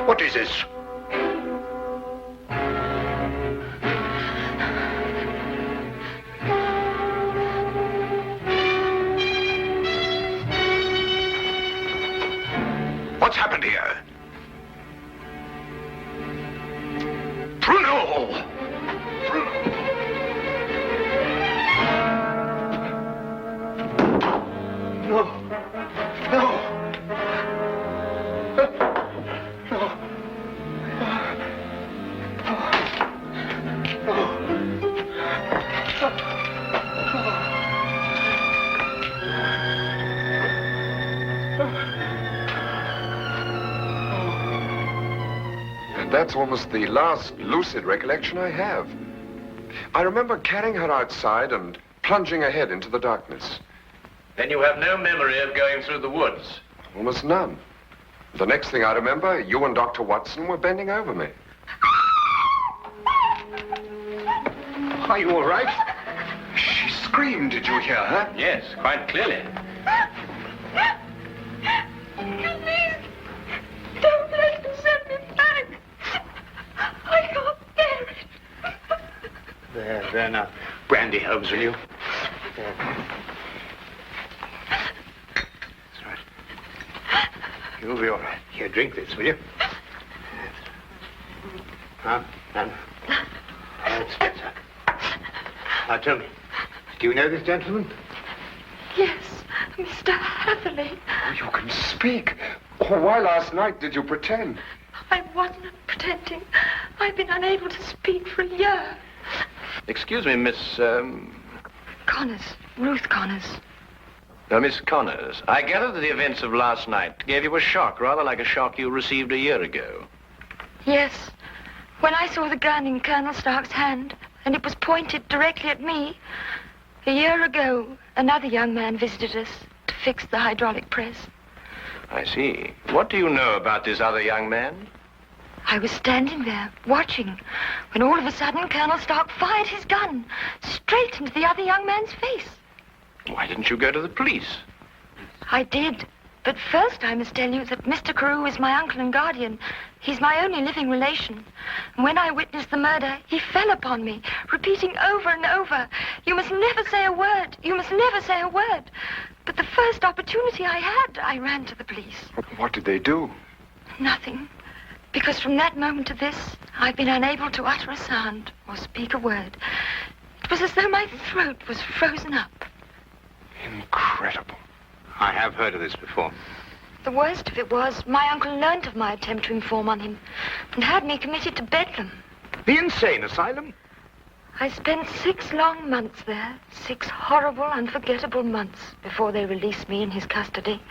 What is this? What's happened here? Bruno! That's almost the last lucid recollection I have. I remember carrying her outside and plunging ahead into the darkness. Then you have no memory of going through the woods? Almost none. The next thing I remember, you and Dr. Watson were bending over me. Are you all right? She screamed. Did you hear her? Yes, quite clearly. Please, don't let them send me back. I can't bear it. There, now. Brandy, Holmes, will you? There. That's right. You'll be all right. Here, drink this, will you? Now. That's better. Now, tell me, do you know this gentleman? Yes, Mr. Hatherley. Oh, you can speak. Oh, why last night did you pretend? I wasn't pretending. I've been unable to speak for a year. Excuse me, Miss, Connors. Ruth Connors. Miss Connors. I gather that the events of last night gave you a shock, rather like a shock you received a year ago. Yes. When I saw the gun in Colonel Stark's hand, and it was pointed directly at me, a year ago, another young man visited us to fix the hydraulic press. I see. What do you know about this other young man? I was standing there, watching, when all of a sudden Colonel Stark fired his gun straight into the other young man's face. Why didn't you go to the police? I did. But first I must tell you that Mr. Carew is my uncle and guardian. He's my only living relation. And when I witnessed the murder, he fell upon me, repeating over and over, "You must never say a word. You must never say a word." But the first opportunity I had, I ran to the police. What did they do? Nothing. Because from that moment to this, I've been unable to utter a sound or speak a word. It was as though my throat was frozen up. Incredible. I have heard of this before. The worst of it was, my uncle learnt of my attempt to inform on him and had me committed to Bedlam. The insane asylum? I spent 6 long months there, 6 horrible, unforgettable months before they released me in his custody.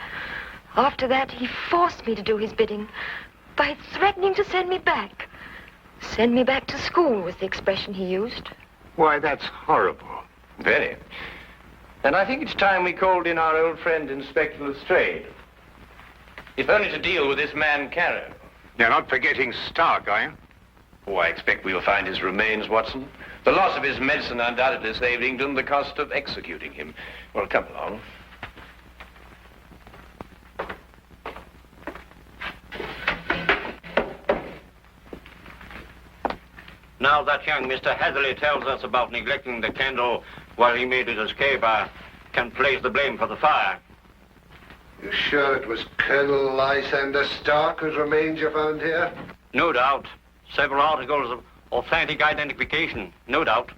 After that, he forced me to do his bidding by threatening to send me back. Send me back to school was the expression he used. Why, that's horrible. Very. And I think it's time we called in our old friend, Inspector Lestrade. If only to deal with this man, Carew. You're not forgetting Stark, are you? Oh, I expect we'll find his remains, Watson. The loss of his medicine undoubtedly saved England the cost of executing him. Well, come along. Now that young Mr. Hatherley tells us about neglecting the candle while he made his escape, I can place the blame for the fire. You sure it was Colonel Lysander Stark whose remains you found here? No doubt. Several articles of authentic identification, no doubt.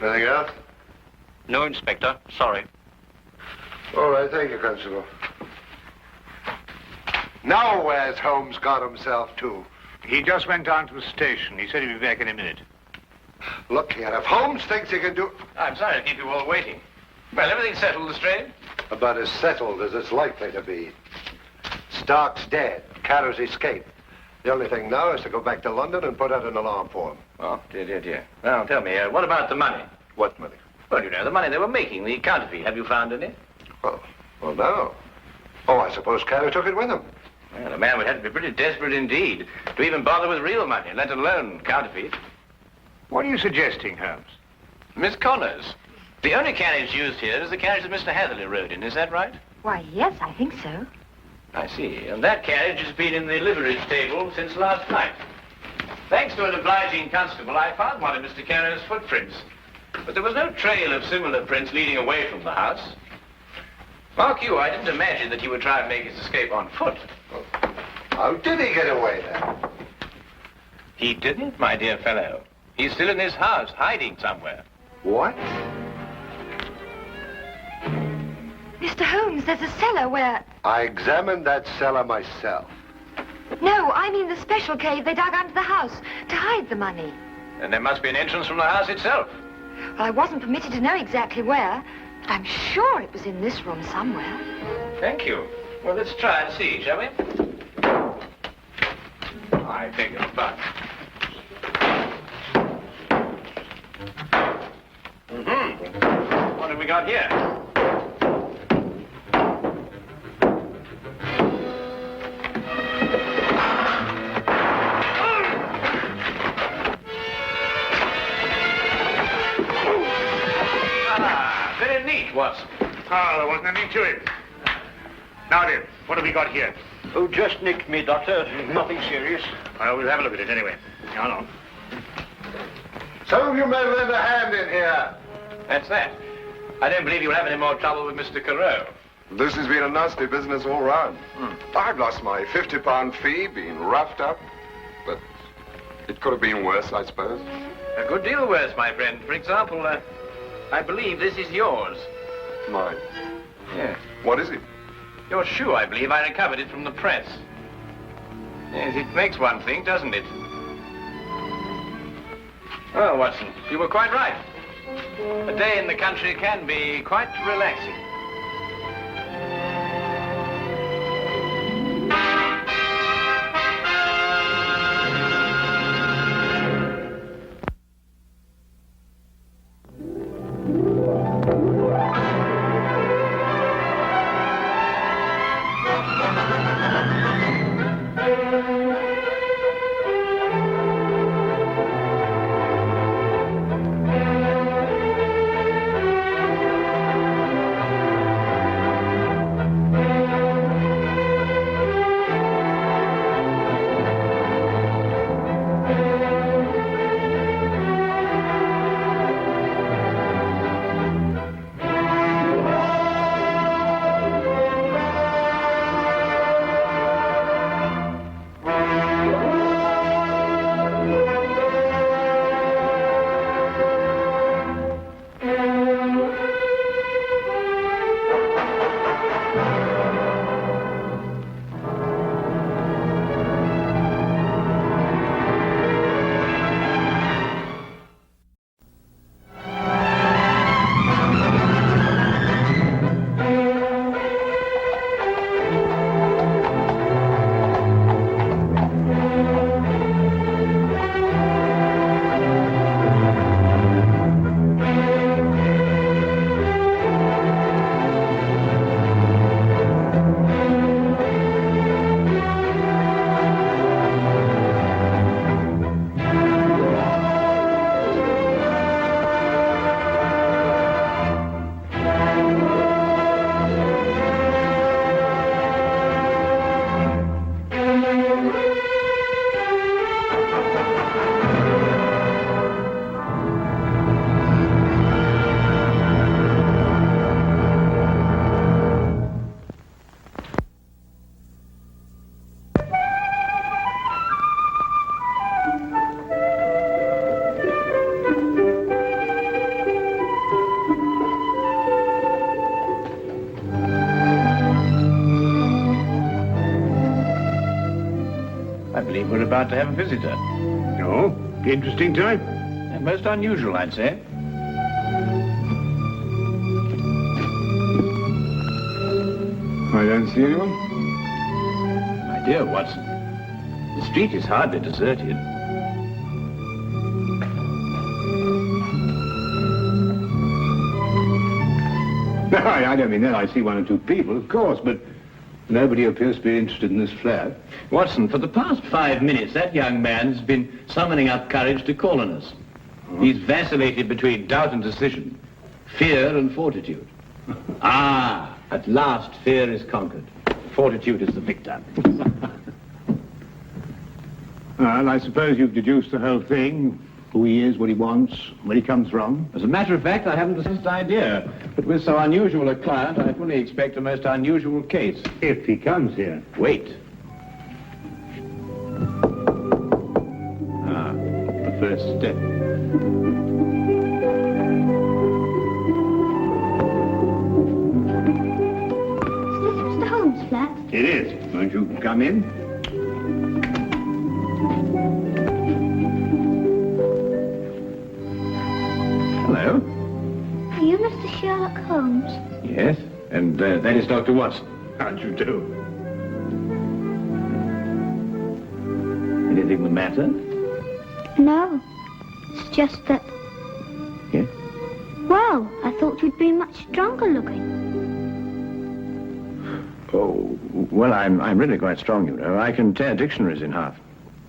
Anything else? No, Inspector. Sorry. All right, thank you, Constable. Now where's Holmes got himself to? He just went down to the station. He said he'd be back in a minute. Look here, if Holmes thinks he can do... I'm sorry to keep you all waiting. Well, everything's settled, Lestrade? About as settled as it's likely to be. Stark's dead. Carter's escaped. The only thing now is to go back to London and put out an alarm for him. Oh, dear. Well, tell me, what about the money? What money? Well, you know, the money they were making, the counterfeit. Have you found any? Well, no. Oh, I suppose Carter took it with him. Well, a man would have to be pretty desperate indeed to even bother with real money, let alone counterfeit. What are you suggesting, Holmes? Miss Connors, the only carriage used here is the carriage that Mr. Hatherley rode in. Is that right? Why, yes, I think so. I see. And that carriage has been in the livery stable since last night. Thanks to an obliging constable, I found one of Mr. Carrier's footprints. But there was no trail of similar prints leading away from the house. Mark you, I didn't imagine that he would try and make his escape on foot. How did he get away, then? He didn't, my dear fellow. He's still in his house, hiding somewhere. What? Mr. Holmes, there's a cellar where... I examined that cellar myself. No, I mean the special cave they dug under the house to hide the money. And there must be an entrance from the house itself. Well, I wasn't permitted to know exactly where, but I'm sure it was in this room somewhere. Thank you. Well, let's try and see, shall we? I beg your pardon. What have we got here? Very neat, Watson. Oh, there wasn't anything to it. Now then, what have we got here? Oh, just nicked me, Doctor. Nothing serious. Well, we'll have a look at it anyway. No. Some of you men lend a hand in here. That's that. I don't believe you'll have any more trouble with Mr. Carew. This has been a nasty business all round. I've lost my £50 fee, been roughed up, but it could have been worse, I suppose. A good deal worse, my friend. For example, I believe this is yours. Mine? Yes. What is it? Your shoe, I believe. I recovered it from the press. Yes, it makes one think, doesn't it? Well, Watson, you were quite right. A day in the country can be quite relaxing. believe we're about to have a visitor. Oh, interesting type. And most unusual, I'd say. I don't see anyone. My dear Watson, the street is hardly deserted. No, I don't mean that. I see one or two people, of course, but nobody appears to be interested in this flat. Watson, for the past 5 minutes, that young man has been summoning up courage to call on us. He's vacillated between doubt and decision, fear and fortitude. At last, fear is conquered. Fortitude is the victor. Well, I suppose you've deduced the whole thing. Who he is, what he wants, where he comes from. As a matter of fact, I haven't the least idea. But with so unusual a client, I fully expect a most unusual case. If he comes here. Wait. The first step. Is this Mr. Holmes' flat? It is. Won't you come in? Hello. Are you Mr. Sherlock Holmes? Yes, and that is Dr. Watson. How'd you do? Anything the matter? No. It's just that... Yes? Well, I thought you'd be much stronger looking. Oh, well, I'm really quite strong, you know. I can tear dictionaries in half.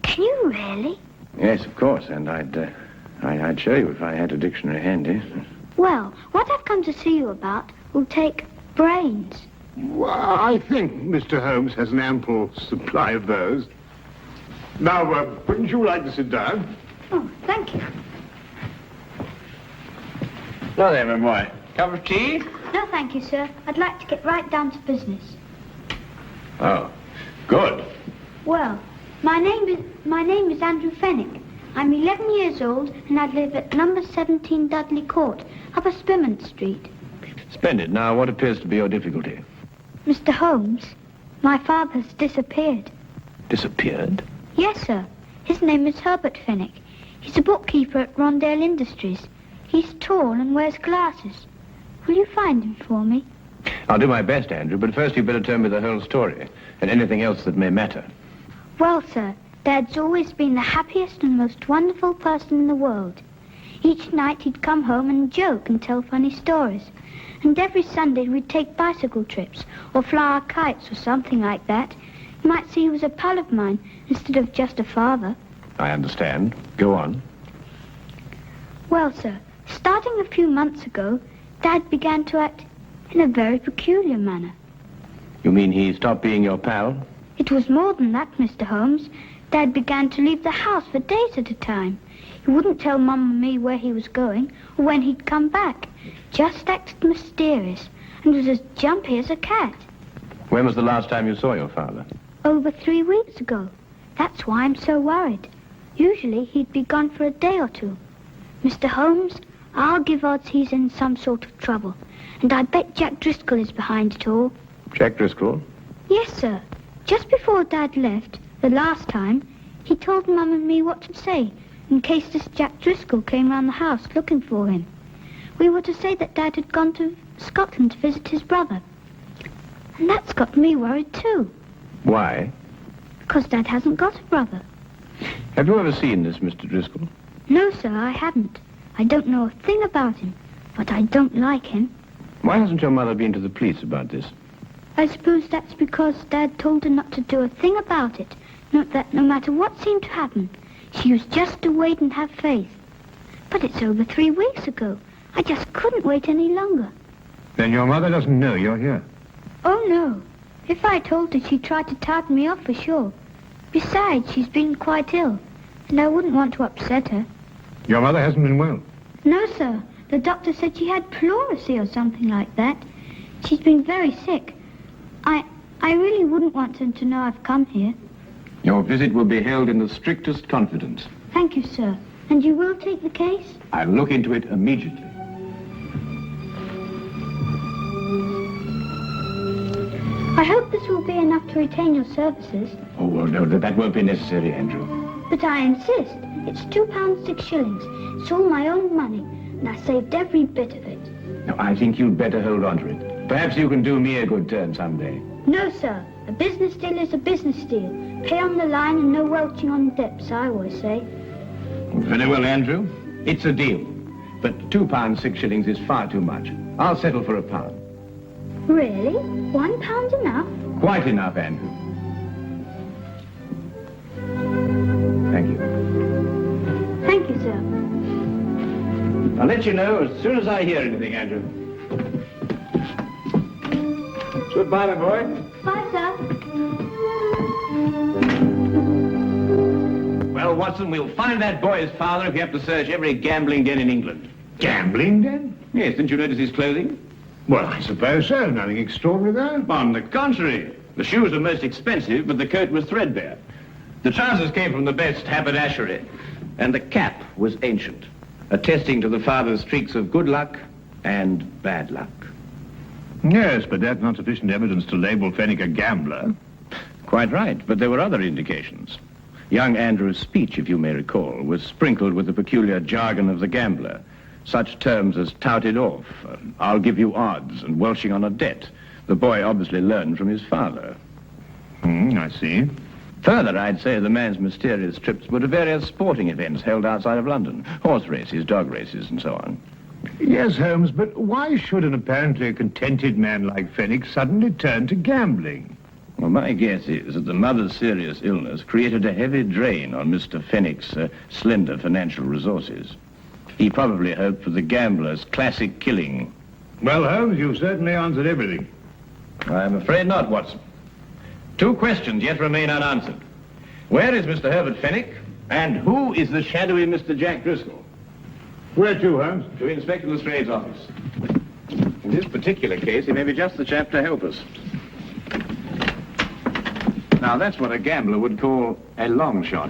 Can you really? Yes, of course, and I'd show you if I had a dictionary handy. Well, what I've come to see you about will take brains. Well, I think Mr. Holmes has an ample supply of those. Now, wouldn't you like to sit down? Oh, thank you. Hello there, my boy. Cup of tea? No, thank you, sir. I'd like to get right down to business. Oh, good. Well, my name is Andrew Fenwick. I'm 11 years old, and I live at number 17 Dudley Court, Upper Spimment Street. Splendid. Now, what appears to be your difficulty? Mr. Holmes, my father's disappeared. Disappeared? Yes, sir. His name is Herbert Fenwick. He's a bookkeeper at Rondale Industries. He's tall and wears glasses. Will you find him for me? I'll do my best, Andrew, but first you'd better tell me the whole story, and anything else that may matter. Well, sir, Dad's always been the happiest and most wonderful person in the world. Each night he'd come home and joke and tell funny stories. And every Sunday we'd take bicycle trips or fly our kites or something like that. You might see he was a pal of mine instead of just a father. I understand. Go on. Well, sir, starting a few months ago, Dad began to act in a very peculiar manner. You mean he stopped being your pal? It was more than that, Mr. Holmes. Dad began to leave the house for days at a time. He wouldn't tell Mum and me where he was going or when he'd come back. Just acted mysterious and was as jumpy as a cat. When was the last time you saw your father? Over 3 weeks ago. That's why I'm so worried. Usually he'd be gone for a day or two. Mr. Holmes, I'll give odds he's in some sort of trouble. And I bet Jack Driscoll is behind it all. Jack Driscoll? Yes, sir. Just before Dad left, the last time, he told Mum and me what to say in case this Jack Driscoll came round the house looking for him. We were to say that Dad had gone to Scotland to visit his brother. And that's got me worried too. Why? Because Dad hasn't got a brother. Have you ever seen this Mr. Driscoll? No, sir, I haven't. I don't know a thing about him, but I don't like him. Why hasn't your mother been to the police about this? I suppose that's because Dad told her not to do a thing about it. Not that no matter what seemed to happen, she was just to wait and have faith. But it's over 3 weeks ago. I just couldn't wait any longer. Then your mother doesn't know you're here? Oh, no. If I told her, she'd try to tartan me off for sure. Besides, she's been quite ill, and I wouldn't want to upset her. Your mother hasn't been well? No, sir. The doctor said she had pleurisy or something like that. She's been very sick. I really wouldn't want them to know I've come here. Your visit will be held in the strictest confidence. Thank you, sir. And you will take the case? I'll look into it immediately. I hope this will be enough to retain your services. Oh, well, no, that won't be necessary, Andrew. But I insist. It's £2 6 shillings. It's all my own money, and I saved every bit of it. No, I think you'd better hold on to it. Perhaps you can do me a good turn someday. No, sir. A business deal is a business deal. Pay on the line and no welching on depths, I always say. Very well, Andrew. It's a deal. But £2 6 shillings is far too much. I'll settle for £1. Really? £1 enough? Quite enough, Andrew. Thank you. Thank you, sir. I'll let you know as soon as I hear anything, Andrew. Goodbye, my boy. Bye, sir. Well, Watson, we'll find that boy's father if you have to search every gambling den in England. Gambling den? Yes, didn't you notice his clothing? Well, I suppose so. Nothing extraordinary there. On the contrary. The shoes were most expensive, but the coat was threadbare. The trousers came from the best haberdashery, and the cap was ancient, attesting to the father's streaks of good luck and bad luck. Yes, but that's not sufficient evidence to label Fenwick a gambler. Quite right, but there were other indications. Young Andrew's speech, if you may recall, was sprinkled with the peculiar jargon of the gambler. Such terms as touted off, I'll give you odds, and welching on a debt. The boy obviously learned from his father. I see. Further, I'd say the man's mysterious trips were to various sporting events held outside of London. Horse races, dog races, and so on. Yes, Holmes, but why should an apparently contented man like Fenwick suddenly turn to gambling? Well, my guess is that the mother's serious illness created a heavy drain on Mr. Fenwick's slender financial resources. He probably hoped for the gambler's classic killing. Well, Holmes, you've certainly answered everything. I'm afraid not, Watson. 2 questions yet remain unanswered. Where is Mr. Herbert Fenwick? And who is the shadowy Mr. Jack Driscoll? Where to, Holmes? To Inspector Lestrade's office. In this particular case, he may be just the chap to help us. Now, that's what a gambler would call a long shot.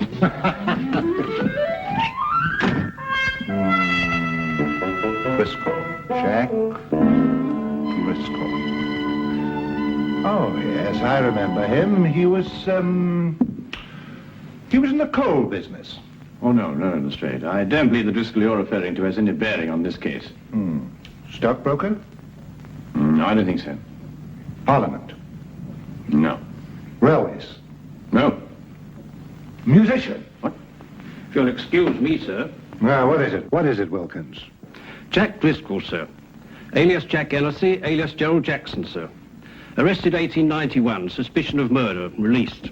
Driscoll. Jack Driscoll. Oh, yes, I remember him. He was in the coal business. Oh, no, Lestrade. I don't believe the Driscoll you're referring to has any bearing on this case. Stockbroker? No, I don't think so. Parliament? No. Railways? No. Musician? What? If you'll excuse me, sir. Now, what is it? What is it, Wilkins? Jack Driscoll, sir. Alias Jack Ellisy, alias Gerald Jackson, sir. Arrested 1891, suspicion of murder, released.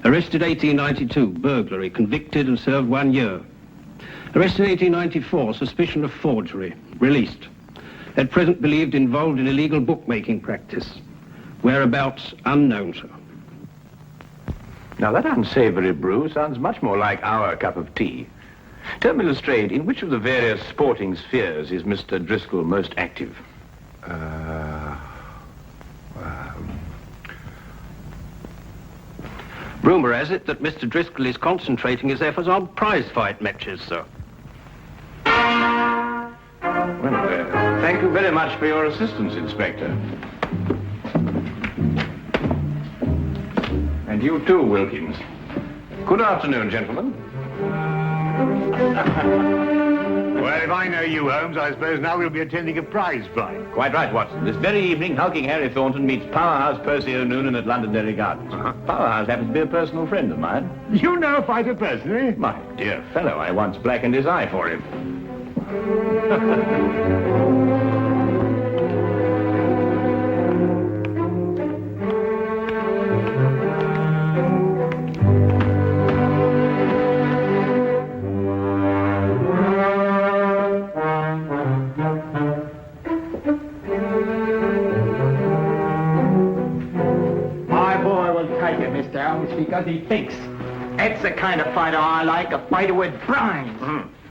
Arrested 1892, burglary, convicted and served 1 year. Arrested 1894, suspicion of forgery, released. At present believed involved in illegal bookmaking practice. Whereabouts unknown, sir. Now, that unsavory brew sounds much more like our cup of tea. Tell me, Lestrade, in which of the various sporting spheres is Mr. Driscoll most active? Rumour has it that Mr. Driscoll is concentrating his efforts on prize fight matches, sir. Well, thank you very much for your assistance, Inspector. And you too, Wilkins. Good afternoon, gentlemen. Well, if I know you, Holmes, I suppose now we'll be attending a prize fight. Quite right, Watson. This very evening, hulking Harry Thornton meets Powerhouse Percy O'Noonan at Londonderry Gardens. Powerhouse happens to be a personal friend of mine. You know a fighter personally? My dear fellow, I once blackened his eye for him. Because he thinks. That's the kind of fighter I like, a fighter with brains.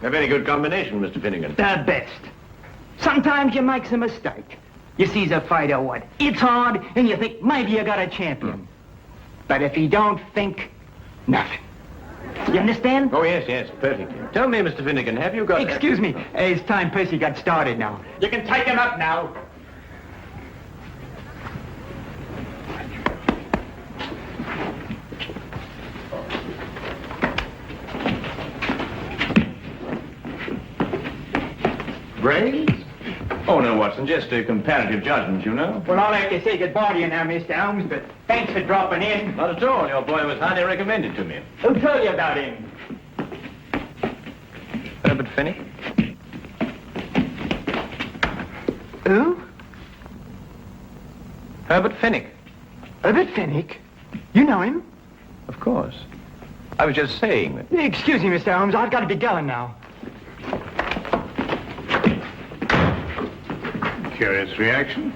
A very good combination, Mr. Finnegan. The best. Sometimes you makes a mistake. You sees a fighter what? It's hard, and you think maybe you got a champion. But if he don't think, nothing. You understand? Oh, yes, perfectly. Tell me, Mr. Finnegan, have you got... Excuse me. It's time Percy got started now. You can take him up now. Oh, no, Watson, just a comparative judgment, you know. Well, I'll have to say goodbye to you now, Mr. Holmes, but thanks for dropping in. Not at all. Your boy was highly recommended to me. Who told you about him? Herbert Fennick? Who? Herbert Fennick. Herbert Fennick? You know him? Of course. I was just saying that. Excuse me, Mr. Holmes. I've got to be going now. Curious reaction.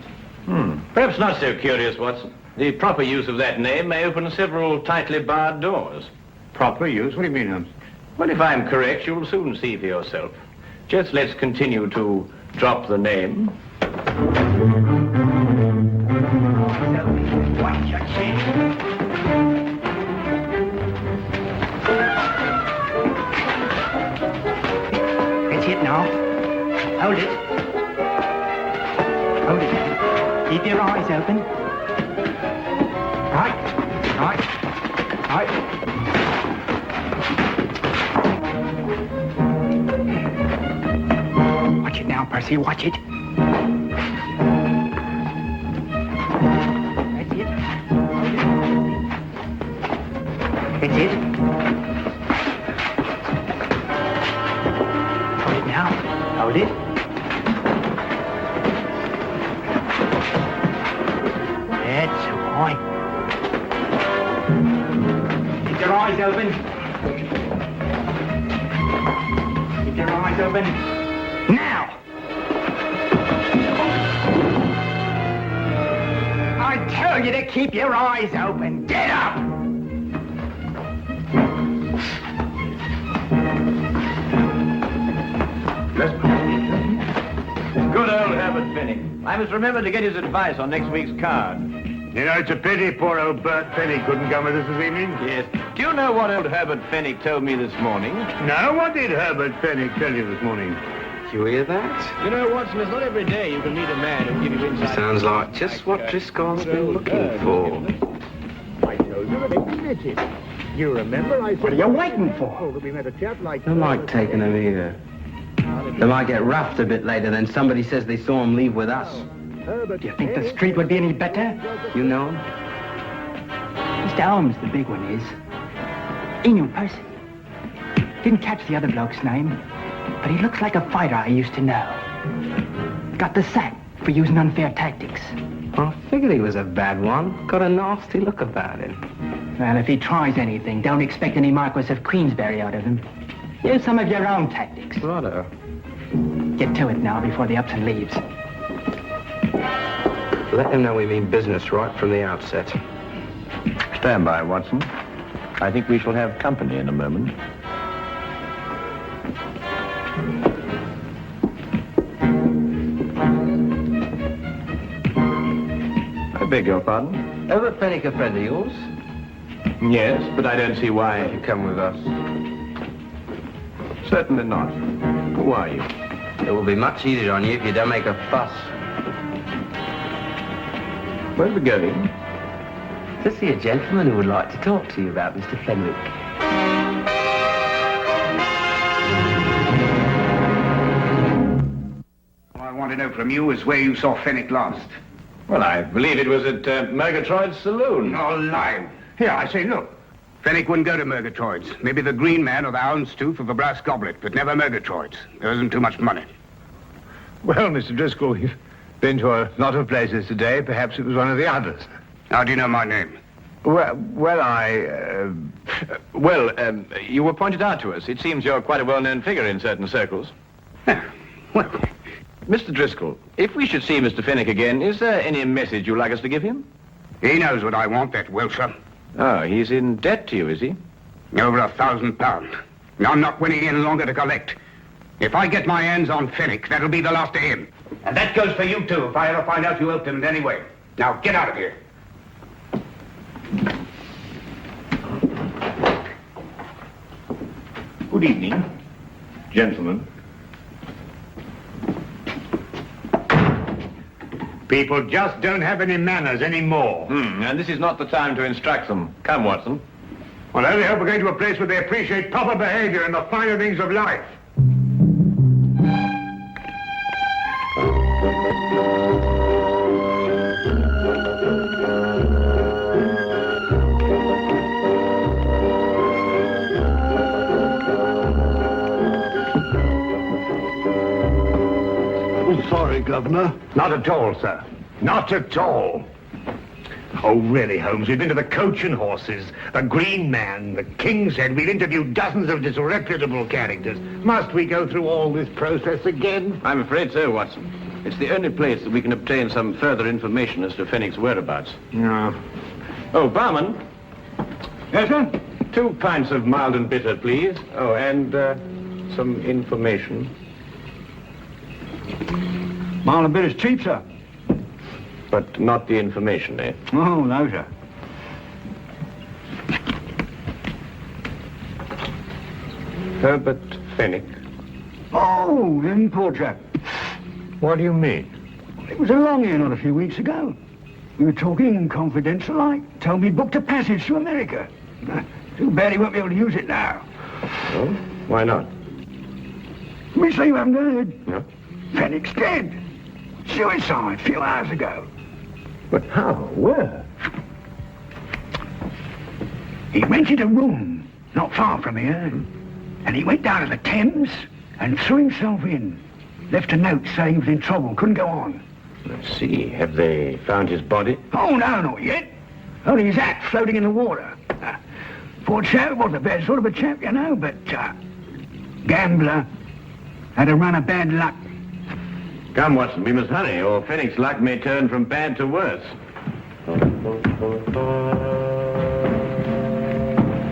Perhaps not so curious, Watson. The proper use of that name may open several tightly barred doors. Proper use? What do you mean, Holmes? Well, if I'm correct, you'll soon see for yourself. Just let's continue to drop the name. Watch your chin. That's it now. Hold it. Hold it. Keep your eyes open. Right. Watch it now, Percy. Watch it. That's it. That's it. Hold it now. Hold it. That's right. Keep your eyes open. Keep your eyes open. Now! I tell you to keep your eyes open. Get up! Good old Herbert Fennick. I must remember to get his advice on next week's card. You know, it's a pity poor old Bert Fennick couldn't come with us this evening. Yes. Do you know what old Herbert Fennick told me this morning? No, what did Herbert Fennick tell you this morning? Did you hear that? You know, Watson, it's not every day you can meet a man who'll give you insight. Sounds like just what Driscoll's been looking for. I told you that they met it. You remember I said... What are you waiting for? Oh, that we met a chap like... Don't like taking them either. They might get roughed a bit later, then somebody says they saw him leave with us. Do you think the street would be any better? You know him? Mr. Holmes, the big one is. He knew Percy. Didn't catch the other bloke's name, but he looks like a fighter I used to know. Got the sack for using unfair tactics. I figured he was a bad one. Got a nasty look about him. Well, if he tries anything, don't expect any Marquis of Queensberry out of him. Use some of your own tactics. Righto. Get to it now before the Upton leaves. Let him know we mean business right from the outset. Stand by, Watson. I think we shall have company in a moment. I beg your pardon? Herbert Fennick a friend of yours? Yes, but I don't see why. You come with us. Certainly not. Who are you? It will be much easier on you if you don't make a fuss. Where are we going? To see a gentleman who would like to talk to you about Mr. Fenwick. All I want to know from you is where you saw Fenwick last. Well, I believe it was at Murgatroyd's saloon. No lie. Here, I say, look. Fenwick wouldn't go to Murgatroyd's. Maybe the Green Man or the Houndstooth or the Brass Goblet, but never Murgatroyd's. There isn't too much money. Well, Mr. Driscoll, you've been to a lot of places today. Perhaps it was one of the others. How do you know my name? Well, you were pointed out to us. It seems you're quite a well-known figure in certain circles. Well... Mr. Driscoll, if we should see Mr. Fenwick again, is there any message you'd like us to give him? He knows what I want, that Wilshire. Oh, he's in debt to you, is he? Over £1,000. I'm not winning any longer to collect. If I get my hands on Fenwick, that'll be the last of him. And that goes for you, too, if I ever find out you helped him in any way. Now, get out of here. Good evening, gentlemen. People just don't have any manners anymore. And this is not the time to instruct them. Come, Watson. Well, I only hope we're going to a place where they appreciate proper behavior and the finer things of life. Governor. Not at all, sir. Not at all. Oh, really, Holmes, we've been to the Coach and Horses, the Green Man, the King's Head. We've interviewed dozens of disreputable characters. Must we go through all this process again? I'm afraid so, Watson. It's the only place that we can obtain some further information as to Fenwick's whereabouts. No. Oh, barman. Yes, sir? 2 pints of mild and bitter, please. Oh, and some information. Mild and bitter's cheap, sir. But not the information, eh? Oh, no, sir. Herbert Fenwick. Oh, him poor chap. What do you mean? It was along here not a few weeks ago. We were talking confidential like. Told me he'd booked a passage to America. Too bad he won't be able to use it now. Oh? Why not? Me say you haven't heard. No. Fenwick's dead. Suicide a few hours ago. But how? Where? He rented a room not far from here. And he went down to the Thames and threw himself in. Left a note saying he was in trouble, couldn't go on. Let's see. Have they found his body? Oh, no, not yet. Only his hat floating in the water. Poor chap, wasn't a bad sort of a chap, you know, but gambler. Had a run of bad luck. Come, Watson, we must hurry, or Fenwick's luck may turn from bad to worse.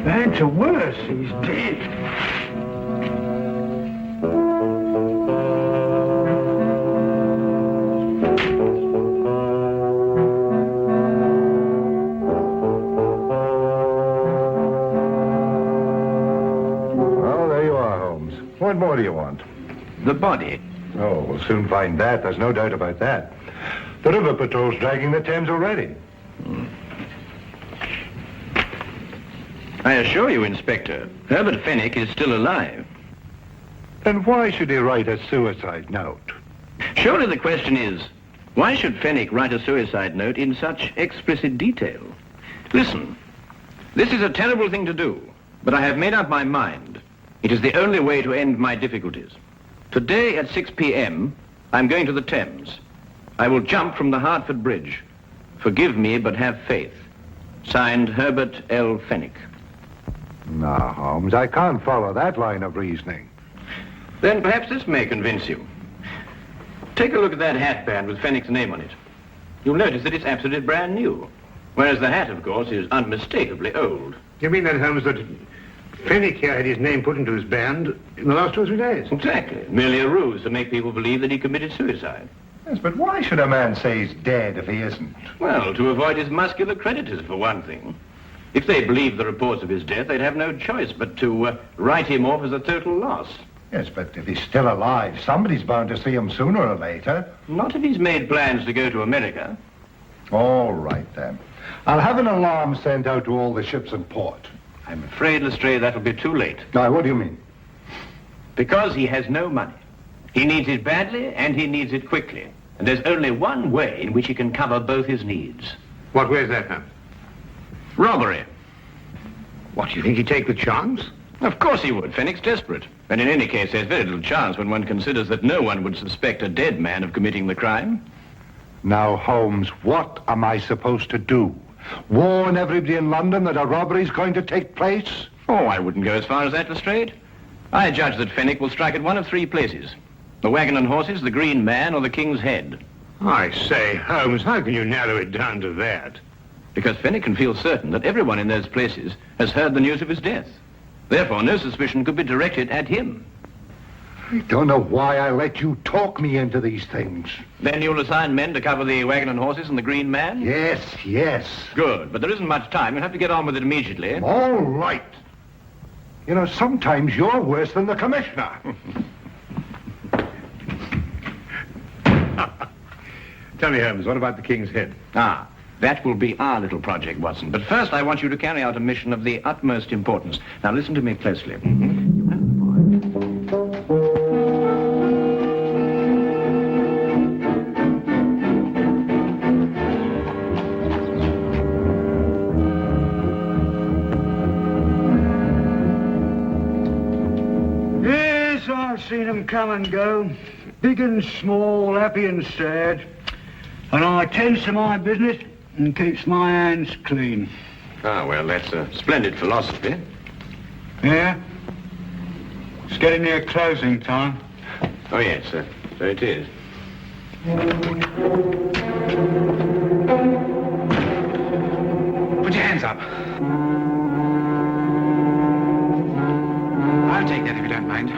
Bad to worse, he's dead. Well, there you are, Holmes. What more do you want? The body. Oh, we'll soon find that. There's no doubt about that. The river patrol's dragging the Thames already. I assure you, Inspector, Herbert Fenwick is still alive. Then why should he write a suicide note? Surely the question is, why should Fenwick write a suicide note in such explicit detail? Listen, this is a terrible thing to do, but I have made up my mind. It is the only way to end my difficulties. Today at 6 p.m., I'm going to the Thames. I will jump from the Hertford Bridge. Forgive me, but have faith. Signed, Herbert L. Fenwick. No, Holmes, I can't follow that line of reasoning. Then perhaps this may convince you. Take a look at that hatband with Fenwick's name on it. You'll notice that it's absolutely brand new. Whereas the hat, of course, is unmistakably old. You mean that, Holmes, that Fenwick here had his name put into his band in the last 2 or 3 days? Exactly. Merely a ruse to make people believe that he committed suicide. Yes, but why should a man say he's dead if he isn't? Well, to avoid his muscular creditors, for one thing. If they believed the reports of his death, they'd have no choice but to write him off as a total loss. Yes, but if he's still alive, somebody's bound to see him sooner or later. Not if he's made plans to go to America. All right, then. I'll have an alarm sent out to all the ships in port. I'm afraid, Lestrade, that'll be too late. Now, what do you mean? Because he has no money. He needs it badly, and he needs it quickly. And there's only one way in which he can cover both his needs. What way is that, Holmes? Robbery. What, do you think he'd take the chance? Of course he would. Fenwick's desperate. And in any case, there's very little chance when one considers that no one would suspect a dead man of committing the crime. Now, Holmes, what am I supposed to do? Warn everybody in London that a robbery's going to take place? Oh, I wouldn't go as far as that, Lestrade. I judge that Fenwick will strike at one of 3 places. The Wagon and Horses, the Green Man, or the King's Head. I say, Holmes, how can you narrow it down to that? Because Fenwick can feel certain that everyone in those places has heard the news of his death. Therefore, no suspicion could be directed at him. I don't know why I let you talk me into these things. Then you'll assign men to cover the Wagon and Horses and the Green Man? Yes, yes. Good, but there isn't much time. You'll have to get on with it immediately. All right. You know, sometimes you're worse than the commissioner. Tell me, Holmes, what about the King's Head? Ah, that will be our little project, Watson. But first, I want you to carry out a mission of the utmost importance. Now, listen to me closely. seen them come and go, big and small, happy and sad. And I tends to my business and keeps my hands clean. Ah, well, that's a splendid philosophy. Yeah? It's getting near closing time. Oh, yes, sir. So it is. Put your hands up. I'll take that if you don't mind.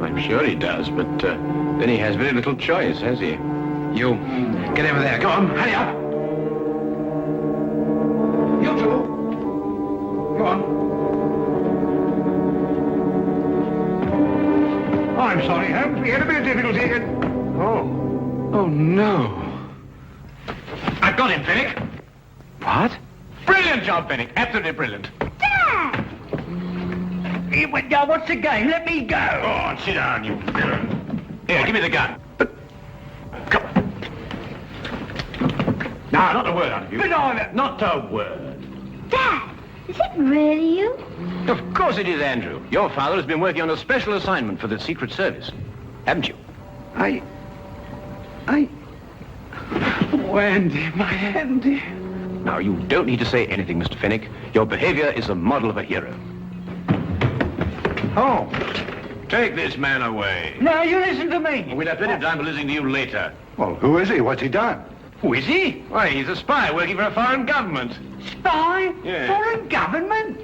I'm sure he does, but then he has very little choice, has he? You, get over there. Go on, hurry up. You two. Go on. I'm sorry, Holmes. We had a bit of difficulty again. Oh, no. I've got him, Fenwick. What? Brilliant job, Fenwick. Absolutely brilliant. Dad! What's the game? Let me go. Go on, sit down, you villain. Here, give me the gun. Now, not a word out of you. But not a word. Dad, is it really you? Of course it is, Andrew. Your father has been working on a special assignment for the Secret Service. Haven't you? Oh, Andy, my Andy. Now, you don't need to say anything, Mr. Fenwick. Your behavior is a model of a hero. Oh, take this man away. No, you listen to me. We'll have plenty of time for listening to you later. Well, who is he? What's he done? Who is he? Why, he's a spy working for a foreign government. Spy? Yes. Foreign government?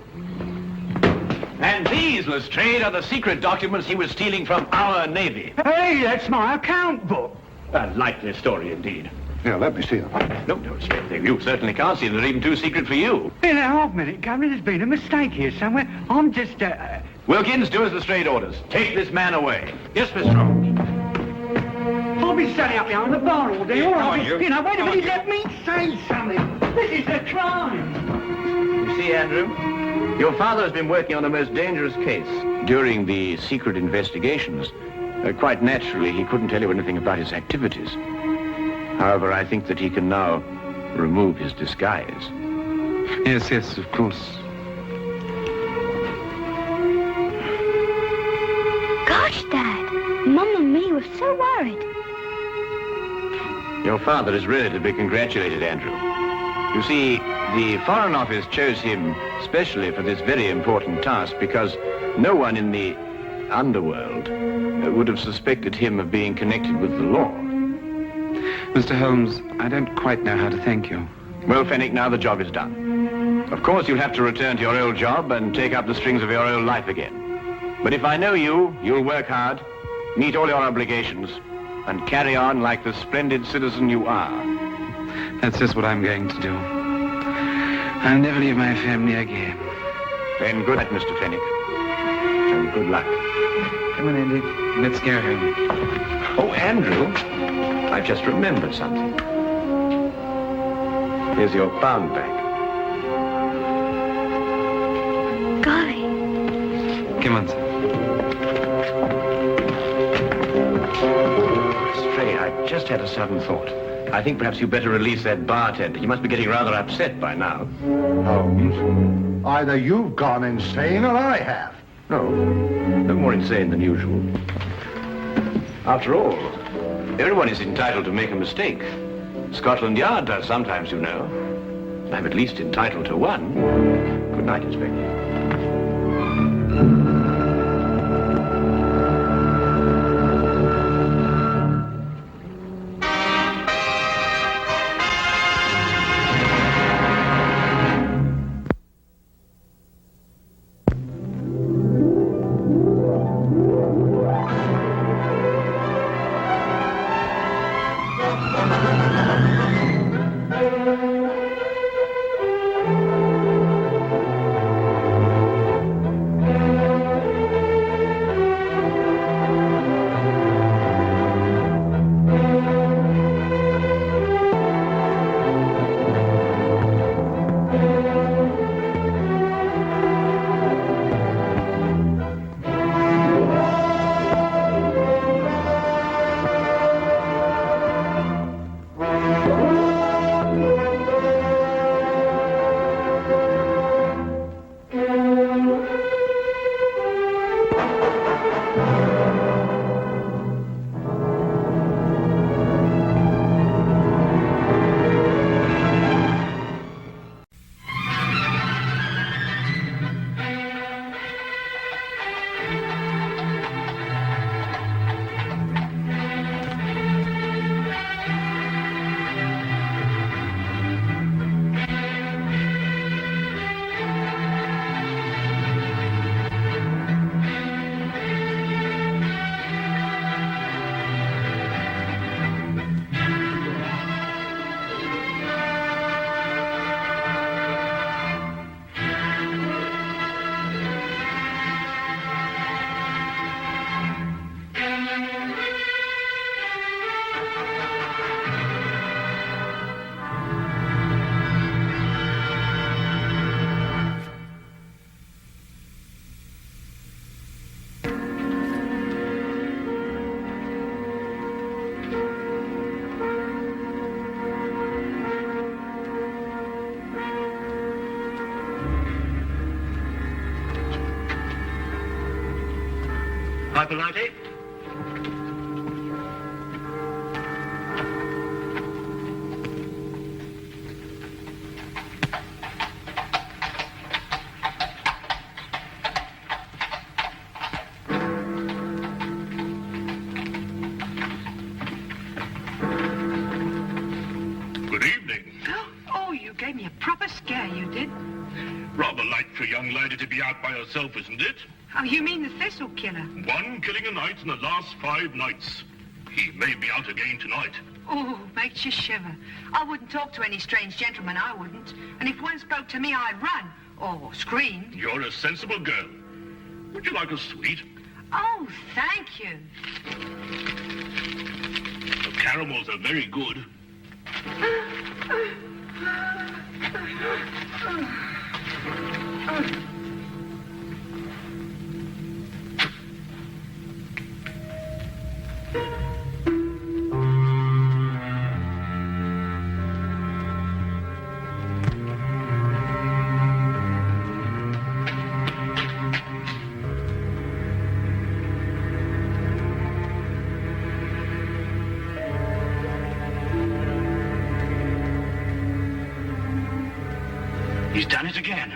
And these, Lestrade, are the secret documents he was stealing from our Navy. Hey, that's my account book. A likely story, indeed. Yeah, let me see them. No, you certainly can't see them. They're even too secret for you. Now, wait a minute, Governor. There's been a mistake here somewhere. I'm just, Wilkins, do as Lestrade orders. Take this man away. Yes, Mr. Holmes. I'll be standing up behind the bar all day. Yeah, All come right, on, you. wait a minute. Let me say something. This is a crime. You see, Andrew, your father has been working on a most dangerous case. During the secret investigations, quite naturally, he couldn't tell you anything about his activities. However, I think that he can now remove his disguise. Yes, of course. Gosh, Dad, Mum and me were so worried. Your father is really to be congratulated, Andrew. You see, the Foreign Office chose him specially for this very important task because no one in the underworld would have suspected him of being connected with the law. Mr. Holmes, I don't quite know how to thank you. Well, Fenwick, now the job is done. Of course, you'll have to return to your old job and take up the strings of your old life again. But if I know you, you'll work hard, meet all your obligations, and carry on like the splendid citizen you are. That's just what I'm going to do. I'll never leave my family again. Then good night, Mr. Fenwick. And good luck. Come on, Andy. Let's go home. Oh, Andrew, I've just remembered something. Here's your pound bag. Golly. Come on, sir. Stray, I just had a sudden thought. I think perhaps you'd better release that bartender. He must be getting rather upset by now. Holmes, either you've gone insane or I have. No more insane than usual. After all, everyone is entitled to make a mistake. Scotland Yard does sometimes, you know. I'm at least entitled to one. Good night, Inspector. Pipe a lighty? Good evening. Oh, you gave me a proper scare, you did. Rather light for a young lady to be out by herself, isn't it? Oh, you mean the thistle killer? 1 killing a night in the last 5 nights. He may be out again tonight. Oh, makes you shiver. I wouldn't talk to any strange gentleman, I wouldn't. And if one spoke to me, I'd run. Or scream. You're a sensible girl. Would you like a sweet? Oh, thank you. The caramels are very good. He's done it again.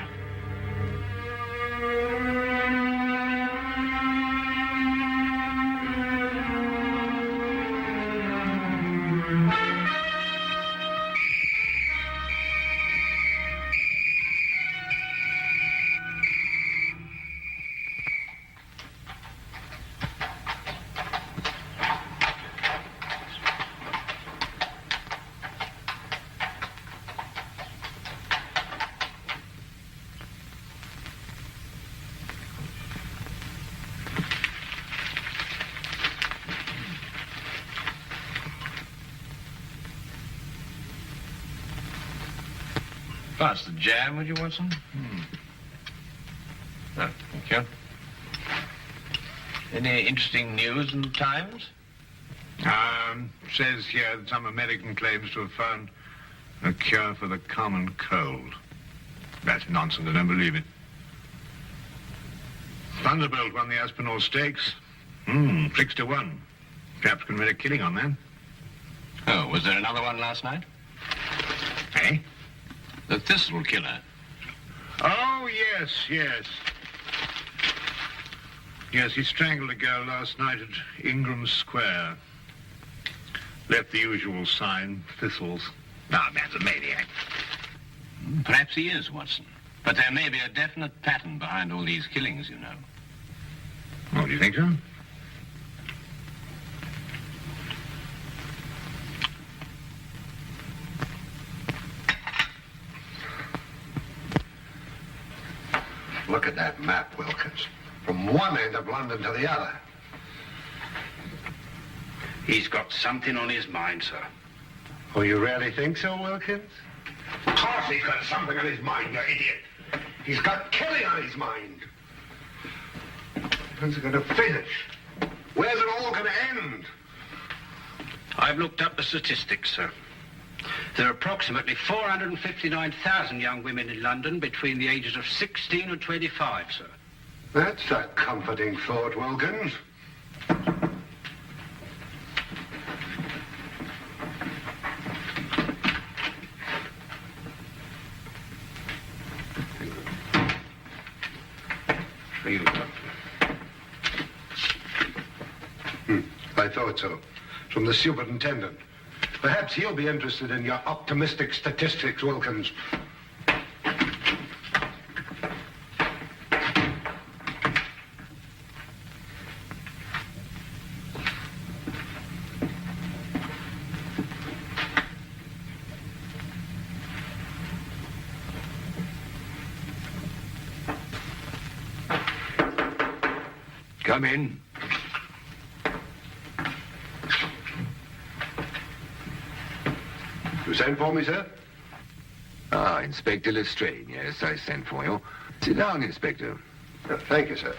Pass the jam, would you, Watson? No, thank you. Any interesting news in the Times? Says here that some American claims to have found a cure for the common cold. That's nonsense, I don't believe it. Thunderbolt won the Aspinall Stakes. 6-1. Perhaps can make a killing on that. Oh, was there another one last night? Eh? The Thistle Killer. Oh, yes, yes. Yes, he strangled a girl last night at Ingram Square. Left the usual sign, thistles. Ah, man's a maniac. Perhaps he is, Watson. But there may be a definite pattern behind all these killings, you know. Oh, do you think so? Look at that map, Wilkins. From one end of London to the other. He's got something on his mind, sir. Oh, you really think so, Wilkins? Of course he's got something on his mind, you idiot. He's got killing on his mind. When's it going to finish? Where's it all going to end? I've looked up the statistics, sir. There are approximately 459,000 young women in London between the ages of 16 and 25, sir. That's a comforting thought, Wilkins. I thought so. From the superintendent. Perhaps he'll be interested in your optimistic statistics, Wilkins. Come in. You sent for me, sir? Ah, Inspector Lestrade. Yes, I sent for you. Sit down, Inspector. Thank you, sir.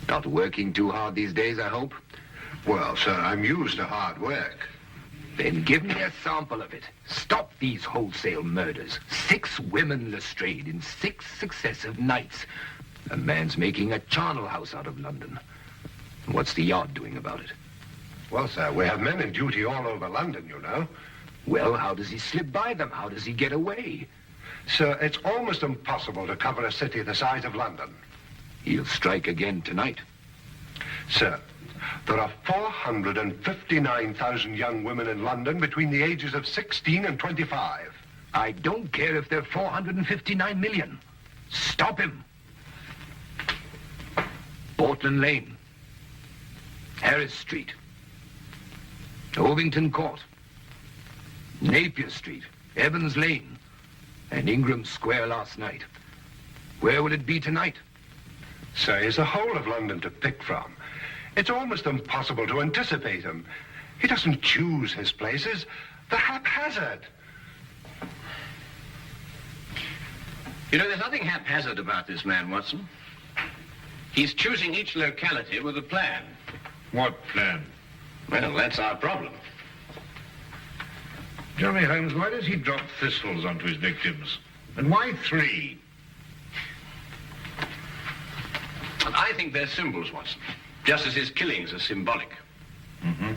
Not working too hard these days, I hope? Well, sir, I'm used to hard work. Then give me a sample of it. Stop these wholesale murders. 6 women, Lestrade, in 6 successive nights. A man's making a charnel house out of London. What's the Yard doing about it? Well, sir, we have men in duty all over London, you know. Well, how does he slip by them? How does he get away? Sir, it's almost impossible to cover a city the size of London. He'll strike again tonight. Sir, there are 459,000 young women in London between the ages of 16 and 25. I don't care if they're 459 million. Stop him. Portland Lane, Harris Street, Ovington Court, Napier Street, Evans Lane, and Ingram Square last night. Where will it be tonight? Sir, he's the whole of London to pick from. It's almost impossible to anticipate him. He doesn't choose his places. They're haphazard. You know, there's nothing haphazard about this man, Watson. He's choosing each locality with a plan. What plan? Well, that's our problem. Tell me, Holmes, why does he drop thistles onto his victims? And why 3? And I think they're symbols, Watson. Just as his killings are symbolic. Mm-hmm.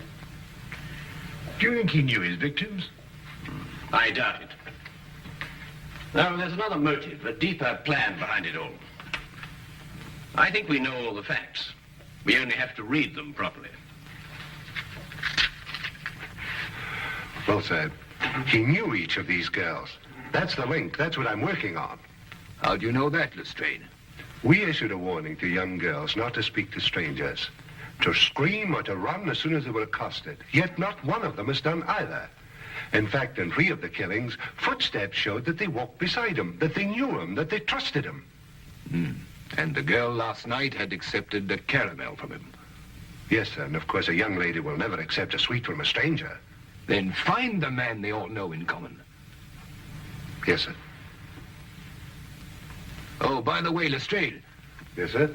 Do you think he knew his victims? I doubt it. No, there's another motive, a deeper plan behind it all. I think we know all the facts. We only have to read them properly. Well, sir, he knew each of these girls. That's the link. That's what I'm working on. How do you know that, Lestrade? We issued a warning to young girls not to speak to strangers, to scream or to run as soon as they were accosted. Yet not one of them has done either. In fact, in 3 of the killings, footsteps showed that they walked beside him, that they knew him, that they trusted him. And the girl last night had accepted a caramel from him. Yes, sir, and of course a young lady will never accept a sweet from a stranger. Then find the man they all know in common. Yes, sir. Oh, by the way, Lestrade. Yes, sir?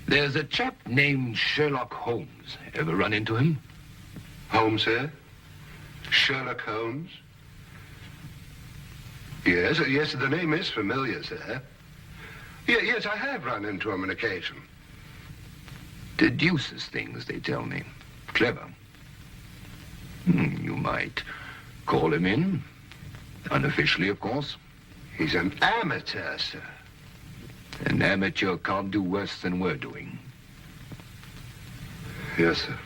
There's a chap named Sherlock Holmes. Ever run into him? Holmes, sir? Sherlock Holmes? Yes, yes, the name is familiar, sir. Yes, I have run into him on occasion. Deduces things, they tell me. Clever. You might call him in. Unofficially, of course. He's an amateur, sir. An amateur can't do worse than we're doing. Yes, sir.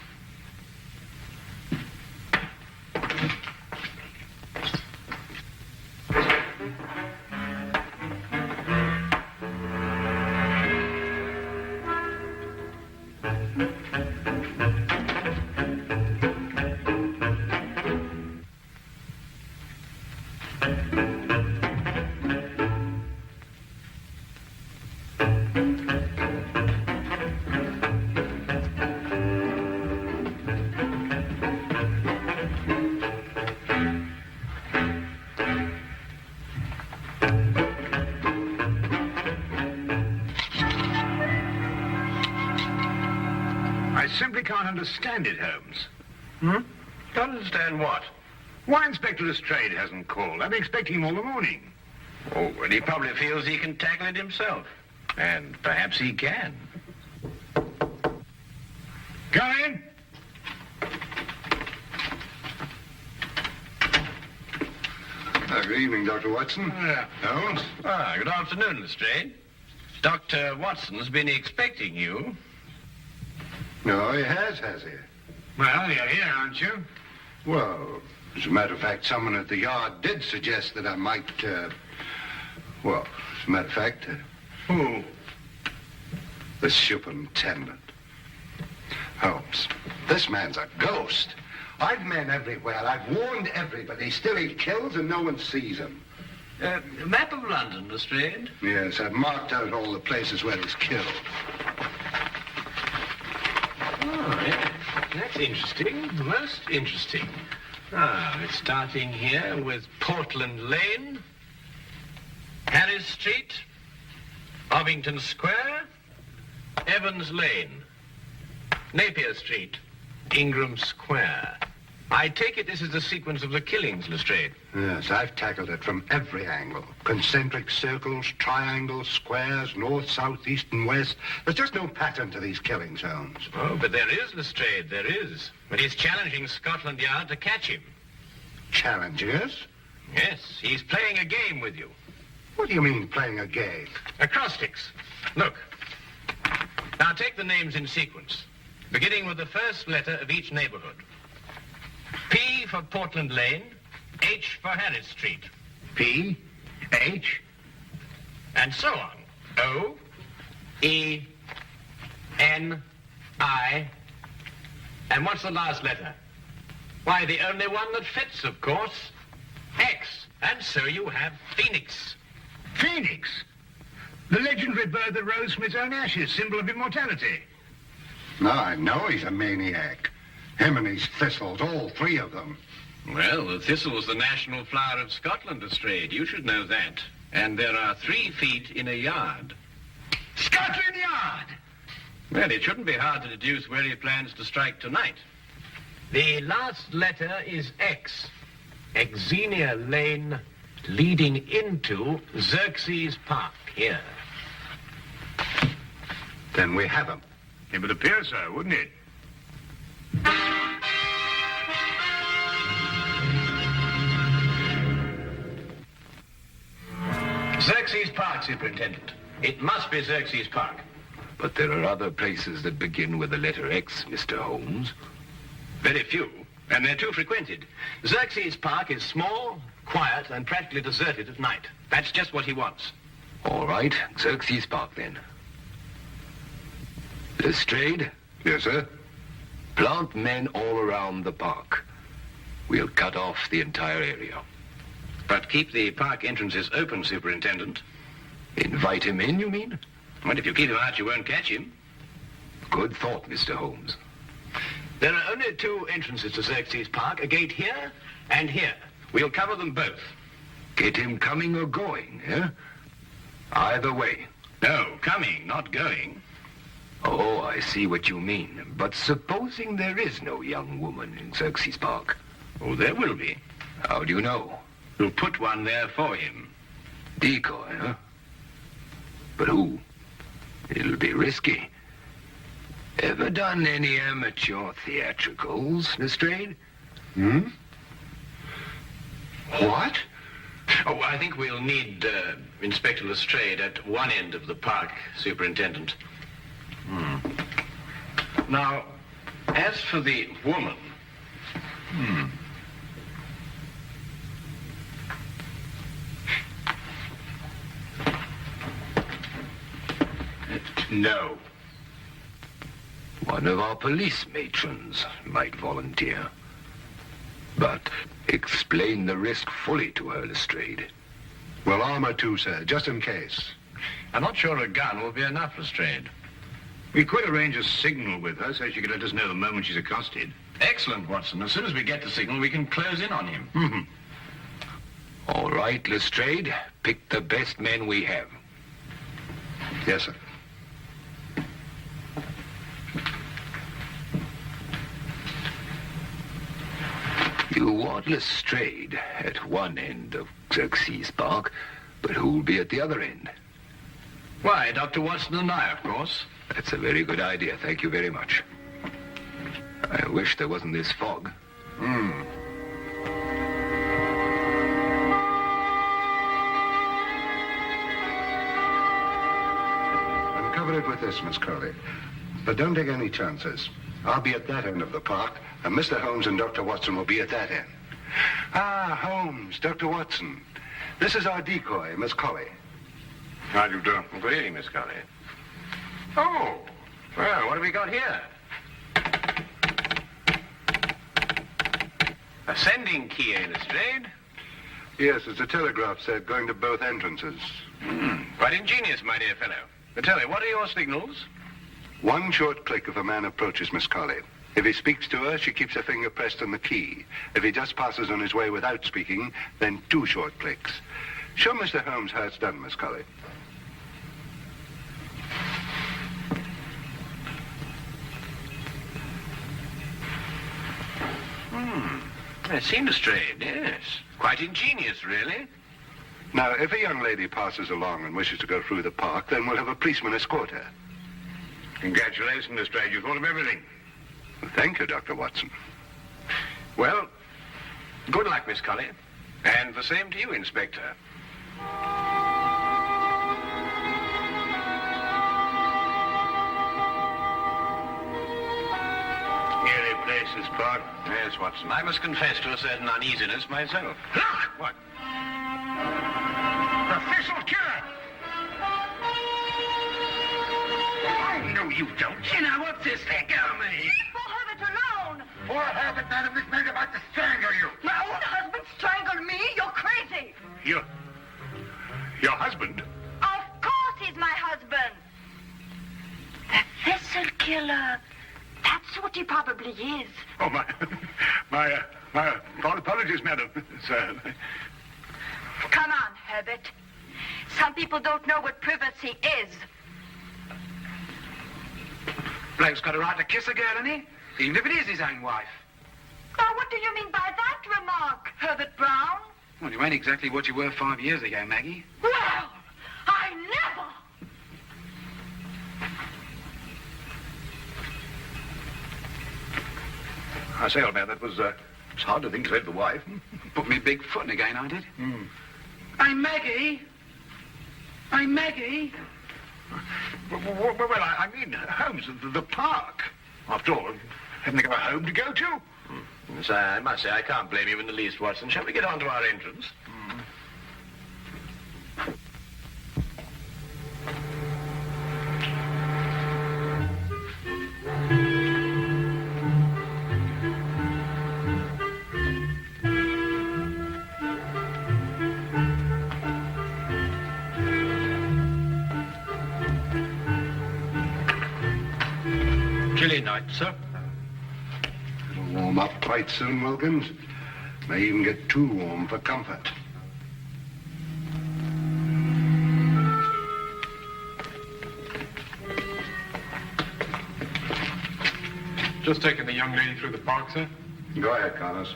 I simply can't understand it, Holmes. Don't understand what? Why Inspector Lestrade hasn't called? I've been expecting him all the morning. Oh, well, he probably feels he can tackle it himself. And perhaps he can. Come in. Good evening, Dr. Watson. Holmes. Good afternoon, Lestrade. Dr. Watson's been expecting you. No, he has he? Well, you're here, aren't you? Well, as a matter of fact, someone at the Yard did suggest that I might, well, as a matter of fact... Who? The superintendent. Holmes, this man's a ghost. I've men everywhere. I've warned everybody. Still he kills and no one sees him. Map of London, Lestrade? Yes, I've marked out all the places where he's killed. Oh, yeah. That's interesting. Most interesting. We're starting here with Portland Lane, Harris Street, Ovington Square, Evans Lane, Napier Street, Ingram Square. I take it this is the sequence of the killings, Lestrade. Yes, I've tackled it from every angle. Concentric circles, triangles, squares, north, south, east, and west. There's just no pattern to these killing zones. Oh, but there is, Lestrade, there is. But he's challenging Scotland Yard to catch him. Challenging us? Yes, he's playing a game with you. What do you mean, playing a game? Acrostics. Look. Now take the names in sequence, beginning with the first letter of each neighborhood. P for Portland Lane, H for Harris Street. P, H, and so on. O, E, N, I, and what's the last letter? Why, the only one that fits, of course. X, and so you have Phoenix. Phoenix? The legendary bird that rose from its own ashes, symbol of immortality. No, I know he's a maniac. Him and his thistles, all three of them. Well, the thistle's the national flower of Scotland, Lestrade. You should know that. And there are 3 feet in a yard. Scotland Yard! Well, it shouldn't be hard to deduce where he plans to strike tonight. The last letter is X. Xenia Lane leading into Xerxes Park, here. Then we have him. It would appear so, wouldn't it? Xerxes Park, Superintendent. It must be Xerxes Park. But there are other places that begin with the letter X, Mr. Holmes. Very few, and they're too frequented. Xerxes Park is small, quiet, and practically deserted at night. That's just what he wants. All right, Xerxes Park, then. Lestrade? Yes, sir? Plant men all around the park. We'll cut off the entire area. But keep the park entrances open, Superintendent. Invite him in, you mean? Well, if you keep him out, you won't catch him. Good thought, Mr. Holmes. There are only 2 entrances to Xerxes Park, a gate here and here. We'll cover them both. Get him coming or going, eh? Either way. No, coming, not going. Oh, I see what you mean. But supposing there is no young woman in Xerxes Park? Oh, there will be. How do you know? We'll put one there for him. Decoy, huh? But who? It'll be risky. Ever done any amateur theatricals, Lestrade? Hmm? What? Oh, I think we'll need Inspector Lestrade at one end of the park, Superintendent. Now, as for the woman... No. One of our police matrons might volunteer. But explain the risk fully to her, Lestrade. Well, armor too, sir, just in case. I'm not sure a gun will be enough, Lestrade. We could arrange a signal with her so she could let us know the moment she's accosted. Excellent, Watson. As soon as we get the signal, we can close in on him. All right, Lestrade. Pick the best men we have. Yes, sir. You want Lestrade at one end of Xerxes Park, but who'll be at the other end? Why, Dr. Watson and I, of course. That's a very good idea. Thank you very much. I wish there wasn't this fog. Uncover it with this, Miss Crowley. But don't take any chances. I'll be at that end of the park, and Mr. Holmes and Dr. Watson will be at that end. Ah, Holmes, Dr. Watson. This is our decoy, Miss Colley. How do you do? Good evening, Miss Colley. Oh, well, what have we got here? A sending key, eh, Lestrade? Yes, it's a telegraph set going to both entrances. Quite ingenious, my dear fellow. But tell me, what are your signals? One short click if a man approaches Miss Colley. If he speaks to her, she keeps her finger pressed on the key. If he just passes on his way without speaking, then 2 short clicks. Show Mr. Holmes how it's done, Miss Colley. It seems strange, yes. Quite ingenious, really. Now, if a young lady passes along and wishes to go through the park, then we'll have a policeman escort her. Congratulations, Lestrade. You thought of everything. Thank you, Dr. Watson. Well, good luck, Miss Colley. And the same to you, Inspector. Eerie place, this park. Yes, Watson. I must confess to a certain uneasiness myself. Look! What? Official killer! Oh, no, you don't. Jenna, what's this? Let go of me. Leave Herbert alone. Poor Herbert, Madam, this man's about to strangle you. My own husband strangled me? You're crazy. Your husband? Of course he's my husband. The thistle killer. That's what he probably is. Oh, my apologies, madam. Sir. Come on, Herbert. Some people don't know what privacy is. Bloke's got a right to kiss a girl, hasn't he? Even if it is his own wife. Now, what do you mean by that remark, Herbert Brown? Well, you ain't exactly what you were 5 years ago, Maggie. Well, I never! I say, old man, that was, it's hard to think to leave the wife. Put me big foot in again, I did. Hey, Maggie! Hey, Maggie! Well, I mean, Holmes, the park. After all, haven't they got a home to go to? Yes, I must say, I can't blame you in the least, Watson. Shall we get on to our entrance? Chilly night, sir. It'll warm up quite soon, Wilkins. May even get too warm for comfort. Just taking the young lady through the park, sir. Go ahead, Carlos.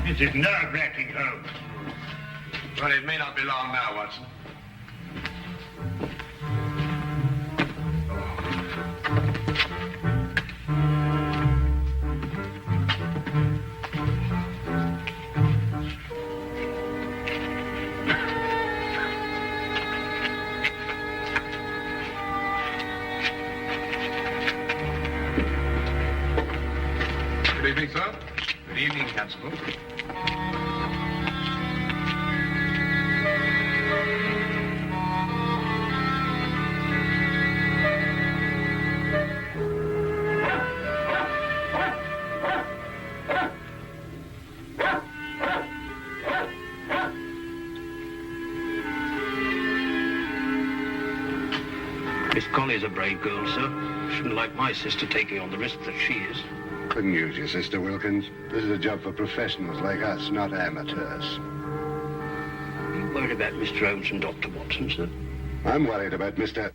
This is nerve-wracking, Holmes. Well, it may not be long now, Watson. Good evening, sir. Good evening, Constable. Miss Colley's a brave girl, sir. Shouldn't like my sister taking on the risk that she is. Couldn't use your sister, Wilkins. This is a job for professionals like us, not amateurs. Are you worried about Mr. Holmes and Dr. Watson, sir? I'm worried about Mr.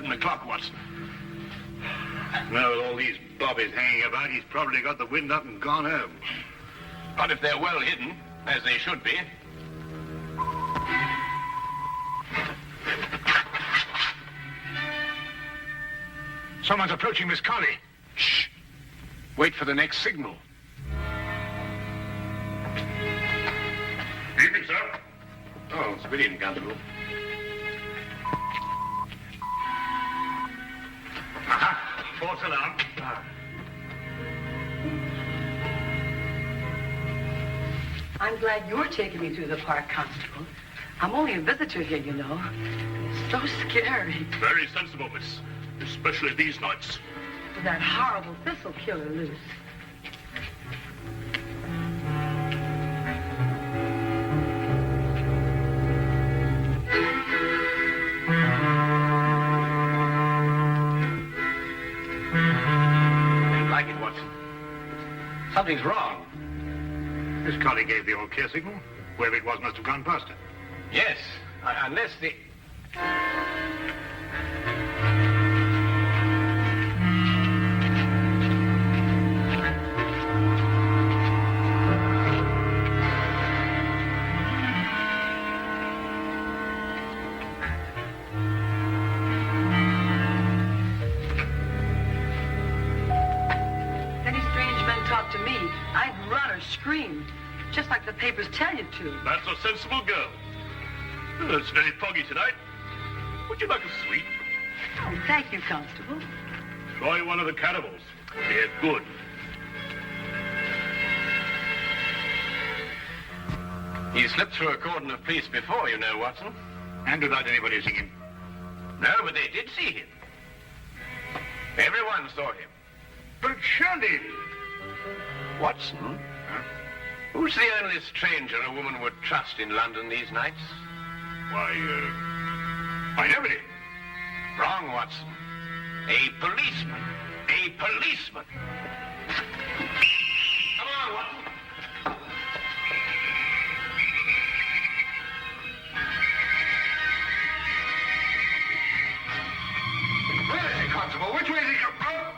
11 o'clock, Watson. Well, with all these bobbies hanging about, he's probably got the wind up and gone home. But if they're well hidden, as they should be. Someone's approaching Miss Colley. Shh. Wait for the next signal. Evening, sir. Oh, it's William, Constable. Aha, false alarm. I'm glad you're taking me through the park, Constable. I'm only a visitor here, you know. It's so scary. Very sensible, miss. Especially these nights. With that horrible thistle killer loose. Didn't like it, Watson. Something's wrong. Miss Colley gave the old care signal. Whoever it was must have gone past her. Yes, unless the... Any strange men talk to me, I'd run or scream. Just like the papers tell you to. That's a sensible girl. It's very foggy tonight. Would you like a sweet? Oh, thank you, Constable. Try one of the cannibals. They're good. He slipped through a cordon of police before, you know, Watson. And without anybody seeing him. No, but they did see him. Everyone saw him. But surely... Watson? Huh? Who's the only stranger a woman would trust in London these nights? Why, nobody. Wrong, Watson. A policeman. A policeman. Come on, Watson. Where is he, Constable? Which way is he going? Oh.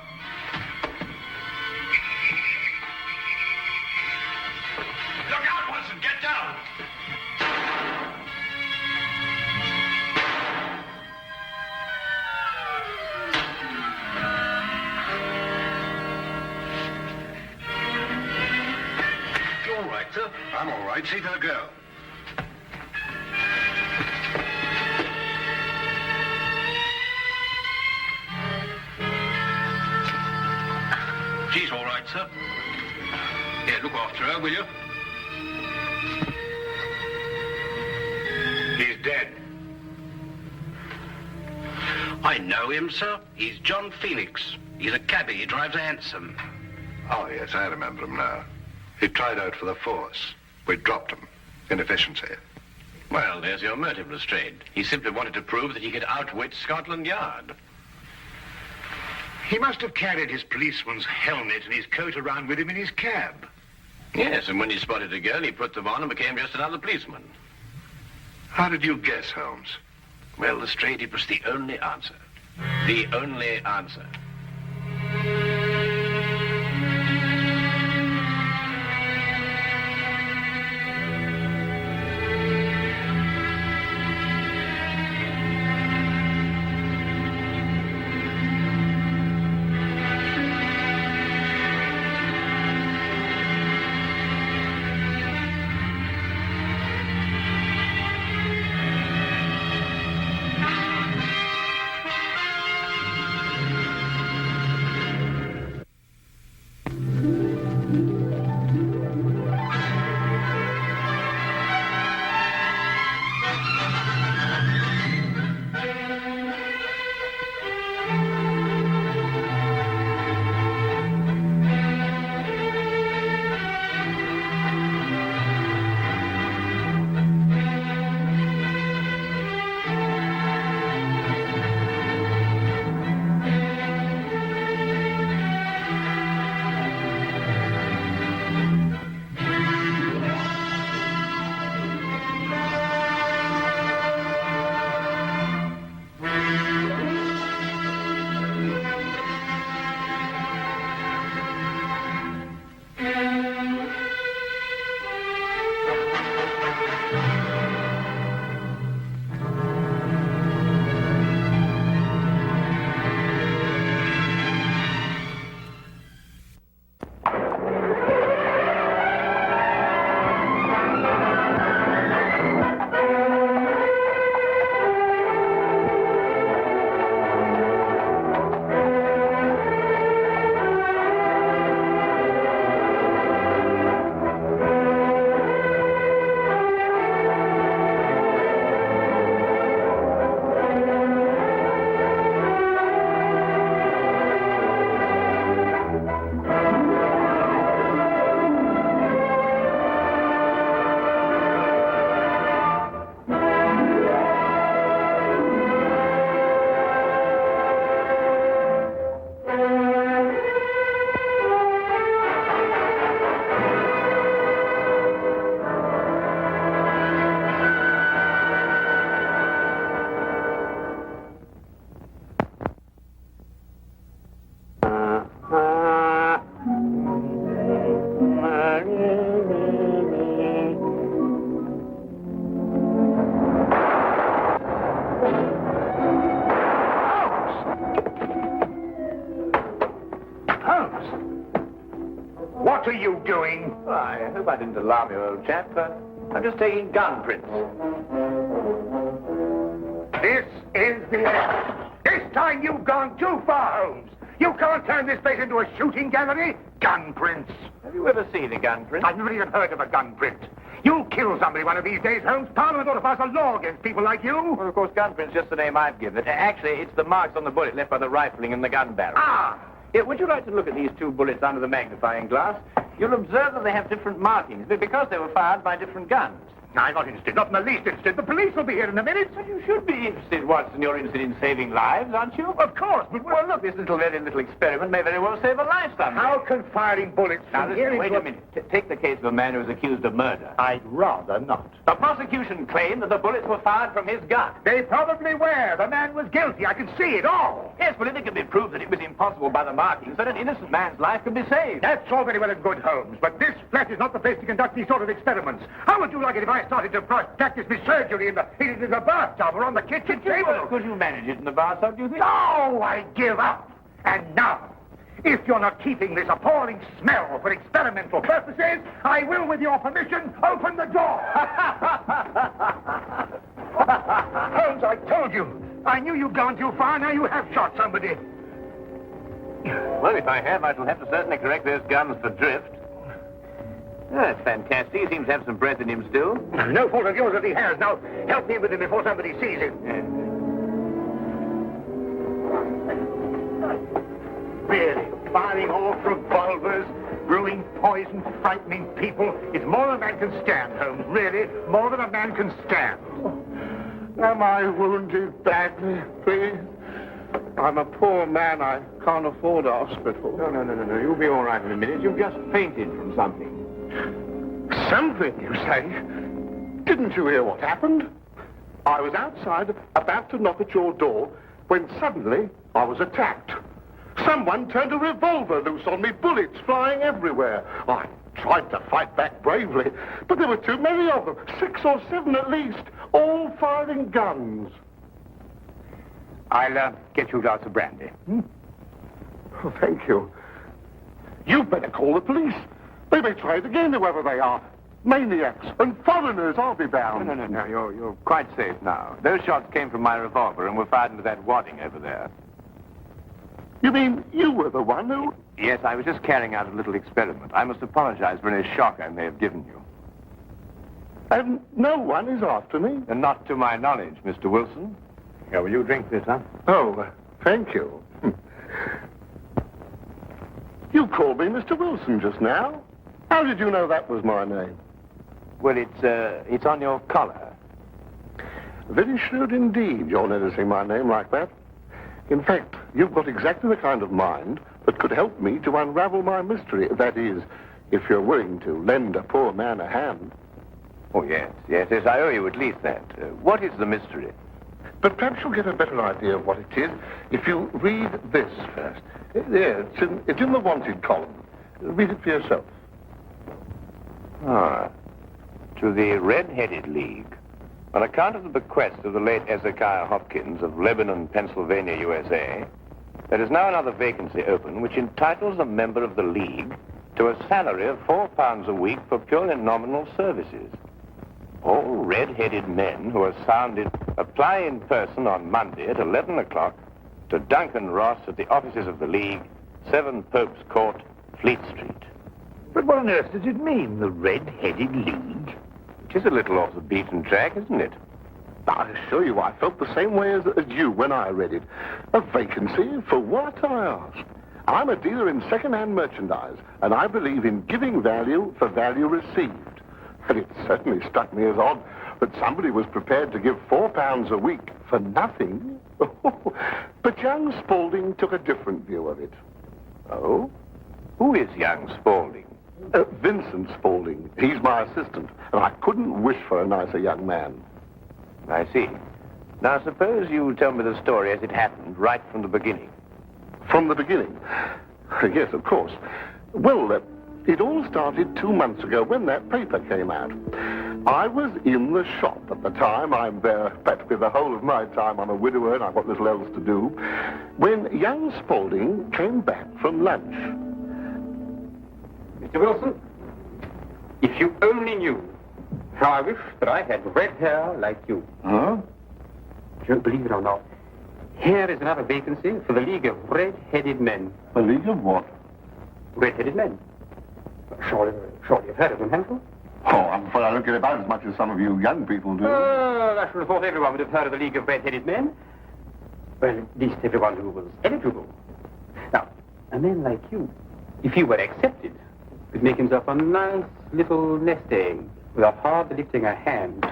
Look out, Watson. Get down. You all right, sir? I'm all right. See her go. She's all right, sir. Here, look after her, will you? He's dead. I know him, sir. He's John Phoenix. He's a cabbie. He drives a hansom. Oh, yes, I remember him now. He tried out for the force. We dropped him. Inefficiency. Well, there's your motive, Lestrade. He simply wanted to prove that he could outwit Scotland Yard. He must have carried his policeman's helmet and his coat around with him in his cab. Yes, and when he spotted a girl, he put them on and became just another policeman. How did you guess, Holmes? Well, Lestrade, it was the only answer. The only answer. hope I didn't alarm you, old chap. I'm just taking gun prints. This is the end. This time you've gone too far, Holmes. You can't turn this place into a shooting gallery. Gun prints. Have you ever seen a gun print? I've never even heard of a gun print. You'll kill somebody one of these days, Holmes. Parliament ought to pass a law against people like you. Well, of course, gun print's just the name I've given it. Actually, it's the marks on the bullet left by the rifling in the gun barrel. Ah! Yeah, would you like to look at these two bullets under the magnifying glass? You'll observe that they have different markings, because they were fired by different guns. I'm not interested, not in the least interested. The police will be here in a minute. But you should be interested, Watson. You're interested in saving lives, aren't you? Of course, but... Well, look, this very little experiment may very well save a life someday. How can firing bullets Now, from here wait a minute. Take the case of a man who is accused of murder. I'd rather not. The prosecution claimed that the bullets were fired from his gun. They probably were. The man was guilty. I can see it all. Yes, but if it can be proved that it was impossible by the markings, that an innocent man's life could be saved. That's all very well and good, Holmes, but this flat is not the place to conduct these sort of experiments. How would you like it if I started to practice my surgery in the bathtub or on the kitchen table? Could you manage it in the bathtub, do you think? No, I give up. And now, if you're not keeping this appalling smell for experimental purposes, I will, with your permission, open the door. Holmes, I told you. I knew you'd gone too far. Now you have shot somebody. Well, if I have, I shall have to certainly correct those guns for drift. That's fantastic. He seems to have some breath in him still. No fault of yours that he has. Now, help me with him before somebody sees him. Really, firing off revolvers, brewing poison, frightening people. It's more than a man can stand, Holmes. Really, more than a man can stand. Am I wounded badly, please? I'm a poor man. I can't afford a hospital. No. You'll be all right in a minute. You've just fainted from something. Something, you say? Didn't you hear what happened? I was outside, about to knock at your door, when suddenly I was attacked. Someone turned a revolver loose on me, bullets flying everywhere. I tried to fight back bravely, but there were too many of them, 6 or 7 at least, all firing guns. I'll get you a glass of brandy. Oh, thank you. You'd better call the police. They may try it again, whoever they are. Maniacs and foreigners, I'll be bound. No. You're quite safe now. Those shots came from my revolver and were fired into that wadding over there. You mean you were the one who... Yes, I was just carrying out a little experiment. I must apologize for any shock I may have given you. And no one is after me? And not to my knowledge, Mr. Wilson. Here, will you drink this, huh? Oh, thank you. You called me Mr. Wilson just now. How did you know that was my name? Well, it's on your collar. Very shrewd indeed, you're noticing my name like that. In fact, you've got exactly the kind of mind that could help me to unravel my mystery. That is, if you're willing to lend a poor man a hand. Oh, yes, I owe you at least that. What is the mystery? But perhaps you'll get a better idea of what it is if you read this first. There, it's in the wanted column. Read it for yourself. To the Red-Headed League. On account of the bequest of the late Ezekiah Hopkins of Lebanon, Pennsylvania, USA, there is now another vacancy open which entitles a member of the League to a salary of £4 a week for pure and nominal services. All red-headed men who are sounded apply in person on Monday at 11 o'clock to Duncan Ross at the offices of the League, 7 Pope's Court, Fleet Street. But what on earth does it mean, the Red-Headed League? It is a little off the beaten track, isn't it? I assure you, I felt the same way as you when I read it. A vacancy for what, I ask? I'm a dealer in second-hand merchandise, and I believe in giving value for value received. And it certainly struck me as odd that somebody was prepared to give £4 a week for nothing. But young Spaulding took a different view of it. Oh? Who is young Spaulding? Vincent Spaulding. He's my assistant, and I couldn't wish for a nicer young man. I see. Now, suppose you tell me the story as it happened, right from the beginning. From the beginning? Yes, of course. Well, it all started 2 months ago when that paper came out. I was in the shop at the time. I'm there practically the whole of my time. I'm a widower and I've got little else to do. When young Spaulding came back from lunch. Mr. Wilson? If you only knew how I wish that I had red hair like you. Huh? Don't believe it or not. Here is another vacancy for the League of Red-Headed Men. A league of what? Red-Headed Men. Surely you've heard of them, haven't you? Oh, I'm afraid I don't get about as much as some of you young people do. I should have thought everyone would have heard of the League of Red-Headed Men. Well, at least everyone who was eligible. Now, a man like you, if he were accepted, could make himself a nice little nest egg without hardly lifting a hand.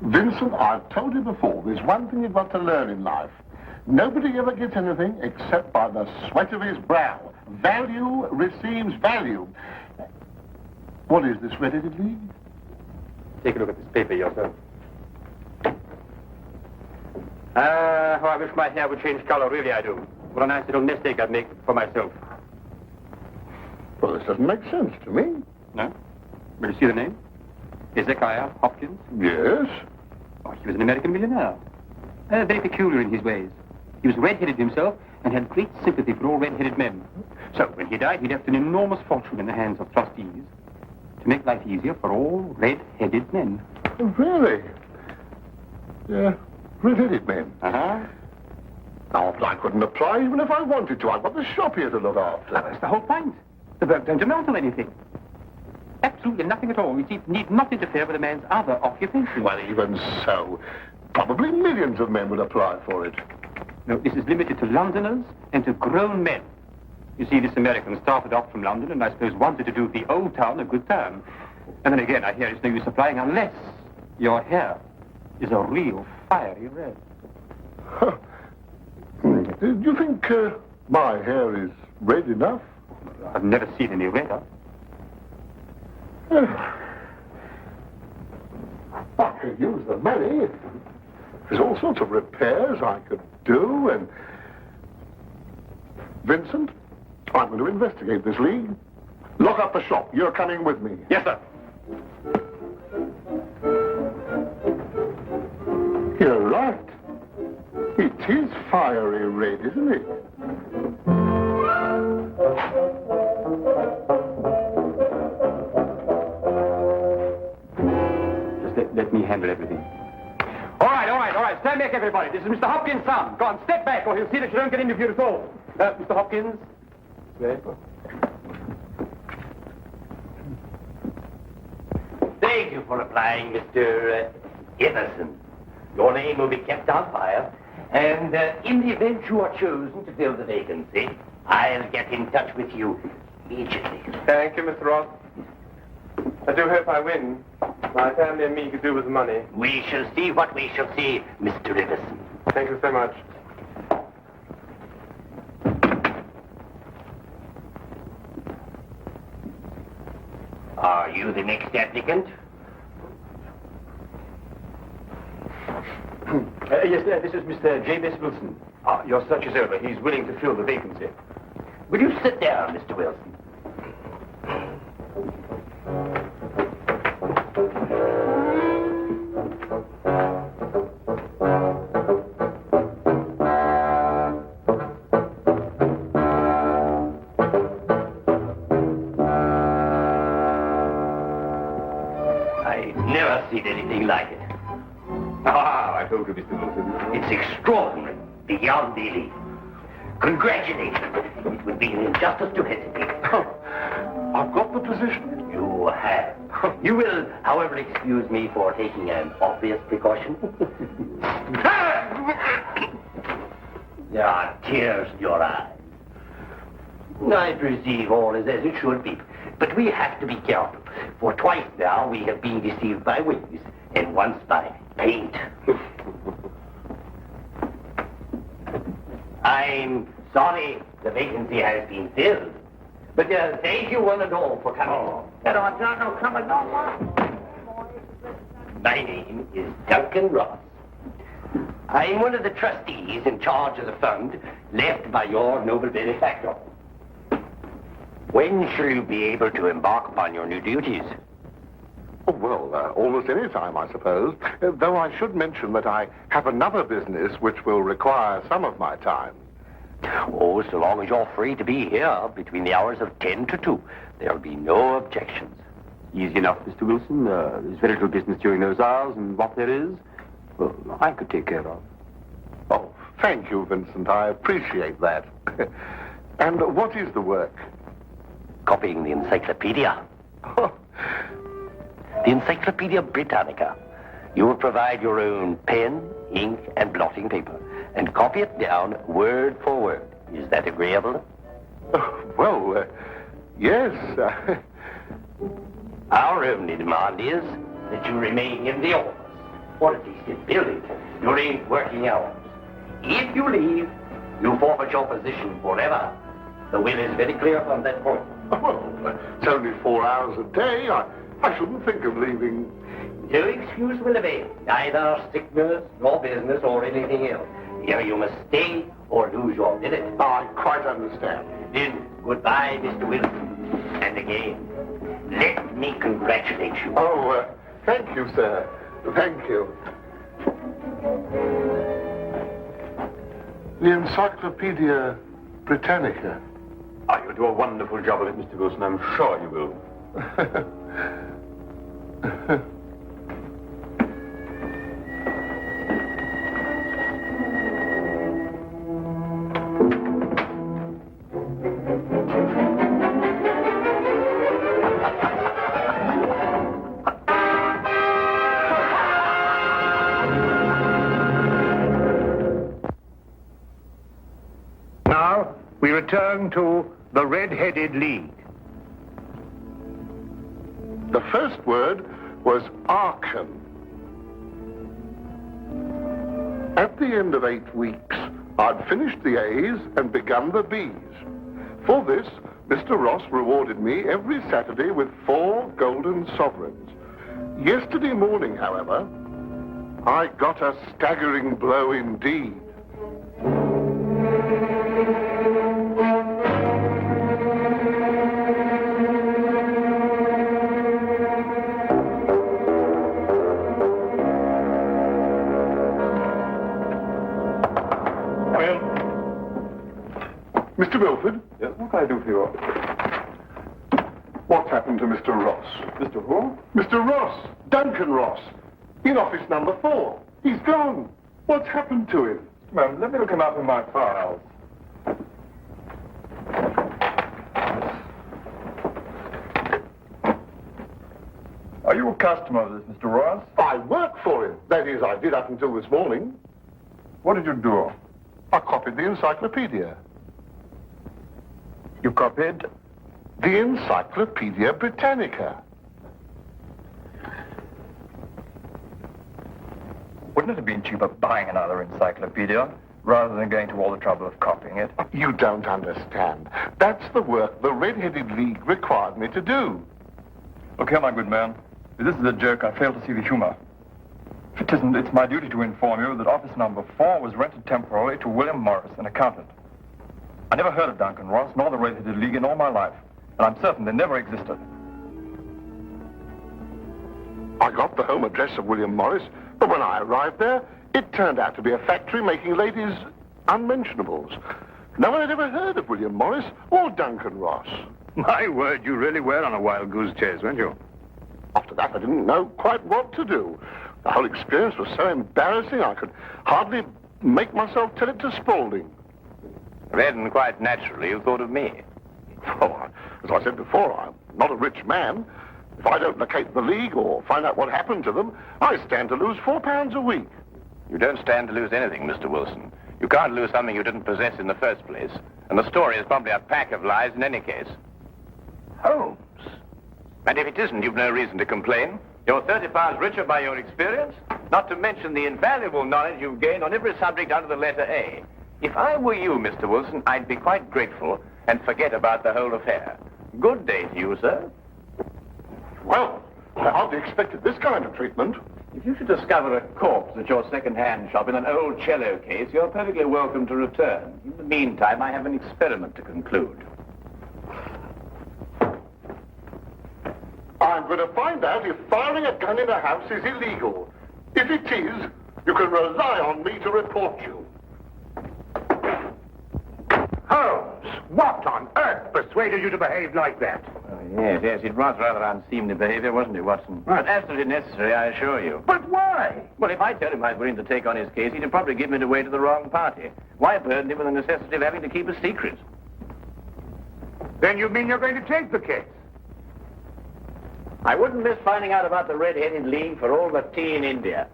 Vincent, I've told you before, there's one thing you've got to learn in life. Nobody ever gets anything except by the sweat of his brow. Value receives value. What is this Red-Headed League? Take a look at this paper yourself. How I wish my hair would change color, really I do. What a nice little nest egg I'd make for myself. Well, this doesn't make sense to me. No? Will you see the name? Hezekiah Hopkins? Yes. Oh, he was an American millionaire. Very peculiar in his ways. He was red-headed himself and had great sympathy for all red-headed men. So when he died, he left an enormous fortune in the hands of trustees to make life easier for all red-headed men. Oh, really? Yeah, red-headed men. Uh-huh. Now, I couldn't apply even if I wanted to. I've got the shop here to look after. That's the whole point. The work don't amount to anything. Absolutely nothing at all. It need not interfere with a man's other occupation. Well, even so, probably millions of men would apply for it. No, this is limited to Londoners and to grown men. You see, this American started off from London and I suppose wanted to do the old town a good turn. And then again, I hear it's no use applying unless your hair is a real fiery red. Huh. Do you think my hair is red enough? I've never seen any redder. I could use the money. There's all sorts of repairs I could do, and... Vincent, I'm going to investigate this league. Lock up the shop. You're coming with me. Yes, sir. You're right. It is fiery red, isn't it? Just let me handle everything. All right. Stand back, everybody. This is Mr. Hopkins' son. Go on, step back, or he'll see that you don't get interviewed at all. Mr. Hopkins. Yes. Thank you for applying, Mr. Emerson. Your name will be kept on file, and in the event you are chosen to fill the vacancy, I'll get in touch with you immediately. Thank you, Mr. Ross. I do hope I win. My family and me could do with the money. We shall see what we shall see, Mr. Emerson. Thank you so much. Are you the next applicant? Yes, this is Mr. J.B.S. Wilson. Your search is over. He's willing to fill the vacancy. Will you sit down, Mr. Wilson? I've never seen anything like it. I told you, Mr. Wilson. It's extraordinary, beyond belief. Congratulations. It would be an injustice to hesitate. I've got the position. You have. You will, however, excuse me for taking an obvious precaution. There are tears in your eyes. I perceive all is as it should be. But we have to be careful. For twice now we have been deceived by wigs, and once by paint. I'm sorry the vacancy has been filled. But thank you one and all for coming. My name is Duncan Ross. I'm one of the trustees in charge of the fund left by your noble benefactor. When shall you be able to embark upon your new duties? Oh, well, almost any time, I suppose. Though I should mention that I have another business which will require some of my time. Oh, so long as you're free to be here between the hours of 10 to 2, there'll be no objections. Easy enough, Mr. Wilson. There's very little business during those hours, and what there is, well, I could take care of. Oh, thank you, Vincent. I appreciate that. And what is the work? Copying the encyclopedia. The Encyclopedia Britannica. You will provide your own pen, ink, and blotting paper, and copy it down word for word. Is that agreeable? Well, yes. Our only demand is that you remain in the office, or at least in building, during working hours. If you leave, you forfeit your position forever. The will is very clear on that point. Well, it's only 4 hours a day. I shouldn't think of leaving. No excuse will avail. Neither sickness, nor business, or anything else. Here you must stay or lose your billet. I quite understand. Then, goodbye, Mr. Wilson. And again, let me congratulate you. Oh, thank you, sir. Thank you. The Encyclopedia Britannica. Oh, you'll do a wonderful job of it, Mr. Wilson. I'm sure you will. Now, we return to the Red-Headed League. The first word was Arkham. At the end of 8 weeks, I'd finished the A's and begun the B's. For this, Mr. Ross rewarded me every Saturday with 4 golden sovereigns. Yesterday morning, however, I got a staggering blow indeed. Mr. Milford? Yes, what can I do for you? What's happened to Mr. Ross? Mr. who? Mr. Ross! Duncan Ross! In office number 4. He's gone. What's happened to him? Ma'am, let me look him up in my files. Are you a customer of this, Mr. Ross? I work for him. That is, I did up until this morning. What did you do? I copied the encyclopedia. You copied? The Encyclopedia Britannica. Wouldn't it have been cheaper buying another encyclopedia rather than going to all the trouble of copying it? You don't understand. That's the work the Red-Headed League required me to do. Look here, my good man. If this is a joke, I fail to see the humor. If it isn't, it's my duty to inform you that office number 4 was rented temporarily to William Morris, an accountant. I never heard of Duncan Ross, nor the Red-Headed League in all my life, and I'm certain they never existed. I got the home address of William Morris, but when I arrived there, it turned out to be a factory making ladies' unmentionables. No one had ever heard of William Morris or Duncan Ross. My word, you really were on a wild goose chase, weren't you? After that, I didn't know quite what to do. The whole experience was so embarrassing, I could hardly make myself tell it to Spaulding. Then, quite naturally, you thought of me. Well, as I said before, I'm not a rich man. If I don't locate the League or find out what happened to them, I stand to lose £4 a week. You don't stand to lose anything, Mr. Wilson. You can't lose something you didn't possess in the first place. And the story is probably a pack of lies in any case. Holmes. And if it isn't, you've no reason to complain. You're 30 pounds richer by your experience, not to mention the invaluable knowledge you've gained on every subject under the letter A. If I were you, Mr. Wilson, I'd be quite grateful and forget about the whole affair. Good day to you, sir. Well, I hardly expected this kind of treatment. If you should discover a corpse at your second-hand shop in an old cello case, you're perfectly welcome to return. In the meantime, I have an experiment to conclude. I'm going to find out if firing a gun in a house is illegal. If it is, you can rely on me to report you. Holmes, What on earth persuaded you to behave like that? Yes, it was rather unseemly behavior, wasn't it, Watson? Right. But absolutely necessary, I assure you. But why? Well, if I told him I was willing to take on his case, he'd probably give me away to the wrong party. Why burden him with the necessity of having to keep a secret? Then you mean you're going to take the case? I wouldn't miss finding out about the Red-Headed League for all the tea in India.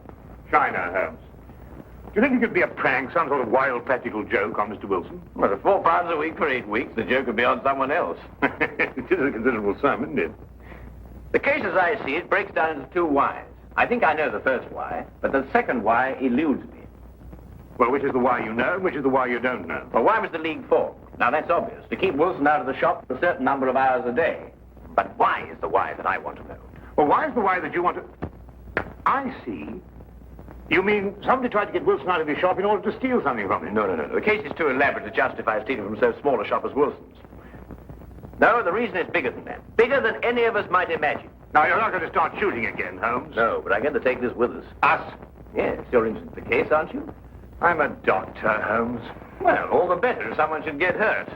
China, Holmes. Do you think it could be a prank, some sort of wild practical joke on Mr. Wilson? Well, at £4 a week for 8 weeks, the joke would be on someone else. It is a considerable sum, isn't it? The case as I see it breaks down into two whys. I think I know the first why, but the second why eludes me. Well, which is the why you know, and which is the why you don't know? Well, why was the League formed? Now, that's obvious. To keep Wilson out of the shop a certain number of hours a day. But why is the why that I want to know? Well, why is the why that you want to... I see. You mean somebody tried to get Wilson out of his shop in order to steal something from him? No. The case is too elaborate to justify stealing from so small a shop as Wilson's. No, the reason is bigger than that. Bigger than any of us might imagine. Now, you're not going to start shooting again, Holmes. No, but I'm going to take this with us. Us? Yes, you're interested in the case, aren't you? I'm a doctor, Holmes. Well, all the better if someone should get hurt.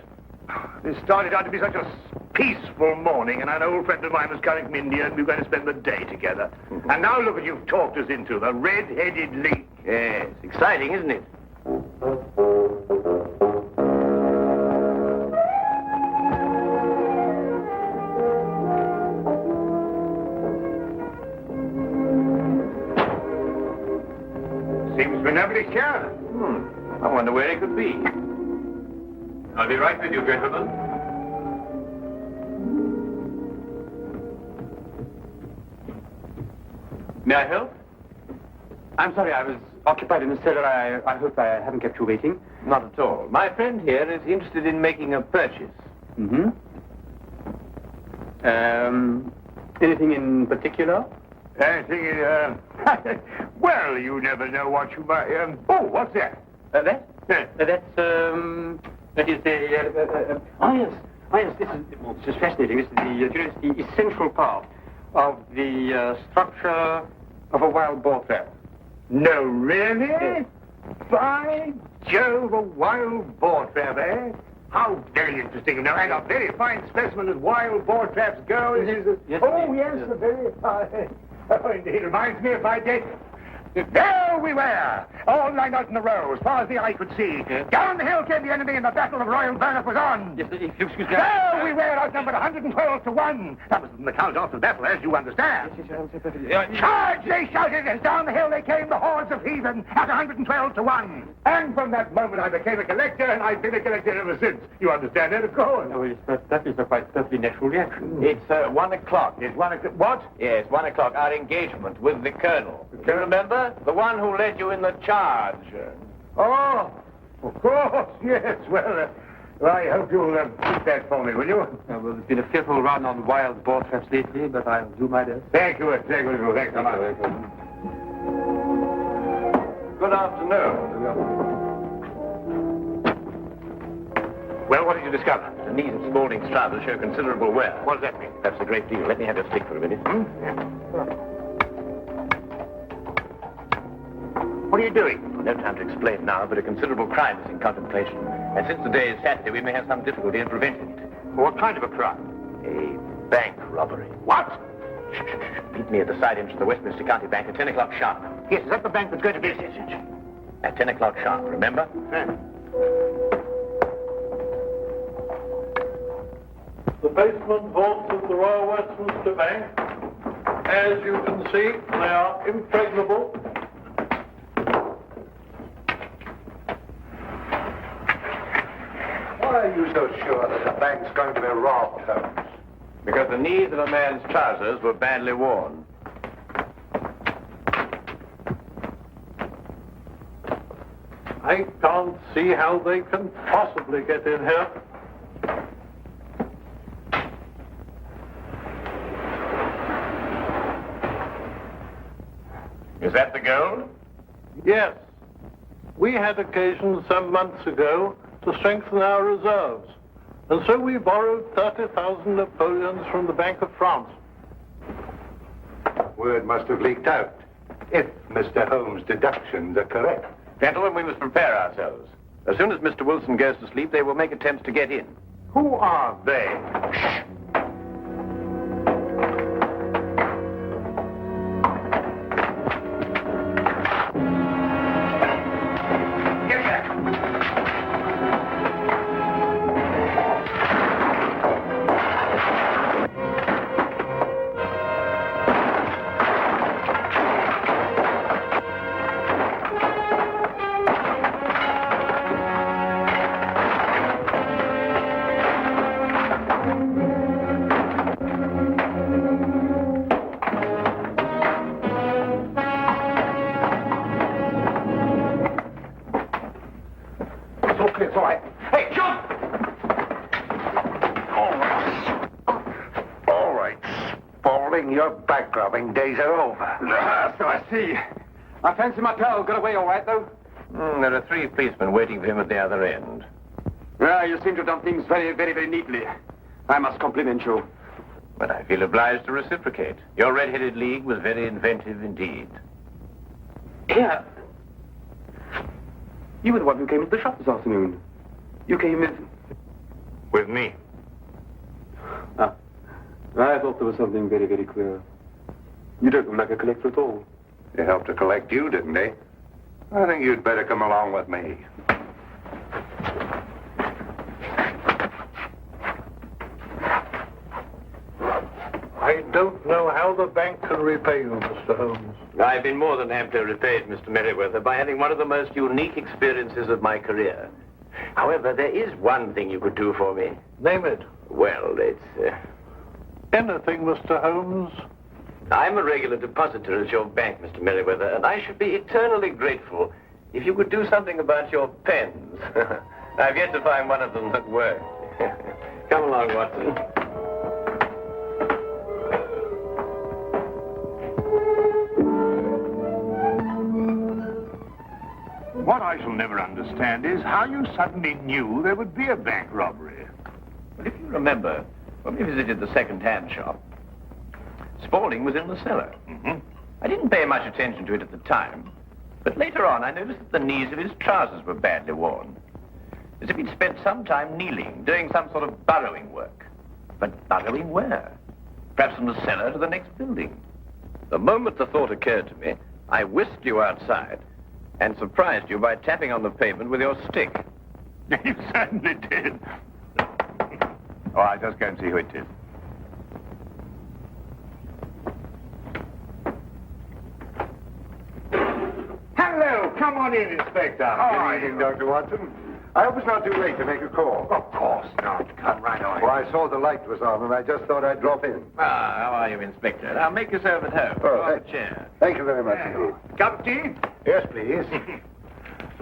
This started out to be such a peaceful morning, and an old friend of mine was coming from India, and we were going to spend the day together. And now look what you've talked us into, the Red-Headed League. Yes, exciting, isn't it? Seems to be nobody's here. I wonder where it could be. I'll be right with you, gentlemen. May I help? I'm sorry, I was occupied in the cellar. I hope I haven't kept you waiting. Not at all. My friend here is interested in making a purchase. Mm-hmm. Anything in particular? Anything, well, you never know what you might, oh, what's that? That? That is the, yes, this is fascinating. This is the essential part of the structure of a wild boar trap. No, really? Yes. By Jove, a wild boar trap, eh? How very interesting. Now, and a very fine specimen as wild boar traps go. Yes, oh, yes, a very fine. Oh, indeed, it reminds me of my day. There we were, all lined out in a row, as far as the eye could see. Yes. Down the hill came the enemy, and the Battle of Royal Burnett was on. Yes, if you excuse me. There we were, outnumbered 112 to 1. That was from the count off the battle, as you understand. Yes. Charge, they shouted, as down the hill they came, the hordes of heathen, at 112 to 1. And from that moment I became a collector, and I've been a collector ever since. You understand that, of course? Oh, that is a quite perfectly natural reaction. It's 1 o'clock. It's 1 o'clock. What? Yes, 1 o'clock. Our engagement with the Colonel. Do you remember? The one who led you in the charge. Oh, of course, yes. Well, I hope you'll keep that for me, will you? Well, there's been a fearful run on wild boar traps lately, but I'll do my best. Thank you. Thanks so much. Good afternoon. Well, what did you discover? The knees of Spaulding's trousers show considerable wear. What does that mean? That's a great deal. Let me have your stick for a minute. What are you doing? No time to explain now, but a considerable crime is in contemplation. And since today is Saturday, we may have some difficulty in preventing it. What kind of a crime? A bank robbery. What? Shh. Meet me at the side entrance of the Westminster County Bank at 10 o'clock sharp. Yes, is that the bank that's going to be... Yes. At 10 o'clock sharp, remember? The basement vaults of the Royal Westminster Bank, as you can see, they are impregnable. Why are you so sure that the bank's going to be robbed, Holmes? Because the knees of a man's trousers were badly worn. I can't see how they can possibly get in here. Is that the gold? Yes. We had occasion some months ago to strengthen our reserves, and so we borrowed 30,000 Napoleons from the Bank of France. Word must have leaked out, if Mr. Holmes' deductions are correct. Gentlemen, we must prepare ourselves. As soon as Mr. Wilson goes to sleep, they will make attempts to get in. Who are they? It's all right. Hey, jump! All right, Spaulding, your bank robbing days are over. So I see. I fancy my pal got away all right, though. There are 3 policemen waiting for him at the other end. Well, you seem to have done things very, very, very neatly. I must compliment you. But I feel obliged to reciprocate. Your Red-Headed League was very inventive indeed. Here. You were the one who came into the shop this afternoon. You came with... With me. Ah. I thought there was something very, very queer. You don't look like a collector at all. They helped to collect you, didn't they? I think you'd better come along with me. I don't know how the bank can repay you, Mr. Holmes. I've been more than amply repaid, Mr. Merriweather, by having one of the most unique experiences of my career. However, there is one thing you could do for me. Name it. Well, it's... Anything, Mr. Holmes? I'm a regular depositor at your bank, Mr. Merriweather, and I should be eternally grateful if you could do something about your pens. I've yet to find one of them that works. Come along, Watson. What I shall never understand is how you suddenly knew there would be a bank robbery. Well, if you remember, when we visited the second-hand shop, Spaulding was in the cellar. I didn't pay much attention to it at the time, but later on I noticed that the knees of his trousers were badly worn, as if he'd spent some time kneeling, doing some sort of burrowing work. But burrowing where? Perhaps from the cellar to the next building. The moment the thought occurred to me, I whisked you outside and surprised you by tapping on the pavement with your stick. You certainly did. Oh, I'll just go and see who it is. Hello, come on in, Inspector. Good evening, Dr. Watson. I hope it's not too late to make a call. Of course not. Come right on. Well, I saw the light was on, and I just thought I'd drop in. How are you, Inspector? Now, make yourself at home. Oh, Have a chair. Thank you very much indeed. Cup of tea? Yes, please.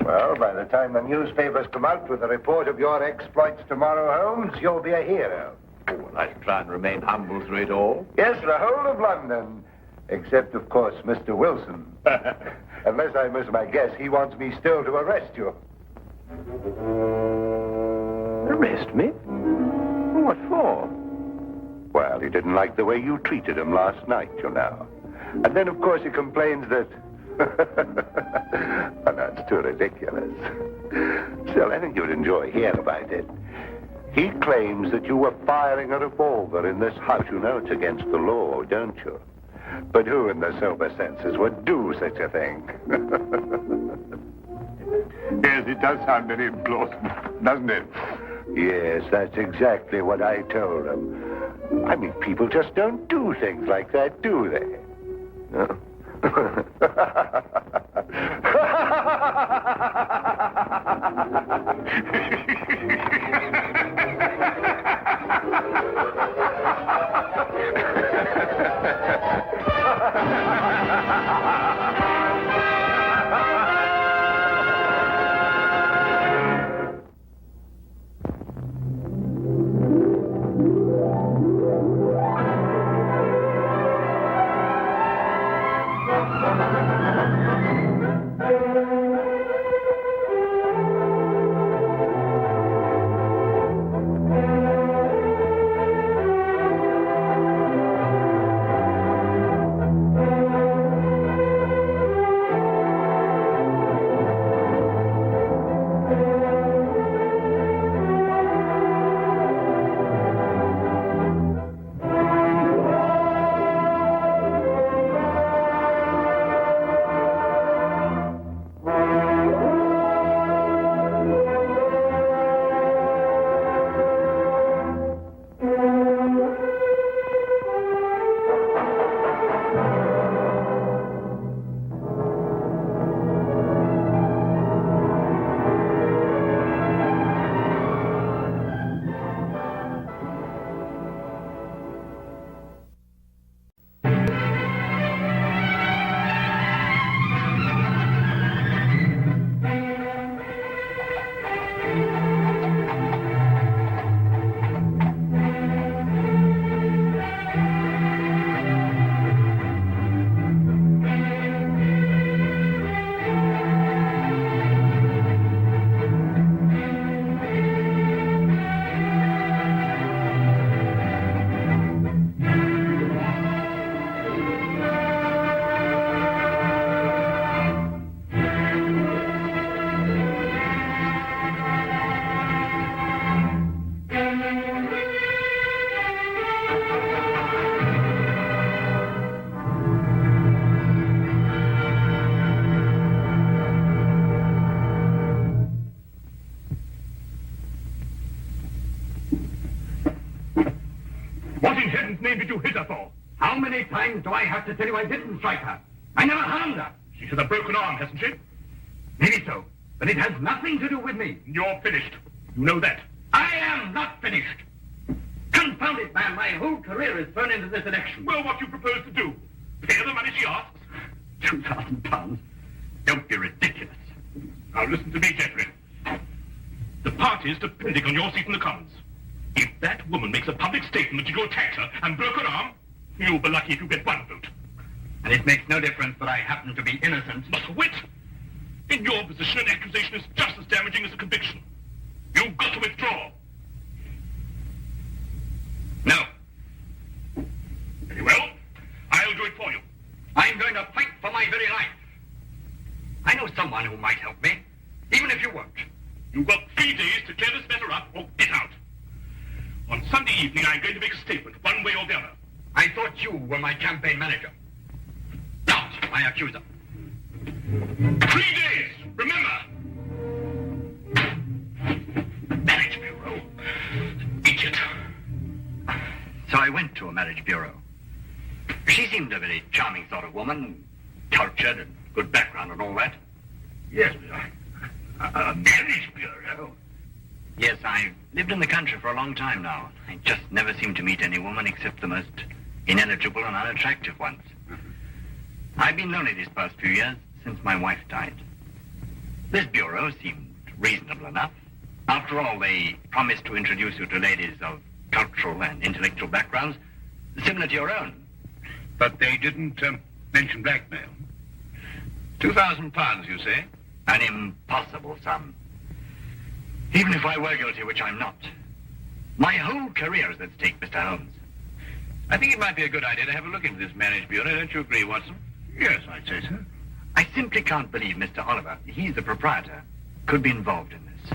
Well, by the time the newspapers come out with a report of your exploits tomorrow, Holmes, you'll be a hero. Oh, well, I shall try and remain humble through it all. Yes, the whole of London. Except, of course, Mr. Wilson. Unless I miss my guess, he wants me still to arrest you. Arrest me? What for? Well, he didn't like the way you treated him last night, you know. And then, of course, he complains that... Oh, that's too ridiculous. Still, I think you'd enjoy hearing about it. He claims that you were firing a revolver in this house. You know it's against the law, don't you? But who in their sober senses would do such a thing? Yes, it does sound very implausible, doesn't it? Yes, that's exactly what I told him. I mean, people just don't do things like that, do they? No? times do I have to tell you I didn't strike her? I never harmed her. She has a broken arm, hasn't she? Maybe so, but it has nothing to do with me. You're finished. You know that. I am not finished. Confound it, man. My whole career is thrown into this election. Well, what do you propose to do? Pay her the money she asks? £2,000. Don't be ridiculous. Now listen to me, gentlemen. The party's depending on your seat in the Commons. If that woman makes a public statement that you attacked her and broke her arm, you'll be lucky if you get one vote. And it makes no difference that I happen to be innocent. But wit! In your position, an accusation is just as damaging as a conviction. You've got to withdraw. No. Very well. I'll do it for you. I'm going to fight for my very life. I know someone who might help me, even if you won't. You've got 3 days to clear this matter up or get out. On Sunday evening, I'm going to make a statement, one way or the other. I thought you were my campaign manager. Not my accuser. 3 days, remember! Marriage bureau. Idiot. So I went to a marriage bureau. She seemed a very charming sort of woman, cultured and good background and all that. Yes, but a marriage bureau? Yes, I've lived in the country for a long time now. I just never seem to meet any woman except the most ineligible and unattractive ones. I've been lonely these past few years since my wife died. This bureau seemed reasonable enough. After all, they promised to introduce you to ladies of cultural and intellectual backgrounds similar to your own. But they didn't mention blackmail. £2,000, you say? An impossible sum. Even if I were guilty, which I'm not. My whole career is at stake, Mr. Holmes. I think it might be a good idea to have a look into this marriage bureau. Don't you agree, Watson? Yes, I'd say so. I simply can't believe Mr. Oliver, he's the proprietor, could be involved in this.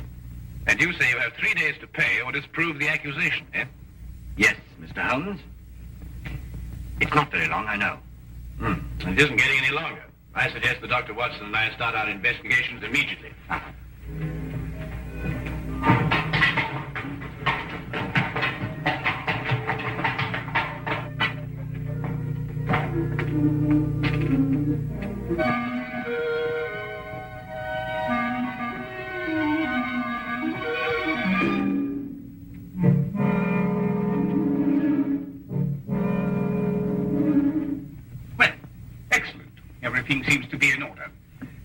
And you say you have 3 days to pay or disprove the accusation, eh? Yes, Mr. Holmes. It's not very long, I know. It isn't getting any longer. I suggest that Dr. Watson and I start our investigations immediately. Everything seems to be in order.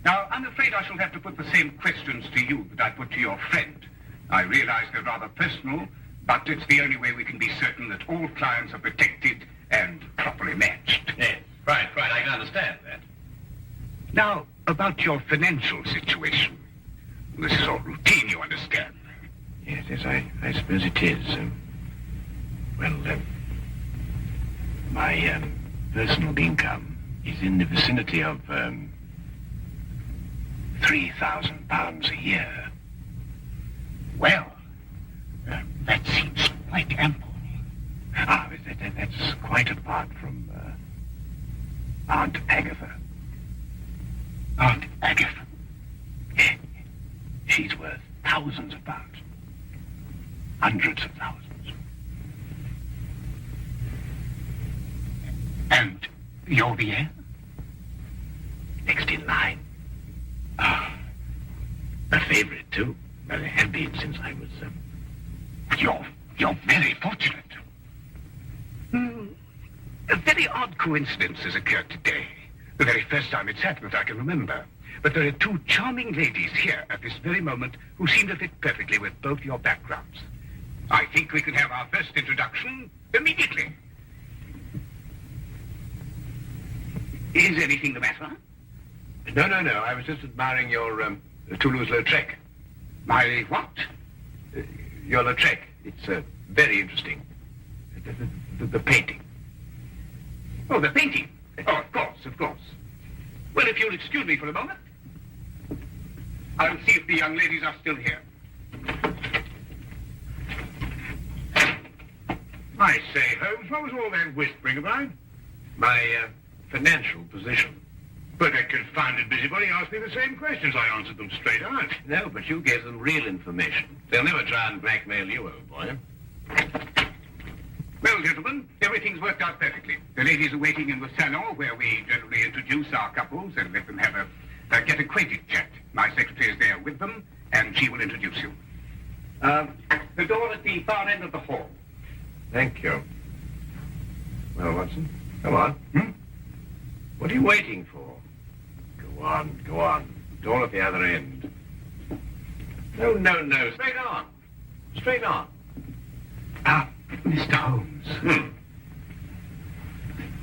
Now, I'm afraid I shall have to put the same questions to you that I put to your friend. I realize they're rather personal, but it's the only way we can be certain that all clients are protected and properly matched. Yes, right, I can understand that. Now, about your financial situation. This is all routine, you understand. Yes, I suppose it is. My personal income is in the vicinity of £3,000 a year. Well, that seems quite ample. That's quite apart from Aunt Agatha. Aunt Agatha? Yeah. She's worth thousands of pounds. Hundreds of thousands. And you're the heir? Next in line. A favorite, too. Well, I have been since I was... You're very fortunate. A very odd coincidence has occurred today. The very first time it's happened that I can remember. But there are two charming ladies here at this very moment who seem to fit perfectly with both your backgrounds. I think we can have our first introduction immediately. Is anything the matter? No. I was just admiring your Toulouse-Lautrec. My what? Your Lautrec. It's very interesting. The painting. Oh, the painting? Oh, of course. Well, if you'll excuse me for a moment, I'll see if the young ladies are still here. I say, Holmes, what was all that whispering about? My financial position. But that confounded busybody asked me the same questions. I answered them straight out. No, but you gave them real information. They'll never try and blackmail you, old boy. Well, gentlemen, everything's worked out perfectly. The ladies are waiting in the salon, where we generally introduce our couples and let them have a get acquainted chat. My secretary is there with them, and she will introduce you. The door at the far end of the hall. Thank you. Well, Watson, come on. What are you waiting for? Go on, go on. Door at the other end. No, no, no. Straight on. Straight on. Mr. Holmes.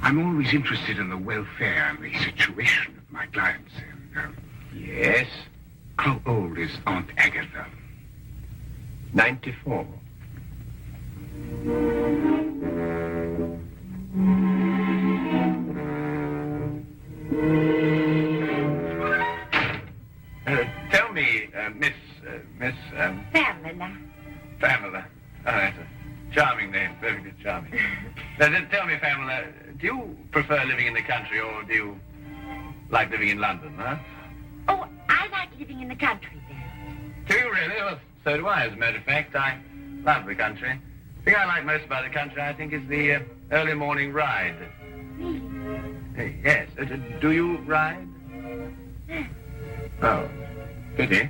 I'm always interested in the welfare and the situation of my clients. And, yes? How old is Aunt Agatha? 94. Tell me, Miss... Pamela. Pamela. Oh, that's a charming name, perfectly charming. Now, tell me, Pamela, do you prefer living in the country or do you like living in London, huh? Oh, I like living in the country then. Do you really? Well, so do I, as a matter of fact. I love the country. The thing I like most about the country, I think, is the early morning ride. Really? Yes. Do you ride? Oh, pity.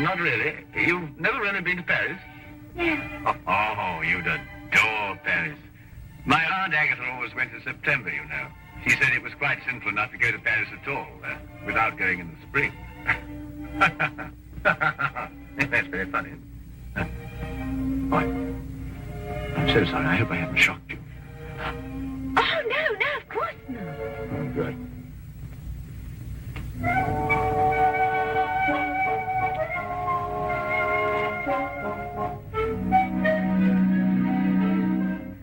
Not really. You've never really been to Paris? Yeah. Oh, you'd adore Paris. My Aunt Agatha always went in September, you know. She said it was quite sinful not to go to Paris at all, without going in the spring. That's very funny. Oh, I'm so sorry. I hope I haven't shocked you. Oh, no, of course not. Oh, good.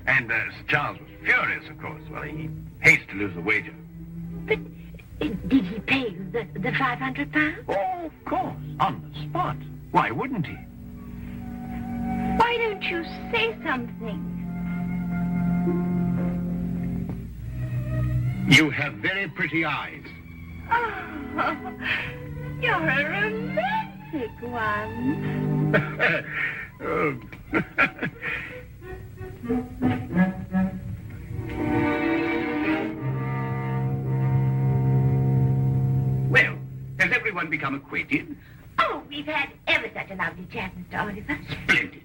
And Sir Charles was furious, of course. Well, he hates to lose the wager. But did he pay you the £500? Oh, of course. On the spot. Why wouldn't he? Why don't you say something? You have very pretty eyes. Oh, you're a romantic one. Oh. Well, has everyone become acquainted? Oh, we've had ever such a lovely chat, Mr. Oliver. Splendid.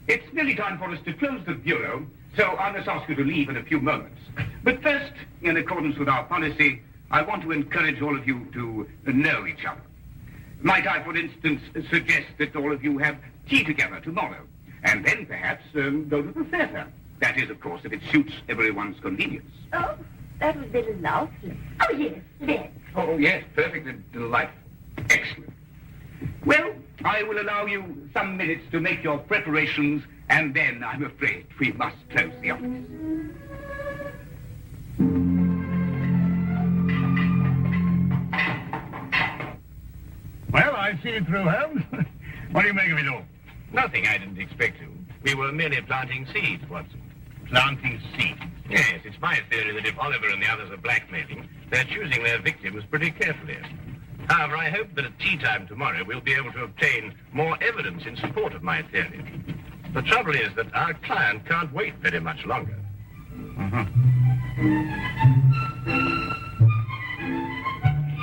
It's nearly time for us to close the bureau, so I must ask you to leave in a few moments. But first, in accordance with our policy, I want to encourage all of you to know each other. Might I, for instance, suggest that all of you have tea together tomorrow, and then perhaps go to the theatre. That is, of course, if it suits everyone's convenience. Oh, that would be lovely. Oh, yes, let's. Oh, yes, perfectly delightful. Excellent. Well, I will allow you some minutes to make your preparations, and then I'm afraid we must close the office. Well, I've seen it through, Holmes. What do you make of it all? Nothing I didn't expect to. We were merely planting seeds, Watson. Planting seeds? Yes, it's my theory that if Oliver and the others are blackmailing, they're choosing their victims pretty carefully. However, I hope that at tea time tomorrow we'll be able to obtain more evidence in support of my theory. The trouble is that our client can't wait very much longer.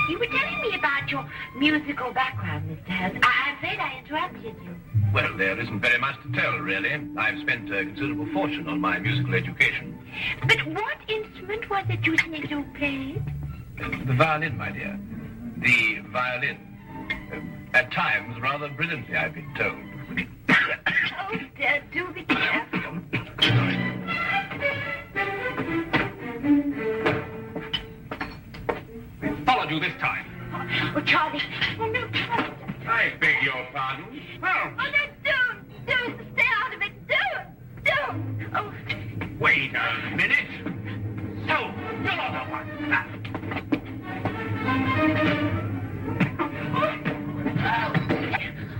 You were telling me about your musical background, Mr. Holmes. I'm afraid I interrupted you. Well, there isn't very much to tell, really. I've spent a considerable fortune on my musical education. But what instrument was it you said you played? The violin, my dear. The violin. At times, rather brilliantly, I've been told. Oh, dear, do be careful. Followed you this time. Oh, Charlie. Oh, no, Charlie. I beg your pardon. Oh. Oh, no, don't. Stay out of it. Don't. Oh. Wait a minute. So, you're not the one.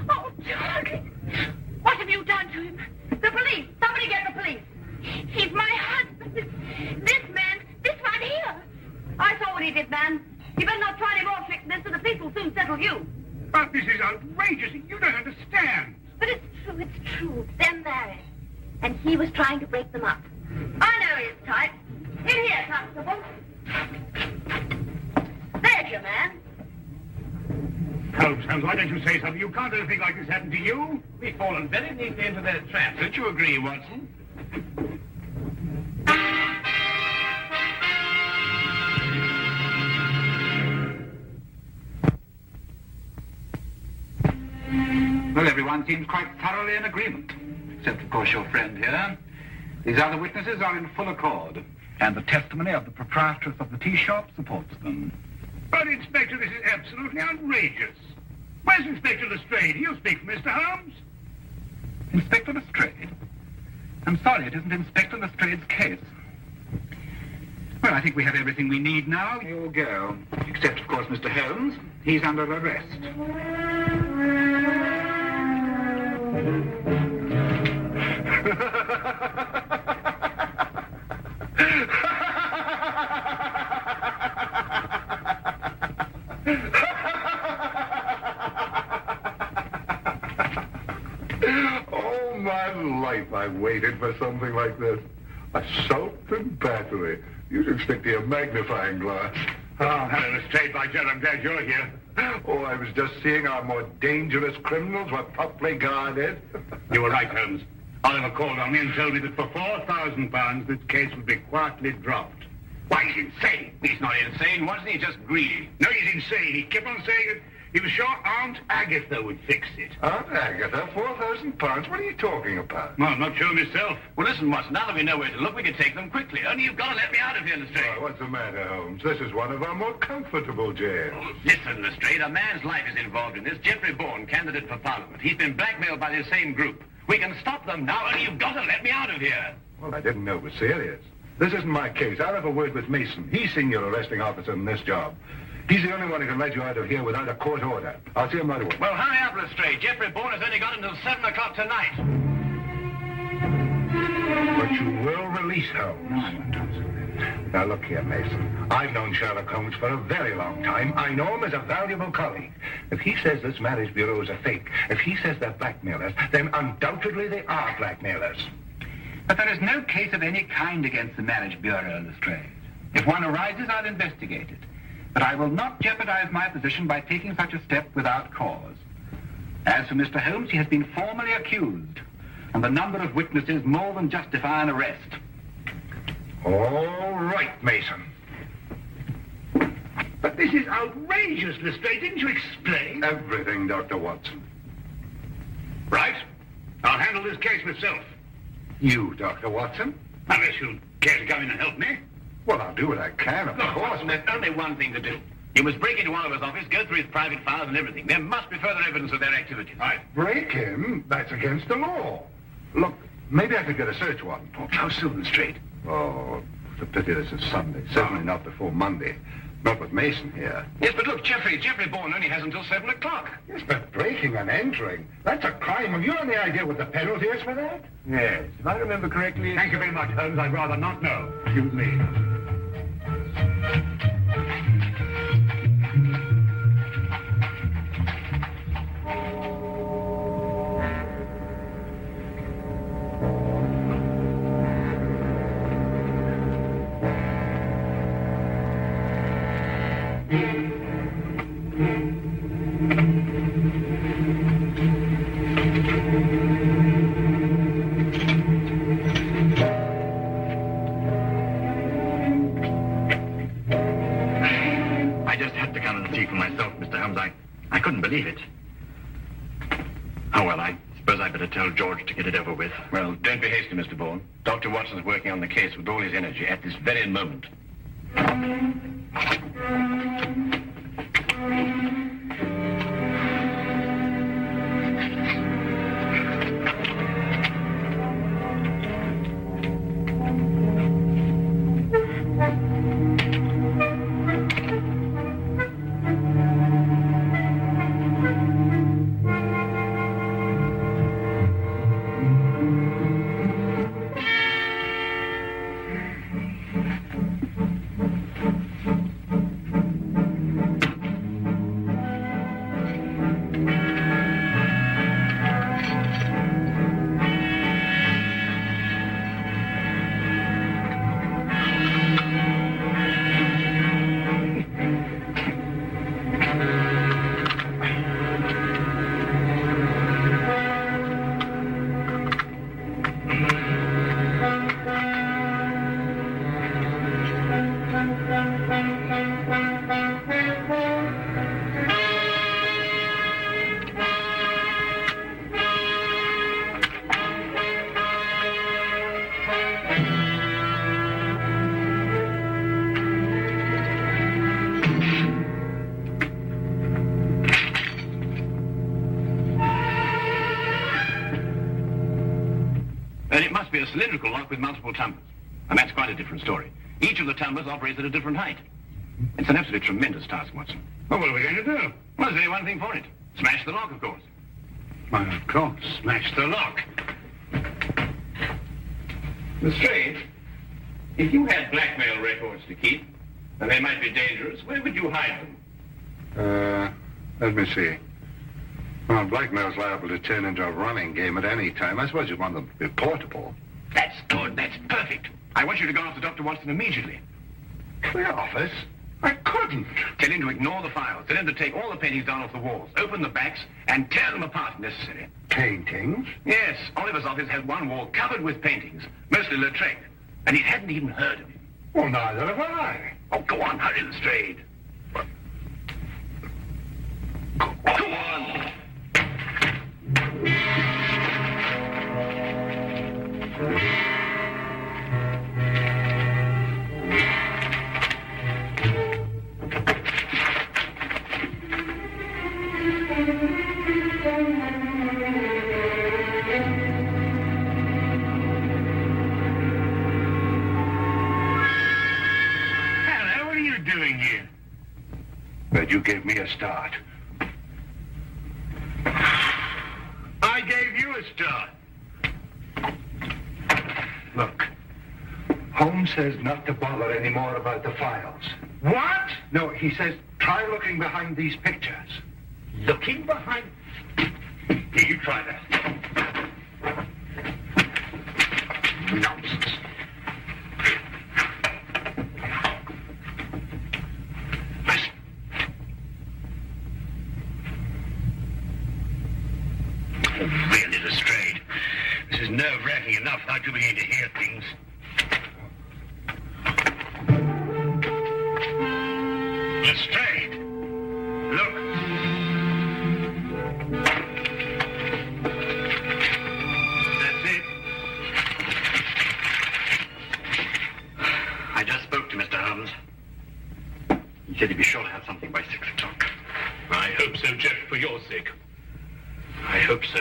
Oh, Charlie. What have you done to him? The police. Somebody get the police. He's my husband. This man will soon settle you. But this is outrageous. You don't understand. But it's true. They're married. And he was trying to break them up. I know his type. In here, Constable. There's your man. Holmes, why don't you say something? You can't let a thing like this happen to you. We've fallen very neatly into their trap. Don't you agree, Watson? Well, everyone seems quite thoroughly in agreement. Except, of course, your friend here. These other witnesses are in full accord. And the testimony of the proprietress of the tea shop supports them. But, Inspector, this is absolutely outrageous. Where's Inspector Lestrade? He'll speak for Mr. Holmes. Inspector Lestrade? I'm sorry, it isn't Inspector Lestrade's case. Well, I think we have everything we need now. You'll go. Except, of course, Mr. Holmes. He's under arrest. All my life I waited for something like this. Assault and battery. You should stick to your magnifying glass. Oh, hello, Lestrade. By Jove, I'm glad you're here. Oh, I was just seeing our more dangerous criminals were properly guarded. You were right, Holmes. Oliver called on me and told me that for £4,000 this case would be quietly dropped. Why, he's insane. He's not insane, wasn't he? Just greedy. No, he's insane. He kept on saying that he was sure Aunt Agatha would fix it. Aunt Agatha? £4,000? What are you talking about? Well, I'm not sure myself. Well, listen, Watson, now that we know where to look, we can take them quickly. Only you've got to let me out of here, Lestrade. Oh, what's the matter, Holmes? This is one of our more comfortable jails. Oh, listen, Lestrade, a man's life is involved in this. Jeffrey Bourne, candidate for Parliament. He's been blackmailed by the same group. We can stop them now, only you've got to let me out of here. Well, I didn't know it was serious. This isn't my case. I'll have a word with Mason. He's senior arresting officer in this job. He's the only one who can let you out of here without a court order. I'll see him right away. Well, hurry up, Lestrade. Jeffrey Bourne has only got until 7 o'clock tonight. But you will release Holmes. No, I won't answer that. Now, look here, Mason. I've known Sherlock Holmes for a very long time. I know him as a valuable colleague. If he says this marriage bureau is a fake, if he says they're blackmailers, then undoubtedly they are blackmailers. But there is no case of any kind against the Marriage Bureau, Lestrade. If one arises, I'll investigate it. But I will not jeopardize my position by taking such a step without cause. As for Mr. Holmes, he has been formally accused, and the number of witnesses more than justify an arrest. All right, Mason. But this is outrageous, Lestrade. Didn't you explain? Everything, Dr. Watson. Right. I'll handle this case myself. You, Dr. Watson? Unless you care to come in and help me. Well, I'll do what I can, of Look, course. Watson, there's only one thing to do. You must break into Oliver's office, go through his private files and everything. There must be further evidence of their activities. I break him? That's against the law. Look, maybe I could get a search warrant. Oh, how soon, Lestrade? Oh, it's a pity this is Sunday. Certainly not before Monday. Not with Mason here. Yes, but look, Jeffrey Bourne only has until 7 o'clock. Yes, but breaking and entering, that's a crime. Have you any idea what the penalty is for that? Yes, if I remember correctly... Thank you very much, Holmes. I'd rather not know. Excuse me. I couldn't believe it. Oh, well, I suppose I'd better tell George to get it over with. Well, don't be hasty, Mr. Bourne. Dr. Watson's working on the case with all his energy at this very moment. Then it must be a cylindrical lock with multiple tumblers. And that's quite a different story. Each of the tumblers operates at a different height. It's an absolutely tremendous task, Watson. Well, what are we going to do? Well, there's only one thing for it. Smash the lock, of course. Why, of course. Smash the lock. Lestrade, if you had blackmail records to keep, and they might be dangerous, where would you hide them? Let me see. Well, blackmail's liable to turn into a running game at any time. I suppose you want them to be portable. That's good. That's perfect. I want you to go after Dr. Watson immediately. The office? I couldn't. Tell him to ignore the files. Tell him to take all the paintings down off the walls, open the backs, and tear them apart if necessary. Paintings? Yes. Oliver's office has one wall covered with paintings, mostly Lautrec, and he hadn't even heard of him. Well, neither have I. Oh, go on, hurry, Lestrade. Go on. Hello, what are you doing here? But you gave me a start. I gave you a start. Look, Holmes says not to bother anymore about the files. What? No, he says try looking behind these pictures. Looking behind... Here, you try that. Nonsense. Listen. Really, Lestrade. This is nerve-wracking enough without you beginning to hear things. Lestrade! Look! That's it. I just spoke to Mr. Holmes. He said he'd be sure to have something by 6 o'clock. I hope so, Jeff, for your sake. I hope so.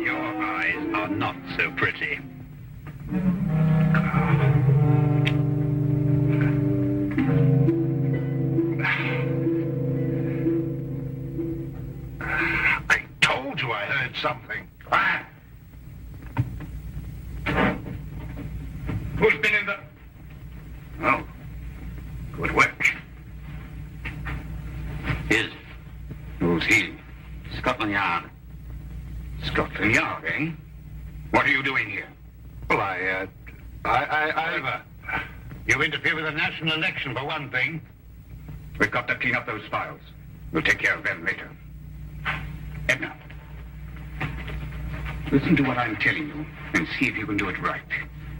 Your eyes are not so pretty. I told you I heard something. Ah! Who's been in the... Oh, good work. Who's he? Scotland Yard. Scotland Yard, eh? What are you doing here? Well, I... Oliver, you interfere with the national election, for one thing. We've got to clean up those files. We'll take care of them later. Edna, listen to what I'm telling you and see if you can do it right.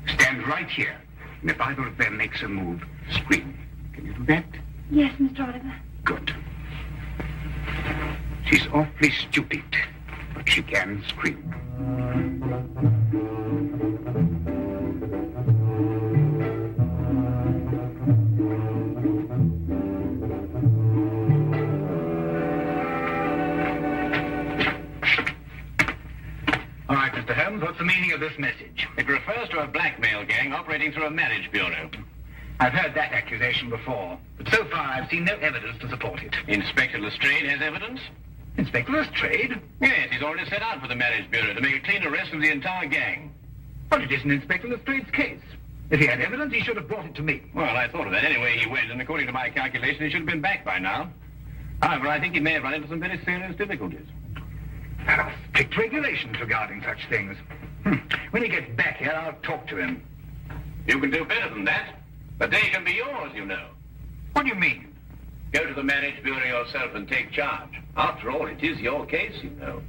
Stand right here, and if either of them makes a move, scream. Can you do that? Yes, Mr. Oliver. Good. She's awfully stupid, but she can scream. All right, Mr. Holmes, what's the meaning of this message? It refers to a blackmail gang operating through a marriage bureau. I've heard that accusation before, but so far I've seen no evidence to support it. Inspector Lestrade has evidence? Inspector Lestrade? Yes, he's already set out for the marriage bureau to make a clean arrest of the entire gang. But it isn't Inspector Lestrade's case. If he had evidence, he should have brought it to me. Well, I thought of that. Anyway, he went, and according to my calculation, he should have been back by now. However, I think he may have run into some very serious difficulties. There are strict regulations regarding such things. When he gets back here, I'll talk to him. You can do better than that. The day can be yours, you know. What do you mean? Go to the marriage bureau yourself and take charge. After all, it is your case, you know.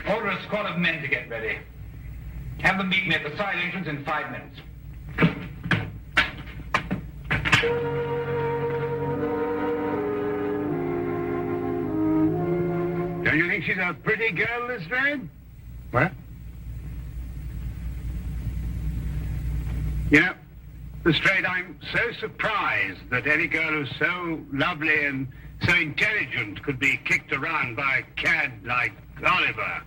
Order a squad of men to get ready. Have them meet me at the side entrance in 5 minutes. Don't you think she's a pretty girl, Lestrade? What? You know, Lestrade, I'm so surprised that any girl who's so lovely and so intelligent could be kicked around by a cad like Oliver.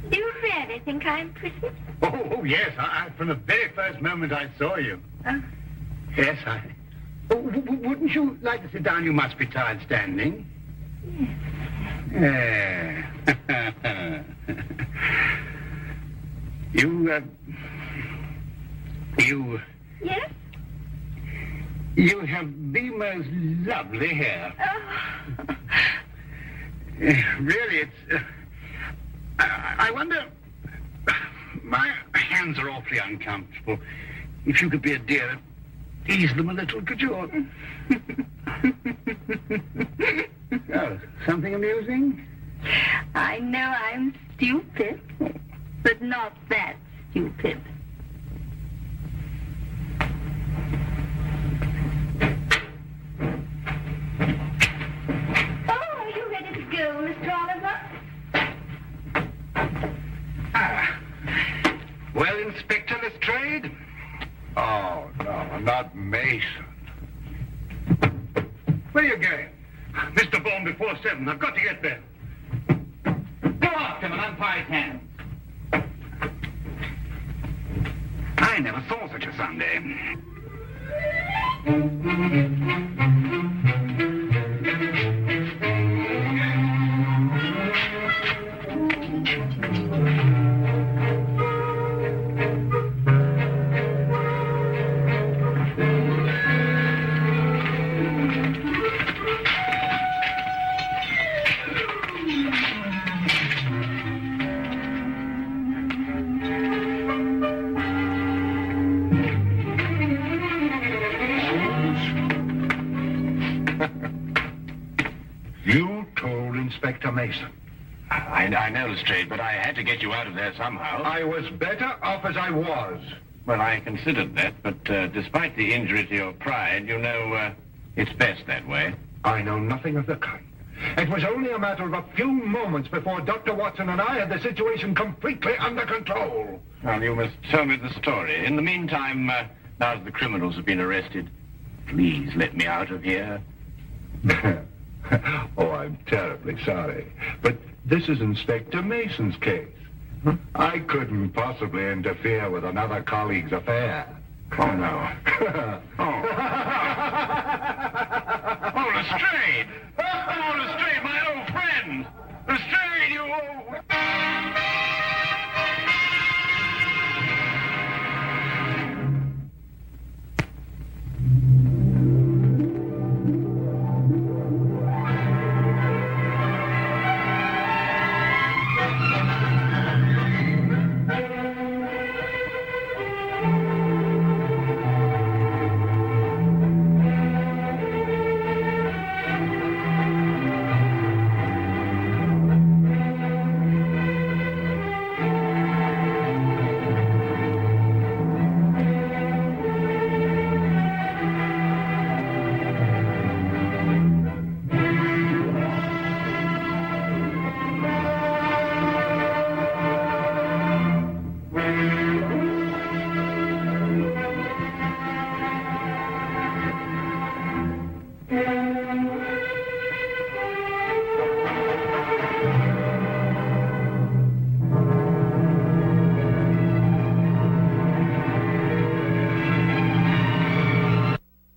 Do you really think I'm pretty? Oh, yes. From the very first moment I saw you. Oh. Yes, wouldn't you like to sit down? You must be tired standing. Yes. Yes? You have the most lovely hair. Oh. Really, it's... I wonder... My hands are awfully uncomfortable. If you could be a dear, ease them a little, could you? Oh, something amusing? I know I'm stupid, but not that stupid. Oh, are you ready to go, Mr. Oliver? Well, Inspector Lestrade? Oh, no, not Mason. Where are you going? Mr. Bourne before 7. I've got to get there. Go after him and untie his hands. I never saw such a Sunday. You told Inspector Mason. I know, Lestrade, but I had to get you out of there somehow. I was better off as I was. Well, I considered that, but despite the injury to your pride, you know, it's best that way. I know nothing of the kind. It was only a matter of a few moments before Dr. Watson and I had the situation completely under control. Well, you must tell me the story. In the meantime, now that the criminals have been arrested, please let me out of here. Oh, I'm terribly sorry. But this is Inspector Mason's case. I couldn't possibly interfere with another colleague's affair. Oh, no. Oh, Lestrade!